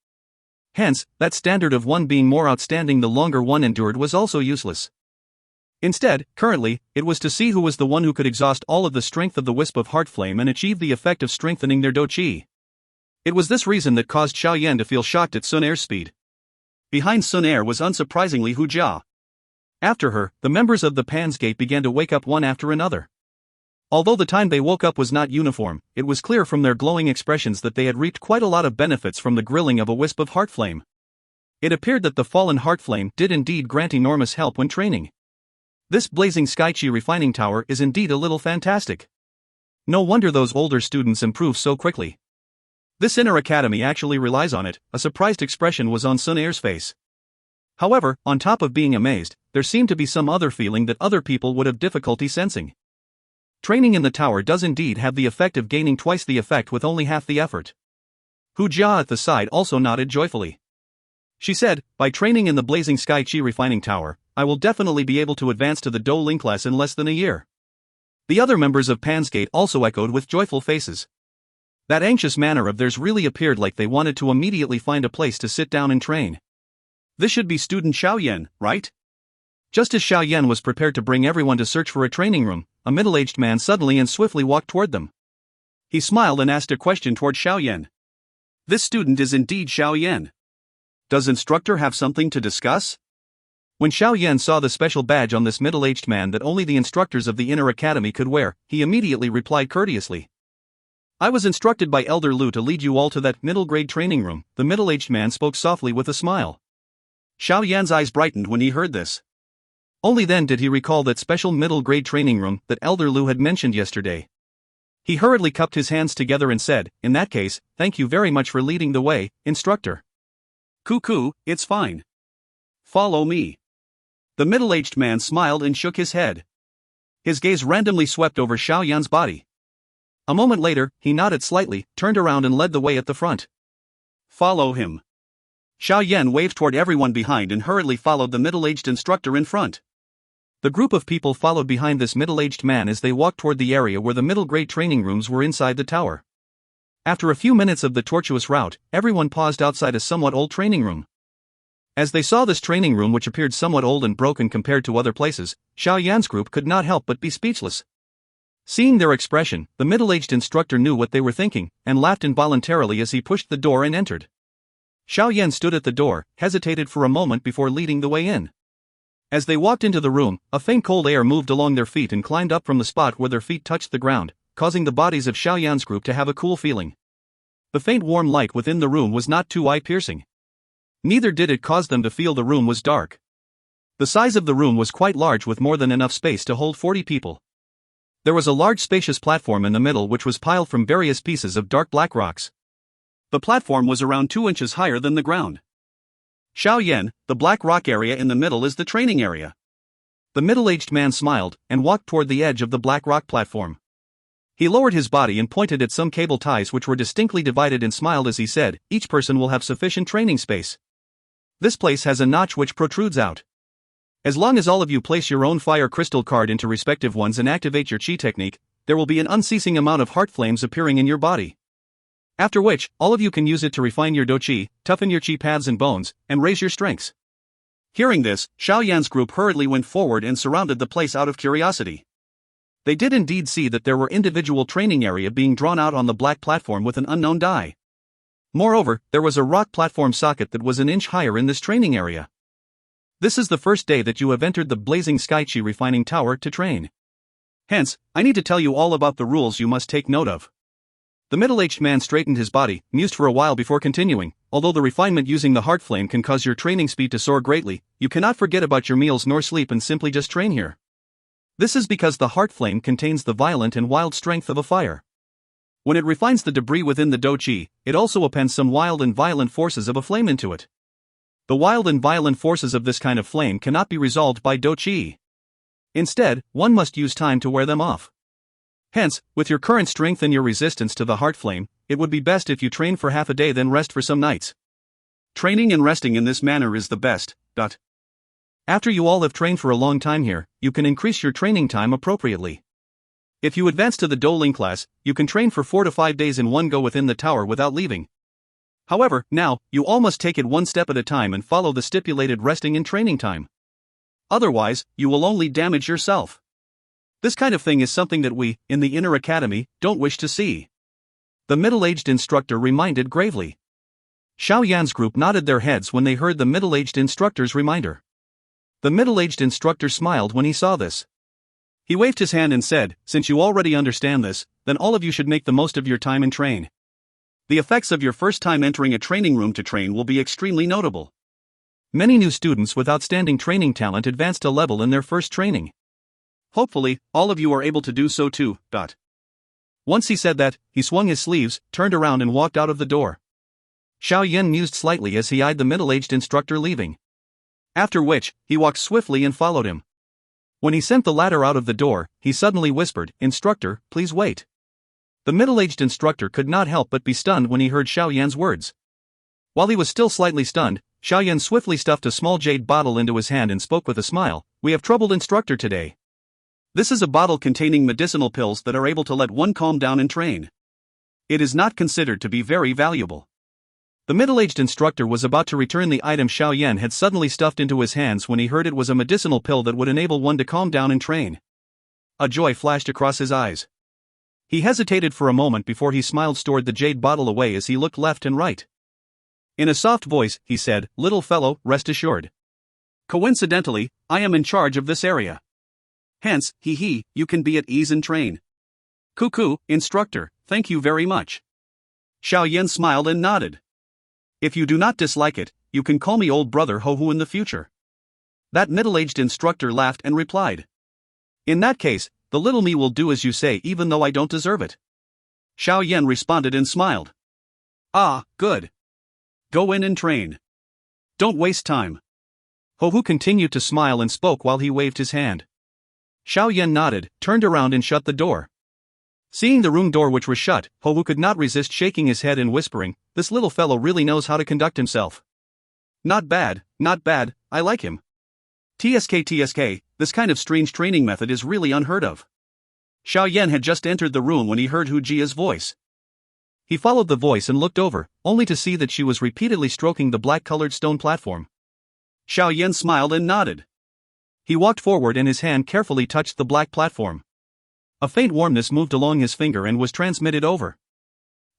Hence, that standard of one being more outstanding the longer one endured was also useless. Instead, currently, it was to see who was the one who could exhaust all of the strength of the wisp of heart flame and achieve the effect of strengthening their Dou Qi. It was this reason that caused Xiao Yan to feel shocked at Xun Er's speed. Behind Xun Er was unsurprisingly Hu Jia. After her, the members of the Pansgate began to wake up one after another. Although the time they woke up was not uniform, it was clear from their glowing expressions that they had reaped quite a lot of benefits from the grilling of a wisp of heart flame. It appeared that the fallen heart flame did indeed grant enormous help when training. This blazing Sky Qi refining tower is indeed a little fantastic. No wonder those older students improve so quickly. This inner academy actually relies on it. A surprised expression was on Xun Er's face. However, on top of being amazed, there seemed to be some other feeling that other people would have difficulty sensing. Training in the tower does indeed have the effect of gaining twice the effect with only half the effort. Hu Jia at the side also nodded joyfully. She said, "By training in the blazing Sky Qi refining tower, I will definitely be able to advance to the Dou Ling class in less than a year." The other members of Pansgate also echoed with joyful faces. That anxious manner of theirs really appeared like they wanted to immediately find a place to sit down and train. This should be student Xiao Yan, right? Just as Xiao Yan was prepared to bring everyone to search for a training room, a middle-aged man suddenly and swiftly walked toward them. He smiled and asked a question toward Xiao Yan. This student is indeed Xiao Yan. Does instructor have something to discuss? When Xiao Yan saw the special badge on this middle-aged man that only the instructors of the inner academy could wear, he immediately replied courteously. I was instructed by Elder Lu to lead you all to that middle-grade training room. The middle-aged man spoke softly with a smile. Xiao Yan's eyes brightened when he heard this. Only then did he recall that special middle-grade training room that Elder Lu had mentioned yesterday. He hurriedly cupped his hands together and said, in that case, thank you very much for leading the way, instructor. Cuckoo, it's fine. Follow me. The middle-aged man smiled and shook his head. His gaze randomly swept over Xiao Yan's body. A moment later, he nodded slightly, turned around and led the way at the front. Follow him. Xiao Yan waved toward everyone behind and hurriedly followed the middle-aged instructor in front. The group of people followed behind this middle-aged man as they walked toward the area where the middle-grade training rooms were inside the tower. After a few minutes of the tortuous route, everyone paused outside a somewhat old training room. As they saw this training room, which appeared somewhat old and broken compared to other places, Xiao Yan's group could not help but be speechless. Seeing their expression, the middle-aged instructor knew what they were thinking, and laughed involuntarily as he pushed the door and entered. Xiao Yan stood at the door, hesitated for a moment before leading the way in. As they walked into the room, a faint cold air moved along their feet and climbed up from the spot where their feet touched the ground, causing the bodies of Xiao Yan's group to have a cool feeling. The faint warm light within the room was not too eye-piercing. Neither did it cause them to feel the room was dark. The size of the room was quite large, with more than enough space to hold 40 people. There was a large spacious platform in the middle which was piled from various pieces of dark black rocks. The platform was around 2 inches higher than the ground. Xiao Yan, the black rock area in the middle is the training area. The middle-aged man smiled and walked toward the edge of the black rock platform. He lowered his body and pointed at some cable ties which were distinctly divided and smiled as he said, each person will have sufficient training space. This place has a notch which protrudes out. As long as all of you place your own fire crystal card into respective ones and activate your Qi technique, there will be an unceasing amount of heart flames appearing in your body. After which, all of you can use it to refine your Dou Qi, toughen your Qi paths and bones, and raise your strengths. Hearing this, Xiao Yan's group hurriedly went forward and surrounded the place out of curiosity. They did indeed see that there were individual training area being drawn out on the black platform with an unknown die. Moreover, there was a rock platform socket that was an inch higher in this training area. This is the first day that you have entered the blazing Sky Qi refining tower to train. Hence, I need to tell you all about the rules you must take note of. The middle-aged man straightened his body, mused for a while before continuing. Although the refinement using the heart flame can cause your training speed to soar greatly, you cannot forget about your meals nor sleep and simply just train here. This is because the heart flame contains the violent and wild strength of a fire. When it refines the debris within the Dou Qi, it also appends some wild and violent forces of a flame into it. The wild and violent forces of this kind of flame cannot be resolved by Dou Qi. Instead, one must use time to wear them off. Hence, with your current strength and your resistance to the heart flame, it would be best if you train for half a day then rest for some nights. Training and resting in this manner is the best. After you all have trained for a long time here, you can increase your training time appropriately. If you advance to the Douling class, you can train for 4 to 5 days in one go within the tower without leaving. However, now, you all must take it one step at a time and follow the stipulated resting and training time. Otherwise, you will only damage yourself. This kind of thing is something that we, in the inner academy, don't wish to see. The middle-aged instructor reminded gravely. Xiao Yan's group nodded their heads when they heard the middle-aged instructor's reminder. The middle-aged instructor smiled when he saw this. He waved his hand and said, since you already understand this, then all of you should make the most of your time and train. The effects of your first time entering a training room to train will be extremely notable. Many new students with outstanding training talent advanced a level in their first training. Hopefully, all of you are able to do so too. Once he said that, he swung his sleeves, turned around and walked out of the door. Xiao Yan mused slightly as he eyed the middle-aged instructor leaving. After which, he walked swiftly and followed him. When he sent the latter out of the door, he suddenly whispered, "Instructor, please wait." The middle-aged instructor could not help but be stunned when he heard Xiao Yan's words. While he was still slightly stunned, Xiao Yan swiftly stuffed a small jade bottle into his hand and spoke with a smile, "We have troubled instructor today. This is a bottle containing medicinal pills that are able to let one calm down and train. It is not considered to be very valuable." The middle-aged instructor was about to return the item Xiao Yan had suddenly stuffed into his hands when he heard it was a medicinal pill that would enable one to calm down and train. A joy flashed across his eyes. He hesitated for a moment before he smiled, stored the jade bottle away as he looked left and right. In a soft voice, he said, "Little fellow, rest assured. Coincidentally, I am in charge of this area. Hence, you can be at ease and train." "Cuckoo, instructor, thank you very much." Xiao Yan smiled and nodded. "If you do not dislike it, you can call me old brother Ho-Hu in the future." That middle-aged instructor laughed and replied, "In that case, the little me will do as you say even though I don't deserve it." Xiao Yan responded and smiled. "Ah, good. Go in and train. Don't waste time." Ho-Hu continued to smile and spoke while he waved his hand. Xiao Yan nodded, turned around and shut the door. Seeing the room door which was shut, Ho-Hu could not resist shaking his head and whispering, "This little fellow really knows how to conduct himself. Not bad, I like him. TSK, this kind of strange training method is really unheard of." Xiao Yan had just entered the room when he heard Hu Jia's voice. He followed the voice and looked over, only to see that she was repeatedly stroking the black-colored stone platform. Xiao Yan smiled and nodded. He walked forward and his hand carefully touched the black platform. A faint warmness moved along his finger and was transmitted over.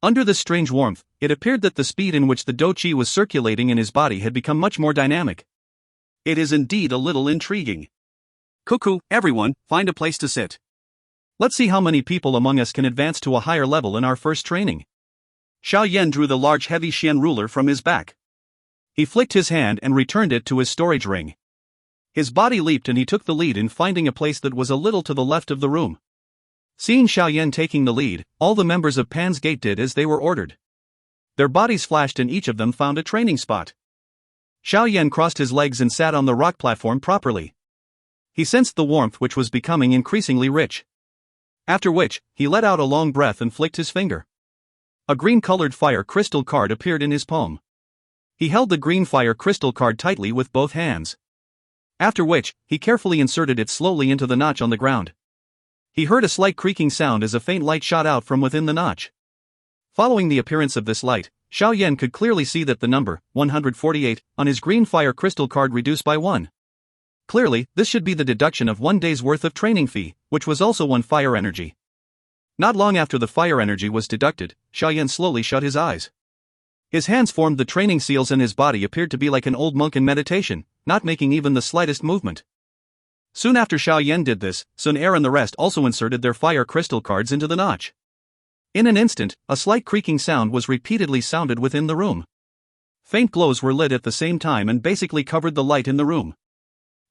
Under this strange warmth, it appeared that the speed in which the Dou Qi was circulating in his body had become much more dynamic. It is indeed a little intriguing. "Cuckoo, everyone, find a place to sit. Let's see how many people among us can advance to a higher level in our first training." Xiao Yan drew the large heavy Xian ruler from his back. He flicked his hand and returned it to his storage ring. His body leaped and he took the lead in finding a place that was a little to the left of the room. Seeing Xiao Yan taking the lead, all the members of Pan's Gate did as they were ordered. Their bodies flashed and each of them found a training spot. Xiao Yan crossed his legs and sat on the rock platform properly. He sensed the warmth which was becoming increasingly rich. After which, he let out a long breath and flicked his finger. A green-colored fire crystal card appeared in his palm. He held the green fire crystal card tightly with both hands. After which, he carefully inserted it slowly into the notch on the ground. He heard a slight creaking sound as a faint light shot out from within the notch. Following the appearance of this light, Xiao Yan could clearly see that the number, 148, on his green fire crystal card reduced by 1. Clearly, this should be the deduction of 1 day's worth of training fee, which was also 1 fire energy. Not long after the fire energy was deducted, Xiao Yan slowly shut his eyes. His hands formed the training seals and his body appeared to be like an old monk in meditation, not making even the slightest movement. Soon after Xiao Yan did this, Xun Er and the rest also inserted their fire crystal cards into the notch. In an instant, a slight creaking sound was repeatedly sounded within the room. Faint glows were lit at the same time and basically covered the light in the room.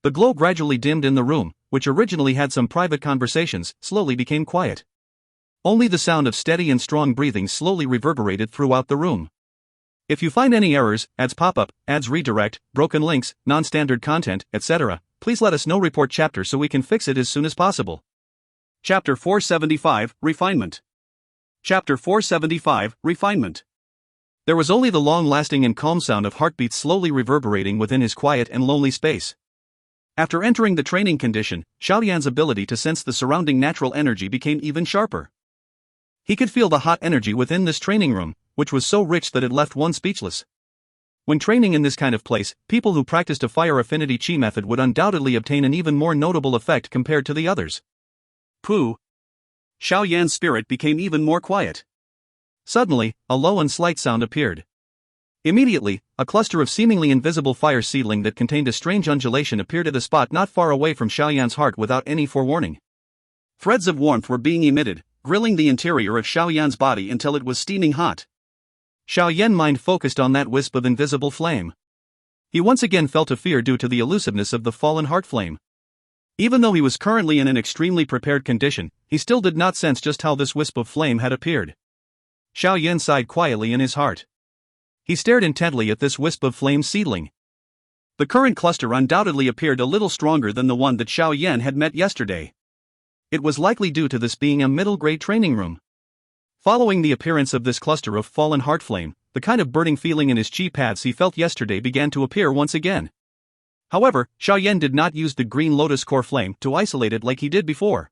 The glow gradually dimmed in the room, which originally had some private conversations, slowly became quiet. Only the sound of steady and strong breathing slowly reverberated throughout the room. If you find any errors, ads pop up, ads redirect, broken links, non-standard content, etc., please let us know. Report chapter so we can fix it as soon as possible. Chapter 475, Refinement. Chapter 475, Refinement. There was only the long-lasting and calm sound of heartbeats slowly reverberating within his quiet and lonely space. After entering the training condition, Xiao Yan's ability to sense the surrounding natural energy became even sharper. He could feel the hot energy within this training room, which was so rich that it left one speechless. When training in this kind of place, people who practiced a fire affinity chi method would undoubtedly obtain an even more notable effect compared to the others. Pooh! Xiao Yan's spirit became even more quiet. Suddenly, a low and slight sound appeared. Immediately, a cluster of seemingly invisible fire seedling that contained a strange undulation appeared at a spot not far away from Xiao Yan's heart without any forewarning. Threads of warmth were being emitted, grilling the interior of Xiao Yan's body until it was steaming hot. Xiao Yan's mind focused on that wisp of invisible flame. He once again felt a fear due to the elusiveness of the fallen heart flame. Even though he was currently in an extremely prepared condition, he still did not sense just how this wisp of flame had appeared. Xiao Yan sighed quietly in his heart. He stared intently at this wisp of flame seedling. The current cluster undoubtedly appeared a little stronger than the one that Xiao Yan had met yesterday. It was likely due to this being a middle-grade training room. Following the appearance of this cluster of fallen heart flame, the kind of burning feeling in his chi pads he felt yesterday began to appear once again. However, Xiao Yan did not use the green lotus core flame to isolate it like he did before.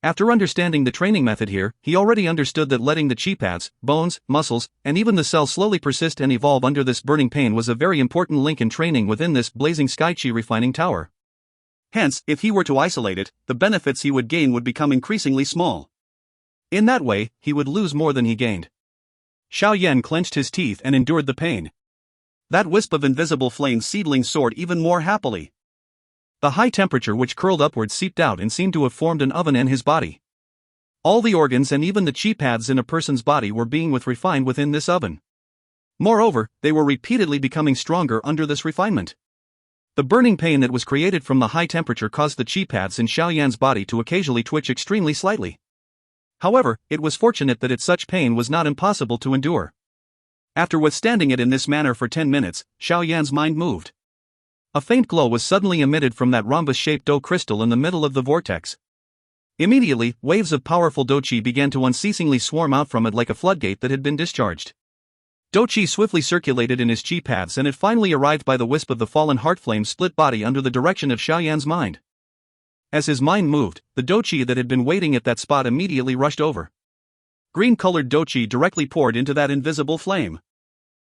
After understanding the training method here, he already understood that letting the chi pads, bones, muscles, and even the cells slowly persist and evolve under this burning pain was a very important link in training within this blazing sky chi refining tower. Hence, if he were to isolate it, the benefits he would gain would become increasingly small. In that way, he would lose more than he gained. Xiao Yan clenched his teeth and endured the pain. That wisp of invisible flame seedling soared even more happily. The high temperature which curled upwards seeped out and seemed to have formed an oven in his body. All the organs and even the qi paths in a person's body were being refined within this oven. Moreover, they were repeatedly becoming stronger under this refinement. The burning pain that was created from the high temperature caused the qi paths in Xiao Yan's body to occasionally twitch extremely slightly. However, it was fortunate that such pain was not impossible to endure. After withstanding it in this manner for 10 minutes, Xiao Yan's mind moved. A faint glow was suddenly emitted from that rhombus-shaped Dou crystal in the middle of the vortex. Immediately, waves of powerful Dou Qi began to unceasingly swarm out from it like a floodgate that had been discharged. Dou Qi swiftly circulated in his qi paths and it finally arrived by the wisp of the fallen heart flame's split body under the direction of Xiao Yan's mind. As his mind moved, the Dou Qi that had been waiting at that spot immediately rushed over. Green-colored Dou Qi directly poured into that invisible flame.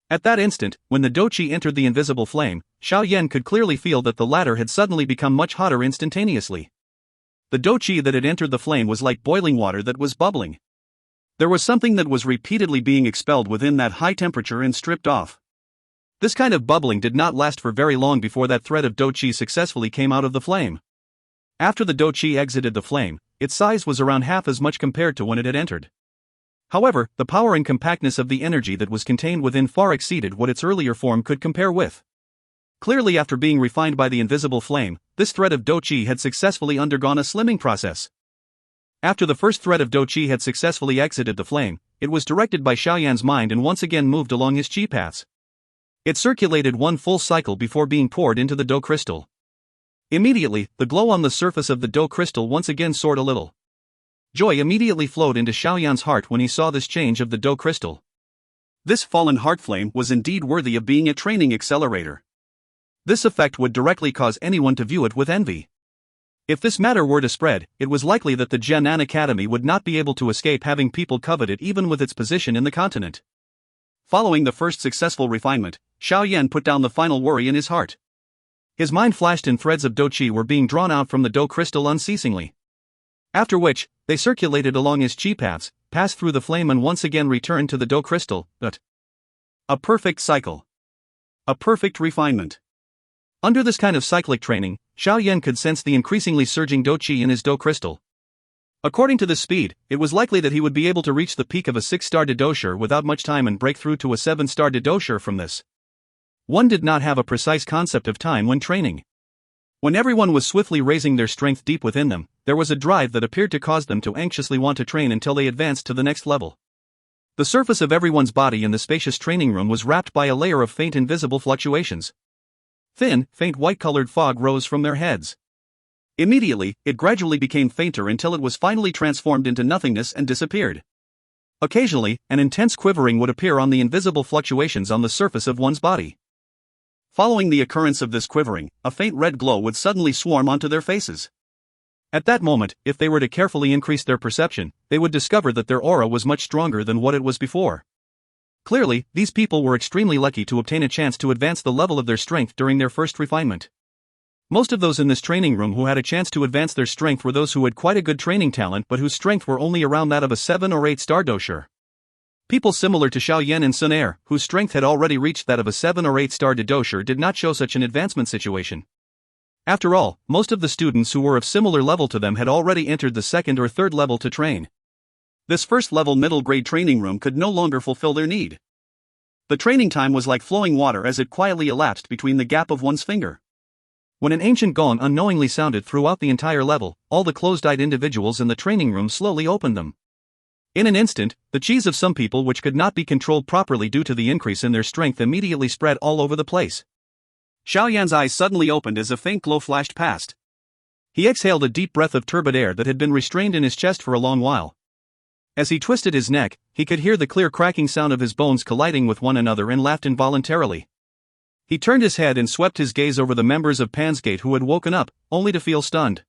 At that instant, when the Dou Qi entered the invisible flame, Xiao Yan could clearly feel that the latter had suddenly become much hotter instantaneously. The Dou Qi that had entered the flame was like boiling water that was bubbling. There was something that was repeatedly being expelled within that high temperature and stripped off. This kind of bubbling did not last for very long before that thread of Dou Qi successfully came out of the flame. After the Dou Qi exited the flame, its size was around half as much compared to when it had entered. However, the power and compactness of the energy that was contained within far exceeded what its earlier form could compare with. Clearly, after being refined by the invisible flame, this thread of Dou Qi had successfully undergone a slimming process. After the first thread of Dou Qi had successfully exited the flame, it was directed by Xiao Yan's mind and once again moved along his qi paths. It circulated one full cycle before being poured into the Dou crystal. Immediately, the glow on the surface of the Dou crystal once again soared a little. Joy immediately flowed into Xiao Yan's heart when he saw this change of the Dou crystal. This fallen heart flame was indeed worthy of being a training accelerator. This effect would directly cause anyone to view it with envy. If this matter were to spread, it was likely that the Jianan Academy would not be able to escape having people covet it even with its position in the continent. Following the first successful refinement, Xiao Yan put down the final worry in his heart. His mind flashed and threads of Dou Qi were being drawn out from the Dou crystal unceasingly. After which, they circulated along his qi paths, passed through the flame and once again returned to the Dou crystal, but a perfect cycle. A perfect refinement. Under this kind of cyclic training, Xiao Yan could sense the increasingly surging Dou Qi in his Dou crystal. According to this speed, it was likely that he would be able to reach the peak of a 6-star Didoushi without much time and break through to a 7-star Didoushi from this. One did not have a precise concept of time when training. When everyone was swiftly raising their strength deep within them, there was a drive that appeared to cause them to anxiously want to train until they advanced to the next level. The surface of everyone's body in the spacious training room was wrapped by a layer of faint invisible fluctuations. Thin, faint white-colored fog rose from their heads. Immediately, it gradually became fainter until it was finally transformed into nothingness and disappeared. Occasionally, an intense quivering would appear on the invisible fluctuations on the surface of one's body. Following the occurrence of this quivering, a faint red glow would suddenly swarm onto their faces. At that moment, if they were to carefully increase their perception, they would discover that their aura was much stronger than what it was before. Clearly, these people were extremely lucky to obtain a chance to advance the level of their strength during their first refinement. Most of those in this training room who had a chance to advance their strength were those who had quite a good training talent but whose strength were only around that of a 7 or 8 star Didoushi. People similar to Xiao Yan and Xun Er, whose strength had already reached that of a 7 or 8 star Didoushi, did not show such an advancement situation. After all, most of the students who were of similar level to them had already entered the 2nd or 3rd level to train. This first level middle grade training room could no longer fulfill their need. The training time was like flowing water as it quietly elapsed between the gap of one's finger. When an ancient gong unknowingly sounded throughout the entire level, all the closed-eyed individuals in the training room slowly opened them. In an instant, the qis of some people which could not be controlled properly due to the increase in their strength immediately spread all over the place. Xiao Yan's eyes suddenly opened as a faint glow flashed past. He exhaled a deep breath of turbid air that had been restrained in his chest for a long while. As he twisted his neck, he could hear the clear cracking sound of his bones colliding with one another and laughed involuntarily. He turned his head and swept his gaze over the members of Pan's Gate who had woken up, only to feel stunned.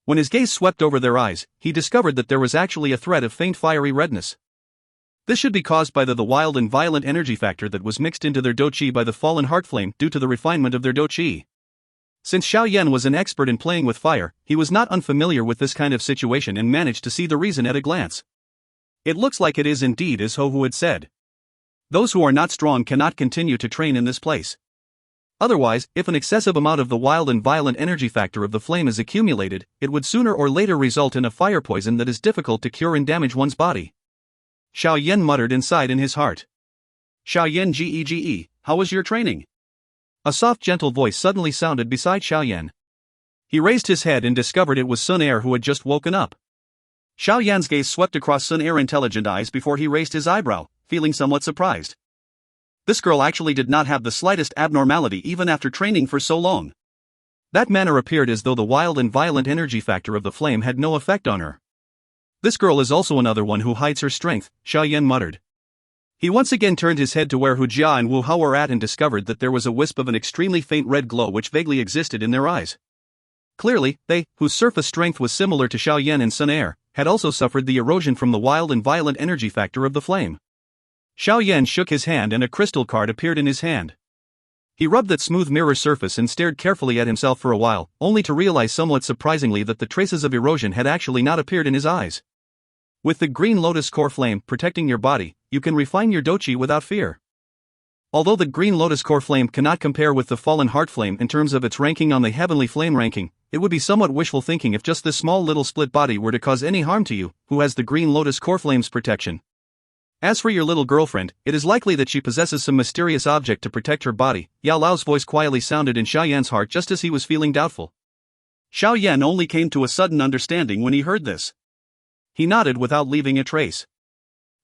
When his gaze swept over their eyes, he discovered that there was actually a thread of faint fiery redness. This should be caused by the wild and violent energy factor that was mixed into their Dou Qi by the fallen heart flame due to the refinement of their Dou Qi. Since Xiao Yan was an expert in playing with fire, he was not unfamiliar with this kind of situation and managed to see the reason at a glance. It looks like it is indeed as Ho Hu had said. Those who are not strong cannot continue to train in this place. Otherwise, if an excessive amount of the wild and violent energy factor of the flame is accumulated, it would sooner or later result in a fire poison that is difficult to cure and damage one's body. Xiao Yan muttered inside in his heart. Xiao Yan Gege, how was your training? A soft gentle voice suddenly sounded beside Xiao Yan. He raised his head and discovered it was Xun Er who had just woken up. Xiao Yan's gaze swept across Xun Er's intelligent eyes before he raised his eyebrow, feeling somewhat surprised. This girl actually did not have the slightest abnormality even after training for so long. That manner appeared as though the wild and violent energy factor of the flame had no effect on her. This girl is also another one who hides her strength, Xiao Yan muttered. He once again turned his head to where Hu Jia and Wu Hao were at and discovered that there was a wisp of an extremely faint red glow which vaguely existed in their eyes. Clearly, they, whose surface strength was similar to Xiao Yan and Xun Er, had also suffered the erosion from the wild and violent energy factor of the flame. Xiao Yan shook his hand and a crystal card appeared in his hand. He rubbed that smooth mirror surface and stared carefully at himself for a while, only to realize somewhat surprisingly that the traces of erosion had actually not appeared in his eyes. With the green lotus core flame protecting your body, you can refine your Dou Qi without fear. Although the green lotus core flame cannot compare with the fallen heart flame in terms of its ranking on the heavenly flame ranking, it would be somewhat wishful thinking if just this small little split body were to cause any harm to you, who has the green lotus core flame's protection. As for your little girlfriend, it is likely that she possesses some mysterious object to protect her body. Yao Lao's voice quietly sounded in Xiao Yan's heart just as he was feeling doubtful. Xiao Yan only came to a sudden understanding when he heard this. He nodded without leaving a trace.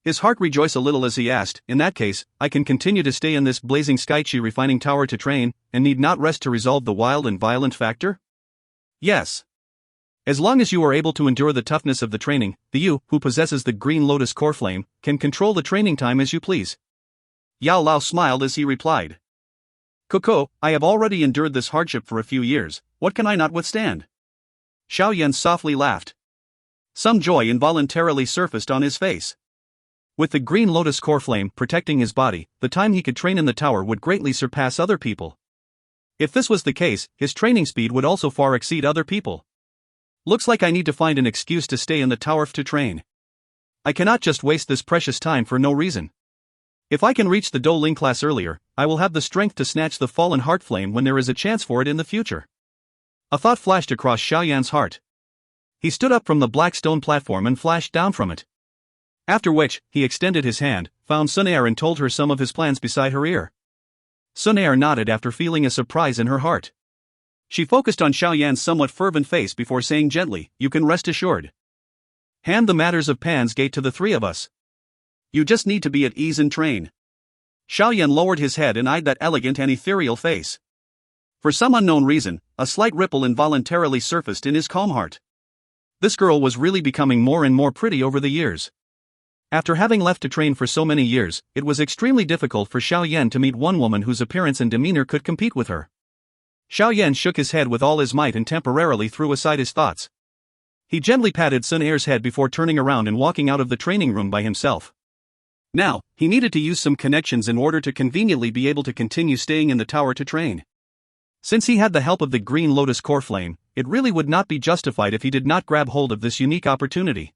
His heart rejoiced a little as he asked, in that case, I can continue to stay in this blazing Sky Qi refining tower to train, and need not rest to resolve the wild and violent factor? Yes. As long as you are able to endure the toughness of the training, the you, who possesses the green lotus core flame, can control the training time as you please. Yao Lao smiled as he replied. Coco, I have already endured this hardship for a few years, what can I not withstand? Xiao Yan softly laughed. Some joy involuntarily surfaced on his face. With the green lotus core flame protecting his body, the time he could train in the tower would greatly surpass other people. If this was the case, his training speed would also far exceed other people. Looks like I need to find an excuse to stay in the tower to train. I cannot just waste this precious time for no reason. If I can reach the Dou Ling class earlier, I will have the strength to snatch the fallen heart flame when there is a chance for it in the future. A thought flashed across Xiao Yan's heart. He stood up from the black stone platform and flashed down from it. After which, he extended his hand, found Xun Er and told her some of his plans beside her ear. Xun Er nodded after feeling a surprise in her heart. She focused on Xiao Yan's somewhat fervent face before saying gently, you can rest assured. Hand the matters of Pan's Gate to the three of us. You just need to be at ease and train. Xiao Yan lowered his head and eyed that elegant and ethereal face. For some unknown reason, a slight ripple involuntarily surfaced in his calm heart. This girl was really becoming more and more pretty over the years. After having left to train for so many years, it was extremely difficult for Xiao Yan to meet one woman whose appearance and demeanor could compete with her. Xiao Yan shook his head with all his might and temporarily threw aside his thoughts. He gently patted Xun Er's head before turning around and walking out of the training room by himself. Now, he needed to use some connections in order to conveniently be able to continue staying in the tower to train. Since he had the help of the green lotus core flame, it really would not be justified if he did not grab hold of this unique opportunity.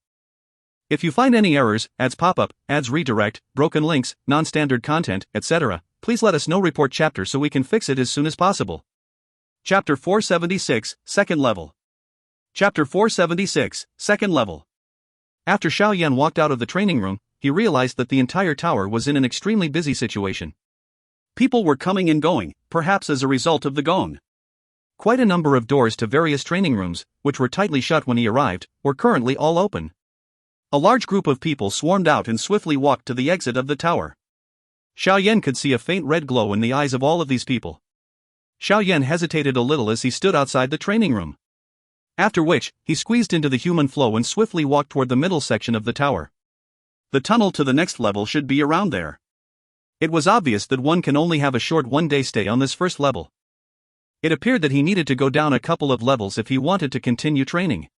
If you find any errors, ads pop up, ads redirect, broken links, non-standard content, etc., please let us know. Report chapter so we can fix it as soon as possible. Chapter 476, Second Level. Chapter 476, Second Level. After Xiao Yan walked out of the training room, he realized that the entire tower was in an extremely busy situation. People were coming and going, perhaps as a result of the gong. Quite a number of doors to various training rooms, which were tightly shut when he arrived, were currently all open. A large group of people swarmed out and swiftly walked to the exit of the tower. Xiao Yan could see a faint red glow in the eyes of all of these people. Xiao Yan hesitated a little as he stood outside the training room. After which, he squeezed into the human flow and swiftly walked toward the middle section of the tower. The tunnel to the next level should be around there. It was obvious that one can only have a short one-day stay on this first level. It appeared that he needed to go down a couple of levels if he wanted to continue training.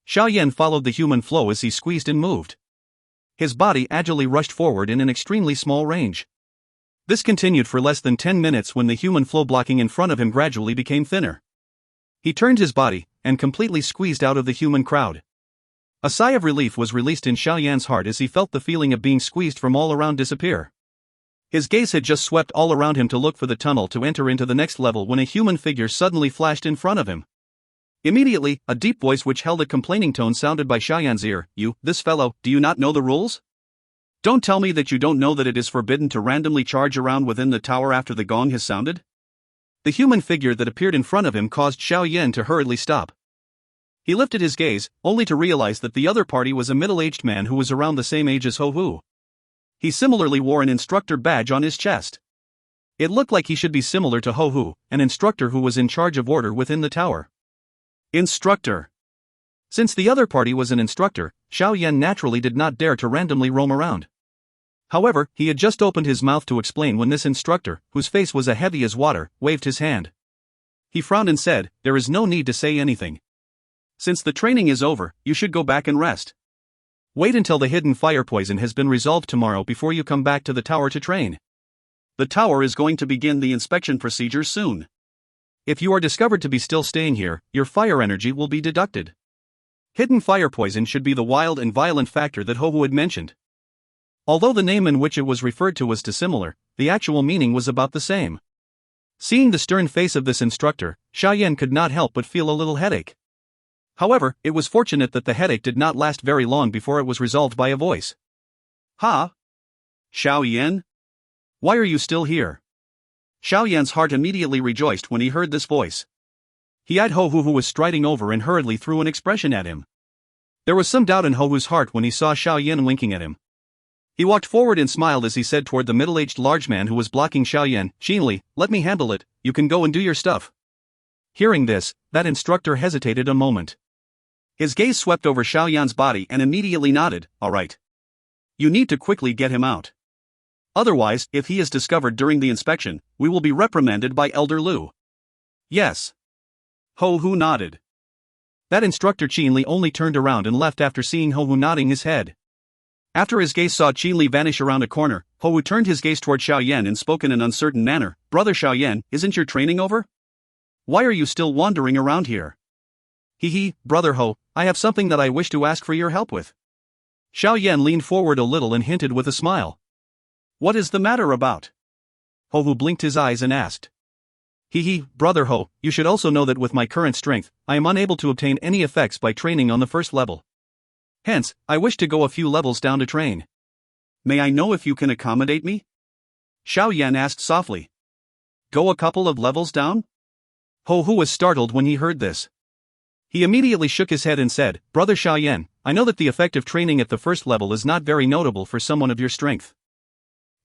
Xiao Yan followed the human flow as he squeezed and moved. His body agilely rushed forward in an extremely small range. This continued for less than 10 minutes when the human flow blocking in front of him gradually became thinner. He turned his body, and completely squeezed out of the human crowd. A sigh of relief was released in Xiao Yan's heart as he felt the feeling of being squeezed from all around disappear. His gaze had just swept all around him to look for the tunnel to enter into the next level when a human figure suddenly flashed in front of him. Immediately, a deep voice which held a complaining tone sounded by Xiao Yan's ear. This fellow, do you not know the rules? Don't tell me that you don't know that it is forbidden to randomly charge around within the tower after the gong has sounded? The human figure that appeared in front of him caused Xiao Yan to hurriedly stop. He lifted his gaze, only to realize that the other party was a middle-aged man who was around the same age as Ho Hu. He similarly wore an instructor badge on his chest. It looked like he should be similar to Ho Hu, an instructor who was in charge of order within the tower. Instructor. Since the other party was an instructor, Xiao Yan naturally did not dare to randomly roam around. However, he had just opened his mouth to explain when this instructor, whose face was as heavy as water, waved his hand. He frowned and said, "There is no need to say anything. Since the training is over, you should go back and rest. Wait until the hidden fire poison has been resolved tomorrow before you come back to the tower to train. The tower is going to begin the inspection procedure soon. If you are discovered to be still staying here, your fire energy will be deducted." Hidden fire poison should be the wild and violent factor that Ho Hu had mentioned. Although the name in which it was referred to was dissimilar, the actual meaning was about the same. Seeing the stern face of this instructor, Xiao Yan could not help but feel a little headache. However, it was fortunate that the headache did not last very long before it was resolved by a voice. "Ha? Xiao Yan? Why are you still here?" Xiao Yan's heart immediately rejoiced when he heard this voice. He eyed Ho Hu, who was striding over, and hurriedly threw an expression at him. There was some doubt in Ho Hu's heart when he saw Xiao Yan winking at him. He walked forward and smiled as he said toward the middle-aged large man who was blocking Xiao Yan, "Gently, let me handle it, you can go and do your stuff." Hearing this, that instructor hesitated a moment. His gaze swept over Xiao Yan's body and immediately nodded, "All right. You need to quickly get him out. Otherwise, if he is discovered during the inspection, we will be reprimanded by Elder Lu." "Yes." Ho Hu nodded. That instructor Qinli only turned around and left after seeing Ho Hu nodding his head. After his gaze saw Qinli vanish around a corner, Ho Hu turned his gaze toward Xiao Yan and spoke in an uncertain manner, "Brother Xiao Yan, isn't your training over? Why are you still wandering around here?" Brother Ho, I have something that I wish to ask for your help with." Xiao Yan leaned forward a little and hinted with a smile. "What is the matter about?" Ho Hu blinked his eyes and asked. Brother Ho, you should also know that with my current strength, I am unable to obtain any effects by training on the first level. Hence, I wish to go a few levels down to train. May I know if you can accommodate me?" Xiao Yan asked softly. "Go a couple of levels down?" Ho Hu was startled when he heard this. He immediately shook his head and said, "Brother Xiao Yan, I know that the effect of training at the first level is not very notable for someone of your strength.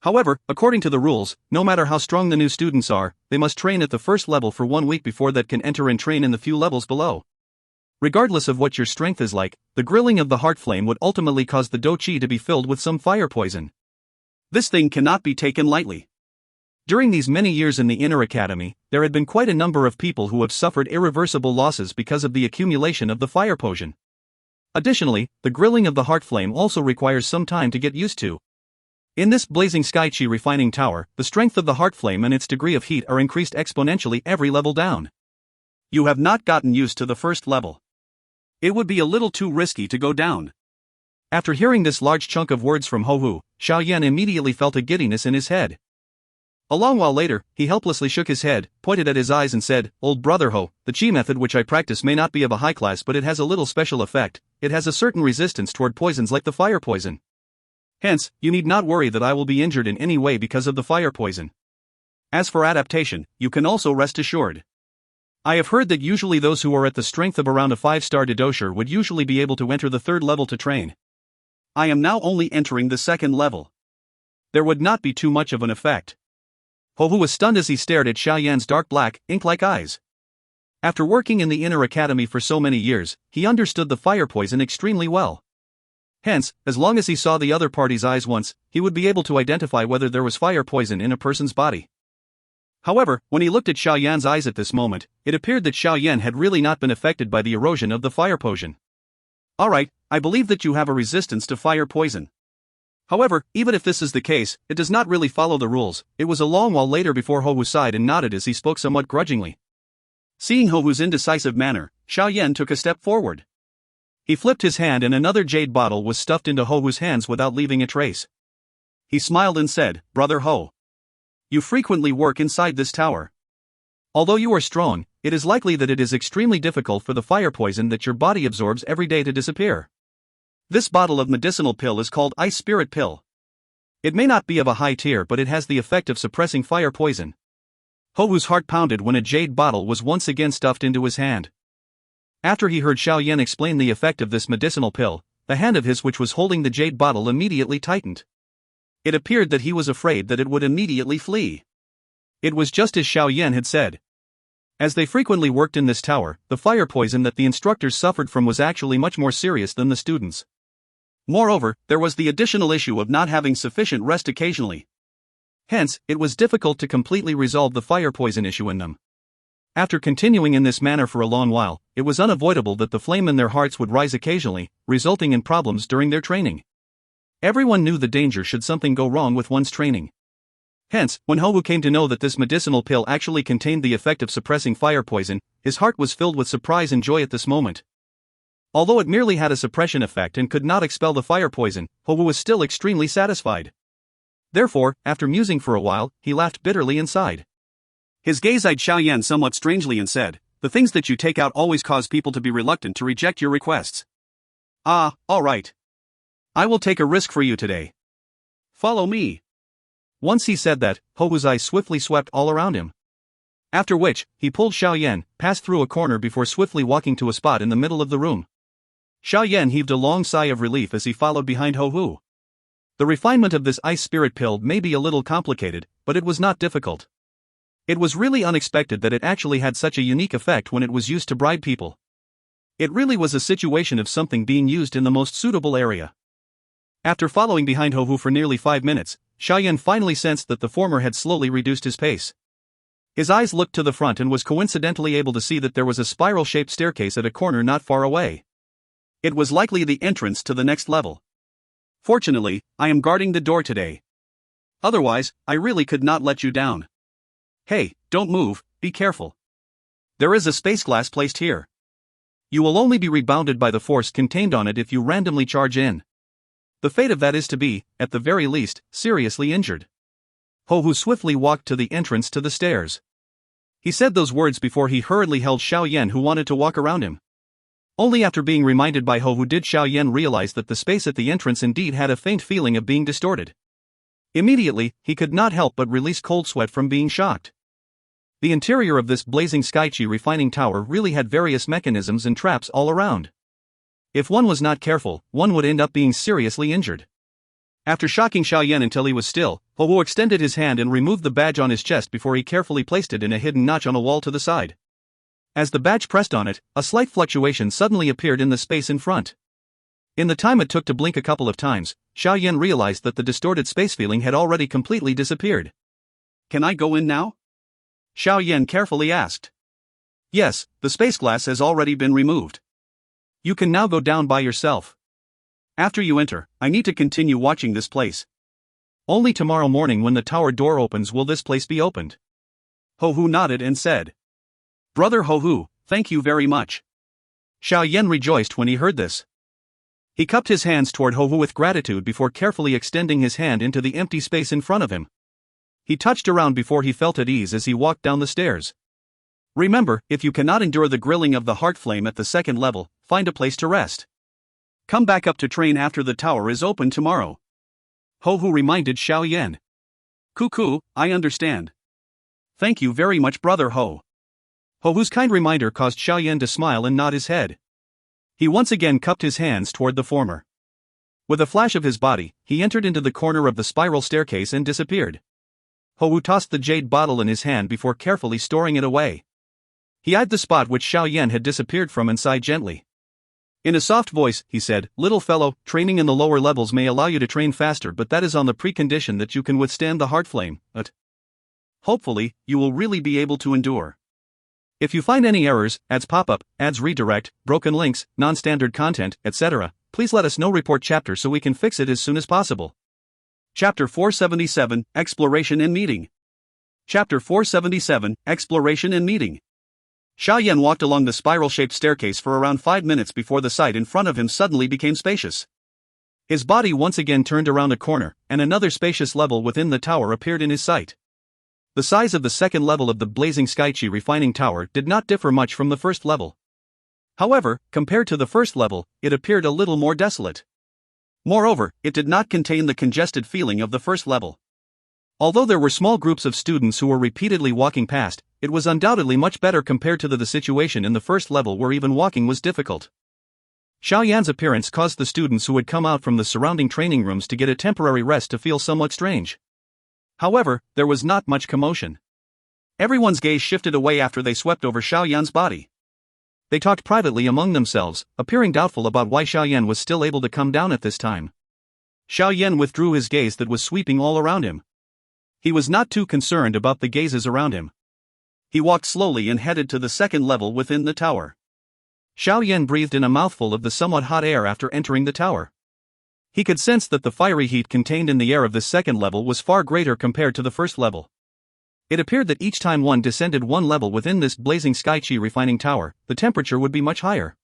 However, according to the rules, no matter how strong the new students are, they must train at the first level for 1 week before that can enter and train in the few levels below. Regardless of what your strength is like, the grilling of the heart flame would ultimately cause the Dou Qi to be filled with some fire poison. This thing cannot be taken lightly." During these many years in the inner academy, there had been quite a number of people who have suffered irreversible losses because of the accumulation of the fire potion. Additionally, the grilling of the heart flame also requires some time to get used to. In this blazing sky chi refining tower, the strength of the heart flame and its degree of heat are increased exponentially every level down. You have not gotten used to the first level. It would be a little too risky to go down. After hearing this large chunk of words from Ho Hu, Xiao Yan immediately felt a giddiness in his head. A long while later, he helplessly shook his head, pointed at his eyes and said, "Old brother Ho, the Qi method which I practice may not be of a high class, but it has a little special effect. It has a certain resistance toward poisons like the fire poison. Hence, you need not worry that I will be injured in any way because of the fire poison. As for adaptation, you can also rest assured. I have heard that usually those who are at the strength of around a 5-star Didosher would usually be able to enter the 3rd level to train. I am now only entering the 2nd level. There would not be too much of an effect." Ho Hu was stunned as he stared at Xiao Yan's dark black, ink-like eyes. After working in the inner academy for so many years, he understood the fire poison extremely well. Hence, as long as he saw the other party's eyes once, he would be able to identify whether there was fire poison in a person's body. However, when he looked at Xiao Yan's eyes at this moment, it appeared that Xiao Yan had really not been affected by the erosion of the fire potion. "Alright, I believe that you have a resistance to fire poison. However, even if this is the case, it does not really follow the rules." It was a long while later before Ho Hu sighed and nodded as he spoke somewhat grudgingly. Seeing Ho Hu's indecisive manner, Xiao Yan took a step forward. He flipped his hand and another jade bottle was stuffed into Ho-Hu's hands without leaving a trace. He smiled and said, "Brother Ho, you frequently work inside this tower. Although you are strong, it is likely that it is extremely difficult for the fire poison that your body absorbs every day to disappear. This bottle of medicinal pill is called Ice Spirit Pill. It may not be of a high tier, but it has the effect of suppressing fire poison." Ho-Hu's heart pounded when a jade bottle was once again stuffed into his hand. After he heard Xiao Yan explain the effect of this medicinal pill, the hand of his which was holding the jade bottle immediately tightened. It appeared that he was afraid that it would immediately flee. It was just as Xiao Yan had said. As they frequently worked in this tower, the fire poison that the instructors suffered from was actually much more serious than the students. Moreover, there was the additional issue of not having sufficient rest occasionally. Hence, it was difficult to completely resolve the fire poison issue in them. After continuing in this manner for a long while, it was unavoidable that the flame in their hearts would rise occasionally, resulting in problems during their training. Everyone knew the danger should something go wrong with one's training. Hence, when Ho-Hu came to know that this medicinal pill actually contained the effect of suppressing fire poison, his heart was filled with surprise and joy at this moment. Although it merely had a suppression effect and could not expel the fire poison, Ho-Hu was still extremely satisfied. Therefore, after musing for a while, he laughed bitterly inside. His gaze eyed Xiao Yan somewhat strangely and said, "The things that you take out always cause people to be reluctant to reject your requests. Ah, all right. I will take a risk for you today. Follow me." Once he said that, Ho-Hu's eyes swiftly swept all around him. After which, he pulled Xiao Yan, passed through a corner before swiftly walking to a spot in the middle of the room. Xiao Yan heaved a long sigh of relief as he followed behind Ho-Hu. The refinement of this ice spirit pill may be a little complicated, but it was not difficult. It was really unexpected that it actually had such a unique effect when it was used to bribe people. It really was a situation of something being used in the most suitable area. After following behind Ho-Hu for nearly 5 minutes, Xiao Yan finally sensed that the former had slowly reduced his pace. His eyes looked to the front and was coincidentally able to see that there was a spiral-shaped staircase at a corner not far away. It was likely the entrance to the next level. Fortunately, I am guarding the door today. Otherwise, I really could not let you down. Hey, don't move, be careful. There is a space glass placed here. You will only be rebounded by the force contained on it if you randomly charge in. The fate of that is to be, at the very least, seriously injured. Ho-Hu swiftly walked to the entrance to the stairs. He said those words before he hurriedly held Xiao Yan, who wanted to walk around him. Only after being reminded by Ho-Hu did Xiao Yan realize that the space at the entrance indeed had a faint feeling of being distorted. Immediately, he could not help but release cold sweat from being shocked. The interior of this blazing skychi refining tower really had various mechanisms and traps all around. If one was not careful, one would end up being seriously injured. After shocking Xiao Yan until he was still, Ho-Hu extended his hand and removed the badge on his chest before he carefully placed it in a hidden notch on a wall to the side. As the badge pressed on it, a slight fluctuation suddenly appeared in the space in front. In the time it took to blink a couple of times, Xiao Yan realized that the distorted space feeling had already completely disappeared. "Can I go in now?" Xiao Yan carefully asked. "Yes, the space glass has already been removed. You can now go down by yourself. After you enter, I need to continue watching this place. Only tomorrow morning when the tower door opens will this place be opened." Ho-Hu nodded and said, "Brother Ho-Hu, thank you very much." Xiao Yan rejoiced when he heard this. He cupped his hands toward Ho-Hu with gratitude before carefully extending his hand into the empty space in front of him. He touched around before he felt at ease as he walked down the stairs. Remember, if you cannot endure the grilling of the heart flame at the second level, find a place to rest. Come back up to train after the tower is open tomorrow. Ho-Hu reminded Xiao Yan. "Cuckoo, I understand. Thank you very much, Brother Ho." Ho-Hu's kind reminder caused Xiao Yan to smile and nod his head. He once again cupped his hands toward the former. With a flash of his body, he entered into the corner of the spiral staircase and disappeared. Ho-Hu tossed the jade bottle in his hand before carefully storing it away. He eyed the spot which Xiao Yan had disappeared from and sighed gently. In a soft voice, he said, "Little fellow, training in the lower levels may allow you to train faster, but that is on the precondition that you can withstand the heart flame. Hopefully, you will really be able to endure. If you find any errors, ads pop up, ads redirect, broken links, non-standard content, etc., please let us know. Report chapter so we can fix it as soon as possible." Chapter 477, Exploration and Meeting. Chapter 477, Exploration and Meeting. Xiao Yan walked along the spiral-shaped staircase for around 5 minutes before the sight in front of him suddenly became spacious. His body once again turned around a corner, and another spacious level within the tower appeared in his sight. The size of the second level of the blazing Skychi refining tower did not differ much from the first level. However, compared to the first level, it appeared a little more desolate. Moreover, it did not contain the congested feeling of the first level. Although there were small groups of students who were repeatedly walking past, it was undoubtedly much better compared to the situation in the first level where even walking was difficult. Xiao Yan's appearance caused the students who had come out from the surrounding training rooms to get a temporary rest to feel somewhat strange. However, there was not much commotion. Everyone's gaze shifted away after they swept over Xiao Yan's body. They talked privately among themselves, appearing doubtful about why Xiao Yan was still able to come down at this time. Xiao Yan withdrew his gaze that was sweeping all around him. He was not too concerned about the gazes around him. He walked slowly and headed to the second level within the tower. Xiao Yan breathed in a mouthful of the somewhat hot air after entering the tower. He could sense that the fiery heat contained in the air of this second level was far greater compared to the first level. It appeared that each time one descended one level within this blazing Skychi refining tower, the temperature would be much higher.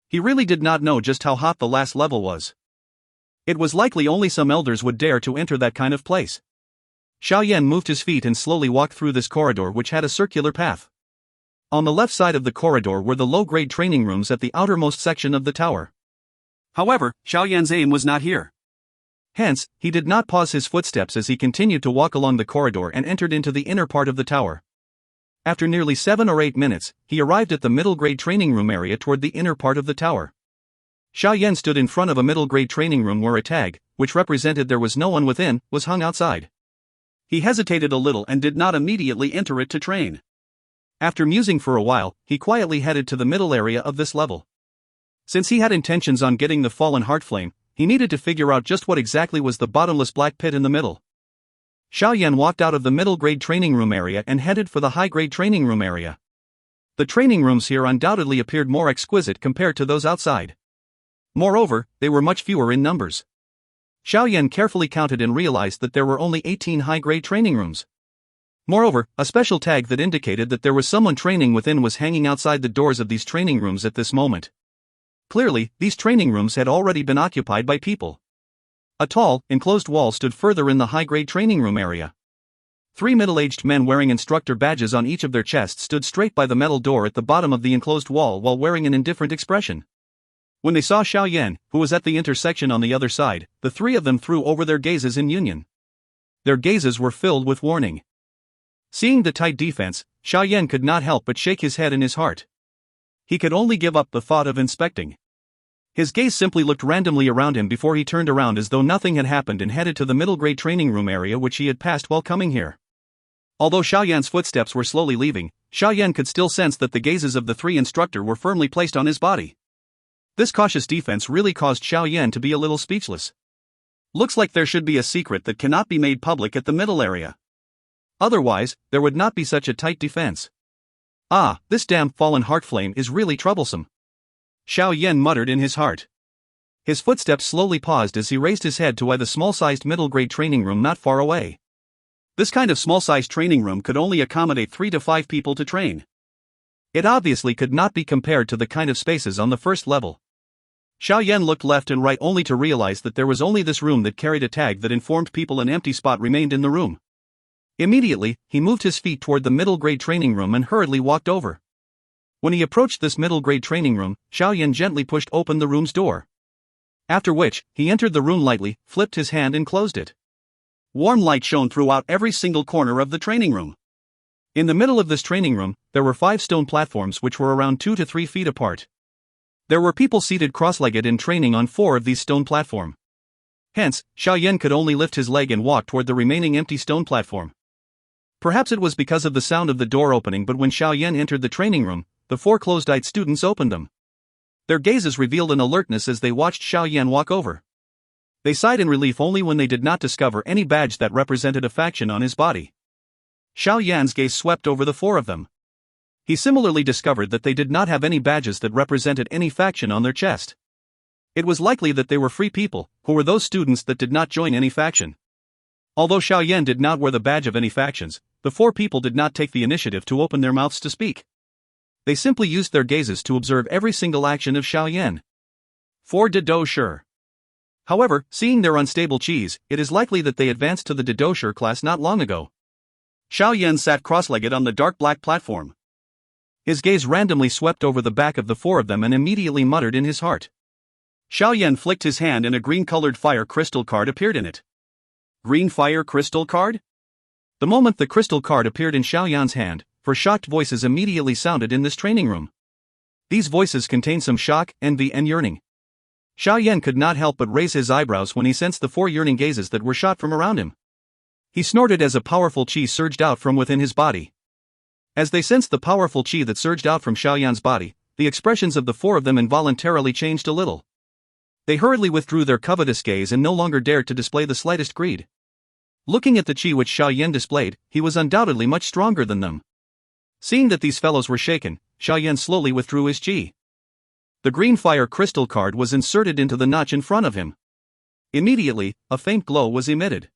He really did not know just how hot the last level was. It was likely only some elders would dare to enter that kind of place. Xiao Yan moved his feet and slowly walked through this corridor which had a circular path. On the left side of the corridor were the low-grade training rooms at the outermost section of the tower. However, Xiao Yan's aim was not here. Hence, he did not pause his footsteps as he continued to walk along the corridor and entered into the inner part of the tower. After nearly 7 or 8 minutes, he arrived at the middle-grade training room area toward the inner part of the tower. Xiao Yan stood in front of a middle-grade training room where a tag, which represented there was no one within, was hung outside. He hesitated a little and did not immediately enter it to train. After musing for a while, he quietly headed to the middle area of this level. Since he had intentions on getting the fallen heart flame, he needed to figure out just what exactly was the bottomless black pit in the middle. Xiao Yan walked out of the middle-grade training room area and headed for the high-grade training room area. The training rooms here undoubtedly appeared more exquisite compared to those outside. Moreover, they were much fewer in numbers. Xiao Yan carefully counted and realized that there were only 18 high-grade training rooms. Moreover, a special tag that indicated that there was someone training within was hanging outside the doors of these training rooms at this moment. Clearly, these training rooms had already been occupied by people. A tall, enclosed wall stood further in the high-grade training room area. 3 middle-aged men wearing instructor badges on each of their chests stood straight by the metal door at the bottom of the enclosed wall while wearing an indifferent expression. When they saw Xiao Yan, who was at the intersection on the other side, the 3 of them threw over their gazes in union. Their gazes were filled with warning. Seeing the tight defense, Xiao Yan could not help but shake his head in his heart. He could only give up the thought of inspecting. His gaze simply looked randomly around him before he turned around as though nothing had happened and headed to the middle-grade training room area which he had passed while coming here. Although Xiao Yan's footsteps were slowly leaving, Xiao Yan could still sense that the gazes of the 3 instructors were firmly placed on his body. This cautious defense really caused Xiao Yan to be a little speechless. Looks like there should be a secret that cannot be made public at the middle area. Otherwise, there would not be such a tight defense. Ah, this damn fallen heart flame is really troublesome. Xiao Yan muttered in his heart. His footsteps slowly paused as he raised his head to eye the small-sized middle-grade training room not far away. This kind of small-sized training room could only accommodate 3 to 5 people to train. It obviously could not be compared to the kind of spaces on the first level. Xiao Yan looked left and right only to realize that there was only this room that carried a tag that informed people an empty spot remained in the room. Immediately, he moved his feet toward the middle-grade training room and hurriedly walked over. When he approached this middle-grade training room, Xiao Yan gently pushed open the room's door. After which, he entered the room lightly, flipped his hand and closed it. Warm light shone throughout every single corner of the training room. In the middle of this training room, there were 5 stone platforms which were around 2 to 3 feet apart. There were people seated cross-legged in training on 4 of these stone platforms. Hence, Xiao Yan could only lift his leg and walk toward the remaining empty stone platform. Perhaps it was because of the sound of the door opening, but when Xiao Yan entered the training room, the 4 closed-eyed students opened them. Their gazes revealed an alertness as they watched Xiao Yan walk over. They sighed in relief only when they did not discover any badge that represented a faction on his body. Xiao Yan's gaze swept over the 4 of them. He similarly discovered that they did not have any badges that represented any faction on their chest. It was likely that they were free people, who were those students that did not join any faction. Although Xiao Yan did not wear the badge of any factions, the 4 people did not take the initiative to open their mouths to speak. They simply used their gazes to observe every single action of Xiao Yan. 4. Dou Qi. However, seeing their unstable qis, it is likely that they advanced to the Dou Qi class not long ago. Xiao Yan sat cross-legged on the dark black platform. His gaze randomly swept over the back of the 4 of them and immediately muttered in his heart. Xiao Yan flicked his hand and a green-colored fire crystal card appeared in it. Green fire crystal card? The moment the crystal card appeared in Xiao Yan's hand, 4 shocked voices immediately sounded in this training room. These voices contained some shock, envy and yearning. Xiao Yan could not help but raise his eyebrows when he sensed the 4 yearning gazes that were shot from around him. He snorted as a powerful qi surged out from within his body. As they sensed the powerful qi that surged out from Xiao Yan's body, the expressions of the 4 of them involuntarily changed a little. They hurriedly withdrew their covetous gaze and no longer dared to display the slightest greed. Looking at the qi which Xiao Yan displayed, he was undoubtedly much stronger than them. Seeing that these fellows were shaken, Xiao Yan slowly withdrew his qi. The green fire crystal card was inserted into the notch in front of him. Immediately, a faint glow was emitted.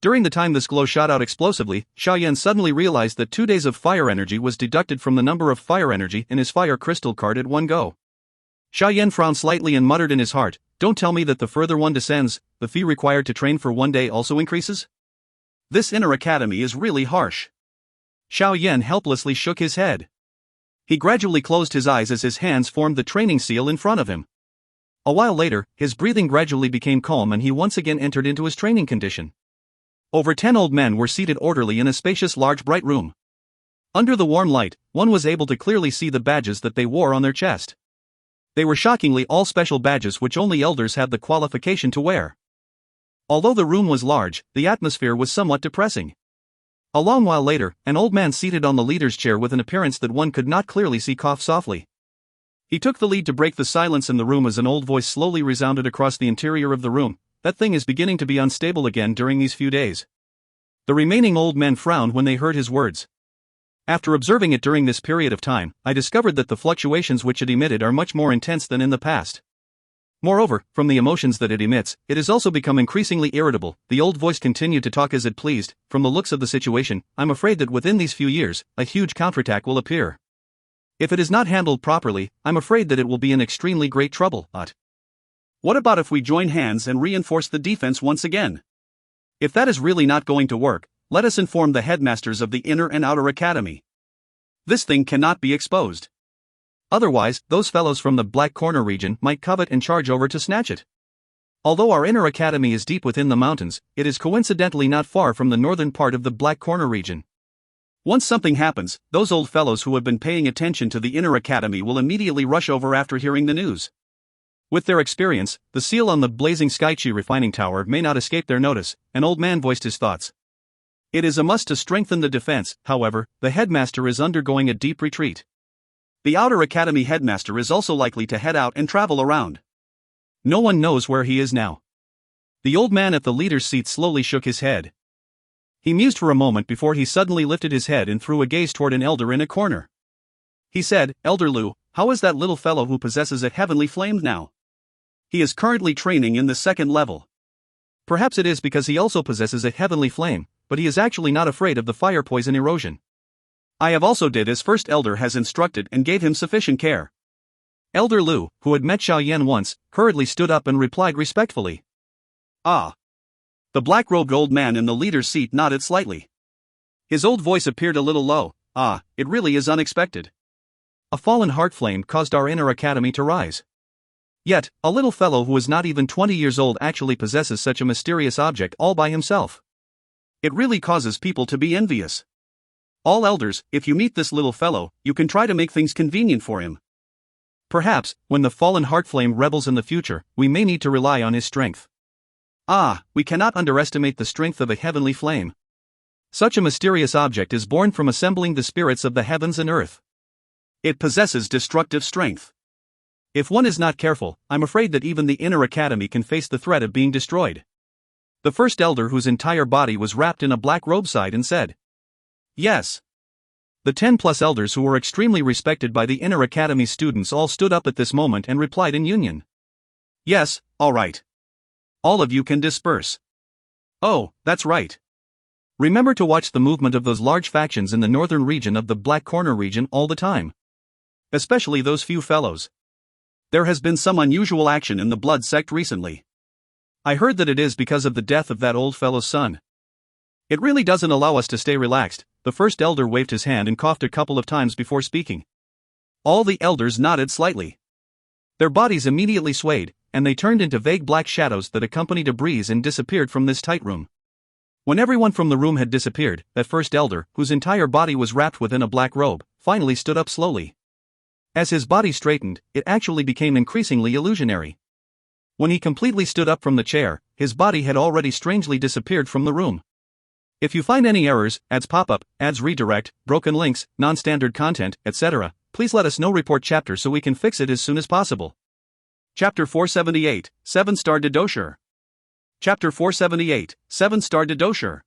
During the time this glow shot out explosively, Xiao Yan suddenly realized that 2 days of fire energy was deducted from the number of fire energy in his fire crystal card at one go. Xiao Yan frowned slightly and muttered in his heart, "Don't tell me that the further one descends, the fee required to train for 1 day also increases? This inner academy is really harsh." Xiao Yan helplessly shook his head. He gradually closed his eyes as his hands formed the training seal in front of him. A while later, his breathing gradually became calm and he once again entered into his training condition. Over 10 old men were seated orderly in a spacious large bright room. Under the warm light, one was able to clearly see the badges that they wore on their chest. They were shockingly all special badges which only elders had the qualification to wear. Although the room was large, the atmosphere was somewhat depressing. A long while later, an old man seated on the leader's chair with an appearance that one could not clearly see coughed softly. He took the lead to break the silence in the room as an old voice slowly resounded across the interior of the room. "That thing is beginning to be unstable again during these few days." The remaining old men frowned when they heard his words. "After observing it during this period of time, I discovered that the fluctuations which it emitted are much more intense than in the past. Moreover, from the emotions that it emits, it has also become increasingly irritable." The old voice continued to talk as it pleased. "From the looks of the situation, I'm afraid that within these few years, a huge counterattack will appear. If it is not handled properly, I'm afraid that it will be in extremely great trouble. What about if we join hands and reinforce the defense once again? If that is really not going to work, let us inform the headmasters of the inner and outer academy. This thing cannot be exposed. Otherwise, those fellows from the Black Corner region might covet and charge over to snatch it. Although our inner academy is deep within the mountains, it is coincidentally not far from the northern part of the Black Corner region. Once something happens, those old fellows who have been paying attention to the inner academy will immediately rush over after hearing the news. With their experience, the seal on the blazing Skychi refining tower may not escape their notice." An old man voiced his thoughts. "It is a must to strengthen the defense. However, the headmaster is undergoing a deep retreat. The outer academy headmaster is also likely to head out and travel around. No one knows where he is now." The old man at the leader's seat slowly shook his head. He mused for a moment before he suddenly lifted his head and threw a gaze toward an elder in a corner. He said, "Elder Lu, how is that little fellow who possesses a heavenly flame now? He is currently training in the 2nd level. Perhaps it is because he also possesses a heavenly flame, but he is actually not afraid of the fire poison erosion. I have also did as first elder has instructed and gave him sufficient care." Elder Lu, who had met Xiao Yan once, hurriedly stood up and replied respectfully. "Ah." The black-robed old man in the leader's seat nodded slightly. His old voice appeared a little low. "Ah, it really is unexpected. A fallen heart flame caused our inner academy to rise. Yet, a little fellow who is not even 20 years old actually possesses such a mysterious object all by himself. It really causes people to be envious. All elders, if you meet this little fellow, you can try to make things convenient for him. Perhaps, when the fallen heart flame rebels in the future, we may need to rely on his strength. We cannot underestimate the strength of a heavenly flame. Such a mysterious object is born from assembling the spirits of the heavens and earth. It possesses destructive strength. If one is not careful, I'm afraid that even the inner academy can face the threat of being destroyed." The first elder, whose entire body was wrapped in a black robe, sighed and said, "Yes." The 10+ elders who were extremely respected by the inner academy students all stood up at this moment and replied in union. "Yes, all right. All of you can disperse." "Oh, that's right. Remember to watch the movement of those large factions in the northern region of the Black Corner region all the time. Especially those few fellows. There has been some unusual action in the blood sect recently. I heard that it is because of the death of that old fellow's son. It really doesn't allow us to stay relaxed. The first elder waved his hand and coughed a couple of times before speaking. All the elders nodded slightly. Their bodies immediately swayed, and they turned into vague black shadows that accompanied a breeze and disappeared from this tight room. When everyone from the room had disappeared, that first elder, whose entire body was wrapped within a black robe, finally stood up slowly. As his body straightened, it actually became increasingly illusionary. When he completely stood up from the chair, his body had already strangely disappeared from the room. If you find any errors, ads pop up, ads redirect, broken links, non-standard content, etc., please let us know. Report chapter so we can fix it as soon as possible. Chapter 478, 7-star Dou Qi. Chapter 478, 7-star Dou Qi.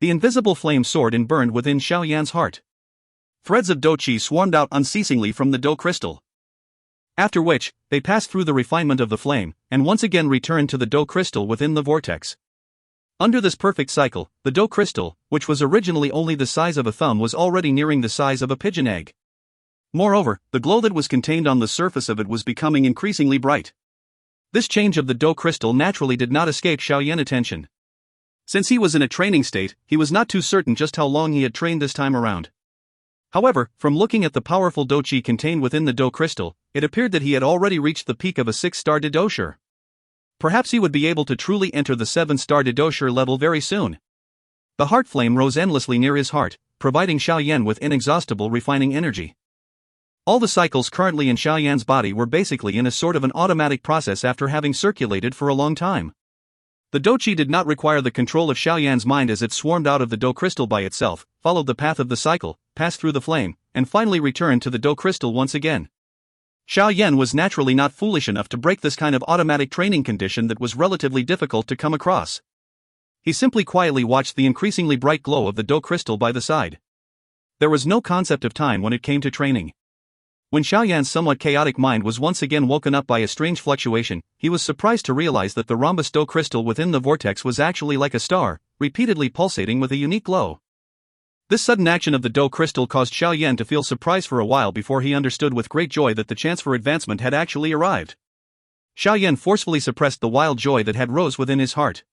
The invisible flame soared and burned within Xiao Yan's heart. Threads of Dou Qi swarmed out unceasingly from the Dou crystal. After which, they passed through the refinement of the flame, and once again returned to the Dou crystal within the vortex. Under this perfect cycle, the Dou crystal, which was originally only the size of a thumb, was already nearing the size of a pigeon egg. Moreover, the glow that was contained on the surface of it was becoming increasingly bright. This change of the Dou crystal naturally did not escape Xiao Yan's attention. Since he was in a training state, he was not too certain just how long he had trained this time around. However, from looking at the powerful Dou Qi contained within the Dou crystal, it appeared that he had already reached the peak of a 6-star Dou Qi. Perhaps he would be able to truly enter the 7-star Dou Qi level very soon. The heart flame rose endlessly near his heart, providing Xiao Yan with inexhaustible refining energy. All the cycles currently in Xiao Yan's body were basically in a sort of an automatic process after having circulated for a long time. The Dou Qi did not require the control of Xiao Yan's mind as it swarmed out of the Dou crystal by itself, followed the path of the cycle, passed through the flame, and finally returned to the Dou crystal once again. Xiao Yan was naturally not foolish enough to break this kind of automatic training condition that was relatively difficult to come across. He simply quietly watched the increasingly bright glow of the Dou crystal by the side. There was no concept of time when it came to training. When Xiao Yan's somewhat chaotic mind was once again woken up by a strange fluctuation, he was surprised to realize that the rhombus Dou crystal within the vortex was actually like a star, repeatedly pulsating with a unique glow. This sudden action of the Dou crystal caused Xiao Yan to feel surprise for a while before he understood with great joy that the chance for advancement had actually arrived. Xiao Yan forcefully suppressed the wild joy that had rose within his heart.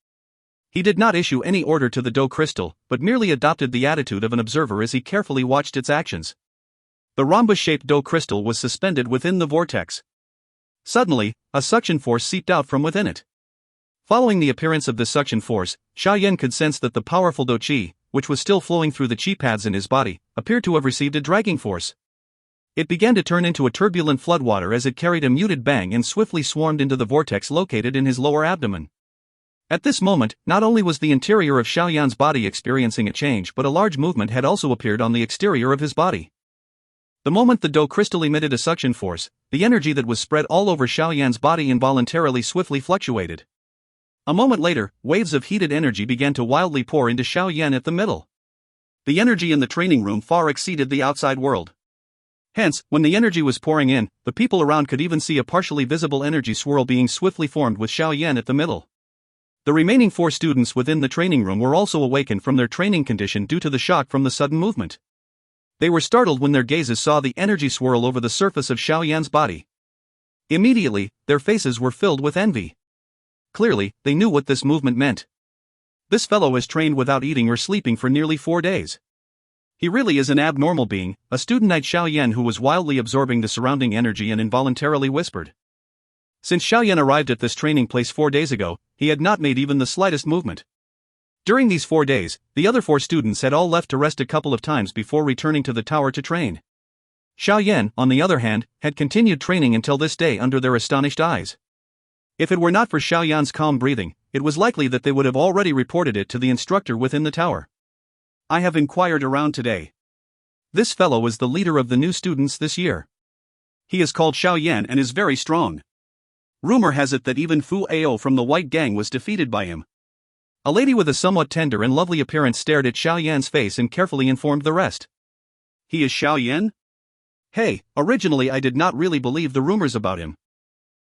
He did not issue any order to the Dou crystal, but merely adopted the attitude of an observer as he carefully watched its actions. The rhombus-shaped Dou crystal was suspended within the vortex. Suddenly, a suction force seeped out from within it. Following the appearance of this suction force, Xiao Yan could sense that the powerful Dou Qi, which was still flowing through the Qi paths in his body, appeared to have received a dragging force. It began to turn into a turbulent floodwater as it carried a muted bang and swiftly swarmed into the vortex located in his lower abdomen. At this moment, not only was the interior of Xiao Yan's body experiencing a change, but a large movement had also appeared on the exterior of his body. The moment the Dou crystal emitted a suction force, the energy that was spread all over Xiao Yan's body involuntarily swiftly fluctuated. A moment later, waves of heated energy began to wildly pour into Xiao Yan at the middle. The energy in the training room far exceeded the outside world. Hence, when the energy was pouring in, the people around could even see a partially visible energy swirl being swiftly formed with Xiao Yan at the middle. The remaining 4 students within the training room were also awakened from their training condition due to the shock from the sudden movement. They were startled when their gazes saw the energy swirl over the surface of Xiao Yan's body. Immediately, their faces were filled with envy. Clearly, they knew what this movement meant. This fellow has trained without eating or sleeping for nearly 4 days. He really is an abnormal being. A student named Xiao Yan who was wildly absorbing the surrounding energy and involuntarily whispered. Since Xiao Yan arrived at this training place 4 days ago, he had not made even the slightest movement. During these 4 days, the other 4 students had all left to rest a couple of times before returning to the tower to train. Xiao Yan, on the other hand, had continued training until this day under their astonished eyes. If it were not for Xiao Yan's calm breathing, it was likely that they would have already reported it to the instructor within the tower. I have inquired around today. This fellow is the leader of the new students this year. He is called Xiao Yan and is very strong. Rumor has it that even Fu Ao from the White Gang was defeated by him. A lady with a somewhat tender and lovely appearance stared at Xiao Yan's face and carefully informed the rest. He is Xiao Yan? Hey, originally I did not really believe the rumors about him.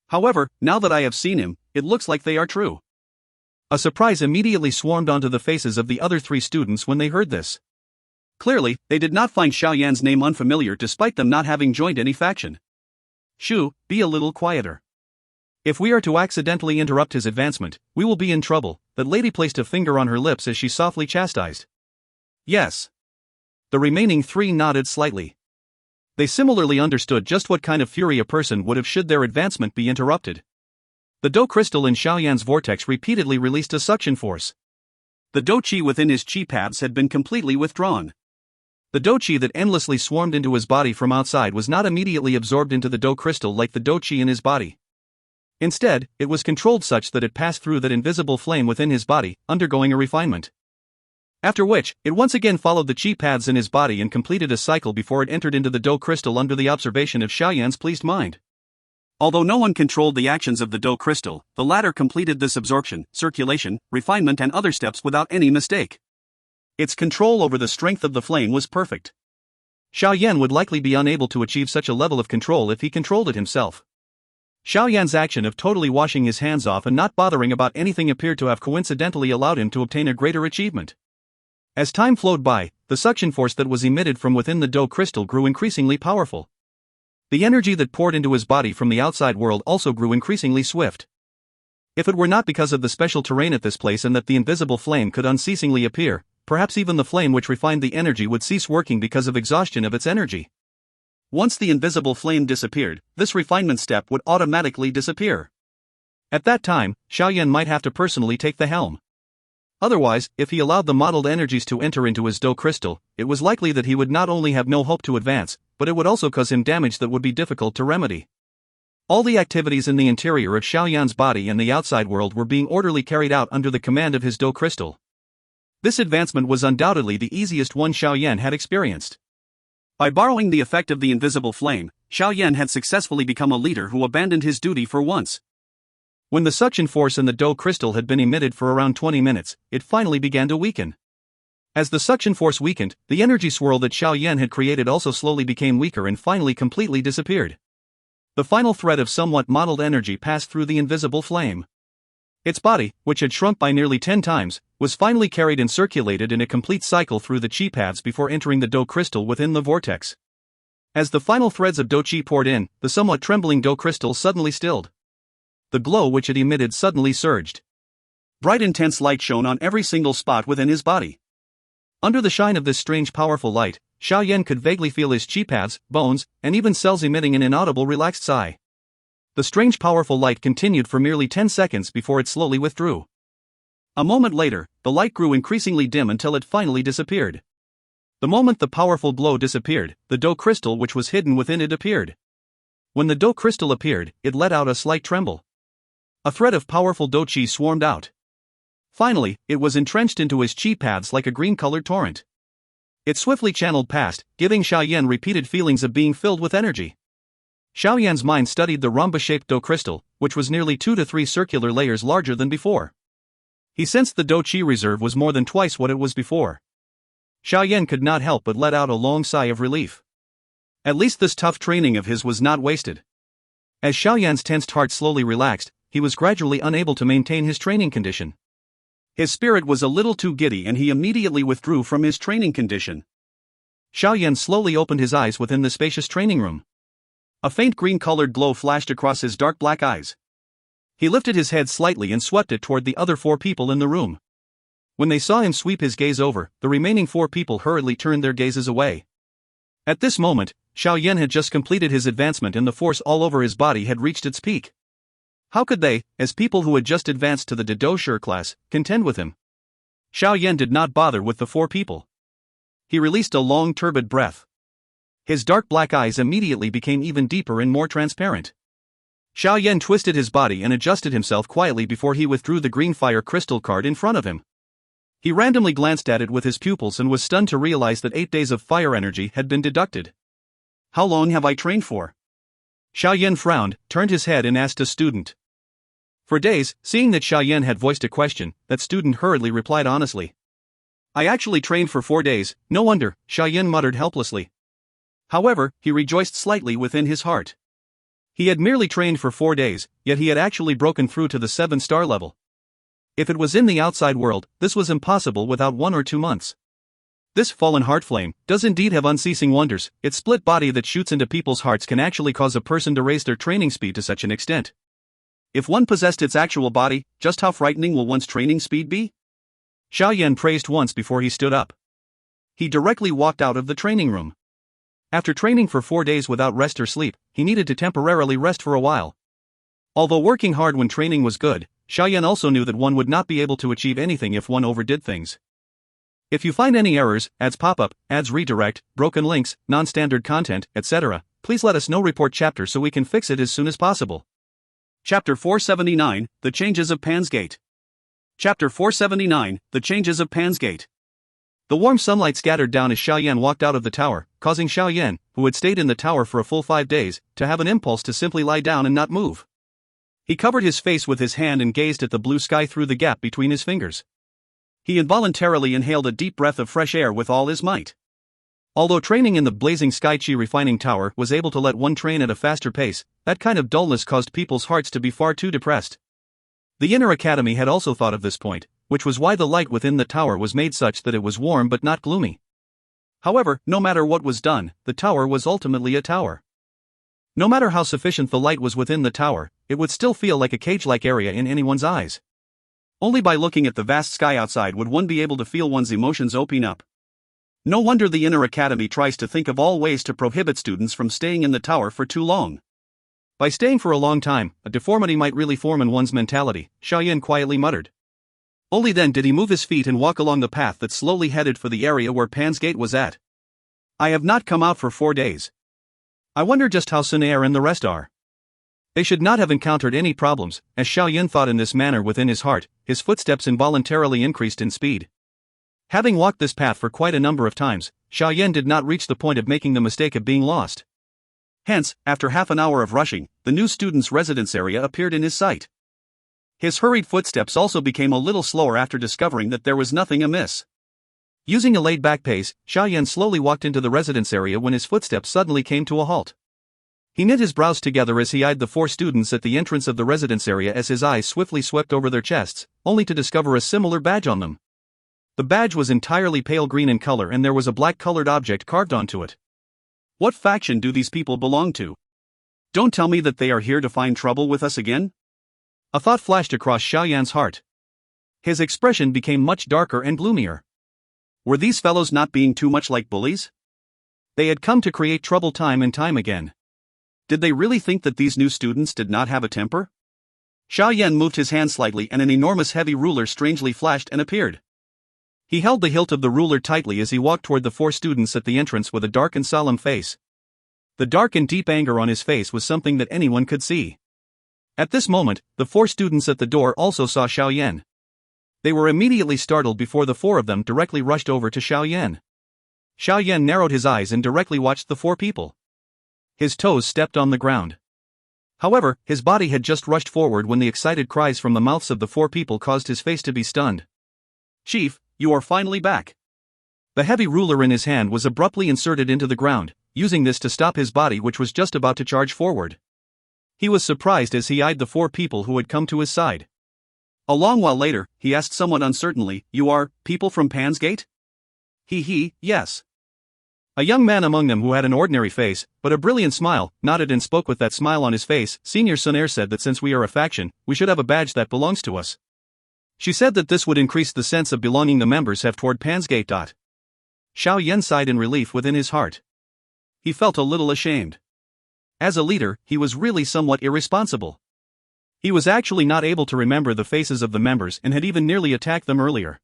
However, now that I have seen him, it looks like they are true. A surprise immediately swarmed onto the faces of the other 3 students when they heard this. Clearly, they did not find Xiao Yan's name unfamiliar despite them not having joined any faction. Shu, be a little quieter. If we are to accidentally interrupt his advancement, we will be in trouble. That lady placed a finger on her lips as she softly chastised. Yes. The remaining three nodded slightly. They similarly understood just what kind of fury a person would have should their advancement be interrupted. The Dou crystal in Xiao Yan's vortex repeatedly released a suction force. The Dou Qi within his Qi paths had been completely withdrawn. The Dou Qi that endlessly swarmed into his body from outside was not immediately absorbed into the Dou crystal like the Dou Qi in his body. Instead, it was controlled such that it passed through that invisible flame within his body, undergoing a refinement. After which, it once again followed the Qi paths in his body and completed a cycle before it entered into the Dou crystal under the observation of Xiao Yan's pleased mind. Although no one controlled the actions of the Dou crystal, the latter completed this absorption, circulation, refinement and other steps without any mistake. Its control over the strength of the flame was perfect. Xiao Yan would likely be unable to achieve such a level of control if he controlled it himself. Xiao Yan's action of totally washing his hands off and not bothering about anything appeared to have coincidentally allowed him to obtain a greater achievement. As time flowed by, the suction force that was emitted from within the Dou crystal grew increasingly powerful. The energy that poured into his body from the outside world also grew increasingly swift. If it were not because of the special terrain at this place and that the invisible flame could unceasingly appear, perhaps even the flame which refined the energy would cease working because of exhaustion of its energy. Once the invisible flame disappeared, this refinement step would automatically disappear. At that time, Xiao Yan might have to personally take the helm. Otherwise, if he allowed the modeled energies to enter into his Dou crystal, it was likely that he would not only have no hope to advance, but it would also cause him damage that would be difficult to remedy. All the activities in the interior of Xiao Yan's body and the outside world were being orderly carried out under the command of his Dou crystal. This advancement was undoubtedly the easiest one Xiao Yan had experienced. By borrowing the effect of the invisible flame, Xiao Yan had successfully become a leader who abandoned his duty for once. When the suction force in the Dou crystal had been emitted for around 20 minutes, it finally began to weaken. As the suction force weakened, the energy swirl that Xiao Yan had created also slowly became weaker and finally completely disappeared. The final thread of somewhat modeled energy passed through the invisible flame. Its body, which had shrunk by nearly 10 times, was finally carried and circulated in a complete cycle through the Qi paths before entering the Dou crystal within the vortex. As the final threads of Dou Qi poured in, the somewhat trembling Dou crystal suddenly stilled. The glow which it emitted suddenly surged. Bright intense light shone on every single spot within his body. Under the shine of this strange powerful light, Xiao Yan could vaguely feel his Qi paths, bones, and even cells emitting an inaudible relaxed sigh. The strange powerful light continued for merely 10 seconds before it slowly withdrew. A moment later, the light grew increasingly dim until it finally disappeared. The moment the powerful glow disappeared, the Dou crystal which was hidden within it appeared. When the Dou crystal appeared, it let out a slight tremble. A thread of powerful Dou Qi swarmed out. Finally, it was entrenched into his Qi paths like a green-colored torrent. It swiftly channeled past, giving Xiao Yan repeated feelings of being filled with energy. Xiao Yan's mind studied the rhombus-shaped Dou crystal, which was nearly 2 to 3 circular layers larger than before. He sensed the Dou Qi reserve was more than twice what it was before. Xiao Yan could not help but let out a long sigh of relief. At least this tough training of his was not wasted. As Xiao Yan's tensed heart slowly relaxed, he was gradually unable to maintain his training condition. His spirit was a little too giddy and he immediately withdrew from his training condition. Xiao Yan slowly opened his eyes within the spacious training room. A faint green-colored glow flashed across his dark black eyes. He lifted his head slightly and swept it toward the other 4 people in the room. When they saw him sweep his gaze over, the remaining 4 people hurriedly turned their gazes away. At this moment, Xiao Yan had just completed his advancement and the force all over his body had reached its peak. How could they, as people who had just advanced to the Dou Qi class, contend with him? Xiao Yan did not bother with the 4 people. He released a long turbid breath. His dark black eyes immediately became even deeper and more transparent. Xiao Yan twisted his body and adjusted himself quietly before he withdrew the green fire crystal card in front of him. He randomly glanced at it with his pupils and was stunned to realize that 8 days of fire energy had been deducted. How long have I trained for? Xiao Yan frowned, turned his head and asked a student. For days, seeing that Xiao Yan had voiced a question, that student hurriedly replied honestly. I actually trained for 4 days, no wonder, Xiao Yan muttered helplessly. However, he rejoiced slightly within his heart. He had merely trained for 4 days, yet he had actually broken through to the 7-star level. If it was in the outside world, this was impossible without 1 or 2 months. This fallen heart flame does indeed have unceasing wonders. Its split body that shoots into people's hearts can actually cause a person to raise their training speed to such an extent. If one possessed its actual body, just how frightening will one's training speed be? Xiao Yan praised once before he stood up. He directly walked out of the training room. After training for 4 days without rest or sleep, he needed to temporarily rest for a while. Although working hard when training was good, Xiao Yan also knew that one would not be able to achieve anything if one overdid things. If you find any errors, ads pop up, ads redirect, broken links, non-standard content, etc., please let us know. Report chapter so we can fix it as soon as possible. Chapter 479, The Changes of Pan's Gate. Chapter 479, The Changes of Pan's Gate. The warm sunlight scattered down as Xiao Yan walked out of the tower, causing Xiao Yan, who had stayed in the tower for a full 5 days, to have an impulse to simply lie down and not move. He covered his face with his hand and gazed at the blue sky through the gap between his fingers. He involuntarily inhaled a deep breath of fresh air with all his might. Although training in the blazing Sky Qi refining tower was able to let one train at a faster pace, that kind of dullness caused people's hearts to be far too depressed. The inner academy had also thought of this point, which was why the light within the tower was made such that it was warm but not gloomy. However, no matter what was done, the tower was ultimately a tower. No matter how sufficient the light was within the tower, it would still feel like a cage-like area in anyone's eyes. Only by looking at the vast sky outside would one be able to feel one's emotions open up. No wonder the inner academy tries to think of all ways to prohibit students from staying in the tower for too long. By staying for a long time, a deformity might really form in one's mentality, Xiao Yan quietly muttered. Only then did he move his feet and walk along the path that slowly headed for the area where Pan's Gate was at. I have not come out for 4 days. I wonder just how Xun Er and the rest are. They should not have encountered any problems. As Xiao Yan thought in this manner within his heart, his footsteps involuntarily increased in speed. Having walked this path for quite a number of times, Xiao Yan did not reach the point of making the mistake of being lost. Hence, after half an hour of rushing, the new student's residence area appeared in his sight. His hurried footsteps also became a little slower after discovering that there was nothing amiss. Using a laid-back pace, Xiao Yan slowly walked into the residence area when his footsteps suddenly came to a halt. He knit his brows together as he eyed the 4 students at the entrance of the residence area as his eyes swiftly swept over their chests, only to discover a similar badge on them. The badge was entirely pale green in color and there was a black-colored object carved onto it. What faction do these people belong to? Don't tell me that they are here to find trouble with us again? A thought flashed across Xiao Yan's heart. His expression became much darker and gloomier. Were these fellows not being too much like bullies? They had come to create trouble time and time again. Did they really think that these new students did not have a temper? Xiao Yan moved his hand slightly and an enormous heavy ruler strangely flashed and appeared. He held the hilt of the ruler tightly as he walked toward the 4 students at the entrance with a dark and solemn face. The dark and deep anger on his face was something that anyone could see. At this moment, the 4 students at the door also saw Xiao Yan. They were immediately startled before the 4 of them directly rushed over to Xiao Yan. Xiao Yan narrowed his eyes and directly watched the 4 people. His toes stepped on the ground. However, his body had just rushed forward when the excited cries from the mouths of the 4 people caused his face to be stunned. Chief, you are finally back. The heavy ruler in his hand was abruptly inserted into the ground, using this to stop his body which was just about to charge forward. He was surprised as he eyed the 4 people who had come to his side. A long while later, he asked somewhat uncertainly, "You are, people from Pan's Gate?" Yes. A young man among them who had an ordinary face, but a brilliant smile, nodded and spoke with that smile on his face. Senior Xun Er said that since we are a faction, we should have a badge that belongs to us. She said that this would increase the sense of belonging the members have toward Pan's Gate. Xiao Yan sighed in relief within his heart. He felt a little ashamed. As a leader, he was really somewhat irresponsible. He was actually not able to remember the faces of the members and had even nearly attacked them earlier.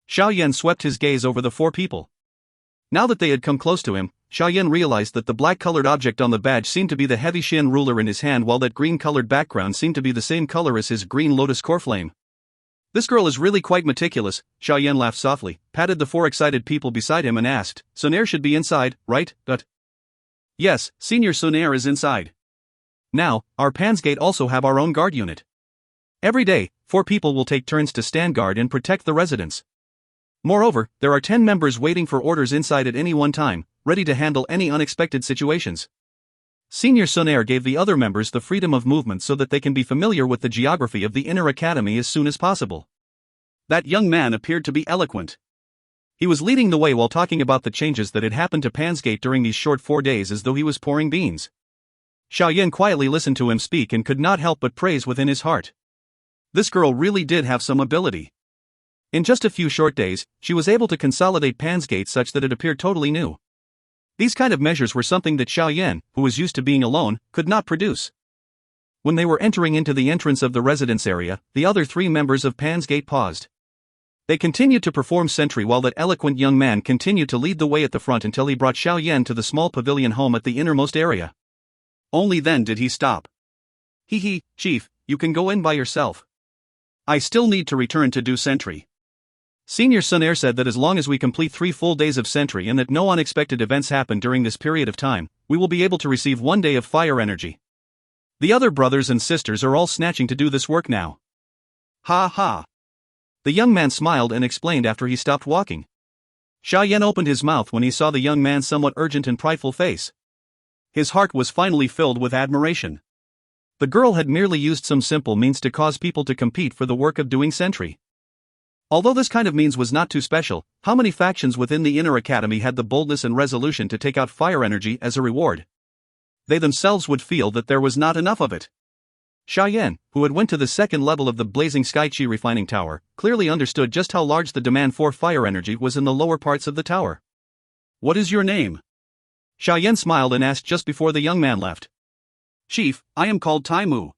Xiao Yan swept his gaze over the 4 people. Now that they had come close to him, Xiao Yan realized that the black-colored object on the badge seemed to be the heavy Shin ruler in his hand while that green-colored background seemed to be the same color as his green lotus core flame. This girl is really quite meticulous, Xiao Yan laughed softly, patted the 4 excited people beside him and asked, Xun Er should be inside, right? Yes, Senior Xun Er is inside. Now, our Pan's Gate also have our own guard unit. Every day, 4 people will take turns to stand guard and protect the residents. Moreover, there are 10 members waiting for orders inside at any one time, ready to handle any unexpected situations. Senior Xun Er gave the other members the freedom of movement so that they can be familiar with the geography of the inner academy as soon as possible. That young man appeared to be eloquent. He was leading the way while talking about the changes that had happened to Pan's Gate during these short 4 days as though he was pouring beans. Xiao Yan quietly listened to him speak and could not help but praise within his heart. This girl really did have some ability. In just a few short days, she was able to consolidate Pan's Gate such that it appeared totally new. These kind of measures were something that Xiao Yan, who was used to being alone, could not produce. When they were entering into the entrance of the residence area, the other 3 members of Pan's Gate paused. They continued to perform sentry while that eloquent young man continued to lead the way at the front until he brought Xiao Yan to the small pavilion home at the innermost area. Only then did he stop. Hee, Chief, you can go in by yourself. I still need to return to do sentry. Senior Xun Er said that as long as we complete 3 full days of sentry and that no unexpected events happen during this period of time, we will be able to receive 1 day of fire energy. The other brothers and sisters are all snatching to do this work now. Ha ha. The young man smiled and explained after he stopped walking. Xiao Yan opened his mouth when he saw the young man's somewhat urgent and prideful face. His heart was finally filled with admiration. The girl had merely used some simple means to cause people to compete for the work of doing sentry. Although this kind of means was not too special, how many factions within the inner academy had the boldness and resolution to take out fire energy as a reward? They themselves would feel that there was not enough of it. Xiao Yan, who had went to the 2nd level of the blazing Sky Qi refining tower, clearly understood just how large the demand for fire energy was in the lower parts of the tower. What is your name? Xiao Yan smiled and asked just before the young man left. Chief, I am called Taimu.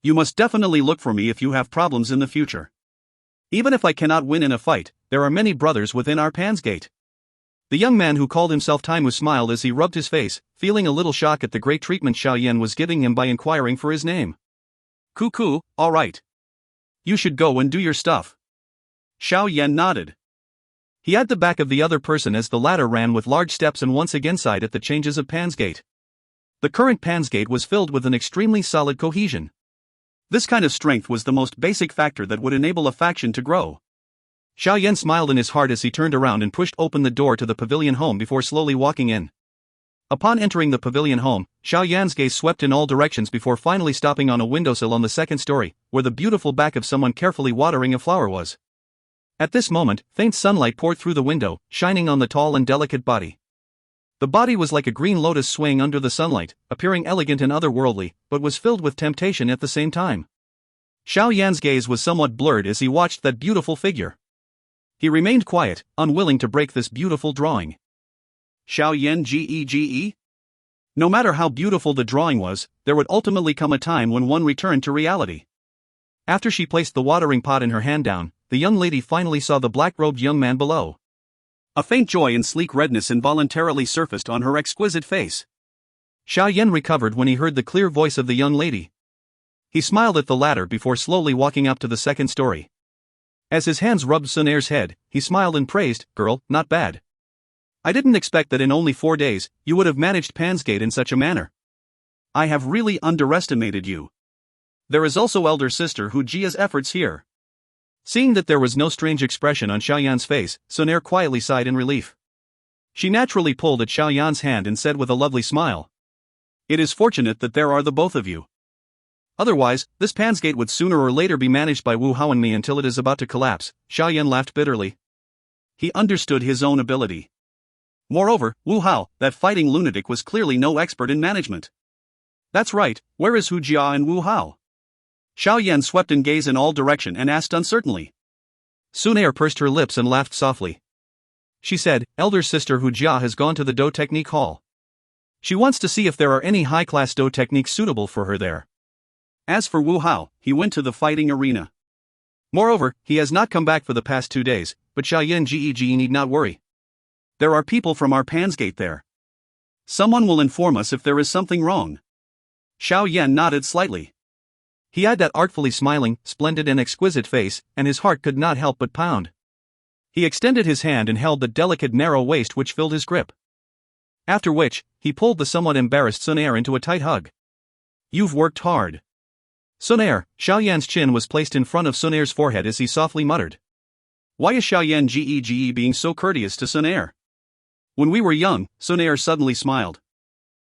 You must definitely look for me if you have problems in the future. Even if I cannot win in a fight, there are many brothers within our Pan's Gate. The young man who called himself Taimu smiled as he rubbed his face, feeling a little shock at the great treatment Xiao Yan was giving him by inquiring for his name. Cuckoo, alright. You should go and do your stuff. Xiao Yan nodded. He had the back of the other person as the latter ran with large steps and once again sighed at the changes of Pan's Gate. The current Pan's Gate was filled with an extremely solid cohesion. This kind of strength was the most basic factor that would enable a faction to grow. Xiao Yan smiled in his heart as he turned around and pushed open the door to the pavilion home before slowly walking in. Upon entering the pavilion home, Xiao Yan's gaze swept in all directions before finally stopping on a windowsill on the 2nd story, where the beautiful back of someone carefully watering a flower was. At this moment, faint sunlight poured through the window, shining on the tall and delicate body. The body was like a green lotus swaying under the sunlight, appearing elegant and otherworldly, but was filled with temptation at the same time. Xiao Yan's gaze was somewhat blurred as he watched that beautiful figure. He remained quiet, unwilling to break this beautiful drawing. Xiao Yan Gege? No matter how beautiful the drawing was, there would ultimately come a time when one returned to reality. After she placed the watering pot in her hand down, the young lady finally saw the black-robed young man below. A faint joy and sleek redness involuntarily surfaced on her exquisite face. Xiao Yan recovered when he heard the clear voice of the young lady. He smiled at the latter before slowly walking up to the 2nd story. As his hands rubbed Xun Er's head, he smiled and praised, "Girl, not bad. I didn't expect that in only 4 days, you would have managed Pan's Gate in such a manner. I have really underestimated you. There is also elder sister Hu Jia's efforts here." Seeing that there was no strange expression on Xiao Yan's face, Xun Er quietly sighed in relief. She naturally pulled at Xiao Yan's hand and said with a lovely smile, "It is fortunate that there are the both of you. Otherwise, this Pan's Gate would sooner or later be managed by Wu Hao and me until it is about to collapse." Xiao Yan laughed bitterly. He understood his own ability. Moreover, Wu Hao, that fighting lunatic, was clearly no expert in management. That's right, where is Hu Jia and Wu Hao? Xiao Yan swept in gaze in all direction and asked uncertainly. Xun Er pursed her lips and laughed softly. She said, "Elder sister Hu Jia has gone to the Dou Technique Hall. She wants to see if there are any high-class Dou techniques suitable for her there. As for Wu Hao, he went to the fighting arena. Moreover, he has not come back for the past 2 days, but Xiao Yan Gege need not worry. There are people from our Pan's Gate there. Someone will inform us if there is something wrong." Xiao Yan nodded slightly. He had that artfully smiling, splendid and exquisite face, and his heart could not help but pound. He extended his hand and held the delicate narrow waist which filled his grip. After which, he pulled the somewhat embarrassed Xun Er into a tight hug. "You've worked hard." Xun Er, Xiao Yan's chin was placed in front of Xun Er's forehead as he softly muttered. "Why is Xiao Yan Gege being so courteous to Xun Er? When we were young," Xun Er suddenly smiled.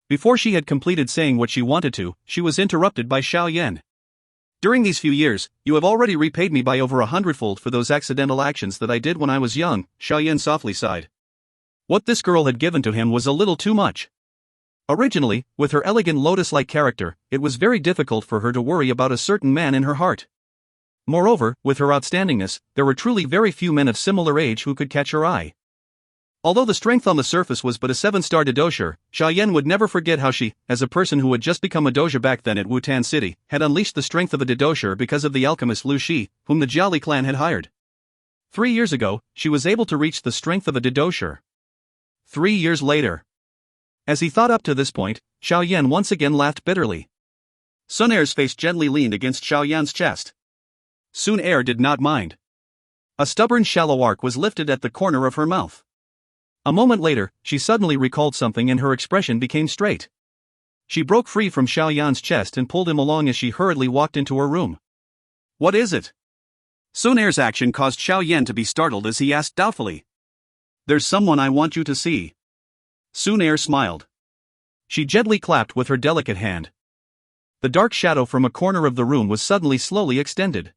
Before she had completed saying what she wanted to, she was interrupted by Xiao Yan. During these few years, you have already repaid me by over 100-fold for those accidental actions that I did when I was young, Xiao Yan softly sighed. What this girl had given to him was a little too much. Originally, with her elegant lotus-like character, it was very difficult for her to worry about a certain man in her heart. Moreover, with her outstandingness, there were truly very few men of similar age who could catch her eye. Although the strength on the surface was but a 7-star doujia, Xiao Yan would never forget how she, as a person who had just become a doujia back then at Wutan City, had unleashed the strength of a doujia because of the alchemist Dou Qi, whom the Jiali clan had hired. 3 years ago, she was able to reach the strength of a doujia. 3 years later. As he thought up to this point, Xiao Yan once again laughed bitterly. Xun Er's face gently leaned against Xiao Yan's chest. Xun Er did not mind. A stubborn shallow arc was lifted at the corner of her mouth. A moment later, she suddenly recalled something and her expression became straight. She broke free from Xiao Yan's chest and pulled him along as she hurriedly walked into her room. What is it? Xun Er's action caused Xiao Yan to be startled as he asked doubtfully. There's someone I want you to see. Xun Er smiled. She gently clapped with her delicate hand. The dark shadow from a corner of the room was suddenly slowly extended.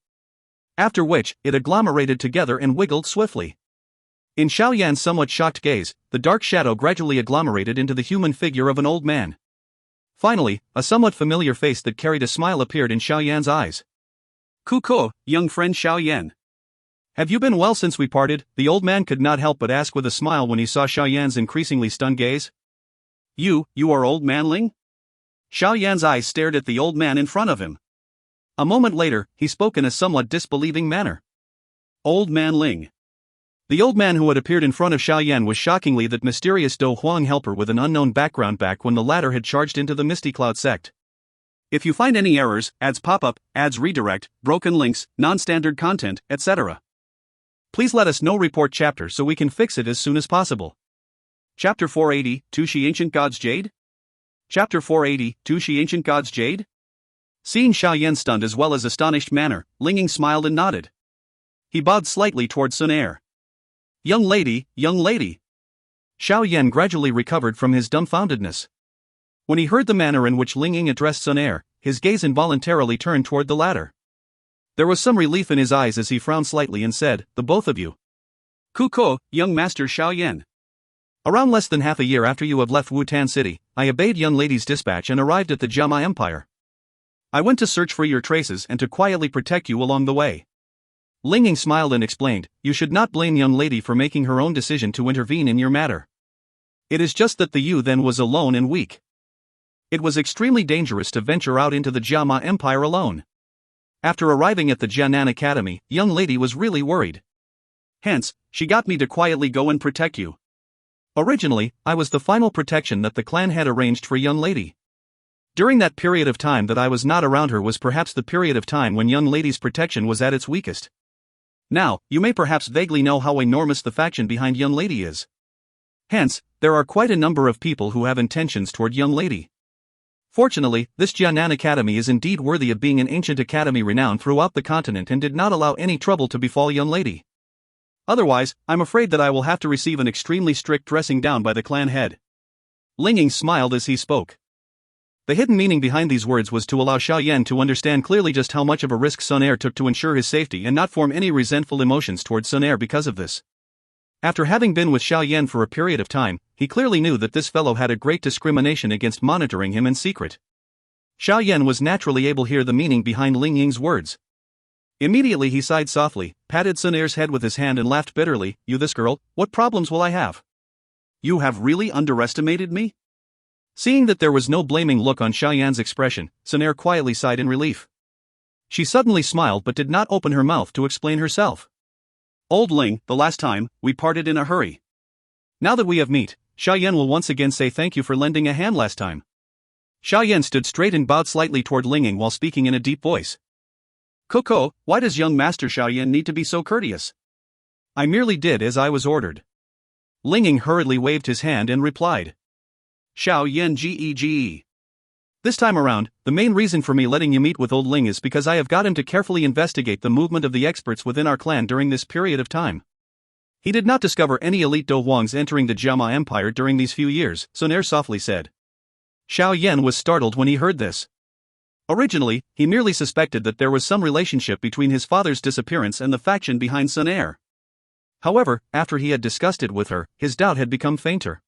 After which, it agglomerated together and wiggled swiftly. In Xiao Yan's somewhat shocked gaze, the dark shadow gradually agglomerated into the human figure of an old man. Finally, a somewhat familiar face that carried a smile appeared in Xiao Yan's eyes. Kuko, young friend Xiao Yan. Have you been well since we parted? The old man could not help but ask with a smile when he saw Xiao Yan's increasingly stunned gaze. You are old man Ling? Xiao Yan's eyes stared at the old man in front of him. A moment later, he spoke in a somewhat disbelieving manner. Old man Ling. The old man who had appeared in front of Xiao Yan was shockingly that mysterious Dou Huang helper with an unknown background back when the latter had charged into the Misty Cloud sect. If you find any errors, ads pop up, ads redirect, broken links, non-standard content, etc. Please let us know. Report chapter so we can fix it as soon as possible. Chapter 480, Dou Qi Ancient God's Jade? Chapter 480, Dou Qi Ancient God's Jade? Seeing Xiao Yan stunned as well as astonished manner, Ling smiled and nodded. He bowed slightly toward Xun Er. Young lady, young lady. Xiao Yan gradually recovered from his dumbfoundedness. When he heard the manner in which Ling addressed Xun Er, his gaze involuntarily turned toward the latter. There was some relief in his eyes as he frowned slightly and said, the both of you. Kuko, young master Xiao Yan. Around less than half a year after you have left Wutan City, I obeyed young lady's dispatch and arrived at the Jiama Empire. I went to search for your traces and to quietly protect you along the way. Ling smiled and explained, you should not blame young lady for making her own decision to intervene in your matter. It is just that the you then was alone and weak. It was extremely dangerous to venture out into the Jiama Empire alone. After arriving at the Jianan Academy, young lady was really worried. Hence, she got me to quietly go and protect you. Originally, I was the final protection that the clan had arranged for young lady. During that period of time that I was not around her was perhaps the period of time when young lady's protection was at its weakest. Now, you may perhaps vaguely know how enormous the faction behind young lady is. Hence, there are quite a number of people who have intentions toward young lady. Fortunately, this Jianan Academy is indeed worthy of being an ancient academy renowned throughout the continent and did not allow any trouble to befall young lady. Otherwise, I'm afraid that I will have to receive an extremely strict dressing down by the clan head. Ling smiled as he spoke. The hidden meaning behind these words was to allow Xiao Yan to understand clearly just how much of a risk Xun Er took to ensure his safety and not form any resentful emotions towards Xun Er because of this. After having been with Xiao Yan for a period of time, he clearly knew that this fellow had a great discrimination against monitoring him in secret. Xiao Yan was naturally able to hear the meaning behind Ling Ying's words. Immediately he sighed softly, patted Xun Er's head with his hand and laughed bitterly, you this girl, what problems will I have? You have really underestimated me? Seeing that there was no blaming look on Xiao Yan's expression, Xun Er quietly sighed in relief. She suddenly smiled but did not open her mouth to explain herself. Old Ling, the last time, we parted in a hurry. Now that we have met, Xiao Yan will once again say thank you for lending a hand last time. Xiao Yan stood straight and bowed slightly toward Ling while speaking in a deep voice. Kuko, why does young master Xiao Yan need to be so courteous? I merely did as I was ordered. Ling hurriedly waved his hand and replied. Xiao Yan Gege. This time around, the main reason for me letting you meet with old Ling is because I have got him to carefully investigate the movement of the experts within our clan during this period of time. He did not discover any elite Dou Huangs entering the Jiama Empire during these few years, Xun Er softly said. Xiao Yan was startled when he heard this. Originally, he merely suspected that there was some relationship between his father's disappearance and the faction behind Xun Er. However, after he had discussed it with her, his doubt had become fainter.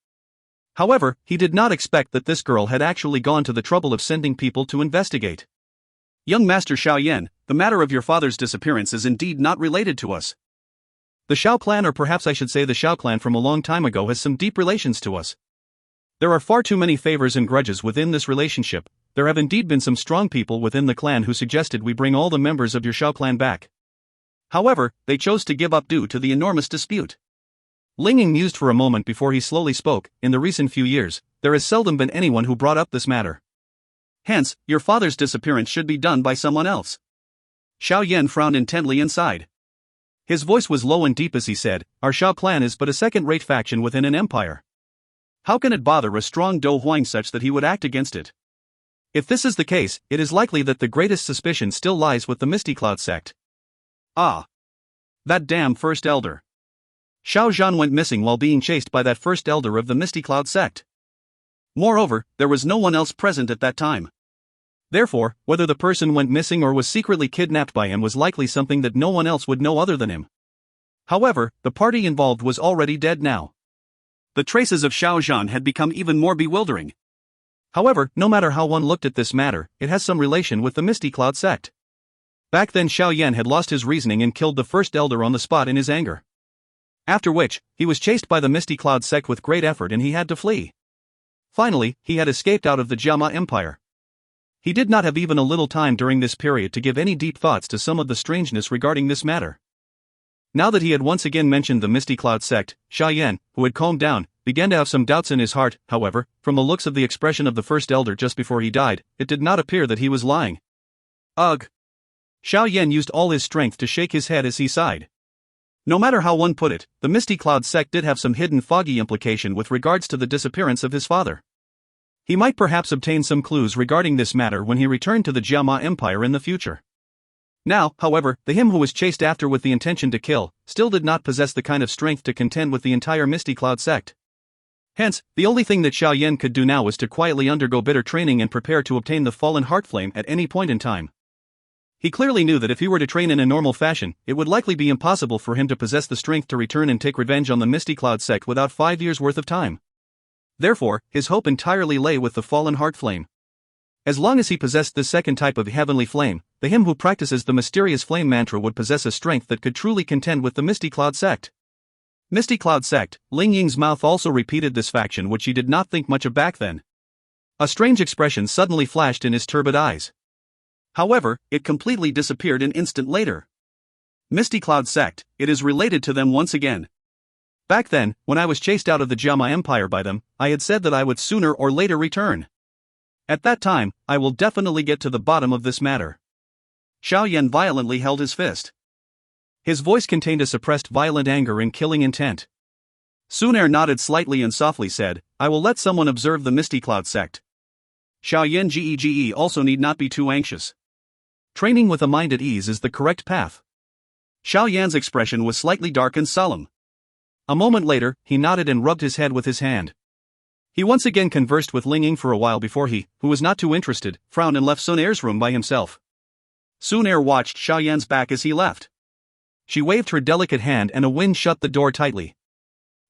However, he did not expect that this girl had actually gone to the trouble of sending people to investigate. Young Master Xiao Yan, the matter of your father's disappearance is indeed not related to us. The Xiao clan, or perhaps I should say the Xiao clan from a long time ago, has some deep relations to us. There are far too many favors and grudges within this relationship. There have indeed been some strong people within the clan who suggested we bring all the members of your Xiao clan back. However, they chose to give up due to the enormous dispute. Ling Ying mused for a moment before he slowly spoke. In the recent few years, there has seldom been anyone who brought up this matter. Hence, your father's disappearance should be done by someone else. Xiao Yan frowned intently and sighed. His voice was low and deep as he said, our Xiao clan is but a second-rate faction within an empire. How can it bother a strong Dou Huang such that he would act against it? If this is the case, it is likely that the greatest suspicion still lies with the Misty Cloud sect. Ah! That damn first elder. Xiao Zhan went missing while being chased by that first elder of the Misty Cloud sect. Moreover, there was no one else present at that time. Therefore, whether the person went missing or was secretly kidnapped by him was likely something that no one else would know other than him. However, the party involved was already dead now. The traces of Xiao Zhan had become even more bewildering. However, no matter how one looked at this matter, it has some relation with the Misty Cloud sect. Back then Xiao Yan had lost his reasoning and killed the first elder on the spot in his anger. After which, he was chased by the Misty Cloud sect with great effort and he had to flee. Finally, he had escaped out of the Jiama Empire. He did not have even a little time during this period to give any deep thoughts to some of the strangeness regarding this matter. Now that he had once again mentioned the Misty Cloud sect, Xiao Yan, who had calmed down, began to have some doubts in his heart. However, from the looks of the expression of the first elder just before he died, it did not appear that he was lying. Ugh! Xiao Yan used all his strength to shake his head as he sighed. No matter how one put it, the Misty Cloud sect did have some hidden foggy implication with regards to the disappearance of his father. He might perhaps obtain some clues regarding this matter when he returned to the Jiama Empire in the future. Now, however, the him who was chased after with the intention to kill, still did not possess the kind of strength to contend with the entire Misty Cloud sect. Hence, the only thing that Xiao Yan could do now was to quietly undergo bitter training and prepare to obtain the fallen heart flame at any point in time. He clearly knew that if he were to train in a normal fashion, it would likely be impossible for him to possess the strength to return and take revenge on the Misty Cloud sect without 5 years' worth of time. Therefore, his hope entirely lay with the fallen heart flame. As long as he possessed this second type of heavenly flame, the him who practices the mysterious flame mantra would possess a strength that could truly contend with the Misty Cloud sect. Misty Cloud sect, Ling Ying's mouth also repeated this faction which he did not think much of back then. A strange expression suddenly flashed in his turbid eyes. However, it completely disappeared an instant later. Misty Cloud sect, it is related to them once again. Back then, when I was chased out of the Jiama Empire by them, I had said that I would sooner or later return. At that time, I will definitely get to the bottom of this matter. Xiao Yan violently held his fist. His voice contained a suppressed violent anger and killing intent. Xun Er nodded slightly and softly said, I will let someone observe the Misty Cloud sect. Xiao Yan Gege also need not be too anxious. Training with a mind at ease is the correct path. Xiao Yan's expression was slightly dark and solemn. A moment later, he nodded and rubbed his head with his hand. He once again conversed with Ling Ying for a while before he, who was not too interested, frowned and left Xun Er's room by himself. Xun Er watched Xiao Yan's back as he left. She waved her delicate hand and a wind shut the door tightly.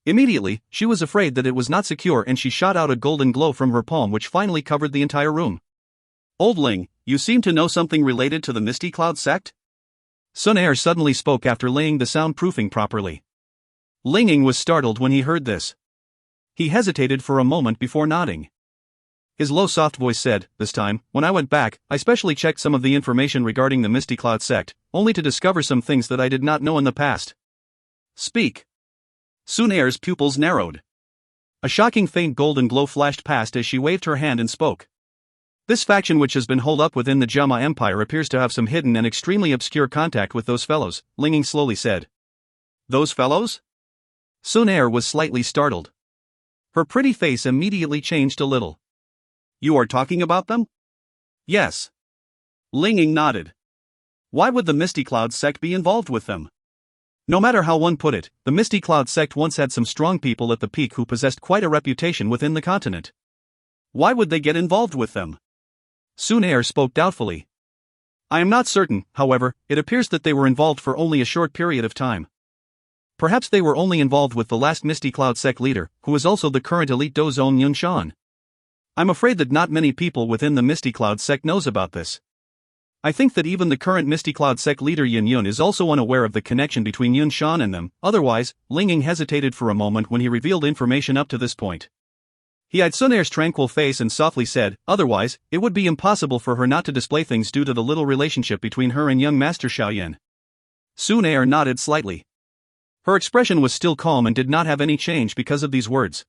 Immediately, she was afraid that it was not secure and she shot out a golden glow from her palm which finally covered the entire room. Old Ling, you seem to know something related to the Misty Cloud sect? Xun Er suddenly spoke after laying the soundproofing properly. Ling Ying was startled when he heard this. He hesitated for a moment before nodding. His low soft voice said, this time, when I went back, I specially checked some of the information regarding the Misty Cloud sect, only to discover some things that I did not know in the past. Speak. Xun Er's pupils narrowed. A shocking faint golden glow flashed past as she waved her hand and spoke. This faction which has been holed up within the Jiama Empire appears to have some hidden and extremely obscure contact with those fellows, Ling Ying slowly said. Those fellows? Xun Er was slightly startled. Her pretty face immediately changed a little. You are talking about them? Yes. Ling Ying nodded. Why would the Misty Cloud sect be involved with them? No matter how one put it, the Misty Cloud sect once had some strong people at the peak who possessed quite a reputation within the continent. Why would they get involved with them? Xun Er spoke doubtfully. I am not certain, however, it appears that they were involved for only a short period of time. Perhaps they were only involved with the last Misty Cloud sect leader, who is also the current elite Dou Qi. I'm afraid that not many people within the Misty Cloud sect knows about this. I think that even the current Misty Cloud sect leader Yun is also unaware of the connection between Yun Shan and them. Otherwise, Linging hesitated for a moment when he revealed information up to this point. He eyed Xun Er's tranquil face and softly said, otherwise, it would be impossible for her not to display things due to the little relationship between her and young Master Xiao Yan. Xun Er nodded slightly. Her expression was still calm and did not have any change because of these words.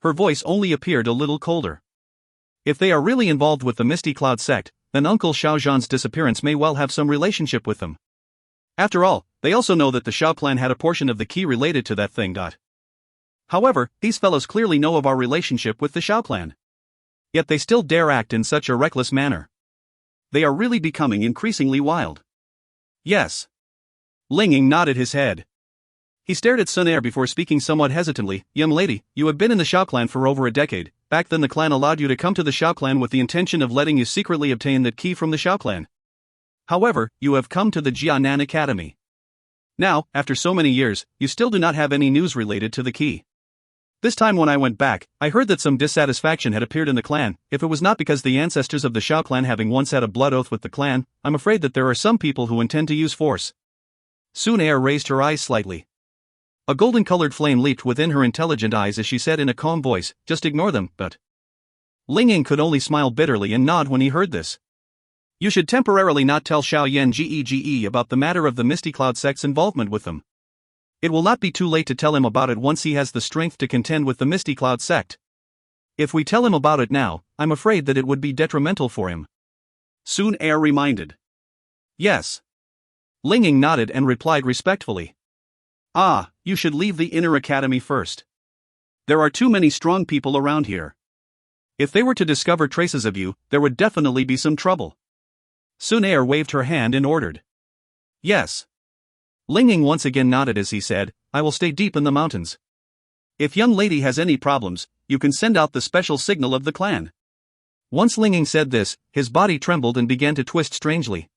Her voice only appeared a little colder. If they are really involved with the Misty Cloud sect, then Uncle Xiao Zhan's disappearance may well have some relationship with them. After all, they also know that the Xiao clan had a portion of the key related to that thing. However, these fellows clearly know of our relationship with the Xiao clan. Yet they still dare act in such a reckless manner. They are really becoming increasingly wild. Yes. Linging nodded his head. He stared at Xun Er before speaking somewhat hesitantly. Young lady, you have been in the Xiao clan for over a decade. Back then the clan allowed you to come to the Xiao clan with the intention of letting you secretly obtain that key from the Xiao clan. However, you have come to the Jianan Academy. Now, after so many years, you still do not have any news related to the key. This time when I went back, I heard that some dissatisfaction had appeared in the clan. If it was not because the ancestors of the Xiao clan having once had a blood oath with the clan, I'm afraid that there are some people who intend to use force. Xun Er raised her eyes slightly. A golden-colored flame leaped within her intelligent eyes as she said in a calm voice, just ignore them, but... Linging could only smile bitterly and nod when he heard this. You should temporarily not tell Xiao Yan Gege about the matter of the Misty Cloud sect's involvement with them. It will not be too late to tell him about it once he has the strength to contend with the Misty Cloud sect. If we tell him about it now, I'm afraid that it would be detrimental for him. Xun Er reminded. Yes. Linging nodded and replied respectfully. Ah, you should leave the inner academy first. There are too many strong people around here. If they were to discover traces of you, there would definitely be some trouble. Xun Er waved her hand and ordered. Yes. Linging once again nodded as he said, I will stay deep in the mountains. If young lady has any problems, you can send out the special signal of the clan. Once Linging said this, his body trembled and began to twist strangely.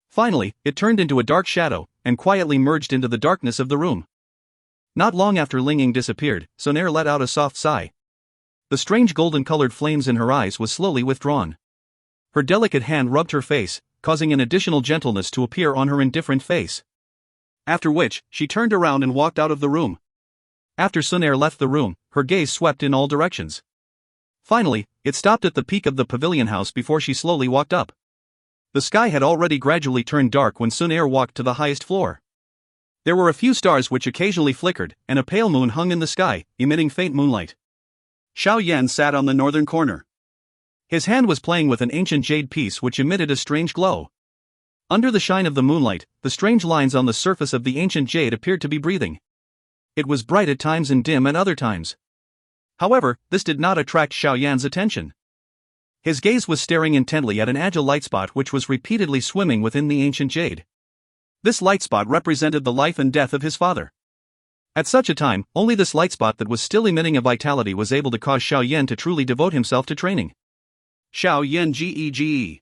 Finally, it turned into a dark shadow, and quietly merged into the darkness of the room. Not long after Linging disappeared, Xun Er let out a soft sigh. The strange golden-colored flames in her eyes was slowly withdrawn. Her delicate hand rubbed her face, causing an additional gentleness to appear on her indifferent face. After which, she turned around and walked out of the room. After Xun Er left the room, her gaze swept in all directions. Finally, it stopped at the peak of the pavilion house before she slowly walked up. The sky had already gradually turned dark when Xun Er walked to the highest floor. There were a few stars which occasionally flickered, and a pale moon hung in the sky, emitting faint moonlight. Xiao Yan sat on the northern corner. His hand was playing with an ancient jade piece which emitted a strange glow. Under the shine of the moonlight, the strange lines on the surface of the ancient jade appeared to be breathing. It was bright at times and dim at other times. However, this did not attract Xiao Yan's attention. His gaze was staring intently at an agile light spot which was repeatedly swimming within the ancient jade. This light spot represented the life and death of his father. At such a time, only this light spot that was still emitting a vitality was able to cause Xiao Yan to truly devote himself to training. Xiao Yan Gege.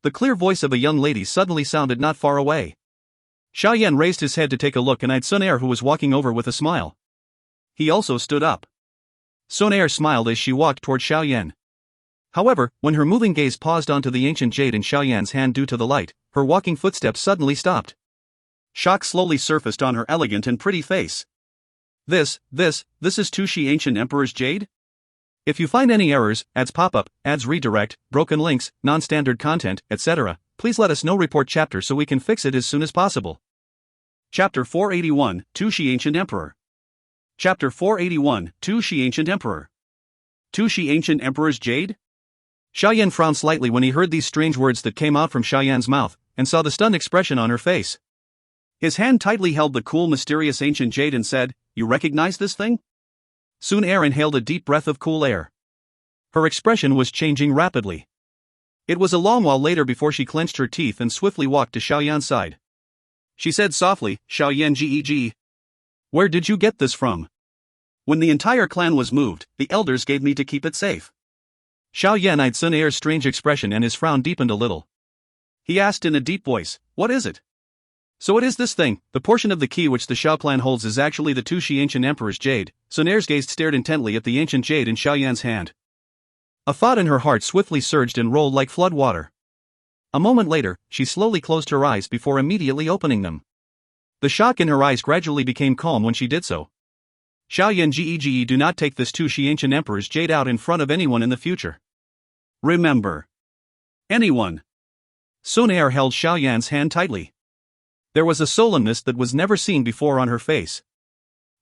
The clear voice of a young lady suddenly sounded not far away. Xiao Yan raised his head to take a look and eyed Xun Er who was walking over with a smile. He also stood up. Xun Er smiled as she walked toward Xiao Yan. However, when her moving gaze paused onto the ancient jade in Xiao Yan's hand due to the light, her walking footsteps suddenly stopped. Shock slowly surfaced on her elegant and pretty face. This is Dou Qi Ancient Emperor's Jade? If you find any errors, ads pop-up, ads redirect, broken links, non-standard content, etc., please let us know. Report chapter so we can fix it as soon as possible. Chapter 481, Dou Qi Ancient Emperor. Chapter 481, Dou Qi Ancient Emperor. Dou Qi Ancient Emperor's Jade? Xiao Yan frowned slightly when he heard these strange words that came out from Xiao Yan's mouth, and saw the stunned expression on her face. His hand tightly held the cool, mysterious ancient jade and said, You recognize this thing? Xun Er inhaled a deep breath of cool air. Her expression was changing rapidly. It was a long while later before she clenched her teeth and swiftly walked to Xiao Yan's side. She said softly, Xiao Yan Gege. Where did you get this from? When the entire clan was moved, the elders gave me to keep it safe. Xiao Yan eyed Xun Er's strange expression and his frown deepened a little. He asked in a deep voice, "What is it?" "So it is this thing, the portion of the key which the Xiao clan holds is actually the Dou Qi ancient emperor's jade." Xun Er's gaze stared intently at the ancient jade in Xiao Yan's hand. A thought in her heart swiftly surged and rolled like flood water. A moment later, she slowly closed her eyes before immediately opening them. The shock in her eyes gradually became calm when she did so. "Xiao Yan Gege, do not take this Dou Qi ancient emperor's jade out in front of anyone in the future. Remember. Anyone." Xun Er held Xiao Yan's hand tightly. There was a solemnness that was never seen before on her face.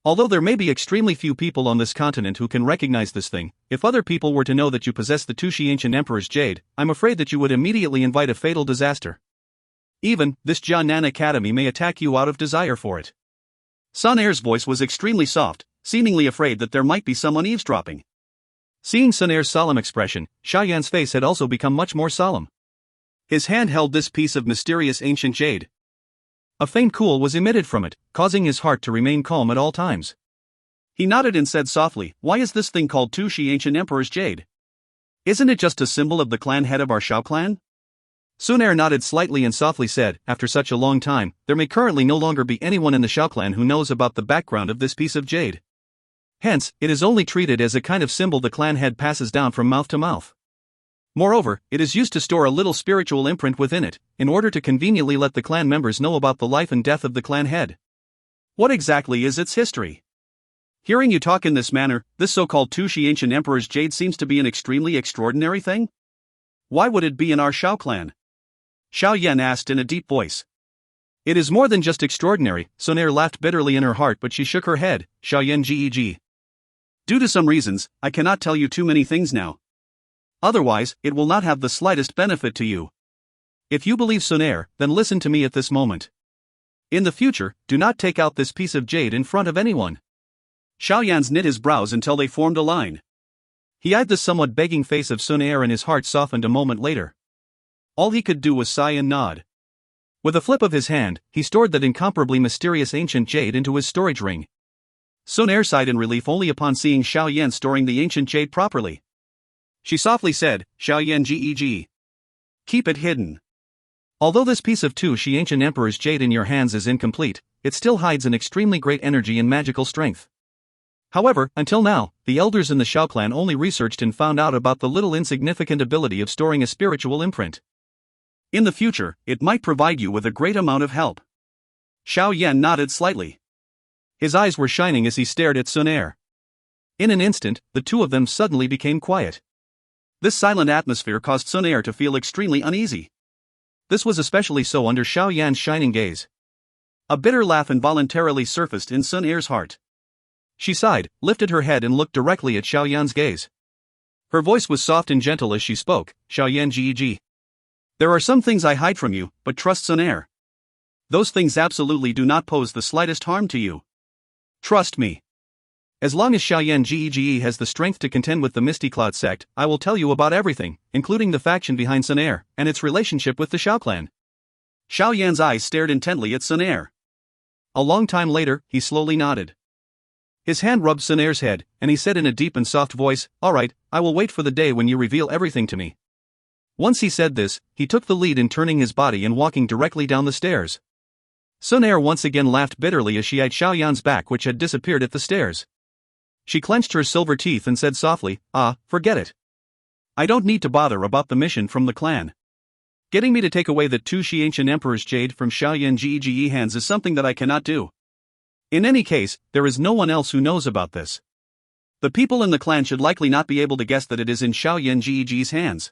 Although there may be extremely few people on this continent who can recognize this thing, if other people were to know that you possess the Dou Qi ancient emperor's jade, I'm afraid that you would immediately invite a fatal disaster. Even, this Jianan Academy may attack you out of desire for it. Xun Er's voice was extremely soft, seemingly afraid that there might be someone eavesdropping. Seeing Xun Er's solemn expression, Xiao Yan's face had also become much more solemn. His hand held this piece of mysterious ancient jade. A faint cool was emitted from it, causing his heart to remain calm at all times. He nodded and said softly, "Why is this thing called Dou Qi ancient emperor's jade? Isn't it just a symbol of the clan head of our Xiao clan?" Xun Er nodded slightly and softly said, "After such a long time, there may currently no longer be anyone in the Xiao clan who knows about the background of this piece of jade. Hence, it is only treated as a kind of symbol the clan head passes down from mouth to mouth. Moreover, it is used to store a little spiritual imprint within it, in order to conveniently let the clan members know about the life and death of the clan head. What exactly is its history?" Hearing you talk in this manner, this so-called Dou Qi ancient emperor's jade seems to be an extremely extraordinary thing? Why would it be in our Xiao clan? Xiao Yan asked in a deep voice. "It is more than just extraordinary," Xun Er laughed bitterly in her heart, but she shook her head. "Xiao Yan Geg. Due to some reasons, I cannot tell you too many things now. Otherwise, it will not have the slightest benefit to you. If you believe Xun Er, then listen to me at this moment. In the future, do not take out this piece of jade in front of anyone." Xiao Yan's knit his brows until they formed a line. He eyed the somewhat begging face of Xun Er and his heart softened a moment later. All he could do was sigh and nod. With a flip of his hand, he stored that incomparably mysterious ancient jade into his storage ring. Xun Er sighed in relief only upon seeing Xiao Yan storing the ancient jade properly. She softly said, "Xiao Yan Geg. Keep it hidden. Although this piece of Dou Qi ancient emperor's jade in your hands is incomplete, it still hides an extremely great energy and magical strength. However, until now, the elders in the Xiao clan only researched and found out about the little insignificant ability of storing a spiritual imprint. In the future, it might provide you with a great amount of help." Xiao Yan nodded slightly. His eyes were shining as he stared at Xun Er. In an instant, the two of them suddenly became quiet. This silent atmosphere caused Xun Er to feel extremely uneasy. This was especially so under Xiao Yan's shining gaze. A bitter laugh involuntarily surfaced in Xun Er's heart. She sighed, lifted her head and looked directly at Xiao Yan's gaze. Her voice was soft and gentle as she spoke, "Xiao Yan Geg. There are some things I hide from you, but trust Xun Er. Those things absolutely do not pose the slightest harm to you. Trust me. As long as Xiao Yan Gege has the strength to contend with the Misty Cloud sect, I will tell you about everything, including the faction behind Xun Er, and its relationship with the Xiao clan." Xiao Yan's eyes stared intently at Xun Er. A long time later, he slowly nodded. His hand rubbed Xun Er's head, and he said in a deep and soft voice, "All right, I will wait for the day when you reveal everything to me." Once he said this, he took the lead in turning his body and walking directly down the stairs. Xun Er once again laughed bitterly as she eyed Xiao Yan's back, which had disappeared at the stairs. She clenched her silver teeth and said softly, "Forget it. I don't need to bother about the mission from the clan. Getting me to take away the Dou Qi ancient emperor's jade from Xiao Yan Gege hands is something that I cannot do. In any case, there is no one else who knows about this. The people in the clan should likely not be able to guess that it is in Xiao Yan Gege's hands."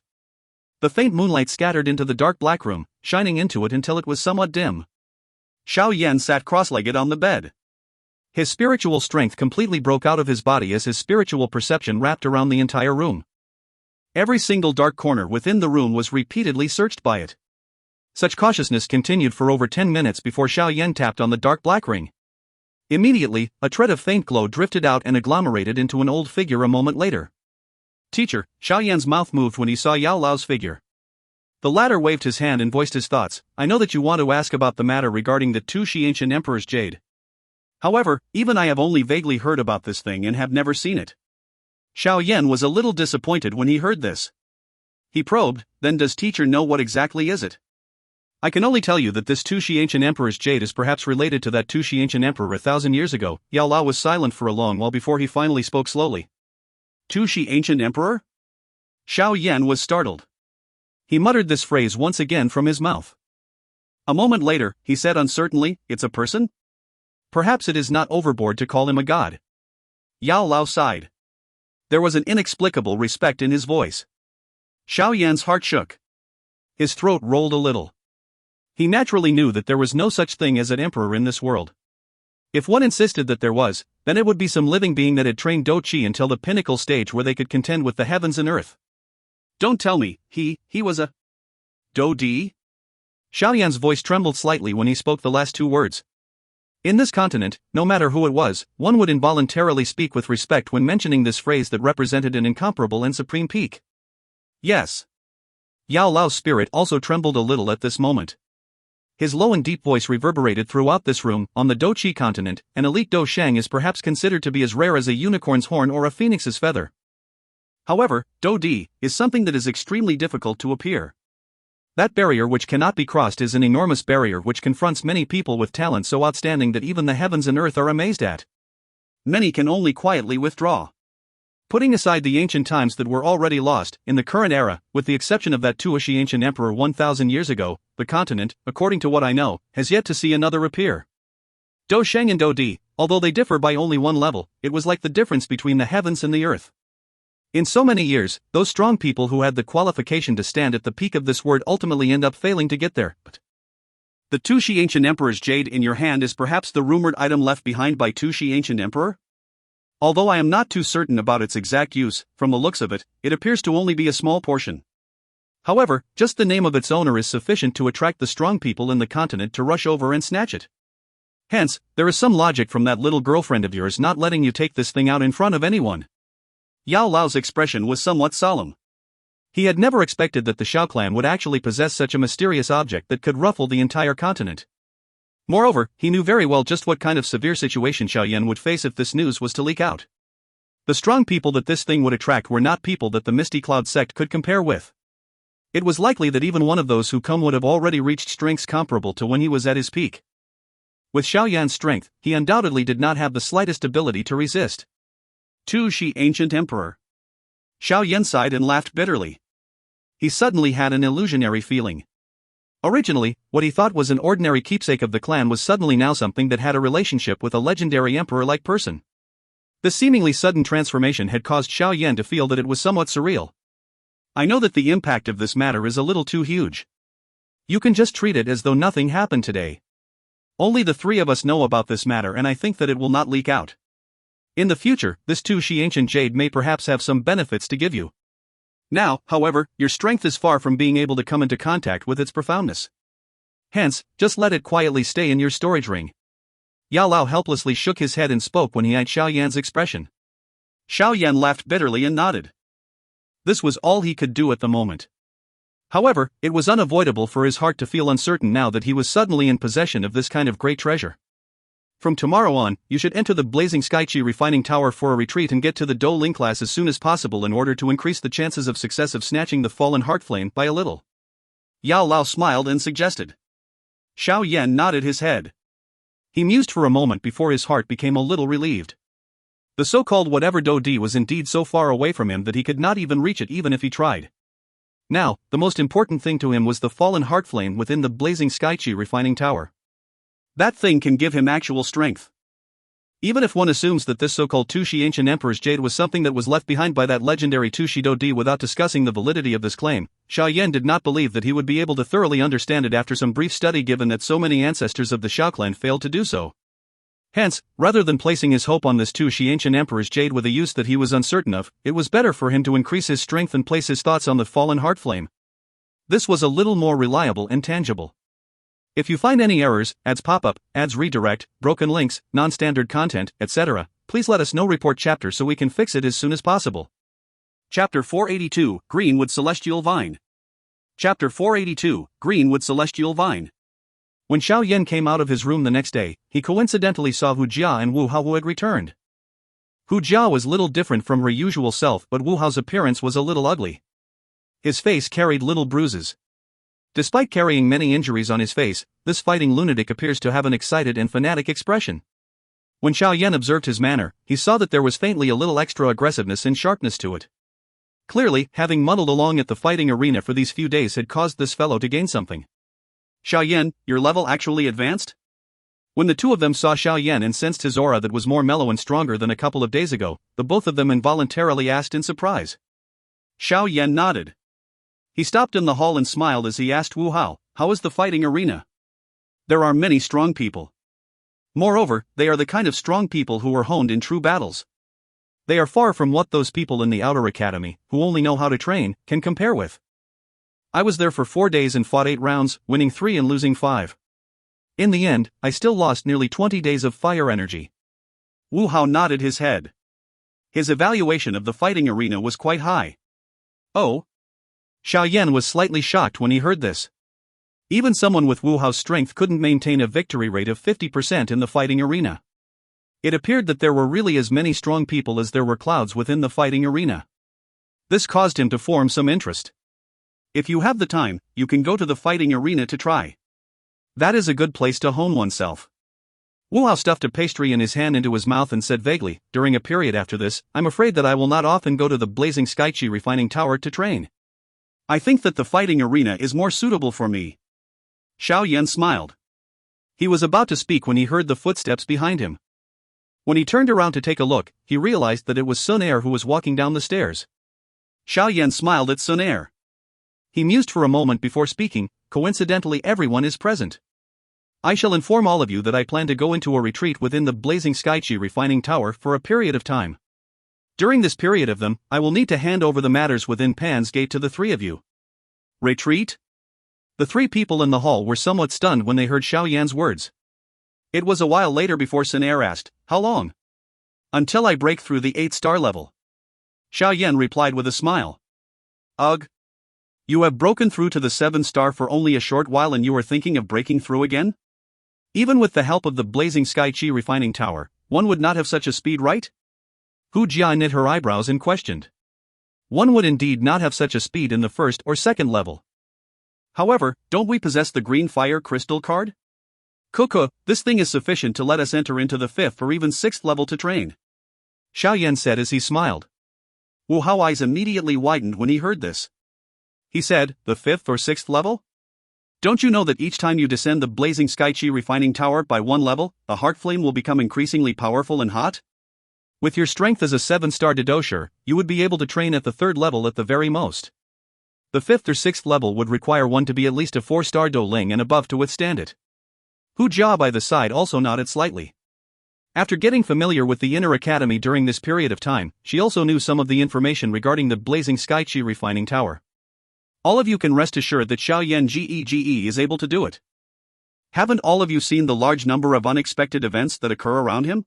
The faint moonlight scattered into the dark black room, shining into it until it was somewhat dim. Xiao Yan sat cross-legged on the bed. His spiritual strength completely broke out of his body as his spiritual perception wrapped around the entire room. Every single dark corner within the room was repeatedly searched by it. Such cautiousness continued for over 10 minutes before Xiao Yan tapped on the dark black ring. Immediately, a thread of faint glow drifted out and agglomerated into an old figure a moment later. "Teacher," Xiao Yan's mouth moved when he saw Yao Lao's figure. The latter waved his hand and voiced his thoughts. "I know that you want to ask about the matter regarding the Dou Qi ancient emperor's jade. However, even I have only vaguely heard about this thing and have never seen it. Xiao Yan was a little disappointed when he heard this. He probed, then does teacher know what exactly is it? I can only tell you that this Dou Qi ancient emperor's jade is perhaps related to that Dou Qi ancient emperor 1,000 years ago. Yao Lao was silent for a long while before he finally spoke slowly. Dou Qi ancient emperor? Xiao Yan was startled. He muttered this phrase once again from his mouth. A moment later, he said uncertainly, it's a person? Perhaps it is not overboard to call him a god. Yao Lao sighed. There was an inexplicable respect in his voice. Xiao Yan's heart shook. His throat rolled a little. He naturally knew that there was no such thing as an emperor in this world. If one insisted that there was, then it would be some living being that had trained Dou Qi until the pinnacle stage where they could contend with the heavens and earth. Don't tell me, he was a Dou Qi? Xiao Yan's voice trembled slightly when he spoke the last two words. In this continent, no matter who it was, one would involuntarily speak with respect when mentioning this phrase that represented an incomparable and supreme peak. Yes. Yao Lao's spirit also trembled a little at this moment. His low and deep voice reverberated throughout this room. On the Dou Qi continent, an elite Dou Shang is perhaps considered to be as rare as a unicorn's horn or a phoenix's feather. However, Dou Di is something that is extremely difficult to appear. That barrier which cannot be crossed is an enormous barrier which confronts many people with talent so outstanding that even the heavens and earth are amazed at. Many can only quietly withdraw. Putting aside the ancient times that were already lost, in the current era, with the exception of that Dou Qi ancient emperor 1,000 years ago, the continent, according to what I know, has yet to see another appear. Dou Sheng and Dou Di, although they differ by only one level, it was like the difference between the heavens and the earth. In so many years, those strong people who had the qualification to stand at the peak of this word ultimately end up failing to get there. But the Dou Qi ancient emperor's jade in your hand is perhaps the rumored item left behind by Dou Qi ancient emperor? Although I am not too certain about its exact use, from the looks of it, it appears to only be a small portion. However, just the name of its owner is sufficient to attract the strong people in the continent to rush over and snatch it. Hence, there is some logic from that little girlfriend of yours not letting you take this thing out in front of anyone. Yao Lao's expression was somewhat solemn. He had never expected that the Xiao clan would actually possess such a mysterious object that could ruffle the entire continent. Moreover, he knew very well just what kind of severe situation Xiao Yan would face if this news was to leak out. The strong people that this thing would attract were not people that the Misty Cloud sect could compare with. It was likely that even one of those who come would have already reached strengths comparable to when he was at his peak. With Xiao Yan's strength, he undoubtedly did not have the slightest ability to resist. Dou Qi ancient emperor. Xiao Yan sighed and laughed bitterly. He suddenly had an illusionary feeling. Originally, what he thought was an ordinary keepsake of the clan was suddenly now something that had a relationship with a legendary emperor-like person. The seemingly sudden transformation had caused Xiao Yan to feel that it was somewhat surreal. I know that the impact of this matter is a little too huge. You can just treat it as though nothing happened today. Only the three of us know about this matter and I think that it will not leak out. In the future, this Dou Qi ancient jade may perhaps have some benefits to give you. Now, however, your strength is far from being able to come into contact with its profoundness. Hence, just let it quietly stay in your storage ring. Yao Lao helplessly shook his head and spoke when he eyed Xiao Yan's expression. Xiao Yan laughed bitterly and nodded. This was all he could do at the moment. However, it was unavoidable for his heart to feel uncertain now that he was suddenly in possession of this kind of great treasure. From tomorrow on, you should enter the Blazing Skychi refining tower for a retreat and get to the Dou Ling class as soon as possible in order to increase the chances of success of snatching the fallen heart flame by a little. Yao Lao smiled and suggested. Xiao Yan nodded his head. He mused for a moment before his heart became a little relieved. The so-called whatever Dou Di was indeed so far away from him that he could not even reach it even if he tried. Now, the most important thing to him was the fallen heart flame within the Blazing Skychi refining tower. That thing can give him actual strength. Even if one assumes that this so-called Dou Qi ancient emperor's jade was something that was left behind by that legendary Dou Qi Dou Di without discussing the validity of this claim, Xiao Yan did not believe that he would be able to thoroughly understand it after some brief study given that so many ancestors of the Xiao clan failed to do so. Hence, rather than placing his hope on this Dou Qi ancient emperor's jade with a use that he was uncertain of, it was better for him to increase his strength and place his thoughts on the fallen heart flame. This was a little more reliable and tangible. If you find any errors, ads pop up, ads redirect, broken links, non-standard content, etc., please let us know. Report chapter so we can fix it as soon as possible. Chapter 482, Greenwood Celestial Vine. Chapter 482, Greenwood Celestial Vine. When Xiao Yan came out of his room the next day, he coincidentally saw Hu Jia and Wu Hao who had returned. Hu Jia was little different from her usual self, but Wu Hao's appearance was a little ugly. His face carried little bruises. Despite carrying many injuries on his face, this fighting lunatic appears to have an excited and fanatic expression. When Xiao Yan observed his manner, he saw that there was faintly a little extra aggressiveness and sharpness to it. Clearly, having muddled along at the fighting arena for these few days had caused this fellow to gain something. Xiao Yan, your level actually advanced? When the two of them saw Xiao Yan and sensed his aura that was more mellow and stronger than a couple of days ago, the both of them involuntarily asked in surprise. Xiao Yan nodded. He stopped in the hall and smiled as he asked Wu Hao, how is the fighting arena? There are many strong people. Moreover, they are the kind of strong people who are honed in true battles. They are far from what those people in the outer academy, who only know how to train, can compare with. I was there for 4 days and fought 8 rounds, winning 3 and losing 5. In the end, I still lost nearly 20 days of fire energy. Wu Hao nodded his head. His evaluation of the fighting arena was quite high. Oh? Xiao Yan was slightly shocked when he heard this. Even someone with Wu Hao's strength couldn't maintain a victory rate of 50% in the fighting arena. It appeared that there were really as many strong people as there were clouds within the fighting arena. This caused him to form some interest. If you have the time, you can go to the fighting arena to try. That is a good place to hone oneself. Wu Hao stuffed a pastry in his hand into his mouth and said vaguely, during a period after this, I'm afraid that I will not often go to the blazing Skychi refining tower to train. I think that the fighting arena is more suitable for me. Xiao Yan smiled. He was about to speak when he heard the footsteps behind him. When he turned around to take a look, he realized that it was Xun Er who was walking down the stairs. Xiao Yan smiled at Xun Er. He mused for a moment before speaking, coincidentally everyone is present. I shall inform all of you that I plan to go into a retreat within the blazing Skychi refining tower for a period of time. During this period of them, I will need to hand over the matters within Pan's Gate to the 3 of you. Retreat? The 3 people in the hall were somewhat stunned when they heard Xiao Yan's words. It was a while later before Xun Er asked, how long? Until I break through the 8-star level. Xiao Yan replied with a smile. Ugh. You have broken through to the 7-star for only a short while and you are thinking of breaking through again? Even with the help of the blazing Skychi refining tower, one would not have such a speed, right? Hu Jia knit her eyebrows and questioned. One would indeed not have such a speed in the 1st or 2nd level. However, don't we possess the green fire crystal card? Kuku, this thing is sufficient to let us enter into the 5th or even 6th level to train. Xiao Yan said as he smiled. Wu Hao's eyes immediately widened when he heard this. He said, the 5th or 6th level? Don't you know that each time you descend the blazing Skychi refining tower by 1 level, the heart flame will become increasingly powerful and hot? With your strength as a 7-star Dou, you would be able to train at the 3rd level at the very most. The 5th or 6th level would require one to be at least a 4-star Dou Ling and above to withstand it. Hu Jia by the side also nodded slightly. After getting familiar with the inner academy during this period of time, she also knew some of the information regarding the blazing Skychi refining tower. All of you can rest assured that Xiao Yan Gege is able to do it. Haven't all of you seen the large number of unexpected events that occur around him?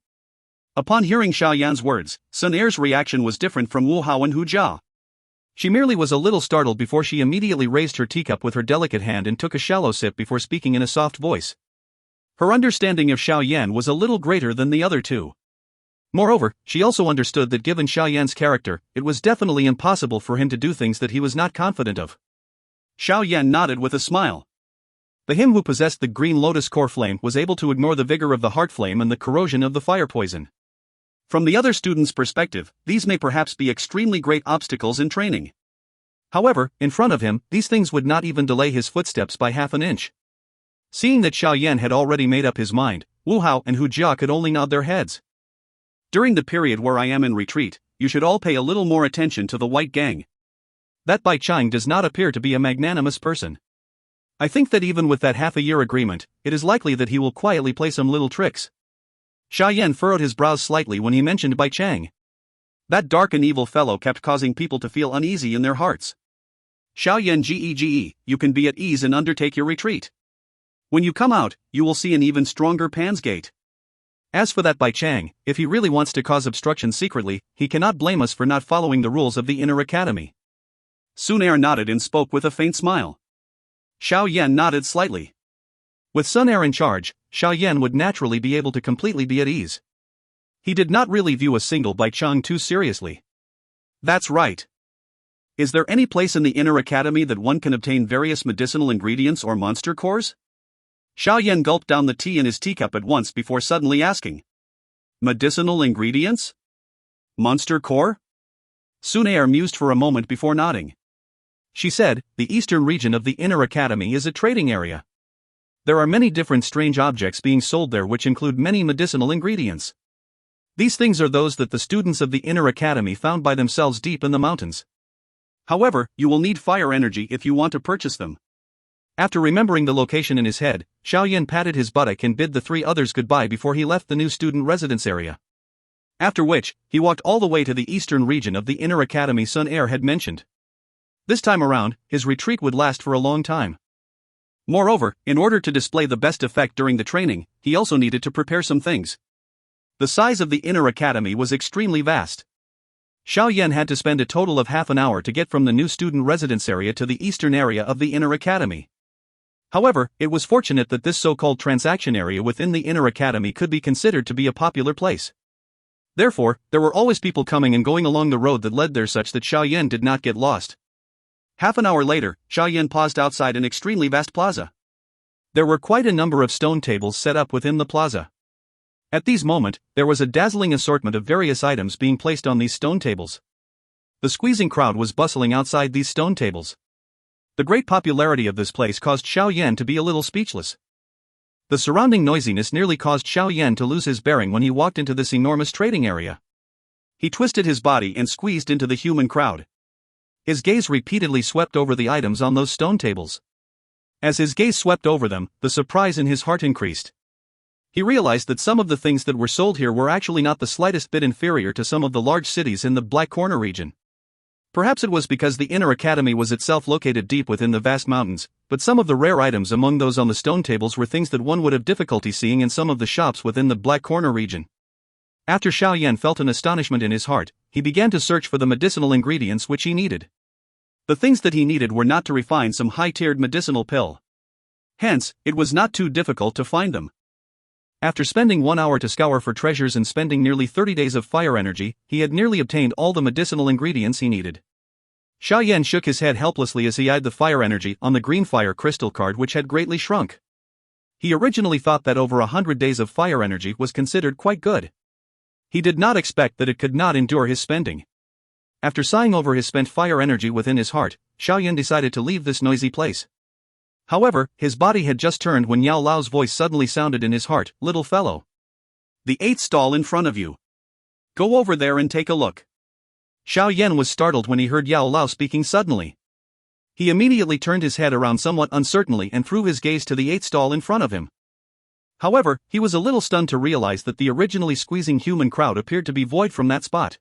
Upon hearing Xiao Yan's words, Xun Er's reaction was different from Wu Hao and Hu Jia. She merely was a little startled before she immediately raised her teacup with her delicate hand and took a shallow sip before speaking in a soft voice. Her understanding of Xiao Yan was a little greater than the other 2. Moreover, she also understood that given Xiao Yan's character, it was definitely impossible for him to do things that he was not confident of. Xiao Yan nodded with a smile. The him who possessed the green lotus core flame was able to ignore the vigor of the heart flame and the corrosion of the fire poison. From the other student's perspective, these may perhaps be extremely great obstacles in training. However, in front of him, these things would not even delay his footsteps by half an inch. Seeing that Xiao Yan had already made up his mind, Wu Hao and Hu Jia could only nod their heads. During the period where I am in retreat, you should all pay a little more attention to the White Gang. That Bai Chang does not appear to be a magnanimous person. I think that even with that half-a-year agreement, it is likely that he will quietly play some little tricks. Xiao Yan furrowed his brows slightly when he mentioned Bai Chang. That dark and evil fellow kept causing people to feel uneasy in their hearts. Xiao Yan Gege, you can be at ease and undertake your retreat. When you come out, you will see an even stronger Pan's Gate. As for that Bai Chang, if he really wants to cause obstruction secretly, he cannot blame us for not following the rules of the inner academy. Xun Er nodded and spoke with a faint smile. Xiao Yan nodded slightly. With Xun Er in charge, Xiao Yan would naturally be able to completely be at ease. He did not really view a single Baichang too seriously. That's right. Is there any place in the Inner Academy that one can obtain various medicinal ingredients or monster cores? Xiao Yan gulped down the tea in his teacup at once before suddenly asking. Medicinal ingredients? Monster core? Xun Er mused for a moment before nodding. She said, the eastern region of the Inner Academy is a trading area. There are many different strange objects being sold there which include many medicinal ingredients. These things are those that the students of the Inner Academy found by themselves deep in the mountains. However, you will need fire energy if you want to purchase them. After remembering the location in his head, Xiao Yan patted his buttock and bid the three others goodbye before he left the new student residence area. After which, he walked all the way to the eastern region of the Inner Academy Xun Er had mentioned. This time around, his retreat would last for a long time. Moreover, in order to display the best effect during the training, he also needed to prepare some things. The size of the Inner Academy was extremely vast. Xiao Yan had to spend a total of half an hour to get from the new student residence area to the eastern area of the Inner Academy. However, it was fortunate that this so-called transaction area within the Inner Academy could be considered to be a popular place. Therefore, there were always people coming and going along the road that led there such that Xiao Yan did not get lost. Half an hour later, Xiao Yan paused outside an extremely vast plaza. There were quite a number of stone tables set up within the plaza. At these moments, there was a dazzling assortment of various items being placed on these stone tables. The squeezing crowd was bustling outside these stone tables. The great popularity of this place caused Xiao Yan to be a little speechless. The surrounding noisiness nearly caused Xiao Yan to lose his bearing when he walked into this enormous trading area. He twisted his body and squeezed into the human crowd. His gaze repeatedly swept over the items on those stone tables. As his gaze swept over them, the surprise in his heart increased. He realized that some of the things that were sold here were actually not the slightest bit inferior to some of the large cities in the Black Corner region. Perhaps it was because the Inner Academy was itself located deep within the vast mountains, but some of the rare items among those on the stone tables were things that one would have difficulty seeing in some of the shops within the Black Corner region. After Xiao Yan felt an astonishment in his heart, he began to search for the medicinal ingredients which he needed. The things that he needed were not to refine some high-tiered medicinal pill. Hence, it was not too difficult to find them. After spending 1 hour to scour for treasures and spending nearly 30 days of fire energy, he had nearly obtained all the medicinal ingredients he needed. Xiao Yan shook his head helplessly as he eyed the fire energy on the green fire crystal card which had greatly shrunk. He originally thought that over 100 days of fire energy was considered quite good. He did not expect that it could not endure his spending. After sighing over his spent fire energy within his heart, Xiao Yan decided to leave this noisy place. However, his body had just turned when Yao Lao's voice suddenly sounded in his heart, "Little fellow. The 8th stall in front of you. Go over there and take a look." Xiao Yan was startled when he heard Yao Lao speaking suddenly. He immediately turned his head around somewhat uncertainly and threw his gaze to the 8th stall in front of him. However, he was a little stunned to realize that the originally squeezing human crowd appeared to be void from that spot.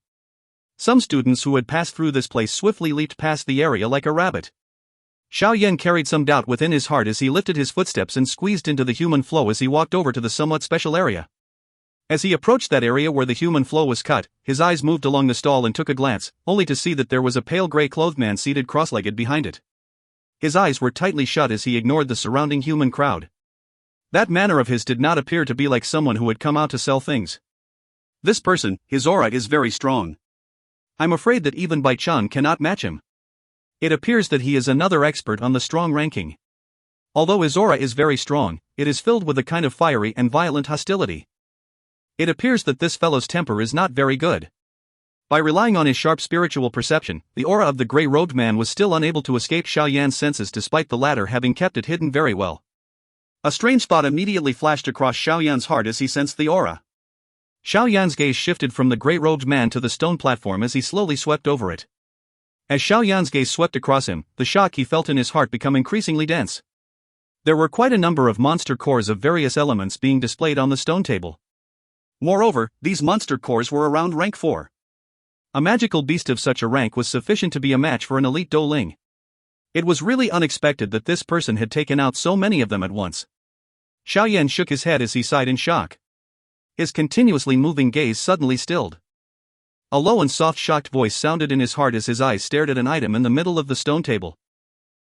Some students who had passed through this place swiftly leaped past the area like a rabbit. Xiao Yan carried some doubt within his heart as he lifted his footsteps and squeezed into the human flow as he walked over to the somewhat special area. As he approached that area where the human flow was cut, his eyes moved along the stall and took a glance, only to see that there was a pale gray-clothed man seated cross-legged behind it. His eyes were tightly shut as he ignored the surrounding human crowd. That manner of his did not appear to be like someone who had come out to sell things. This person, his aura is very strong. I'm afraid that even Baichang cannot match him. It appears that he is another expert on the strong ranking. Although his aura is very strong, it is filled with a kind of fiery and violent hostility. It appears that this fellow's temper is not very good. By relying on his sharp spiritual perception, the aura of the grey-robed man was still unable to escape Xiao Yan's senses despite the latter having kept it hidden very well. A strange thought immediately flashed across Xiao Yan's heart as he sensed the aura. Xiao Yan's gaze shifted from the grey-robed man to the stone platform as he slowly swept over it. As Xiao Yan's gaze swept across him, the shock he felt in his heart became increasingly dense. There were quite a number of monster cores of various elements being displayed on the stone table. Moreover, these monster cores were around rank 4. A magical beast of such a rank was sufficient to be a match for an elite Dou Ling. It was really unexpected that this person had taken out so many of them at once. Xiao Yan shook his head as he sighed in shock. His continuously moving gaze suddenly stilled. A low and soft shocked voice sounded in his heart as his eyes stared at an item in the middle of the stone table.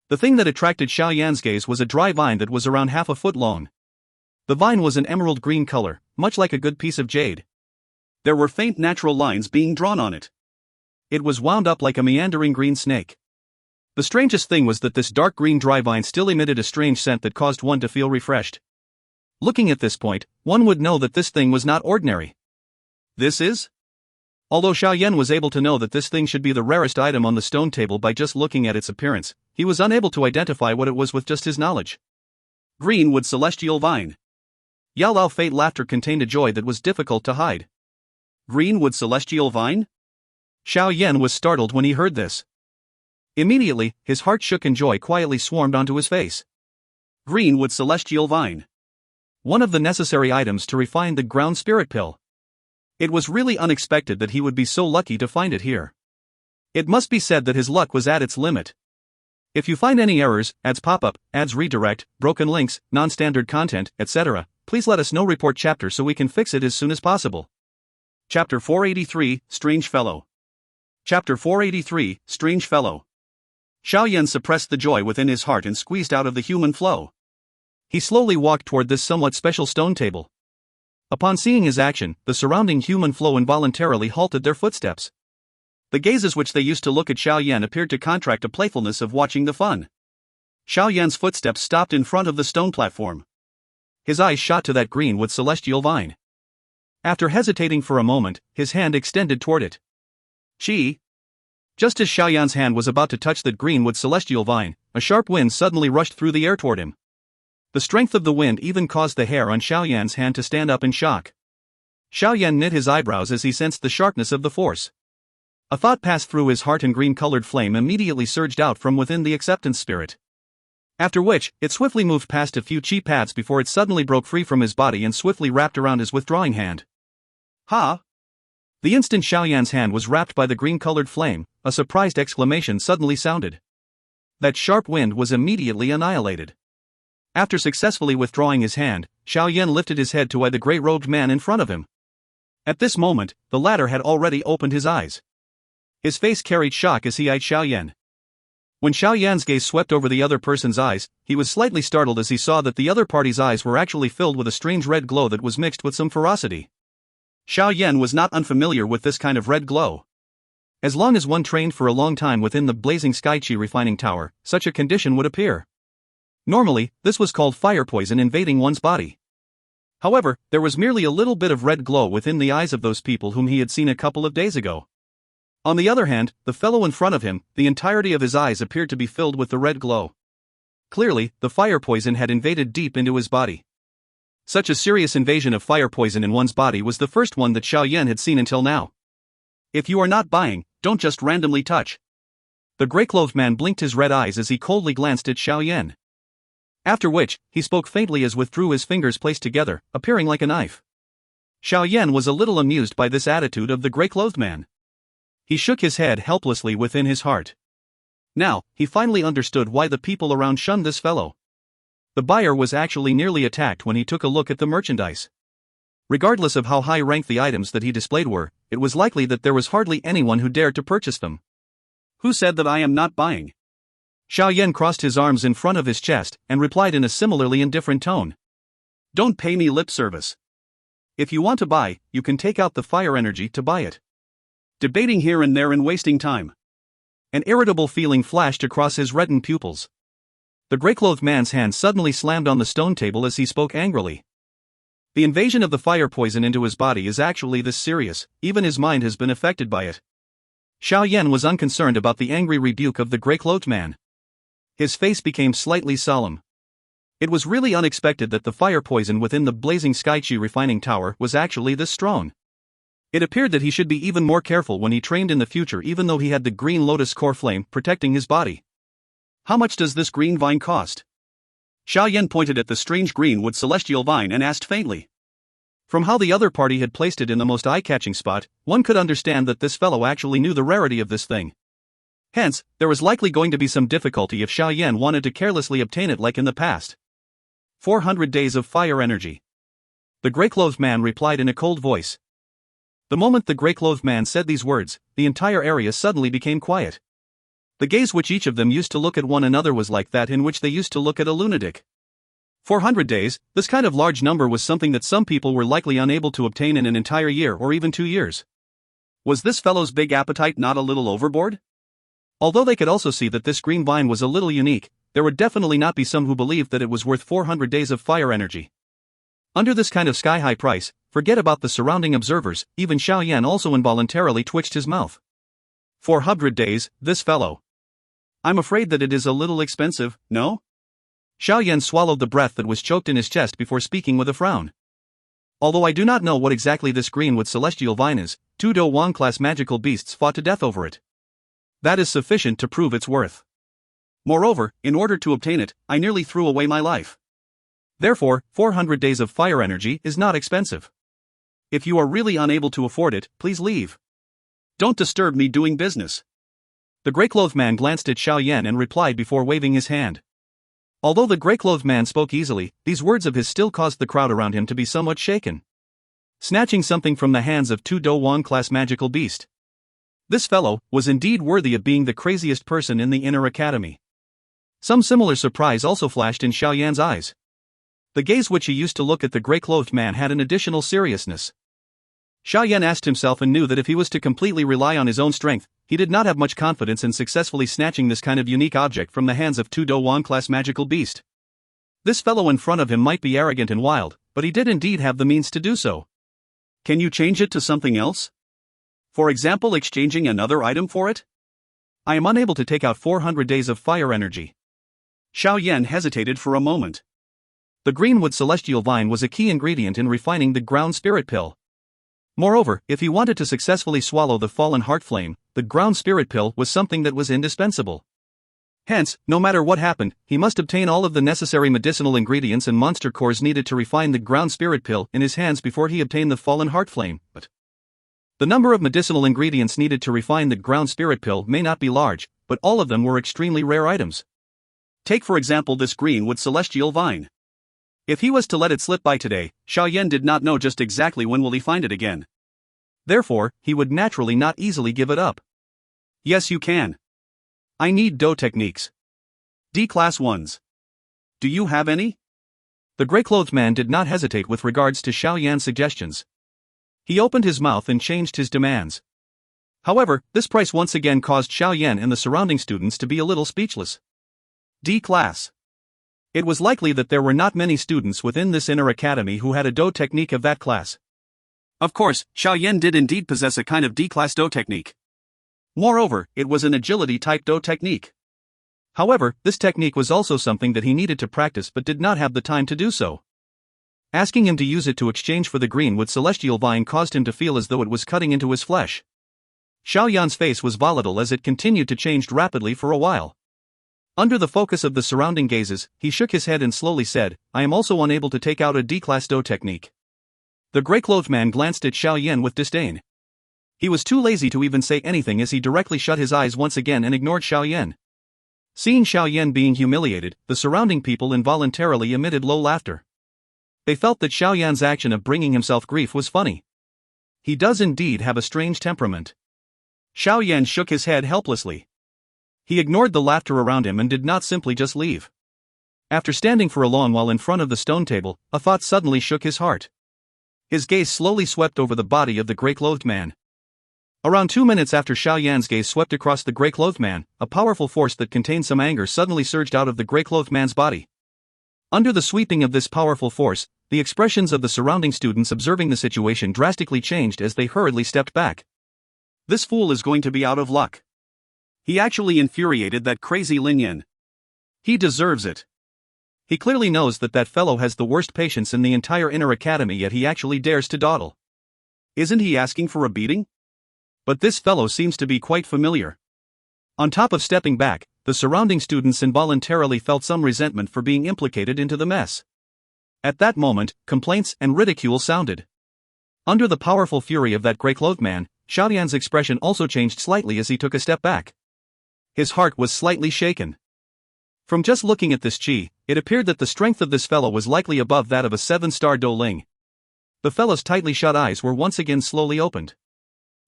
The thing that attracted Xiao Yan's gaze was a dry vine that was around half a foot long. The vine was an emerald green color, much like a good piece of jade. There were faint natural lines being drawn on it. It was wound up like a meandering green snake. The strangest thing was that this dark green dry vine still emitted a strange scent that caused one to feel refreshed. Looking at this point, one would know that this thing was not ordinary. This is? Although Xiao Yan was able to know that this thing should be the rarest item on the stone table by just looking at its appearance, he was unable to identify what it was with just his knowledge. Greenwood Celestial Vine. Yao Lao Fate laughter contained a joy that was difficult to hide. Greenwood Celestial Vine? Xiao Yan was startled when he heard this. Immediately, his heart shook and joy quietly swarmed onto his face. Greenwood Celestial Vine. One of the necessary items to refine the ground spirit pill. It was really unexpected that he would be so lucky to find it here. It must be said that his luck was at its limit. If you find any errors, ads pop-up, ads redirect, broken links, non-standard content, etc., please let us know. Report chapter so we can fix it as soon as possible. Chapter 483, Strange Fellow. Chapter 483, Strange Fellow. Xiao Yan suppressed the joy within his heart and squeezed out of the human flow. He slowly walked toward this somewhat special stone table. Upon seeing his action, the surrounding human flow involuntarily halted their footsteps. The gazes which they used to look at Xiao Yan appeared to contract a playfulness of watching the fun. Xiao Yan's footsteps stopped in front of the stone platform. His eyes shot to that greenwood celestial vine. After hesitating for a moment, his hand extended toward it. Qi. Just as Xiao Yan's hand was about to touch that greenwood celestial vine, a sharp wind suddenly rushed through the air toward him. The strength of the wind even caused the hair on Xiao Yan's hand to stand up in shock. Xiao Yan knit his eyebrows as he sensed the sharpness of the force. A thought passed through his heart and green-colored flame immediately surged out from within the acceptance spirit. After which, it swiftly moved past a few chi paths before it suddenly broke free from his body and swiftly wrapped around his withdrawing hand. Ha! The instant Xiao Yan's hand was wrapped by the green-colored flame, a surprised exclamation suddenly sounded. That sharp wind was immediately annihilated. After successfully withdrawing his hand, Xiao Yan lifted his head to eye the grey-robed man in front of him. At this moment, the latter had already opened his eyes. His face carried shock as he eyed Xiao Yan. When Xiao Yan's gaze swept over the other person's eyes, he was slightly startled as he saw that the other party's eyes were actually filled with a strange red glow that was mixed with some ferocity. Xiao Yan was not unfamiliar with this kind of red glow. As long as one trained for a long time within the blazing Sky Qi refining tower, such a condition would appear. Normally, this was called fire poison invading one's body. However, there was merely a little bit of red glow within the eyes of those people whom he had seen a couple of days ago. On the other hand, the fellow in front of him, the entirety of his eyes appeared to be filled with the red glow. Clearly, the fire poison had invaded deep into his body. Such a serious invasion of fire poison in one's body was the first one that Xiao Yan had seen until now. If you are not buying, don't just randomly touch. The grey-clothed man blinked his red eyes as he coldly glanced at Xiao Yan. After which, he spoke faintly as withdrew his fingers placed together, appearing like a knife. Xiao Yan was a little amused by this attitude of the grey-clothed man. He shook his head helplessly within his heart. Now, he finally understood why the people around shunned this fellow. The buyer was actually nearly attacked when he took a look at the merchandise. Regardless of how high ranked the items that he displayed were, it was likely that there was hardly anyone who dared to purchase them. Who said that I am not buying? Xiao Yan crossed his arms in front of his chest and replied in a similarly indifferent tone. Don't pay me lip service. If you want to buy, you can take out the fire energy to buy it. Debating here and there and wasting time. An irritable feeling flashed across his reddened pupils. The grey-clothed man's hand suddenly slammed on the stone table as he spoke angrily. The invasion of the fire poison into his body is actually this serious, even his mind has been affected by it. Xiao Yan was unconcerned about the angry rebuke of the grey-clothed man. His face became slightly solemn. It was really unexpected that the fire poison within the blazing Sky Qi refining tower was actually this strong. It appeared that he should be even more careful when he trained in the future, even though he had the green lotus core flame protecting his body. How much does this green vine cost? Xiao Yan pointed at the strange greenwood celestial vine and asked faintly. From how the other party had placed it in the most eye-catching spot, one could understand that this fellow actually knew the rarity of this thing. Hence, there was likely going to be some difficulty if Xiao Yan wanted to carelessly obtain it like in the past. 400 days of fire energy. The grey-clothed man replied in a cold voice. The moment the grey-clothed man said these words, the entire area suddenly became quiet. The gaze which each of them used to look at one another was like that in which they used to look at a lunatic. 400 days, this kind of large number was something that some people were likely unable to obtain in an entire year or even 2 years. Was this fellow's big appetite not a little overboard? Although they could also see that this green vine was a little unique, there would definitely not be some who believed that it was worth 400 days of fire energy. Under this kind of sky-high price, forget about the surrounding observers, even Xiao Yan also involuntarily twitched his mouth. 400 days, this fellow. I'm afraid that it is a little expensive, no? Xiao Yan swallowed the breath that was choked in his chest before speaking with a frown. Although I do not know what exactly this greenwood celestial vine is, 2 Dou Qi class magical beasts fought to death over it. That is sufficient to prove its worth. Moreover, in order to obtain it, I nearly threw away my life. Therefore, 400 days of fire energy is not expensive. If you are really unable to afford it, please leave. Don't disturb me doing business. The grey-clothed man glanced at Xiao Yan and replied before waving his hand. Although the grey-clothed man spoke easily, these words of his still caused the crowd around him to be somewhat shaken. Snatching something from the hands of 2 Dou Qi class magical beast. This fellow was indeed worthy of being the craziest person in the inner academy. Some similar surprise also flashed in Xiao Yan's eyes. The gaze which he used to look at the grey-clothed man had an additional seriousness. Xiao Yan asked himself and knew that if he was to completely rely on his own strength, he did not have much confidence in successfully snatching this kind of unique object from the hands of 2 Dou Qi class magical beast. This fellow in front of him might be arrogant and wild, but he did indeed have the means to do so. Can you change it to something else? For example, exchanging another item for it? I am unable to take out 400 days of fire energy. Xiao Yan hesitated for a moment. The greenwood celestial vine was a key ingredient in refining the ground spirit pill. Moreover, if he wanted to successfully swallow the fallen heart flame, the ground spirit pill was something that was indispensable. Hence, no matter what happened, he must obtain all of the necessary medicinal ingredients and monster cores needed to refine the ground spirit pill in his hands before he obtained the fallen heart flame. But the number of medicinal ingredients needed to refine the ground spirit pill may not be large, but all of them were extremely rare items. Take for example this greenwood celestial vine. If he was to let it slip by today, Xiao Yan did not know just exactly when will he find it again. Therefore, he would naturally not easily give it up. Yes, you can. I need Dou techniques. D-class ones. Do you have any? The grey-clothed man did not hesitate with regards to Xiao Yan's suggestions. He opened his mouth and changed his demands. However, this price once again caused Xiao Yan and the surrounding students to be a little speechless. D-class. It was likely that there were not many students within this inner academy who had a Dou technique of that class. Of course, Xiao Yan did indeed possess a kind of D-class Dou technique. Moreover, it was an agility-type Dou technique. However, this technique was also something that he needed to practice but did not have the time to do so. Asking him to use it to exchange for the greenwood celestial vine caused him to feel as though it was cutting into his flesh. Xiao Yan's face was volatile as it continued to change rapidly for a while. Under the focus of the surrounding gazes, he shook his head and slowly said, I am also unable to take out a D-class Dou technique. The grey-clothed man glanced at Xiao Yan with disdain. He was too lazy to even say anything as he directly shut his eyes once again and ignored Xiao Yan. Seeing Xiao Yan being humiliated, the surrounding people involuntarily emitted low laughter. They felt that Xiao Yan's action of bringing himself grief was funny. He does indeed have a strange temperament. Xiao Yan shook his head helplessly. He ignored the laughter around him and did not simply just leave. After standing for a long while in front of the stone table, a thought suddenly shook his heart. His gaze slowly swept over the body of the grey-clothed man. Around 2 minutes after Xiao Yan's gaze swept across the grey-clothed man, a powerful force that contained some anger suddenly surged out of the grey-clothed man's body. Under the sweeping of this powerful force, the expressions of the surrounding students observing the situation drastically changed as they hurriedly stepped back. This fool is going to be out of luck. He actually infuriated that crazy Lin Yan. He deserves it. He clearly knows that that fellow has the worst patience in the entire inner academy, yet he actually dares to dawdle. Isn't he asking for a beating? But this fellow seems to be quite familiar. On top of stepping back, the surrounding students involuntarily felt some resentment for being implicated into the mess. At that moment, complaints and ridicule sounded. Under the powerful fury of that grey-clothed man, Xiao Yan's expression also changed slightly as he took a step back. His heart was slightly shaken. From just looking at this Qi, it appeared that the strength of this fellow was likely above that of a 7-star Dou Ling. The fellow's tightly shut eyes were once again slowly opened.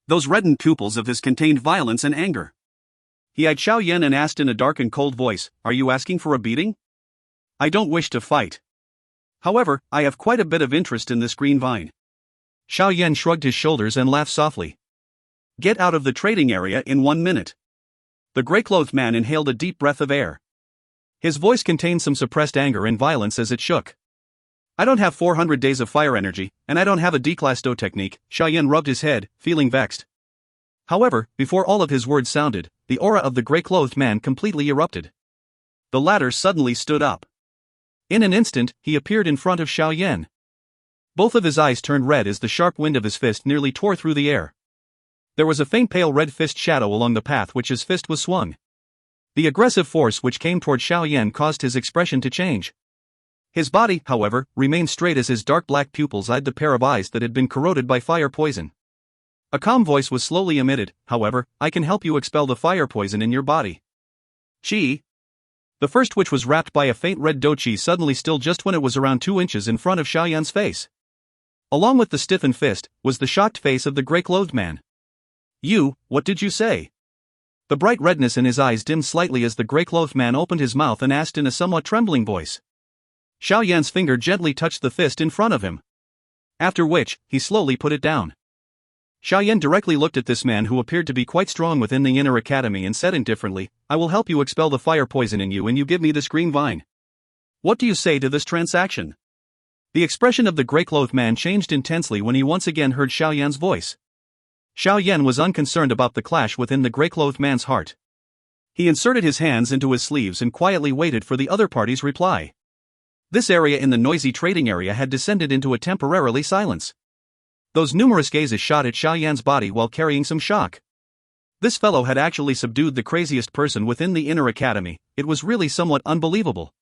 Those reddened pupils of his contained violence and anger. He eyed Xiao Yan and asked in a dark and cold voice, Are you asking for a beating? I don't wish to fight. However, I have quite a bit of interest in this green vine. Xiao Yan shrugged his shoulders and laughed softly. Get out of the trading area in 1 minute. The gray-clothed man inhaled a deep breath of air. His voice contained some suppressed anger and violence as it shook. I don't have 400 days of fire energy, and I don't have a D-class Dou technique. Xiao Yan rubbed his head, feeling vexed. However, before all of his words sounded, the aura of the gray-clothed man completely erupted. The latter suddenly stood up. In an instant, he appeared in front of Xiao Yan. Both of his eyes turned red as the sharp wind of his fist nearly tore through the air. There was a faint pale red fist shadow along the path which his fist was swung. The aggressive force which came toward Xiao Yan caused his expression to change. His body, however, remained straight as his dark black pupils eyed the pair of eyes that had been corroded by fire poison. A calm voice was slowly emitted. However, I can help you expel the fire poison in your body. Qi. The first, which was wrapped by a faint red Dou Qi, suddenly stilled just when it was around 2 inches in front of Xiao Yan's face. Along with the stiffened fist, was the shocked face of the gray-clothed man. You, what did you say? The bright redness in his eyes dimmed slightly as the gray-clothed man opened his mouth and asked in a somewhat trembling voice. Xiao Yan's finger gently touched the fist in front of him. After which, he slowly put it down. Xiao Yan directly looked at this man who appeared to be quite strong within the inner academy and said indifferently, I will help you expel the fire poison in you and you give me this green vine. What do you say to this transaction? The expression of the gray-clothed man changed intensely when he once again heard Xiao Yan's voice. Xiao Yan was unconcerned about the clash within the gray-clothed man's heart. He inserted his hands into his sleeves and quietly waited for the other party's reply. This area in the noisy trading area had descended into a temporarily silence. Those numerous gazes shot at Xiao Yan's body while carrying some shock. This fellow had actually subdued the craziest person within the inner academy. It was really somewhat unbelievable.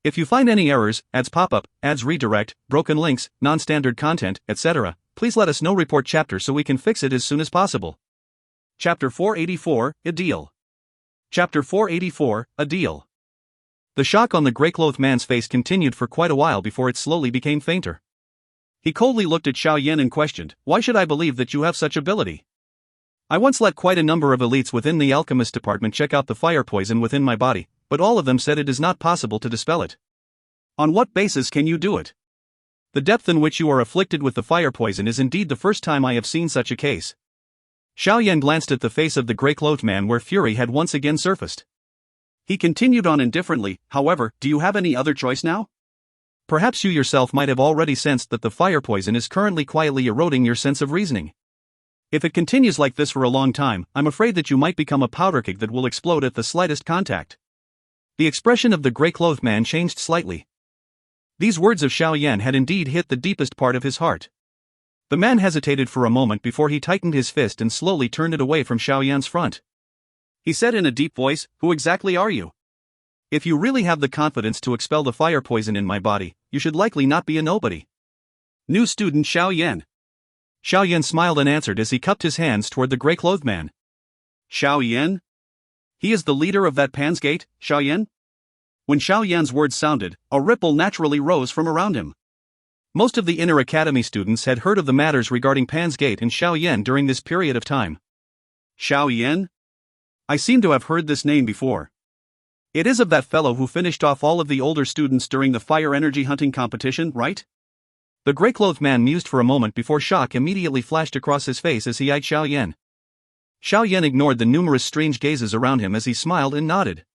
If you find any errors, ads pop up, ads redirect, broken links, non-standard content, etc., please let us know. Report chapter so we can fix it as soon as possible. Chapter 484, A Deal. Chapter 484, A Deal. The shock on the gray-clothed man's face continued for quite a while before it slowly became fainter. He coldly looked at Xiao Yan and questioned, Why should I believe that you have such ability? I once let quite a number of elites within the alchemist department check out the fire poison within my body, but all of them said it is not possible to dispel it. On what basis can you do it? The depth in which you are afflicted with the fire poison is indeed the first time I have seen such a case. Xiao Yan glanced at the face of the gray-clothed man where fury had once again surfaced. He continued on indifferently, however, do you have any other choice now? Perhaps you yourself might have already sensed that the fire poison is currently quietly eroding your sense of reasoning. If it continues like this for a long time, I'm afraid that you might become a powder keg that will explode at the slightest contact. The expression of the gray-clothed man changed slightly. These words of Xiao Yan had indeed hit the deepest part of his heart. The man hesitated for a moment before he tightened his fist and slowly turned it away from Xiao Yan's front. He said in a deep voice, Who exactly are you? If you really have the confidence to expel the fire poison in my body, you should likely not be a nobody. New student Xiao Yan. Xiao Yan smiled and answered as he cupped his hands toward the gray-clothed man. Xiao Yan? He is the leader of that Pan's Gate, Xiao Yan? When Xiao Yan's words sounded, a ripple naturally rose from around him. Most of the inner academy students had heard of the matters regarding Pan's Gate and Xiao Yan during this period of time. Xiao Yan? I seem to have heard this name before. It is of that fellow who finished off all of the older students during the fire energy hunting competition, right? The gray-clothed man mused for a moment before shock immediately flashed across his face as he eyed Xiao Yan. Xiao Yan ignored the numerous strange gazes around him as he smiled and nodded.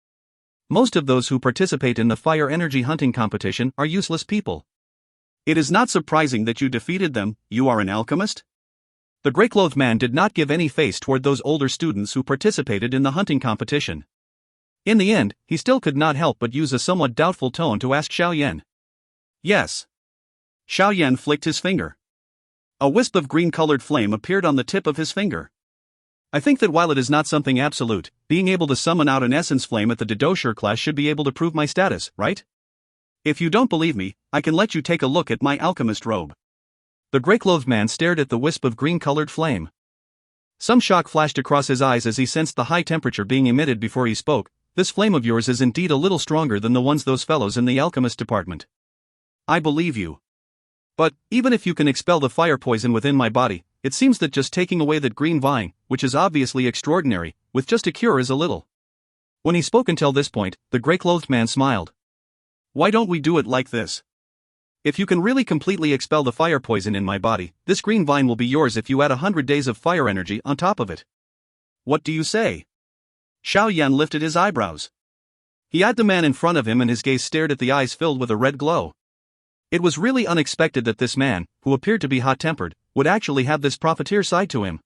Most of those who participate in the fire energy hunting competition are useless people. It is not surprising that you defeated them. You are an alchemist? The gray-clothed man did not give any face toward those older students who participated in the hunting competition. In the end, he still could not help but use a somewhat doubtful tone to ask Xiao Yan. Yes. Xiao Yan flicked his finger. A wisp of green-colored flame appeared on the tip of his finger. I think that while it is not something absolute, being able to summon out an essence flame at the Dou Qi class should be able to prove my status, right? If you don't believe me, I can let you take a look at my alchemist robe. The gray-clothed man stared at the wisp of green-colored flame. Some shock flashed across his eyes as he sensed the high temperature being emitted before he spoke. This flame of yours is indeed a little stronger than the ones those fellows in the alchemist department. I believe you. But, even if you can expel the fire poison within my body, it seems that just taking away that green vine, which is obviously extraordinary, with just a cure is a little. When he spoke until this point, the gray-clothed man smiled. Why don't we do it like this? If you can really completely expel the fire poison in my body, this green vine will be yours if you add 100 days of fire energy on top of it. What do you say? Xiao Yan lifted his eyebrows. He eyed the man in front of him and his gaze stared at the eyes filled with a red glow. It was really unexpected that this man, who appeared to be hot-tempered, would actually have this profiteer side to him.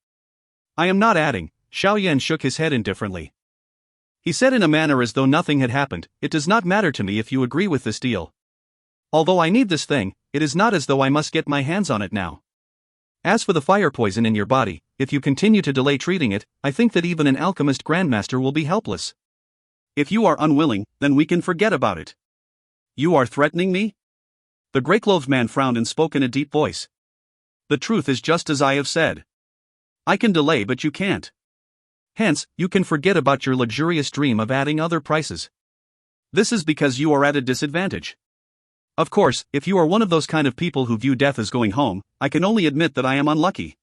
I am not adding. Xiao Yan shook his head indifferently. He said in a manner as though nothing had happened, it does not matter to me if you agree with this deal. Although I need this thing, it is not as though I must get my hands on it now. As for the fire poison in your body, if you continue to delay treating it, I think that even an alchemist grandmaster will be helpless. If you are unwilling, then we can forget about it. You are threatening me? The grey-clothed man frowned and spoke in a deep voice. The truth is just as I have said. I can delay but you can't. Hence, you can forget about your luxurious dream of adding other prices. This is because you are at a disadvantage. Of course, if you are one of those kind of people who view death as going home, I can only admit that I am unlucky.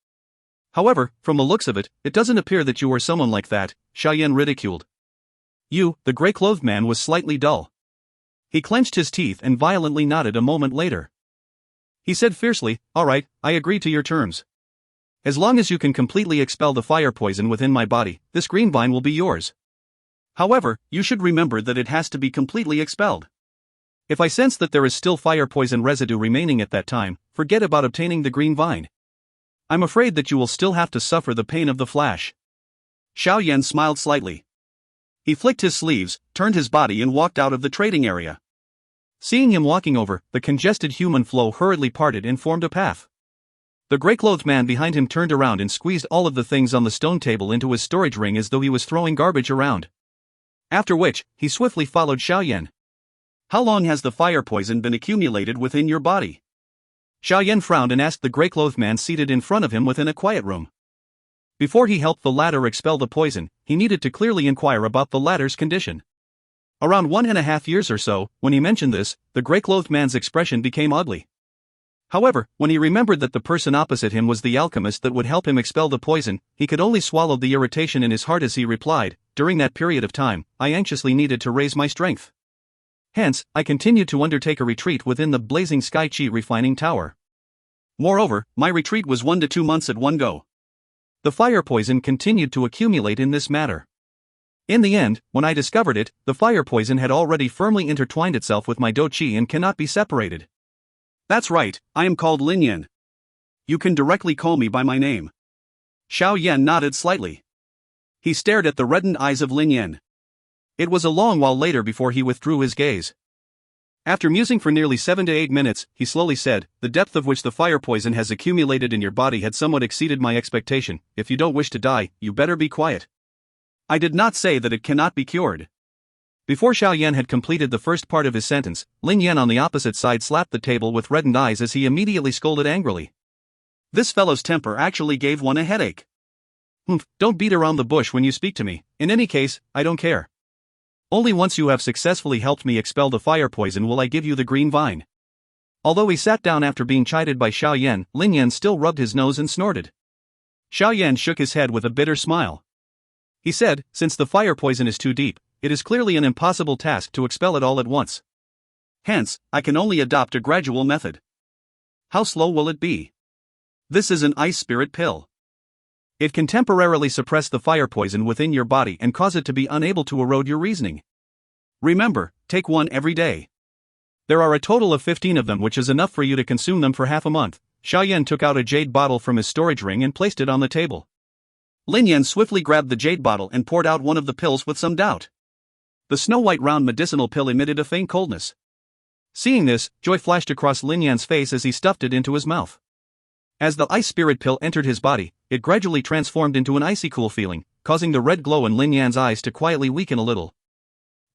However, from the looks of it, it doesn't appear that you are someone like that, Xiao Yan ridiculed. You, the grey-clothed man, was slightly dull. He clenched his teeth and violently nodded a moment later. He said fiercely, all right, I agree to your terms. As long as you can completely expel the fire poison within my body, this green vine will be yours. However, you should remember that it has to be completely expelled. If I sense that there is still fire poison residue remaining at that time, forget about obtaining the green vine. I'm afraid that you will still have to suffer the pain of the flash. Xiao Yan smiled slightly. He flicked his sleeves, turned his body and walked out of the trading area. Seeing him walking over, the congested human flow hurriedly parted and formed a path. The grey-clothed man behind him turned around and squeezed all of the things on the stone table into his storage ring as though he was throwing garbage around. After which, he swiftly followed Xiao Yan. How long has the fire poison been accumulated within your body? Xiao Yan frowned and asked the grey-clothed man seated in front of him within a quiet room. Before he helped the latter expel the poison, he needed to clearly inquire about the latter's condition. Around 1.5 years or so, when he mentioned this, the grey-clothed man's expression became ugly. However, when he remembered that the person opposite him was the alchemist that would help him expel the poison, he could only swallow the irritation in his heart as he replied, during that period of time, I anxiously needed to raise my strength. Hence, I continued to undertake a retreat within the blazing Sky Qi refining tower. Moreover, my retreat was 1 to 2 months at one go. The fire poison continued to accumulate in this manner. In the end, when I discovered it, the fire poison had already firmly intertwined itself with my Dou Qi and cannot be separated. That's right, I am called Lin Yan. You can directly call me by my name. Xiao Yan nodded slightly. He stared at the reddened eyes of Lin Yan. It was a long while later before he withdrew his gaze. After musing for nearly 7 to 8 minutes, he slowly said, the depth of which the fire poison has accumulated in your body had somewhat exceeded my expectation. If you don't wish to die, you better be quiet. I did not say that it cannot be cured. Before Xiao Yan had completed the first part of his sentence, Lin Yan on the opposite side slapped the table with reddened eyes as he immediately scolded angrily. This fellow's temper actually gave one a headache. Don't beat around the bush when you speak to me. In any case, I don't care. Only once you have successfully helped me expel the fire poison will I give you the green vine. Although he sat down after being chided by Xiao Yan, Lin Yan still rubbed his nose and snorted. Xiao Yan shook his head with a bitter smile. He said, since the fire poison is too deep, it is clearly an impossible task to expel it all at once. Hence, I can only adopt a gradual method. How slow will it be? This is an ice spirit pill. It can temporarily suppress the fire poison within your body and cause it to be unable to erode your reasoning. Remember, take one every day. There are a total of 15 of them, which is enough for you to consume them for half a month. Xiao Yan took out a jade bottle from his storage ring and placed it on the table. Lin Yan swiftly grabbed the jade bottle and poured out one of the pills with some doubt. The snow-white round medicinal pill emitted a faint coldness. Seeing this, joy flashed across Lin Yan's face as he stuffed it into his mouth. As the ice spirit pill entered his body, it gradually transformed into an icy cool feeling, causing the red glow in Lin Yan's eyes to quietly weaken a little.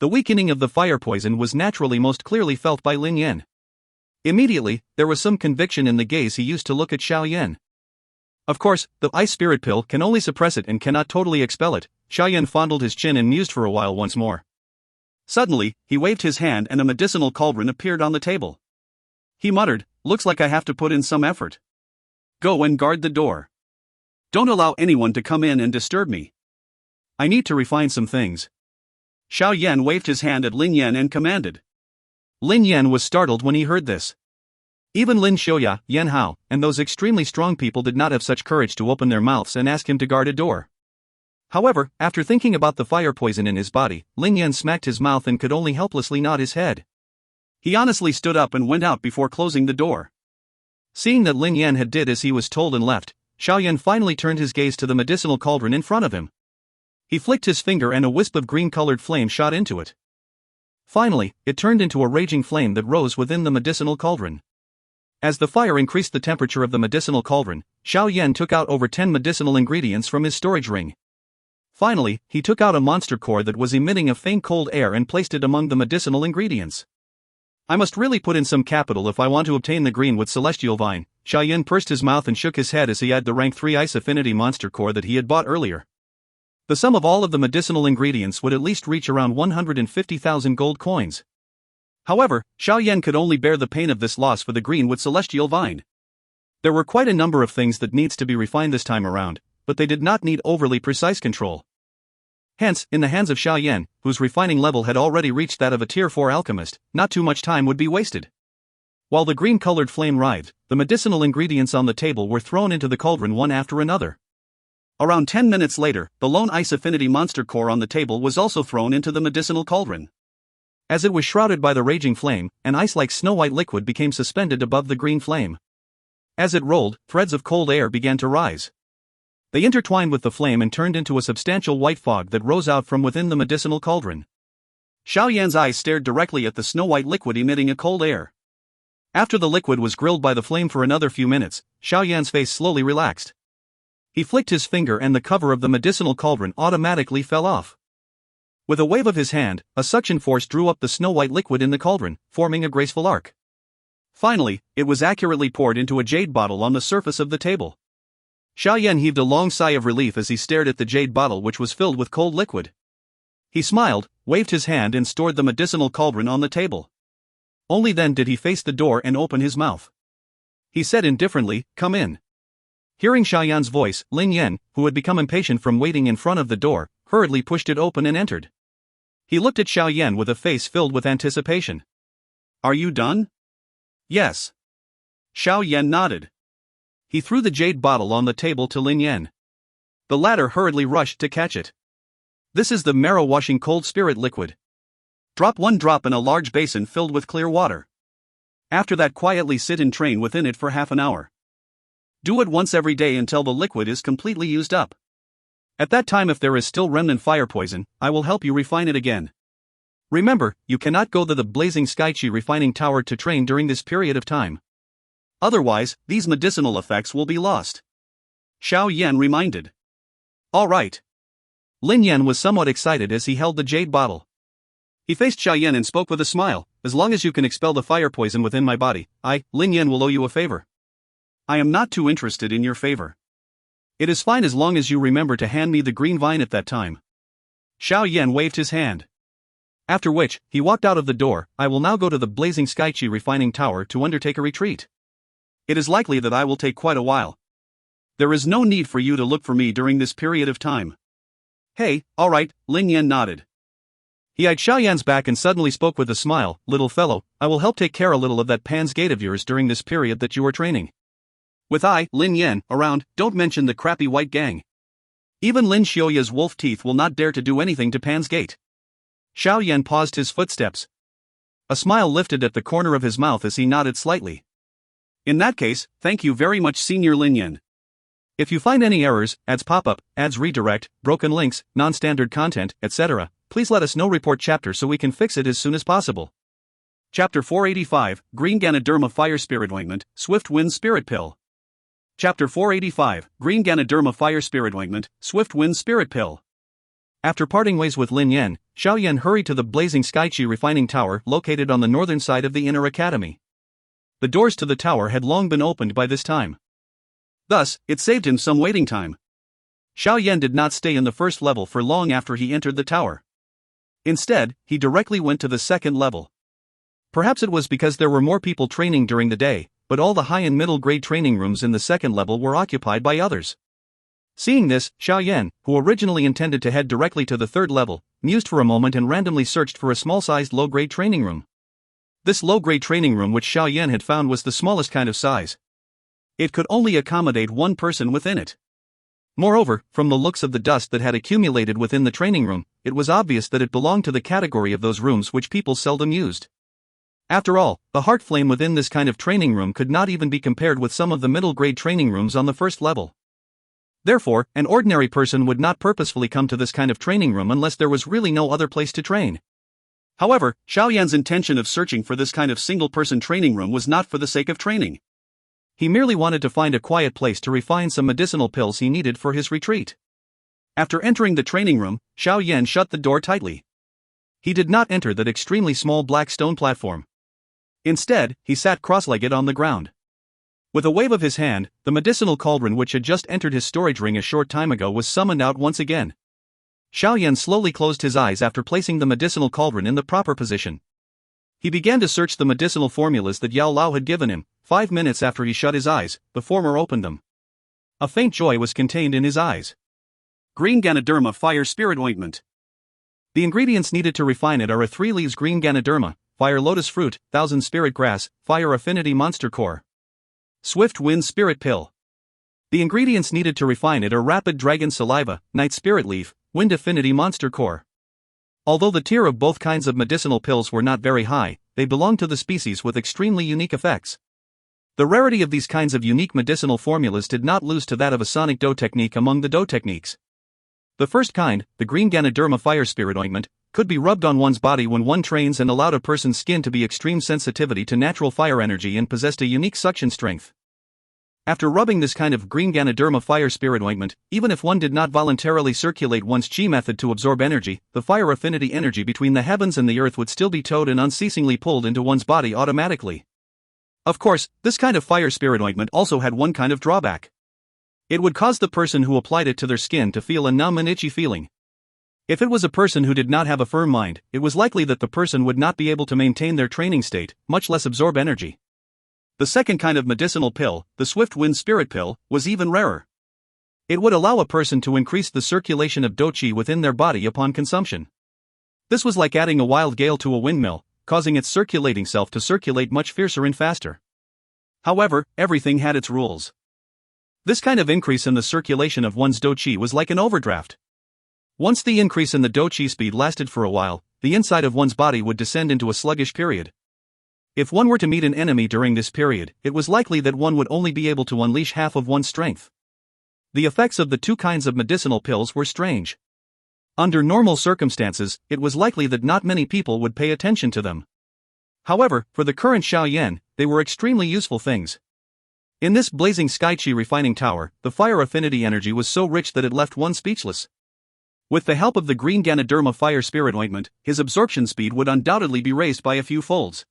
The weakening of the fire poison was naturally most clearly felt by Lin Yan. Immediately, there was some conviction in the gaze he used to look at Xiao Yan. Of course, the ice spirit pill can only suppress it and cannot totally expel it. Xiao Yan fondled his chin and mused for a while once more. Suddenly, he waved his hand and a medicinal cauldron appeared on the table. He muttered, looks like I have to put in some effort. Go and guard the door. Don't allow anyone to come in and disturb me. I need to refine some things. Xiao Yan waved his hand at Lin Yan and commanded. Lin Yan was startled when he heard this. Even Lin Xiao Yan Hao, and those extremely strong people did not have such courage to open their mouths and ask him to guard a door. However, after thinking about the fire poison in his body, Lin Yan smacked his mouth and could only helplessly nod his head. He honestly stood up and went out before closing the door. Seeing that Lin Yan had did as he was told and left, Xiao Yan finally turned his gaze to the medicinal cauldron in front of him. He flicked his finger and a wisp of green-colored flame shot into it. Finally, it turned into a raging flame that rose within the medicinal cauldron. As the fire increased the temperature of the medicinal cauldron, Xiao Yan took out over 10 medicinal ingredients from his storage ring. Finally, he took out a monster core that was emitting a faint cold air and placed it among the medicinal ingredients. I must really put in some capital if I want to obtain the green with celestial vine. Xiao Yan pursed his mouth and shook his head as he had the rank 3 ice affinity monster core that he had bought earlier. The sum of all of the medicinal ingredients would at least reach around 150,000 gold coins. However, Xiao Yan could only bear the pain of this loss for the green with celestial vine. There were quite a number of things that needs to be refined this time around, but they did not need overly precise control. Hence, in the hands of Xiao Yan, whose refining level had already reached that of a tier 4 alchemist, not too much time would be wasted. While the green-colored flame writhed, the medicinal ingredients on the table were thrown into the cauldron one after another. Around 10 minutes later, the lone ice affinity monster core on the table was also thrown into the medicinal cauldron. As it was shrouded by the raging flame, an ice-like snow-white liquid became suspended above the green flame. As it rolled, threads of cold air began to rise. They intertwined with the flame and turned into a substantial white fog that rose out from within the medicinal cauldron. Xiao Yan's eyes stared directly at the snow-white liquid emitting a cold air. After the liquid was grilled by the flame for another few minutes, Xiao Yan's face slowly relaxed. He flicked his finger and the cover of the medicinal cauldron automatically fell off. With a wave of his hand, a suction force drew up the snow-white liquid in the cauldron, forming a graceful arc. Finally, it was accurately poured into a jade bottle on the surface of the table. Xiao Yan heaved a long sigh of relief as he stared at the jade bottle which was filled with cold liquid. He smiled, waved his hand and stored the medicinal cauldron on the table. Only then did he face the door and open his mouth. He said indifferently, "Come in." Hearing Xiao Yan's voice, Lin Yan, who had become impatient from waiting in front of the door, hurriedly pushed it open and entered. He looked at Xiao Yan with a face filled with anticipation. "Are you done?" "Yes." Xiao Yan nodded. He threw the jade bottle on the table to Lin Yan. The latter hurriedly rushed to catch it. "This is the marrow-washing cold spirit liquid. Drop 1 drop in a large basin filled with clear water. After that, quietly sit and train within it for half an hour. Do it once every day until the liquid is completely used up. At that time, if there is still remnant fire poison, I will help you refine it again. Remember, you cannot go to the blazing Skychi refining tower to train during this period of time. Otherwise, these medicinal effects will be lost," Xiao Yan reminded. "All right." Lin Yan was somewhat excited as he held the jade bottle. He faced Xiao Yan and spoke with a smile. "As long as you can expel the fire poison within my body, I, Lin Yan, will owe you a favor. I am not too interested in your favor. It is fine as long as you remember to hand me the green vine at that time." Xiao Yan waved his hand. After which, he walked out of the door. "I will now go to the blazing Skychi refining tower to undertake a retreat. It is likely that I will take quite a while. There is no need for you to look for me during this period of time." "Hey, alright," Lin Yan nodded. He eyed Xiao Yan's back and suddenly spoke with a smile. "Little fellow, I will help take care a little of that Pan's Gate of yours during this period that you are training. With I, Lin Yan, around, don't mention the crappy white gang. Even Lin Xiaoya's wolf teeth will not dare to do anything to Pan's Gate." Xiao Yan paused his footsteps. A smile lifted at the corner of his mouth as he nodded slightly. "In that case, thank you very much, Senior Lin Yan. If you find any errors, ads pop-up, ads redirect, broken links, non-standard content, etc., please let us know. Report chapter so we can fix it as soon as possible." Chapter 485, Green Ganoderma Fire Spirit Ointment, Swift Wind Spirit Pill. Chapter 485, Green Ganoderma Fire Spirit Ointment, Swift Wind Spirit Pill. After parting ways with Lin Yan, Xiao Yan hurried to the blazing Skychi refining tower located on the northern side of the inner academy. The doors to the tower had long been opened by this time. Thus, it saved him some waiting time. Xiao Yan did not stay in the first level for long after he entered the tower. Instead, he directly went to the second level. Perhaps it was because there were more people training during the day, but all the high and middle grade training rooms in the second level were occupied by others. Seeing this, Xiao Yan, who originally intended to head directly to the third level, mused for a moment and randomly searched for a small-sized low-grade training room. This low-grade training room which Xiao Yan had found was the smallest kind of size. It could only accommodate one person within it. Moreover, from the looks of the dust that had accumulated within the training room, it was obvious that it belonged to the category of those rooms which people seldom used. After all, the heart flame within this kind of training room could not even be compared with some of the middle-grade training rooms on the first level. Therefore, an ordinary person would not purposefully come to this kind of training room unless there was really no other place to train. However, Xiao Yan's intention of searching for this kind of single-person training room was not for the sake of training. He merely wanted to find a quiet place to refine some medicinal pills he needed for his retreat. After entering the training room, Xiao Yan shut the door tightly. He did not enter that extremely small black stone platform. Instead, he sat cross-legged on the ground. With a wave of his hand, the medicinal cauldron which had just entered his storage ring a short time ago was summoned out once again. Xiao Yan slowly closed his eyes after placing the medicinal cauldron in the proper position. He began to search the medicinal formulas that Yao Lao had given him. 5 minutes after he shut his eyes, the former opened them. A faint joy was contained in his eyes. Green Ganoderma Fire Spirit Ointment. The ingredients needed to refine it are a 3 leaves green Ganoderma, fire lotus fruit, 1000 spirit grass, fire affinity monster core. Swift wind spirit pill. The ingredients needed to refine it are rapid dragon saliva, night spirit leaf, wind affinity monster core. Although the tier of both kinds of medicinal pills were not very high, they belonged to the species with extremely unique effects. The rarity of these kinds of unique medicinal formulas did not lose to that of a sonic Dou technique among the Dou techniques. The first kind, the green Ganoderma fire spirit ointment, could be rubbed on one's body when one trains and allowed a person's skin to be extreme sensitivity to natural fire energy and possessed a unique suction strength. After rubbing this kind of green Ganoderma fire spirit ointment, even if one did not voluntarily circulate one's chi method to absorb energy, the fire affinity energy between the heavens and the earth would still be towed and unceasingly pulled into one's body automatically. Of course, this kind of fire spirit ointment also had one kind of drawback. It would cause the person who applied it to their skin to feel a numb and itchy feeling. If it was a person who did not have a firm mind, it was likely that the person would not be able to maintain their training state, much less absorb energy. The second kind of medicinal pill, the Swift Wind Spirit Pill, was even rarer. It would allow a person to increase the circulation of Dou Qi within their body upon consumption. This was like adding a wild gale to a windmill, causing its circulating self to circulate much fiercer and faster. However, everything had its rules. This kind of increase in the circulation of one's Dou Qi was like an overdraft. Once the increase in the Dou Qi speed lasted for a while, the inside of one's body would descend into a sluggish period. If one were to meet an enemy during this period, it was likely that one would only be able to unleash half of one's strength. The effects of the two kinds of medicinal pills were strange. Under normal circumstances, it was likely that not many people would pay attention to them. However, for the current Xiao Yan, they were extremely useful things. In this blazing sky chi refining tower, the fire affinity energy was so rich that it left one speechless. With the help of the green Ganoderma fire spirit ointment, his absorption speed would undoubtedly be raised by a few folds.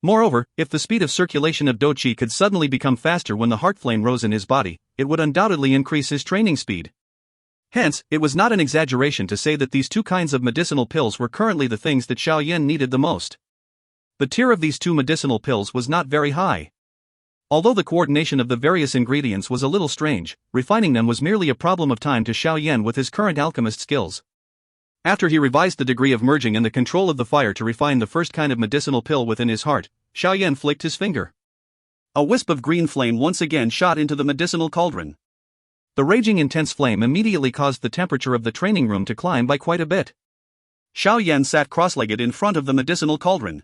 Moreover, if the speed of circulation of Dou Qi could suddenly become faster when the heart flame rose in his body, it would undoubtedly increase his training speed. Hence, it was not an exaggeration to say that these two kinds of medicinal pills were currently the things that Xiao Yan needed the most. The tier of these two medicinal pills was not very high. Although the coordination of the various ingredients was a little strange, refining them was merely a problem of time to Xiao Yan with his current alchemist skills. After he revised the degree of merging and the control of the fire to refine the first kind of medicinal pill within his heart, Xiao Yan flicked his finger. A wisp of green flame once again shot into the medicinal cauldron. The raging intense flame immediately caused the temperature of the training room to climb by quite a bit. Xiao Yan sat cross-legged in front of the medicinal cauldron.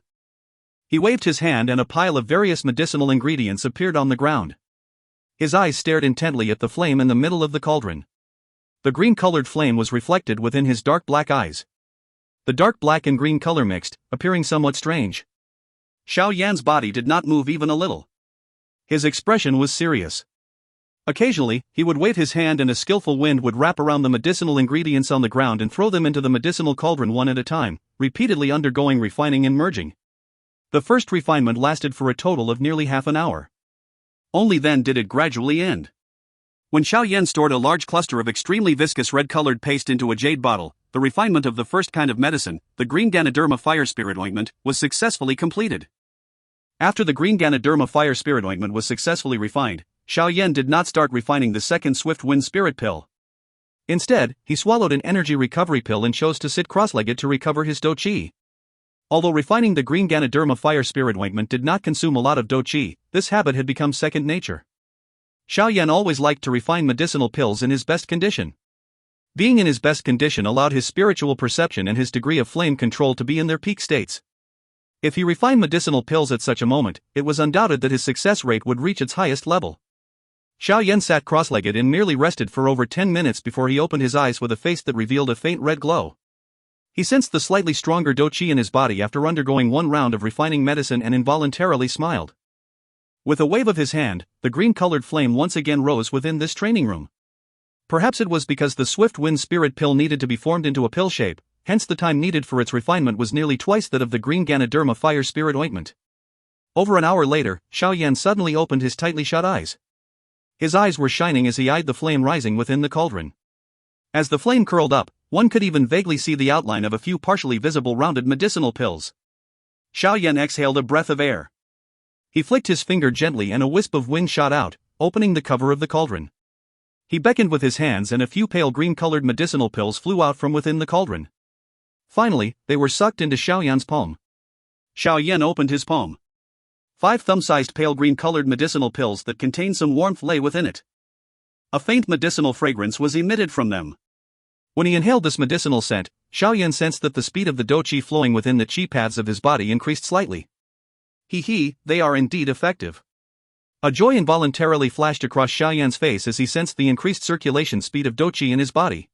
He waved his hand and a pile of various medicinal ingredients appeared on the ground. His eyes stared intently at the flame in the middle of the cauldron. The green-colored flame was reflected within his dark black eyes. The dark black and green color mixed, appearing somewhat strange. Xiao Yan's body did not move even a little. His expression was serious. Occasionally, he would wave his hand and a skillful wind would wrap around the medicinal ingredients on the ground and throw them into the medicinal cauldron one at a time, repeatedly undergoing refining and merging. The first refinement lasted for a total of nearly half an hour. Only then did it gradually end. When Xiao Yan stored a large cluster of extremely viscous red-colored paste into a jade bottle, the refinement of the first kind of medicine, the green Ganoderma fire spirit ointment, was successfully completed. After the green Ganoderma fire spirit ointment was successfully refined, Xiao Yan did not start refining the second Swift Wind Spirit Pill. Instead, he swallowed an energy recovery pill and chose to sit cross-legged to recover his Dou Qi. Although refining the green Ganoderma fire spirit ointment did not consume a lot of Dou Qi, this habit had become second nature. Xiao Yan always liked to refine medicinal pills in his best condition. Being in his best condition allowed his spiritual perception and his degree of flame control to be in their peak states. If he refined medicinal pills at such a moment, it was undoubted that his success rate would reach its highest level. Xiao Yan sat cross-legged and merely rested for over 10 minutes before he opened his eyes with a face that revealed a faint red glow. He sensed the slightly stronger Dou Qi in his body after undergoing one round of refining medicine and involuntarily smiled. With a wave of his hand, the green-colored flame once again rose within this training room. Perhaps it was because the swift wind spirit pill needed to be formed into a pill shape, hence the time needed for its refinement was nearly twice that of the green Ganoderma fire spirit ointment. Over an hour later, Xiao Yan suddenly opened his tightly shut eyes. His eyes were shining as he eyed the flame rising within the cauldron. As the flame curled up, one could even vaguely see the outline of a few partially visible rounded medicinal pills. Xiao Yan exhaled a breath of air. He flicked his finger gently and a wisp of wind shot out, opening the cover of the cauldron. He beckoned with his hands and a few pale green-colored medicinal pills flew out from within the cauldron. Finally, they were sucked into Xiao Yan's palm. Xiao Yan opened his palm. 5 thumb-sized pale green-colored medicinal pills that contained some warmth lay within it. A faint medicinal fragrance was emitted from them. When he inhaled this medicinal scent, Xiao Yan sensed that the speed of the Dou Qi flowing within the qi paths of his body increased slightly. They are indeed effective. A joy involuntarily flashed across Xiao Yan's face as he sensed the increased circulation speed of Dou Qi in his body.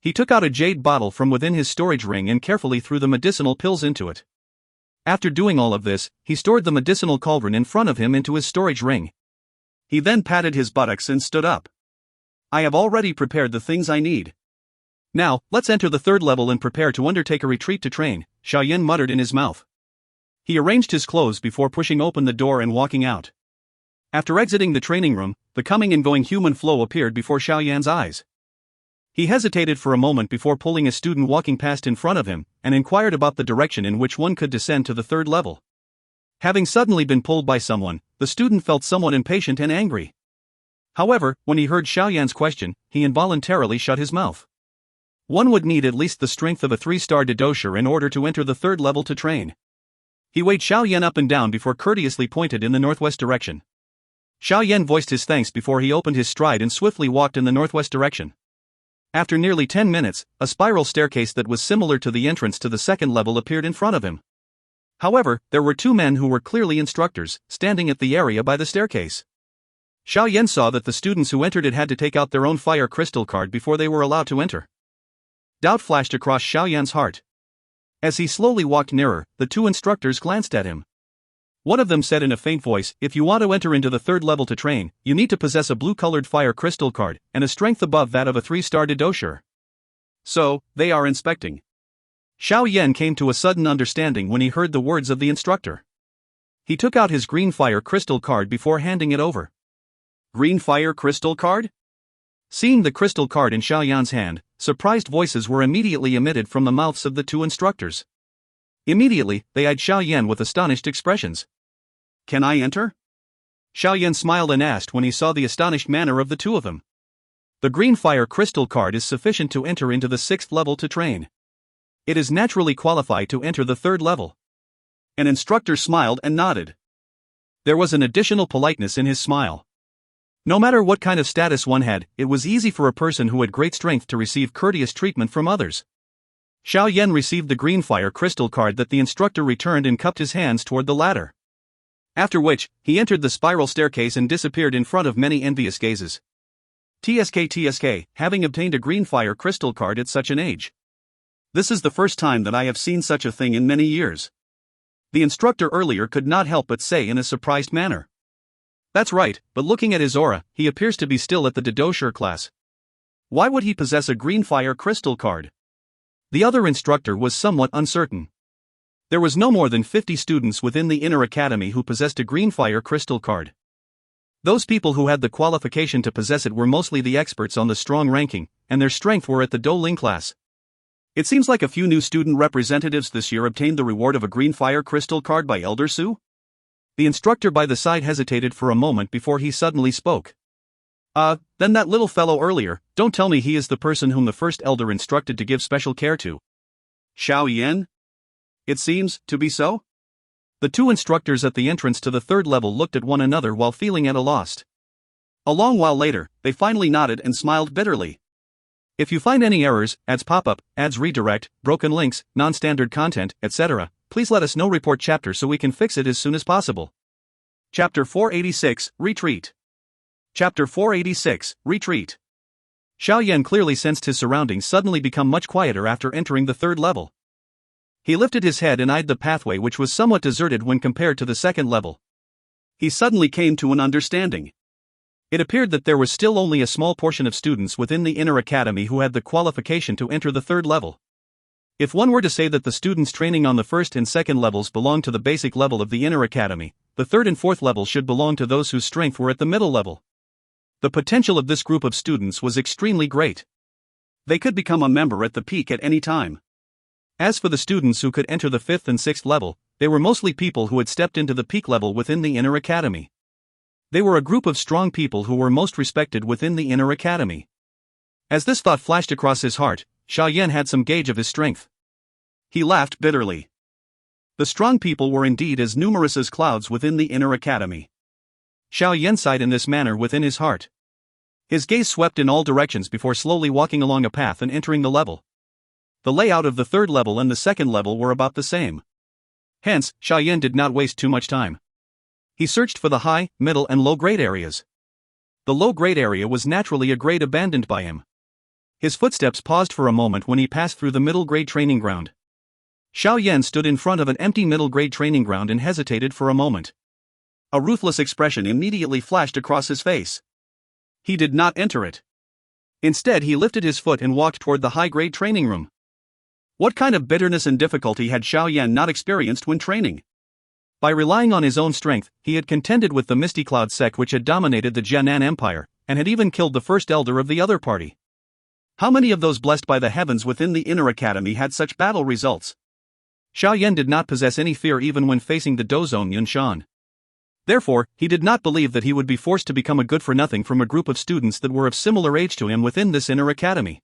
He took out a jade bottle from within his storage ring and carefully threw the medicinal pills into it. After doing all of this, he stored the medicinal cauldron in front of him into his storage ring. He then patted his buttocks and stood up. I have already prepared the things I need. Now, let's enter the third level and prepare to undertake a retreat to train, Xiao Yan muttered in his mouth. He arranged his clothes before pushing open the door and walking out. After exiting the training room, the coming and going human flow appeared before Xiao Yan's eyes. He hesitated for a moment before pulling a student walking past in front of him, and inquired about the direction in which one could descend to the third level. Having suddenly been pulled by someone, the student felt somewhat impatient and angry. However, when he heard Xiao Yan's question, he involuntarily shut his mouth. One would need at least the strength of a 3-star Didosher in order to enter the third level to train. He weighed Xiao Yan up and down before courteously pointed in the northwest direction. Xiao Yan voiced his thanks before he opened his stride and swiftly walked in the northwest direction. After nearly 10 minutes, a spiral staircase that was similar to the entrance to the second level appeared in front of him. However, there were 2 men who were clearly instructors, standing at the area by the staircase. Xiao Yan saw that the students who entered it had to take out their own fire crystal card before they were allowed to enter. Doubt flashed across Xiao Yan's heart. As he slowly walked nearer, the 2 instructors glanced at him. One of them said in a faint voice, if you want to enter into the third level to train, you need to possess a blue-colored fire crystal card, and a strength above that of a 3-star Didosher. So, they are inspecting. Xiao Yan came to a sudden understanding when he heard the words of the instructor. He took out his green fire crystal card before handing it over. Green fire crystal card? Seeing the crystal card in Xiao Yan's hand, surprised voices were immediately emitted from the mouths of the 2 instructors. Immediately, they eyed Xiao Yan with astonished expressions. Can I enter? Xiao Yan smiled and asked when he saw the astonished manner of the 2 of them. The green fire crystal card is sufficient to enter into the 6th level to train. It is naturally qualified to enter the 3rd level. An instructor smiled and nodded. There was an additional politeness in his smile. No matter what kind of status one had, it was easy for a person who had great strength to receive courteous treatment from others. Xiao Yan received the green fire crystal card that the instructor returned and cupped his hands toward the latter. After which, he entered the spiral staircase and disappeared in front of many envious gazes. TSK, having obtained a green fire crystal card at such an age. This is the first time that I have seen such a thing in many years. The instructor earlier could not help but say in a surprised manner. That's right, but looking at his aura, he appears to be still at the Didosher class. Why would he possess a green fire crystal card? The other instructor was somewhat uncertain. There was no more than 50 students within the inner academy who possessed a green fire crystal card. Those people who had the qualification to possess it were mostly the experts on the strong ranking, and their strength were at the Dou Ling class. It seems like a few new student representatives this year obtained the reward of a green fire crystal card by Elder Su? The instructor by the side hesitated for a moment before he suddenly spoke. Then that little fellow earlier, don't tell me he is the person whom the first elder instructed to give special care to. Xiao Yan? It seems to be so? The two instructors at the entrance to the third level looked at one another while feeling at a loss. A long while later, they finally nodded and smiled bitterly. If you find any errors, ads pop up, ads redirect, broken links, non-standard content, etc., please let us know. Report chapter so we can fix it as soon as possible. Chapter 486, Retreat. Chapter 486, Retreat. Xiao Yan clearly sensed his surroundings suddenly become much quieter after entering the third level. He lifted his head and eyed the pathway, which was somewhat deserted when compared to the second level. He suddenly came to an understanding. It appeared that there was still only a small portion of students within the inner academy who had the qualification to enter the third level. If one were to say that the students training on the first and second levels belong to the basic level of the inner academy, the third and fourth level should belong to those whose strength were at the middle level. The potential of this group of students was extremely great. They could become a member at the peak at any time. As for the students who could enter the fifth and sixth level, they were mostly people who had stepped into the peak level within the inner academy. They were a group of strong people who were most respected within the inner academy. As this thought flashed across his heart, Xiao Yan had some gauge of his strength. He laughed bitterly. The strong people were indeed as numerous as clouds within the inner academy. Xiao Yan sighed in this manner within his heart. His gaze swept in all directions before slowly walking along a path and entering the level. The layout of the third level and the second level were about the same. Hence, Xiao Yan did not waste too much time. He searched for the high, middle and low-grade areas. The low-grade area was naturally a grade abandoned by him. His footsteps paused for a moment when he passed through the middle-grade training ground. Xiao Yan stood in front of an empty middle-grade training ground and hesitated for a moment. A ruthless expression immediately flashed across his face. He did not enter it. Instead, he lifted his foot and walked toward the high-grade training room. What kind of bitterness and difficulty had Xiao Yan not experienced when training? By relying on his own strength, he had contended with the Misty Cloud sect which had dominated the Jianan Empire, and had even killed the first elder of the other party. How many of those blessed by the heavens within the inner academy had such battle results? Xiao Yan did not possess any fear even when facing the Dozong Yunshan. Therefore, he did not believe that he would be forced to become a good-for-nothing from a group of students that were of similar age to him within this inner academy.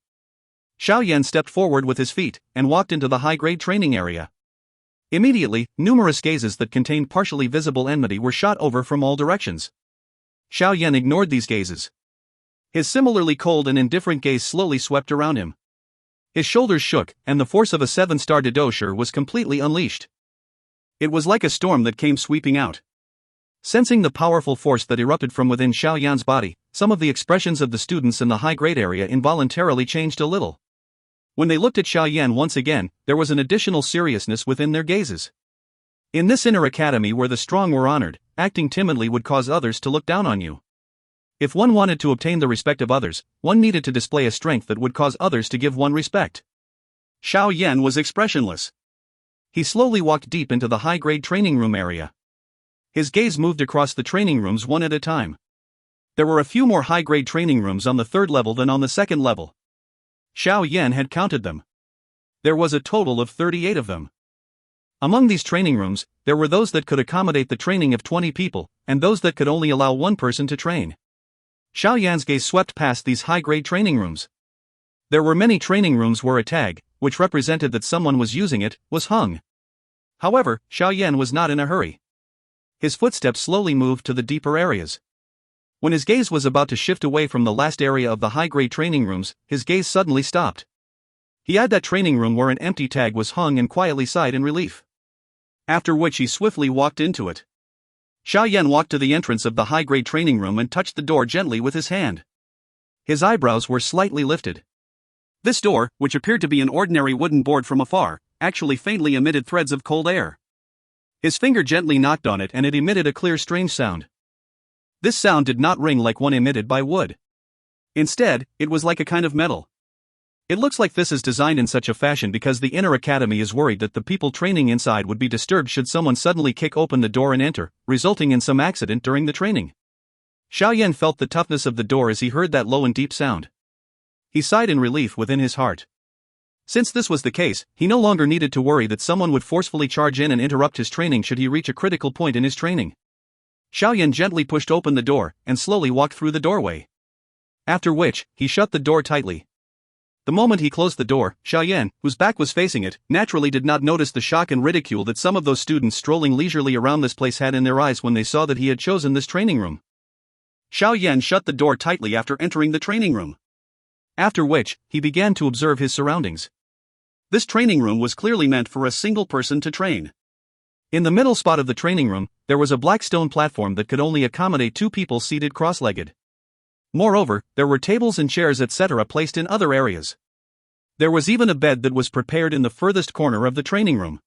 Xiao Yan stepped forward with his feet, and walked into the high-grade training area. Immediately, numerous gazes that contained partially visible enmity were shot over from all directions. Xiao Yan ignored these gazes. His similarly cold and indifferent gaze slowly swept around him. His shoulders shook, and the force of a 7-star Dou was completely unleashed. It was like a storm that came sweeping out. Sensing the powerful force that erupted from within Xiao Yan's body, some of the expressions of the students in the high-grade area involuntarily changed a little. When they looked at Xiao Yan once again, there was an additional seriousness within their gazes. In this inner academy where the strong were honored, acting timidly would cause others to look down on you. If one wanted to obtain the respect of others, one needed to display a strength that would cause others to give one respect. Xiao Yan was expressionless. He slowly walked deep into the high-grade training room area. His gaze moved across the training rooms one at a time. There were a few more high-grade training rooms on the third level than on the second level. Xiao Yan had counted them. There was a total of 38 of them. Among these training rooms, there were those that could accommodate the training of 20 people, and those that could only allow one person to train. Xiao Yan's gaze swept past these high-grade training rooms. There were many training rooms where a tag, which represented that someone was using it, was hung. However, Xiao Yan was not in a hurry. His footsteps slowly moved to the deeper areas. When his gaze was about to shift away from the last area of the high-grade training rooms, his gaze suddenly stopped. He eyed that training room where an empty tag was hung and quietly sighed in relief. After which he swiftly walked into it. Xiao Yan walked to the entrance of the high-grade training room and touched the door gently with his hand. His eyebrows were slightly lifted. This door, which appeared to be an ordinary wooden board from afar, actually faintly emitted threads of cold air. His finger gently knocked on it and it emitted a clear, strange sound. This sound did not ring like one emitted by wood. Instead, it was like a kind of metal. It looks like this is designed in such a fashion because the inner academy is worried that the people training inside would be disturbed should someone suddenly kick open the door and enter, resulting in some accident during the training. Xiao Yan felt the toughness of the door as he heard that low and deep sound. He sighed in relief within his heart. Since this was the case, he no longer needed to worry that someone would forcefully charge in and interrupt his training should he reach a critical point in his training. Xiao Yan gently pushed open the door, and slowly walked through the doorway. After which, he shut the door tightly. The moment he closed the door, Xiao Yan, whose back was facing it, naturally did not notice the shock and ridicule that some of those students strolling leisurely around this place had in their eyes when they saw that he had chosen this training room. Xiao Yan shut the door tightly after entering the training room. After which, he began to observe his surroundings. This training room was clearly meant for a single person to train. In the middle spot of the training room, there was a black stone platform that could only accommodate 2 people seated cross-legged. Moreover, there were tables and chairs etc. placed in other areas. There was even a bed that was prepared in the furthest corner of the training room.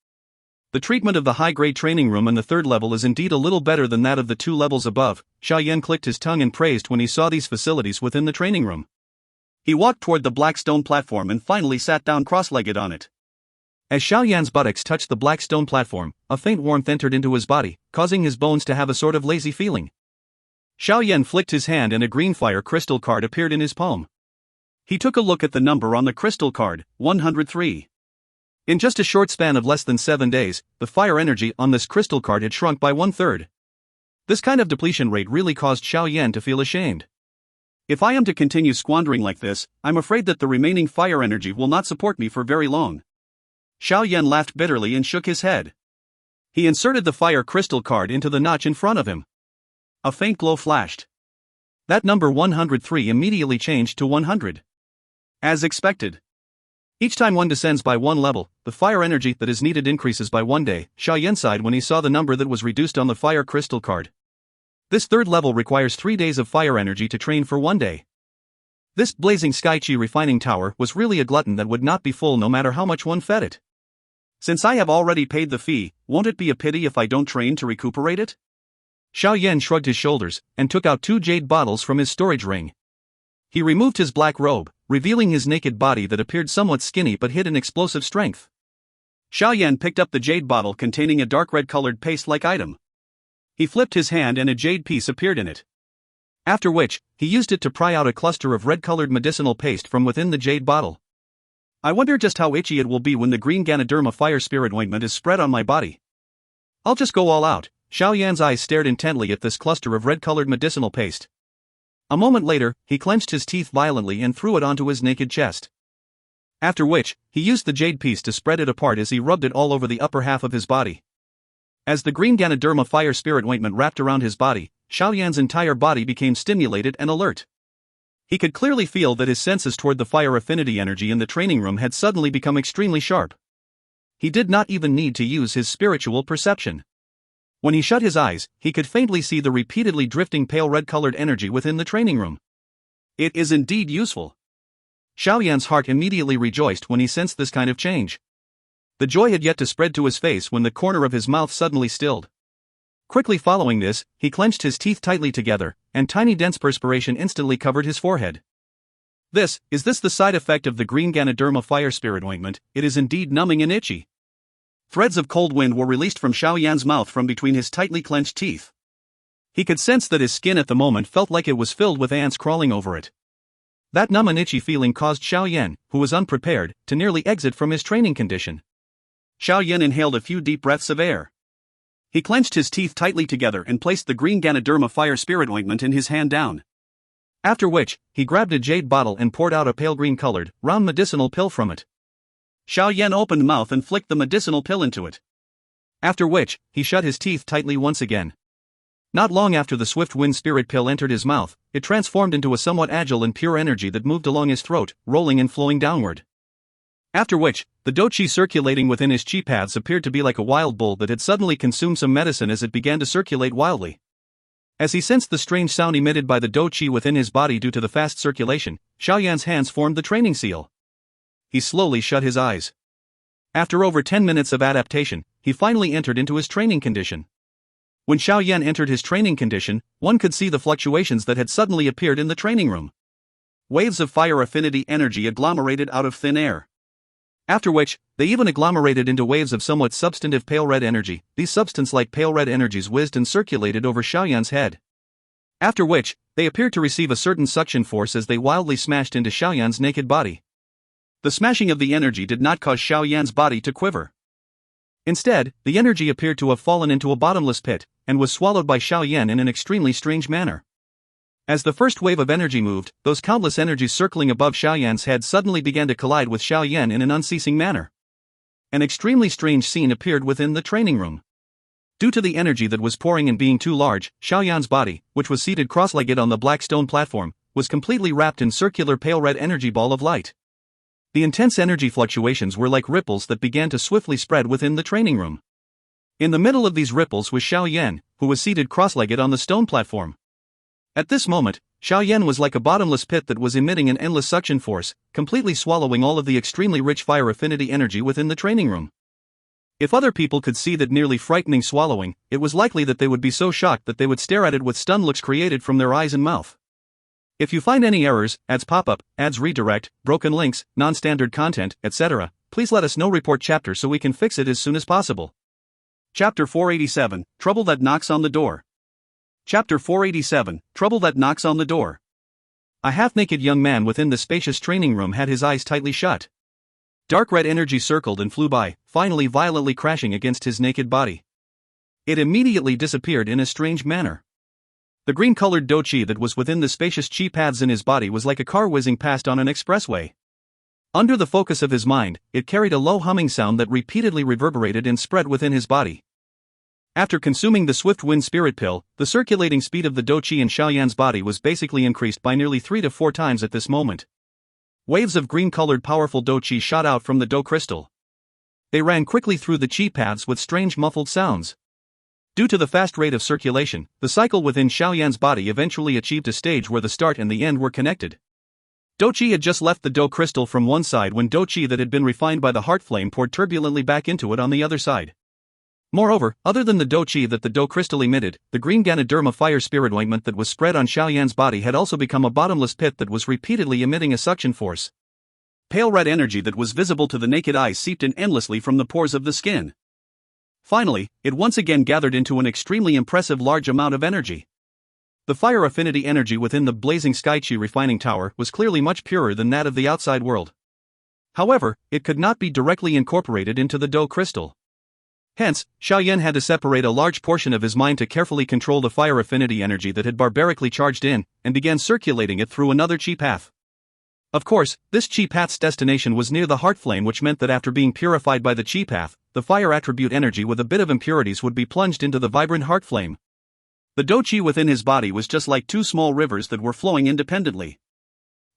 The treatment of the high-grade training room on the 3rd level is indeed a little better than that of the 2 levels above. Xiao Yan clicked his tongue and praised when he saw these facilities within the training room. He walked toward the black stone platform and finally sat down cross-legged on it. As Xiao Yan's buttocks touched the black stone platform, a faint warmth entered into his body, causing his bones to have a sort of lazy feeling. Xiao Yan flicked his hand and a green fire crystal card appeared in his palm. He took a look at the number on the crystal card, 103. In just a short span of less than 7 days, the fire energy on this crystal card had shrunk by 1/3. This kind of depletion rate really caused Xiao Yan to feel ashamed. If I am to continue squandering like this, I'm afraid that the remaining fire energy will not support me for very long. Xiao Yan laughed bitterly and shook his head. He inserted the fire crystal card into the notch in front of him. A faint glow flashed. That number 103 immediately changed to 100. As expected. Each time one descends by 1 level, the fire energy that is needed increases by 1 day. Xiao Yan sighed when he saw the number that was reduced on the fire crystal card. This 3rd level requires 3 days of fire energy to train for 1 day. This blazing sky chi refining tower was really a glutton that would not be full no matter how much one fed it. Since I have already paid the fee, won't it be a pity if I don't train to recuperate it? Xiao Yan shrugged his shoulders and took out 2 jade bottles from his storage ring. He removed his black robe, revealing his naked body that appeared somewhat skinny but hid an explosive strength. Xiao Yan picked up the jade bottle containing a dark red-colored paste-like item. He flipped his hand and a jade piece appeared in it. After which, he used it to pry out a cluster of red-colored medicinal paste from within the jade bottle. I wonder just how itchy it will be when the green Ganoderma fire spirit ointment is spread on my body. I'll just go all out. Xiao Yan's eyes stared intently at this cluster of red-colored medicinal paste. A moment later, he clenched his teeth violently and threw it onto his naked chest. After which, he used the jade piece to spread it apart as he rubbed it all over the upper half of his body. As the green Ganoderma fire spirit ointment wrapped around his body, Xiao Yan's entire body became stimulated and alert. He could clearly feel that his senses toward the fire affinity energy in the training room had suddenly become extremely sharp. He did not even need to use his spiritual perception. When he shut his eyes, he could faintly see the repeatedly drifting pale red-colored energy within the training room. It is indeed useful. Xiao Yan's heart immediately rejoiced when he sensed this kind of change. The joy had yet to spread to his face when the corner of his mouth suddenly stilled. Quickly following this, he clenched his teeth tightly together, and tiny dense perspiration instantly covered his forehead. Is this the side effect of the green Ganoderma fire spirit ointment? It is indeed numbing and itchy. Threads of cold wind were released from Xiao Yan's mouth from between his tightly clenched teeth. He could sense that his skin at the moment felt like it was filled with ants crawling over it. That numb and itchy feeling caused Xiao Yan, who was unprepared, to nearly exit from his training condition. Xiao Yan inhaled a few deep breaths of air. He clenched his teeth tightly together and placed the green Ganoderma fire spirit ointment in his hand down. After which, he grabbed a jade bottle and poured out a pale green-colored, round medicinal pill from it. Xiao Yan opened mouth and flicked the medicinal pill into it. After which, he shut his teeth tightly once again. Not long after the swift wind spirit pill entered his mouth, it transformed into a somewhat agile and pure energy that moved along his throat, rolling and flowing downward. After which, the Dou Qi circulating within his qi paths appeared to be like a wild bull that had suddenly consumed some medicine as it began to circulate wildly. As he sensed the strange sound emitted by the Dou Qi within his body due to the fast circulation, Xiao Yan's hands formed the training seal. He slowly shut his eyes. After over 10 minutes of adaptation, he finally entered into his training condition. When Xiao Yan entered his training condition, one could see the fluctuations that had suddenly appeared in the training room. Waves of fire affinity energy agglomerated out of thin air. After which, they even agglomerated into waves of somewhat substantive pale red energy. These substance-like pale red energies whizzed and circulated over Xiao Yan's head. After which, they appeared to receive a certain suction force as they wildly smashed into Xiao Yan's naked body. The smashing of the energy did not cause Xiao Yan's body to quiver. Instead, the energy appeared to have fallen into a bottomless pit, and was swallowed by Xiao Yan in an extremely strange manner. As the first wave of energy moved, those countless energies circling above Xiao Yan's head suddenly began to collide with Xiao Yan in an unceasing manner. An extremely strange scene appeared within the training room. Due to the energy that was pouring in being too large, Xiao Yan's body, which was seated cross-legged on the black stone platform, was completely wrapped in circular pale red energy ball of light. The intense energy fluctuations were like ripples that began to swiftly spread within the training room. In the middle of these ripples was Xiao Yan, who was seated cross-legged on the stone platform. At this moment, Xiao Yan was like a bottomless pit that was emitting an endless suction force, completely swallowing all of the extremely rich fire affinity energy within the training room. If other people could see that nearly frightening swallowing, it was likely that they would be so shocked that they would stare at it with stunned looks created from their eyes and mouth. If you find any errors, ads pop up, ads redirect, broken links, non-standard content, etc., please let us know. Report chapter so we can fix it as soon as possible. Chapter 487, Trouble That Knocks on the Door. Chapter 487, Trouble That Knocks on the Door. A half-naked young man within the spacious training room had his eyes tightly shut. Dark red energy circled and flew by, finally violently crashing against his naked body. It immediately disappeared in a strange manner. The green-colored Dou Qi that was within the spacious Qi paths in his body was like a car whizzing past on an expressway. Under the focus of his mind, it carried a low humming sound that repeatedly reverberated and spread within his body. After consuming the Swift Wind Spirit Pill, the circulating speed of the Dou Qi in Xiao Yan's body was basically increased by nearly 3 to 4 times at this moment. Waves of green-colored powerful Dou Qi shot out from the Dou crystal. They ran quickly through the Qi paths with strange muffled sounds. Due to the fast rate of circulation, the cycle within Xiao Yan's body eventually achieved a stage where the start and the end were connected. Dou Qi had just left the Dou crystal from one side when Dou Qi that had been refined by the heart flame poured turbulently back into it on the other side. Moreover, other than the Dou Qi that the Dou crystal emitted, the green Ganoderma fire spirit ointment that was spread on Xiao Yan's body had also become a bottomless pit that was repeatedly emitting a suction force. Pale red energy that was visible to the naked eye seeped in endlessly from the pores of the skin. Finally, it once again gathered into an extremely impressive large amount of energy. The fire affinity energy within the blazing Sky Qi refining tower was clearly much purer than that of the outside world. However, it could not be directly incorporated into the Dou crystal. Hence, Xiao Yan had to separate a large portion of his mind to carefully control the fire affinity energy that had barbarically charged in, and began circulating it through another Qi path. Of course, this Qi path's destination was near the heart flame, which meant that after being purified by the Qi path, the fire attribute energy with a bit of impurities would be plunged into the vibrant heart flame. The Dou Qi within his body was just like two small rivers that were flowing independently.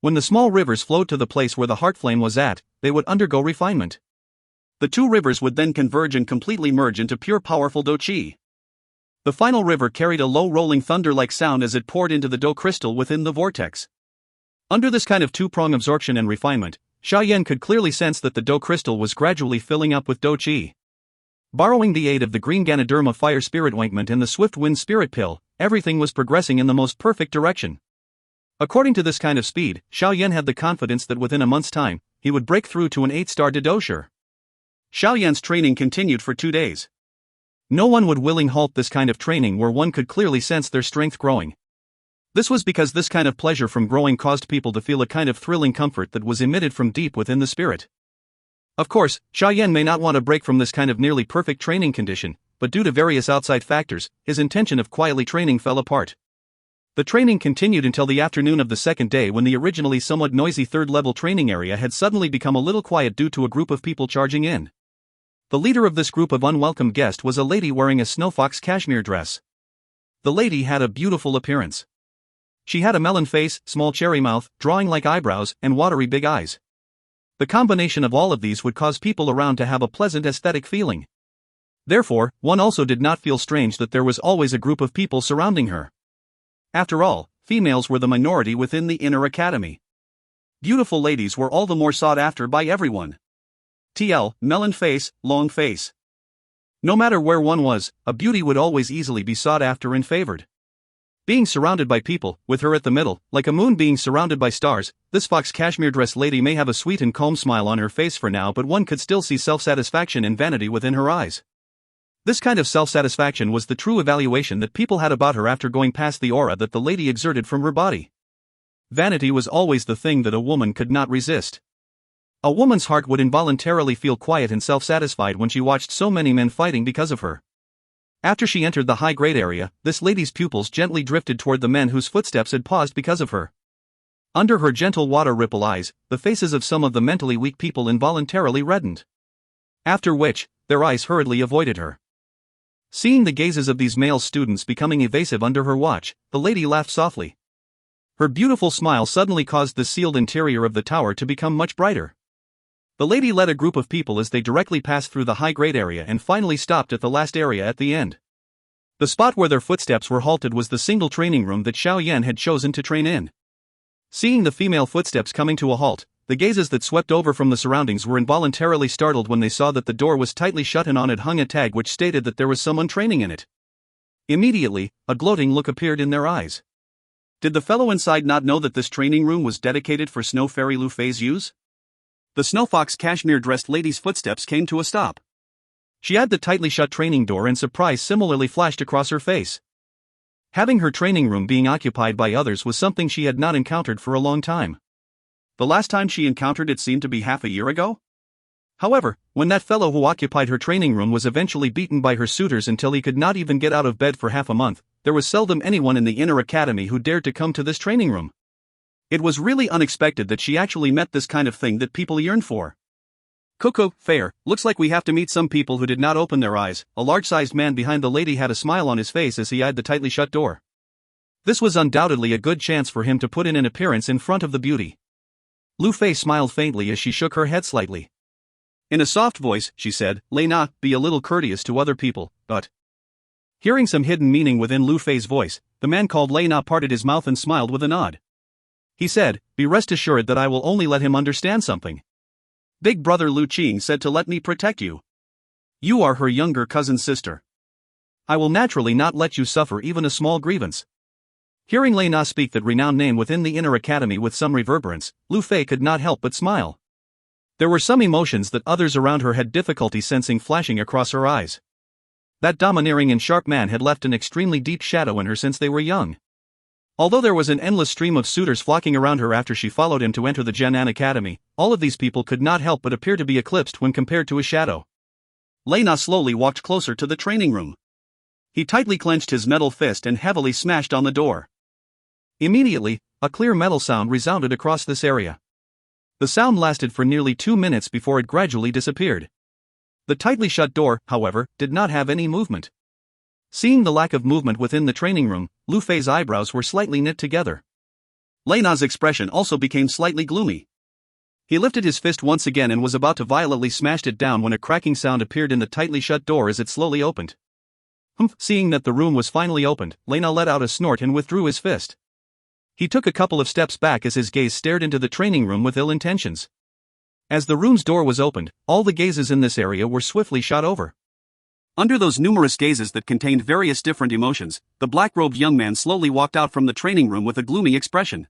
When the small rivers flowed to the place where the heart flame was at, they would undergo refinement. The two rivers would then converge and completely merge into pure powerful Dou Qi. The final river carried a low rolling thunder-like sound as it poured into the Dou crystal within the vortex. Under this kind of two-prong absorption and refinement, Xiao Yan could clearly sense that the Dou crystal was gradually filling up with Dou Qi. Borrowing the aid of the green Ganoderma fire spirit ointment and the Swift Wind Spirit Pill, everything was progressing in the most perfect direction. According to this kind of speed, Xiao Yan had the confidence that within a month's time, he would break through to an 8-star Didosher. Xiao Yan's training continued for 2 days. No one would willingly halt this kind of training where one could clearly sense their strength growing. This was because this kind of pleasure from growing caused people to feel a kind of thrilling comfort that was emitted from deep within the spirit. Of course, Xiao Yan may not want to break from this kind of nearly perfect training condition, but due to various outside factors, his intention of quietly training fell apart. The training continued until the afternoon of the second day, when the originally somewhat noisy third-level training area had suddenly become a little quiet due to a group of people charging in. The leader of this group of unwelcome guests was a lady wearing a snowfox cashmere dress. The lady had a beautiful appearance. She had a melon face, small cherry mouth, drawing-like eyebrows, and watery big eyes. The combination of all of these would cause people around to have a pleasant aesthetic feeling. Therefore, one also did not feel strange that there was always a group of people surrounding her. After all, females were the minority within the inner academy. Beautiful ladies were all the more sought after by everyone. TL, melon face, long face. No matter where one was, a beauty would always easily be sought after and favored. Being surrounded by people, with her at the middle, like a moon being surrounded by stars, this fox cashmere dress lady may have a sweet and calm smile on her face for now, but one could still see self-satisfaction and vanity within her eyes. This kind of self-satisfaction was the true evaluation that people had about her after going past the aura that the lady exerted from her body. Vanity was always the thing that a woman could not resist. A woman's heart would involuntarily feel quiet and self-satisfied when she watched so many men fighting because of her. After she entered the high-grade area, this lady's pupils gently drifted toward the men whose footsteps had paused because of her. Under her gentle water-ripple eyes, the faces of some of the mentally weak people involuntarily reddened. After which, their eyes hurriedly avoided her. Seeing the gazes of these male students becoming evasive under her watch, the lady laughed softly. Her beautiful smile suddenly caused the sealed interior of the tower to become much brighter. The lady led a group of people as they directly passed through the high-grade area and finally stopped at the last area at the end. The spot where their footsteps were halted was the single training room that Xiao Yan had chosen to train in. Seeing the female footsteps coming to a halt, the gazes that swept over from the surroundings were involuntarily startled when they saw that the door was tightly shut and on it hung a tag which stated that there was someone training in it. Immediately, a gloating look appeared in their eyes. Did the fellow inside not know that this training room was dedicated for Snow Fairy Lu Fei's use? The Snow Fox cashmere-dressed lady's footsteps came to a stop. She had the tightly shut training door and surprise similarly flashed across her face. Having her training room being occupied by others was something she had not encountered for a long time. The last time she encountered it seemed to be half a year ago? However, when that fellow who occupied her training room was eventually beaten by her suitors until he could not even get out of bed for half a month, there was seldom anyone in the inner academy who dared to come to this training room. It was really unexpected that she actually met this kind of thing that people yearn for. Coco, fair, looks like we have to meet some people who did not open their eyes. A large-sized man behind the lady had a smile on his face as he eyed the tightly shut door. This was undoubtedly a good chance for him to put in an appearance in front of the beauty. Lu Fei smiled faintly as she shook her head slightly. In a soft voice, she said, "Lei Na, be a little courteous to other people, but..." Hearing some hidden meaning within Lu Fei's voice, the man called Lei Na parted his mouth and smiled with a nod. He said, "Be rest assured that I will only let him understand something. Big brother Lu Qing said to let me protect you. You are her younger cousin's sister. I will naturally not let you suffer even a small grievance." Hearing Lei Na speak that renowned name within the inner academy with some reverberance, Lu Fei could not help but smile. There were some emotions that others around her had difficulty sensing flashing across her eyes. That domineering and sharp man had left an extremely deep shadow in her since they were young. Although there was an endless stream of suitors flocking around her after she followed him to enter the Jianan Academy, all of these people could not help but appear to be eclipsed when compared to his shadow. Lei Na slowly walked closer to the training room. He tightly clenched his metal fist and heavily smashed on the door. Immediately, a clear metal sound resounded across this area. The sound lasted for nearly 2 minutes before it gradually disappeared. The tightly shut door, however, did not have any movement. Seeing the lack of movement within the training room, Lu Fei's eyebrows were slightly knit together. Lei Na's expression also became slightly gloomy. He lifted his fist once again and was about to violently smash it down when a cracking sound appeared in the tightly shut door as it slowly opened. Seeing that the room was finally opened, Lei Na let out a snort and withdrew his fist. He took a couple of steps back as his gaze stared into the training room with ill intentions. As the room's door was opened, all the gazes in this area were swiftly shot over. Under those numerous gazes that contained various different emotions, the black-robed young man slowly walked out from the training room with a gloomy expression.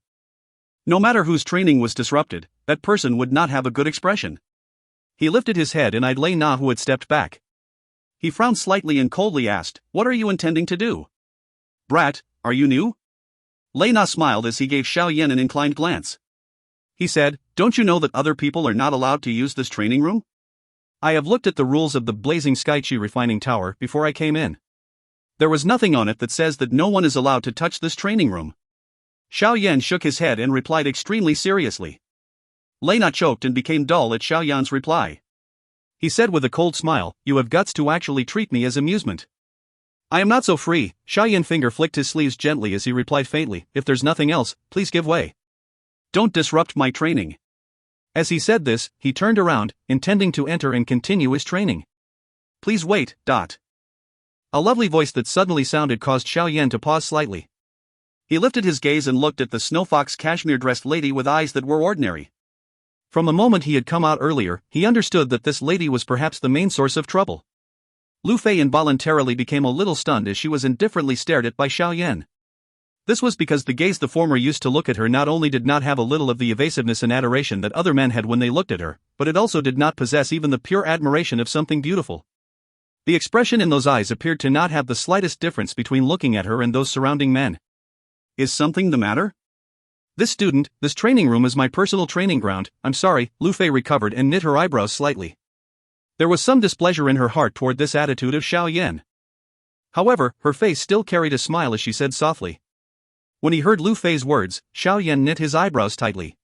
No matter whose training was disrupted, that person would not have a good expression. He lifted his head and eyed Lei Na who had stepped back. He frowned slightly and coldly asked, "What are you intending to do? Brat, are you new?" Lei Na smiled as he gave Xiao Yan an inclined glance. He said, "Don't you know that other people are not allowed to use this training room? I have looked at the rules of the Blazing Sky Qi Refining Tower before I came in. There was nothing on it that says that no one is allowed to touch this training room." Xiao Yan shook his head and replied extremely seriously. Lei Na choked and became dull at Xiao Yan's reply. He said with a cold smile, "You have guts to actually treat me as amusement." "I am not so free." Xiao Yan finger flicked his sleeves gently as he replied faintly, "If there's nothing else, please give way. Don't disrupt my training." As he said this, he turned around, intending to enter and continue his training. "Please wait." A lovely voice that suddenly sounded caused Xiao Yan to pause slightly. He lifted his gaze and looked at the Snow Fox cashmere-dressed lady with eyes that were ordinary. From the moment he had come out earlier, he understood that this lady was perhaps the main source of trouble. Lu Fei involuntarily became a little stunned as she was indifferently stared at by Xiao Yan. This was because the gaze the former used to look at her not only did not have a little of the evasiveness and adoration that other men had when they looked at her, but it also did not possess even the pure admiration of something beautiful. The expression in those eyes appeared to not have the slightest difference between looking at her and those surrounding men. "Is something the matter? This training room is my personal training ground, I'm sorry." Lu Fei recovered and knit her eyebrows slightly. There was some displeasure in her heart toward this attitude of Xiao Yan. However, her face still carried a smile as she said softly. When he heard Lu Fei's words, Xiao Yan knit his eyebrows tightly.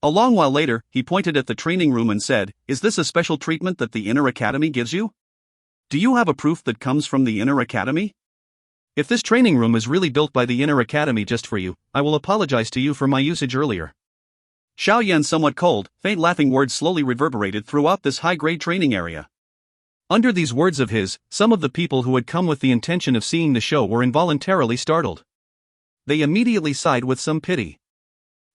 A long while later, he pointed at the training room and said, "Is this a special treatment that the Inner Academy gives you? Do you have a proof that comes from the Inner Academy? If this training room is really built by the Inner Academy just for you, I will apologize to you for my usage earlier." Xiao Yan's somewhat cold, faint laughing words slowly reverberated throughout this high-grade training area. Under these words of his, some of the people who had come with the intention of seeing the show were involuntarily startled. They immediately sighed with some pity.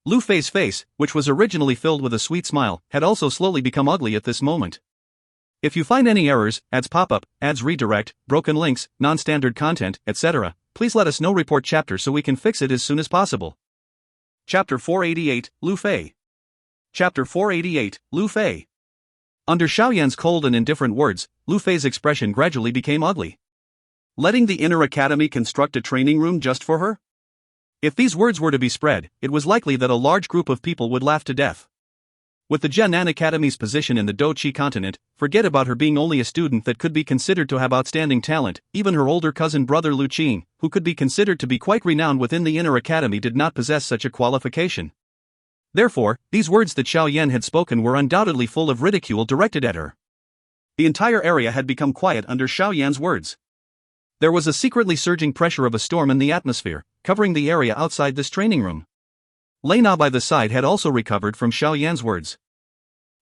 Lu Fei's face, which was originally filled with a sweet smile, had also slowly become ugly at this moment. If you find any errors, ads pop up, ads redirect, broken links, non-standard content, etc., please let us know. Report chapter so we can fix it as soon as possible. Chapter 488, Lu Fei. Chapter 488, Lu Fei. Under Xiao Yan's cold and indifferent words, Lu Fei's expression gradually became ugly. Letting the Inner Academy construct a training room just for her? If these words were to be spread, it was likely that a large group of people would laugh to death. With the Jianan Academy's position in the Dou Qi continent, forget about her being only a student that could be considered to have outstanding talent. Even her older cousin brother Lu Qing, who could be considered to be quite renowned within the Inner Academy, did not possess such a qualification. Therefore, these words that Xiao Yan had spoken were undoubtedly full of ridicule directed at her. The entire area had become quiet under Xiao Yan's words. There was a secretly surging pressure of a storm in the atmosphere, covering the area outside this training room. Lei Na by the side had also recovered from Xiao Yan's words.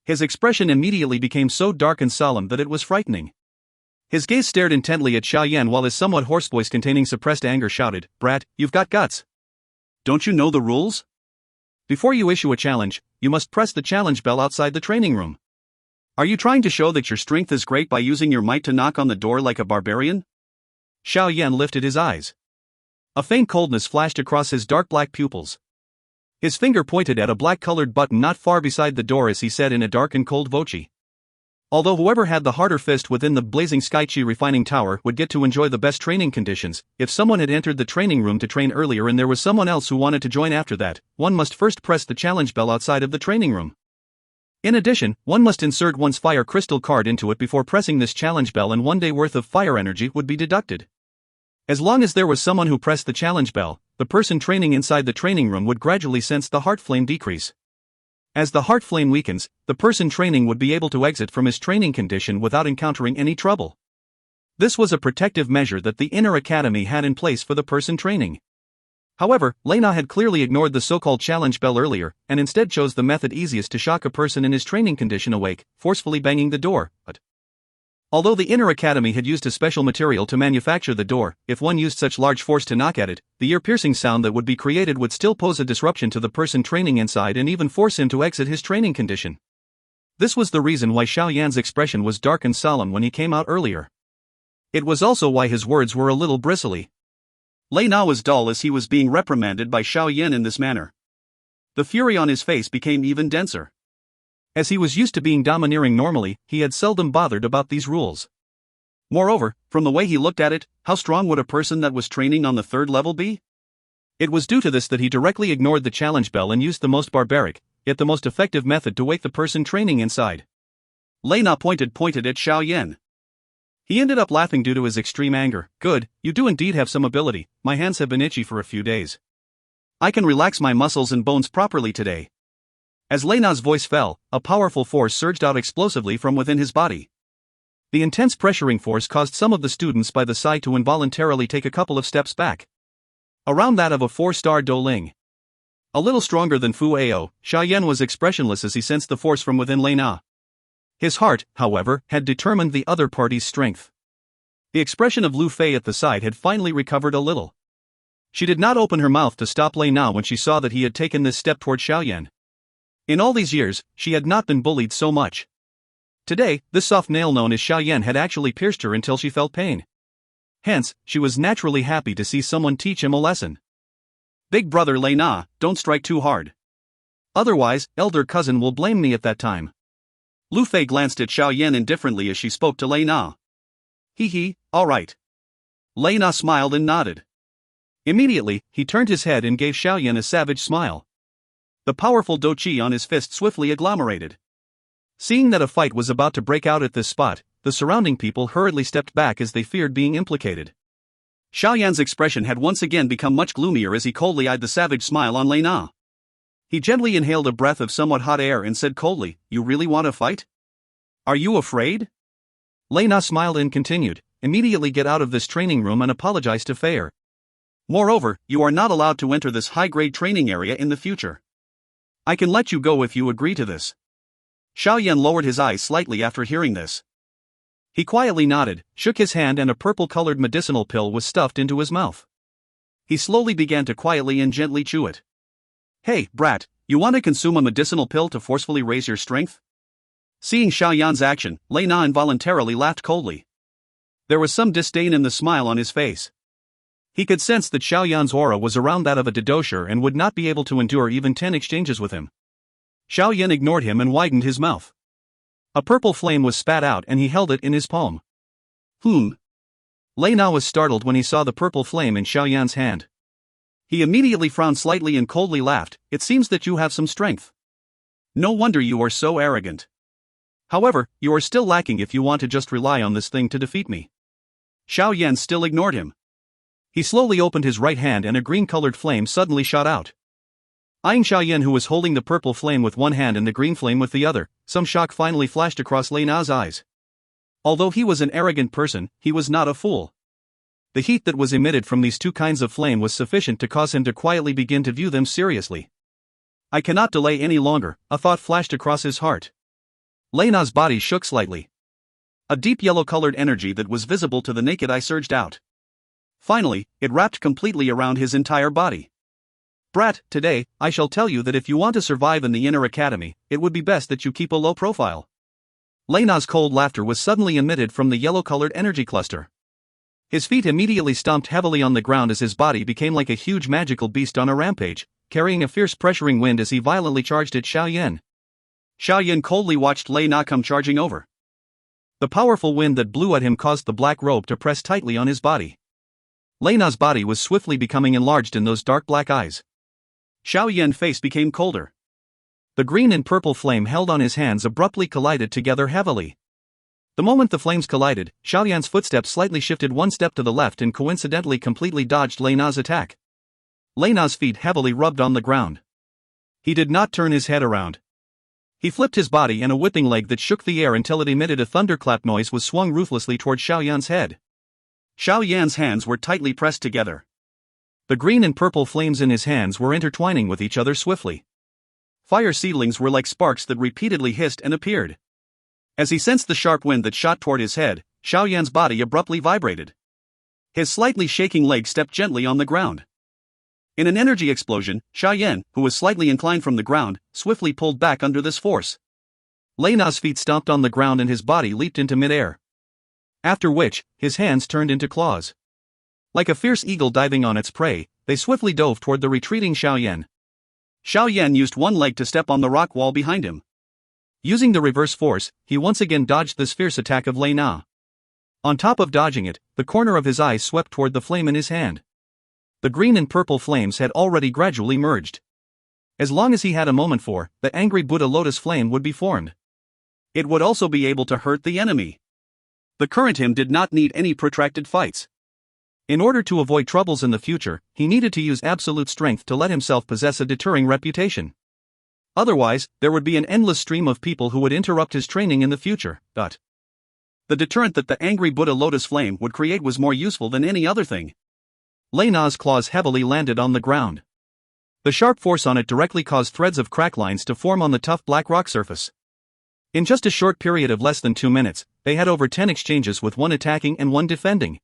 His expression immediately became so dark and solemn that it was frightening. His gaze stared intently at Xiao Yan while his somewhat hoarse voice containing suppressed anger shouted, "Brat, you've got guts. Don't you know the rules? Before you issue a challenge, you must press the challenge bell outside the training room. Are you trying to show that your strength is great by using your might to knock on the door like a barbarian?" Xiao Yan lifted his eyes. A faint coldness flashed across his dark black pupils. His finger pointed at a black-colored button not far beside the door as he said in a dark and cold voice. Although whoever had the harder fist within the blazing Skychi refining tower would get to enjoy the best training conditions, if someone had entered the training room to train earlier and there was someone else who wanted to join after that, one must first press the challenge bell outside of the training room. In addition, one must insert one's fire crystal card into it before pressing this challenge bell, and 1 day worth of fire energy would be deducted. As long as there was someone who pressed the challenge bell, the person training inside the training room would gradually sense the heart flame decrease. As the heart flame weakens, the person training would be able to exit from his training condition without encountering any trouble. This was a protective measure that the Inner Academy had in place for the person training. However, Lei Na had clearly ignored the so-called challenge bell earlier, and instead chose the method easiest to shock a person in his training condition awake, forcefully banging the door. But although the Inner Academy had used a special material to manufacture the door, if one used such large force to knock at it, the ear-piercing sound that would be created would still pose a disruption to the person training inside and even force him to exit his training condition. This was the reason why Xiao Yan's expression was dark and solemn when he came out earlier. It was also why his words were a little bristly. Lei Na was dull as he was being reprimanded by Xiao Yan in this manner. The fury on his face became even denser. As he was used to being domineering normally, he had seldom bothered about these rules. Moreover, from the way he looked at it, how strong would a person that was training on the 3rd level be? It was due to this that he directly ignored the challenge bell and used the most barbaric, yet the most effective method to wake the person training inside. Lei Na pointed at Xiao Yan. He ended up laughing due to his extreme anger. "Good, you do indeed have some ability. My hands have been itchy for a few days. I can relax my muscles and bones properly today." As Lei Na's voice fell, a powerful force surged out explosively from within his body. The intense pressuring force caused some of the students by the side to involuntarily take a couple of steps back. Around that of a 4-star Dou Ling. A little stronger than Fu Ao, Xiao Yan was expressionless as he sensed the force from within Lei Na. His heart, however, had determined the other party's strength. The expression of Lu Fei at the side had finally recovered a little. She did not open her mouth to stop Lei Na when she saw that he had taken this step toward Xiao Yan. In all these years, she had not been bullied so much. Today, this soft nail known as Xiao Yan had actually pierced her until she felt pain. Hence, she was naturally happy to see someone teach him a lesson. "Big brother Lei Na, don't strike too hard. Otherwise, elder cousin will blame me at that time." Lu Fei glanced at Xiao Yan indifferently as she spoke to Lei Na. "Hee, all right." Lei Na smiled and nodded. Immediately, he turned his head and gave Xiao Yan a savage smile. The powerful Dou Qi on his fist swiftly agglomerated. Seeing that a fight was about to break out at this spot, the surrounding people hurriedly stepped back as they feared being implicated. Xiao Yan's expression had once again become much gloomier as he coldly eyed the savage smile on Lei Na. He gently inhaled a breath of somewhat hot air and said coldly, "You really want to fight? Are you afraid?" Lei Na smiled and continued, "Immediately get out of this training room and apologize to Fei Er. Moreover, you are not allowed to enter this high-grade training area in the future. I can let you go if you agree to this." Xiao Yan lowered his eyes slightly after hearing this. He quietly nodded, shook his hand, and a purple-colored medicinal pill was stuffed into his mouth. He slowly began to quietly and gently chew it. "Hey, brat, you want to consume a medicinal pill to forcefully raise your strength?" Seeing Xiao Yan's action, Lei Na involuntarily laughed coldly. There was some disdain in the smile on his face. He could sense that Xiao Yan's aura was around that of a dosher and would not be able to endure even 10 exchanges with him. Xiao Yan ignored him and widened his mouth. A purple flame was spat out and he held it in his palm. Lei Na was startled when he saw the purple flame in Xiao Yan's hand. He immediately frowned slightly and coldly laughed. "It seems that you have some strength. No wonder you are so arrogant. However, you are still lacking if you want to just rely on this thing to defeat me." Xiao Yan still ignored him. He slowly opened his right hand and a green-colored flame suddenly shot out. Eyeing Xiao Yan, who was holding the purple flame with one hand and the green flame with the other, some shock finally flashed across Lei Na's eyes. Although he was an arrogant person, he was not a fool. The heat that was emitted from these two kinds of flame was sufficient to cause him to quietly begin to view them seriously. "I cannot delay any longer," a thought flashed across his heart. Lei Na's body shook slightly. A deep yellow-colored energy that was visible to the naked eye surged out. Finally, it wrapped completely around his entire body. "Brat, today, I shall tell you that if you want to survive in the inner academy, it would be best that you keep a low profile." Lei Na's cold laughter was suddenly emitted from the yellow-colored energy cluster. His feet immediately stomped heavily on the ground as his body became like a huge magical beast on a rampage, carrying a fierce pressuring wind as he violently charged at Xiao Yan. Xiao Yan coldly watched Lei Na come charging over. The powerful wind that blew at him caused the black robe to press tightly on his body. Lei Na's body was swiftly becoming enlarged in those dark black eyes. Xiao Yan's face became colder. The green and purple flame held on his hands abruptly collided together heavily. The moment the flames collided, Xiao Yan's footsteps slightly shifted one step to the left and coincidentally completely dodged Lei Na's attack. Lei Na's feet heavily rubbed on the ground. He did not turn his head around. He flipped his body, and a whipping leg that shook the air until it emitted a thunderclap noise was swung ruthlessly toward Xiao Yan's head. Xiao Yan's hands were tightly pressed together. The green and purple flames in his hands were intertwining with each other swiftly. Fire seedlings were like sparks that repeatedly hissed and appeared. As he sensed the sharp wind that shot toward his head, Xiao Yan's body abruptly vibrated. His slightly shaking leg stepped gently on the ground. In an energy explosion, Xiao Yan, who was slightly inclined from the ground, swiftly pulled back under this force. Lei Na's feet stomped on the ground and his body leaped into midair. After which, his hands turned into claws. Like a fierce eagle diving on its prey, they swiftly dove toward the retreating Xiao Yan. Xiao Yan used one leg to step on the rock wall behind him. Using the reverse force, he once again dodged this fierce attack of Lei Na. On top of dodging it, the corner of his eye swept toward the flame in his hand. The green and purple flames had already gradually merged. As long as he had a moment for, the angry Buddha lotus flame would be formed. It would also be able to hurt the enemy. The current him did not need any protracted fights. In order to avoid troubles in the future, he needed to use absolute strength to let himself possess a deterring reputation. Otherwise, there would be an endless stream of people who would interrupt his training in the future. The deterrent that the angry Buddha lotus flame would create was more useful than any other thing. Lei Na's claws heavily landed on the ground. The sharp force on it directly caused threads of crack lines to form on the tough black rock surface. In just a short period of less than 2 minutes, they had over 10 exchanges with one attacking and one defending.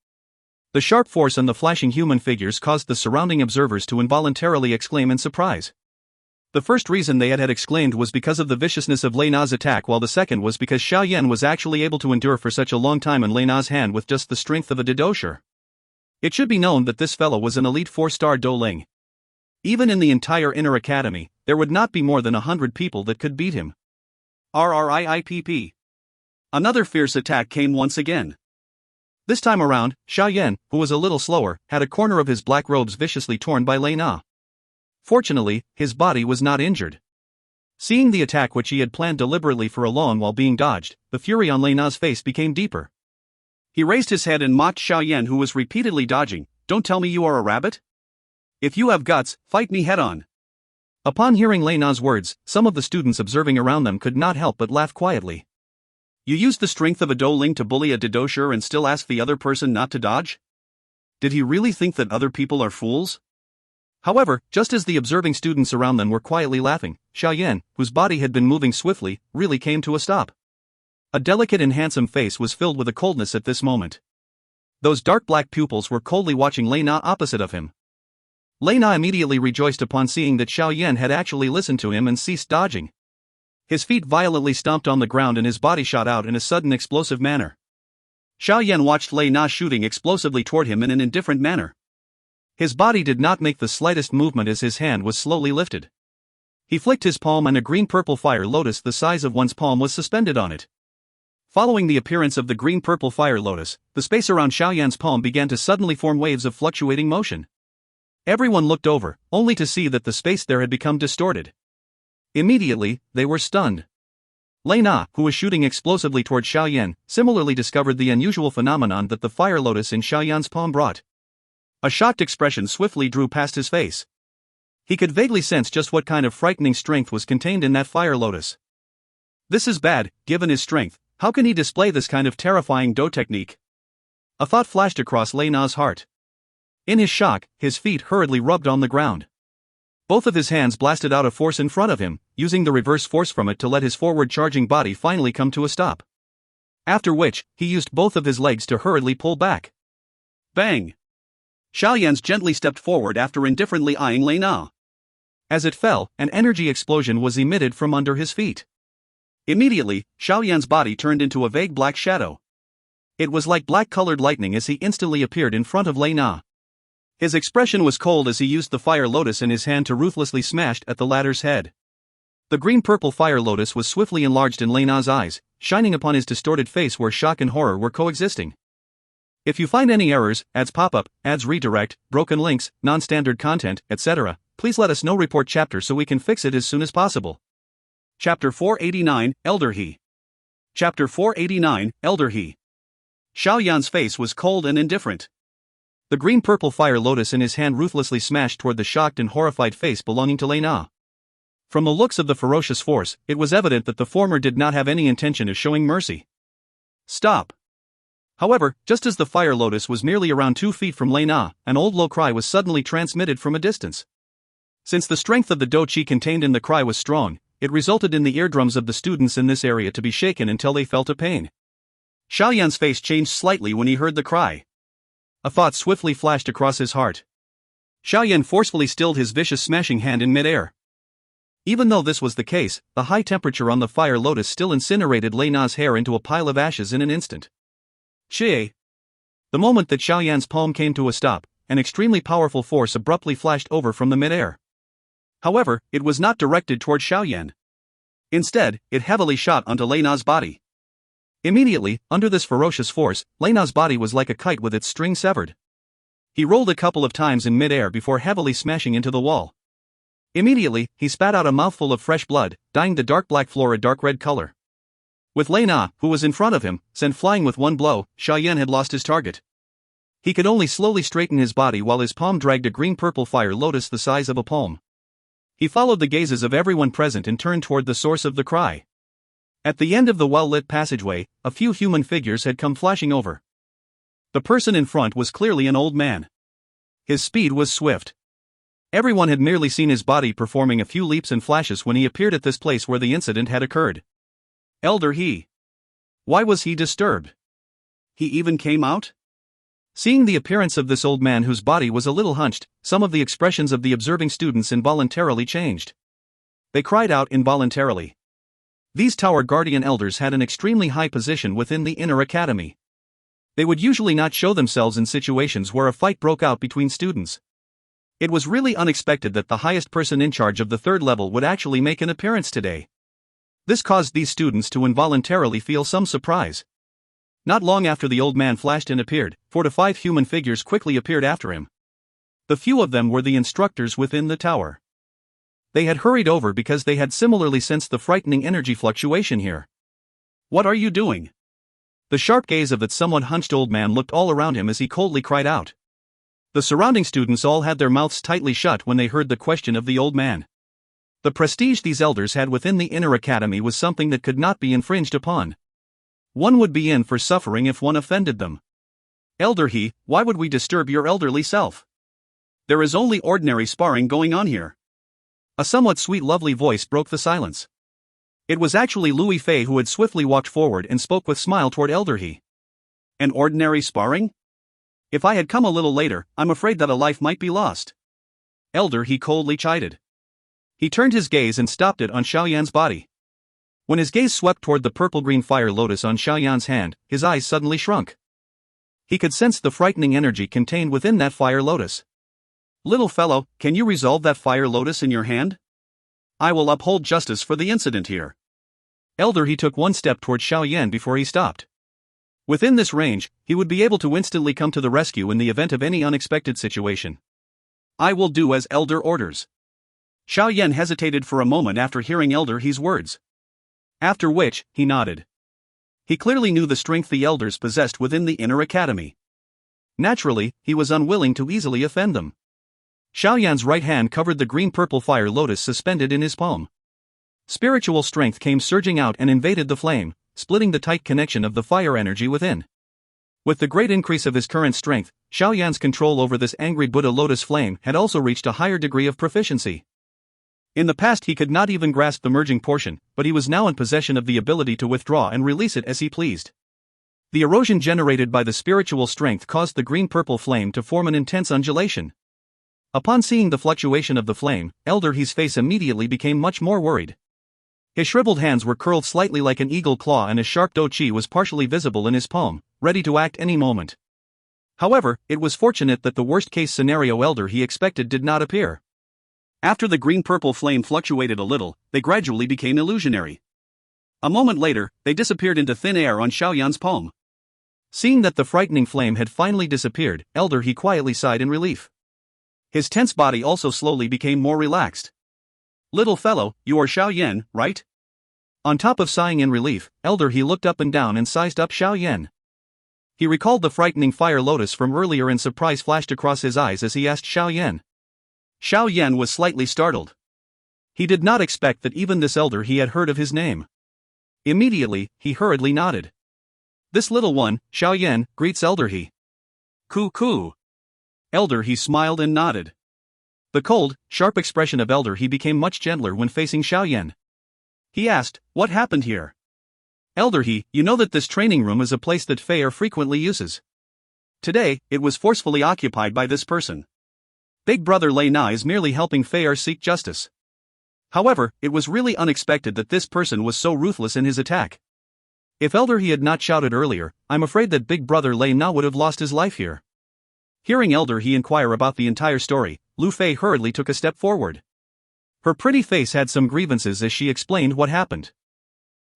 The sharp force and the flashing human figures caused the surrounding observers to involuntarily exclaim in surprise. The first reason they had exclaimed was because of the viciousness of Lei Na's attack, while the second was because Xiao Yan was actually able to endure for such a long time in Lei Na's hand with just the strength of a dosher. It should be known that this fellow was an elite 4-star Douling. Even in the entire inner academy, there would not be more than 100 people that could beat him. RRIIPP. Another fierce attack came once again. This time around, Xiao Yan, who was a little slower, had a corner of his black robes viciously torn by Lei Na. Fortunately, his body was not injured. Seeing the attack which he had planned deliberately for a long while being dodged, the fury on Lei Na's face became deeper. He raised his head and mocked Xiao Yan, who was repeatedly dodging, Don't tell me you are a rabbit? If you have guts, fight me head-on. Upon hearing Lei Na's words, some of the students observing around them could not help but laugh quietly. You used the strength of a Dou Ling to bully a Dou Qi and still ask the other person not to dodge? Did he really think that other people are fools? However, just as the observing students around them were quietly laughing, Xiao Yan, whose body had been moving swiftly, really came to a stop. A delicate and handsome face was filled with a coldness at this moment. Those dark black pupils were coldly watching Lei Na opposite of him. Lei Na immediately rejoiced upon seeing that Xiao Yan had actually listened to him and ceased dodging. His feet violently stomped on the ground and his body shot out in a sudden explosive manner. Xiao Yan watched Lei Na shooting explosively toward him in an indifferent manner. His body did not make the slightest movement as his hand was slowly lifted. He flicked his palm and a green-purple fire lotus the size of one's palm was suspended on it. Following the appearance of the green-purple fire lotus, the space around Xiao Yan's palm began to suddenly form waves of fluctuating motion. Everyone looked over, only to see that the space there had become distorted. Immediately, they were stunned. Lei Na, who was shooting explosively toward Xiao Yan, similarly discovered the unusual phenomenon that the fire lotus in Xiao Yan's palm brought. A shocked expression swiftly drew past his face. He could vaguely sense just what kind of frightening strength was contained in that fire lotus. This is bad, given his strength. How can he display this kind of terrifying Dou technique? A thought flashed across Lei Na's heart. In his shock, his feet hurriedly rubbed on the ground. Both of his hands blasted out a force in front of him, using the reverse force from it to let his forward charging body finally come to a stop. After which, he used both of his legs to hurriedly pull back. Bang! Xiao Yan's gently stepped forward after indifferently eyeing Lei Na. As it fell, an energy explosion was emitted from under his feet. Immediately, Xiao Yan's body turned into a vague black shadow. It was like black-colored lightning as he instantly appeared in front of Lei Na. His expression was cold as he used the fire lotus in his hand to ruthlessly smash at the latter's head. The green-purple fire lotus was swiftly enlarged in Lei Na's eyes, shining upon his distorted face where shock and horror were coexisting. If you find any errors, ads pop-up, ads redirect, broken links, non-standard content, etc., please let us know. Report chapter so we can fix it as soon as possible. Chapter 489, Elder He. Chapter 489, Elder He. Xiao Yan's face was cold and indifferent. The green-purple fire lotus in his hand ruthlessly smashed toward the shocked and horrified face belonging to Lei Na. From the looks of the ferocious force, it was evident that the former did not have any intention of showing mercy. Stop! However, just as the fire lotus was merely around 2 feet from Lei Na, an old low cry was suddenly transmitted from a distance. Since the strength of the Dou Qi contained in the cry was strong, it resulted in the eardrums of the students in this area to be shaken until they felt a pain. Xiao Yan's face changed slightly when he heard the cry. A thought swiftly flashed across his heart. Xiao Yan forcefully stilled his vicious smashing hand in mid-air. Even though this was the case, the high temperature on the fire lotus still incinerated Lei Na's hair into a pile of ashes in an instant. Xie! The moment that Xiao Yan's palm came to a stop, an extremely powerful force abruptly flashed over from the mid-air. However, it was not directed toward Xiao Yan. Instead, it heavily shot onto Lei Na's body. Immediately, under this ferocious force, Lei Na's body was like a kite with its string severed. He rolled a couple of times in mid-air before heavily smashing into the wall. Immediately, he spat out a mouthful of fresh blood, dyeing the dark black floor a dark red color. With Lei Na, who was in front of him, sent flying with one blow, Xiao Yan had lost his target. He could only slowly straighten his body while his palm dragged a green-purple fire lotus the size of a palm. He followed the gazes of everyone present and turned toward the source of the cry. At the end of the well-lit passageway, a few human figures had come flashing over. The person in front was clearly an old man. His speed was swift. Everyone had merely seen his body performing a few leaps and flashes when he appeared at this place where the incident had occurred. Elder He. Why was he disturbed? He even came out? Seeing the appearance of this old man whose body was a little hunched, some of the expressions of the observing students involuntarily changed. They cried out involuntarily. These Tower Guardian elders had an extremely high position within the inner academy. They would usually not show themselves in situations where a fight broke out between students. It was really unexpected that the highest person in charge of the third level would actually make an appearance today. This caused these students to involuntarily feel some surprise. Not long after the old man flashed and appeared, 4 to 5 human figures quickly appeared after him. The few of them were the instructors within the tower. They had hurried over because they had similarly sensed the frightening energy fluctuation here. What are you doing? The sharp gaze of that somewhat hunched old man looked all around him as he coldly cried out. The surrounding students all had their mouths tightly shut when they heard the question of the old man. The prestige these elders had within the inner academy was something that could not be infringed upon. One would be in for suffering if one offended them. Elder He, why would we disturb your elderly self? There is only ordinary sparring going on here. A somewhat sweet lovely voice broke the silence. It was actually Louis Fei who had swiftly walked forward and spoke with smile toward Elder He. An ordinary sparring? If I had come a little later, I'm afraid that a life might be lost. Elder He coldly chided. He turned his gaze and stopped it on Xiao Yan's body. When his gaze swept toward the purple-green fire lotus on Xiao Yan's hand, his eyes suddenly shrunk. He could sense the frightening energy contained within that fire lotus. Little fellow, can you resolve that fire lotus in your hand? I will uphold justice for the incident here. Elder He took one step toward Xiao Yan before he stopped. Within this range, he would be able to instantly come to the rescue in the event of any unexpected situation. I will do as Elder orders. Xiao Yan hesitated for a moment after hearing Elder He's words. After which, he nodded. He clearly knew the strength the elders possessed within the inner academy. Naturally, he was unwilling to easily offend them. Xiao Yan's right hand covered the green-purple fire lotus suspended in his palm. Spiritual strength came surging out and invaded the flame, splitting the tight connection of the fire energy within. With the great increase of his current strength, Xiao Yan's control over this angry Buddha lotus flame had also reached a higher degree of proficiency. In the past he could not even grasp the merging portion, but he was now in possession of the ability to withdraw and release it as he pleased. The erosion generated by the spiritual strength caused the green-purple flame to form an intense undulation. Upon seeing the fluctuation of the flame, Elder He's face immediately became much more worried. His shriveled hands were curled slightly like an eagle claw and a sharp Dou Qi was partially visible in his palm, ready to act any moment. However, it was fortunate that the worst-case scenario Elder He expected did not appear. After the green-purple flame fluctuated a little, they gradually became illusionary. A moment later, they disappeared into thin air on Xiao Yan's palm. Seeing that the frightening flame had finally disappeared, Elder He quietly sighed in relief. His tense body also slowly became more relaxed. Little fellow, you are Xiao Yan, right? On top of sighing in relief, Elder He looked up and down and sized up Xiao Yan. He recalled the frightening fire lotus from earlier and surprise flashed across his eyes as he asked Xiao Yan. Xiao Yan was slightly startled. He did not expect that even this Elder He had heard of his name. Immediately, he hurriedly nodded. This little one, Xiao Yan, greets Elder He. Coo. Elder He smiled and nodded. The cold, sharp expression of Elder He became much gentler when facing Xiao Yan. He asked, what happened here? Elder He, you know that this training room is a place that Fei Er frequently uses. Today, it was forcefully occupied by this person. Big brother Lei Na is merely helping Fei Er seek justice. However, it was really unexpected that this person was so ruthless in his attack. If Elder He had not shouted earlier, I'm afraid that big brother Lei Na would have lost his life here. Hearing Elder He inquire about the entire story, Lu Fei hurriedly took a step forward. Her pretty face had some grievances as she explained what happened.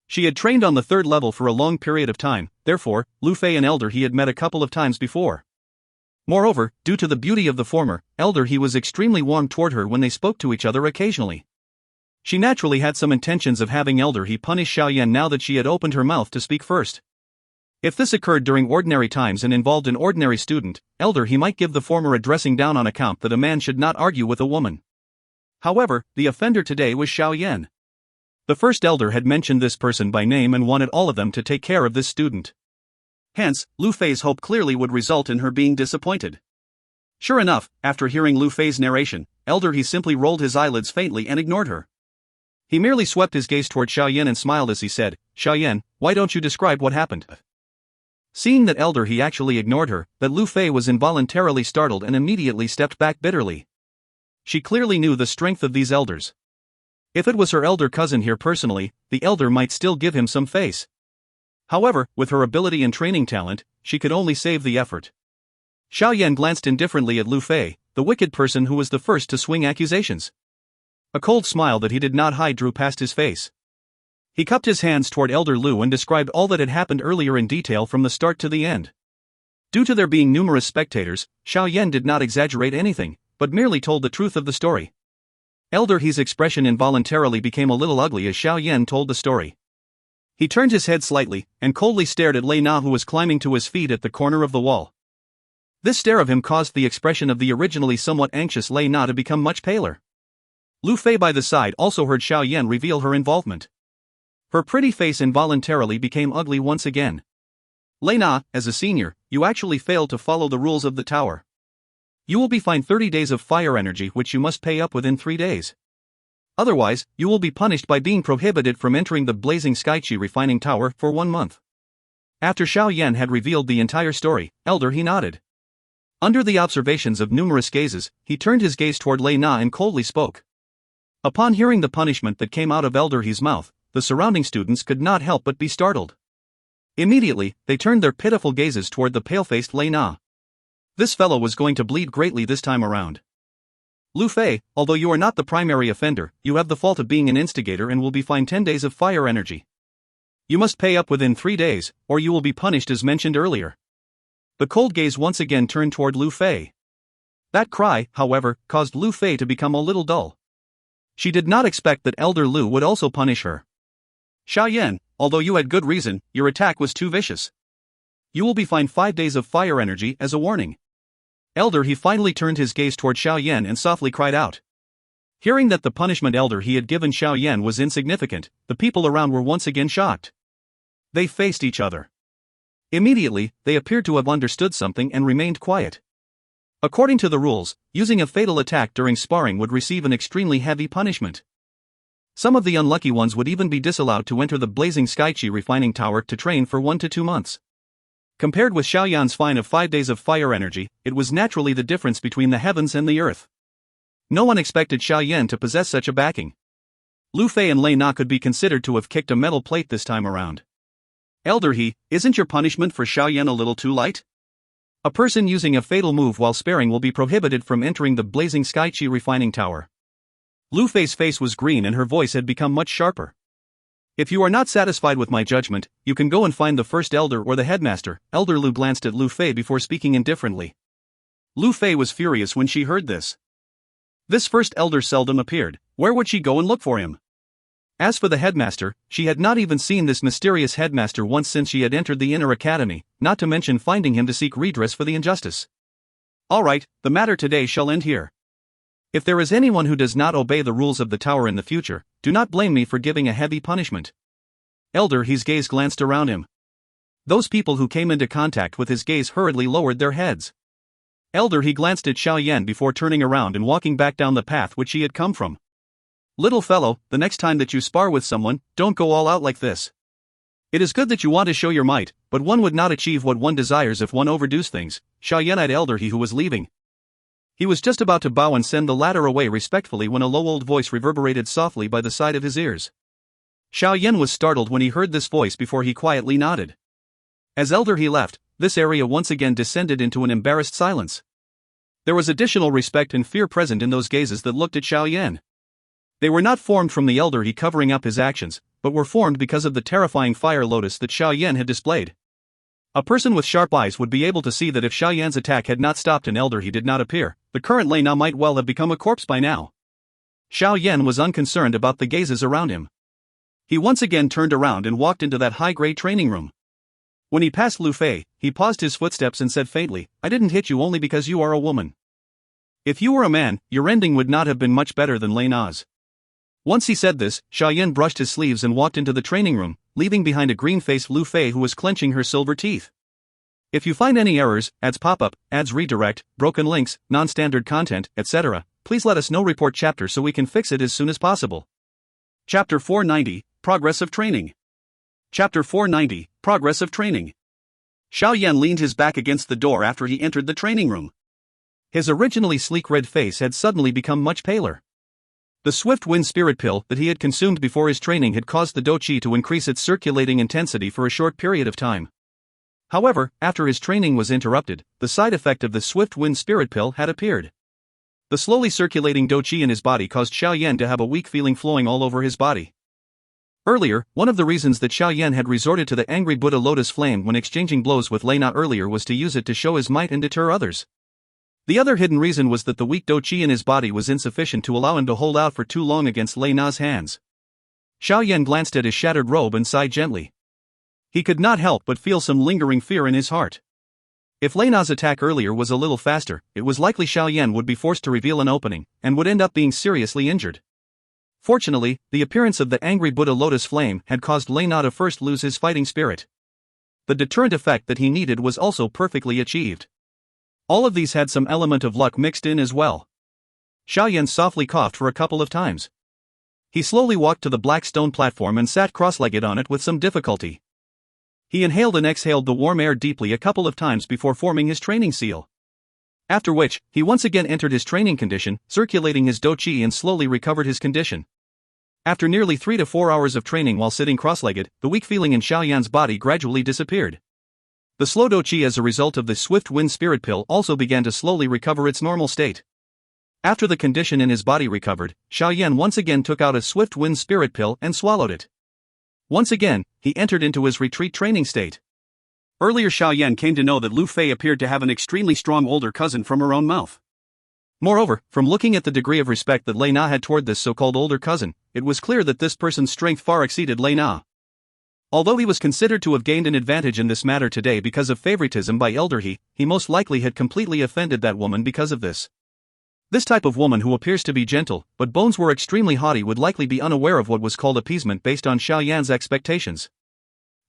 She had trained on the 3rd level for a long period of time, therefore, Lu Fei and Elder He had met a couple of times before. Moreover, due to the beauty of the former, Elder He was extremely warm toward her when they spoke to each other occasionally. She naturally had some intentions of having Elder He punish Xiao Yan now that she had opened her mouth to speak first. If this occurred during ordinary times and involved an ordinary student, Elder He might give the former a dressing down on account that a man should not argue with a woman. However, the offender today was Xiao Yan. The first elder had mentioned this person by name and wanted all of them to take care of this student. Hence, Lu Fei's hope clearly would result in her being disappointed. Sure enough, after hearing Lu Fei's narration, Elder He simply rolled his eyelids faintly and ignored her. He merely swept his gaze toward Xiao Yan and smiled as he said, Xiao Yan, why don't you describe what happened? Seeing that Elder He actually ignored her, that Lu Fei was involuntarily startled and immediately stepped back bitterly. She clearly knew the strength of these elders. If it was her elder cousin here personally, the elder might still give him some face. However, with her ability and training talent, she could only save the effort. Xiao Yan glanced indifferently at Lu Fei, the wicked person who was the first to swing accusations. A cold smile that he did not hide drew past his face. He cupped his hands toward Elder Lu and described all that had happened earlier in detail from the start to the end. Due to there being numerous spectators, Xiao Yan did not exaggerate anything, but merely told the truth of the story. Elder He's expression involuntarily became a little ugly as Xiao Yan told the story. He turned his head slightly, and coldly stared at Lei Na who was climbing to his feet at the corner of the wall. This stare of him caused the expression of the originally somewhat anxious Lei Na to become much paler. Lu Fei by the side also heard Xiao Yan reveal her involvement. Her pretty face involuntarily became ugly once again. Lei Na, as a senior, you actually failed to follow the rules of the tower. You will be fined 30 days of fire energy, which you must pay up within 3 days. Otherwise, you will be punished by being prohibited from entering the blazing Skychi refining tower for 1 month. After Xiao Yan had revealed the entire story, Elder He nodded. Under the observations of numerous gazes, he turned his gaze toward Lei Na and coldly spoke. Upon hearing the punishment that came out of Elder He's mouth, the surrounding students could not help but be startled. Immediately, they turned their pitiful gazes toward the pale-faced Lei Na. This fellow was going to bleed greatly this time around. Lu Fei, although you are not the primary offender, you have the fault of being an instigator and will be fined 10 days of fire energy. You must pay up within 3 days, or you will be punished as mentioned earlier. The cold gaze once again turned toward Lu Fei. That cry, however, caused Lu Fei to become a little dull. She did not expect that Elder Lu would also punish her. Xiao Yan, although you had good reason, your attack was too vicious. You will be fined 5 days of fire energy as a warning. Elder He finally turned his gaze toward Xiao Yan and softly cried out. Hearing that the punishment Elder He had given Xiao Yan was insignificant, the people around were once again shocked. They faced each other. Immediately, they appeared to have understood something and remained quiet. According to the rules, using a fatal attack during sparring would receive an extremely heavy punishment. Some of the unlucky ones would even be disallowed to enter the blazing Skychi refining tower to train for 1 to 2 months. Compared with Xiao Yan's fine of 5 days of fire energy, it was naturally the difference between the heavens and the earth. No one expected Xiao Yan to possess such a backing. Lu Fei and Lei Na could be considered to have kicked a metal plate this time around. Elder He, isn't your punishment for Xiao Yan a little too light? A person using a fatal move while sparing will be prohibited from entering the blazing Skychi refining tower. Lu Fei's face was green and her voice had become much sharper. If you are not satisfied with my judgment, you can go and find the first elder or the headmaster. Elder Lu glanced at Lu Fei before speaking indifferently. Lu Fei was furious when she heard this. This first elder seldom appeared. Where would she go and look for him? As for the headmaster, she had not even seen this mysterious headmaster once since she had entered the inner academy, not to mention finding him to seek redress for the injustice. Alright, the matter today shall end here. If there is anyone who does not obey the rules of the tower in the future, do not blame me for giving a heavy punishment. Elder He's gaze glanced around him. Those people who came into contact with his gaze hurriedly lowered their heads. Elder He glanced at Xiao Yan before turning around and walking back down the path which he had come from. Little fellow, the next time that you spar with someone, don't go all out like this. It is good that you want to show your might, but one would not achieve what one desires if one overdoes things. Xiao Yan eyed Elder He who was leaving. He was just about to bow and send the latter away respectfully when a low old voice reverberated softly by the side of his ears. Xiao Yan was startled when he heard this voice before he quietly nodded. As Elder He left, this area once again descended into an embarrassed silence. There was additional respect and fear present in those gazes that looked at Xiao Yan. They were not formed from the Elder He covering up his actions, but were formed because of the terrifying fire lotus that Xiao Yan had displayed. A person with sharp eyes would be able to see that if Xiao Yan's attack had not stopped and Elder He did not appear, the current Lei Na might well have become a corpse by now. Xiao Yan was unconcerned about the gazes around him. He once again turned around and walked into that high-grade training room. When he passed Lu Fei, he paused his footsteps and said faintly, "I didn't hit you only because you are a woman. If you were a man, your ending would not have been much better than Lei Na's." Once he said this, Xiao Yan brushed his sleeves and walked into the training room, leaving behind a green-faced Lu Fei who was clenching her silver teeth. If you find any errors, ads pop-up, ads redirect, broken links, non-standard content, etc., please let us know. Report chapter so we can fix it as soon as possible. Chapter 490, Progress of Training. Chapter 490, Progress of Training. Xiao Yan leaned his back against the door after he entered the training room. His originally sleek red face had suddenly become much paler. The swift wind spirit pill that he had consumed before his training had caused the Dou Qi to increase its circulating intensity for a short period of time. However, after his training was interrupted, the side effect of the swift wind spirit pill had appeared. The slowly circulating Dou Qi in his body caused Xiao Yan to have a weak feeling flowing all over his body. Earlier, one of the reasons that Xiao Yan had resorted to the angry Buddha lotus flame when exchanging blows with Lei Na earlier was to use it to show his might and deter others. The other hidden reason was that the weak Dou Qi in his body was insufficient to allow him to hold out for too long against Lei Na's hands. Xiao Yan glanced at his shattered robe and sighed gently. He could not help but feel some lingering fear in his heart. If Lei Na's attack earlier was a little faster, it was likely Xiao Yan would be forced to reveal an opening, and would end up being seriously injured. Fortunately, the appearance of the angry Buddha lotus flame had caused Lei Na to first lose his fighting spirit. The deterrent effect that he needed was also perfectly achieved. All of these had some element of luck mixed in as well. Xiao Yan softly coughed for a couple of times. He slowly walked to the black stone platform and sat cross-legged on it with some difficulty. He inhaled and exhaled the warm air deeply a couple of times before forming his training seal. After which, he once again entered his training condition, circulating his Dou Qi and slowly recovered his condition. After nearly 3 to 4 hours of training while sitting cross-legged, the weak feeling in Xiao Yan's body gradually disappeared. The slow Dou Qi as a result of the swift wind spirit pill also began to slowly recover its normal state. After the condition in his body recovered, Xiao Yan once again took out a swift wind spirit pill and swallowed it. Once again, he entered into his retreat training state. Earlier Xiao Yan came to know that Lu Fei appeared to have an extremely strong older cousin from her own mouth. Moreover, from looking at the degree of respect that Lei Na had toward this so-called older cousin, it was clear that this person's strength far exceeded Lei Na. Although he was considered to have gained an advantage in this matter today because of favoritism by Elder He most likely had completely offended that woman because of this. This type of woman who appears to be gentle, but bones were extremely haughty would likely be unaware of what was called appeasement based on Xiao Yan's expectations.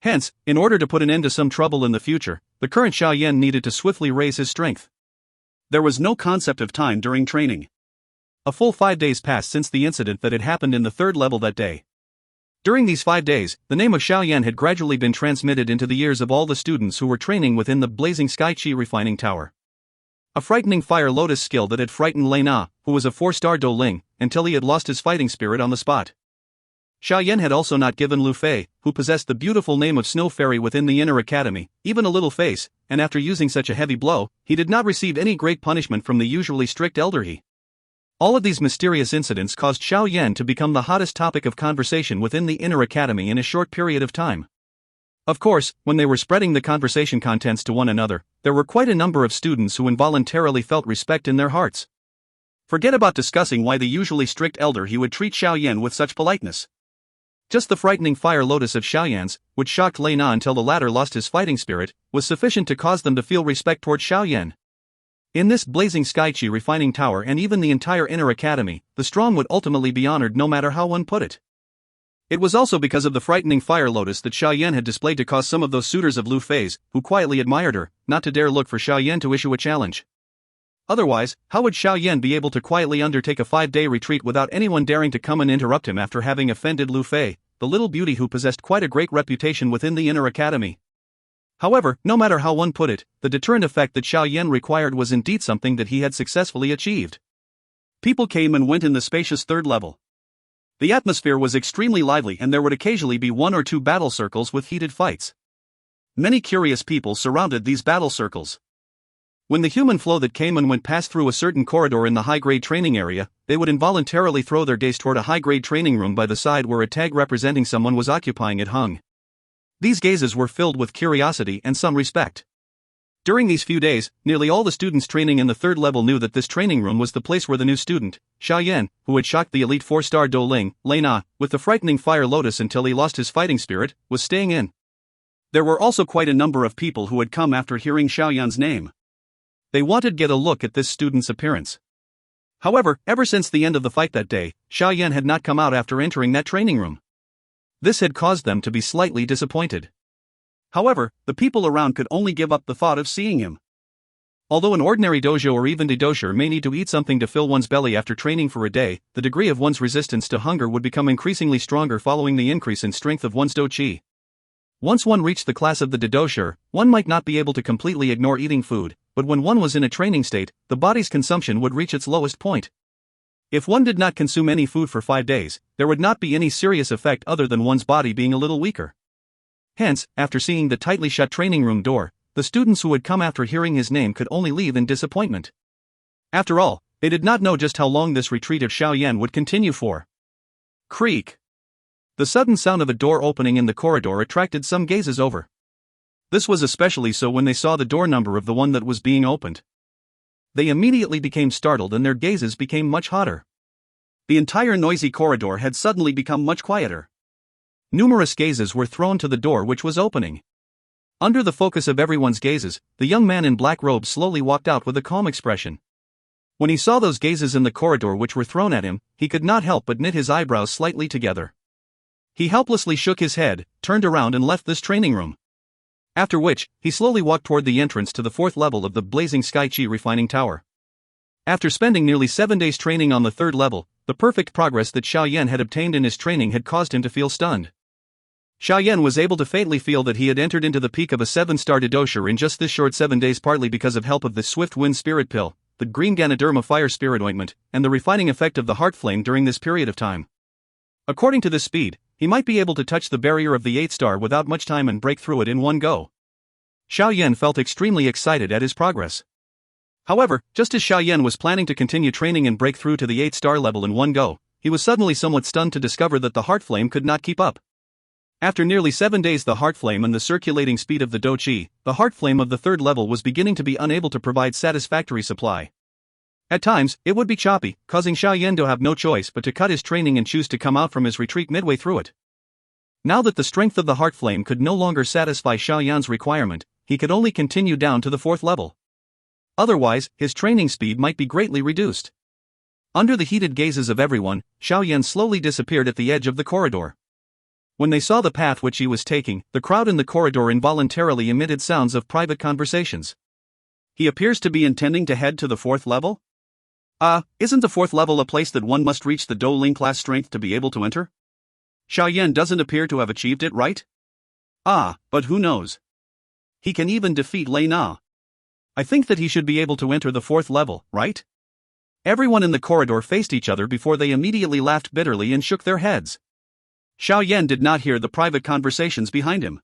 Hence, in order to put an end to some trouble in the future, the current Xiao Yan needed to swiftly raise his strength. There was no concept of time during training. A full 5 days passed since the incident that had happened in the 3rd level that day. During these 5 days, the name of Xiao Yan had gradually been transmitted into the ears of all the students who were training within the Blazing Sky Qi Refining Tower. A frightening fire lotus skill that had frightened Lei Na, who was a 4-star Dou Ling, until he had lost his fighting spirit on the spot. Xiao Yan had also not given Lu Fei, who possessed the beautiful name of Snow Fairy within the inner academy, even a little face, and after using such a heavy blow, he did not receive any great punishment from the usually strict Elder He. All of these mysterious incidents caused Xiao Yan to become the hottest topic of conversation within the inner academy in a short period of time. Of course, when they were spreading the conversation contents to one another, there were quite a number of students who involuntarily felt respect in their hearts. Forget about discussing why the usually strict Elder He would treat Xiao Yan with such politeness. Just the frightening fire lotus of Xiao Yan's, which shocked Lei Na until the latter lost his fighting spirit, was sufficient to cause them to feel respect toward Xiao Yan. In this Blazing Sky Qi Refining Tower and even the entire inner academy, the strong would ultimately be honored no matter how one put it. It was also because of the frightening fire lotus that Xiao Yan had displayed to cause some of those suitors of Lu Fei's, who quietly admired her, not to dare look for Xiao Yan to issue a challenge. Otherwise, how would Xiao Yan be able to quietly undertake a 5-day retreat without anyone daring to come and interrupt him after having offended Lu Fei, the little beauty who possessed quite a great reputation within the inner academy? However, no matter how one put it, the deterrent effect that Xiao Yan required was indeed something that he had successfully achieved. People came and went in the spacious 3rd level. The atmosphere was extremely lively and there would occasionally be 1 or 2 battle circles with heated fights. Many curious people surrounded these battle circles. When the human flow that came and went passed through a certain corridor in the high-grade training area, they would involuntarily throw their gaze toward a high-grade training room by the side where a tag representing someone was occupying it hung. These gazes were filled with curiosity and some respect. During these few days, nearly all the students training in the 3rd level knew that this training room was the place where the new student, Xiao Yan, who had shocked the elite 4-star Dou Ling, Lei Na, with the frightening fire lotus until he lost his fighting spirit, was staying in. There were also quite a number of people who had come after hearing Xiao Yan's name. They wanted to get a look at this student's appearance. However, ever since the end of the fight that day, Xiao Yan had not come out after entering that training room. This had caused them to be slightly disappointed. However, the people around could only give up the thought of seeing him. Although an ordinary dojo or even didosher may need to eat something to fill one's belly after training for a day, the degree of one's resistance to hunger would become increasingly stronger following the increase in strength of one's Dou Qi. Once one reached the class of the didosher, one might not be able to completely ignore eating food, but when one was in a training state, the body's consumption would reach its lowest point. If one did not consume any food for 5 days, there would not be any serious effect other than one's body being a little weaker. Hence, after seeing the tightly shut training room door, the students who had come after hearing his name could only leave in disappointment. After all, they did not know just how long this retreat of Xiao Yan would continue for. Creak. The sudden sound of a door opening in the corridor attracted some gazes over. This was especially so when they saw the door number of the one that was being opened. They immediately became startled and their gazes became much hotter. The entire noisy corridor had suddenly become much quieter. Numerous gazes were thrown to the door which was opening. Under the focus of everyone's gazes, the young man in black robes slowly walked out with a calm expression. When he saw those gazes in the corridor which were thrown at him, he could not help but knit his eyebrows slightly together. He helplessly shook his head, turned around and left this training room. After which, he slowly walked toward the entrance to the 4th level of the blazing Sky Qi refining tower. After spending nearly 7 days training on the 3rd level, the perfect progress that Xiao Yan had obtained in his training had caused him to feel stunned. Xiao Yan was able to faintly feel that he had entered into the peak of a 7-star Dou in just this short 7 days, partly because of help of the Swift Wind Spirit Pill, the Green Ganoderma Fire Spirit Ointment, and the refining effect of the Heart Flame during this period of time. According to this speed, he might be able to touch the barrier of the 8-star without much time and break through it in one go. Xiao Yan felt extremely excited at his progress. However, just as Xiao Yan was planning to continue training and break through to the 8-star level in one go, he was suddenly somewhat stunned to discover that the Heart Flame could not keep up. After nearly 7 days, the Heart Flame and the circulating speed of the Dou Qi, the Heart Flame of the 3rd level was beginning to be unable to provide satisfactory supply. At times, it would be choppy, causing Xiao Yan to have no choice but to cut his training and choose to come out from his retreat midway through it. Now that the strength of the Heart Flame could no longer satisfy Xiao Yan's requirement, he could only continue down to the 4th level. Otherwise, his training speed might be greatly reduced. Under the heated gazes of everyone, Xiao Yan slowly disappeared at the edge of the corridor. When they saw the path which he was taking, the crowd in the corridor involuntarily emitted sounds of private conversations. He appears to be intending to head to the 4th level? Isn't the 4th level a place that one must reach the Dou Ling class strength to be able to enter? Xiao Yan doesn't appear to have achieved it, right? But who knows? He can even defeat Lei Na. I think that he should be able to enter the 4th level, right? Everyone in the corridor faced each other before they immediately laughed bitterly and shook their heads. Xiao Yan did not hear the private conversations behind him.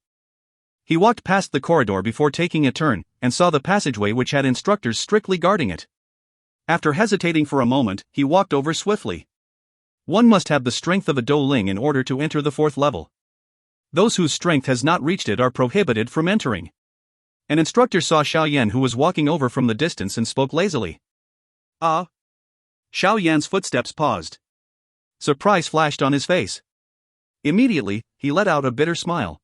He walked past the corridor before taking a turn, and saw the passageway which had instructors strictly guarding it. After hesitating for a moment, he walked over swiftly. One must have the strength of a Dou Ling in order to enter the 4th level. Those whose strength has not reached it are prohibited from entering. An instructor saw Xiao Yan, who was walking over from the distance, and spoke lazily. Xiao Yan's footsteps paused. Surprise flashed on his face. Immediately, he let out a bitter smile.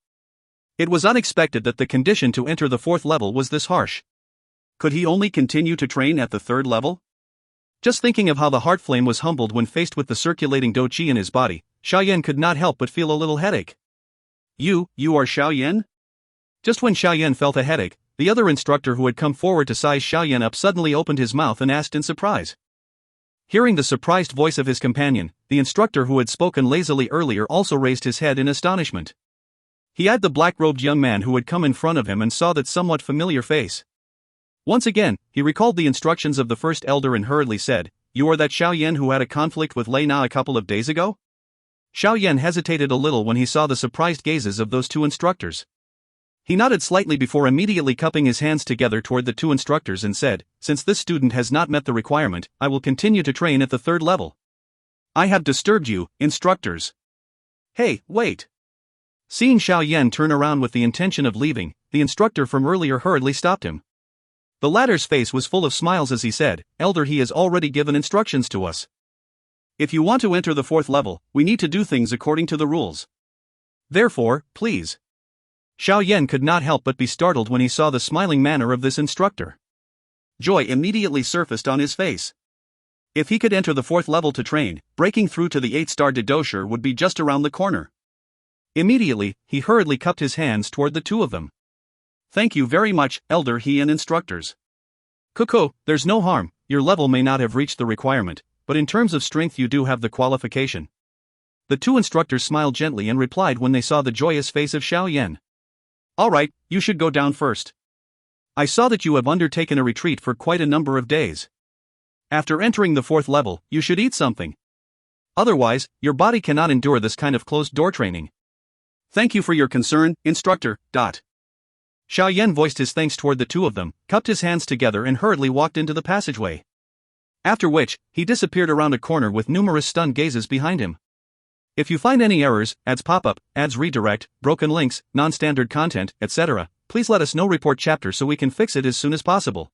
It was unexpected that the condition to enter the 4th level was this harsh. Could he only continue to train at the 3rd level? Just thinking of how the Heart Flame was humbled when faced with the circulating Dou Qi in his body, Xiao Yan could not help but feel a little headache. You are Xiao Yan? Just when Xiao Yan felt a headache, the other instructor who had come forward to size Xiao Yan up suddenly opened his mouth and asked in surprise. Hearing the surprised voice of his companion, the instructor who had spoken lazily earlier also raised his head in astonishment. He eyed the black-robed young man who had come in front of him and saw that somewhat familiar face. Once again, he recalled the instructions of the first elder and hurriedly said, "You are that Xiao Yan who had a conflict with Lei Na a couple of days ago?" Xiao Yan hesitated a little when he saw the surprised gazes of those two instructors. He nodded slightly before immediately cupping his hands together toward the two instructors and said, "Since this student has not met the requirement, I will continue to train at the 3rd level. I have disturbed you, instructors." Hey, wait! Seeing Xiao Yan turn around with the intention of leaving, the instructor from earlier hurriedly stopped him. The latter's face was full of smiles as he said, "Elder, he has already given instructions to us. If you want to enter the 4th level, we need to do things according to the rules. Therefore, please." Xiao Yan could not help but be startled when he saw the smiling manner of this instructor. Joy immediately surfaced on his face. If he could enter the 4th level to train, breaking through to the 8-star Dou would be just around the corner. Immediately, he hurriedly cupped his hands toward the two of them. "Thank you very much, Elder He and instructors. Cuckoo, there's no harm, your level may not have reached the requirement, but in terms of strength you do have the qualification." The two instructors smiled gently and replied when they saw the joyous face of Xiao Yan. "Alright, you should go down first. I saw that you have undertaken a retreat for quite a number of days. After entering the 4th level, you should eat something. Otherwise, your body cannot endure this kind of closed-door training." "Thank you for your concern, instructor." Xiao Yan voiced his thanks toward the two of them, cupped his hands together and hurriedly walked into the passageway. After which, he disappeared around a corner with numerous stunned gazes behind him. If you find any errors, ads pop up, ads redirect, broken links, non-standard content, etc., please let us know. Report chapter so we can fix it as soon as possible.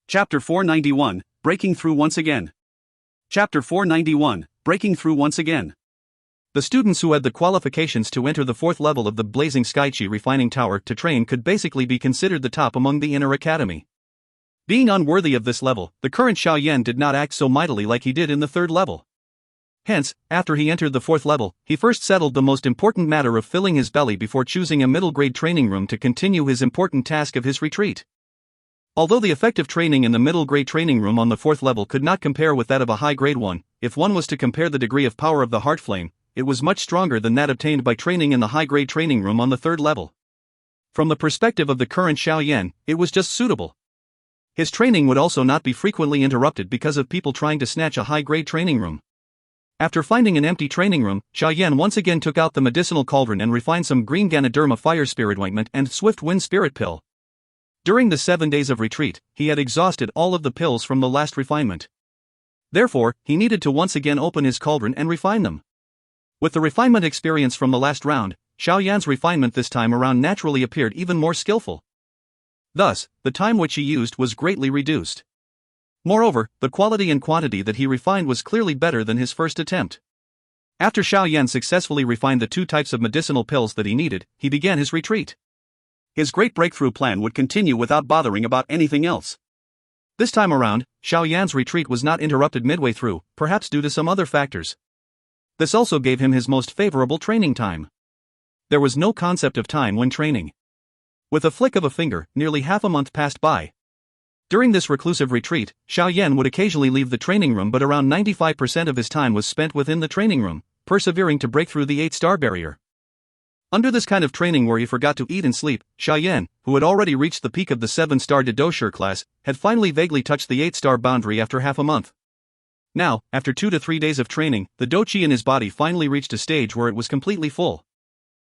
Chapter 491, Breaking Through Once Again. Chapter 491, Breaking Through Once Again. The students who had the qualifications to enter the 4th level of the Blazing Sky Qi Refining Tower to train could basically be considered the top among the inner academy. Being unworthy of this level, the current Xiao Yan did not act so mightily like he did in the 3rd level. Hence, after he entered the 4th level, he first settled the most important matter of filling his belly before choosing a middle-grade training room to continue his important task of his retreat. Although the effective training in the middle-grade training room on the 4th level could not compare with that of a high-grade one, if one was to compare the degree of power of the heart flame, it was much stronger than that obtained by training in the high-grade training room on the 3rd level. From the perspective of the current Xiao Yan, it was just suitable. His training would also not be frequently interrupted because of people trying to snatch a high-grade training room. After finding an empty training room, Xiao Yan once again took out the medicinal cauldron and refined some green Ganoderma fire spirit ointment and swift wind spirit pill. During the 7 days of retreat, he had exhausted all of the pills from the last refinement. Therefore, he needed to once again open his cauldron and refine them. With the refinement experience from the last round, Xiao Yan's refinement this time around naturally appeared even more skillful. Thus, the time which he used was greatly reduced. Moreover, the quality and quantity that he refined was clearly better than his first attempt. After Xiao Yan successfully refined the 2 types of medicinal pills that he needed, he began his retreat. His great breakthrough plan would continue without bothering about anything else. This time around, Xiao Yan's retreat was not interrupted midway through, perhaps due to some other factors. This also gave him his most favorable training time. There was no concept of time when training. With a flick of a finger, nearly half a month passed by. During this reclusive retreat, Xiao Yan would occasionally leave the training room, but around 95% of his time was spent within the training room, persevering to break through the 8-star barrier. Under this kind of training where he forgot to eat and sleep, Xiao Yan, who had already reached the peak of the 7-star Dou Qi class, had finally vaguely touched the 8-star boundary after half a month. Now, after 2 to 3 days of training, the Dou Qi in his body finally reached a stage where it was completely full.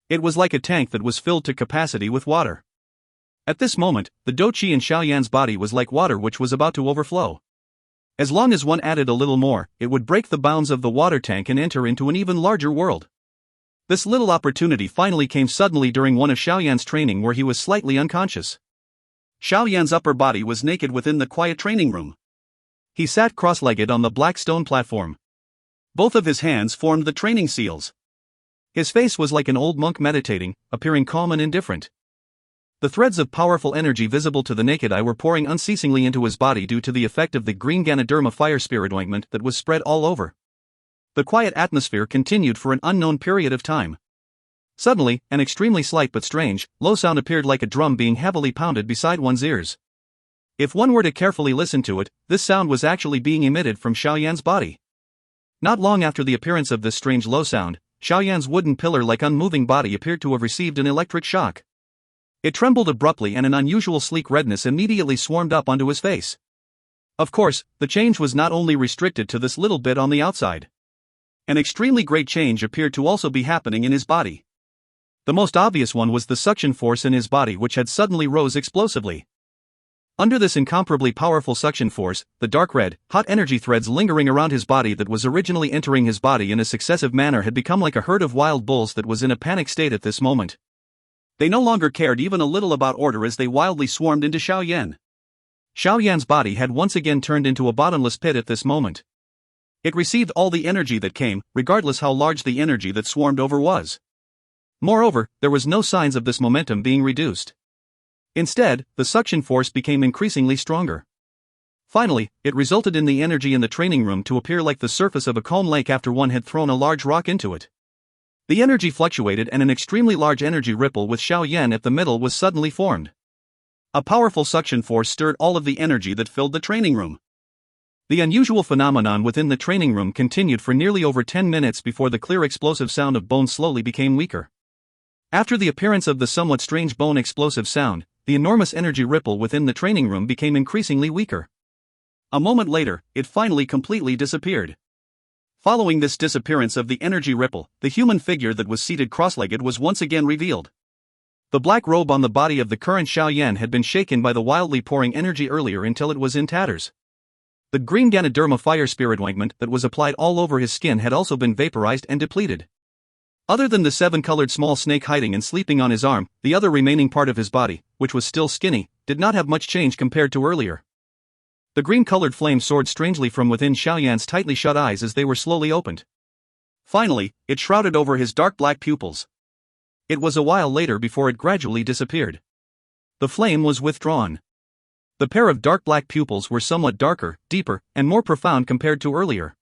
It was like a tank that was filled to capacity with water. At this moment, the Dou Qi in Xiao Yan's body was like water which was about to overflow. As long as one added a little more, it would break the bounds of the water tank and enter into an even larger world. This little opportunity finally came suddenly during one of Xiao Yan's training where he was slightly unconscious. Xiao Yan's upper body was naked within the quiet training room. He sat cross-legged on the black stone platform. Both of his hands formed the training seals. His face was like an old monk meditating, appearing calm and indifferent. The threads of powerful energy visible to the naked eye were pouring unceasingly into his body due to the effect of the green Ganoderma fire spirit ointment that was spread all over. The quiet atmosphere continued for an unknown period of time. Suddenly, an extremely slight but strange, low sound appeared like a drum being heavily pounded beside one's ears. If one were to carefully listen to it, this sound was actually being emitted from Xiao Yan's body. Not long after the appearance of this strange low sound, Xiao Yan's wooden pillar-like unmoving body appeared to have received an electric shock. It trembled abruptly and an unusual sleek redness immediately swarmed up onto his face. Of course, the change was not only restricted to this little bit on the outside. An extremely great change appeared to also be happening in his body. The most obvious one was the suction force in his body which had suddenly rose explosively. Under this incomparably powerful suction force, the dark red, hot energy threads lingering around his body that was originally entering his body in a successive manner had become like a herd of wild bulls that was in a panic state at this moment. They no longer cared even a little about order as they wildly swarmed into Xiao Yan. Xiao Yan's body had once again turned into a bottomless pit at this moment. It received all the energy that came, regardless how large the energy that swarmed over was. Moreover, there was no signs of this momentum being reduced. Instead, the suction force became increasingly stronger. Finally, it resulted in the energy in the training room to appear like the surface of a calm lake after one had thrown a large rock into it. The energy fluctuated and an extremely large energy ripple with Xiao Yan at the middle was suddenly formed. A powerful suction force stirred all of the energy that filled the training room. The unusual phenomenon within the training room continued for nearly over 10 minutes before the clear explosive sound of bone slowly became weaker. After the appearance of the somewhat strange bone explosive sound, the enormous energy ripple within the training room became increasingly weaker. A moment later, it finally completely disappeared. Following this disappearance of the energy ripple, the human figure that was seated cross-legged was once again revealed. The black robe on the body of the current Xiao Yan had been shaken by the wildly pouring energy earlier until it was in tatters. The green Ganoderma fire spirit ointment that was applied all over his skin had also been vaporized and depleted. Other than the 7-colored small snake hiding and sleeping on his arm, the other remaining part of his body, which was still skinny, did not have much change compared to earlier. The green-colored flame soared strangely from within Xiao Yan's tightly shut eyes as they were slowly opened. Finally, it shrouded over his dark black pupils. It was a while later before it gradually disappeared. The flame was withdrawn. The pair of dark black pupils were somewhat darker, deeper, and more profound compared to earlier.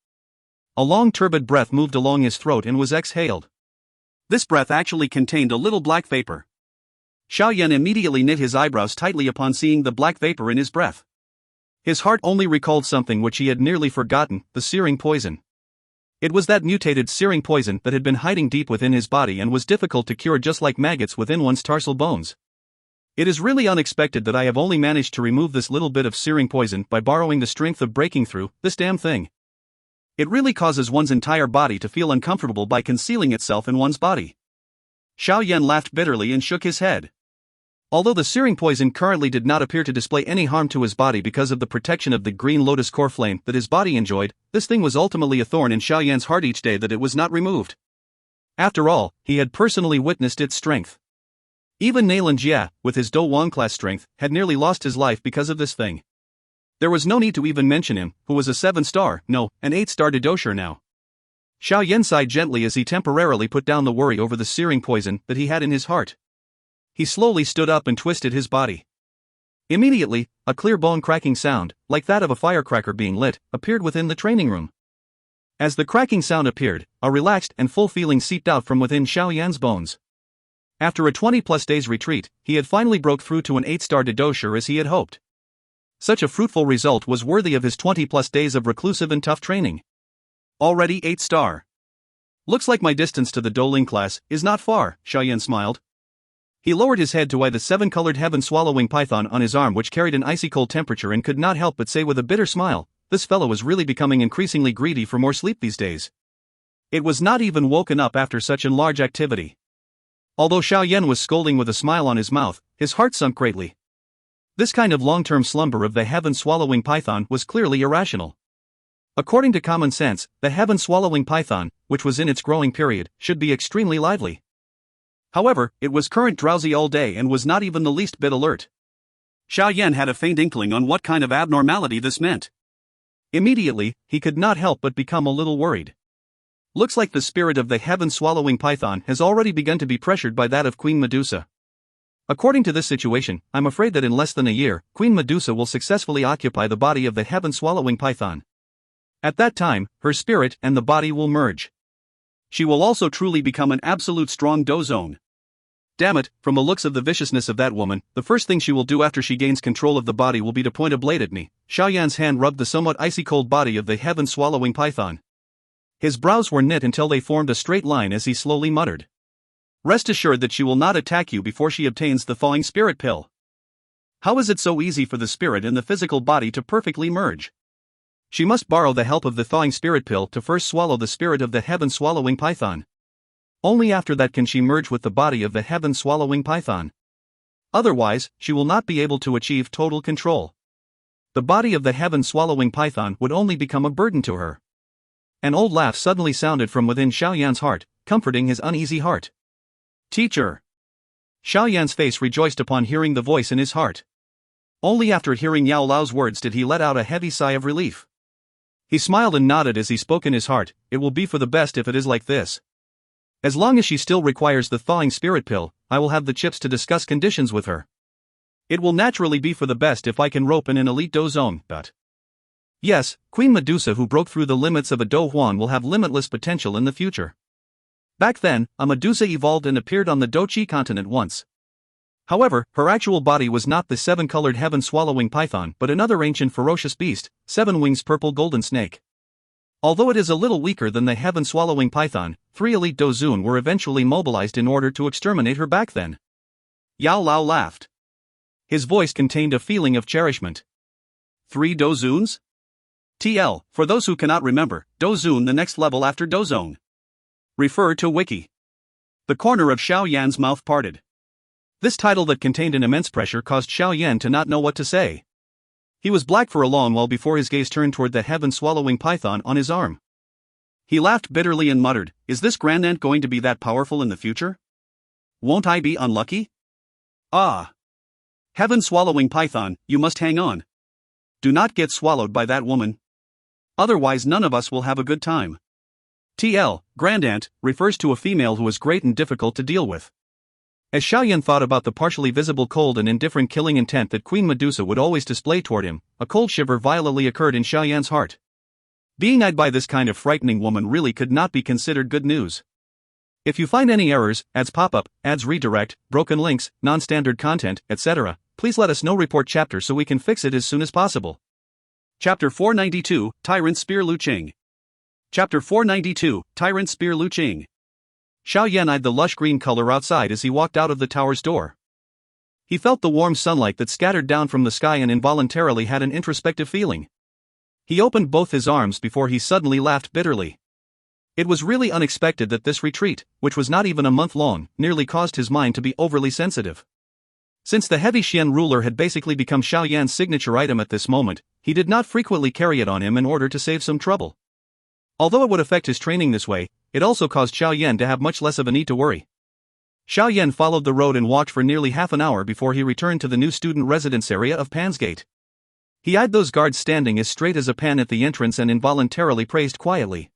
A long turbid breath moved along his throat and was exhaled. This breath actually contained a little black vapor. Xiao Yan immediately knit his eyebrows tightly upon seeing the black vapor in his breath. His heart only recalled something which he had nearly forgotten, the searing poison. It was that mutated searing poison that had been hiding deep within his body and was difficult to cure, just like maggots within one's tarsal bones. It is really unexpected that I have only managed to remove this little bit of searing poison by borrowing the strength of breaking through this damn thing. It really causes one's entire body to feel uncomfortable by concealing itself in one's body. Xiao Yan laughed bitterly and shook his head. Although the searing poison currently did not appear to display any harm to his body because of the protection of the green lotus core flame that his body enjoyed, this thing was ultimately a thorn in Xiao Yan's heart each day that it was not removed. After all, he had personally witnessed its strength. Even Nailan Jia, with his Dou Wang class strength, had nearly lost his life because of this thing. There was no need to even mention him, who was a 7-star, no, an 8-star dosher now. Xiao Yan sighed gently as he temporarily put down the worry over the searing poison that he had in his heart. He slowly stood up and twisted his body. Immediately, a clear bone cracking sound, like that of a firecracker being lit, appeared within the training room. As the cracking sound appeared, a relaxed and full feeling seeped out from within Xiao Yan's bones. After a 20+ days retreat, he had finally broke through to an 8-star dosher as he had hoped. Such a fruitful result was worthy of his 20+ days of reclusive and tough training. Already 8-star. Looks like my distance to the Douling class is not far, Xiao Yan smiled. He lowered his head to eye the 7-colored heaven-swallowing python on his arm, which carried an icy cold temperature, and could not help but say with a bitter smile, this fellow is really becoming increasingly greedy for more sleep these days. It was not even woken up after such a large activity. Although Xiao Yan was scolding with a smile on his mouth, his heart sunk greatly. This kind of long-term slumber of the heaven-swallowing python was clearly irrational. According to common sense, the heaven-swallowing python, which was in its growing period, should be extremely lively. However, it was current drowsy all day and was not even the least bit alert. Xiao Yan had a faint inkling on what kind of abnormality this meant. Immediately, he could not help but become a little worried. Looks like the spirit of the heaven-swallowing python has already begun to be pressured by that of Queen Medusa. According to this situation, I'm afraid that in less than a year, Queen Medusa will successfully occupy the body of the heaven-swallowing python. At that time, her spirit and the body will merge. She will also truly become an absolute strong dozone. Damn it, from the looks of the viciousness of that woman, the first thing she will do after she gains control of the body will be to point a blade at me. Xiao Yan's hand rubbed the somewhat icy-cold body of the heaven-swallowing python. His brows were knit until they formed a straight line as he slowly muttered. Rest assured that she will not attack you before she obtains the thawing spirit pill. How is it so easy for the spirit and the physical body to perfectly merge? She must borrow the help of the thawing spirit pill to first swallow the spirit of the heaven-swallowing python. Only after that can she merge with the body of the heaven-swallowing python. Otherwise, she will not be able to achieve total control. The body of the heaven-swallowing python would only become a burden to her. An old laugh suddenly sounded from within Xiao Yan's heart, comforting his uneasy heart. Teacher. Xiao Yan's face rejoiced upon hearing the voice in his heart. Only after hearing Yao Lao's words did he let out a heavy sigh of relief. He smiled and nodded as he spoke in his heart, it will be for the best if it is like this. As long as she still requires the thawing spirit pill, I will have the chips to discuss conditions with her. It will naturally be for the best if I can rope in an elite dozone, but... Yes, Queen Medusa who broke through the limits of a Dou Huan will have limitless potential in the future. Back then, a Medusa evolved and appeared on the Dou Qi continent once. However, her actual body was not the 7-colored heaven-swallowing python but another ancient ferocious beast, 7 wings purple golden snake. Although it is a little weaker than the heaven-swallowing python, 3 elite dozun were eventually mobilized in order to exterminate her back then. Yao Lao laughed. His voice contained a feeling of cherishment. 3 dozuns? TL, for those who cannot remember, dozun the next level after dozone. Refer to Wiki. The corner of Xiao Yan's mouth parted. This title that contained an immense pressure caused Xiao Yan to not know what to say. He was black for a long while before his gaze turned toward the heaven-swallowing python on his arm. He laughed bitterly and muttered, is this grandaunt going to be that powerful in the future? Won't I be unlucky? Ah. Heaven-swallowing python, you must hang on. Do not get swallowed by that woman. Otherwise none of us will have a good time. TL, grandaunt, refers to a female who was great and difficult to deal with. As Xiao Yan thought about the partially visible cold and indifferent killing intent that Queen Medusa would always display toward him, a cold shiver violently occurred in Xiao Yan's heart. Being eyed by this kind of frightening woman really could not be considered good news. If you find any errors, ads pop-up, ads redirect, broken links, non-standard content, etc., please let us know. Report chapter so we can fix it as soon as possible. Chapter 492, Tyrant Spear Lu Qing. Chapter 492, Tyrant Spear Lu Qing. Xiao Yan eyed the lush green color outside as he walked out of the tower's door. He felt the warm sunlight that scattered down from the sky and involuntarily had an introspective feeling. He opened both his arms before he suddenly laughed bitterly. It was really unexpected that this retreat, which was not even a month long, nearly caused his mind to be overly sensitive. Since the heavy Xian ruler had basically become Xiao Yan's signature item at this moment, he did not frequently carry it on him in order to save some trouble. Although it would affect his training this way, it also caused Xiao Yan to have much less of a need to worry. Xiao Yan followed the road and walked for nearly half an hour before he returned to the new student residence area of Pan's Gate. He eyed those guards standing as straight as a pan at the entrance and involuntarily praised quietly.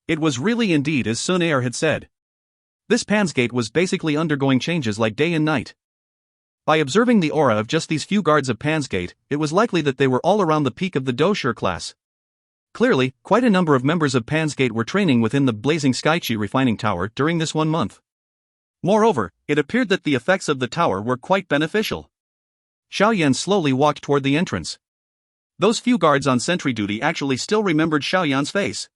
It was really indeed as Xun Er had said. This Pan's Gate was basically undergoing changes like day and night. By observing the aura of just these few guards of Pan's Gate, it was likely that they were all around the peak of the Dou Qi class. Clearly, quite a number of members of Pan's Gate were training within the blazing Skychi refining tower during this 1 month. Moreover, it appeared that the effects of the tower were quite beneficial. Xiao Yan slowly walked toward the entrance. Those few guards on sentry duty actually still remembered Xiao Yan's face.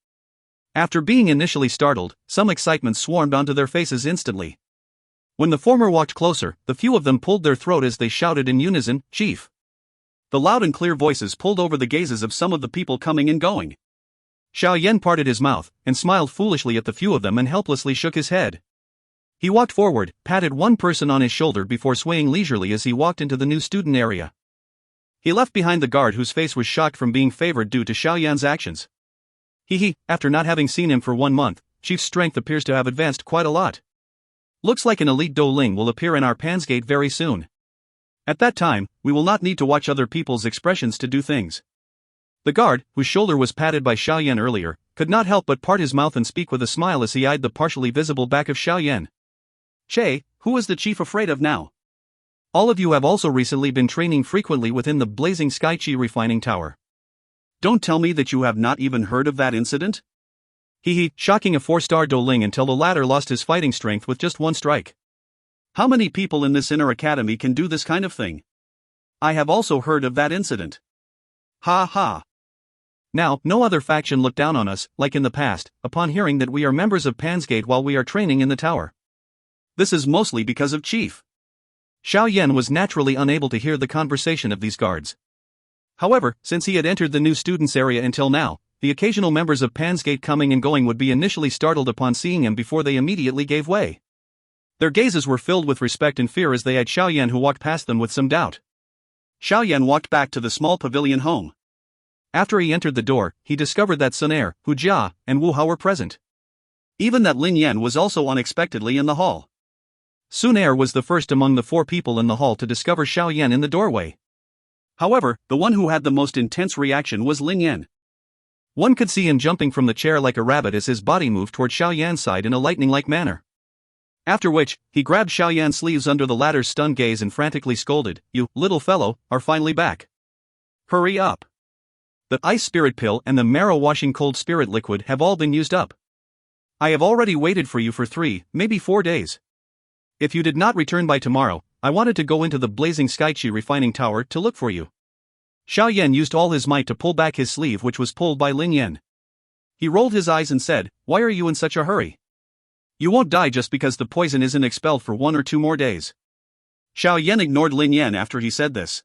After being initially startled, some excitement swarmed onto their faces instantly. When the former walked closer, the few of them pulled their throat as they shouted in unison, "Chief!" The loud and clear voices pulled over the gazes of some of the people coming and going. Xiao Yan parted his mouth, and smiled foolishly at the few of them and helplessly shook his head. He walked forward, patted one person on his shoulder before swaying leisurely as he walked into the new student area. He left behind the guard whose face was shocked from being favored due to Xiao Yan's actions. After not having seen him for 1 month, Chief's strength appears to have advanced quite a lot. Looks like an elite Douling will appear in our Pan's Gate very soon. At that time, we will not need to watch other people's expressions to do things. The guard, whose shoulder was patted by Xiao Yan earlier, could not help but part his mouth and speak with a smile as he eyed the partially visible back of Xiao Yan. "Che, who is the chief afraid of now? All of you have also recently been training frequently within the blazing Skychi refining tower. Don't tell me that you have not even heard of that incident?" Shocking a 4-star Douling until the latter lost his fighting strength with just 1 strike. "How many people in this inner academy can do this kind of thing? I have also heard of that incident. Ha ha. Now, no other faction looked down on us, like in the past, upon hearing that we are members of Pan's Gate while we are training in the tower. This is mostly because of Chief." Xiao Yan was naturally unable to hear the conversation of these guards. However, since he had entered the new students area until now, the occasional members of Pan's Gate coming and going would be initially startled upon seeing him before they immediately gave way. Their gazes were filled with respect and fear as they eyed Xiao Yan, who walked past them with some doubt. Xiao Yan walked back to the small pavilion home. After he entered the door, he discovered that Xun Er, Hu Jia, and Wu Hao were present. Even that Lin Yan was also unexpectedly in the hall. Xun Er was the first among the 4 people in the hall to discover Xiao Yan in the doorway. However, the one who had the most intense reaction was Lin Yan. One could see him jumping from the chair like a rabbit as his body moved toward Xiao Yan's side in a lightning-like manner. After which, he grabbed Xiao Yan's sleeves under the latter's stunned gaze and frantically scolded, "You, little fellow, are finally back. Hurry up. The ice spirit pill and the marrow-washing cold spirit liquid have all been used up. I have already waited for you for 3, maybe 4 days. If you did not return by tomorrow, I wanted to go into the blazing Skychi refining tower to look for you." Xiao Yan used all his might to pull back his sleeve, which was pulled by Lin Yan. He rolled his eyes and said, "Why are you in such a hurry? You won't die just because the poison isn't expelled for 1 or 2 more days." Xiao Yan ignored Lin Yan after he said this.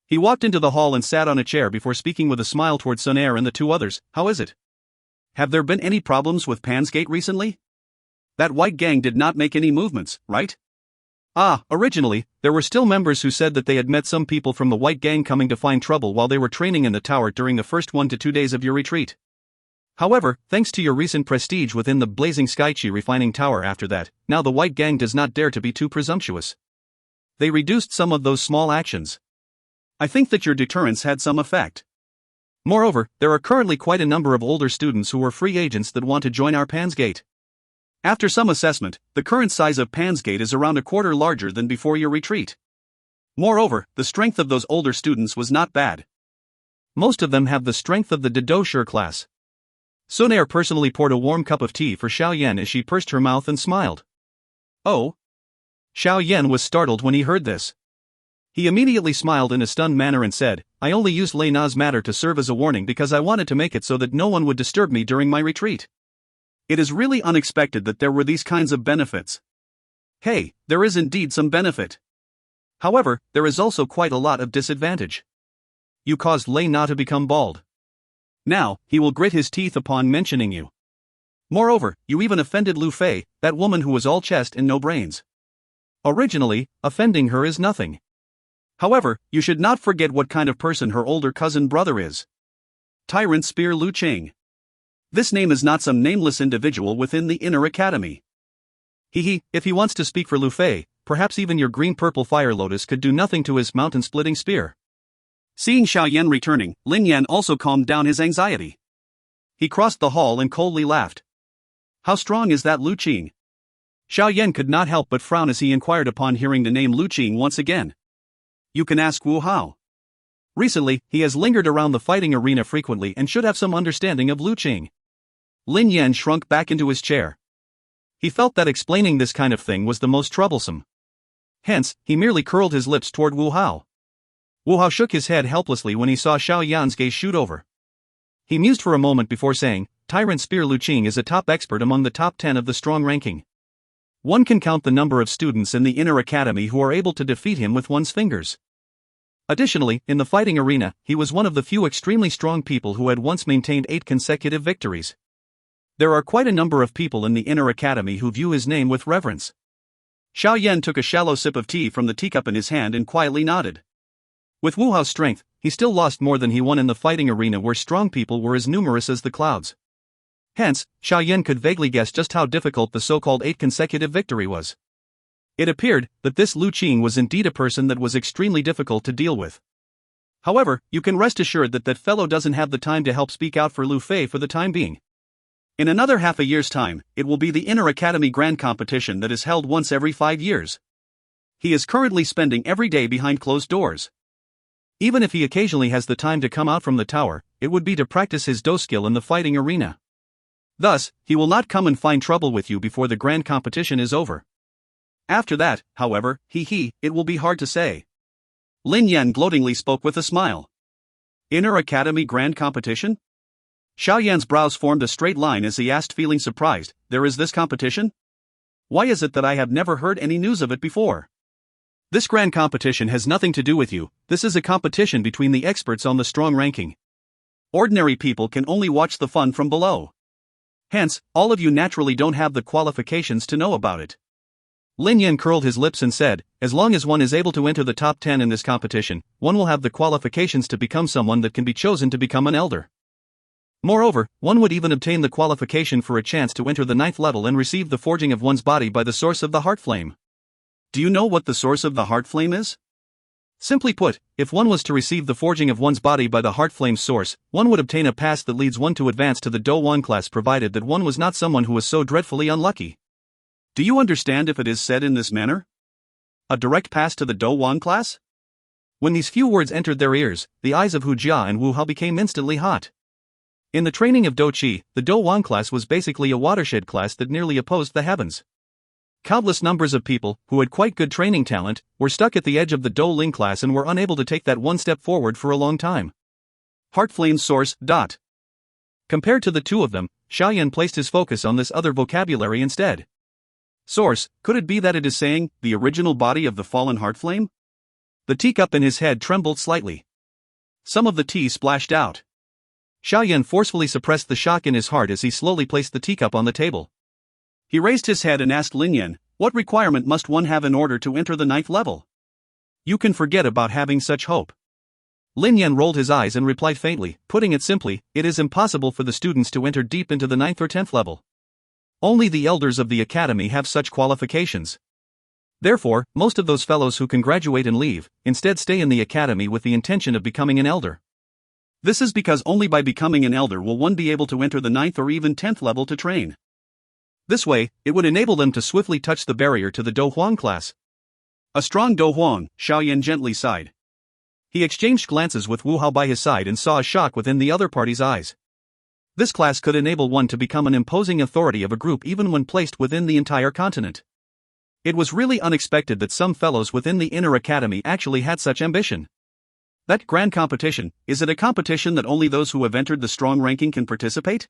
He walked into the hall and sat on a chair before speaking with a smile toward Xun Er and the 2 others. "How is it? Have there been any problems with Pan's Gate recently? That white gang did not make any movements, right?" Originally, there were still members who said that they had met some people from the white gang coming to find trouble while they were training in the tower during the first 1 to 2 days of your retreat. However, thanks to your recent prestige within the blazing Skychi refining tower after that, now the white gang does not dare to be too presumptuous. They reduced some of those small actions. I think that your deterrence had some effect. Moreover, there are currently quite a number of older students who are free agents that want to join our Pan's Gate. After some assessment, the current size of Pan's Gate is around a quarter larger than before your retreat. Moreover, the strength of those older students was not bad. Most of them have the strength of the Dou Qi class. Xun Er personally poured a warm cup of tea for Xiao Yan as she pursed her mouth and smiled. Oh! Xiao Yan was startled when he heard this. He immediately smiled in a stunned manner and said, I only used Lei Na's matter to serve as a warning because I wanted to make it so that no one would disturb me during my retreat. It is really unexpected that there were these kinds of benefits. Hey, there is indeed some benefit. However, there is also quite a lot of disadvantage. You caused Lei Na to become bald. Now, he will grit his teeth upon mentioning you. Moreover, you even offended Lu Fei, that woman who was all chest and no brains. Originally, offending her is nothing. However, you should not forget what kind of person her older cousin brother is. Tyrant Spear Lu Qing. This name is not some nameless individual within the inner academy. If he wants to speak for Lu Fei, perhaps even your green-purple fire lotus could do nothing to his mountain-splitting spear. Seeing Xiao Yan returning, Lin Yan also calmed down his anxiety. He crossed the hall and coldly laughed. How strong is that Lu Qing? Xiao Yan could not help but frown as he inquired upon hearing the name Lu Qing once again. You can ask Wu Hao. Recently, he has lingered around the fighting arena frequently and should have some understanding of Lu Qing. Lin Yan shrunk back into his chair. He felt that explaining this kind of thing was the most troublesome. Hence, he merely curled his lips toward Wu Hao. Wu Hao shook his head helplessly when he saw Xiao Yan's gaze shoot over. He mused for a moment before saying, Tyrant Spear Lu Qing is a top expert among the top 10 of the strong ranking. One can count the number of students in the inner academy who are able to defeat him with one's fingers. Additionally, in the fighting arena, he was one of the few extremely strong people who had once maintained 8 consecutive victories. There are quite a number of people in the inner academy who view his name with reverence. Xiao Yan took a shallow sip of tea from the teacup in his hand and quietly nodded. With Wu Hao's strength, he still lost more than he won in the fighting arena where strong people were as numerous as the clouds. Hence, Xiao Yan could vaguely guess just how difficult the so-called 8 consecutive victory was. It appeared that this Lu Qing was indeed a person that was extremely difficult to deal with. However, you can rest assured that fellow doesn't have the time to help speak out for Lu Fei for the time being. In another half a year's time, it will be the Inner Academy Grand Competition that is held once every 5 years. He is currently spending every day behind closed doors. Even if he occasionally has the time to come out from the tower, it would be to practice his Dou skill in the fighting arena. Thus, he will not come and find trouble with you before the grand competition is over. After that, however, it will be hard to say. Lin Yan gloatingly spoke with a smile. Inner Academy Grand Competition? Xiao Yan's brows formed a straight line as he asked, feeling surprised, there is this competition? Why is it that I have never heard any news of it before? This grand competition has nothing to do with you, this is a competition between the experts on the strong ranking. Ordinary people can only watch the fun from below. Hence, all of you naturally don't have the qualifications to know about it. Lin Yan curled his lips and said, as long as one is able to enter the top 10 in this competition, one will have the qualifications to become someone that can be chosen to become an elder. Moreover, one would even obtain the qualification for a chance to enter the 9th level and receive the forging of one's body by the source of the heart flame. Do you know what the source of the heart flame is? Simply put, if one was to receive the forging of one's body by the heart flame's source, one would obtain a pass that leads one to advance to the Dou Qi class, provided that one was not someone who was so dreadfully unlucky. Do you understand if it is said in this manner? A direct pass to the Dou Qi class? When these few words entered their ears, the eyes of Hu Jia and Wu Hao became instantly hot. In the training of Dou Qi, the Dou Qi class was basically a watershed class that nearly opposed the heavens. Countless numbers of people, who had quite good training talent, were stuck at the edge of the Dou Ling class and were unable to take that one step forward for a long time. Heart Flame's source. Compared to the two of them, Xiao Yan placed his focus on this other vocabulary instead. Source, could it be that it is saying, the original body of the fallen heart flame? The teacup in his head trembled slightly. Some of the tea splashed out. Xiao Yan forcefully suppressed the shock in his heart as he slowly placed the teacup on the table. He raised his head and asked Lin Yan, what requirement must one have in order to enter the 9th level? You can forget about having such hope. Lin Yan rolled his eyes and replied faintly, putting it simply, it is impossible for the students to enter deep into the 9th or 10th level. Only the elders of the academy have such qualifications. Therefore, most of those fellows who can graduate and leave, instead stay in the academy with the intention of becoming an elder. This is because only by becoming an elder will one be able to enter the 9th or even 10th level to train. This way, it would enable them to swiftly touch the barrier to the Dou Huang class. A strong Dou Huang, Xiao Yan gently sighed. He exchanged glances with Wu Hao by his side and saw a shock within the other party's eyes. This class could enable one to become an imposing authority of a group even when placed within the entire continent. It was really unexpected that some fellows within the inner academy actually had such ambition. That grand competition, is it a competition that only those who have entered the strong ranking can participate?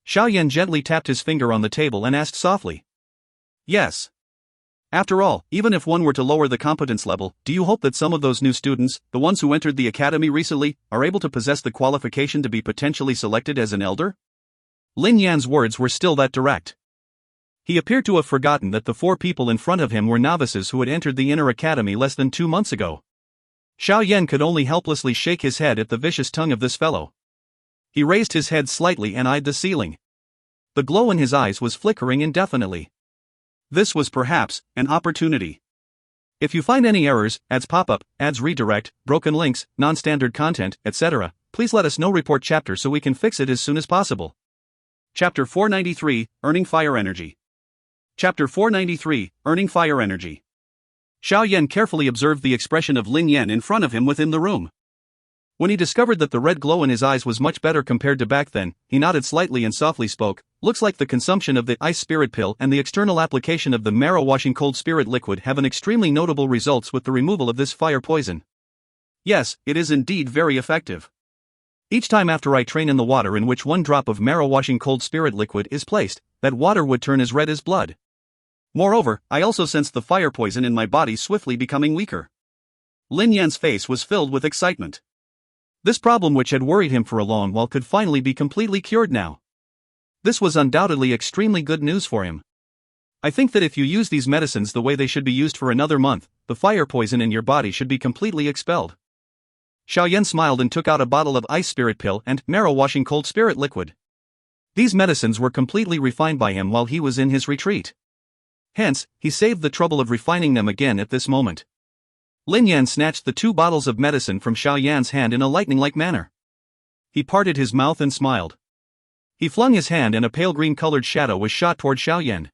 Xiao Yan gently tapped his finger on the table and asked softly. Yes. After all, even if one were to lower the competence level, do you hope that some of those new students, the ones who entered the academy recently, are able to possess the qualification to be potentially selected as an elder? Lin Yan's words were still that direct. He appeared to have forgotten that the 4 people in front of him were novices who had entered the inner academy less than 2 months ago. Xiao Yan could only helplessly shake his head at the vicious tongue of this fellow. He raised his head slightly and eyed the ceiling. The glow in his eyes was flickering indefinitely. This was perhaps an opportunity. If you find any errors, ads pop-up, ads redirect, broken links, non-standard content, etc., please let us know. Report chapter so we can fix it as soon as possible. Chapter 493, Earning Fire Energy. Chapter 493, Earning Fire Energy. Xiao Yan carefully observed the expression of Lin Yan in front of him within the room. When he discovered that the red glow in his eyes was much better compared to back then, he nodded slightly and softly spoke. Looks like the consumption of the ice spirit pill and the external application of the marrow washing cold spirit liquid have an extremely notable results with the removal of this fire poison. Yes, it is indeed very effective. Each time after I train in the water in which 1 drop of marrow washing cold spirit liquid is placed, that water would turn as red as blood. Moreover, I also sensed the fire poison in my body swiftly becoming weaker. Lin Yan's face was filled with excitement. This problem which had worried him for a long while could finally be completely cured now. This was undoubtedly extremely good news for him. I think that if you use these medicines the way they should be used for another month, the fire poison in your body should be completely expelled. Xiao Yan smiled and took out a bottle of ice spirit pill and marrow washing cold spirit liquid. These medicines were completely refined by him while he was in his retreat. Hence, he saved the trouble of refining them again at this moment. Lin Yan snatched the 2 bottles of medicine from Xiao Yan's hand in a lightning-like manner. He parted his mouth and smiled. He flung his hand and a pale green-colored shadow was shot toward Xiao Yan.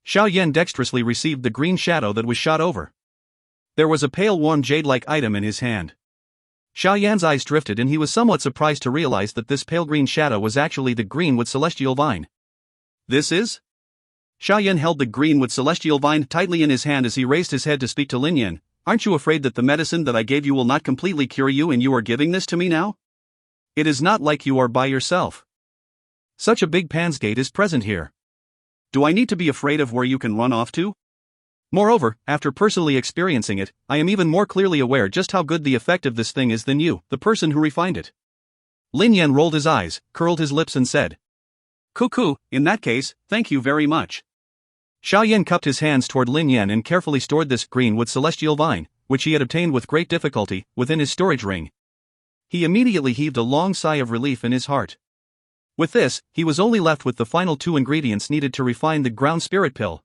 Xiao Yan dexterously received the green shadow that was shot over. There was a pale warm jade-like item in his hand. Xiao Yan's eyes drifted and he was somewhat surprised to realize that this pale green shadow was actually the greenwood celestial vine. This is? Xiao Yan held the greenwood celestial vine tightly in his hand as he raised his head to speak to Lin Yan. Aren't you afraid that the medicine that I gave you will not completely cure you and you are giving this to me now? It is not like you are by yourself. Such a big Pansgate is present here. Do I need to be afraid of where you can run off to? Moreover, after personally experiencing it, I am even more clearly aware just how good the effect of this thing is than you, the person who refined it. Lin Yan rolled his eyes, curled his lips and said. Cuckoo, in that case, thank you very much. Xiao Yan cupped his hands toward Lin Yan and carefully stored this greenwood celestial vine, which he had obtained with great difficulty, within his storage ring. He immediately heaved a long sigh of relief in his heart. With this, he was only left with the final 2 ingredients needed to refine the ground spirit pill.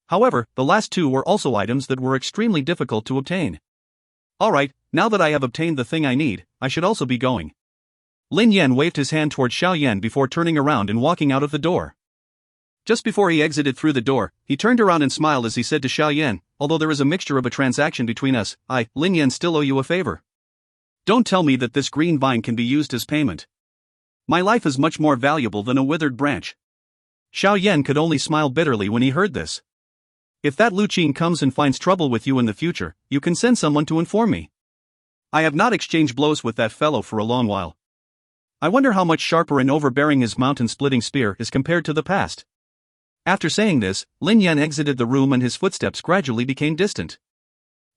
However, the last 2 were also items that were extremely difficult to obtain. Alright, now that I have obtained the thing I need, I should also be going. Lin Yan waved his hand toward Xiao Yan before turning around and walking out of the door. Just before he exited through the door, he turned around and smiled as he said to Xiao Yan, although there is a mixture of a transaction between us, I, Lin Yan, still owe you a favor. Don't tell me that this green vine can be used as payment. My life is much more valuable than a withered branch. Xiao Yan could only smile bitterly when he heard this. If that Lu Qin comes and finds trouble with you in the future, you can send someone to inform me. I have not exchanged blows with that fellow for a long while. I wonder how much sharper and overbearing his mountain-splitting spear is compared to the past. After saying this, Lin Yan exited the room and his footsteps gradually became distant.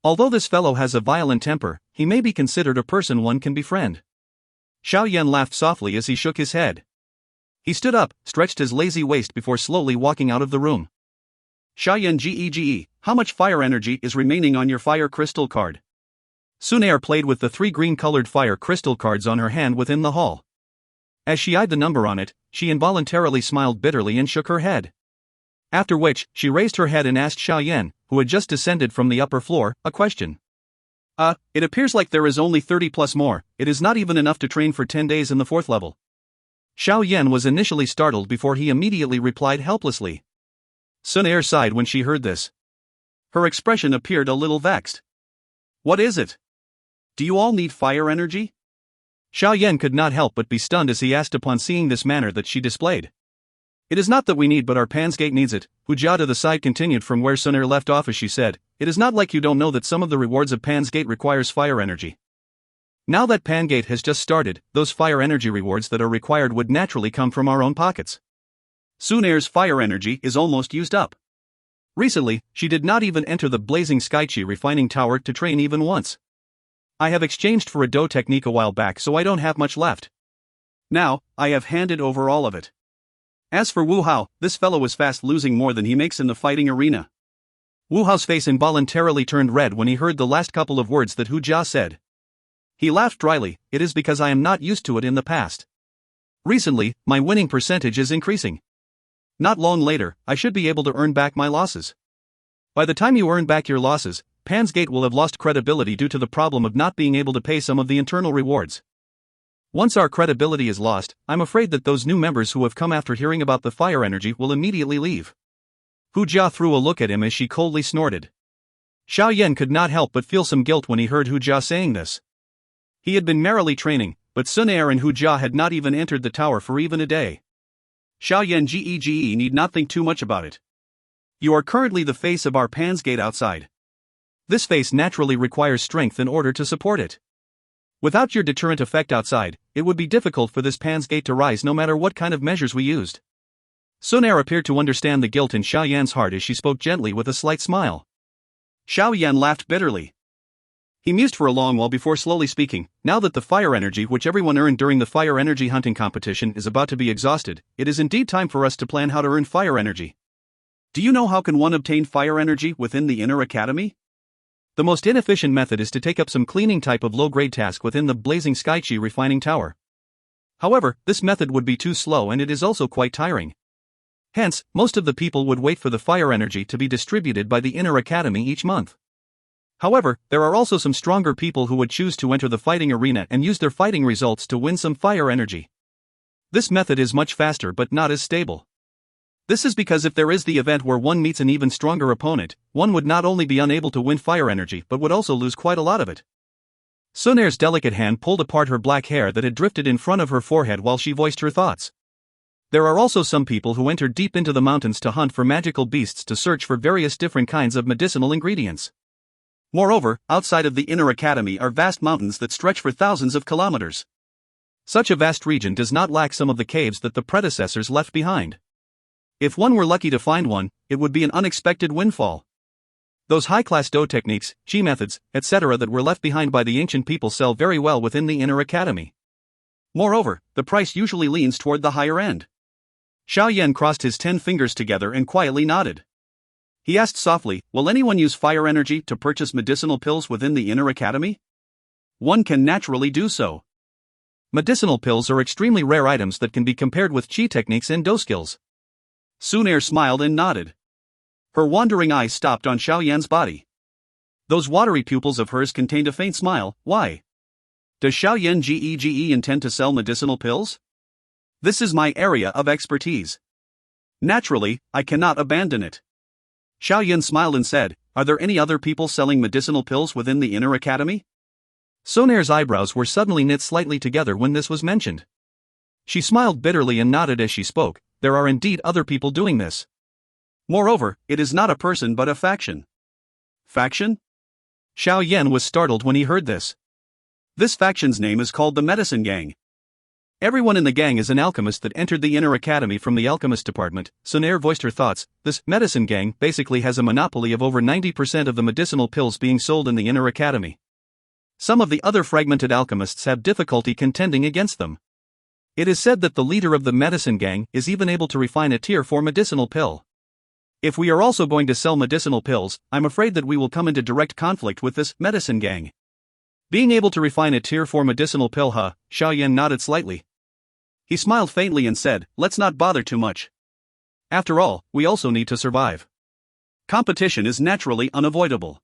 Although this fellow has a violent temper, he may be considered a person one can befriend. Xiao Yan laughed softly as he shook his head. He stood up, stretched his lazy waist before slowly walking out of the room. Xiao Yan Gege, how much fire energy is remaining on your fire crystal card? Xun Er played with the 3 green-colored fire crystal cards on her hand within the hall. As she eyed the number on it, she involuntarily smiled bitterly and shook her head. After which, she raised her head and asked Xiao Yan, who had just descended from the upper floor, a question. It appears like there is only 30 plus more. It is not even enough to train for 10 days in the 4th level. Xiao Yan was initially startled before he immediately replied helplessly. Xun Er sighed when she heard this. Her expression appeared a little vexed. What is it? Do you all need fire energy? Xiao Yan could not help but be stunned as he asked upon seeing this manner that she displayed. It is not that we need, but our Pansgate needs it. Hu Jia to the side continued from where Xun Er left off as she said, it is not like you don't know that some of the rewards of Pansgate requires fire energy. Now that Pangate has just started, those fire energy rewards that are required would naturally come from our own pockets. Xun Er's fire energy is almost used up. Recently, she did not even enter the blazing Skychi refining tower to train even once. I have exchanged for a Dou technique a while back, so I don't have much left. Now, I have handed over all of it. As for Wu Hao, this fellow is fast losing more than he makes in the fighting arena. Wu Hao's face involuntarily turned red when he heard the last couple of words that Hu Jia said. He laughed dryly. It is because I am not used to it in the past. Recently, my winning percentage is increasing. Not long later, I should be able to earn back my losses. By the time you earn back your losses, Pansgate will have lost credibility due to the problem of not being able to pay some of the internal rewards. Once our credibility is lost, I'm afraid that those new members who have come after hearing about the fire energy will immediately leave. Hu Jia threw a look at him as she coldly snorted. Xiao Yan could not help but feel some guilt when he heard Hu Jia saying this. He had been merrily training, but Xun Er and Hu Jia had not even entered the tower for even a day. Xiao Yan Gege need not think too much about it. You are currently the face of our Pansgate outside. This face naturally requires strength in order to support it. Without your deterrent effect outside, it would be difficult for this Pansgate to rise no matter what kind of measures we used. Xun Er appeared to understand the guilt in Xiao Yan's heart as she spoke gently with a slight smile. Xiao Yan laughed bitterly. He mused for a long while before slowly speaking, now that the fire energy which everyone earned during the fire energy hunting competition is about to be exhausted, it is indeed time for us to plan how to earn fire energy. Do you know how can one obtain fire energy within the inner academy? The most inefficient method is to take up some cleaning type of low-grade task within the blazing Skychi refining tower. However, this method would be too slow and it is also quite tiring. Hence, most of the people would wait for the fire energy to be distributed by the inner academy each month. However, there are also some stronger people who would choose to enter the fighting arena and use their fighting results to win some fire energy. This method is much faster but not as stable. This is because if there is the event where one meets an even stronger opponent, one would not only be unable to win fire energy but would also lose quite a lot of it. Xun Er's delicate hand pulled apart her black hair that had drifted in front of her forehead while she voiced her thoughts. There are also some people who enter deep into the mountains to hunt for magical beasts to search for various different kinds of medicinal ingredients. Moreover, outside of the inner academy are vast mountains that stretch for thousands of kilometers. Such a vast region does not lack some of the caves that the predecessors left behind. If one were lucky to find one, it would be an unexpected windfall. Those high-class Dou techniques, Qi methods, etc. that were left behind by the ancient people sell very well within the inner academy. Moreover, the price usually leans toward the higher end. Xiao Yan crossed his 10 fingers together and quietly nodded. He asked softly, will anyone use fire energy to purchase medicinal pills within the inner academy? One can naturally do so. Medicinal pills are extremely rare items that can be compared with Qi techniques and Dou skills. Xun Er smiled and nodded. Her wandering eyes stopped on Xiao Yan's body. Those watery pupils of hers contained a faint smile. Why? Does Xiao Yan Gege intend to sell medicinal pills? This is my area of expertise. Naturally, I cannot abandon it. Xiao Yan smiled and said, are there any other people selling medicinal pills within the inner academy? Xun Er's eyebrows were suddenly knit slightly together when this was mentioned. She smiled bitterly and nodded as she spoke. There are indeed other people doing this. Moreover, it is not a person but a faction. Faction? Xiao Yan was startled when he heard this. This faction's name is called the Medicine Gang. Everyone in the gang is an alchemist that entered the inner academy from the alchemist department. Xun Er voiced her thoughts. This Medicine Gang basically has a monopoly of over 90% of the medicinal pills being sold in the inner academy. Some of the other fragmented alchemists have difficulty contending against them. It is said that the leader of the Medicine Gang is even able to refine a tier 4 medicinal pill. If we are also going to sell medicinal pills, I'm afraid that we will come into direct conflict with this Medicine Gang. Being able to refine a tier 4 medicinal pill, Xiao Yan nodded slightly. He smiled faintly and said, let's not bother too much. After all, we also need to survive. Competition is naturally unavoidable.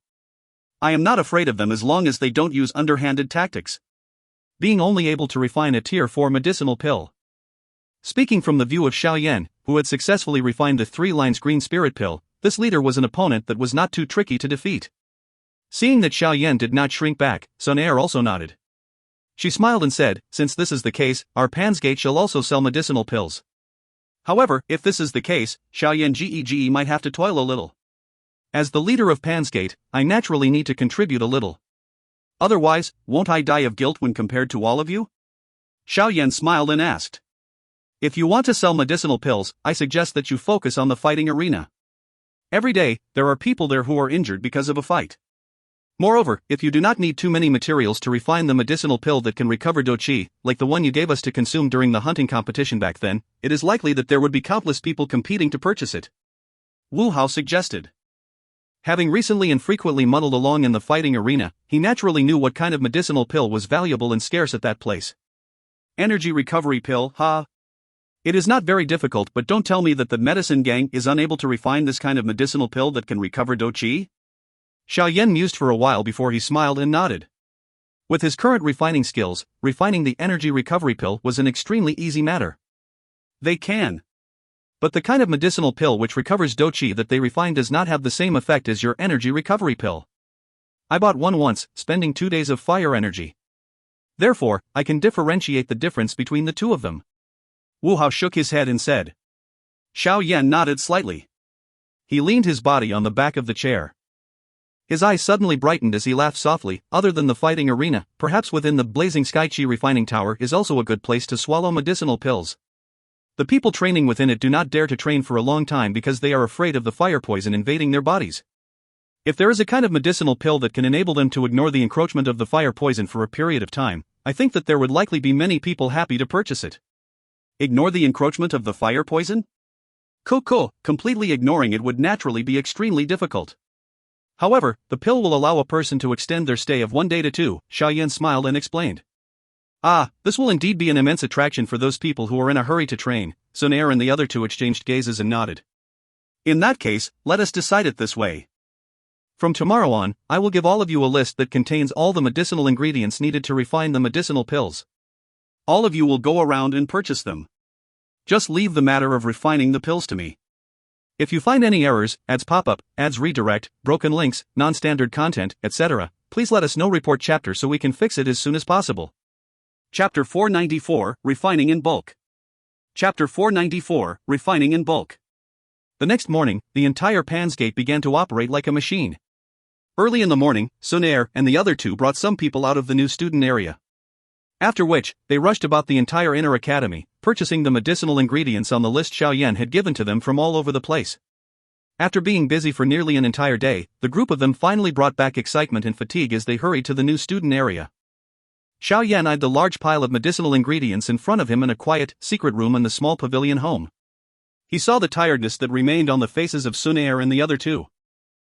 I am not afraid of them as long as they don't use underhanded tactics. Being only able to refine a tier 4 medicinal pill. Speaking from the view of Xiao Yan, who had successfully refined the 3 lines green spirit pill, this leader was an opponent that was not too tricky to defeat. Seeing that Xiao Yan did not shrink back, Xun Er also nodded. She smiled and said, since this is the case, our Pansgate shall also sell medicinal pills. However, if this is the case, Xiao Yan Gege might have to toil a little. As the leader of Pansgate, I naturally need to contribute a little. Otherwise, won't I die of guilt when compared to all of you? Xiao Yan smiled and asked. If you want to sell medicinal pills, I suggest that you focus on the fighting arena. Every day, there are people there who are injured because of a fight. Moreover, if you do not need too many materials to refine the medicinal pill that can recover Dou Qi, like the one you gave us to consume during the hunting competition back then, it is likely that there would be countless people competing to purchase it. Wu Hao suggested. Having recently and frequently muddled along in the fighting arena, he naturally knew what kind of medicinal pill was valuable and scarce at that place. Energy recovery pill, ha? It is not very difficult, but don't tell me that the medicine gang is unable to refine this kind of medicinal pill that can recover Dou Qi? Xiao Yan mused for a while before he smiled and nodded. With his current refining skills, refining the energy recovery pill was an extremely easy matter. They can. But the kind of medicinal pill which recovers Dou Qi that they refine does not have the same effect as your energy recovery pill. I bought one once, spending 2 days of fire energy. Therefore, I can differentiate the difference between the two of them. Wu Hao shook his head and said. Xiao Yan nodded slightly. He leaned his body on the back of the chair. His eyes suddenly brightened as he laughed softly. Other than the fighting arena, perhaps within the blazing Sky Qi refining tower is also a good place to swallow medicinal pills. The people training within it do not dare to train for a long time because they are afraid of the fire poison invading their bodies. If there is a kind of medicinal pill that can enable them to ignore the encroachment of the fire poison for a period of time, I think that there would likely be many people happy to purchase it. Ignore the encroachment of the fire poison? Completely ignoring it would naturally be extremely difficult. However, the pill will allow a person to extend their stay of 1 day to 2, Xiao Yan smiled and explained. Ah, this will indeed be an immense attraction for those people who are in a hurry to train. Xun Er and the other two exchanged gazes and nodded. In that case, let us decide it this way. From tomorrow on, I will give all of you a list that contains all the medicinal ingredients needed to refine the medicinal pills. All of you will go around and purchase them. Just leave the matter of refining the pills to me. If you find any errors, ads pop up, ads redirect, broken links, non-standard content, etc., please let us know. Report chapter so we can fix it as soon as possible. Chapter 494, Refining in Bulk. Chapter 494, Refining in Bulk. The next morning, the entire Pansgate began to operate like a machine. Early in the morning, Xun Er and the other two brought some people out of the new student area. After which, they rushed about the entire inner academy, purchasing the medicinal ingredients on the list Xiao Yan had given to them from all over the place. After being busy for nearly an entire day, the group of them finally brought back excitement and fatigue as they hurried to the new student area. Xiao Yan eyed the large pile of medicinal ingredients in front of him in a quiet, secret room in the small pavilion home. He saw the tiredness that remained on the faces of Xun Er and the other two.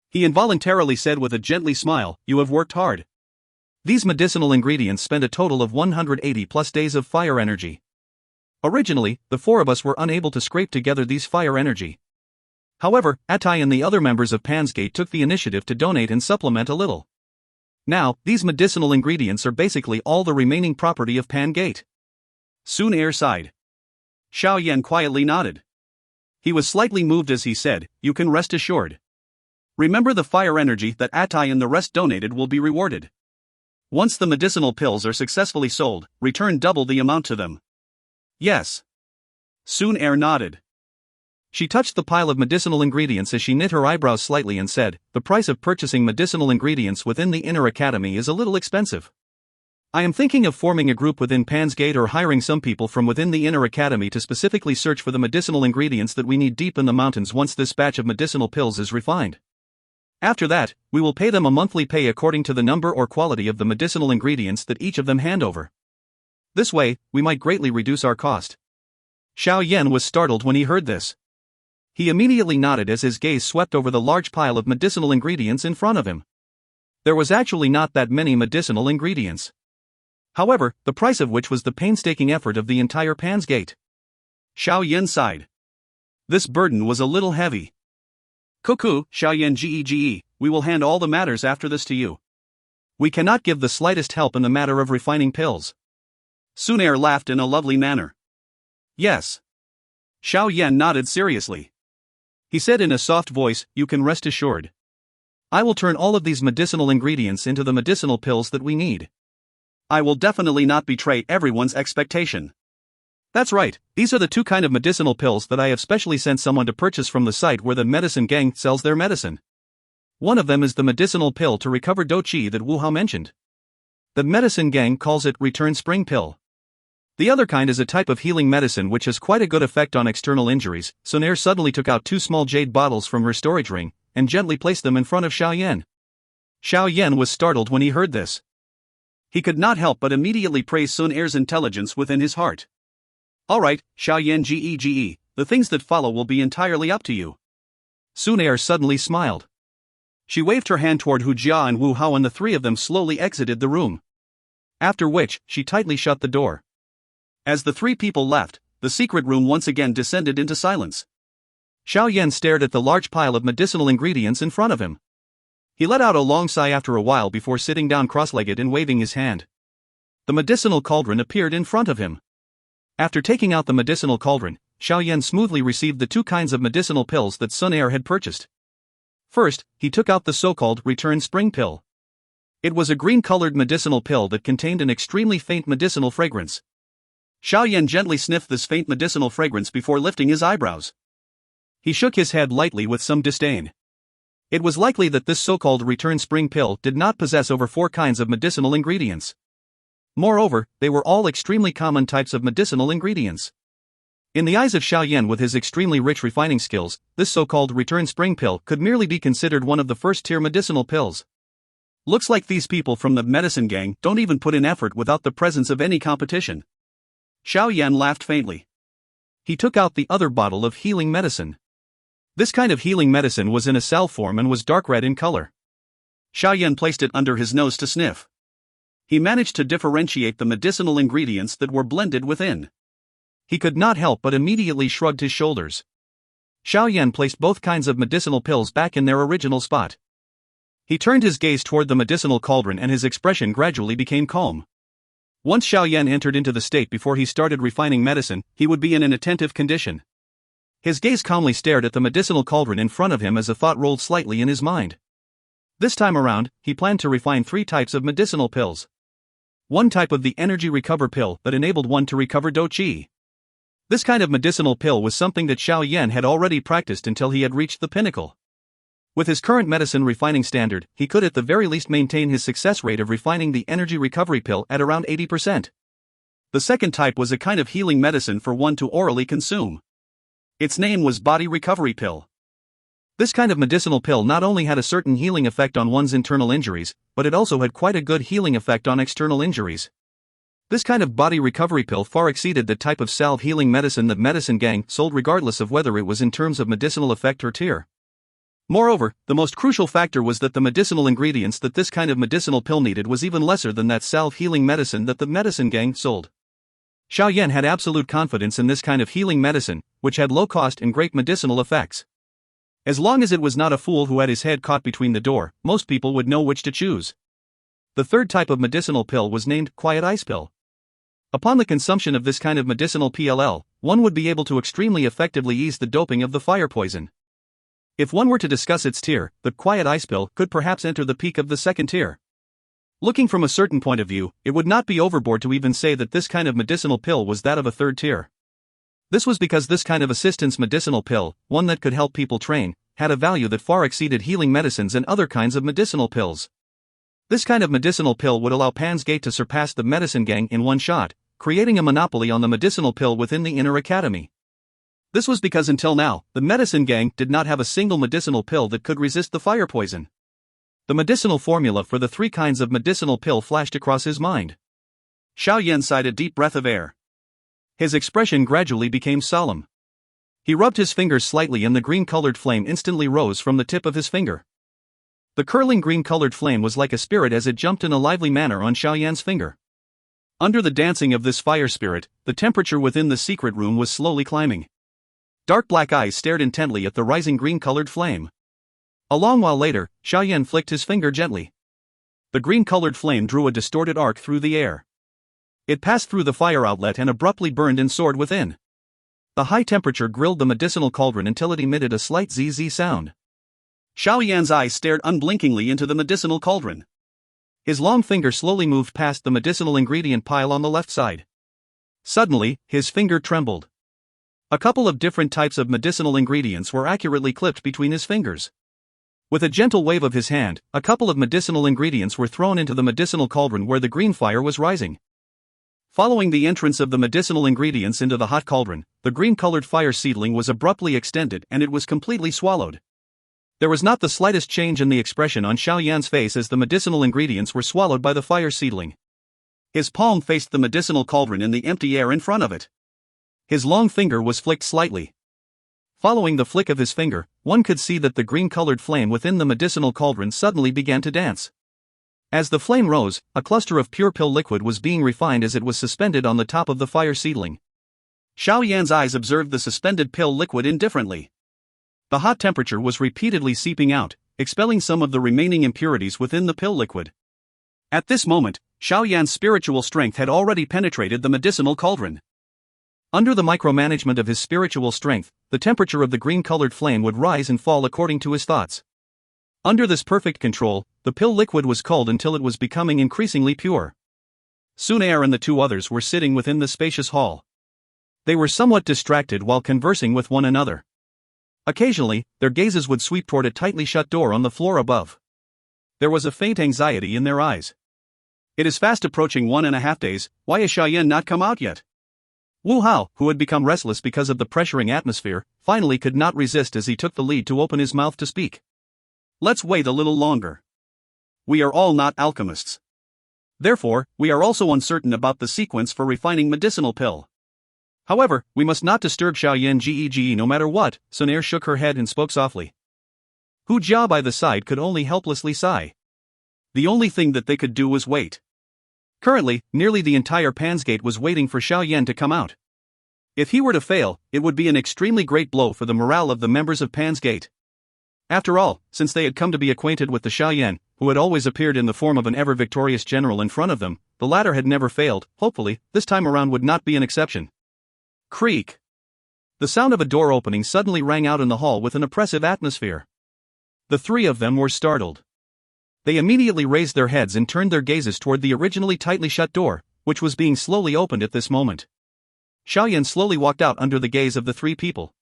He involuntarily said with a gently smile, "You have worked hard. These medicinal ingredients spend a total of 180 plus days of fire energy. Originally, the 4 of us were unable to scrape together these fire energy. However, Atai and the other members of Pansgate took the initiative to donate and supplement a little. Now, these medicinal ingredients are basically all the remaining property of Pansgate." Xun Er sighed. Xiao Yan quietly nodded. He was slightly moved as he said, "You can rest assured. Remember, the fire energy that Atai and the rest donated will be rewarded. Once the medicinal pills are successfully sold, return double the amount to them." "Yes." Xun Er nodded. She touched the pile of medicinal ingredients as she knit her eyebrows slightly and said, "The price of purchasing medicinal ingredients within the inner academy is a little expensive. I am thinking of forming a group within Pansgate or hiring some people from within the inner academy to specifically search for the medicinal ingredients that we need deep in the mountains once this batch of medicinal pills is refined. After that, we will pay them a monthly pay according to the number or quality of the medicinal ingredients that each of them hand over. This way, we might greatly reduce our cost." Xiao Yan was startled when he heard this. He immediately nodded as his gaze swept over the large pile of medicinal ingredients in front of him. There was actually not that many medicinal ingredients. However, the price of which was the painstaking effort of the entire Pansgate. Xiao Yan sighed. This burden was a little heavy. "Xiao Yan Gege, we will hand all the matters after this to you. We cannot give the slightest help in the matter of refining pills. Xun Er laughed in a lovely manner. Yes. Xiao Yan nodded seriously. He said in a soft voice, you can rest assured. I will turn all of these medicinal ingredients into the medicinal pills that we need. I will definitely not betray everyone's expectation. That's right, these are the two kind of medicinal pills that I have specially sent someone to purchase from the site where the medicine gang sells their medicine. One of them is the medicinal pill to recover Dou Qi that Wu Hao mentioned. The medicine gang calls it Return Spring Pill. The other kind is a type of healing medicine which has quite a good effect on external injuries. Xun Er suddenly took out two small jade bottles from her storage ring, and gently placed them in front of Xiao Yan. Xiao Yan was startled when he heard this. He could not help but immediately praise Xun Er's intelligence within his heart. Alright, Xiao Yan Gege, the things that follow will be entirely up to you. Xun Er suddenly smiled. She waved her hand toward Hu Jia and Wu Hao and the three of them slowly exited the room. After which, she tightly shut the door. As the three people left, the secret room once again descended into silence. Xiao Yan stared at the large pile of medicinal ingredients in front of him. He let out a long sigh after a while before sitting down cross-legged and waving his hand. The medicinal cauldron appeared in front of him. After taking out the medicinal cauldron, Xiao Yan smoothly received the two kinds of medicinal pills that Xun Er had purchased. First, he took out the so-called Return Spring Pill. It was a green-colored medicinal pill that contained an extremely faint medicinal fragrance. Xiao Yan gently sniffed this faint medicinal fragrance before lifting his eyebrows. He shook his head lightly with some disdain. It was likely that this so-called Return Spring Pill did not possess over 4 kinds of medicinal ingredients. Moreover, they were all extremely common types of medicinal ingredients. In the eyes of Xiao Yan with his extremely rich refining skills, this so-called Return Spring Pill could merely be considered one of the first-tier medicinal pills. Looks like these people from the medicine gang don't even put in effort without the presence of any competition. Xiao Yan laughed faintly. He took out the other bottle of healing medicine. This kind of healing medicine was in a salve form and was dark red in color. Xiao Yan placed it under his nose to sniff. He managed to differentiate the medicinal ingredients that were blended within. He could not help but immediately shrugged his shoulders. Xiao Yan placed both kinds of medicinal pills back in their original spot. He turned his gaze toward the medicinal cauldron and his expression gradually became calm. Once Xiao Yan entered into the state before he started refining medicine, he would be in an attentive condition. His gaze calmly stared at the medicinal cauldron in front of him as a thought rolled slightly in his mind. This time around, he planned to refine 3 types of medicinal pills. One type of the energy recover pill that enabled one to recover Dou Qi. This kind of medicinal pill was something that Xiao Yan had already practiced until he had reached the pinnacle. With his current medicine refining standard, he could at the very least maintain his success rate of refining the energy recovery pill at around 80%. The second type was a kind of healing medicine for one to orally consume. Its name was body recovery pill. This kind of medicinal pill not only had a certain healing effect on one's internal injuries, but it also had quite a good healing effect on external injuries. This kind of body recovery pill far exceeded the type of salve healing medicine that medicine gang sold regardless of whether it was in terms of medicinal effect or tier. Moreover, the most crucial factor was that the medicinal ingredients that this kind of medicinal pill needed was even lesser than that salve healing medicine that the medicine gang sold. Xiao Yan had absolute confidence in this kind of healing medicine, which had low cost and great medicinal effects. As long as it was not a fool who had his head caught between the door, most people would know which to choose. The third type of medicinal pill was named Quiet Ice Pill. Upon the consumption of this kind of medicinal PLL, one would be able to extremely effectively ease the doping of the fire poison. If one were to discuss its tier, the Quiet Ice Pill could perhaps enter the peak of the second tier. Looking from a certain point of view, it would not be overboard to even say that this kind of medicinal pill was that of a third tier. This was because this kind of assistance medicinal pill, one that could help people train, had a value that far exceeded healing medicines and other kinds of medicinal pills. This kind of medicinal pill would allow Pan's Gate to surpass the medicine gang in one shot, creating a monopoly on the medicinal pill within the inner academy. This was because until now, the medicine gang did not have a single medicinal pill that could resist the fire poison. The medicinal formula for the 3 kinds of medicinal pill flashed across his mind. Xiao Yan sighed a deep breath of air. His expression gradually became solemn. He rubbed his fingers slightly and the green-colored flame instantly rose from the tip of his finger. The curling green-colored flame was like a spirit as it jumped in a lively manner on Xiao Yan's finger. Under the dancing of this fire spirit, the temperature within the secret room was slowly climbing. Dark black eyes stared intently at the rising green-colored flame. A long while later, Xiao Yan flicked his finger gently. The green-colored flame drew a distorted arc through the air. It passed through the fire outlet and abruptly burned and soared within. The high temperature grilled the medicinal cauldron until it emitted a slight zzz sound. Xiao Yan's eyes stared unblinkingly into the medicinal cauldron. His long finger slowly moved past the medicinal ingredient pile on the left side. Suddenly, his finger trembled. A couple of different types of medicinal ingredients were accurately clipped between his fingers. With a gentle wave of his hand, a couple of medicinal ingredients were thrown into the medicinal cauldron where the green fire was rising. Following the entrance of the medicinal ingredients into the hot cauldron, the green-colored fire seedling was abruptly extended and it was completely swallowed. There was not the slightest change in the expression on Xiao Yan's face as the medicinal ingredients were swallowed by the fire seedling. His palm faced the medicinal cauldron in the empty air in front of it. His long finger was flicked slightly. Following the flick of his finger, one could see that the green-colored flame within the medicinal cauldron suddenly began to dance. As the flame rose, a cluster of pure pill liquid was being refined as it was suspended on the top of the fire seedling. Xiao Yan's eyes observed the suspended pill liquid indifferently. The hot temperature was repeatedly seeping out, expelling some of the remaining impurities within the pill liquid. At this moment, Xiao Yan's spiritual strength had already penetrated the medicinal cauldron. Under the micromanagement of his spiritual strength, the temperature of the green-colored flame would rise and fall according to his thoughts. Under this perfect control, the pill liquid was cooled until it was becoming increasingly pure. Xun Er and the two others were sitting within the spacious hall. They were somewhat distracted while conversing with one another. Occasionally, their gazes would sweep toward a tightly shut door on the floor above. There was a faint anxiety in their eyes. It is fast approaching 1.5 days, why has Xiao Yan not come out yet? Wu Hao, who had become restless because of the pressuring atmosphere, finally could not resist as he took the lead to open his mouth to speak. Let's wait a little longer. We are all not alchemists. Therefore, we are also uncertain about the sequence for refining medicinal pill. However, we must not disturb Xiao Yan Gege no matter what. Xun Er shook her head and spoke softly. Hu Jia by the side could only helplessly sigh. The only thing that they could do was wait. Currently, nearly the entire Pansgate was waiting for Xiao Yan to come out. If he were to fail, it would be an extremely great blow for the morale of the members of Pansgate. After all, since they had come to be acquainted with the Xiao Yan, who had always appeared in the form of an ever-victorious general in front of them, the latter had never failed. Hopefully, this time around would not be an exception. Creak! The sound of a door opening suddenly rang out in the hall with an oppressive atmosphere. The three of them were startled. They immediately raised their heads and turned their gazes toward the originally tightly shut door, which was being slowly opened at this moment. Xiao Yan slowly walked out under the gaze of the three people.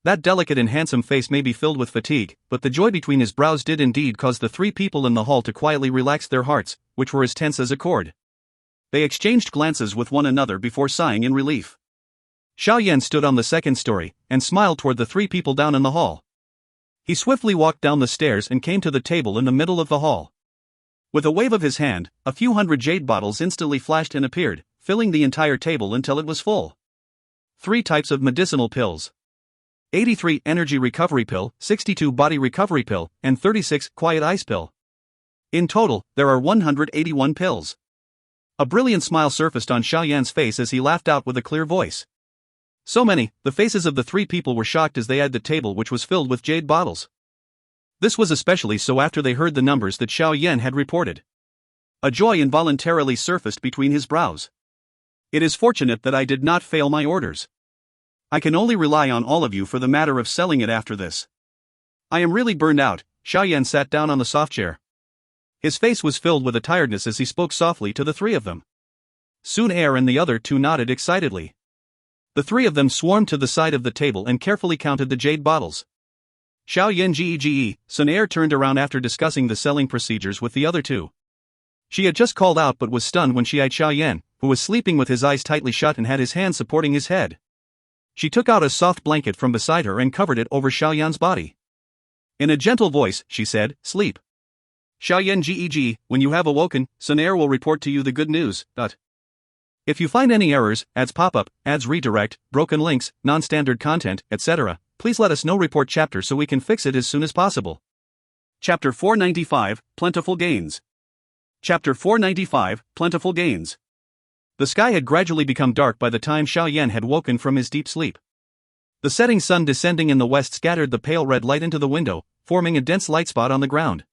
That delicate and handsome face may be filled with fatigue, but the joy between his brows did indeed cause the three people in the hall to quietly relax their hearts, which were as tense as a cord. They exchanged glances with one another before sighing in relief. Xiao Yan stood on the second story, and smiled toward the three people down in the hall. He swiftly walked down the stairs and came to the table in the middle of the hall. With a wave of his hand, a few hundred jade bottles instantly flashed and appeared, filling the entire table until it was full. 3 types of medicinal pills. 83 energy recovery pill, 62 body recovery pill, and 36 quiet ice pill. In total, there are 181 pills. A brilliant smile surfaced on Xiao Yan's face as he laughed out with a clear voice. So many, the faces of the three people were shocked as they eyed the table which was filled with jade bottles. This was especially so after they heard the numbers that Xiao Yan had reported. A joy involuntarily surfaced between his brows. It is fortunate that I did not fail my orders. I can only rely on all of you for the matter of selling it after this. I am really burned out. Xiao Yan sat down on the soft chair. His face was filled with a tiredness as he spoke softly to the three of them. Xun Er and the other two nodded excitedly. The three of them swarmed to the side of the table and carefully counted the jade bottles. Xiao Yan Gege, Xun Er turned around after discussing the selling procedures with the other two. She had just called out but was stunned when she eyed Xiao Yan, who was sleeping with his eyes tightly shut and had his hand supporting his head. She took out a soft blanket from beside her and covered it over Xiao Yan's body. In a gentle voice, she said, "Sleep. Xiao Yan Gege, when you have awoken, Xun Er will report to you the good news. If you find any errors, ads pop up, ads redirect, broken links, non-standard content, etc., please let us know. Report chapter so we can fix it as soon as possible." Chapter 495, Plentiful Gains. Chapter 495, Plentiful Gains. The sky had gradually become dark by the time Xiao Yan had woken from his deep sleep. The setting sun descending in the west scattered the pale red light into the window, forming a dense light spot on the ground.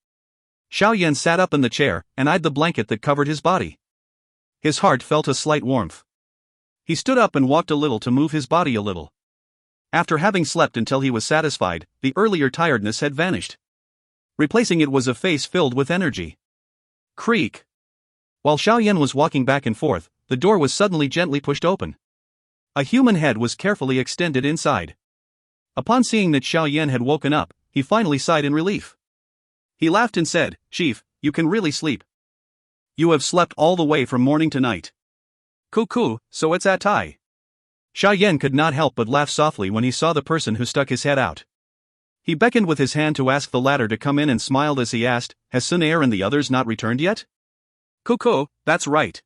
Xiao Yan sat up in the chair and eyed the blanket that covered his body. His heart felt a slight warmth. He stood up and walked a little to move his body a little. After having slept until he was satisfied, the earlier tiredness had vanished. Replacing it was a face filled with energy. Creak. While Xiao Yan was walking back and forth, the door was suddenly gently pushed open. A human head was carefully extended inside. Upon seeing that Xiao Yan had woken up, he finally sighed in relief. He laughed and said, "Chief, you can really sleep. You have slept all the way from morning to night. Cuckoo, so it's Atai." Xiao Yan could not help but laugh softly when he saw the person who stuck his head out. He beckoned with his hand to ask the latter to come in and smiled as he asked, "Has Xun Er and the others not returned yet?" "Cuckoo, that's right.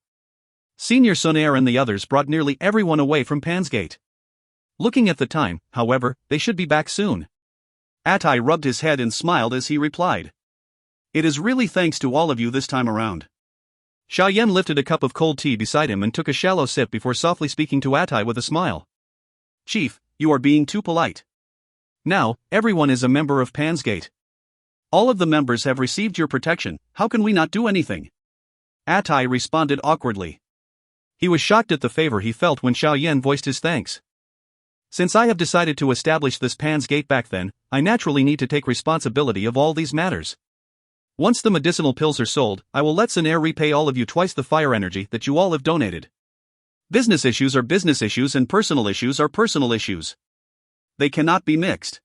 Senior Xun Er and the others brought nearly everyone away from Pansgate. Looking at the time, however, they should be back soon." Atai rubbed his head and smiled as he replied, "It is really thanks to all of you this time around." Xiao Yan lifted a cup of cold tea beside him and took a shallow sip before softly speaking to Atai with a smile. "Chief, you are being too polite. Now, everyone is a member of Pansgate. All of the members have received your protection, how can we not do anything?" Atai responded awkwardly. He was shocked at the favor he felt when Xiao Yan voiced his thanks. "Since I have decided to establish this Pansgate back then, I naturally need to take responsibility of all these matters. Once the medicinal pills are sold, I will let Xun Er repay all of you twice the fire energy that you all have donated. Business issues are business issues and personal issues are personal issues. They cannot be mixed."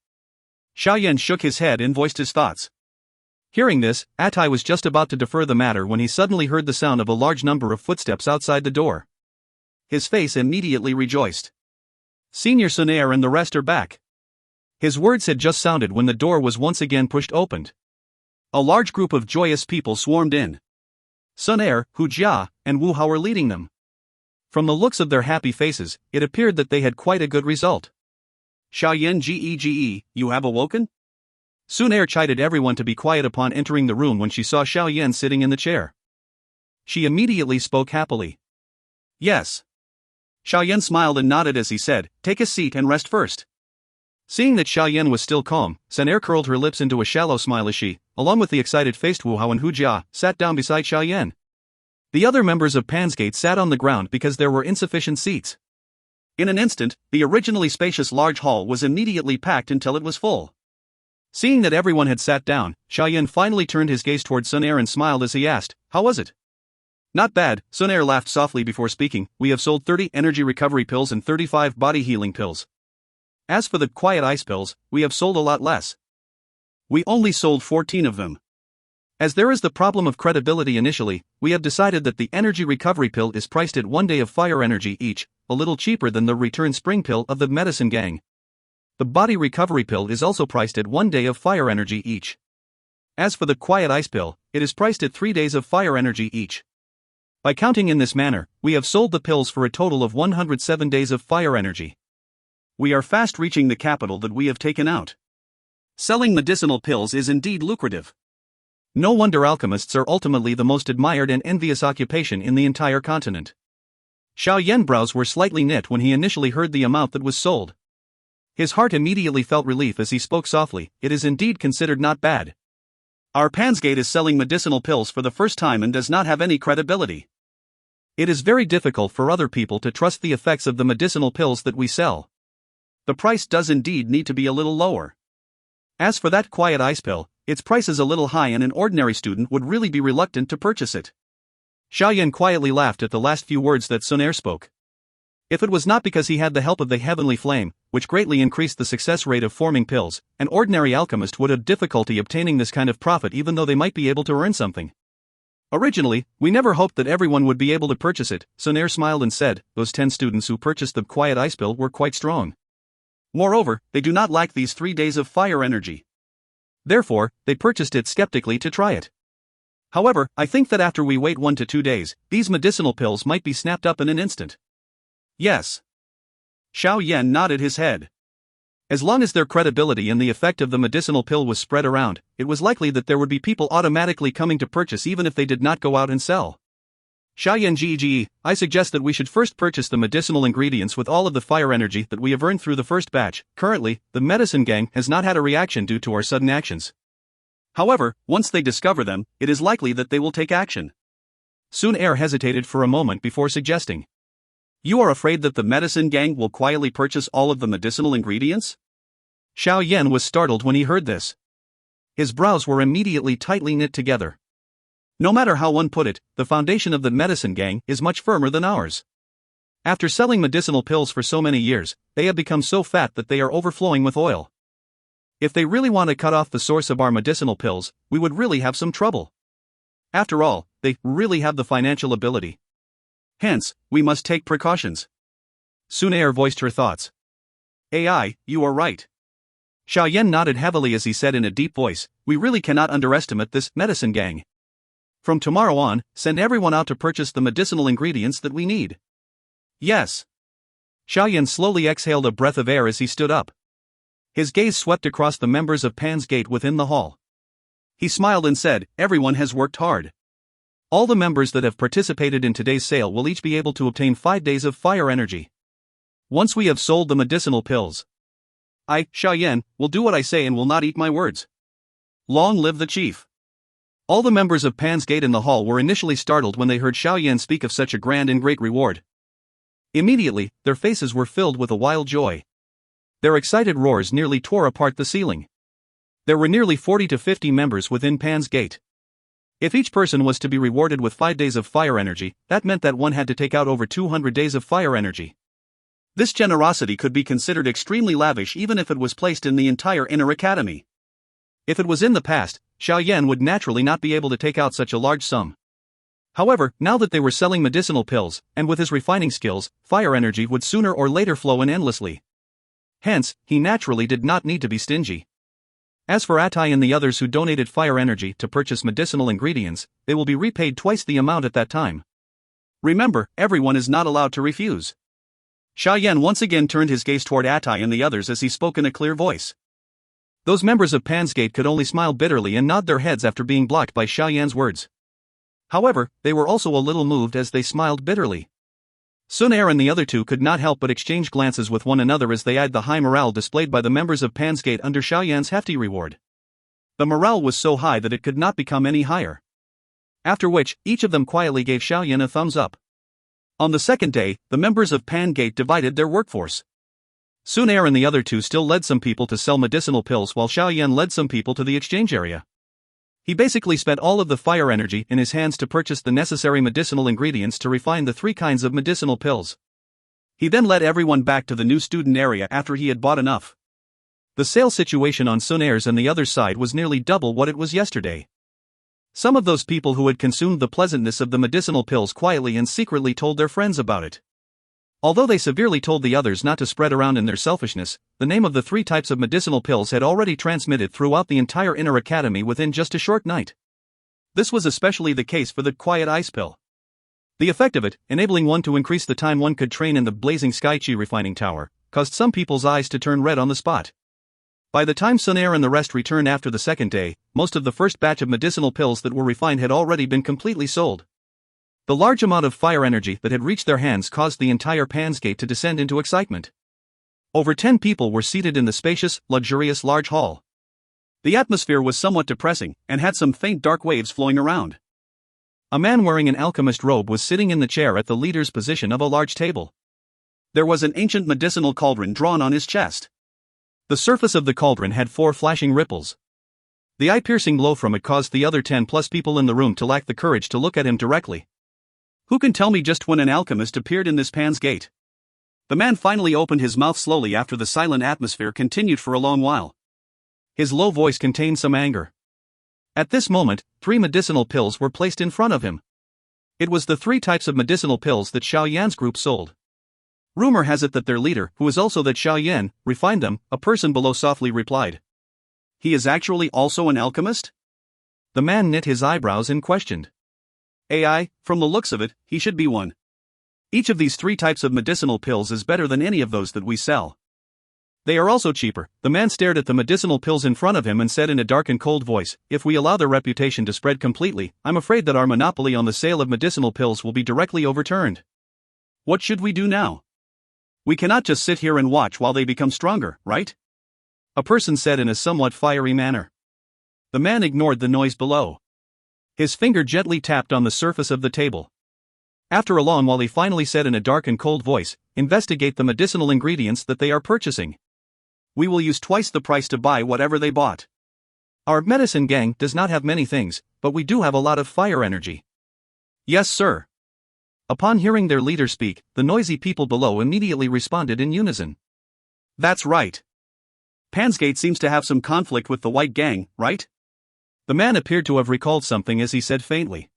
Xiao Yan shook his head and voiced his thoughts. Hearing this, Atai was just about to defer the matter when he suddenly heard the sound of a large number of footsteps outside the door. His face immediately rejoiced. "Senior Xun Er and the rest are back." His words had just sounded when the door was once again pushed open. A large group of joyous people swarmed in. Xun Er, Hu Jia, and Wu Hao were leading them. From the looks of their happy faces, it appeared that they had quite a good result. "Xiao Yan Gege, you have awoken?" Xun Er chided everyone to be quiet upon entering the room when she saw Xiao Yan sitting in the chair. She immediately spoke happily. "Yes." Xiao Yan smiled and nodded as he said, "Take a seat and rest first." Seeing that Xiao Yan was still calm, Xun Er curled her lips into a shallow smile as she, along with the excited-faced Wu Hao and Hu Jia, sat down beside Xiao Yan. The other members of Pansgate sat on the ground because there were insufficient seats. In an instant, the originally spacious large hall was immediately packed until it was full. Seeing that everyone had sat down, Xiao Yan finally turned his gaze toward Xun Er and smiled as he asked, "How was it?" "Not bad," Xun Er laughed softly before speaking. "We have sold 30 energy recovery pills and 35 body healing pills. As for the quiet ice pills, we have sold a lot less. We only sold 14 of them. As there is the problem of credibility initially, we have decided that the energy recovery pill is priced at 1 day of fire energy each, a little cheaper than the return spring pill of the medicine gang. The body recovery pill is also priced at 1 day of fire energy each. As for the quiet ice pill, it is priced at 3 days of fire energy each. By counting in this manner, we have sold the pills for a total of 107 days of fire energy. We are fast reaching the capital that we have taken out. Selling medicinal pills is indeed lucrative. No wonder alchemists are ultimately the most admired and envious occupation in the entire continent." Xiao Yan's brows were slightly knit when he initially heard the amount that was sold. His heart immediately felt relief as he spoke softly, "It is indeed considered not bad. Our Pansgate is selling medicinal pills for the first time and does not have any credibility. It is very difficult for other people to trust the effects of the medicinal pills that we sell. The price does indeed need to be a little lower. As for that quiet ice pill, its price is a little high and an ordinary student would really be reluctant to purchase it." Xiao Yan quietly laughed at the last few words that Xun Er spoke. If it was not because he had the help of the heavenly flame, which greatly increased the success rate of forming pills, an ordinary alchemist would have difficulty obtaining this kind of profit even though they might be able to earn something. "Originally, we never hoped that everyone would be able to purchase it," Xun Er smiled and said, "Those 10 students who purchased the quiet ice pill were quite strong. Moreover, they do not lack these 3 days of fire energy. Therefore, they purchased it skeptically to try it. However, I think that after we wait 1 to 2 days, these medicinal pills might be snapped up in an instant." "Yes." Xiao Yan nodded his head. As long as their credibility and the effect of the medicinal pill was spread around, it was likely that there would be people automatically coming to purchase even if they did not go out and sell. Xiao Yan, I suggest that we should first purchase the medicinal ingredients with all of the fire energy that we have earned through the first batch. Currently, the medicine gang has not had a reaction due to our sudden actions. However, once they discover them, it is likely that they will take action. Xun Er hesitated for a moment before suggesting. You are afraid that the medicine gang will quietly purchase all of the medicinal ingredients? Xiao Yan was startled when he heard this. His brows were immediately tightly knit together. No matter how one put it, the foundation of the medicine gang is much firmer than ours. After selling medicinal pills for so many years, they have become so fat that they are overflowing with oil. If they really want to cut off the source of our medicinal pills, we would really have some trouble. After all, they really have the financial ability. Hence, we must take precautions. Xun Er voiced her thoughts. AI, you are right. Xiao Yan nodded heavily as he said in a deep voice, we really cannot underestimate this medicine gang. From tomorrow on, send everyone out to purchase the medicinal ingredients that we need. Yes. Xiao Yan slowly exhaled a breath of air as he stood up. His gaze swept across the members of Pan's Gate within the hall. He smiled and said, everyone has worked hard. All the members that have participated in today's sale will each be able to obtain 5 days of fire energy. Once we have sold the medicinal pills, I, Xiao Yan, will do what I say and will not eat my words. Long live the chief. All the members of Pan's Gate in the hall were initially startled when they heard Xiao Yan speak of such a grand and great reward. Immediately, their faces were filled with a wild joy. Their excited roars nearly tore apart the ceiling. There were nearly 40 to 50 members within Pan's Gate. If each person was to be rewarded with 5 days of fire energy, that meant that one had to take out over 200 days of fire energy. This generosity could be considered extremely lavish even if it was placed in the entire inner academy. If it was in the past, Xiao Yan would naturally not be able to take out such a large sum. However, now that they were selling medicinal pills, and with his refining skills, fire energy would sooner or later flow in endlessly. Hence, he naturally did not need to be stingy. As for Atai and the others who donated fire energy to purchase medicinal ingredients, they will be repaid twice the amount at that time. Remember, everyone is not allowed to refuse. Xiao Yan once again turned his gaze toward Atai and the others as he spoke in a clear voice. Those members of Pan's Gate could only smile bitterly and nod their heads after being blocked by Xiao Yan's words. However, they were also a little moved as they smiled bitterly. Xun Er and the other two could not help but exchange glances with one another as they eyed the high morale displayed by the members of Pan's Gate under Xiao Yan's hefty reward. The morale was so high that it could not become any higher. After which, each of them quietly gave Xiao Yan a thumbs up. On the second day, the members of Pan Gate divided their workforce. Xun Er and the other two still led some people to sell medicinal pills while Xiao Yan led some people to the exchange area. He basically spent all of the fire energy in his hands to purchase the necessary medicinal ingredients to refine the 3 kinds of medicinal pills. He then led everyone back to the new student area after he had bought enough. The sale situation on Xun Er's and the other side was nearly double what it was yesterday. Some of those people who had consumed the pleasantness of the medicinal pills quietly and secretly told their friends about it. Although they severely told the others not to spread around in their selfishness, the name of the 3 types of medicinal pills had already transmitted throughout the entire inner academy within just a short night. This was especially the case for the quiet ice pill. The effect of it, enabling one to increase the time one could train in the blazing sky chi refining tower, caused some people's eyes to turn red on the spot. By the time Xun Er and the rest returned after the second day, most of the first batch of medicinal pills that were refined had already been completely sold. The large amount of fire energy that had reached their hands caused the entire Pan's Gate to descend into excitement. Over 10 people were seated in the spacious, luxurious large hall. The atmosphere was somewhat depressing, and had some faint dark waves flowing around. A man wearing an alchemist robe was sitting in the chair at the leader's position of a large table. There was an ancient medicinal cauldron drawn on his chest. The surface of the cauldron had 4 flashing ripples. The eye-piercing glow from it caused the other 10+ people in the room to lack the courage to look at him directly. Who can tell me just when an alchemist appeared in this Pan's Gate? The man finally opened his mouth slowly after the silent atmosphere continued for a long while. His low voice contained some anger. At this moment, 3 medicinal pills were placed in front of him. It was the 3 types of medicinal pills that Xiao Yan's group sold. Rumor has it that their leader, who is also that Xiao Yan, refined them, a person below softly replied. He is actually also an alchemist? The man knit his eyebrows and questioned. AI, from the looks of it, he should be one. Each of these 3 types of medicinal pills is better than any of those that we sell. They are also cheaper. The man stared at the medicinal pills in front of him and said in a dark and cold voice, if we allow their reputation to spread completely, I'm afraid that our monopoly on the sale of medicinal pills will be directly overturned. What should we do now? We cannot just sit here and watch while they become stronger, right? A person said in a somewhat fiery manner. The man ignored the noise below. His finger gently tapped on the surface of the table. After a long while he finally said in a dark and cold voice, investigate the medicinal ingredients that they are purchasing. We will use twice the price to buy whatever they bought. Our medicine gang does not have many things, but we do have a lot of fire energy. Yes, sir. Upon hearing their leader speak, the noisy people below immediately responded in unison. That's right. Pansgate seems to have some conflict with the White Gang, right? The man appeared to have recalled something as he said faintly.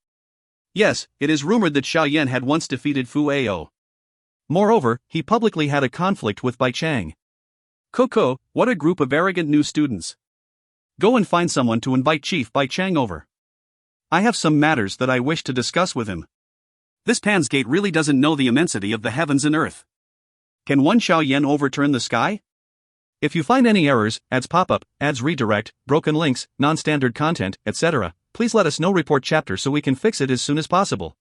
Yes, it is rumored that Xiao Yan had once defeated Fu Ao. Moreover, he publicly had a conflict with Bai Chang. Coco, what a group of arrogant new students. Go and find someone to invite Chief Bai Chang over. I have some matters that I wish to discuss with him. This Pansgate really doesn't know the immensity of the heavens and earth. Can one Xiao Yan overturn the sky? If you find any errors, ads pop-up, ads redirect, broken links, non-standard content, etc., please let us know. Report chapter so we can fix it as soon as possible.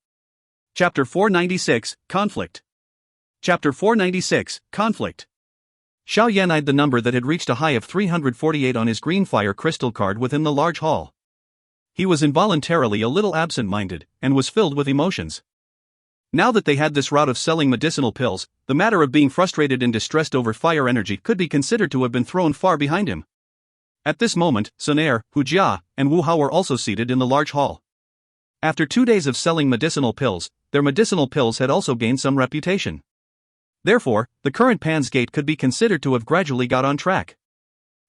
Chapter 496, Conflict. Chapter 496, Conflict. Xiao Yan eyed the number that had reached a high of 348 on his green fire crystal card within the large hall. He was involuntarily a little absent-minded, and was filled with emotions. Now that they had this route of selling medicinal pills, the matter of being frustrated and distressed over fire energy could be considered to have been thrown far behind him. At this moment, Xun Er, Hu Jia, and Wu Hao were also seated in the large hall. After 2 days of selling medicinal pills, their medicinal pills had also gained some reputation. Therefore, the current Pansgate could be considered to have gradually got on track.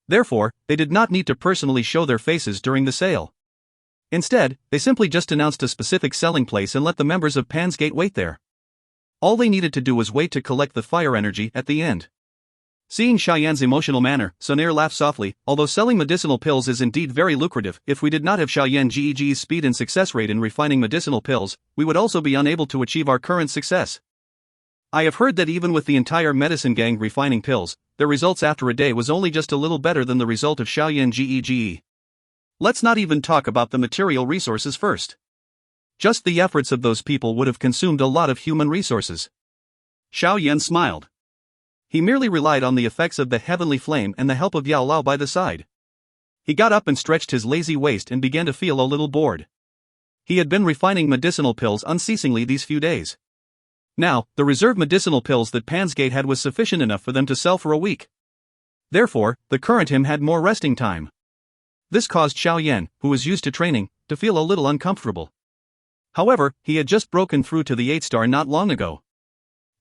Therefore, they did not need to personally show their faces during the sale. Instead, they simply just announced a specific selling place and let the members of Pansgate wait there. All they needed to do was wait to collect the fire energy at the end. Seeing Xiao Yan's emotional manner, Xun Er laughed softly. Although selling medicinal pills is indeed very lucrative, if we did not have Xiao Yan Gege's speed and success rate in refining medicinal pills, we would also be unable to achieve our current success. I have heard that even with the entire medicine gang refining pills, their results after a day was only just a little better than the result of Xiao Yan Gege. Let's not even talk about the material resources first. Just the efforts of those people would have consumed a lot of human resources. Xiao Yan smiled. He merely relied on the effects of the heavenly flame and the help of Yao Lao by the side. He got up and stretched his lazy waist and began to feel a little bored. He had been refining medicinal pills unceasingly these few days. Now, the reserve medicinal pills that Pansgate had was sufficient enough for them to sell for a week. Therefore, the current him had more resting time. This caused Xiao Yan, who was used to training, to feel a little uncomfortable. However, he had just broken through to the 8-star not long ago.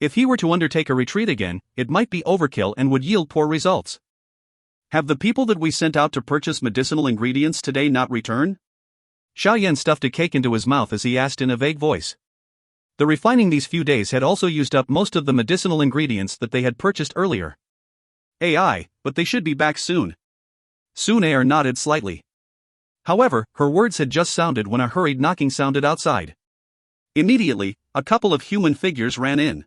If he were to undertake a retreat again, it might be overkill and would yield poor results. Have the people that we sent out to purchase medicinal ingredients today not returned? Xiao Yan stuffed a cake into his mouth as he asked in a vague voice. The refining these few days had also used up most of the medicinal ingredients that they had purchased earlier. AI, but they should be back soon. Xun Er nodded slightly. However, her words had just sounded when a hurried knocking sounded outside. Immediately, a couple of human figures ran in.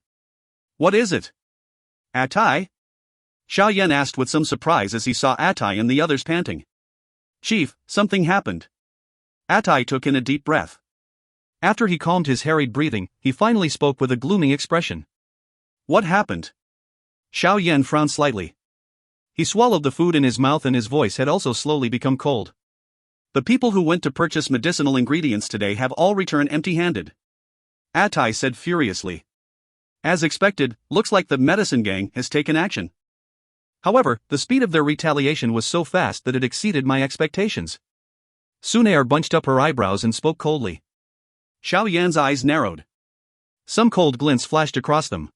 What is it? Atai? Xiao Yan asked with some surprise as he saw Atai and the others panting. Chief, something happened. Atai took in a deep breath. After he calmed his harried breathing, he finally spoke with a gloomy expression. What happened? Xiao Yan frowned slightly. He swallowed the food in his mouth and his voice had also slowly become cold. The people who went to purchase medicinal ingredients today have all returned empty-handed. Atai said furiously. As expected, looks like the medicine gang has taken action. However, the speed of their retaliation was so fast that it exceeded my expectations. Xun Er bunched up her eyebrows and spoke coldly. Xiao Yan's eyes narrowed. Some cold glints flashed across them.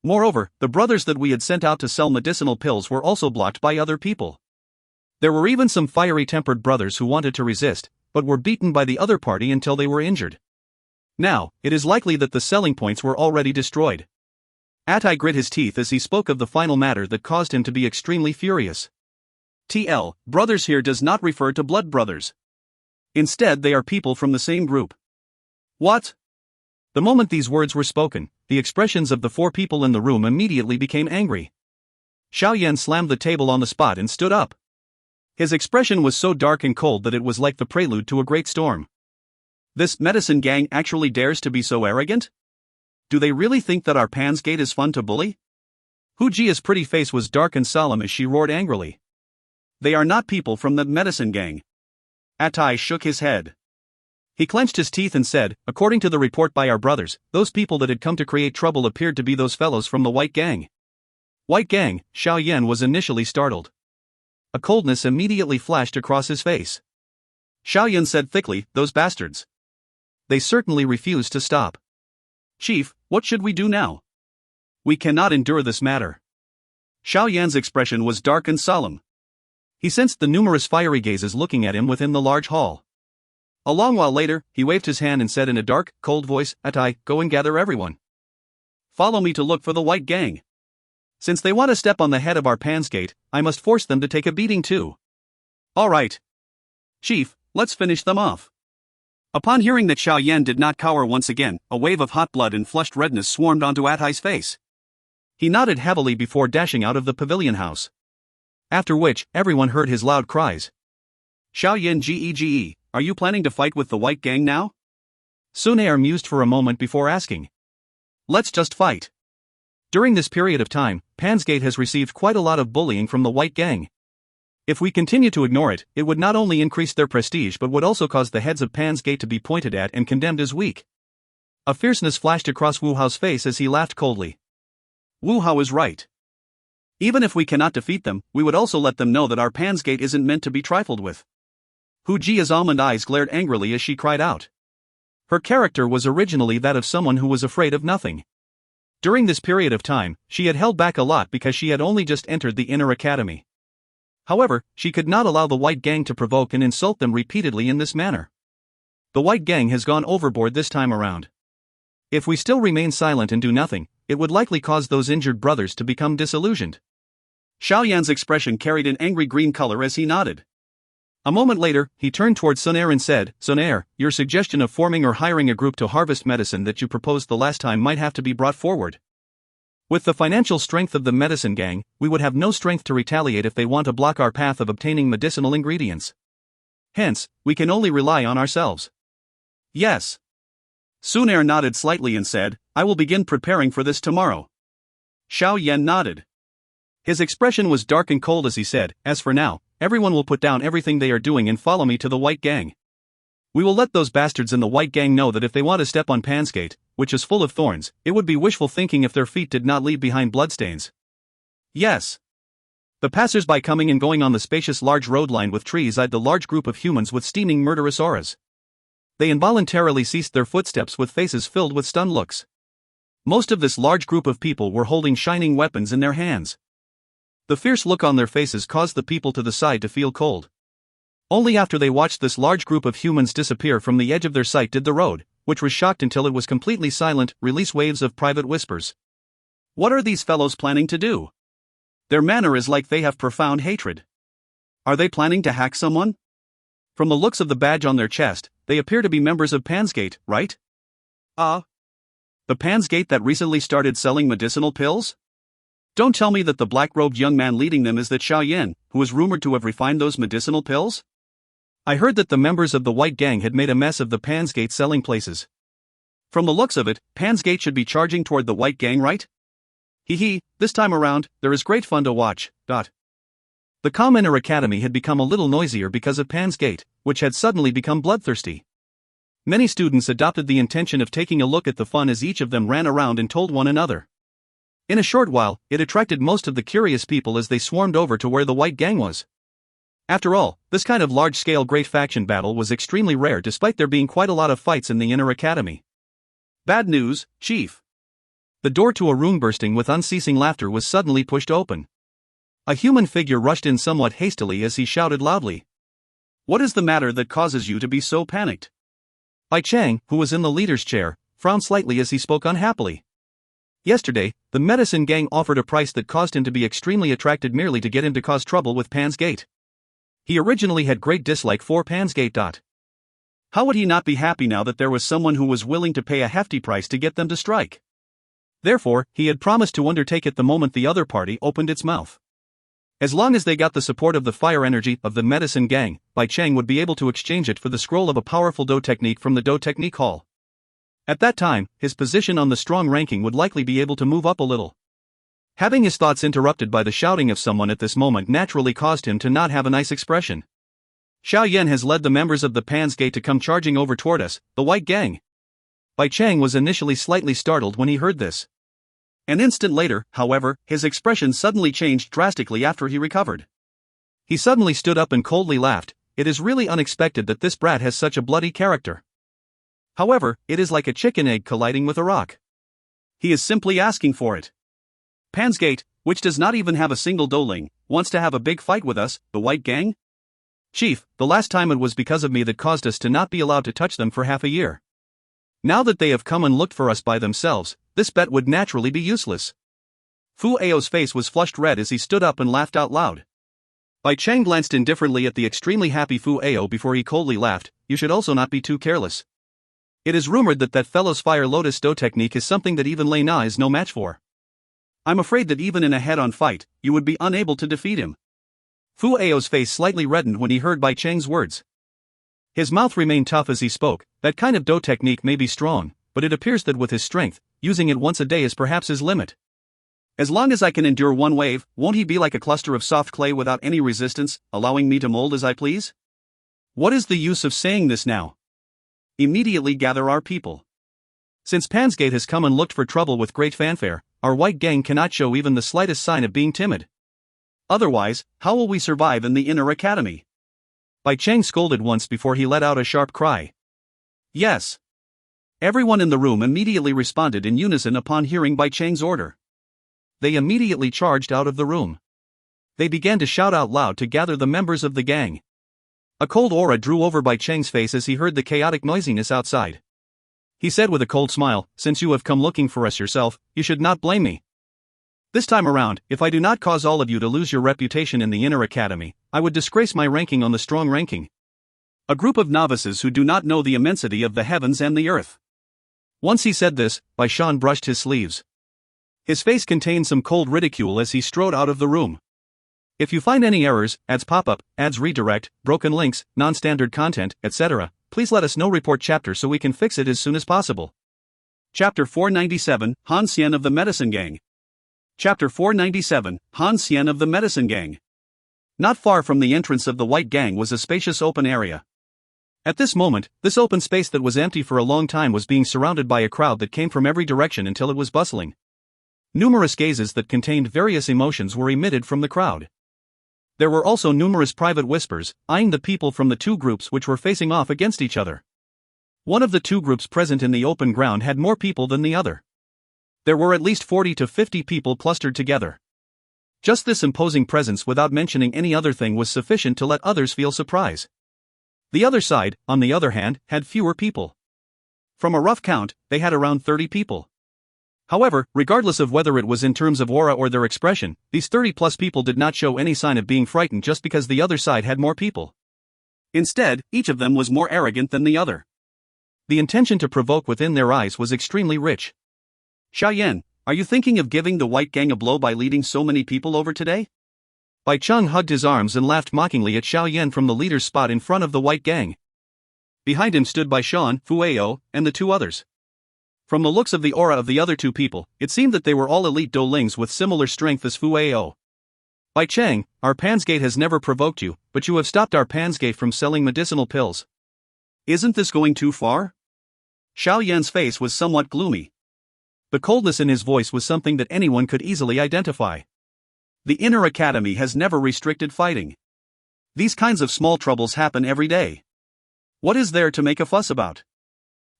Moreover, the brothers that we had sent out to sell medicinal pills were also blocked by other people. There were even some fiery-tempered brothers who wanted to resist, but were beaten by the other party until they were injured. Now, it is likely that the selling points were already destroyed. Atai grit his teeth as he spoke of the final matter that caused him to be extremely furious. TL, brothers here does not refer to blood brothers. Instead, they are people from the same group. What? The moment these words were spoken, the expressions of the 4 people in the room immediately became angry. Xiao Yan slammed the table on the spot and stood up. His expression was so dark and cold that it was like the prelude to a great storm. This medicine gang actually dares to be so arrogant? Do they really think that our Pansgate is fun to bully? Hu Jia's pretty face was dark and solemn as she roared angrily. They are not people from the medicine gang. Atai shook his head. He clenched his teeth and said, according to the report by our brothers, those people that had come to create trouble appeared to be those fellows from the White Gang. White Gang? Xiao Yan was initially startled. A coldness immediately flashed across his face. Xiao Yan said thickly, those bastards. They certainly refused to stop. Chief, what should we do now? We cannot endure this matter. Xiao Yan's expression was dark and solemn. He sensed the numerous fiery gazes looking at him within the large hall. A long while later, he waved his hand and said in a dark, cold voice, Atai, go and gather everyone. Follow me to look for the White Gang. Since they want to step on the head of our Pansgate, I must force them to take a beating too. All right. Chief, let's finish them off. Upon hearing that Xiao Yan did not cower once again, a wave of hot blood and flushed redness swarmed onto Atai's face. He nodded heavily before dashing out of the pavilion house. After which, everyone heard his loud cries. Xiao Yan Gege, are you planning to fight with the White Gang now? Xun Er mused for a moment before asking. Let's just fight. During this period of time, Pansgate has received quite a lot of bullying from the White Gang. If we continue to ignore it, it would not only increase their prestige but would also cause the heads of Pansgate to be pointed at and condemned as weak. A fierceness flashed across Wu Hao's face as he laughed coldly. Wu Hao is right. Even if we cannot defeat them, we would also let them know that our Pansgate isn't meant to be trifled with. Hu Jia's almond eyes glared angrily as she cried out. Her character was originally that of someone who was afraid of nothing. During this period of time, she had held back a lot because she had only just entered the inner academy. However, she could not allow the White Gang to provoke and insult them repeatedly in this manner. The White Gang has gone overboard this time around. If we still remain silent and do nothing, it would likely cause those injured brothers to become disillusioned. Xiao Yan's expression carried an angry green color as he nodded. A moment later, he turned towards Xun Er and said, Xun Er, your suggestion of forming or hiring a group to harvest medicine that you proposed the last time might have to be brought forward. With the financial strength of the medicine gang, we would have no strength to retaliate if they want to block our path of obtaining medicinal ingredients. Hence, we can only rely on ourselves. Yes. Xun Er nodded slightly and said, I will begin preparing for this tomorrow. Xiao Yan nodded. His expression was dark and cold as he said, as for now, everyone will put down everything they are doing and follow me to the White Gang. We will let those bastards in the White Gang know that if they want to step on Pansgate, which is full of thorns, it would be wishful thinking if their feet did not leave behind bloodstains. Yes. The passers-by coming and going on the spacious large road lined with trees eyed the large group of humans with steaming murderous auras. They involuntarily ceased their footsteps with faces filled with stunned looks. Most of this large group of people were holding shining weapons in their hands. The fierce look on their faces caused the people to the side to feel cold. Only after they watched this large group of humans disappear from the edge of their sight did the road, which was shocked until it was completely silent, release waves of private whispers. What are these fellows planning to do? Their manner is like they have profound hatred. Are they planning to hack someone? From the looks of the badge on their chest, they appear to be members of Pansgate, right? The Pansgate that recently started selling medicinal pills? Don't tell me that the black-robed young man leading them is that Xiao Yan, who is rumored to have refined those medicinal pills? I heard that the members of the White Gang had made a mess of the Pansgate selling places. From the looks of it, Pansgate should be charging toward the White Gang, right? Hee, this time around, there is great fun to watch. The calm inner academy had become a little noisier because of Pansgate, which had suddenly become bloodthirsty. Many students adopted the intention of taking a look at the fun as each of them ran around and told one another. In a short while, it attracted most of the curious people as they swarmed over to where the White Gang was. After all, this kind of large-scale great faction battle was extremely rare despite there being quite a lot of fights in the inner academy. Bad news, Chief. The door to a room bursting with unceasing laughter was suddenly pushed open. A human figure rushed in somewhat hastily as he shouted loudly. What is the matter that causes you to be so panicked? Bai Chang, who was in the leader's chair, frowned slightly as he spoke unhappily. Yesterday, the medicine gang offered a price that caused him to be extremely attracted merely to get him to cause trouble with Pansgate. He originally had great dislike for Pansgate. How would he not be happy now that there was someone who was willing to pay a hefty price to get them to strike? Therefore, he had promised to undertake it the moment the other party opened its mouth. As long as they got the support of the fire energy of the medicine gang, Bai Cheng would be able to exchange it for the scroll of a powerful Dou technique from the Dou Technique Hall. At that time, his position on the strong ranking would likely be able to move up a little. Having his thoughts interrupted by the shouting of someone at this moment naturally caused him to not have a nice expression. Xiao Yan has led the members of the Pan's Gate to come charging over toward us, the White Gang. Bai Cheng was initially slightly startled when he heard this. An instant later, however, his expression suddenly changed drastically after he recovered. He suddenly stood up and coldly laughed. It is really unexpected that this brat has such a bloody character. However, it is like a chicken egg colliding with a rock. He is simply asking for it. Pan's Gate, which does not even have a single douling, wants to have a big fight with us, the White Gang? Chief, the last time it was because of me that caused us to not be allowed to touch them for half a year. Now that they have come and looked for us by themselves, this bet would naturally be useless. Fu Ao's face was flushed red as he stood up and laughed out loud. Bai Cheng glanced indifferently at the extremely happy Fu Ao before he coldly laughed. You should also not be too careless. It is rumored that fellow's Fire Lotus Dou technique is something that even Lei Na is no match for. I'm afraid that even in a head-on fight, you would be unable to defeat him. Fu Ao's face slightly reddened when he heard Bai Cheng's words. His mouth remained tough as he spoke. That kind of Dou technique may be strong, but it appears that with his strength, using it once a day is perhaps his limit. As long as I can endure one wave, won't he be like a cluster of soft clay without any resistance, allowing me to mold as I please? What is the use of saying this now? Immediately gather our people. Since Pan's Gate has come and looked for trouble with great fanfare, our White Gang cannot show even the slightest sign of being timid. Otherwise, how will we survive in the inner academy? Bai Cheng scolded once before he let out a sharp cry. Yes. Everyone in the room immediately responded in unison upon hearing Bai Cheng's order. They immediately charged out of the room. They began to shout out loud to gather the members of the gang. A cold aura drew over Bai Cheng's face as he heard the chaotic noisiness outside. He said with a cold smile, since you have come looking for us yourself, you should not blame me. This time around, if I do not cause all of you to lose your reputation in the inner academy, I would disgrace my ranking on the strong ranking. A group of novices who do not know the immensity of the heavens and the earth. Once he said this, Bai Shan brushed his sleeves. His face contained some cold ridicule as he strode out of the room. If you find any errors, ads pop-up, ads redirect, broken links, non-standard content, etc., please let us know. Report chapter so we can fix it as soon as possible. Chapter 497, Han Xian of the Medicine Gang. Chapter 497, Han Xian of the Medicine Gang. Not far from the entrance of the White Gang was a spacious open area. At this moment, this open space that was empty for a long time was being surrounded by a crowd that came from every direction until it was bustling. Numerous gazes that contained various emotions were emitted from the crowd. There were also numerous private whispers, eyeing the people from the two groups which were facing off against each other. One of the two groups present in the open ground had more people than the other. There were at least 40 to 50 people clustered together. Just this imposing presence without mentioning any other thing was sufficient to let others feel surprise. The other side, on the other hand, had fewer people. From a rough count, they had around 30 people. However, regardless of whether it was in terms of aura or their expression, these 30-plus people did not show any sign of being frightened just because the other side had more people. Instead, each of them was more arrogant than the other. The intention to provoke within their eyes was extremely rich. Xiao Yan, are you thinking of giving the White Gang a blow by leading so many people over today? Bai Cheng hugged his arms and laughed mockingly at Xiao Yan from the leader's spot in front of the White Gang. Behind him stood Bai Shan, Fu Ao, and the two others. From the looks of the aura of the other two people, it seemed that they were all elite doulings with similar strength as Fu Ao. Bai Cheng, our Pan's Gate has never provoked you, but you have stopped our Pan's Gate from selling medicinal pills. Isn't this going too far? Xiao Yan's face was somewhat gloomy. The coldness in his voice was something that anyone could easily identify. The inner academy has never restricted fighting. These kinds of small troubles happen every day. What is there to make a fuss about?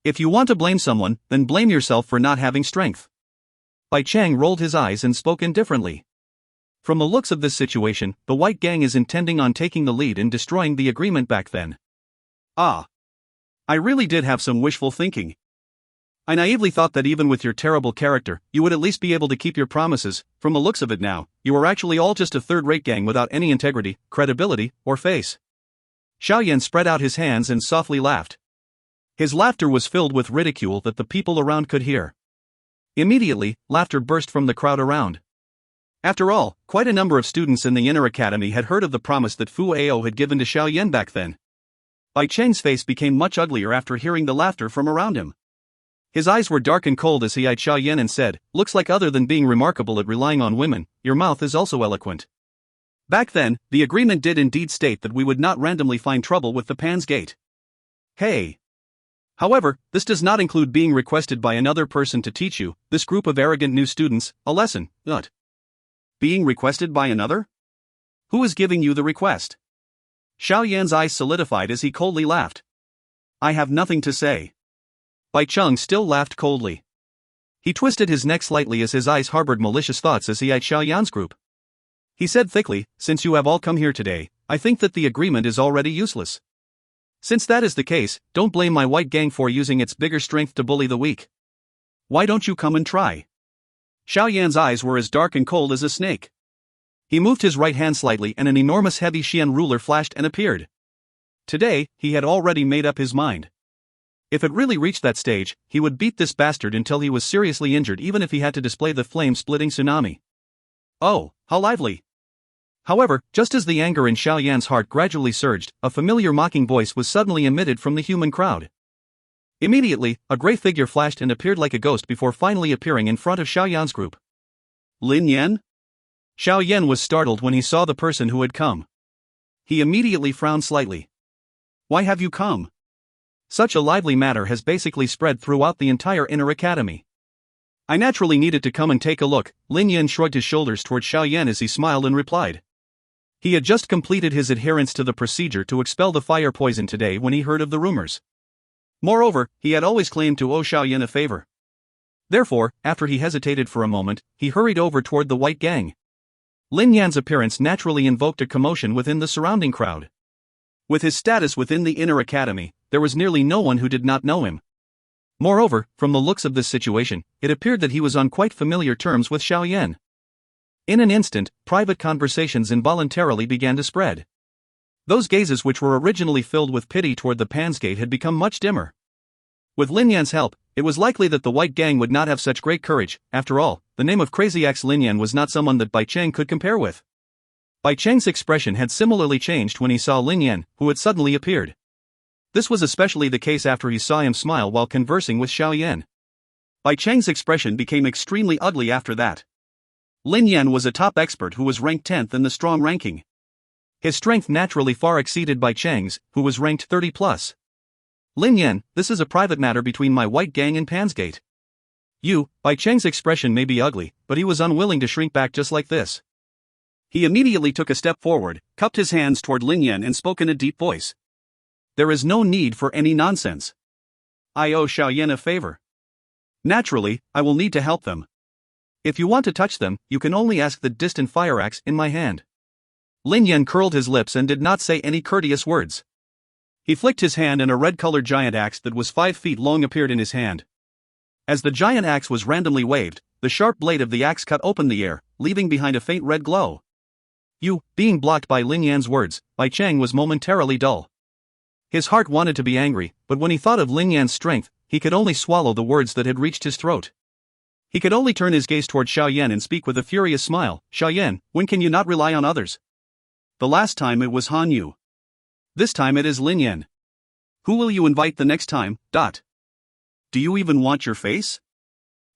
If you want to blame someone, then blame yourself for not having strength. Bai Cheng rolled his eyes and spoke indifferently. From the looks of this situation, the White Gang is intending on taking the lead in destroying the agreement back then. Ah. I really did have some wishful thinking. I naively thought that even with your terrible character, you would at least be able to keep your promises. From the looks of it now, you are actually all just a third-rate gang without any integrity, credibility, or face. Xiao Yan spread out his hands and softly laughed. His laughter was filled with ridicule that the people around could hear. Immediately, laughter burst from the crowd around. After all, quite a number of students in the inner academy had heard of the promise that Fu Ao had given to Xiao Yan back then. Bai Cheng's face became much uglier after hearing the laughter from around him. His eyes were dark and cold as he eyed Xiao Yan and said, "Looks like other than being remarkable at relying on women, your mouth is also eloquent." Back then, the agreement did indeed state that we would not randomly find trouble with the Pan's Gate. Hey! However, this does not include being requested by another person to teach you, this group of arrogant new students, a lesson, not. Being requested by another? Who is giving you the request? Xiao Yan's eyes solidified as he coldly laughed. I have nothing to say. Bai Cheng still laughed coldly. He twisted his neck slightly as his eyes harbored malicious thoughts as he eyed Xiao Yan's group. He said thickly, "Since you have all come here today, I think that the agreement is already useless. Since that is the case, don't blame my white gang for using its bigger strength to bully the weak. Why don't you come and try?" Xiao Yan's eyes were as dark and cold as a snake. He moved his right hand slightly and an enormous heavy Xian ruler flashed and appeared. Today, he had already made up his mind. If it really reached that stage, he would beat this bastard until he was seriously injured, even if he had to display the flame-splitting tsunami. Oh, how lively! However, just as the anger in Xiao Yan's heart gradually surged, a familiar mocking voice was suddenly emitted from the human crowd. Immediately, a gray figure flashed and appeared like a ghost before finally appearing in front of Xiao Yan's group. Lin Yan? Xiao Yan was startled when he saw the person who had come. He immediately frowned slightly. Why have you come? Such a lively matter has basically spread throughout the entire inner academy. I naturally needed to come and take a look. Lin Yan shrugged his shoulders toward Xiao Yan as he smiled and replied. He had just completed his adherence to the procedure to expel the fire poison today when he heard of the rumors. Moreover, he had always claimed to owe Xiao Yan a favor. Therefore, after he hesitated for a moment, he hurried over toward the white gang. Lin Yan's appearance naturally invoked a commotion within the surrounding crowd. With his status within the inner academy, there was nearly no one who did not know him. Moreover, from the looks of this situation, it appeared that he was on quite familiar terms with Xiao Yan. In an instant, private conversations involuntarily began to spread. Those gazes which were originally filled with pity toward the Pan's Gate had become much dimmer. With Lin Yan's help, it was likely that the white gang would not have such great courage. After all, the name of Crazy X Lin Yan was not someone that Bai Cheng could compare with. Bai Cheng's expression had similarly changed when he saw Lin Yan, who had suddenly appeared. This was especially the case after he saw him smile while conversing with Xiao Yan. Bai Cheng's expression became extremely ugly after that. Lin Yan was a top expert who was ranked 10th in the strong ranking. His strength naturally far exceeded Bai Cheng's, who was ranked 30+. Lin Yan, this is a private matter between my white gang and Pan's Gate. Bai Cheng's expression may be ugly, but he was unwilling to shrink back just like this. He immediately took a step forward, cupped his hands toward Lin Yan and spoke in a deep voice. There is no need for any nonsense. I owe Xiao Yan a favor. Naturally, I will need to help them. If you want to touch them, you can only ask the distant fire axe in my hand. Lin Yan curled his lips and did not say any courteous words. He flicked his hand and a red-colored giant axe that was 5 feet long appeared in his hand. As the giant axe was randomly waved, the sharp blade of the axe cut open the air, leaving behind a faint red glow. Being blocked by Lin Yan's words, Bai Cheng was momentarily dull. His heart wanted to be angry, but when he thought of Lin Yan's strength, he could only swallow the words that had reached his throat. He could only turn his gaze toward Xiao Yan and speak with a furious smile. Xiao Yan, when can you not rely on others? The last time it was Han Yu. This time it is Lin Yan. Who will you invite the next time? Do you even want your face?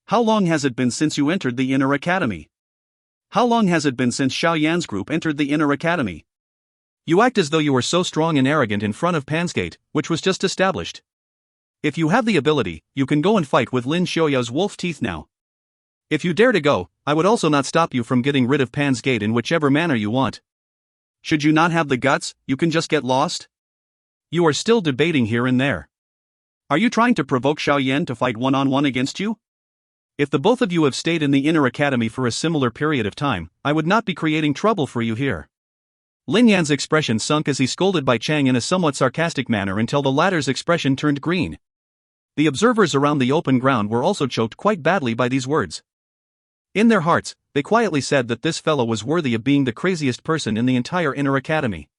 How long has it been since you entered the inner academy? How long has it been since Xiao Yan's group entered the inner academy? You act as though you were so strong and arrogant in front of Pan's Gate, which was just established. If you have the ability, you can go and fight with Lin Xiaoya's wolf teeth now. If you dare to go, I would also not stop you from getting rid of Pan's Gate in whichever manner you want. Should you not have the guts, you can just get lost. You are still debating here and there. Are you trying to provoke Xiao Yan to fight one-on-one against you? If the both of you have stayed in the inner academy for a similar period of time, I would not be creating trouble for you here. Lin Yan's expression sunk as he scolded Bai Cheng in a somewhat sarcastic manner until the latter's expression turned green. The observers around the open ground were also choked quite badly by these words. In their hearts, they quietly said that this fellow was worthy of being the craziest person in the entire inner academy.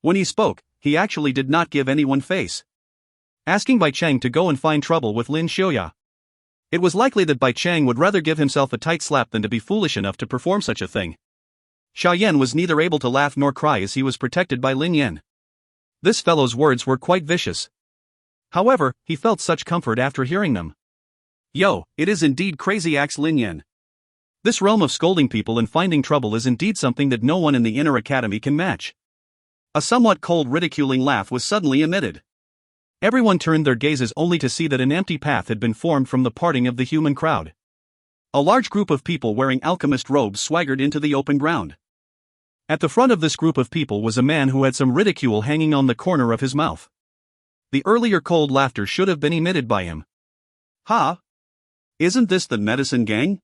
When he spoke, he actually did not give anyone face. Asking Bai Cheng to go and find trouble with Lin Xiaoya. It was likely that Bai Chang would rather give himself a tight slap than to be foolish enough to perform such a thing. Xiao Yan was neither able to laugh nor cry as he was protected by Lin Yan. This fellow's words were quite vicious. However, he felt such comfort after hearing them. Yo, it is indeed crazy, acts Lin Yan. This realm of scolding people and finding trouble is indeed something that no one in the inner academy can match. A somewhat cold ridiculing laugh was suddenly emitted. Everyone turned their gazes only to see that an empty path had been formed from the parting of the human crowd. A large group of people wearing alchemist robes swaggered into the open ground. At the front of this group of people was a man who had some ridicule hanging on the corner of his mouth. The earlier cold laughter should have been emitted by him. Ha! Isn't this the medicine gang?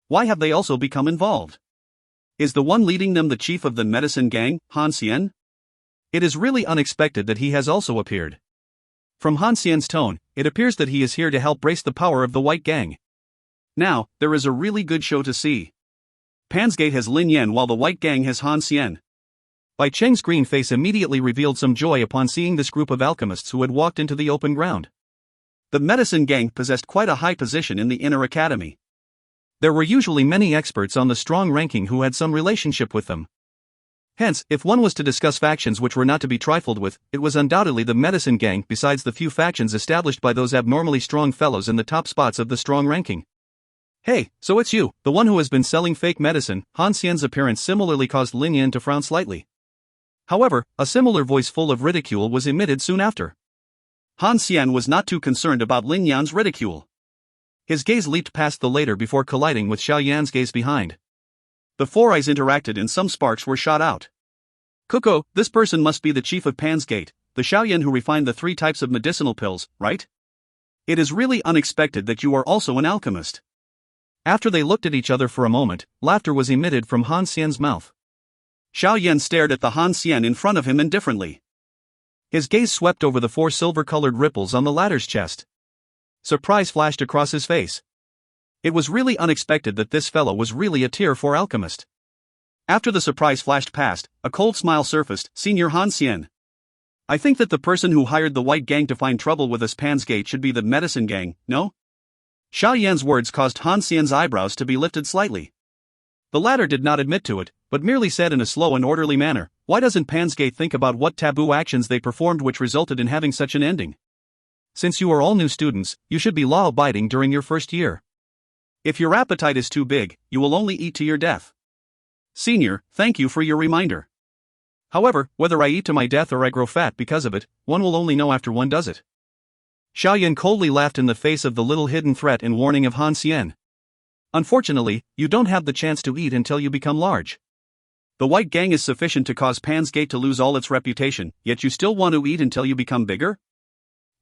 Why have they also become involved? Is the one leading them the chief of the medicine gang, Han Xian? It is really unexpected that he has also appeared. From Han Xian's tone, it appears that he is here to help brace the power of the White Gang. Now, there is a really good show to see. Pan's Gate has Lin Yan while the White Gang has Han Xian. Bai Cheng's green face immediately revealed some joy upon seeing this group of alchemists who had walked into the open ground. The medicine gang possessed quite a high position in the inner academy. There were usually many experts on the strong ranking who had some relationship with them. Hence, if one was to discuss factions which were not to be trifled with, it was undoubtedly the medicine gang besides the few factions established by those abnormally strong fellows in the top spots of the strong ranking. Hey, so it's you, the one who has been selling fake medicine. Han Xian's appearance similarly caused Lin Yan to frown slightly. However, a similar voice full of ridicule was emitted soon after. Han Xian was not too concerned about Lin Yan's ridicule. His gaze leaped past the later before colliding with Xiao Yan's gaze behind. The four eyes interacted and some sparks were shot out. Kuko, this person must be the chief of Pan's Gate, the Xiao Yan who refined the 3 types of medicinal pills, right? It is really unexpected that you are also an alchemist. After they looked at each other for a moment, laughter was emitted from Han Xian's mouth. Xiao Yan stared at the Han Xian in front of him indifferently. His gaze swept over the 4 silver-colored ripples on the latter's chest. Surprise flashed across his face. It was really unexpected that this fellow was really a tier 4 alchemist. After the surprise flashed past, a cold smile surfaced. Senior Han Xian. I think that the person who hired the White Gang to find trouble with us Pan's Gate should be the medicine gang, no? Xiao Yan's words caused Han Xian's eyebrows to be lifted slightly. The latter did not admit to it, but merely said in a slow and orderly manner, why doesn't Pan's Gate think about what taboo actions they performed which resulted in having such an ending? Since you are all new students, you should be law-abiding during your first year. If your appetite is too big, you will only eat to your death. Senior, thank you for your reminder. However, whether I eat to my death or I grow fat because of it, one will only know after one does it. Xiao Yan coldly laughed in the face of the little hidden threat and warning of Han Xian. Unfortunately, you don't have the chance to eat until you become large. The White Gang is sufficient to cause Pan's Gate to lose all its reputation, yet you still want to eat until you become bigger?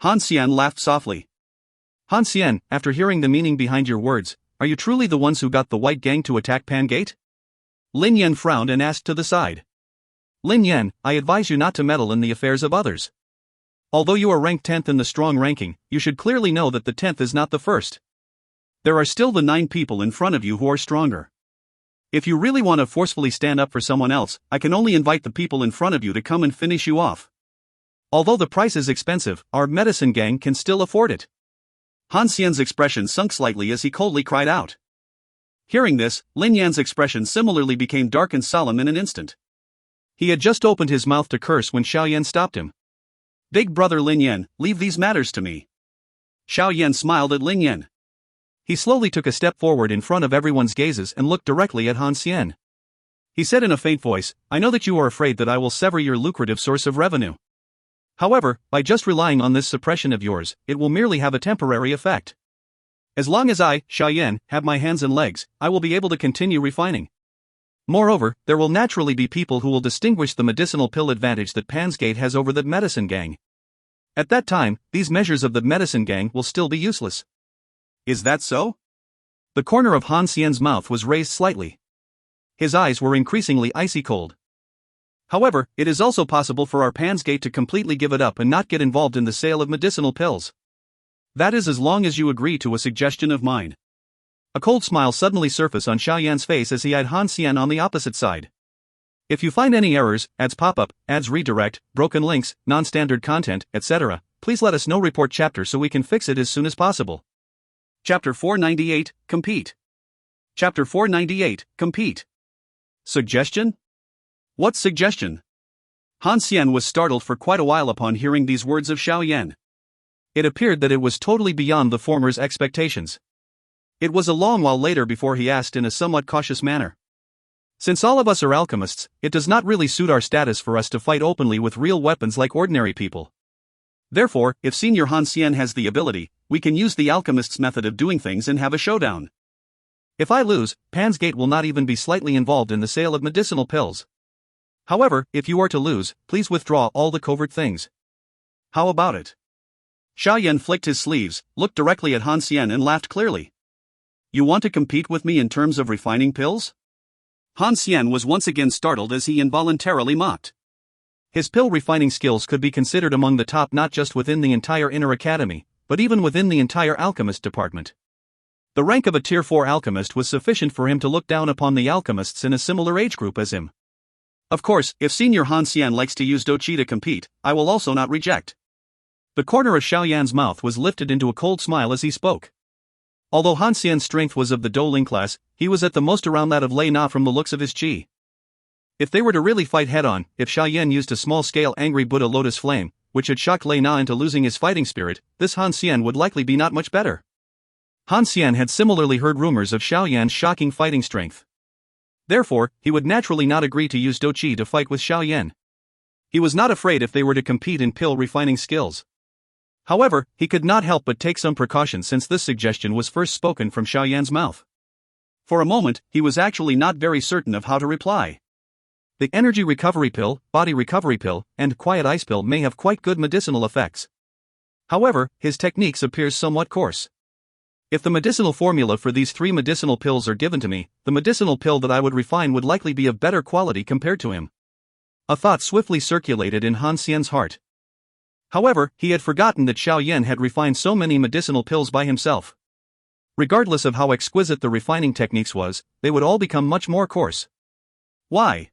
Han Xian laughed softly. Han Xian, after hearing the meaning behind your words, are you truly the ones who got the White Gang to attack Pan Gate? Lin Yan frowned and asked to the side. Lin Yan, I advise you not to meddle in the affairs of others. Although you are ranked 10th in the strong ranking, you should clearly know that the 10th is not the first. There are still the 9 people in front of you who are stronger. If you really want to forcefully stand up for someone else, I can only invite the people in front of you to come and finish you off. Although the price is expensive, our medicine gang can still afford it. Han Xian's expression sunk slightly as he coldly cried out. Hearing this, Lin Yan's expression similarly became dark and solemn in an instant. He had just opened his mouth to curse when Xiao Yan stopped him. Big brother Lin Yan, leave these matters to me. Xiao Yan smiled at Lin Yan. He slowly took a step forward in front of everyone's gazes and looked directly at Han Xian. He said in a faint voice, I know that you are afraid that I will sever your lucrative source of revenue. However, by just relying on this suppression of yours, it will merely have a temporary effect. As long as I, Xiao Yan, have my hands and legs, I will be able to continue refining. Moreover, there will naturally be people who will distinguish the medicinal pill advantage that Pan's Gate has over the medicine gang. At that time, these measures of the medicine gang will still be useless. Is that so? The corner of Han Xian's mouth was raised slightly. His eyes were increasingly icy cold. However, it is also possible for our Pan's Gate to completely give it up and not get involved in the sale of medicinal pills. That is as long as you agree to a suggestion of mine. A cold smile suddenly surfaced on Xiao Yan's face as he eyed Han Xian on the opposite side. If you find any errors, ads pop up, ads redirect, broken links, non-standard content, etc., please let us know. Report chapter so we can fix it as soon as possible. Chapter 498, Compete. Chapter 498, Compete. Suggestion? What suggestion? Han Xian was startled for quite a while upon hearing these words of Xiao Yan. It appeared that it was totally beyond the former's expectations. It was a long while later before he asked in a somewhat cautious manner. Since all of us are alchemists, it does not really suit our status for us to fight openly with real weapons like ordinary people. Therefore, if Senior Han Xian has the ability, we can use the alchemist's method of doing things and have a showdown. If I lose, Pan's Gate will not even be slightly involved in the sale of medicinal pills. However, if you are to lose, please withdraw all the covert things. How about it? Xiao Yan flicked his sleeves, looked directly at Han Xian and laughed clearly. You want to compete with me in terms of refining pills? Han Xian was once again startled as he involuntarily mocked. His pill refining skills could be considered among the top not just within the entire Inner Academy, but even within the entire alchemist department. The rank of a Tier 4 alchemist was sufficient for him to look down upon the alchemists in a similar age group as him. Of course, if Senior Han Xian likes to use Dou Qi to compete, I will also not reject. The corner of Xiao Yan's mouth was lifted into a cold smile as he spoke. Although Han Xian's strength was of the Dou Ling class, he was at the most around that of Lei Na from the looks of his qi. If they were to really fight head-on, if Xiao Yan used a small-scale Angry Buddha Lotus Flame, which had shocked Lei Na into losing his fighting spirit, this Han Xian would likely be not much better. Han Xian had similarly heard rumors of Xiao Yan's shocking fighting strength. Therefore, he would naturally not agree to use Dou Qi to fight with Xiao Yan. He was not afraid if they were to compete in pill refining skills. However, he could not help but take some precaution since this suggestion was first spoken from Xiao Yan's mouth. For a moment, he was actually not very certain of how to reply. The energy recovery pill, body recovery pill, and quiet ice pill may have quite good medicinal effects. However, his techniques appears somewhat coarse. If the medicinal formula for these 3 medicinal pills are given to me, the medicinal pill that I would refine would likely be of better quality compared to him. A thought swiftly circulated in Han Xian's heart. However, he had forgotten that Xiao Yan had refined so many medicinal pills by himself. Regardless of how exquisite the refining techniques was, they would all become much more coarse. Why?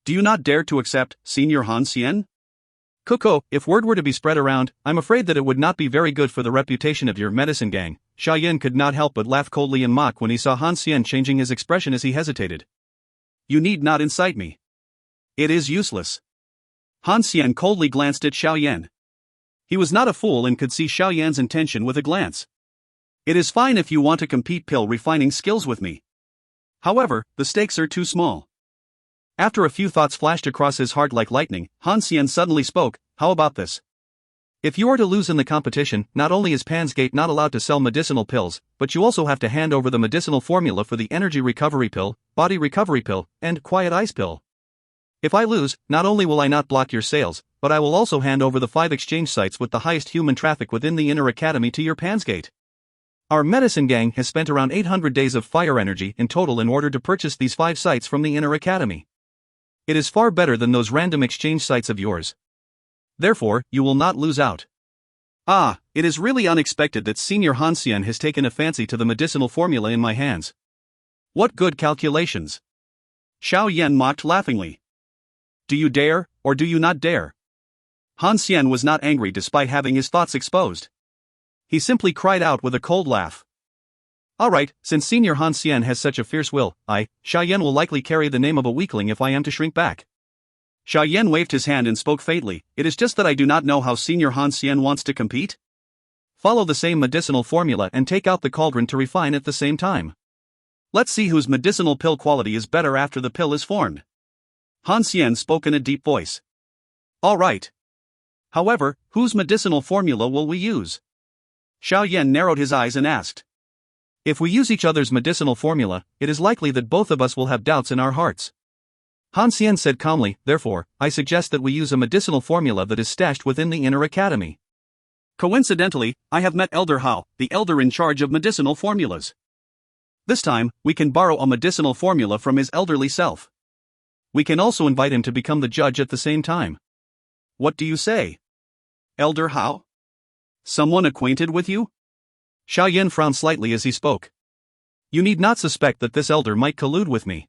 Do you not dare to accept, Senior Han Xian? Kuko, if word were to be spread around, I'm afraid that it would not be very good for the reputation of your medicine gang. Xiao Yan could not help but laugh coldly and mock when he saw Han Xian changing his expression as he hesitated. You need not incite me. It is useless. Han Xian coldly glanced at Xiao Yan. He was not a fool and could see Xiao Yan's intention with a glance. It is fine if you want to compete pill refining skills with me. However, the stakes are too small. After a few thoughts flashed across his heart like lightning, Han Xian suddenly spoke, how about this? If you are to lose in the competition, not only is Pan's Gate not allowed to sell medicinal pills, but you also have to hand over the medicinal formula for the energy recovery pill, body recovery pill, and quiet ice pill. If I lose, not only will I not block your sales, but I will also hand over the 5 exchange sites with the highest human traffic within the Inner Academy to your Pan's Gate. Our medicine gang has spent around 800 days of fire energy in total in order to purchase these 5 sites from the Inner Academy. It is far better than those random exchange sites of yours. Therefore, you will not lose out. Ah, it is really unexpected that Senior Han Xian has taken a fancy to the medicinal formula in my hands. What good calculations! Xiao Yan mocked laughingly. Do you dare, or do you not dare? Han Xian was not angry despite having his thoughts exposed. He simply cried out with a cold laugh. Alright, since Senior Han Xian has such a fierce will, Xiao Yan will likely carry the name of a weakling if I am to shrink back. Xiao Yan waved his hand and spoke faintly, it is just that I do not know how Senior Han Xian wants to compete. Follow the same medicinal formula and take out the cauldron to refine at the same time. Let's see whose medicinal pill quality is better after the pill is formed. Han Xian spoke in a deep voice. Alright. However, whose medicinal formula will we use? Xiao Yan narrowed his eyes and asked. If we use each other's medicinal formula, it is likely that both of us will have doubts in our hearts. Han Xian said calmly, therefore, I suggest that we use a medicinal formula that is stashed within the Inner Academy. Coincidentally, I have met Elder Hao, the elder in charge of medicinal formulas. This time, we can borrow a medicinal formula from his elderly self. We can also invite him to become the judge at the same time. What do you say? Elder Hao? Someone acquainted with you? Xiao Yan frowned slightly as he spoke. You need not suspect that this elder might collude with me.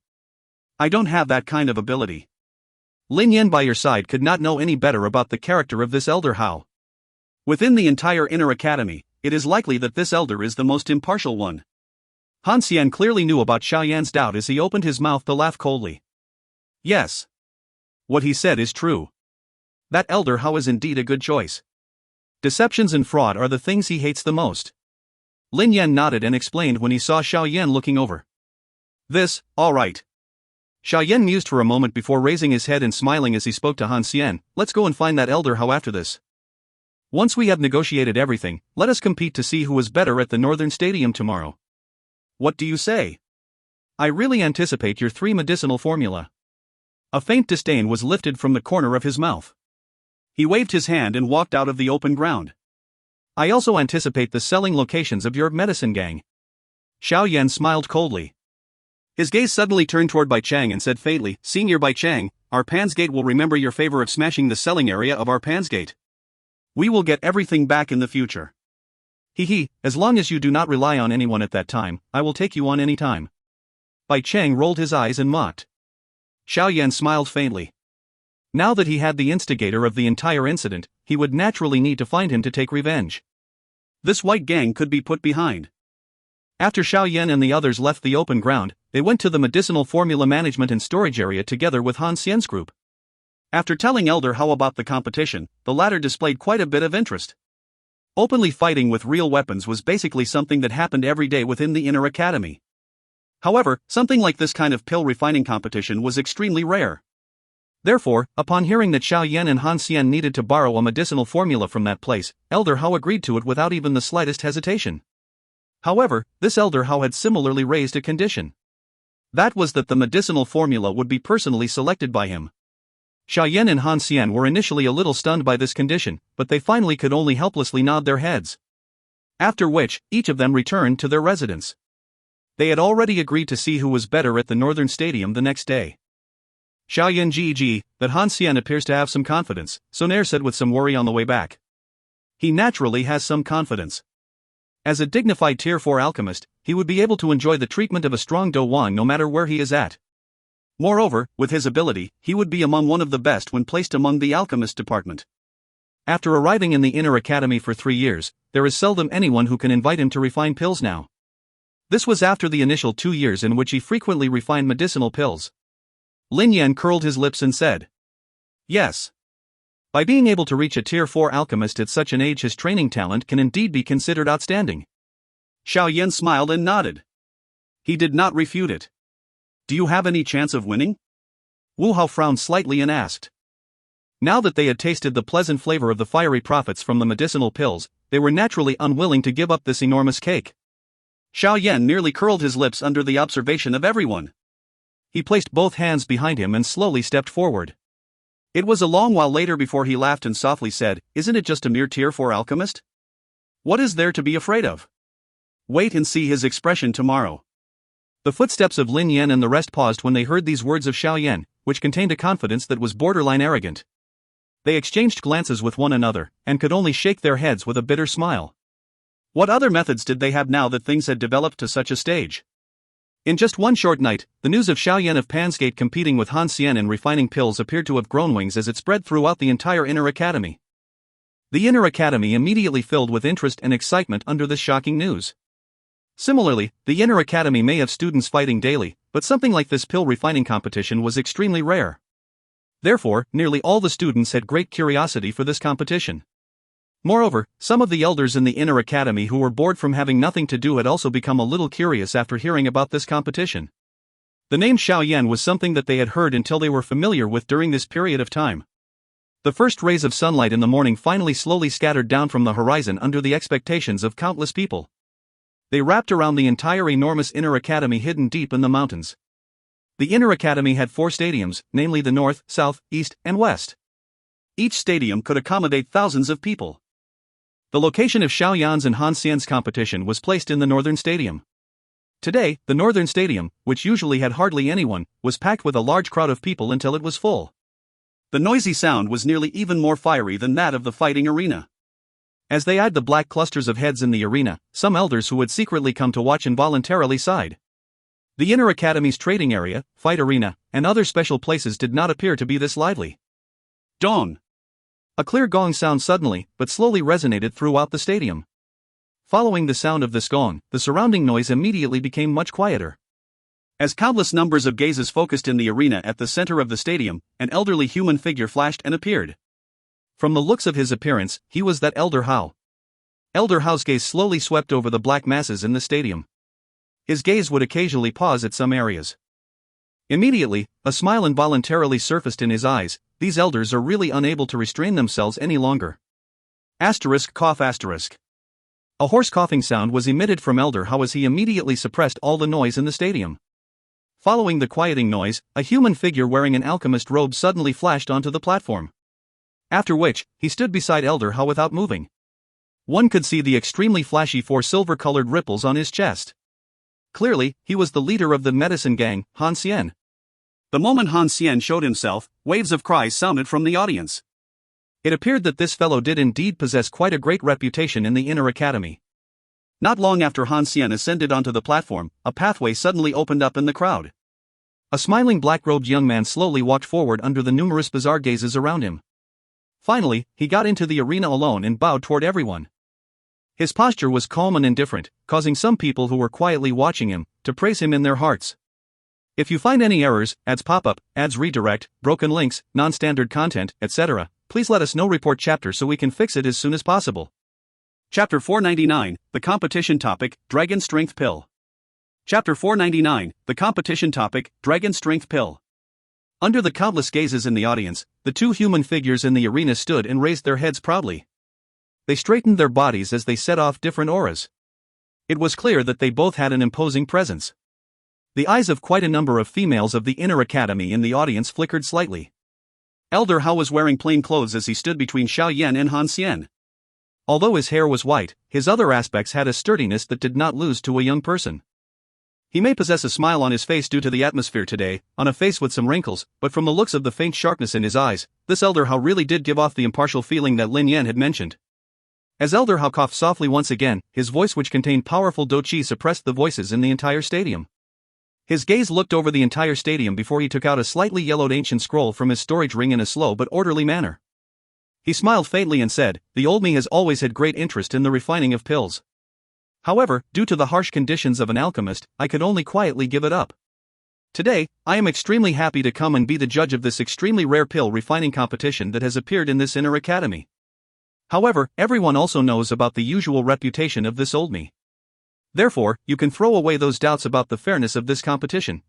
I don't have that kind of ability. Lin Yan by your side could not know any better about the character of this Elder Hao. Within the entire Inner Academy, it is likely that this elder is the most impartial one. Han Xian clearly knew about Xiao Yan's doubt as he opened his mouth to laugh coldly. Yes. What he said is true. That elder Hao is indeed a good choice. Deceptions and fraud are the things he hates the most. Lin Yan nodded and explained when he saw Xiao Yan looking over. This, all right. Xiao Yan mused for a moment before raising his head and smiling as he spoke to Han Xian. Let's go and find that elder Hao after this. Once we have negotiated everything, let us compete to see who is better at the Northern Stadium tomorrow. What do you say? I really anticipate your 3 medicinal formula. A faint disdain was lifted from the corner of his mouth. He waved his hand and walked out of the open ground. I also anticipate the selling locations of your medicine gang. Xiao Yan smiled coldly. His gaze suddenly turned toward Bai Chang and said faintly, Senior Bai Chang, our Pansgate will remember your favor of smashing the selling area of our Pansgate. We will get everything back in the future. As long as you do not rely on anyone at that time, I will take you on any time. Bai Chang rolled his eyes and mocked. Xiao Yan smiled faintly. Now that he had the instigator of the entire incident, he would naturally need to find him to take revenge. This white gang could be put behind. After Xiao Yan and the others left the open ground, they went to the medicinal formula management and storage area together with Han Xian's group. After telling Elder Hao about the competition, the latter displayed quite a bit of interest. Openly fighting with real weapons was basically something that happened every day within the inner academy. However, something like this kind of pill refining competition was extremely rare. Therefore, upon hearing that Xiao Yan and Han Xian needed to borrow a medicinal formula from that place, Elder Hao agreed to it without even the slightest hesitation. However, this Elder Hao had similarly raised a condition. That was that the medicinal formula would be personally selected by him. Xiao Yan and Han Xian were initially a little stunned by this condition, but they finally could only helplessly nod their heads. After which, each of them returned to their residence. They had already agreed to see who was better at the Northern Stadium the next day. Xiao Yan Gg, that Han Xian appears to have some confidence, Xun Er said with some worry on the way back. He naturally has some confidence. As a dignified Tier 4 alchemist, he would be able to enjoy the treatment of a strong Dou Wan no matter where he is at. Moreover, with his ability, he would be among one of the best when placed among the alchemist department. After arriving in the inner academy for 3 years, there is seldom anyone who can invite him to refine pills now. This was after the initial 2 years in which he frequently refined medicinal pills. Lin Yan curled his lips and said, Yes. By being able to reach a Tier 4 alchemist at such an age, his training talent can indeed be considered outstanding. Xiao Yan smiled and nodded. He did not refute it. Do you have any chance of winning? Wu Hao frowned slightly and asked. Now that they had tasted the pleasant flavor of the fiery profits from the medicinal pills, they were naturally unwilling to give up this enormous cake. Xiao Yan nearly curled his lips under the observation of everyone. He placed both hands behind him and slowly stepped forward. It was a long while later before he laughed and softly said, Isn't it just a mere Tier 4 alchemist? What is there to be afraid of? Wait and see his expression tomorrow. The footsteps of Lin Yan and the rest paused when they heard these words of Xiao Yan, which contained a confidence that was borderline arrogant. They exchanged glances with one another, and could only shake their heads with a bitter smile. What other methods did they have now that things had developed to such a stage? In just one short night, the news of Xiao Yan of Pansgate competing with Han Xian in refining pills appeared to have grown wings as it spread throughout the entire inner academy. The inner academy immediately filled with interest and excitement under this shocking news. Similarly, the inner academy may have students fighting daily, but something like this pill refining competition was extremely rare. Therefore, nearly all the students had great curiosity for this competition. Moreover, some of the elders in the inner academy who were bored from having nothing to do had also become a little curious after hearing about this competition. The name Xiao Yan was something that they had heard until they were familiar with during this period of time. The first rays of sunlight in the morning finally slowly scattered down from the horizon under the expectations of countless people. They wrapped around the entire enormous inner academy hidden deep in the mountains. The inner academy had 4 stadiums, namely the north, south, east, and west. Each stadium could accommodate thousands of people. The location of Xiao Yan's and Han Xian's competition was placed in the northern stadium. Today, the northern stadium, which usually had hardly anyone, was packed with a large crowd of people until it was full. The noisy sound was nearly even more fiery than that of the fighting arena. As they eyed the black clusters of heads in the arena, some elders who had secretly come to watch involuntarily sighed. The inner academy's trading area, fight arena, and other special places did not appear to be this lively. Dawn! A clear gong sound suddenly, but slowly resonated throughout the stadium. Following the sound of this gong, the surrounding noise immediately became much quieter. As countless numbers of gazes focused in the arena at the center of the stadium, an elderly human figure flashed and appeared. From the looks of his appearance, he was that Elder Hao. Elder Hao's gaze slowly swept over the black masses in the stadium. His gaze would occasionally pause at some areas. Immediately, a smile involuntarily surfaced in his eyes. These elders are really unable to restrain themselves any longer. Cough. A hoarse coughing sound was emitted from Elder Hao as he immediately suppressed all the noise in the stadium. Following the quieting noise, a human figure wearing an alchemist robe suddenly flashed onto the platform. After which, he stood beside Elder Hao without moving. One could see the extremely flashy 4 silver-colored ripples on his chest. Clearly, he was the leader of the medicine gang, Han Xian. The moment Han Xian showed himself, waves of cries sounded from the audience. It appeared that this fellow did indeed possess quite a great reputation in the inner academy. Not long after Han Xian ascended onto the platform, a pathway suddenly opened up in the crowd. A smiling black-robed young man slowly walked forward under the numerous bizarre gazes around him. Finally, he got into the arena alone and bowed toward everyone. His posture was calm and indifferent, causing some people who were quietly watching him to praise him in their hearts. If you find any errors, ads pop up, ads redirect, broken links, non-standard content, etc., please let us know. Report chapter so we can fix it as soon as possible. Chapter 499, the competition topic, Dragon Strength Pill. Chapter 499, the competition topic, Dragon Strength Pill. Under the countless gazes in the audience, the 2 human figures in the arena stood and raised their heads proudly. They straightened their bodies as they set off different auras. It was clear that they both had an imposing presence. The eyes of quite a number of females of the inner academy in the audience flickered slightly. Elder Hao was wearing plain clothes as he stood between Xiao Yan and Han Xian. Although his hair was white, his other aspects had a sturdiness that did not lose to a young person. He may possess a smile on his face due to the atmosphere today, on a face with some wrinkles, but from the looks of the faint sharpness in his eyes, this Elder Hao really did give off the impartial feeling that Lin Yan had mentioned. As Elder Hao coughed softly once again, his voice, which contained powerful Dou Qi, suppressed the voices in the entire stadium. His gaze looked over the entire stadium before he took out a slightly yellowed ancient scroll from his storage ring in a slow but orderly manner. He smiled faintly and said, "The old me has always had great interest in the refining of pills. However, due to the harsh conditions of an alchemist, I could only quietly give it up. Today, I am extremely happy to come and be the judge of this extremely rare pill refining competition that has appeared in this inner academy. However, everyone also knows about the usual reputation of this old me. Therefore, you can throw away those doubts about the fairness of this competition."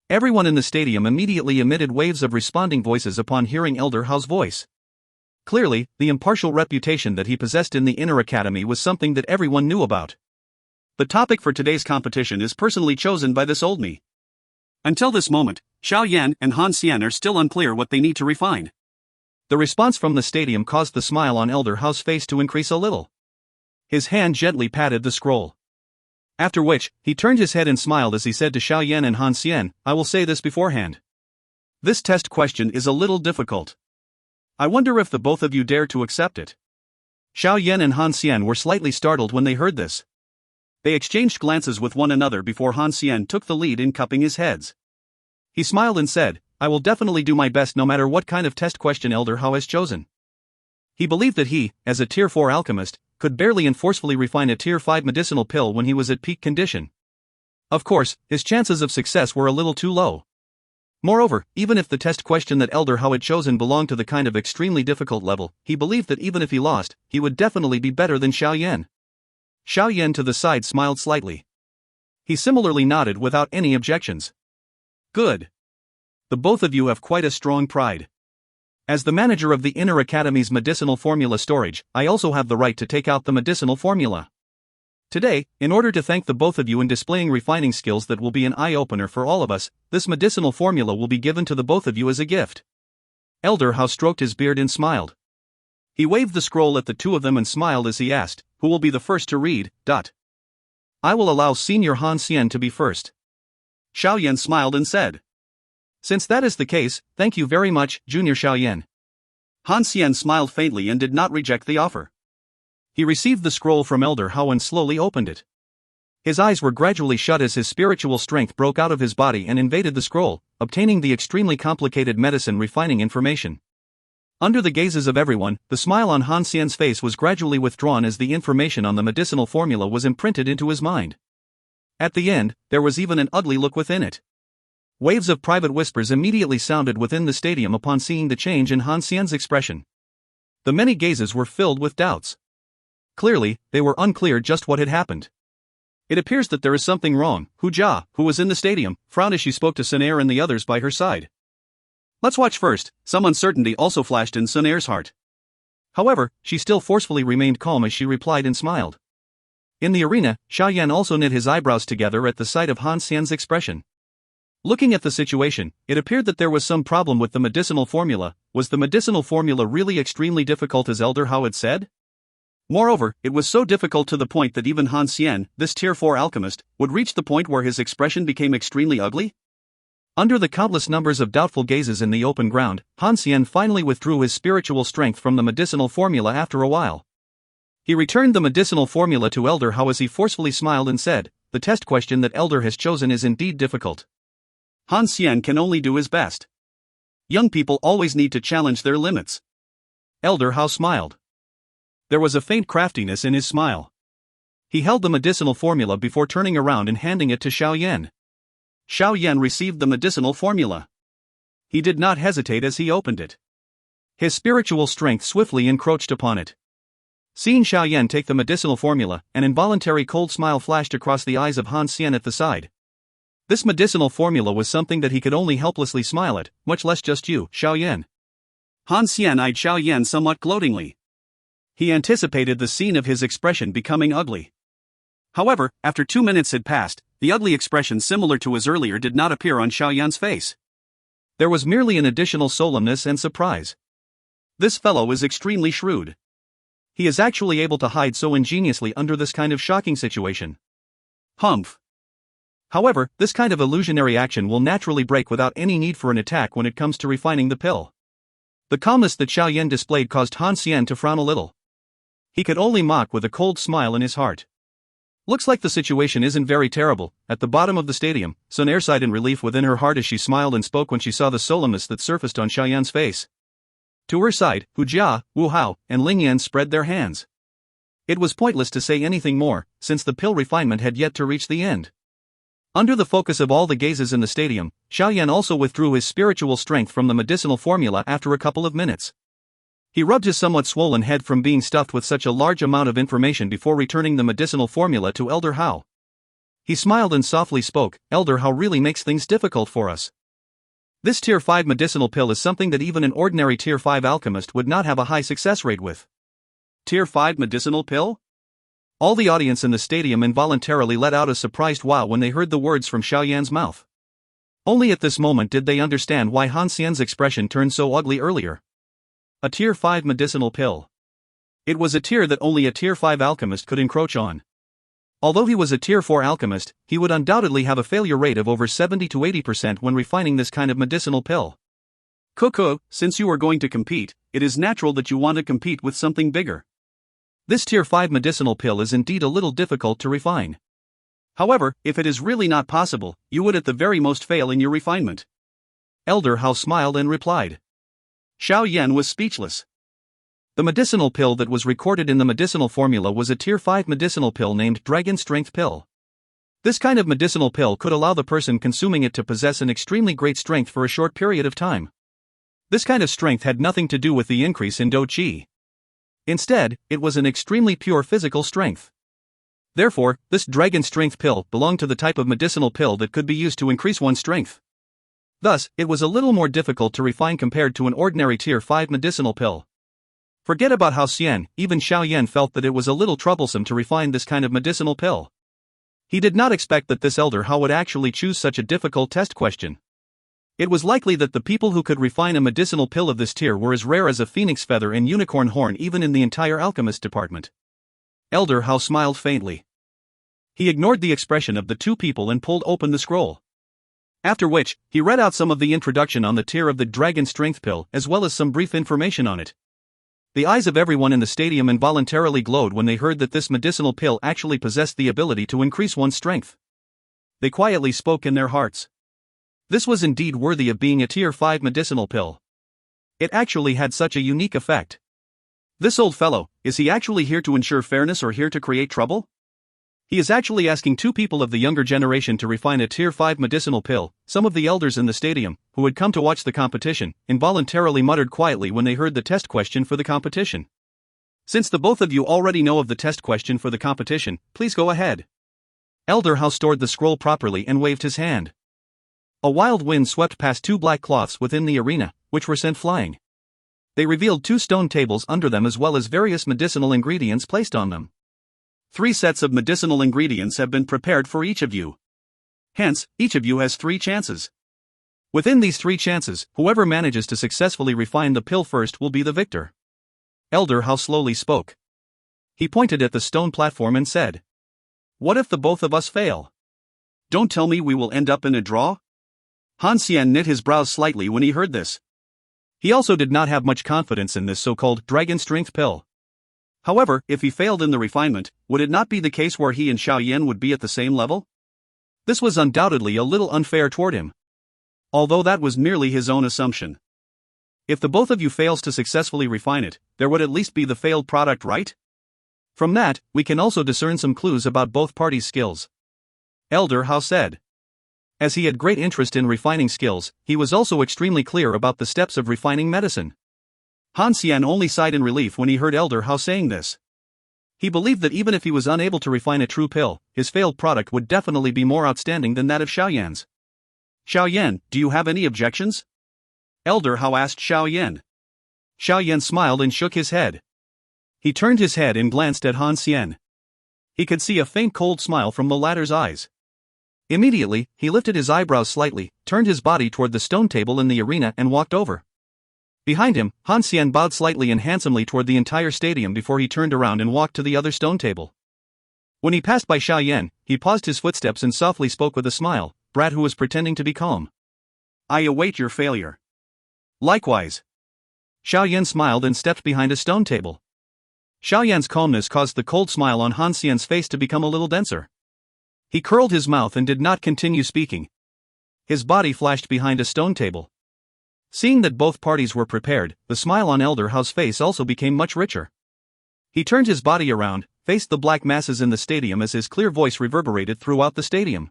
Everyone in the stadium immediately emitted waves of responding voices upon hearing Elder Hao's voice. Clearly, the impartial reputation that he possessed in the inner academy was something that everyone knew about. The topic for today's competition is personally chosen by this old me. Until this moment, Xiao Yan and Han Xian are still unclear what they need to refine. The response from the stadium caused the smile on Elder Hao's face to increase a little. His hand gently patted the scroll. After which, he turned his head and smiled as he said to Xiao Yan and Han Xian, "I will say this beforehand. This test question is a little difficult. I wonder if the both of you dare to accept it." Xiao Yan and Han Xian were slightly startled when they heard this. They exchanged glances with one another before Han Xian took the lead in cupping his heads. He smiled and said, "I will definitely do my best no matter what kind of test question Elder Hao has chosen." He believed that he, as a Tier 4 alchemist, could barely and forcefully refine a Tier 5 medicinal pill when he was at peak condition. Of course, his chances of success were a little too low. Moreover, even if the test question that Elder Hao had chosen belonged to the kind of extremely difficult level, he believed that even if he lost, he would definitely be better than Xiao Yan. Xiao Yan to the side smiled slightly. He similarly nodded without any objections. "Good. The both of you have quite a strong pride. As the manager of the Inner Academy's medicinal formula storage, I also have the right to take out the medicinal formula. Today, in order to thank the both of you in displaying refining skills that will be an eye-opener for all of us, this medicinal formula will be given to the both of you as a gift." Elder Hao stroked his beard and smiled. He waved the scroll at the two of them and smiled as he asked, "Who will be the first to read?" "I will allow Senior Han Xian to be first." Xiao Yan smiled and said, "Since that is the case, thank you very much, Junior Xiao Yan." Han Xian smiled faintly and did not reject the offer. He received the scroll from Elder Hao and slowly opened it. His eyes were gradually shut as his spiritual strength broke out of his body and invaded the scroll, obtaining the extremely complicated medicine refining information. Under the gazes of everyone, the smile on Han Xian's face was gradually withdrawn as the information on the medicinal formula was imprinted into his mind. At the end, there was even an ugly look within it. Waves of private whispers immediately sounded within the stadium upon seeing the change in Han Xian's expression. The many gazes were filled with doubts. Clearly, they were unclear just what had happened. It appears that there is something wrong. Hu Jia, who was in the stadium, frowned as she spoke to Xun Er and the others by her side. Let's watch first. Some uncertainty also flashed in Xun Er's heart. However, she still forcefully remained calm as she replied and smiled. In the arena, Xiao Yan also knit his eyebrows together at the sight of Han Xian's expression. Looking at the situation, it appeared that there was some problem with the medicinal formula. Was the medicinal formula really extremely difficult as Elder Hao had said? Moreover, it was so difficult to the point that even Han Xian, this tier 4 alchemist, would reach the point where his expression became extremely ugly? Under the countless numbers of doubtful gazes in the open ground, Han Xian finally withdrew his spiritual strength from the medicinal formula after a while. He returned the medicinal formula to Elder Hao as he forcefully smiled and said, "The test question that Elder has chosen is indeed difficult. Han Xian can only do his best. Young people always need to challenge their limits." Elder Hao smiled. There was a faint craftiness in his smile. He held the medicinal formula before turning around and handing it to Xiao Yan. Xiao Yan received the medicinal formula. He did not hesitate as he opened it. His spiritual strength swiftly encroached upon it. Seeing Xiao Yan take the medicinal formula, an involuntary cold smile flashed across the eyes of Han Xian at the side. This medicinal formula was something that he could only helplessly smile at, much less just you, Xiao Yan. Han Xian eyed Xiao Yan somewhat gloatingly. He anticipated the scene of his expression becoming ugly. However, after 2 minutes had passed, the ugly expression similar to his earlier did not appear on Xiao Yan's face. There was merely an additional solemnness and surprise. This fellow is extremely shrewd. He is actually able to hide so ingeniously under this kind of shocking situation. Humph. However, this kind of illusionary action will naturally break without any need for an attack when it comes to refining the pill. The calmness that Xiao Yan displayed caused Han Xian to frown a little. He could only mock with a cold smile in his heart. Looks like the situation isn't very terrible. At the bottom of the stadium, Xun Er sighed in relief within her heart as she smiled and spoke when she saw the solemnness that surfaced on Xiao Yan's face. To her side, Hu Jia, Wu Hao, and Ling Yan spread their hands. It was pointless to say anything more, since the pill refinement had yet to reach the end. Under the focus of all the gazes in the stadium, Xiao Yan also withdrew his spiritual strength from the medicinal formula after a couple of minutes. He rubbed his somewhat swollen head from being stuffed with such a large amount of information before returning the medicinal formula to Elder Hao. He smiled and softly spoke, "Elder Hao really makes things difficult for us. This tier 5 medicinal pill is something that even an ordinary tier 5 alchemist would not have a high success rate with." Tier 5 medicinal pill? All the audience in the stadium involuntarily let out a surprised wow when they heard the words from Xiao Yan's mouth. Only at this moment did they understand why Han Xian's expression turned so ugly earlier. A tier 5 medicinal pill. It was a tier that only a tier 5 alchemist could encroach on. Although he was a tier 4 alchemist, he would undoubtedly have a failure rate of over 70 to 80% when refining this kind of medicinal pill. Coco, since you are going to compete, it is natural that you want to compete with something bigger. This tier 5 medicinal pill is indeed a little difficult to refine. However, if it is really not possible, you would at the very most fail in your refinement. Elder Hao smiled and replied. Xiao Yan was speechless. The medicinal pill that was recorded in the medicinal formula was a tier 5 medicinal pill named Dragon Strength Pill. This kind of medicinal pill could allow the person consuming it to possess an extremely great strength for a short period of time. This kind of strength had nothing to do with the increase in Dou Qi. Instead, it was an extremely pure physical strength. Therefore, this Dragon Strength Pill belonged to the type of medicinal pill that could be used to increase one's strength. Thus, it was a little more difficult to refine compared to an ordinary tier 5 medicinal pill. Forget about Hao Xian, even Xiao Yan felt that it was a little troublesome to refine this kind of medicinal pill. He did not expect that this Elder Hao would actually choose such a difficult test question. It was likely that the people who could refine a medicinal pill of this tier were as rare as a phoenix feather and unicorn horn even in the entire alchemist department. Elder Hao smiled faintly. He ignored the expression of the two people and pulled open the scroll. After which, he read out some of the introduction on the tier of the Dragon Strength Pill as well as some brief information on it. The eyes of everyone in the stadium involuntarily glowed when they heard that this medicinal pill actually possessed the ability to increase one's strength. They quietly spoke in their hearts. This was indeed worthy of being a tier 5 medicinal pill. It actually had such a unique effect. This old fellow, is he actually here to ensure fairness or here to create trouble? He is actually asking two people of the younger generation to refine a tier 5 medicinal pill. Some of the elders in the stadium, who had come to watch the competition, involuntarily muttered quietly when they heard the test question for the competition. Since the both of you already know of the test question for the competition, please go ahead. Elder Hao stored the scroll properly and waved his hand. A wild wind swept past two black cloths within the arena, which were sent flying. They revealed two stone tables under them as well as various medicinal ingredients placed on them. 3 sets of medicinal ingredients have been prepared for each of you. Hence, each of you has 3 chances. Within these 3 chances, whoever manages to successfully refine the pill first will be the victor. Elder Hao slowly spoke. He pointed at the stone platform and said, "What if the both of us fail? Don't tell me we will end up in a draw?" Han Xian knit his brows slightly when he heard this. He also did not have much confidence in this so-called dragon strength pill. However, if he failed in the refinement, would it not be the case where he and Xiao Yan would be at the same level? This was undoubtedly a little unfair toward him. Although that was merely his own assumption. If the both of you fails to successfully refine it, there would at least be the failed product, right? From that, we can also discern some clues about both parties' skills. Elder Hao said. As he had great interest in refining skills, he was also extremely clear about the steps of refining medicine. Han Xian only sighed in relief when he heard Elder Hao saying this. He believed that even if he was unable to refine a true pill, his failed product would definitely be more outstanding than that of Xiao Yan's. Xiao Yan, do you have any objections? Elder Hao asked Xiao Yan. Xiao Yan smiled and shook his head. He turned his head and glanced at Han Xian. He could see a faint cold smile from the latter's eyes. Immediately, he lifted his eyebrows slightly, turned his body toward the stone table in the arena and walked over. Behind him, Han Xian bowed slightly and handsomely toward the entire stadium before he turned around and walked to the other stone table. When he passed by Xiao Yan, he paused his footsteps and softly spoke with a smile, brat who was pretending to be calm. I await your failure. Likewise. Xiao Yan smiled and stepped behind a stone table. Xiao Yan's calmness caused the cold smile on Han Xian's face to become a little denser. He curled his mouth and did not continue speaking. His body flashed behind a stone table. Seeing that both parties were prepared, the smile on Elder Hao's face also became much richer. He turned his body around, faced the black masses in the stadium as his clear voice reverberated throughout the stadium.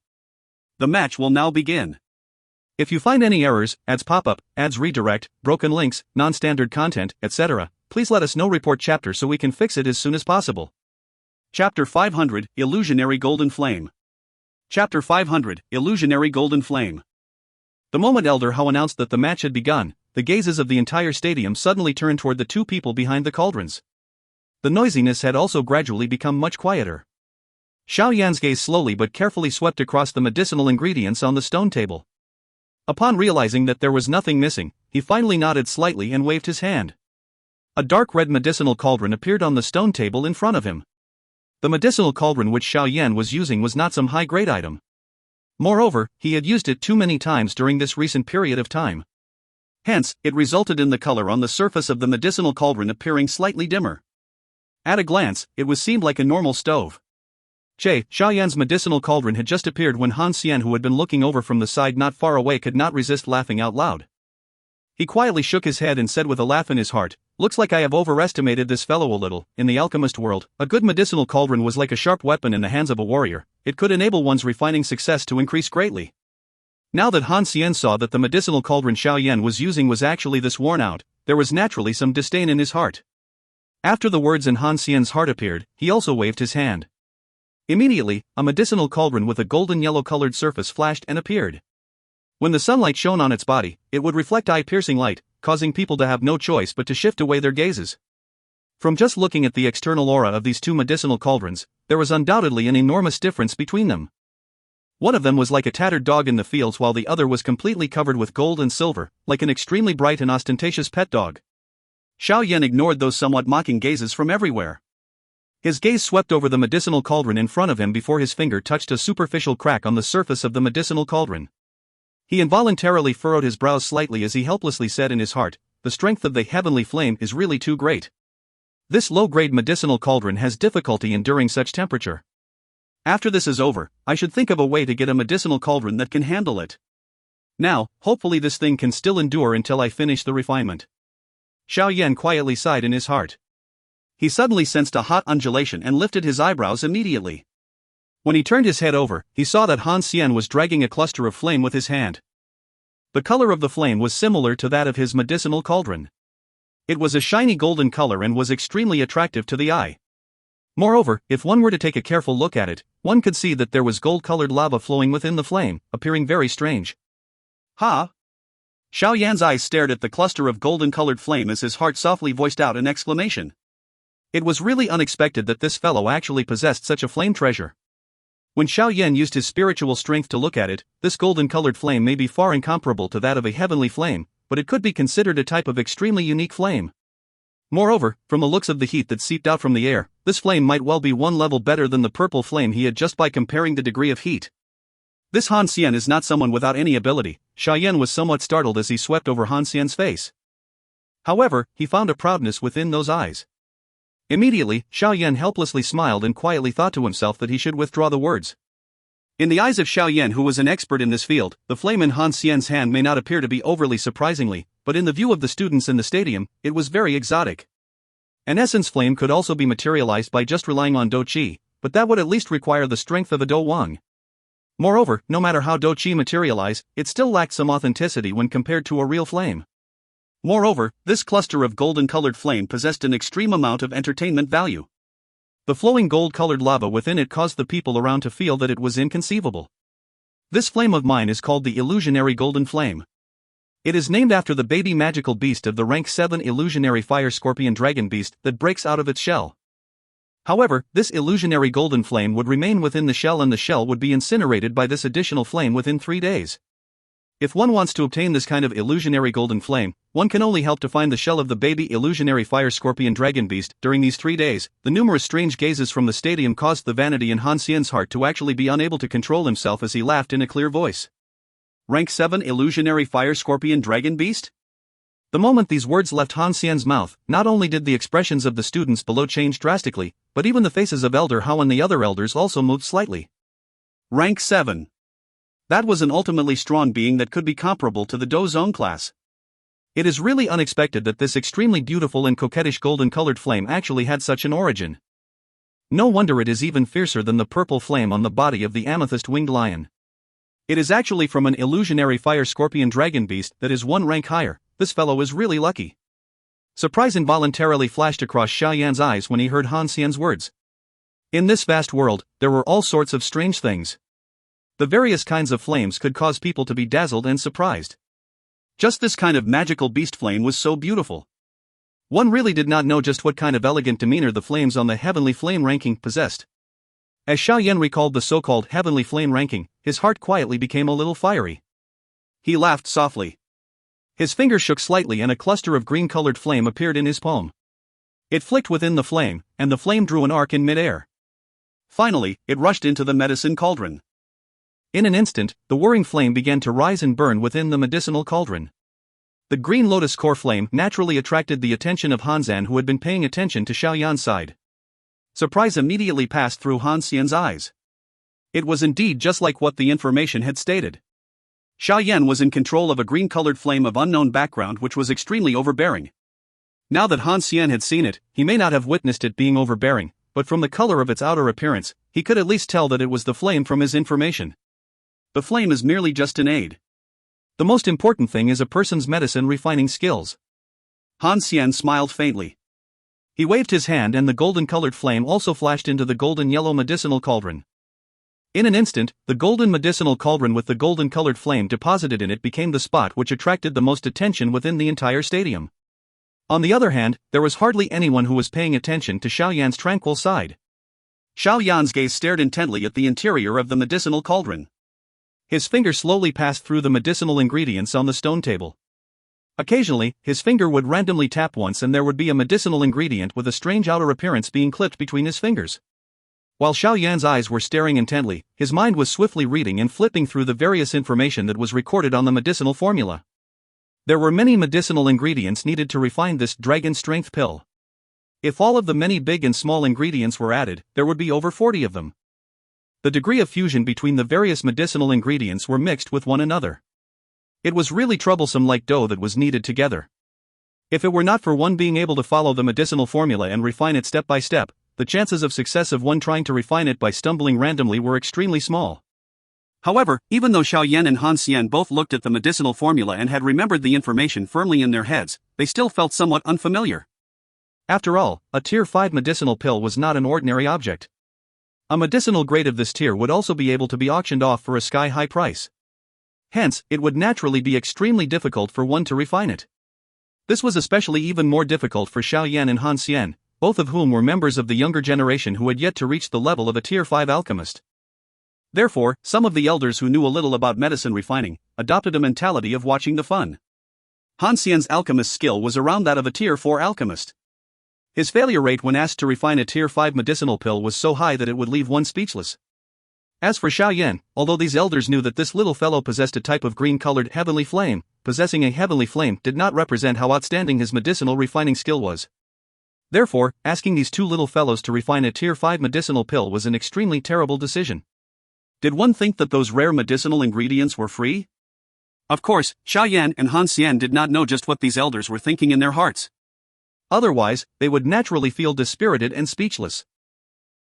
The match will now begin. If you find any errors, ads pop-up, ads redirect, broken links, non-standard content, etc., please let us know. Report chapter so we can fix it as soon as possible. Chapter 500, Illusionary Golden Flame. Chapter 500, Illusionary Golden Flame. The moment Elder Hao announced that the match had begun, the gazes of the entire stadium suddenly turned toward the two people behind the cauldrons. The noisiness had also gradually become much quieter. Xiao Yan's gaze slowly but carefully swept across the medicinal ingredients on the stone table. Upon realizing that there was nothing missing, he finally nodded slightly and waved his hand. A dark red medicinal cauldron appeared on the stone table in front of him. The medicinal cauldron which Xiao Yan was using was not some high-grade item. Moreover, he had used it too many times during this recent period of time. Hence, it resulted in the color on the surface of the medicinal cauldron appearing slightly dimmer. At a glance, it seemed like a normal stove. Xiao Yan's medicinal cauldron had just appeared when Han Xian, who had been looking over from the side not far away, could not resist laughing out loud. He quietly shook his head and said with a laugh in his heart, "Looks like I have overestimated this fellow a little." In the alchemist world, a good medicinal cauldron was like a sharp weapon in the hands of a warrior. It could enable one's refining success to increase greatly. Now that Han Xian saw that the medicinal cauldron Xiao Yan was using was actually this worn out, there was naturally some disdain in his heart. After the words in Han Xian's heart appeared, he also waved his hand. Immediately, a medicinal cauldron with a golden yellow-colored surface flashed and appeared. When the sunlight shone on its body, it would reflect eye-piercing light, causing people to have no choice but to shift away their gazes. From just looking at the external aura of these two medicinal cauldrons, there was undoubtedly an enormous difference between them. One of them was like a tattered dog in the fields, while the other was completely covered with gold and silver, like an extremely bright and ostentatious pet dog. Xiao Yan ignored those somewhat mocking gazes from everywhere. His gaze swept over the medicinal cauldron in front of him before his finger touched a superficial crack on the surface of the medicinal cauldron. He involuntarily furrowed his brows slightly as he helplessly said in his heart, "The strength of the heavenly flame is really too great. This low-grade medicinal cauldron has difficulty enduring such temperature. After this is over, I should think of a way to get a medicinal cauldron that can handle it. Now, hopefully this thing can still endure until I finish the refinement." Xiao Yan quietly sighed in his heart. He suddenly sensed a hot undulation and lifted his eyebrows immediately. When he turned his head over, he saw that Han Xian was dragging a cluster of flame with his hand. The color of the flame was similar to that of his medicinal cauldron. It was a shiny golden color and was extremely attractive to the eye. Moreover, if one were to take a careful look at it, one could see that there was gold-colored lava flowing within the flame, appearing very strange. Ha! Xiao Yan's eyes stared at the cluster of golden-colored flame as his heart softly voiced out an exclamation. It was really unexpected that this fellow actually possessed such a flame treasure. When Xiao Yan used his spiritual strength to look at it, this golden-colored flame may be far incomparable to that of a heavenly flame, but it could be considered a type of extremely unique flame. Moreover, from the looks of the heat that seeped out from the air, this flame might well be one level better than the purple flame he had just by comparing the degree of heat. This Han Xian is not someone without any ability. Xiao Yan was somewhat startled as he swept over Han Xian's face. However, he found a proudness within those eyes. Immediately, Xiao Yan helplessly smiled and quietly thought to himself that he should withdraw the words. In the eyes of Xiao Yan, who was an expert in this field, the flame in Han Xian's hand may not appear to be overly surprisingly, but in the view of the students in the stadium, it was very exotic. An essence flame could also be materialized by just relying on Dou Qi, but that would at least require the strength of a Dou Wang. Moreover, no matter how Dou Qi materialize, it still lacked some authenticity when compared to a real flame. Moreover, this cluster of golden-colored flame possessed an extreme amount of entertainment value. The flowing gold-colored lava within it caused the people around to feel that it was inconceivable. This flame of mine is called the illusionary golden flame. It is named after the baby magical beast of the rank 7 illusionary fire scorpion dragon beast that breaks out of its shell. However, this illusionary golden flame would remain within the shell and the shell would be incinerated by this additional flame within 3 days. If one wants to obtain this kind of illusionary golden flame, one can only help to find the shell of the baby illusionary fire scorpion dragon beast. During these 3 days, the numerous strange gazes from the stadium caused the vanity in Han Xian's heart to actually be unable to control himself as he laughed in a clear voice. Rank 7 illusionary fire scorpion dragon beast? The moment these words left Han Xian's mouth, not only did the expressions of the students below change drastically, but even the faces of Elder Hao and the other elders also moved slightly. Rank 7. That was an ultimately strong being that could be comparable to the Dou Zone class. It is really unexpected that this extremely beautiful and coquettish golden-colored flame actually had such an origin. No wonder it is even fiercer than the purple flame on the body of the amethyst-winged lion. It is actually from an illusionary fire scorpion dragon beast that is 1 rank higher. This fellow is really lucky. Surprise involuntarily flashed across Xiao Yan's eyes when he heard Han Xian's words. In this vast world, there were all sorts of strange things. The various kinds of flames could cause people to be dazzled and surprised. Just this kind of magical beast flame was so beautiful. One really did not know just what kind of elegant demeanor the flames on the heavenly flame ranking possessed. As Xiao Yan recalled the so-called heavenly flame ranking, his heart quietly became a little fiery. He laughed softly. His fingers shook slightly and a cluster of green-colored flame appeared in his palm. It flicked within the flame, and the flame drew an arc in mid-air. Finally, it rushed into the medicine cauldron. In an instant, the whirring flame began to rise and burn within the medicinal cauldron. The green lotus core flame naturally attracted the attention of Han Zan, who had been paying attention to Xiao Yan's side. Surprise immediately passed through Han Xian's eyes. It was indeed just like what the information had stated. Xiao Yan was in control of a green-colored flame of unknown background which was extremely overbearing. Now that Han Xian had seen it, he may not have witnessed it being overbearing, but from the color of its outer appearance, he could at least tell that it was the flame from his information. The flame is merely just an aid. The most important thing is a person's medicine refining skills. Han Xian smiled faintly. He waved his hand and the golden-colored flame also flashed into the golden-yellow medicinal cauldron. In an instant, the golden medicinal cauldron with the golden-colored flame deposited in it became the spot which attracted the most attention within the entire stadium. On the other hand, there was hardly anyone who was paying attention to Xiao Yan's tranquil side. Xiao Yan's gaze stared intently at the interior of the medicinal cauldron. His finger slowly passed through the medicinal ingredients on the stone table. Occasionally, his finger would randomly tap once and there would be a medicinal ingredient with a strange outer appearance being clipped between his fingers. While Xiao Yan's eyes were staring intently, his mind was swiftly reading and flipping through the various information that was recorded on the medicinal formula. There were many medicinal ingredients needed to refine this dragon strength pill. If all of the many big and small ingredients were added, there would be over 40 of them. The degree of fusion between the various medicinal ingredients were mixed with one another. It was really troublesome like dough that was kneaded together. If it were not for one being able to follow the medicinal formula and refine it step by step, the chances of success of one trying to refine it by stumbling randomly were extremely small. However, even though Xiao Yan and Han Xian both looked at the medicinal formula and had remembered the information firmly in their heads, they still felt somewhat unfamiliar. After all, a Tier 5 medicinal pill was not an ordinary object. A medicinal grade of this tier would also be able to be auctioned off for a sky-high price. Hence, it would naturally be extremely difficult for one to refine it. This was especially even more difficult for Xiao Yan and Han Xian, both of whom were members of the younger generation who had yet to reach the level of a Tier 5 alchemist. Therefore, some of the elders who knew a little about medicine refining adopted a mentality of watching the fun. Han Xian's alchemist skill was around that of a Tier 4 alchemist. His failure rate when asked to refine a Tier 5 medicinal pill was so high that it would leave one speechless. As for Xiao Yan, although these elders knew that this little fellow possessed a type of green-colored heavenly flame, possessing a heavenly flame did not represent how outstanding his medicinal refining skill was. Therefore, asking these two little fellows to refine a Tier 5 medicinal pill was an extremely terrible decision. Did one think that those rare medicinal ingredients were free? Of course, Xiao Yan and Han Xian did not know just what these elders were thinking in their hearts. Otherwise, they would naturally feel dispirited and speechless.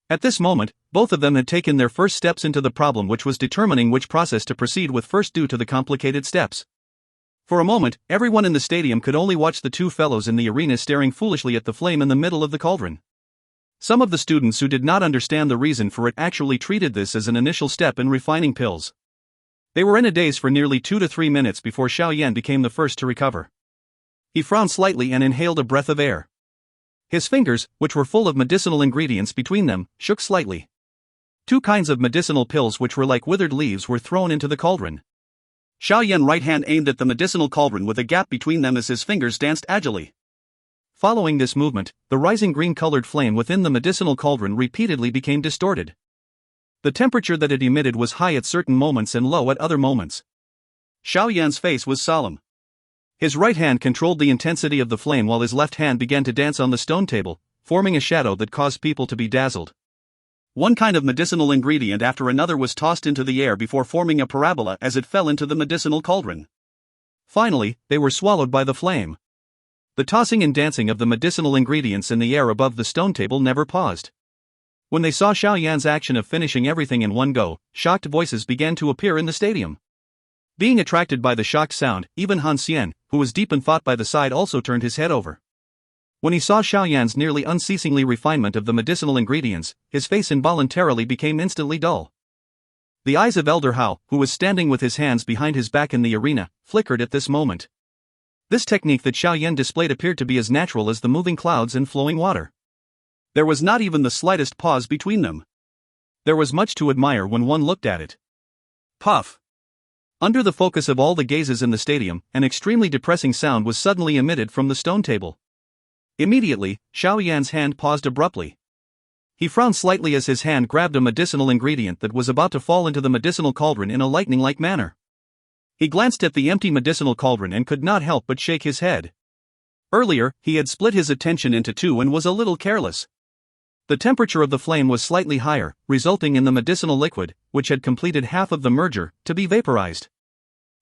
At this moment, both of them had taken their first steps into the problem, which was determining which process to proceed with first due to the complicated steps. For a moment, everyone in the stadium could only watch the two fellows in the arena staring foolishly at the flame in the middle of the cauldron. Some of the students who did not understand the reason for it actually treated this as an initial step in refining pills. They were in a daze for nearly 2 to 3 minutes before Xiao Yan became the first to recover. He frowned slightly and inhaled a breath of air. His fingers, which were full of medicinal ingredients between them, shook slightly. 2 kinds of medicinal pills which were like withered leaves were thrown into the cauldron. Xiao Yan's right hand aimed at the medicinal cauldron with a gap between them as his fingers danced agilely. Following this movement, the rising green-colored flame within the medicinal cauldron repeatedly became distorted. The temperature that it emitted was high at certain moments and low at other moments. Xiao Yan's face was solemn. His right hand controlled the intensity of the flame while his left hand began to dance on the stone table, forming a shadow that caused people to be dazzled. One kind of medicinal ingredient after another was tossed into the air before forming a parabola as it fell into the medicinal cauldron. Finally, they were swallowed by the flame. The tossing and dancing of the medicinal ingredients in the air above the stone table never paused. When they saw Xiao Yan's action of finishing everything in one go, shocked voices began to appear in the stadium. Being attracted by the shocked sound, even Han Xian, who was deep in thought by the side, also turned his head over. When he saw Xiao Yan's nearly unceasingly refinement of the medicinal ingredients, his face involuntarily became instantly dull. The eyes of Elder Hao, who was standing with his hands behind his back in the arena, flickered at this moment. This technique that Xiao Yan displayed appeared to be as natural as the moving clouds and flowing water. There was not even the slightest pause between them. There was much to admire when one looked at it. Puff! Under the focus of all the gazes in the stadium, an extremely depressing sound was suddenly emitted from the stone table. Immediately, Xiao Yan's hand paused abruptly. He frowned slightly as his hand grabbed a medicinal ingredient that was about to fall into the medicinal cauldron in a lightning-like manner. He glanced at the empty medicinal cauldron and could not help but shake his head. Earlier, he had split his attention into two and was a little careless. The temperature of the flame was slightly higher, resulting in the medicinal liquid, which had completed half of the merger, to be vaporized.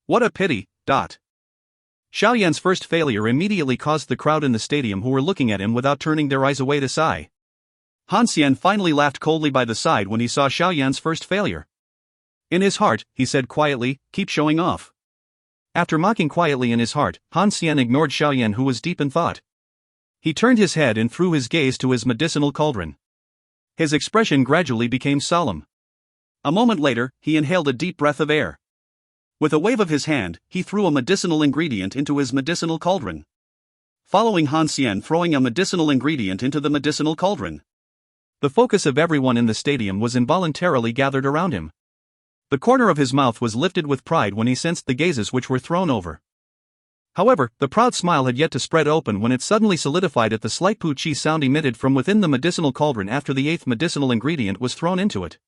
What a pity. Xiao Yan's first failure immediately caused the crowd in the stadium who were looking at him without turning their eyes away to sigh. Han Xian finally laughed coldly by the side when he saw Xiao Yan's first failure. In his heart, he said quietly, "Keep showing off." After mocking quietly in his heart, Han Xian ignored Xiao Yan, who was deep in thought. He turned his head and threw his gaze to his medicinal cauldron. His expression gradually became solemn. A moment later, he inhaled a deep breath of air. With a wave of his hand, he threw a medicinal ingredient into his medicinal cauldron. Following Han Xian throwing a medicinal ingredient into the medicinal cauldron. The focus of everyone in the stadium was involuntarily gathered around him. The corner of his mouth was lifted with pride when he sensed the gazes which were thrown over. However, the proud smile had yet to spread open when it suddenly solidified at the slight Dou Qi sound emitted from within the medicinal cauldron after the 8th medicinal ingredient was thrown into it.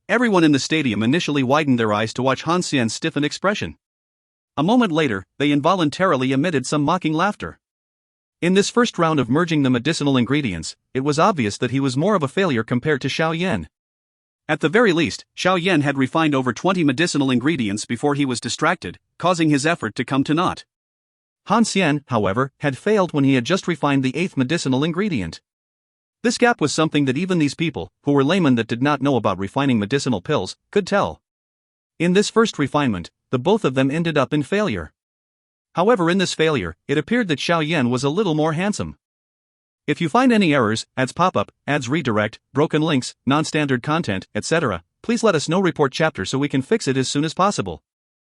Everyone in the stadium initially widened their eyes to watch Han Xian's stiffened expression. A moment later, they involuntarily emitted some mocking laughter. In this first round of merging the medicinal ingredients, it was obvious that he was more of a failure compared to Xiao Yan. At the very least, Xiao Yan had refined over 20 medicinal ingredients before he was distracted, causing his effort to come to naught. Han Xian, however, had failed when he had just refined the 8th medicinal ingredient. This gap was something that even these people, who were laymen that did not know about refining medicinal pills, could tell. In this first refinement, the both of them ended up in failure. However, in this failure, it appeared that Xiao Yan was a little more handsome. If you find any errors, ads pop up, ads redirect, broken links, non-standard content, etc., please let us know. Report chapter so we can fix it as soon as possible.